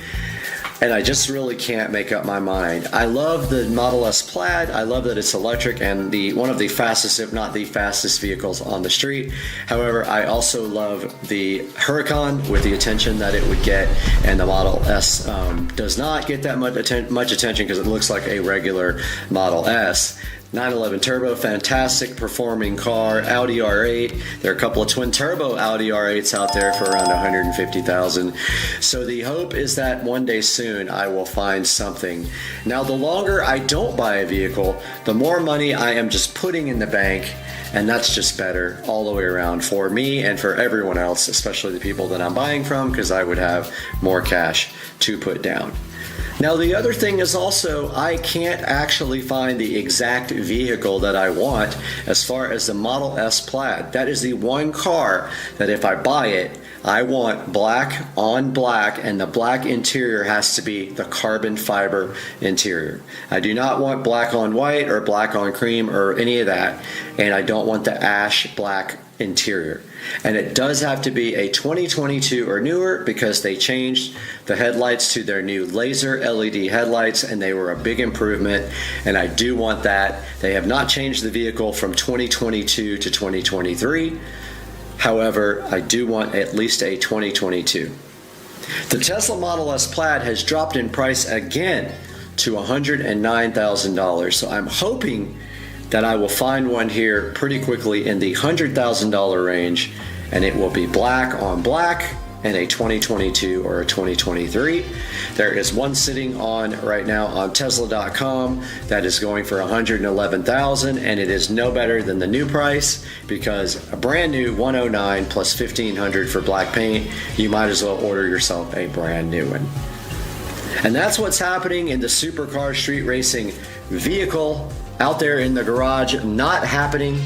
And I just really can't make up my mind. I love the Model S Plaid. I love that it's electric and one of the fastest, if not the fastest, vehicles on the street. However, I also love the Huracan with the attention that it would get, and the Model S does not get that much attention because it looks like a regular Model S. 911 Turbo, fantastic performing car. Audi R8, there are a couple of twin turbo Audi R8s out there for around $150,000. So the hope is that one day soon I will find something. Now, the longer I don't buy a vehicle, the more money I am just putting in the bank, and that's just better all the way around for me and for everyone else, especially the people that I'm buying from, because I would have more cash to put down. Now, the other thing is also, I can't actually find the exact vehicle that I want as far as the Model S Plaid. That is the one car that if I buy it, I want black on black, and the black interior has to be the carbon fiber interior. I do not want black on white or black on cream or any of that, and I don't want the ash black interior. And it does have to be a 2022 or newer, because they changed the headlights to their new laser LED headlights, and they were a big improvement, and I do want that. They have not changed the vehicle from 2022 to 2023. However, I do want at least a 2022. The Tesla Model S Plaid has dropped in price again to $109,000, so I'm hoping that I will find one here pretty quickly in the $100,000 range, and it will be black on black and a 2022 or a 2023. There is one sitting on right now on Tesla.com that is going for $111,000, and it is no better than the new price, because a brand new 109 plus $1,500 for black paint, you might as well order yourself a brand new one. And that's what's happening in the supercar street racing vehicle out there in the garage, not happening.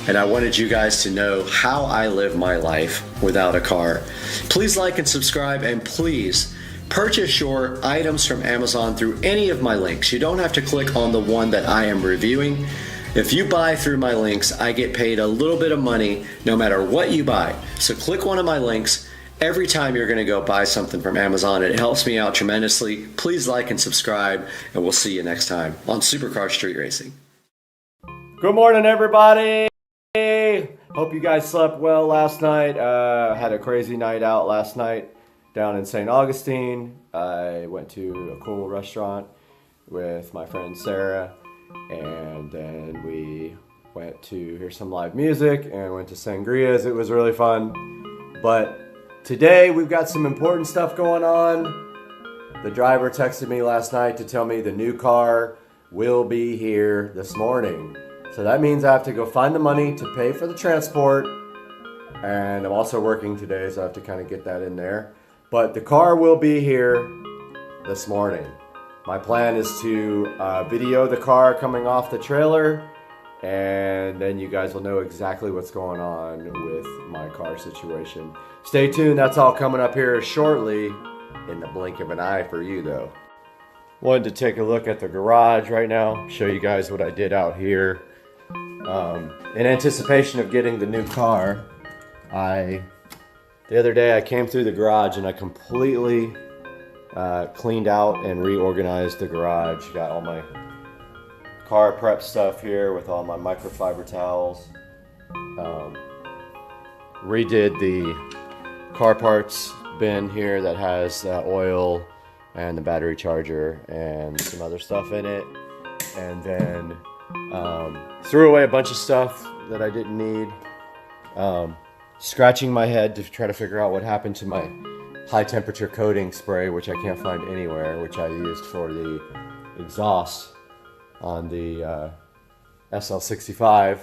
And I wanted you guys to know how I live my life without a car. Please like and subscribe, and please purchase your items from Amazon through any of my links. You don't have to click on the one that I am reviewing. If you buy through my links, I get paid a little bit of money no matter what you buy. So click one of my links every time you're gonna go buy something from Amazon. It helps me out tremendously. Please like and subscribe, and we'll see you next time on Supercar Street Racing. Good morning, everybody. Hope you guys slept well last night. Had a crazy night out last night down in St. Augustine. I went to a cool restaurant with my friend Sarah, and then we went to hear some live music and went to Sangria's. It was really fun. But today we've got some important stuff going on. The driver texted me last night to tell me the new car will be here this morning. So that means I have to go find the money to pay for the transport, and I'm also working today, so I have to kind of get that in there. But the car will be here this morning. My plan is to video the car coming off the trailer, and then you guys will know exactly what's going on with my car situation. Stay tuned, that's all coming up here shortly, in the blink of an eye for you though. Wanted to take a look at the garage right now, show you guys what I did out here. In anticipation of getting the new car, the other day I came through the garage and I completely cleaned out and reorganized the garage. Got all my car prep stuff here with all my microfiber towels. Redid the car parts bin here that has oil and the battery charger and some other stuff in it. And then threw away a bunch of stuff that I didn't need. Scratching my head to try to figure out what happened to my high temperature coating spray, which I can't find anywhere, which I used for the exhaust on the SL65.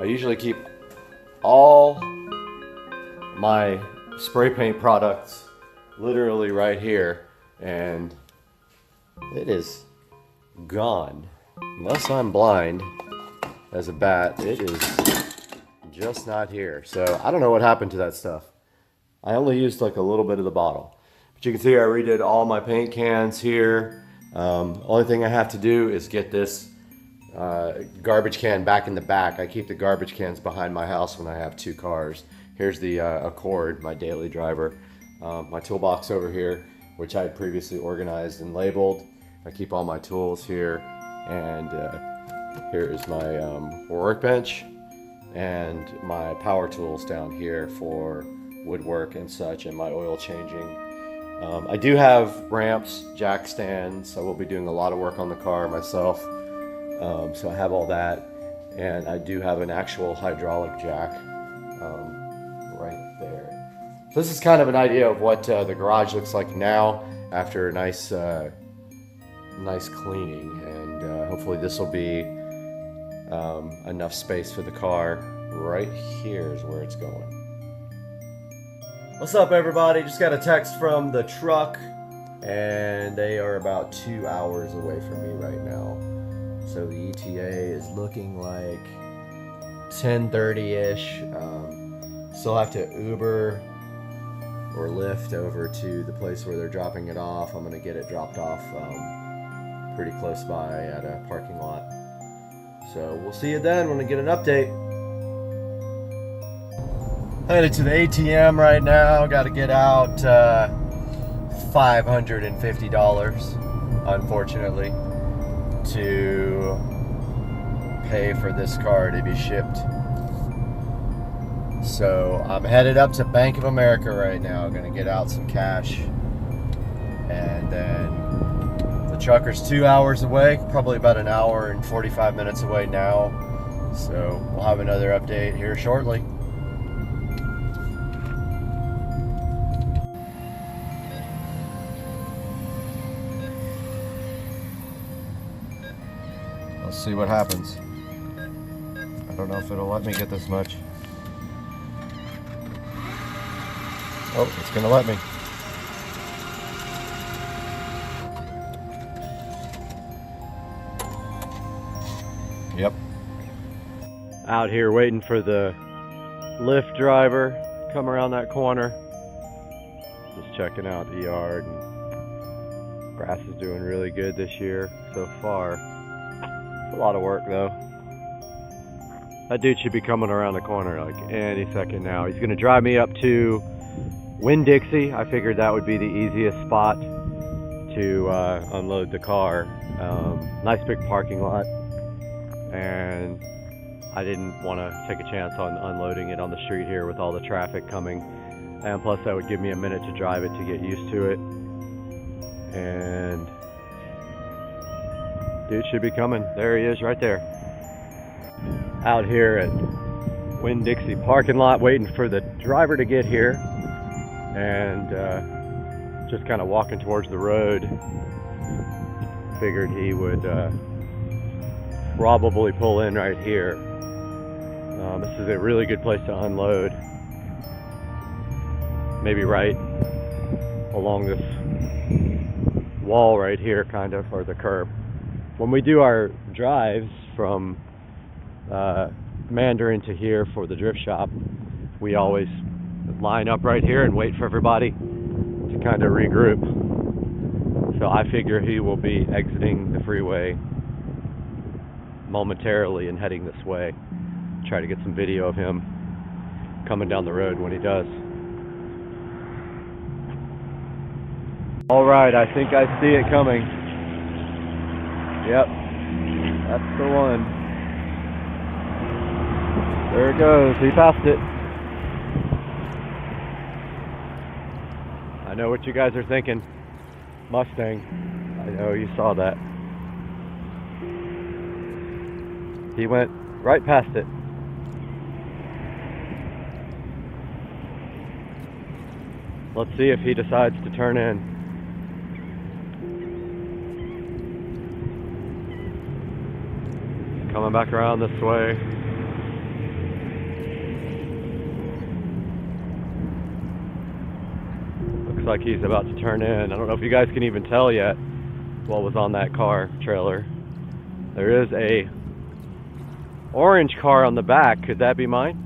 I usually keep all my spray paint products literally right here, and it is gone. Unless I'm blind as a bat, it is just not here. So I don't know what happened to that stuff. I only used like a little bit of the bottle. But you can see I redid all my paint cans here. Only thing I have to do is get this garbage can back in the back. I keep the garbage cans behind my house when I have two cars. Here's the Accord, my daily driver. My toolbox over here, which I had previously organized and labeled. I keep all my tools here. And here is my workbench and my power tools down here for woodwork and such, and my oil changing. I do have ramps, jack stands. I will be doing a lot of work on the car myself. So I have all that, and I do have an actual hydraulic jack right there. So this is kind of an idea of what the garage looks like now after a nice cleaning, and hopefully this will be enough space for the car. Right here is where it's going. What's up, everybody? Just got a text from the truck, and they are about 2 hours away from me right now. So the ETA is looking like 10:30-ish. Still have to Uber or Lyft over to the place where they're dropping it off. I'm gonna get it dropped off pretty close by at a parking lot. So we'll see you then when I get an update. Headed to the ATM right now. Got to get out $550, unfortunately, to pay for this car to be shipped. So I'm headed up to Bank of America right now. I'm gonna get out some cash, and then the trucker's 2 hours away, probably about an hour and 45 minutes away now. So we'll have another update here shortly. Let's see what happens. I don't know if it'll let me get this much. Oh, it's gonna let me. Yep. Out here waiting for the Lyft driver to come around that corner. Just checking out the yard. And grass is doing really good this year so far. It's a lot of work though. That dude should be coming around the corner like any second now. He's gonna drive me up to Winn-Dixie. I figured that would be the easiest spot to unload the car. Nice big parking lot. And I didn't want to take a chance on unloading it on the street here with all the traffic coming, and plus that would give me a minute to drive it to get used to it. And dude should be coming. There he is right there. Out here at Winn-Dixie parking lot waiting for the driver to get here, and just kind of walking towards the road. Figured he would probably pull in right here. This is a really good place to unload. Maybe right along this wall right here, kind of, or the curb. When we do our drives from Mandarin to here for the drift shop, we always line up right here and wait for everybody to kind of regroup. So I figure he will be exiting the freeway momentarily and heading this way. Try to get some video of him coming down the road when he does. All right, I think I see it coming. Yep, that's the one. There it goes, he passed it. I know what you guys are thinking. Mustang. I know you saw that. He went right past it. Let's see if he decides to turn in. Coming back around this way. Looks like he's about to turn in. I don't know if you guys can even tell yet what was on that car trailer. There is a orange car on the back. Could that be mine?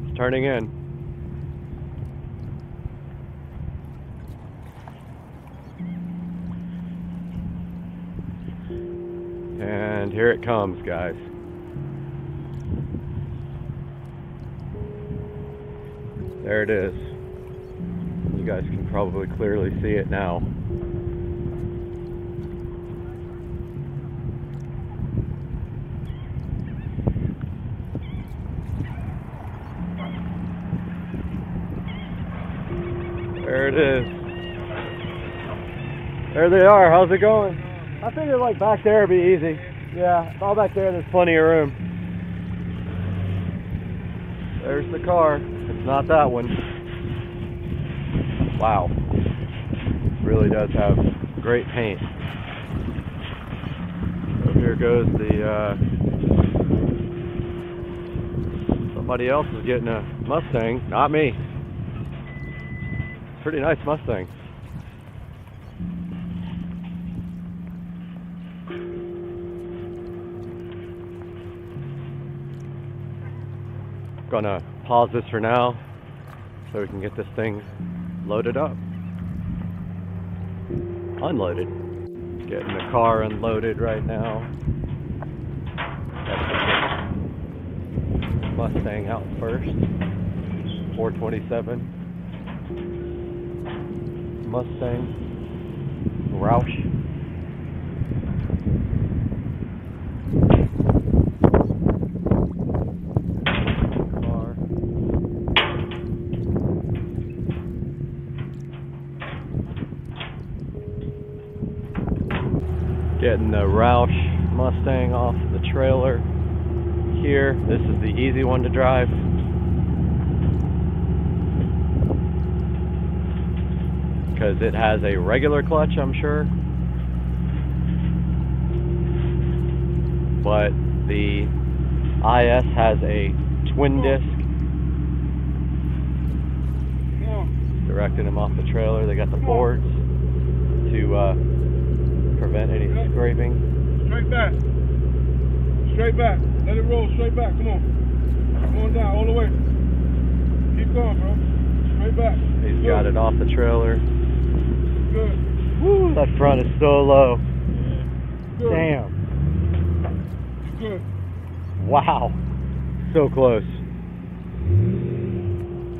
It's turning in. And here it comes, guys. There it is. You guys can probably clearly see it now. There it is. There they are. How's it going? I figured like back there would be easy. Yeah, all back there, there's plenty of room. There's the car. It's not that one. Wow. Really does have great paint. So here goes the, somebody else is getting a Mustang, not me. Pretty nice Mustang. Gonna pause this for now so we can get this thing loaded up. Unloaded. Getting the car unloaded right now. Mustang out first. 427. Mustang. Roush. Getting the Roush Mustang off the trailer here. This is the easy one to drive. because it has a regular clutch, I'm sure. But the IS has a twin disc. Directing them off the trailer. They got the boards to prevent any scraping. Straight back. Straight back. Let it roll straight back. Come on. Come on down all the way. Keep going, bro. Straight back. He's got it off the trailer. Good. Woo, that front is so low. Good. Damn. Good. Wow. So close.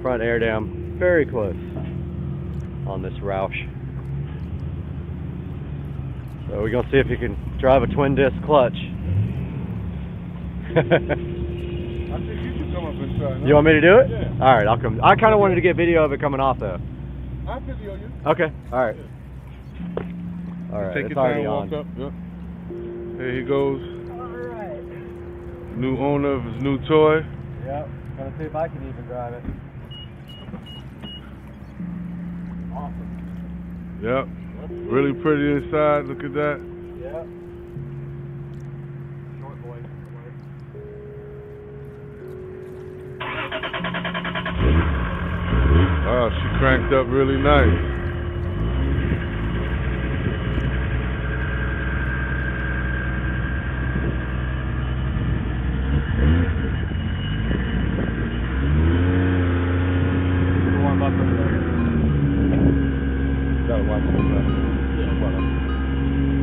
Front air dam. Very close on this Roush. So we're gonna see if you can drive a twin disc clutch. I think you should come up and try. No? You want me to do it? Yeah. All right, I'll come. I kind of wanted to get video of it coming off though. I'll video you. Okay. All right. Yeah. All right. Take It's your already time, on. walk up. Yep. Here he goes. All right. New owner of his new toy. Yep. Gonna see if I can even drive it. Awesome. Yep. Really pretty inside. Look at that. Yep. Short boy. Wow, she cranked up really nice. Warm up for a second. Gotta watch this.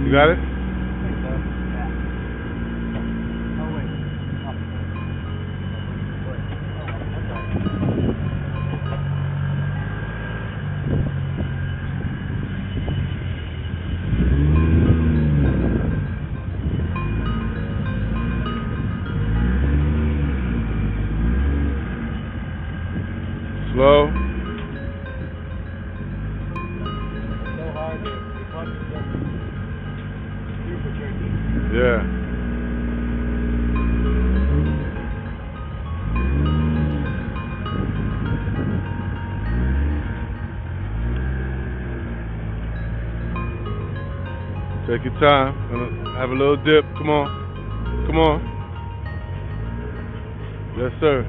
You got it? Slow. So hard to punch it. Super tricky. Yeah. Take your time. Have a little dip. Come on. Come on. Yes, sir.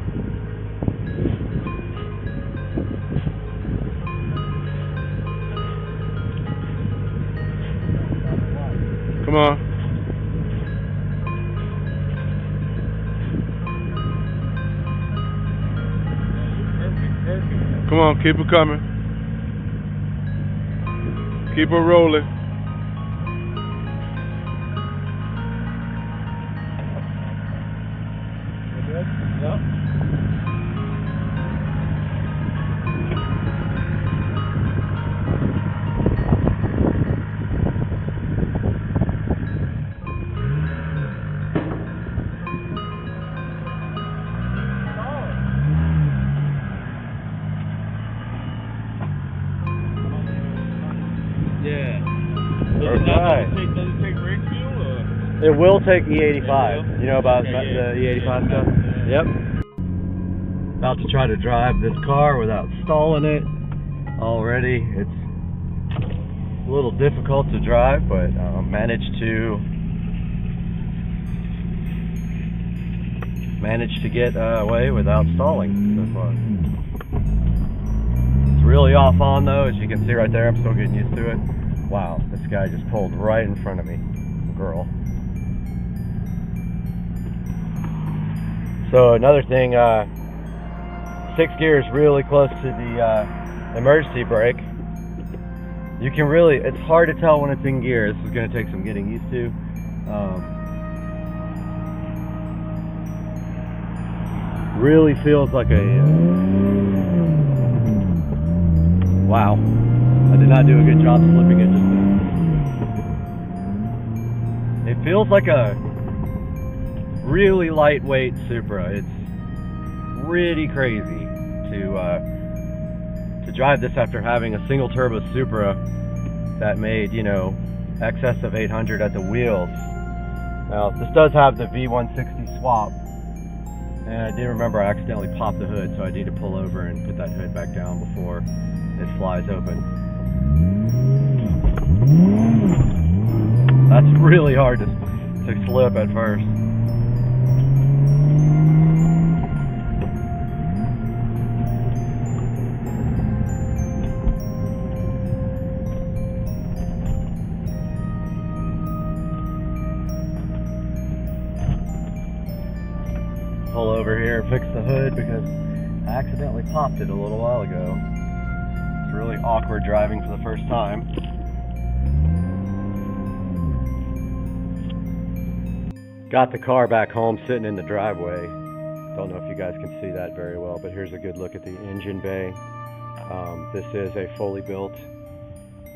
Come on. Come on, keep it coming. Keep it rolling. Yep. Yeah. Does it take brake fuel or? It will take E85. You know about the E85 stuff? Yep. About to try to drive this car without stalling it already. It's a little difficult to drive, but managed to get away without stalling so far. It's really off on though, as you can see right there. I'm still getting used to it. Wow, this guy just pulled right in front of me. Girl. So another thing, 6 gears really close to the emergency brake. You can really, it's hard to tell when it's in gear. This is going to take some getting used to. Really feels like a, wow. I did not do a good job slipping it just then. It feels like a really lightweight Supra. It's pretty crazy to drive this after having a single turbo Supra that made, you know, excess of 800 at the wheels. Now this does have the V160 swap, and I did remember I accidentally popped the hood, so I need to pull over and put that hood back down before it flies open. That's really hard to slip at first. Pull over here and fix the hood because I accidentally popped it a little while ago. It's really awkward driving for the first time. Got the car back home sitting in the driveway. Don't know if you guys can see that very well, but here's a good look at the engine bay. This is a fully built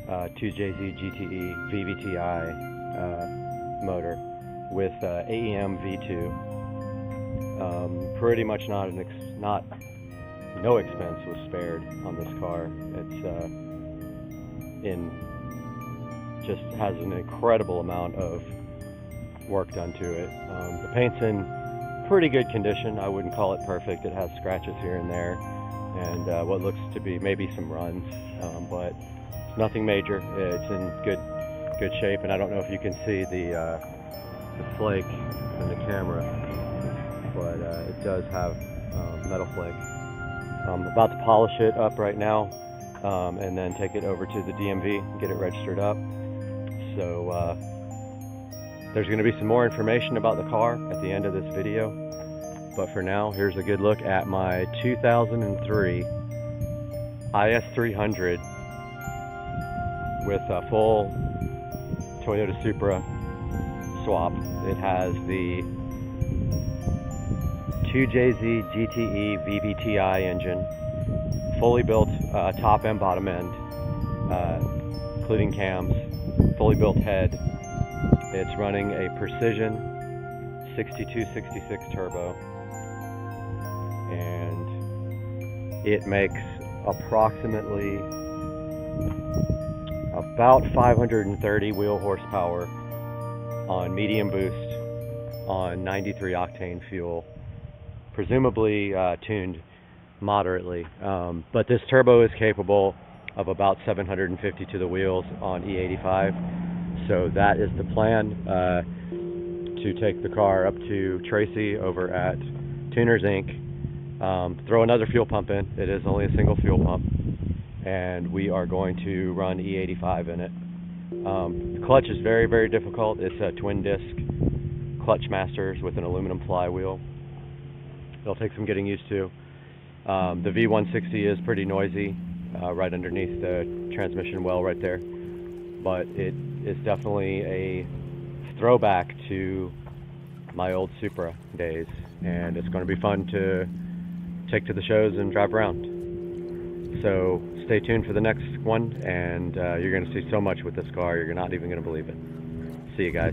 2JZ GTE VVTi motor with AEM V2. Pretty much no expense was spared on this car. It's just has an incredible amount of work done to it. The paint's in pretty good condition. I wouldn't call it perfect. It has scratches here and there, and what looks to be maybe some runs, but it's nothing major. It's in good shape, and I don't know if you can see the flake in the camera, but it does have metal flake. I'm about to polish it up right now, and then take it over to the DMV and get it registered up. So there's going to be some more information about the car at the end of this video, but for now, here's a good look at my 2003 IS300 with a full Toyota Supra swap. It has the 2JZ GTE VVTi engine, fully built top and bottom end, including cams, fully built head. It's running a Precision 6266 turbo, and it makes approximately about 530 wheel horsepower on medium boost on 93 octane fuel, presumably tuned moderately, but this turbo is capable of about 750 to the wheels on E85. So that is the plan, to take the car up to Tracy over at Tuners Inc., throw another fuel pump in. It is only a single fuel pump, and we are going to run E85 in it. The clutch is very, very difficult. It's a twin disc clutch masters with an aluminum flywheel. It'll take some getting used to. The V160 is pretty noisy, right underneath the transmission well right there, but it is definitely a throwback to my old Supra days, and it's going to be fun to take to the shows and drive around. So stay tuned for the next one, and you're going to see so much with this car, you're not even going to believe it. See you guys.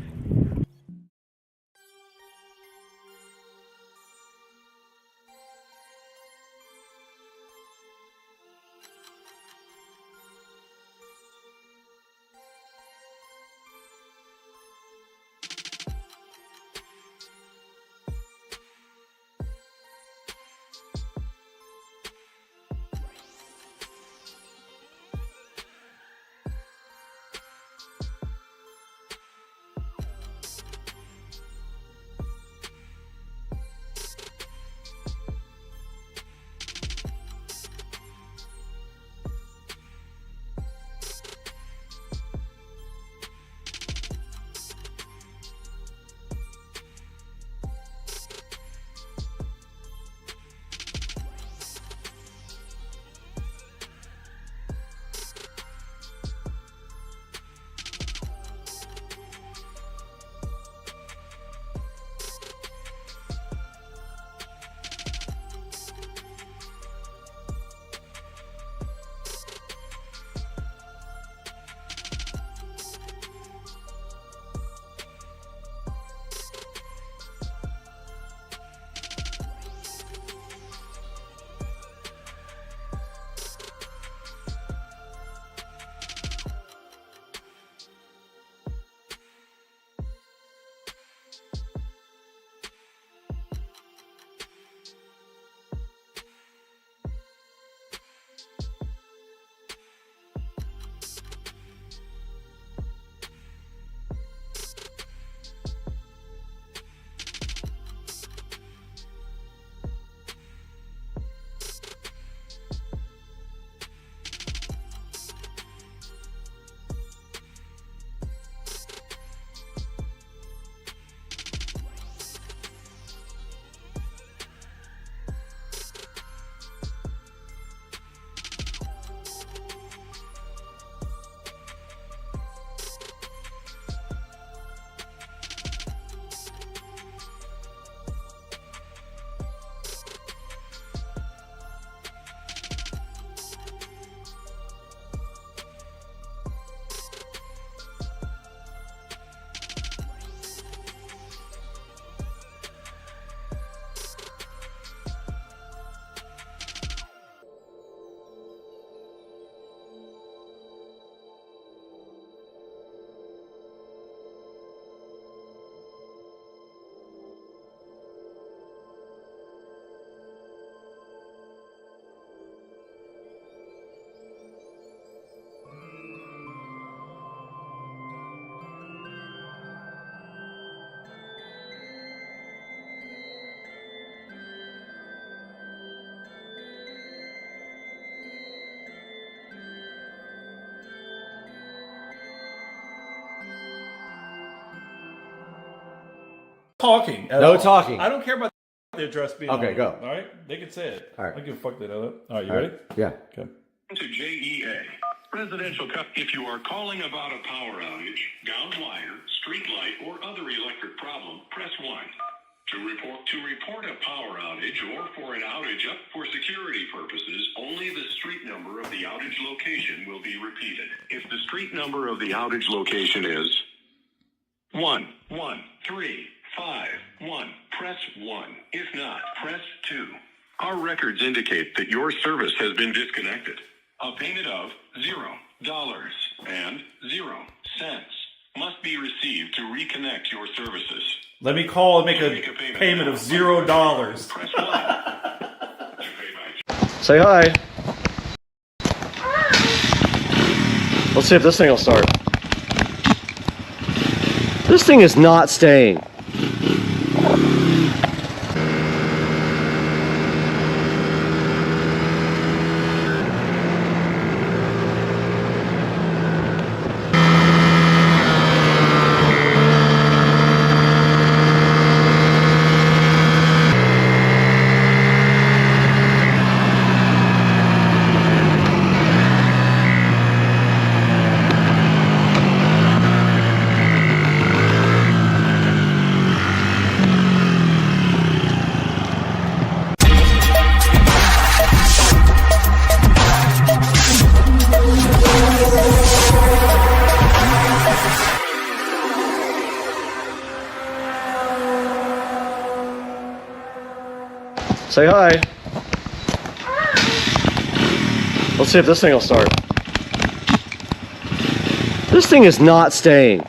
talking. At No all. talking. I don't care about the address being Okay, on go. All right, they can say it. All right. I can fuck that up. All right, you All ready? right. Yeah. Okay. To JEA. Residential cut. If you are calling about a power outage, gound wire, street light, or other electric problem, press 1. To report a power outage or for an outage up for security purposes, only the street number of the outage location will be repeated. If the street number of the outage location is 11351, press 1. If not, press 2. Our records indicate that your service has been disconnected. A payment of $0.00 must be received to reconnect your services. Let me call and make a payment of $0. Press 1. Say hi. Let's see if this thing will start. This thing is not staying. Say hi. Let's see if this thing will start. This thing is not staying.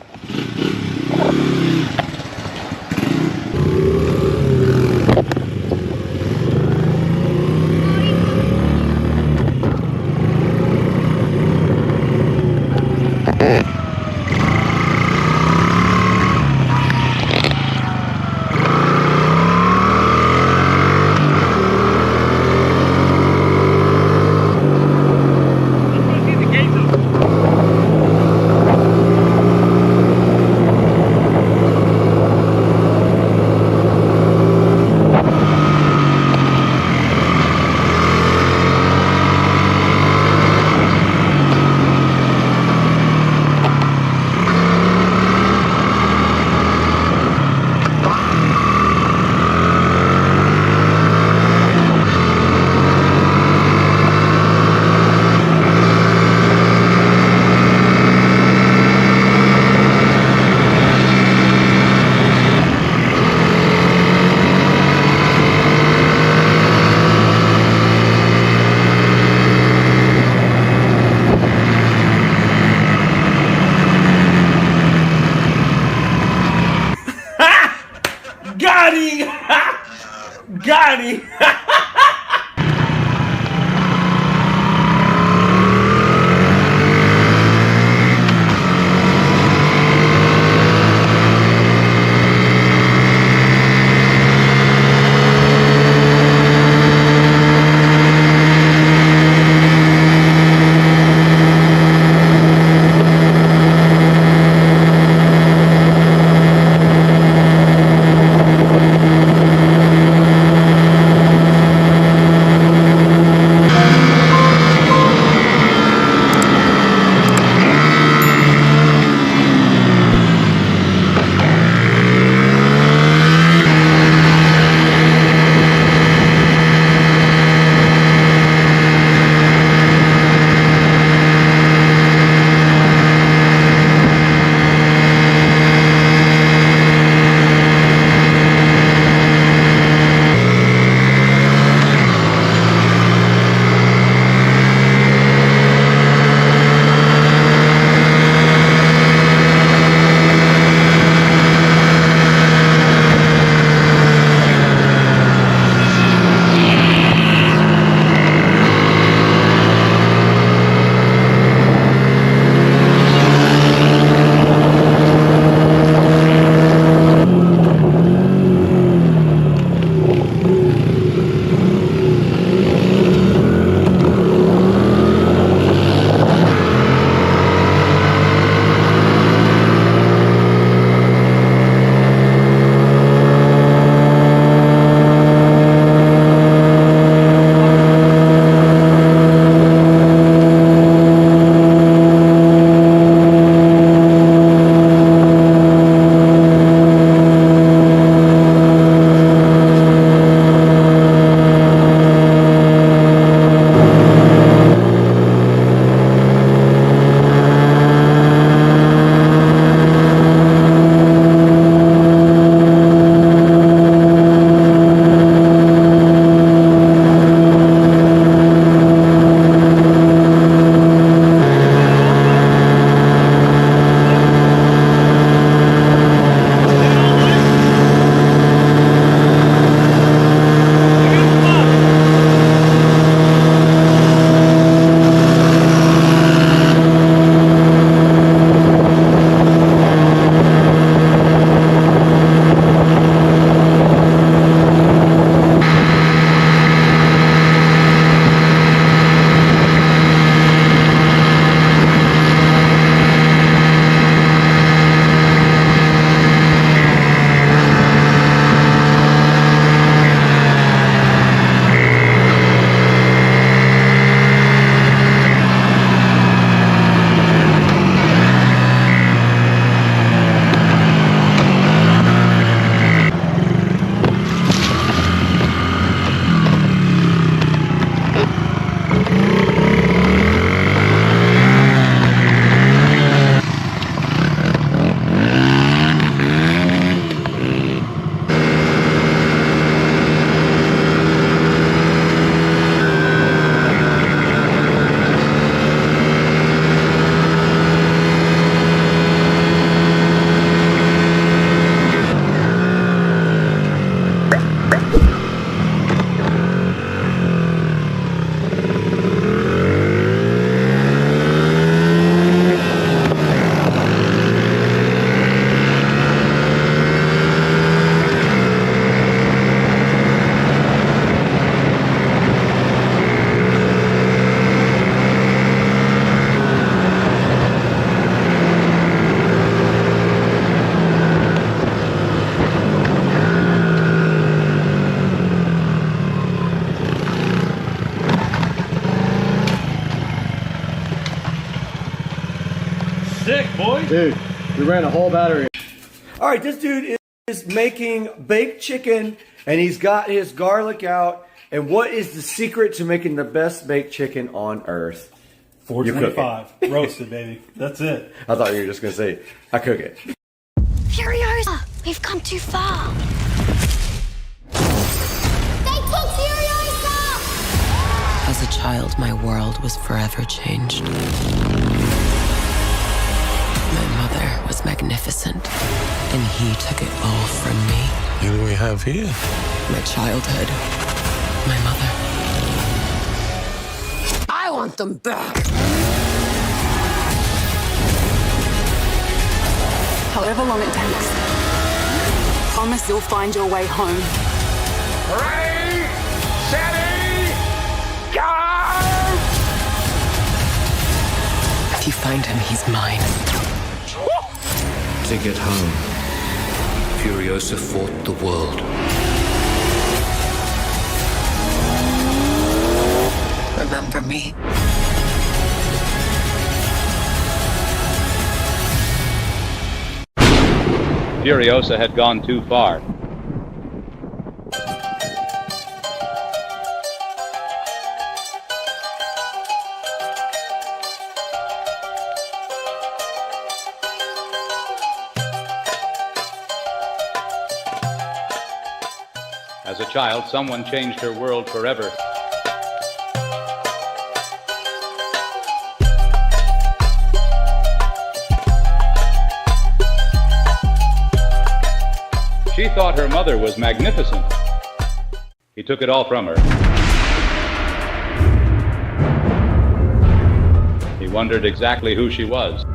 boy. Dude, we ran a whole battery. All right, this dude is making baked chicken, and he's got his garlic out. And what is the secret to making the best baked chicken on earth? $4.25 roasted, baby. That's it. I thought you were just gonna say, I cook it. Furiosa, we've come too far. They took Furiosa! As a child, my world was forever changed. My mother was magnificent, and he took it all from me. What do we have here? My childhood, my mother. I want them back! However long it takes, promise you'll find your way home. Ready, steady, go! If you find him, he's mine. To get home, Furiosa fought the world. Remember me? Furiosa had gone too far. As a child, someone changed her world forever. She thought her mother was magnificent. He took it all from her. He wondered exactly who she was.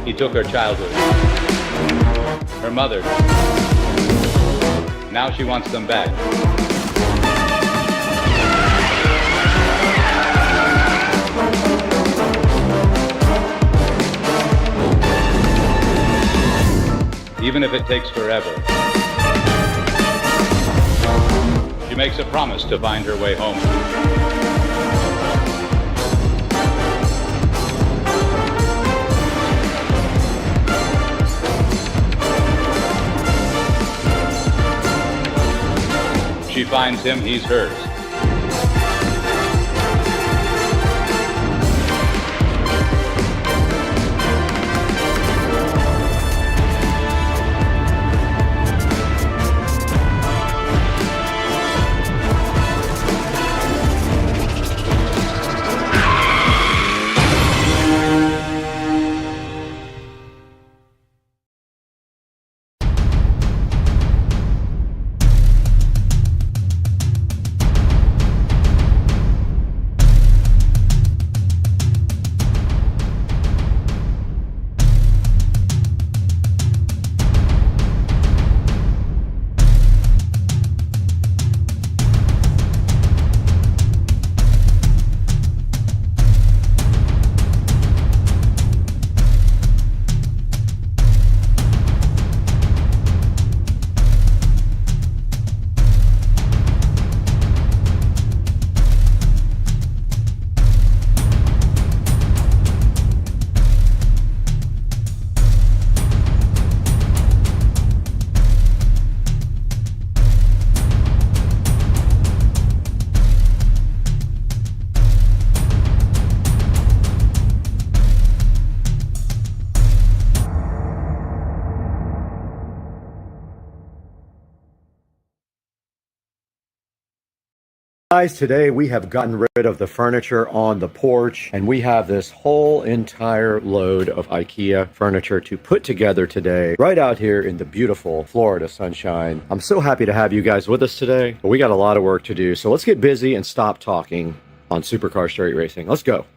He took her childhood, her mother. Now she wants them back. Even if it takes forever. She makes a promise to find her way home. She finds him, he's hers. Guys, today we have gotten rid of the furniture on the porch, and we have this whole entire load of IKEA furniture to put together today, right out here in the beautiful Florida sunshine. I'm so happy to have you guys with us today, but we got a lot of work to do, so let's get busy and stop talking on Supercar Straight Racing. Let's go.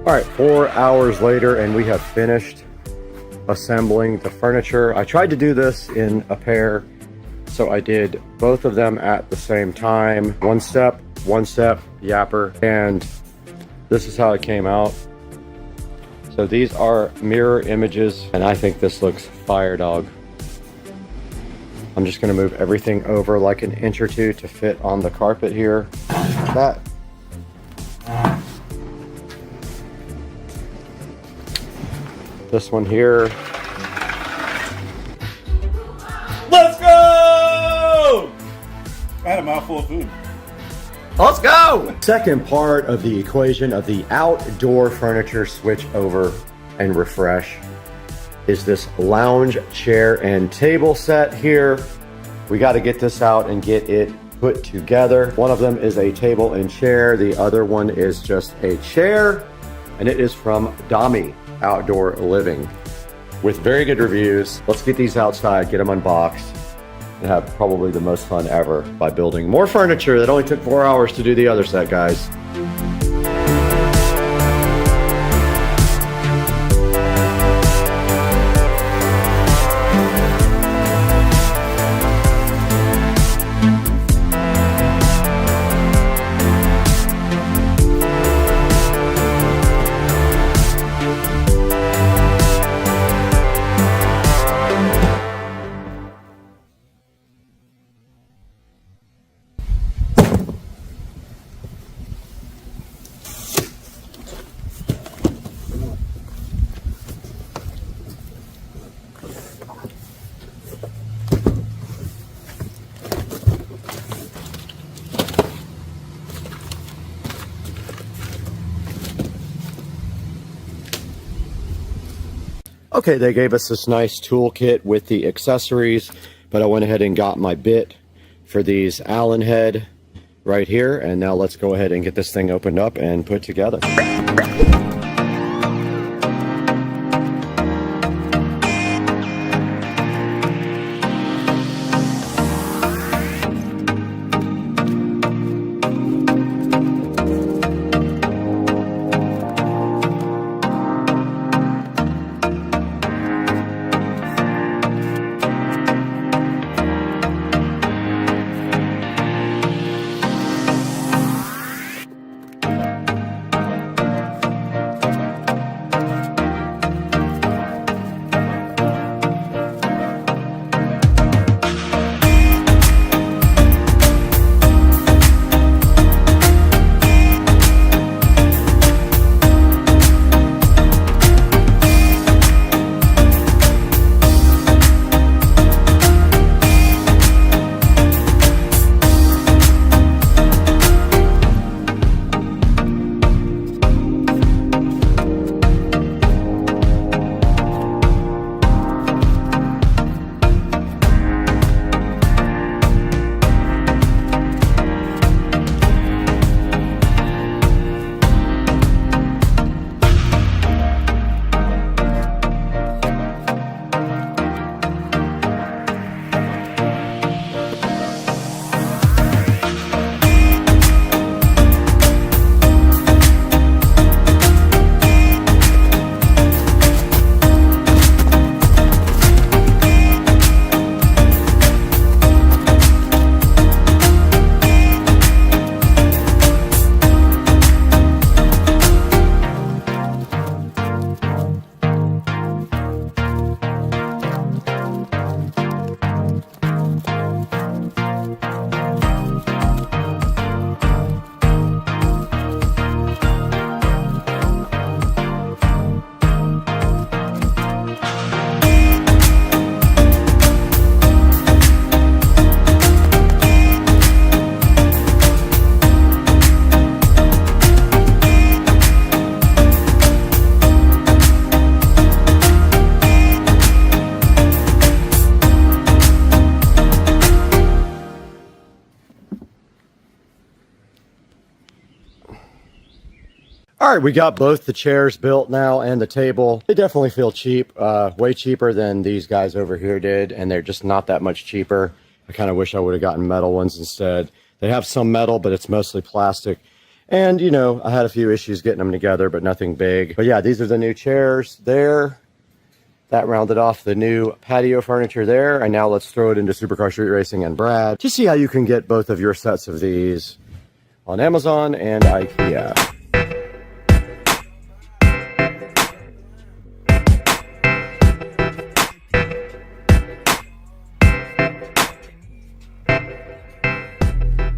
All right, 4 hours later, and we have finished assembling the furniture. I tried to do this in a pair, so I did both of them at the same time. One step, yapper, and this is how it came out. So these are mirror images, and I think this looks fire, dog. I'm just gonna move everything over like an inch or two to fit on the carpet here. That. This one here. Let's go! I had a mouthful of food. Let's go! Second part of the equation of the outdoor furniture switch over and refresh is this lounge chair and table set here. We got to get this out and get it put together. One of them is a table and chair. The other one is just a chair, and it is from Hdmi Outdoor Living with very good reviews. Let's get these outside, get them unboxed, and have probably the most fun ever by building more furniture that only took 4 hours to do the other set, guys. Okay, they gave us this nice toolkit with the accessories, but I went ahead and got my bit for these Allen head right here, and now let's go ahead and get this thing opened up and put together. All right, we got both the chairs built now and the table. They definitely feel cheap, way cheaper than these guys over here did, and they're just not that much cheaper. I kind of wish I would have gotten metal ones instead. They have some metal, but it's mostly plastic. And, you know, I had a few issues getting them together, but nothing big. But yeah, these are the new chairs there. That rounded off the new patio furniture there. And now let's throw it into Supercar Street Racing and Brad to see how you can get both of your sets of these on Amazon and IKEA.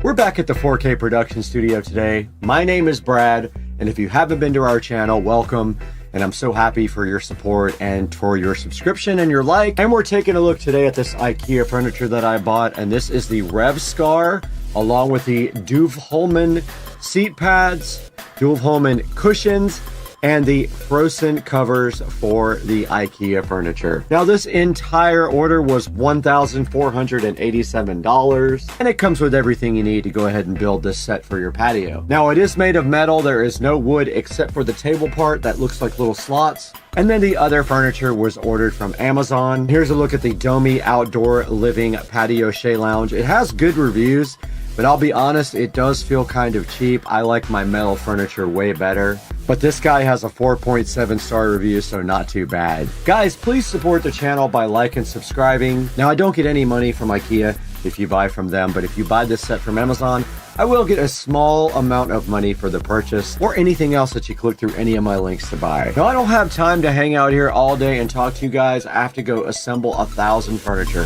We're back at the 4K production studio today. My name is Brad, and if you haven't been to our channel, welcome. And I'm so happy for your support and for your subscription and your like. And we're taking a look today at this IKEA furniture that I bought, and this is the Revscar, along with the Duve-Holman seat pads, Duve-Holman cushions, and the Frozen covers for the IKEA furniture. Now this entire order was $1,487, and it comes with everything you need to go ahead and build this set for your patio. Now it is made of metal, there is no wood except for the table part that looks like little slots. And then the other furniture was ordered from Amazon. Here's a look at the Hdmi Outdoor Living Patio Shea Lounge. It has good reviews, but I'll be honest, it does feel kind of cheap. I like my metal furniture way better. But this guy has a 4.7 star review, so not too bad. Guys, please support the channel by liking and subscribing. Now, I don't get any money from IKEA if you buy from them, but if you buy this set from Amazon, I will get a small amount of money for the purchase or anything else that you click through any of my links to buy. Now, I don't have time to hang out here all day and talk to you guys. I have to go assemble 1,000 furniture.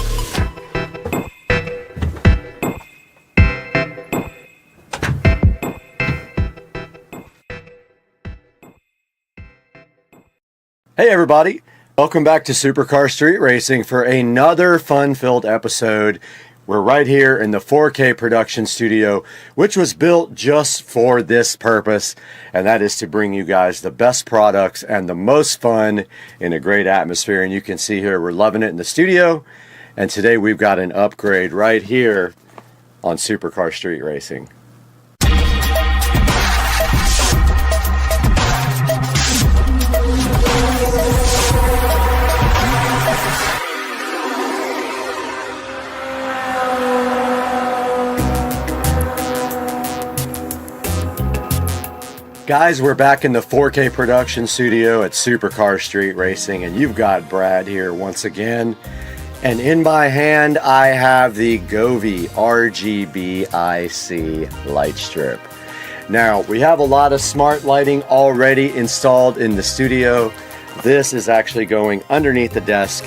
Hey everybody, welcome back to Supercar Street Racing for another fun-filled episode. We're right here in the 4K production studio, which was built just for this purpose, and that is to bring you guys the best products and the most fun in a great atmosphere. And you can see here we're loving it in the studio, and today we've got an upgrade right here on Supercar Street Racing. Guys, we're back in the 4K production studio at Supercar Street Racing, and you've got Brad here once again. And in my hand, I have the Govee RGB IC light strip. Now, we have a lot of smart lighting already installed in the studio. This is actually going underneath the desk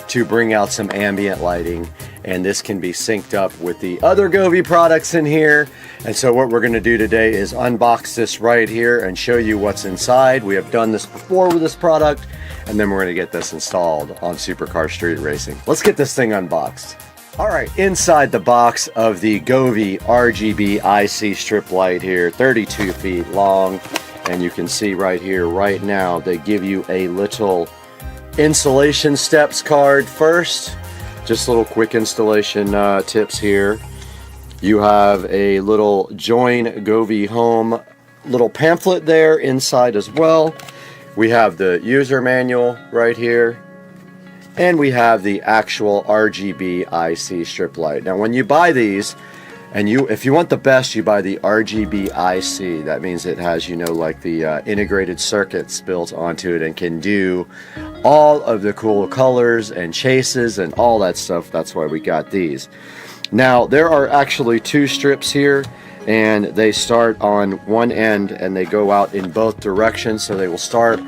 to bring out some ambient lighting, and this can be synced up with the other Govee products in here. And so what we're going to do today is unbox this right here and show you what's inside. We have done this before with this product, and then we're going to get this installed on Supercar Street Racing. Let's get this thing unboxed. All right, inside the box of the Govee RGB IC strip light here, 32 feet long, and you can see right here, right now, they give you a little installation steps card first. Just little quick installation tips here. You have a little Join Govee Home little pamphlet there inside as well. We have the user manual right here, and we have the actual RGB IC strip light. Now when you buy these, and if you want the best, you buy the RGB IC. That means it has, you know, like the integrated circuits built onto it and can do all of the cool colors and chases and all that stuff. That's why we got these. Now there are actually two strips here, and they start on one end and they go out in both directions. So they will start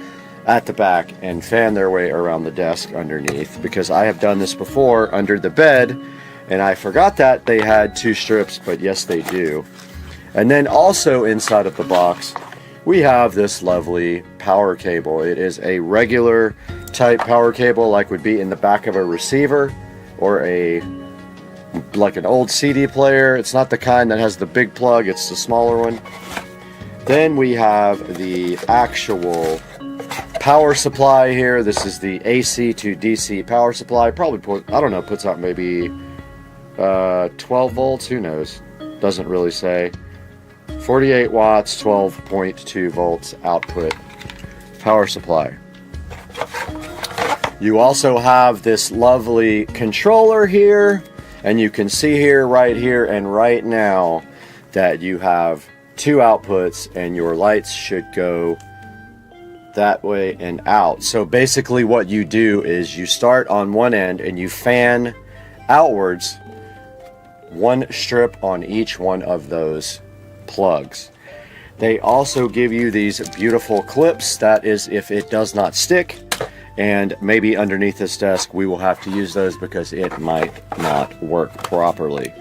at the back and fan their way around the desk underneath, because I have done this before under the bed and I forgot that they had two strips, but yes they do. And then also inside of the box we have this lovely power cable. It is a regular type power cable like would be in the back of a receiver or like an old CD player. It's not the kind that has the big plug, it's the smaller one. Then we have the actual power supply here. This is the AC to DC power supply. Probably puts out maybe 12 volts, who knows, doesn't really say. 48 watts, 12.2 volts output power supply. You also have this lovely controller here, and you can see here, right here and right now, that you have 2 outputs, and your lights should go that way and out. So basically what you do is you start on one end and you fan outwards 1 strip on each one of those plugs. They also give you these beautiful clips. That is if it does not stick, and maybe underneath this desk we will have to use those because it might not work properly.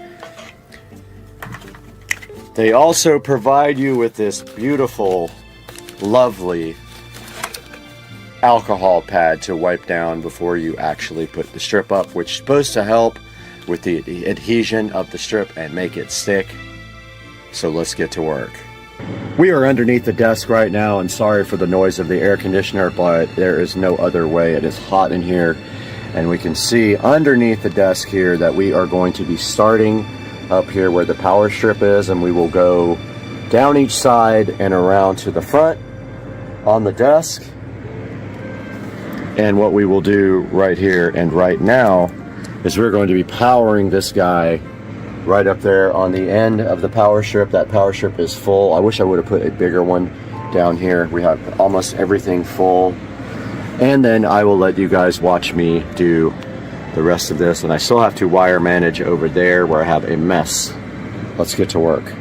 They also provide you with this beautiful, lovely alcohol pad to wipe down before you actually put the strip up, which is supposed to help with the adhesion of the strip and make it stick. So let's get to work. We are underneath the desk right now, and sorry for the noise of the air conditioner, but there is no other way. It is hot in here, and we can see underneath the desk here that we are going to be starting up here where the power strip is, and we will go down each side and around to the front on the desk. And what we will do right here and right now is we're going to be powering this guy right up there on the end of the power strip. That power strip is full. I wish I would have put a bigger one down here. We have almost everything full. And then I will let you guys watch me do the rest of this. And I still have to wire manage over there where I have a mess. Let's get to work.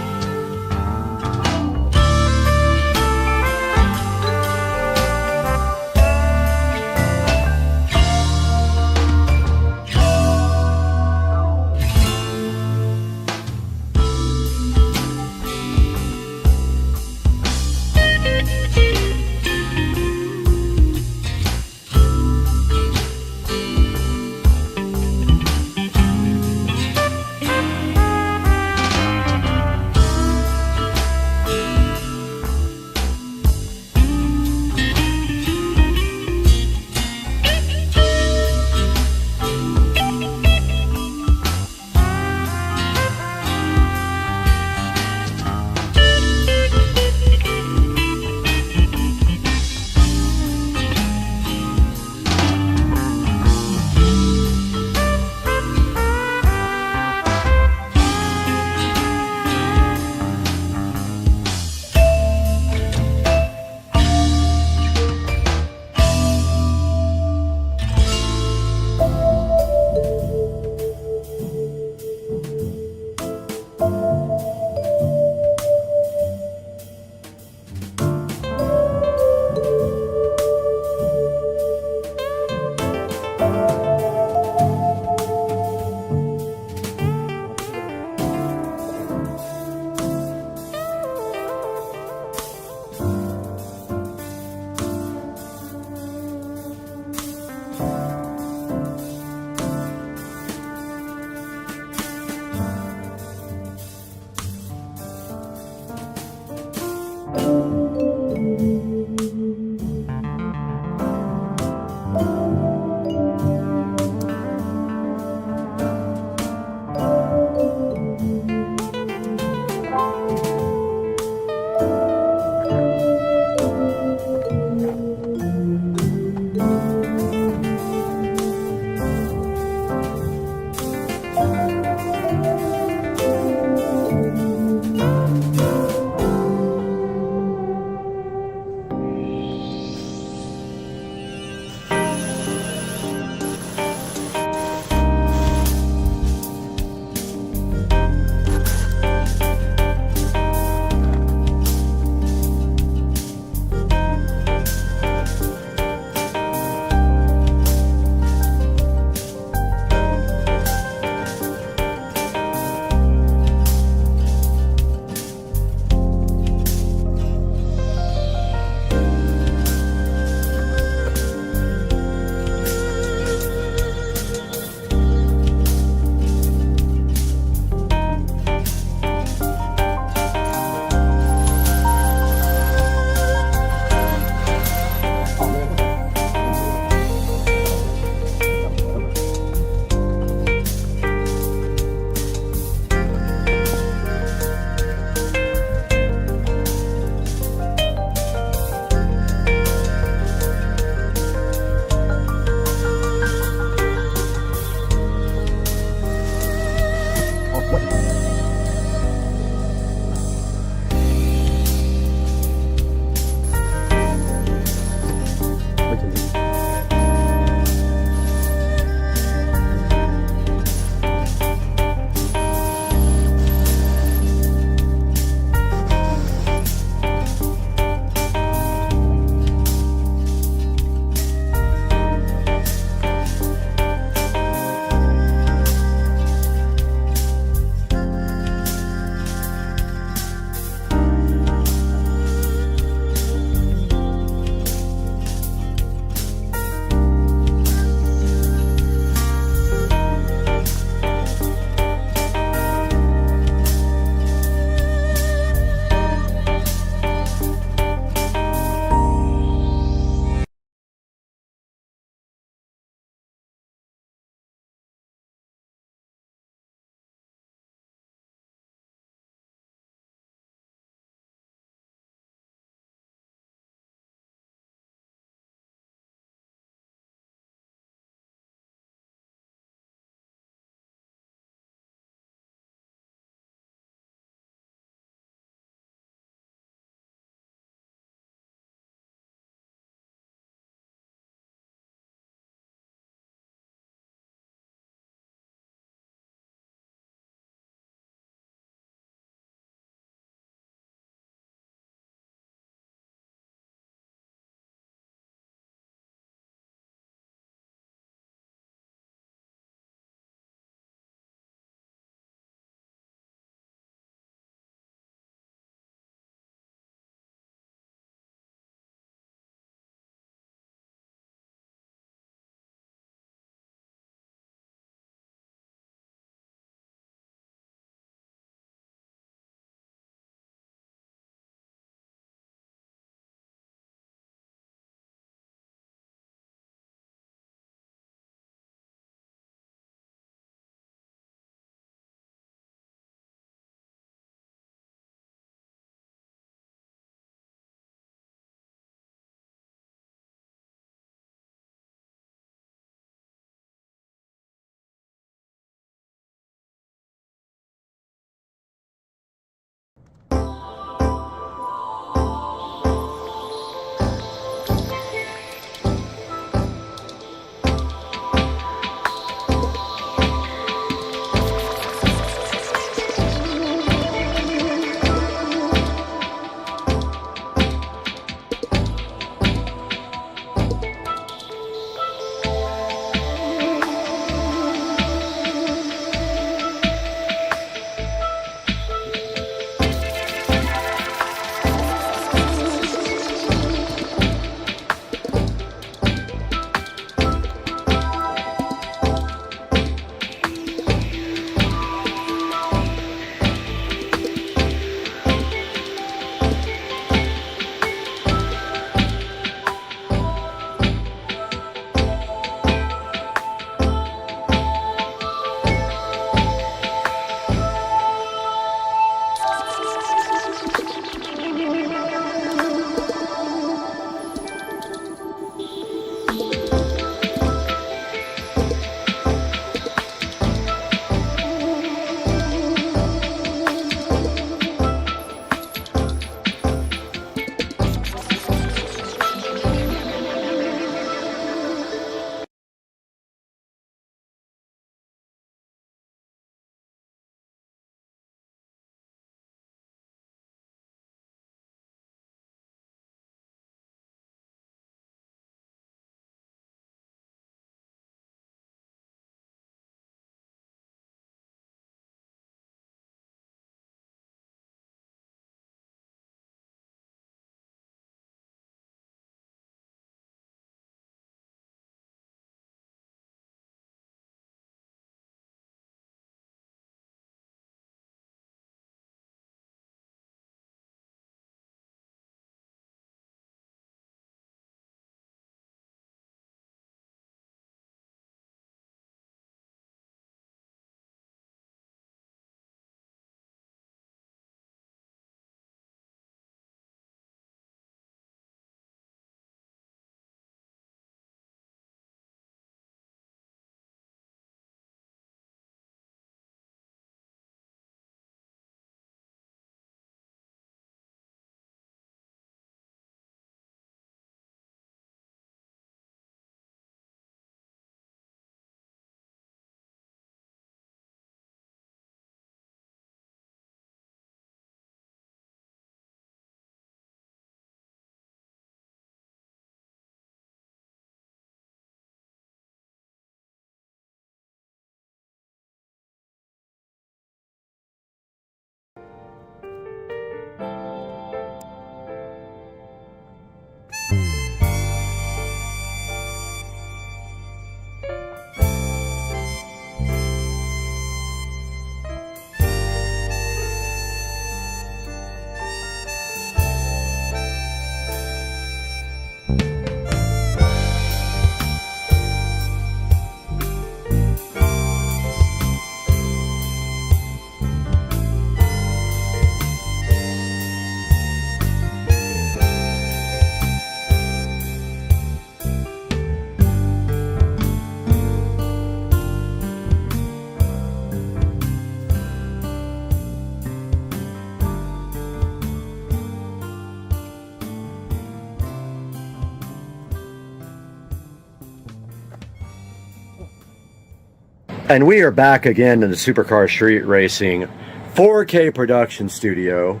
And we are back again in the Supercar Street Racing 4K production studio.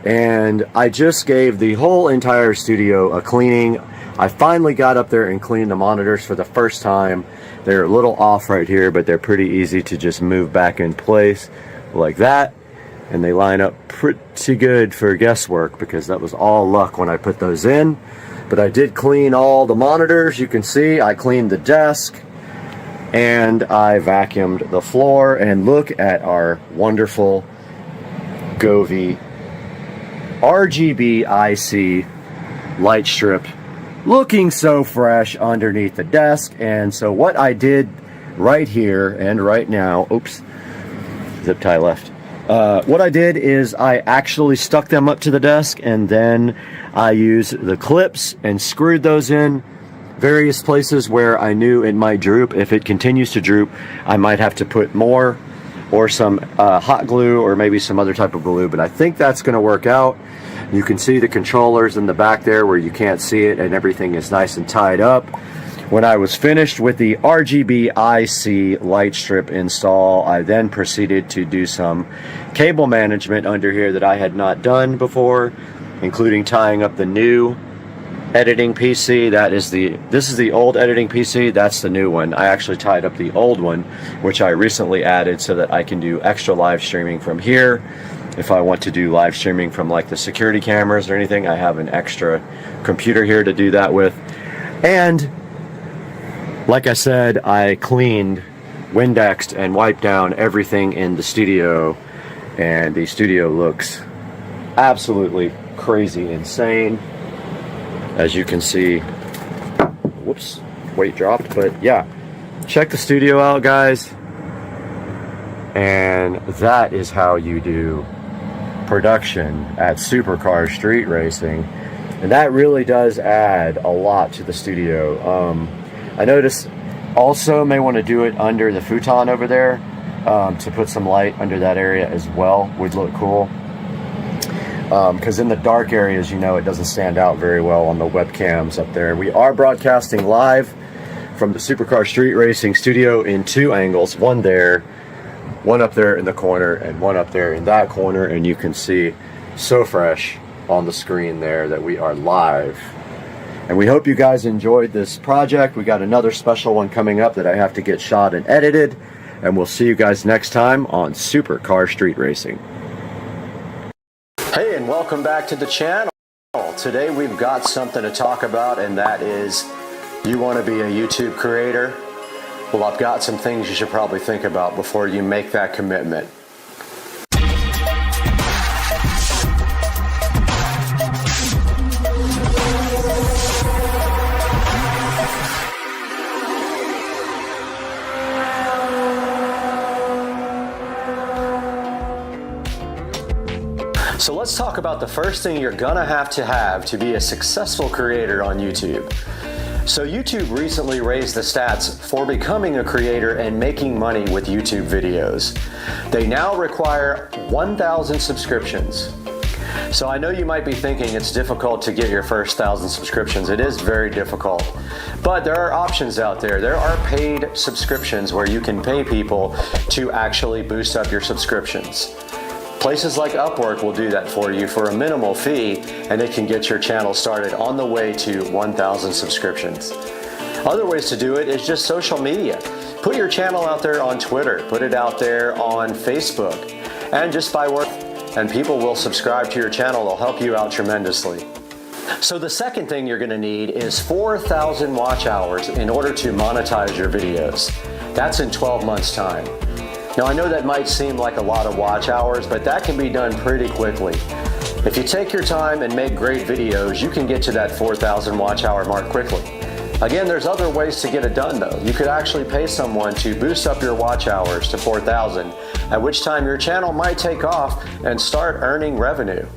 And I just gave the whole entire studio a cleaning. I finally got up there and cleaned the monitors for the first time. They're a little off right here, but they're pretty easy to just move back in place like that. And they line up pretty good for guesswork because that was all luck when I put those in. But I did clean all the monitors. You can see I cleaned the desk and I vacuumed the floor. And look at our wonderful Govee RGB IC light strip looking so fresh underneath the desk. And so what I did right here and right now, oops, zip tie left. What I did is I actually stuck them up to the desk, and then I used the clips and screwed those in various places where I knew it might droop. If it continues to droop, I might have to put more or some hot glue or maybe some other type of glue, but I think that's going to work out. You can see the controllers in the back there where you can't see it, and everything is nice and tied up. When I was finished with the RGB IC light strip install, I then proceeded to do some cable management under here that I had not done before, including tying up the new editing PC. This is the old editing PC, that's the new one. I actually tied up the old one, which I recently added so that I can do extra live streaming from here. If I want to do live streaming from like the security cameras or anything, I have an extra computer here to do that with. And like I said, I cleaned, Windexed, and wiped down everything in the studio, and the studio looks absolutely crazy insane. As you can see, whoops, weight dropped, but yeah, check the studio out, guys. And that is how you do production at Supercar Street Racing, and that really does add a lot to the studio. I noticed also may want to do it under the futon over there, to put some light under that area as well would look cool. Because in the dark areas, you know, it doesn't stand out very well on the webcams up there. We are broadcasting live from the Supercar Street Racing studio in two angles, one there, one up there in the corner, and one up there in that corner, and you can see so fresh on the screen there that we are live. And we hope you guys enjoyed this project. We got another special one coming up that I have to get shot and edited, and we'll see you guys next time on Supercar Street Racing. Hey, and welcome back to the channel. Today we've got something to talk about, and that is, you want to be a YouTube creator? Well, I've got some things you should probably think about before you make that commitment. So let's talk about the first thing you're gonna have to be a successful creator on YouTube. So YouTube recently raised the stats for becoming a creator and making money with YouTube videos. They now require 1,000 subscriptions. So I know you might be thinking it's difficult to get your first 1,000 subscriptions. It is very difficult, but there are options out there. There are paid subscriptions where you can pay people to actually boost up your subscriptions. Places like Upwork will do that for you for a minimal fee, and it can get your channel started on the way to 1,000 subscriptions. Other ways to do it is just social media. Put your channel out there on Twitter, put it out there on Facebook, and just by word, and people will subscribe to your channel. They'll help you out tremendously. So the second thing you're gonna need is 4,000 watch hours in order to monetize your videos. That's in 12 months' time. Now I know that might seem like a lot of watch hours, but that can be done pretty quickly. If you take your time and make great videos, you can get to that 4,000 watch hour mark quickly. Again, there's other ways to get it done though. You could actually pay someone to boost up your watch hours to 4,000, at which time your channel might take off and start earning revenue.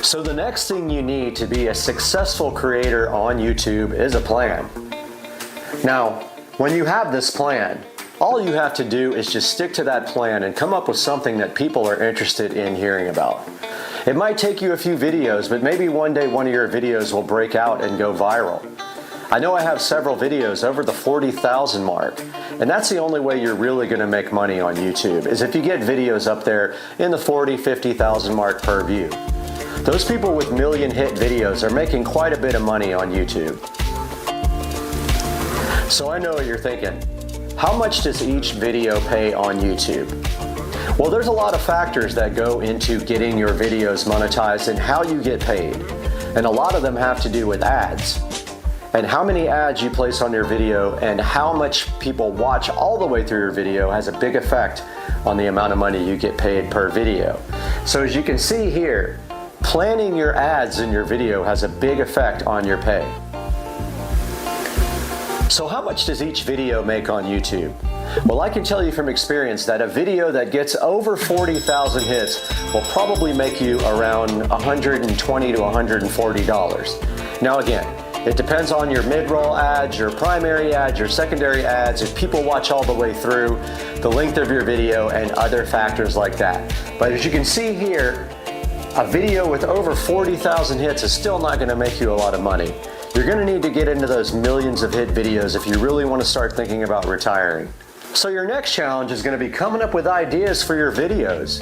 So the next thing you need to be a successful creator on YouTube is a plan. Now, when you have this plan, all you have to do is just stick to that plan and come up with something that people are interested in hearing about. It might take you a few videos, but maybe one day one of your videos will break out and go viral. I know I have several videos over the 40,000 mark, and that's the only way you're really going to make money on YouTube, is if you get videos up there in the 40, 50,000 mark per view. Those people with million hit videos are making quite a bit of money on YouTube. So I know what you're thinking. How much does each video pay on YouTube? Well, there's a lot of factors that go into getting your videos monetized and how you get paid. And a lot of them have to do with ads. And how many ads you place on your video and how much people watch all the way through your video has a big effect on the amount of money you get paid per video. So as you can see here, planning your ads in your video has a big effect on your pay. So how much does each video make on YouTube? Well, I can tell you from experience that a video that gets over 40,000 hits will probably make you around $120 to $140. Now again, it depends on your mid-roll ads, your primary ads, your secondary ads, if people watch all the way through, the length of your video, and other factors like that. But as you can see here, a video with over 40,000 hits is still not going to make you a lot of money. You're going to need to get into those millions of hit videos if you really want to start thinking about retiring. So your next challenge is going to be coming up with ideas for your videos.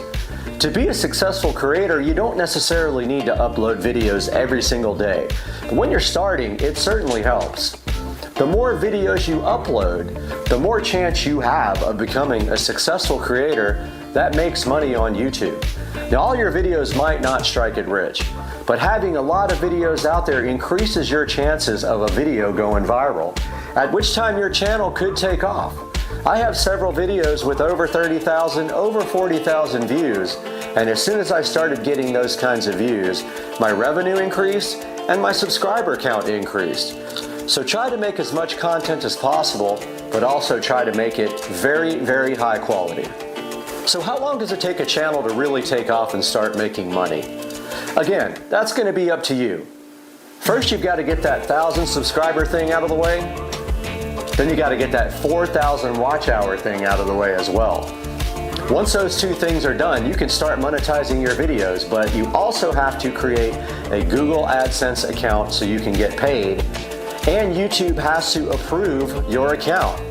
To be a successful creator, you don't necessarily need to upload videos every single day. But when you're starting, it certainly helps. The more videos you upload, the more chance you have of becoming a successful creator that makes money on YouTube. Now, all your videos might not strike it rich, but having a lot of videos out there increases your chances of a video going viral, at which time your channel could take off. I have several videos with over 30,000, over 40,000 views, and as soon as I started getting those kinds of views, my revenue increased and my subscriber count increased. So try to make as much content as possible, but also try to make it very, very high quality. So how long does it take a channel to really take off and start making money? Again, that's going to be up to you. First, you've got to get that 1,000 subscriber thing out of the way. Then you got to get that 4,000 watch hour thing out of the way as well. Once those two things are done, you can start monetizing your videos, but you also have to create a Google AdSense account so you can get paid, and YouTube has to approve your account.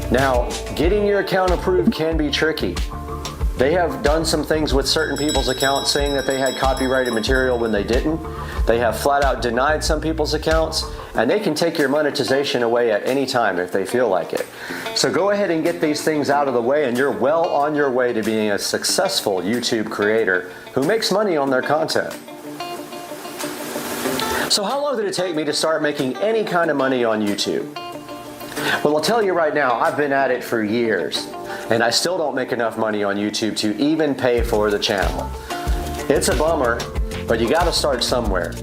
Now, getting your account approved can be tricky. They have done some things with certain people's accounts saying that they had copyrighted material when they didn't. They have flat out denied some people's accounts, and they can take your monetization away at any time if they feel like it. So go ahead and get these things out of the way, and you're well on your way to being a successful YouTube creator who makes money on their content. So how long did it take me to start making any kind of money on YouTube? Well, I'll tell you right now, I've been at it for years, and I still don't make enough money on YouTube to even pay for the channel. It's a bummer, but you gotta start somewhere.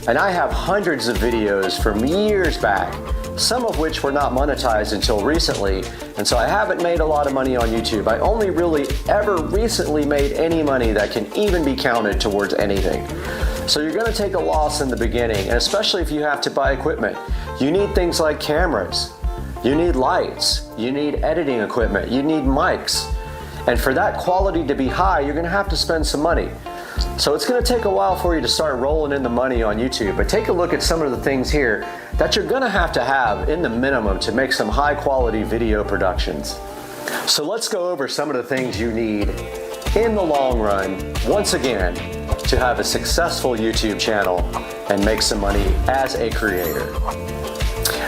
And I have hundreds of videos from years back, some of which were not monetized until recently, and so I haven't made a lot of money on YouTube. I only really ever recently made any money that can even be counted towards anything. So you're gonna take a loss in the beginning, and especially if you have to buy equipment. You need things like cameras. You need lights, you need editing equipment, you need mics. And for that quality to be high, you're gonna have to spend some money. So it's gonna take a while for you to start rolling in the money on YouTube, but take a look at some of the things here that you're gonna have to have in the minimum to make some high quality video productions. So let's go over some of the things you need in the long run, once again, to have a successful YouTube channel and make some money as a creator.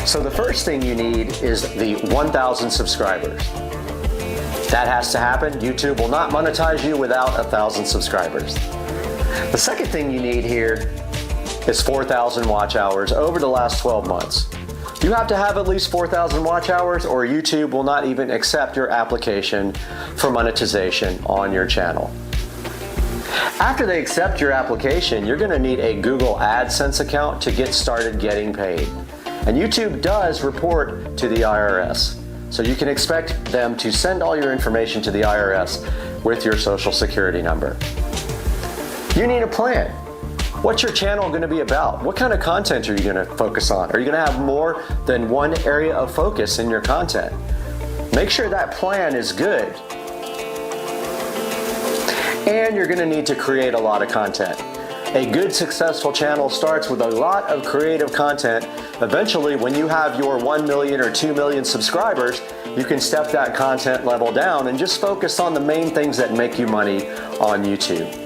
So the first thing you need is the 1,000 subscribers. That has to happen. YouTube will not monetize you without 1,000 subscribers. The second thing you need here is 4,000 watch hours over the last 12 months. You have to have at least 4,000 watch hours or YouTube will not even accept your application for monetization on your channel. After they accept your application, you're going to need a Google AdSense account to get started getting paid. And YouTube does report to the IRS. So you can expect them to send all your information to the IRS with your social security number. You need a plan. What's your channel going to be about? What kind of content are you going to focus on? Are you going to have more than one area of focus in your content? Make sure that plan is good. And you're going to need to create a lot of content. A good successful channel starts with a lot of creative content. Eventually, when you have your 1 million or 2 million subscribers, you can step that content level down and just focus on the main things that make you money on YouTube.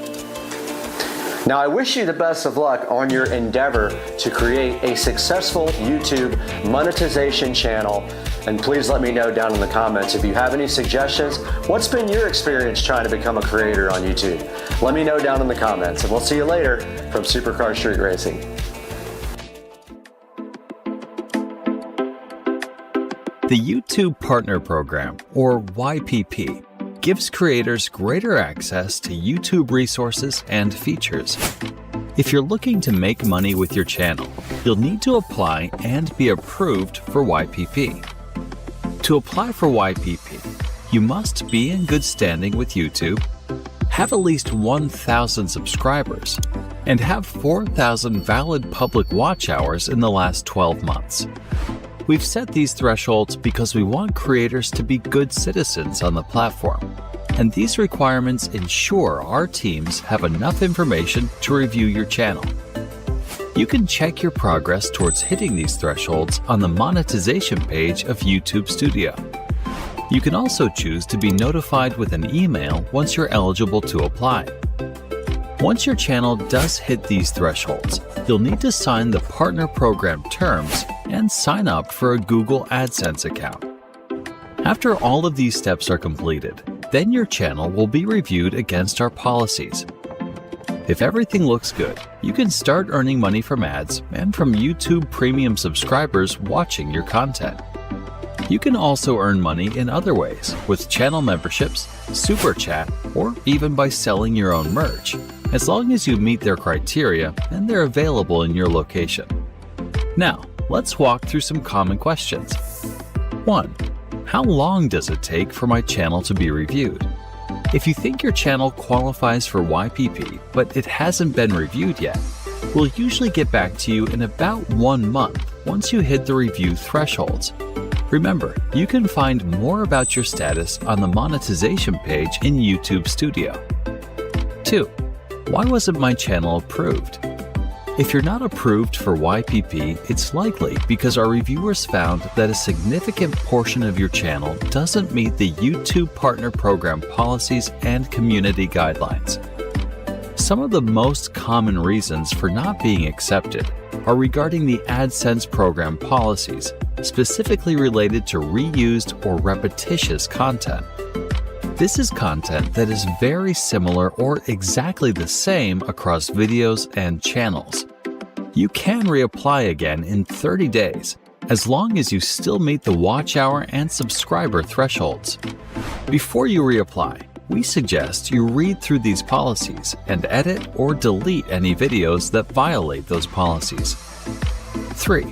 Now, I wish you the best of luck on your endeavor to create a successful YouTube monetization channel. And please let me know down in the comments if you have any suggestions. What's been your experience trying to become a creator on YouTube? Let me know down in the comments, and we'll see you later from Supercar Street Racing. The YouTube Partner Program, or YPP, gives creators greater access to YouTube resources and features. If you're looking to make money with your channel, you'll need to apply and be approved for YPP. To apply for YPP, you must be in good standing with YouTube, have at least 1,000 subscribers, and have 4,000 valid public watch hours in the last 12 months. We've set these thresholds because we want creators to be good citizens on the platform, and these requirements ensure our teams have enough information to review your channel. You can check your progress towards hitting these thresholds on the monetization page of YouTube Studio. You can also choose to be notified with an email once you're eligible to apply. Once your channel does hit these thresholds, you'll need to sign the Partner Program terms and sign up for a Google AdSense account. After all of these steps are completed, then your channel will be reviewed against our policies. If everything looks good, you can start earning money from ads and from YouTube Premium subscribers watching your content. You can also earn money in other ways, with channel memberships, Super Chat, or even by selling your own merch, as long as you meet their criteria and they're available in your location. Now, let's walk through some common questions. 1. How long does it take for my channel to be reviewed? If you think your channel qualifies for YPP, but it hasn't been reviewed yet, we'll usually get back to you in about 1 month once you hit the review thresholds. Remember, you can find more about your status on the monetization page in YouTube Studio. 2. Why wasn't my channel approved? If you're not approved for YPP, it's likely because our reviewers found that a significant portion of your channel doesn't meet the YouTube Partner Program policies and community guidelines. Some of the most common reasons for not being accepted are regarding the AdSense program policies, specifically related to reused or repetitious content. This is content that is very similar or exactly the same across videos and channels. You can reapply again in 30 days, as long as you still meet the watch hour and subscriber thresholds. Before you reapply, we suggest you read through these policies and edit or delete any videos that violate those policies. 3.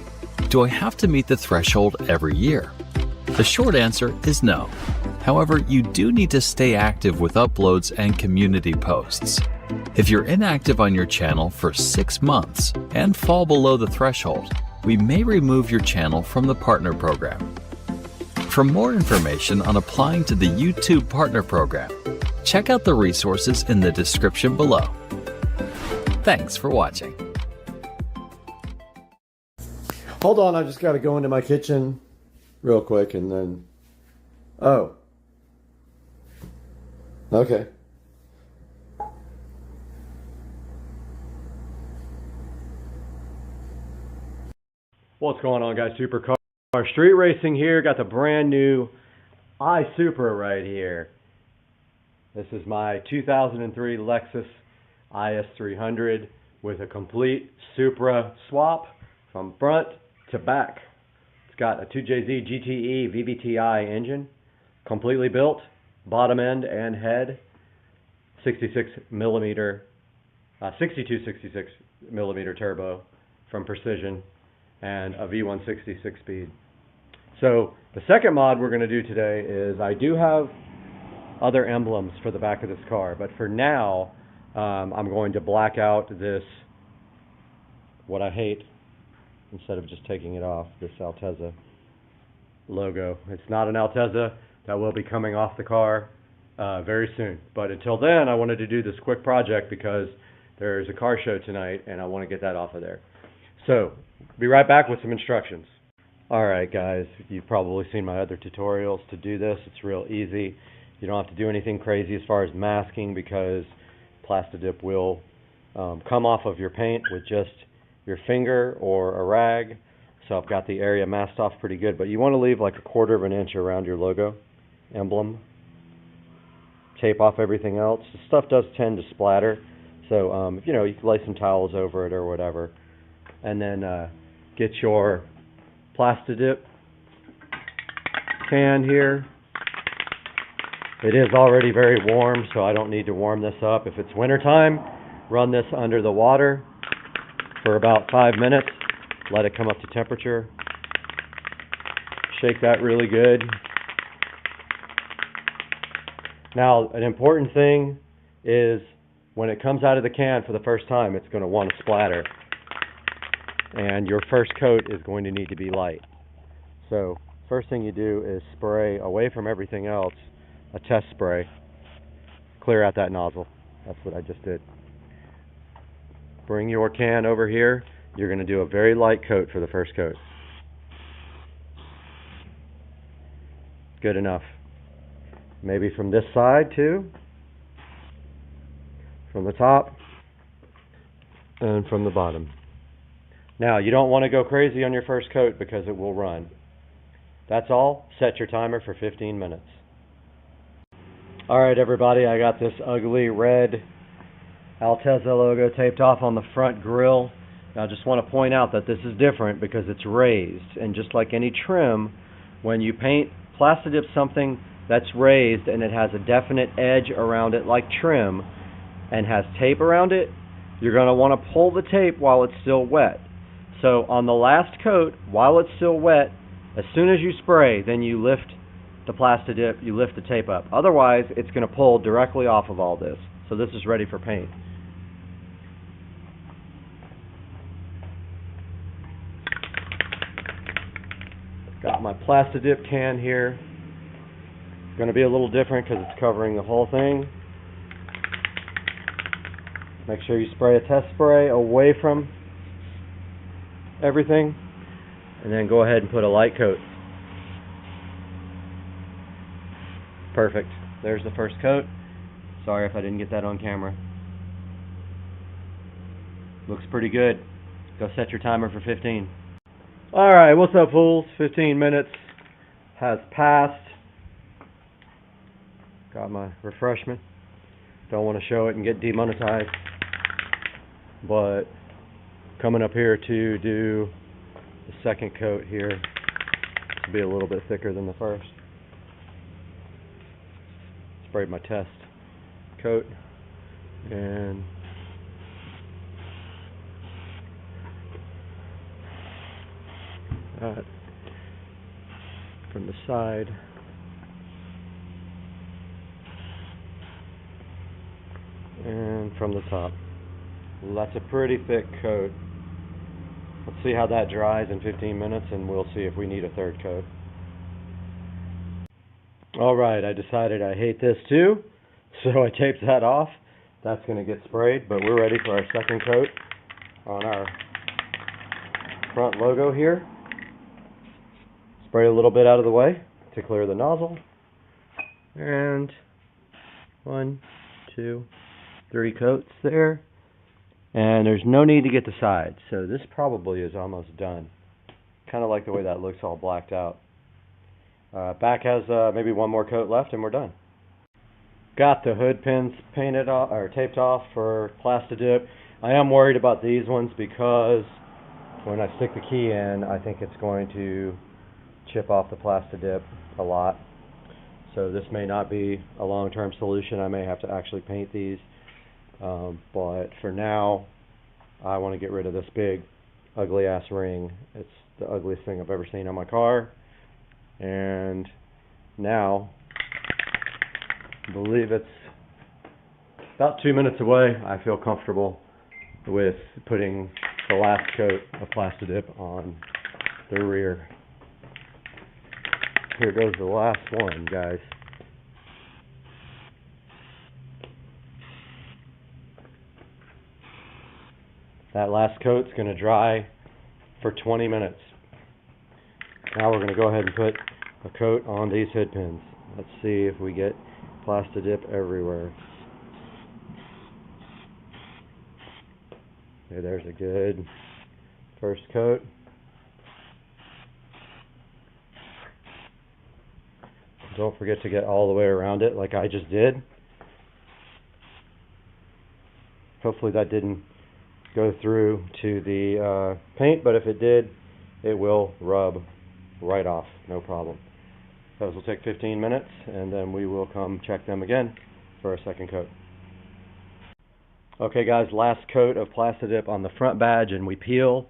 Do I have to meet the threshold every year? The short answer is no. However, you do need to stay active with uploads and community posts. If you're inactive on your channel for 6 months and fall below the threshold, we may remove your channel from the Partner Program. For more information on applying to the YouTube Partner Program, check out the resources in the description below. Thanks for watching. Hold on, I just got to go into my kitchen real quick and then... Oh. Okay. What's going on, guys? Supercar Street Racing here. Got the brand new iSupra right here. This is my 2003 Lexus IS300 with a complete Supra swap from front to back. It's got a 2JZ GTE VVTi engine, completely built, bottom end and head, 6266 millimeter turbo from Precision, and a V160 6-speed. So the second mod we're going to do today is I do have other emblems for the back of this car, but for now I'm going to black out this, what I hate, instead of just taking it off, this Altezza logo. It's not an Altezza. That will be coming off the car very soon. But until then, I wanted to do this quick project because There's a car show tonight, and I want to get that off of there. So, be right back with some instructions. Alright guys, you've probably seen my other tutorials to do this. It's real easy. You don't have to do anything crazy as far as masking because Plastidip will come off of your paint with just your finger or a rag. So I've got the area masked off pretty good, but you want to leave like 1/4 of an inch around your logo emblem. Tape off everything else. The stuff does tend to splatter, so you know, you can lay some towels over it or whatever. And then get your Plastidip can here. It is already very warm, so I don't need to warm this up. If it's wintertime, run this under the water for about 5 minutes. Let it come up to temperature. Shake that really good. Now, an important thing is when it comes out of the can for the first time, it's going to want to splatter. And your first coat is going to need to be light. So, first thing you do is spray away from everything else, a test spray. Clear out that nozzle. That's what I just did. Bring your can over here. You're going to do a very light coat for the first coat. Good enough. Maybe from this side too. From the top. And from the bottom. Now, you don't want to go crazy on your first coat because it will run. That's all. Set your timer for 15 minutes. Alright everybody, I got this ugly red Altezza logo taped off on the front grille. Now I just want to point out that this is different because it's raised. And just like any trim, when you paint Plastidip something that's raised and it has a definite edge around it like trim and has tape around it, you're going to want to pull the tape while it's still wet. So on the last coat, while it's still wet, as soon as you spray, then you lift the Plastidip, you lift the tape up. Otherwise, it's going to pull directly off of all this. So this is ready for paint. Got my Plastidip can here. It's going to be a little different because it's covering the whole thing. Make sure you spray a test spray away from everything. And then go ahead and put a light coat. Perfect. There's the first coat. Sorry if I didn't get that on camera. Looks pretty good. Go set your timer for 15. Alright, what's up fools? 15 minutes has passed. Got my refreshment. Don't want to show it and get demonetized. But coming up here to do the second coat here. This will be a little bit thicker than the first. Sprayed my test coat and that from the side. And from the top. Well, that's a pretty thick coat. Let's see how that dries in 15 minutes and we'll see if we need a third coat. Alright, I decided I hate this too, so I taped that off. That's going to get sprayed, but we're ready for our second coat on our front logo here. Spray a little bit out of the way to clear the nozzle. And 1, 2, 3 coats there. And there's no need to get the sides, so this probably is almost done. Kind of like the way that looks all blacked out. Back has maybe one more coat left and we're done. Got the hood pins painted off, or taped off for Plastidip. I am worried about these ones because when I stick the key in, I think it's going to chip off the Plastidip a lot. So this may not be a long-term solution. I may have to actually paint these. But for now, I want to get rid of this big, ugly-ass ring. It's the ugliest thing I've ever seen on my car. And now, I believe it's about 2 minutes away. I feel comfortable with putting the last coat of Plastidip on the rear. Here goes the last one, guys. That last coat's going to dry for 20 minutes. Now we're going to go ahead and put a coat on these hood pins. Let's see if we get Plastidip everywhere. Okay, there's a good first coat. Don't forget to get all the way around it like I just did. Hopefully that didn't go through to the paint, but if it did, it will rub right off, no problem. Those will take 15 minutes, and then we will come check them again for a second coat. Okay guys, last coat of Plastidip on the front badge, and we peel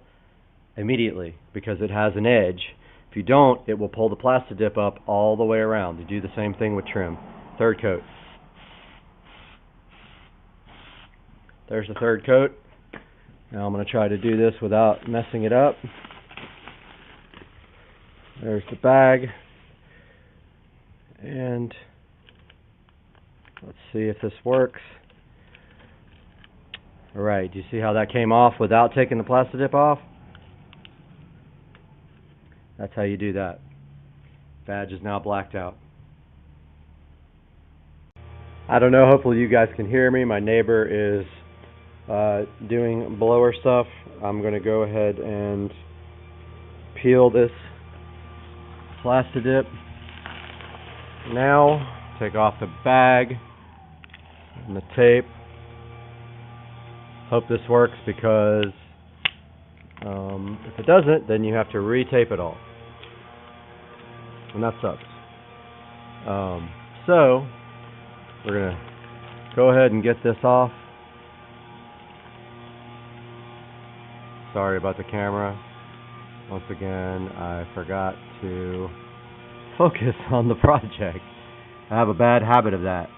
immediately because it has an edge. If you don't, it will pull the Plastidip up all the way around. You do the same thing with trim. Third coat. There's the third coat. Now I'm going to try to do this without messing it up. There's the bag. And let's see if this works. Alright, do you see how that came off without taking the Plastidip off? That's how you do that. Badge is now blacked out. I don't know, hopefully you guys can hear me. My neighbor is doing blower stuff. I'm going to go ahead and peel this Plastidip now. Take off the bag and the tape. Hope this works, because if it doesn't, then you have to retape it all, and that sucks. So we're gonna go ahead and get this off. Sorry about the camera. Once again, I forgot to focus on the project. I have a bad habit of that.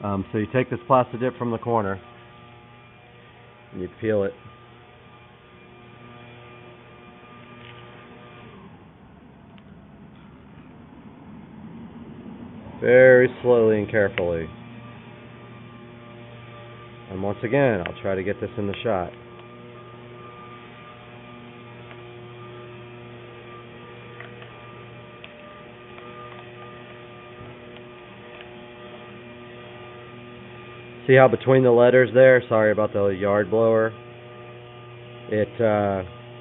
So you take this Plastidip from the corner and you peel it. Very slowly and carefully. And once again, I'll try to get this in the shot. See how between the letters there, sorry about the yard blower, it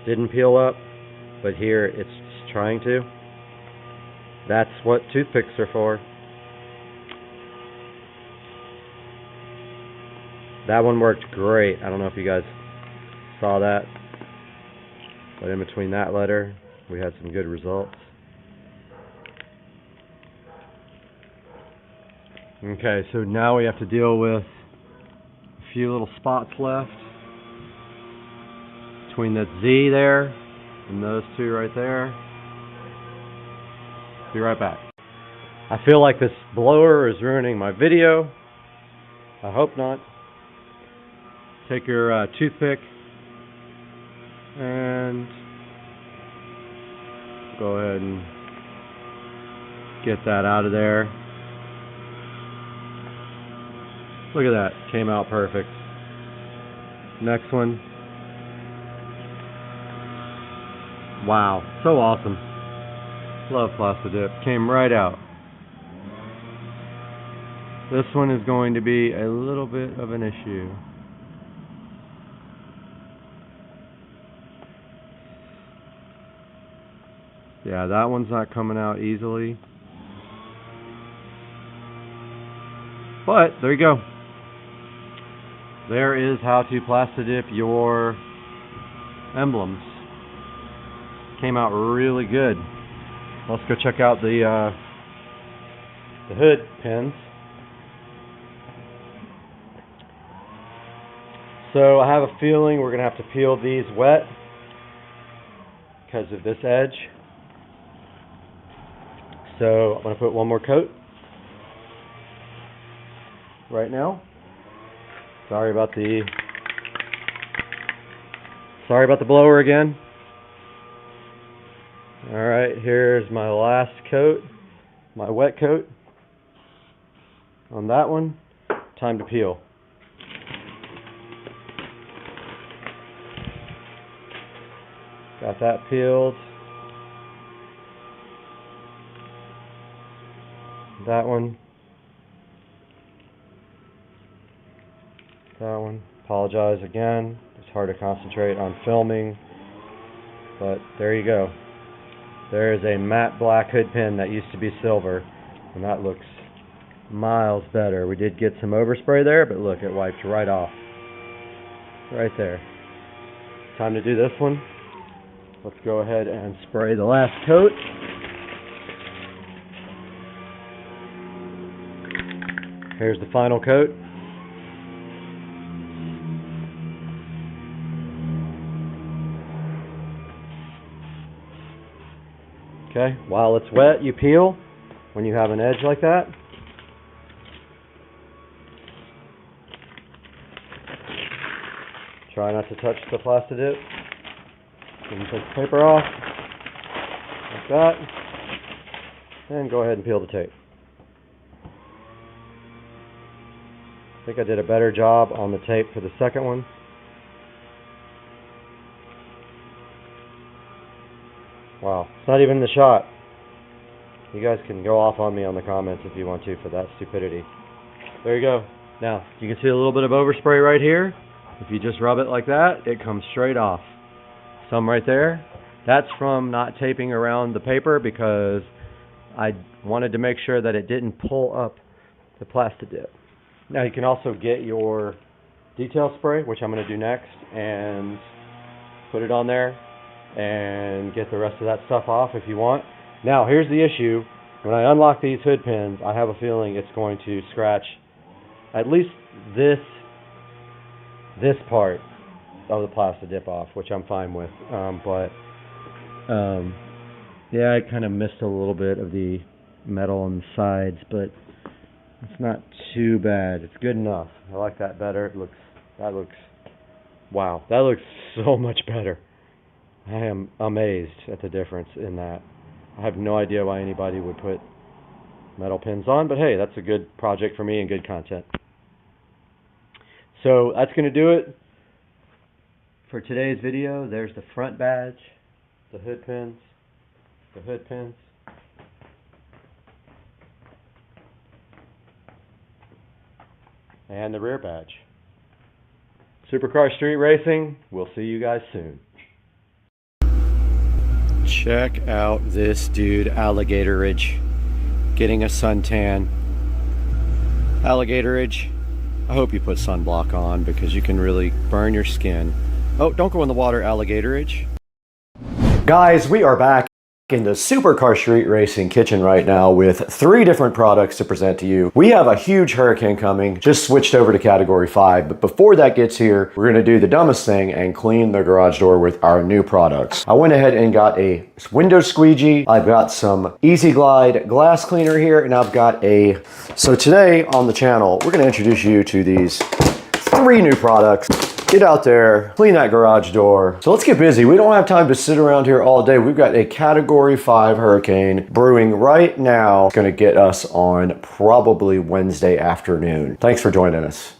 didn't peel up, but here it's trying to. That's what toothpicks are for. That one worked great. I don't know if you guys saw that, but in between that letter, we had some good results. Okay, so now we have to deal with a few little spots left between that Z there and those two right there. Be right back. I feel like this blower is ruining my video. I hope not. Take your toothpick and go ahead and get that out of there. Look at that, came out perfect. Next one. Wow, so awesome. Love Plastidip, came right out. This one is going to be a little bit of an issue. Yeah, that one's not coming out easily. But, there you go. There is how to Plastidip your emblems. Came out really good. Let's go check out the hood pins. So I have a feeling we're going to have to peel these wet because of this edge. So I'm going to put one more coat right now. Sorry about the blower again. Alright, here's my last coat, my wet coat on that one. Time to peel. Got that peeled. That one. That one. Apologize again. It's hard to concentrate on filming. But there you go. There is a matte black hood pin that used to be silver. And that looks miles better. We did get some overspray there, but look, it wiped right off. Right there. Time to do this one. Let's go ahead and spray the last coat. Here's the final coat. Okay, while it's wet, you peel when you have an edge like that. Try not to touch the plastic dip. Then take the paper off, like that, and go ahead and peel the tape. I think I did a better job on the tape for the second one. Wow, it's not even the shot. You guys can go off on me on the comments if you want to for that stupidity. There you go. Now, you can see a little bit of overspray right here. If you just rub it like that, it comes straight off. Some right there. That's from not taping around the paper because I wanted to make sure that it didn't pull up the plastic dip. Now you can also get your detail spray, which I'm going to do next, and put it on there and get the rest of that stuff off if you want. Now here's the issue. When I unlock these hood pins, I have a feeling it's going to scratch at least this part of the plastic dip off, which I'm fine with. Yeah, I kind of missed a little bit of the metal on the sides, but it's not too bad. It's good enough. I like that better. Wow, that looks so much better. I am amazed at the difference in that. I have no idea why anybody would put metal pins on, but hey, that's a good project for me and good content. So that's going to do it for today's video. There's the front badge, the hood pins, and the rear badge. Supercar Street Racing, we'll see you guys soon. Check out this dude, Alligator Ridge, getting a suntan. Alligator Ridge, I hope you put sunblock on because you can really burn your skin. Oh, don't go in the water, Alligator Ridge. Guys, we are back in the Supercar Street Racing kitchen right now with 3 different products to present to you. We have a huge Hurricane coming, just switched over to category 5, but before that gets here, we're gonna do the dumbest thing and clean the garage door with our new products. I went ahead and got a window squeegee, I've got some Easy Glide glass cleaner here, and I've got a... So today on the channel, we're gonna introduce you to these 3 new products. Get out there, clean that garage door. So let's get busy. We don't have time to sit around here all day. We've got a category 5 Hurricane brewing right now. It's gonna get us on probably Wednesday afternoon. Thanks for joining us.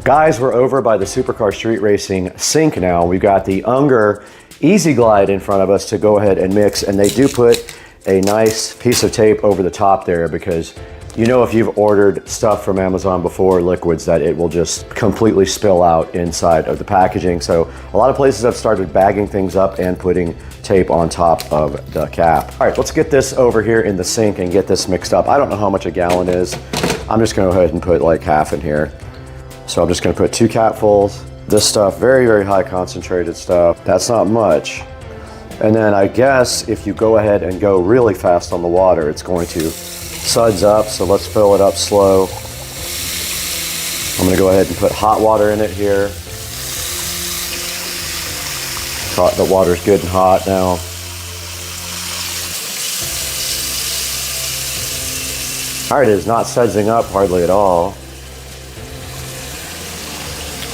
Guys, we're over by the Supercar Street Racing sink now. We've got the Unger Easy Glide in front of us to go ahead and mix, and they do put a nice piece of tape over the top there because you know if you've ordered stuff from Amazon before, liquids, that it will just completely spill out inside of the packaging. So a lot of places have started bagging things up and putting tape on top of the cap. All right, let's get this over here in the sink and get this mixed up. I don't know how much a gallon is. I'm just gonna go ahead and put like half in here. So I'm just gonna put 2 capfuls. This stuff, very, very high concentrated stuff. That's not much. And then I guess if you go ahead and go really fast on the water, it's going to suds up. So let's fill it up slow. I'm gonna go ahead and put hot water in it here. The water's good and hot now. All right, it is not sudsing up hardly at all.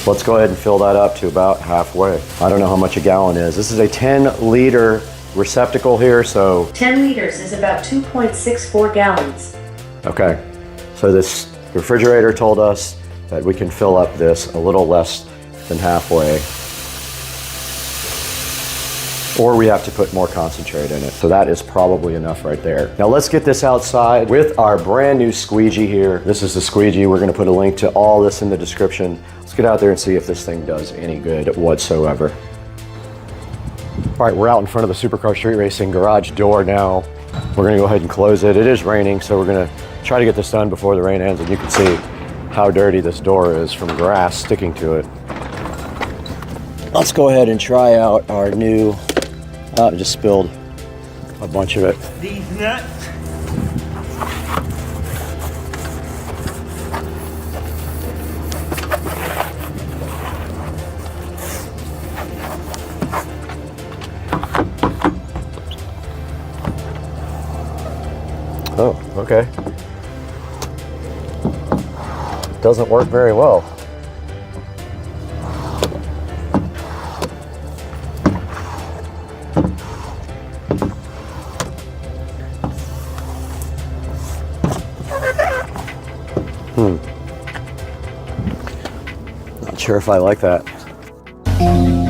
Let's go ahead and fill that up to about halfway. I don't know how much a gallon is. This is a 10-liter receptacle here, so 10 liters is about 2.64 gallons. okay. So this refrigerator told us that we can fill up this a little less than halfway. Or we have to put more concentrate in it. So that is probably enough right there. Now let's get this outside with our brand new squeegee here. This is the squeegee. We're gonna put a link to all this in the description. Let's get out there and see if this thing does any good whatsoever. All right, we're out in front of the Supercar Street Racing garage door now. We're gonna go ahead and close it. It is raining, so we're gonna try to get this done before the rain ends, and you can see how dirty this door is from grass sticking to it. Let's go ahead and try out our new, I just spilled a bunch of it. These nuts. Oh, okay. Doesn't work very well. Not sure if I like that.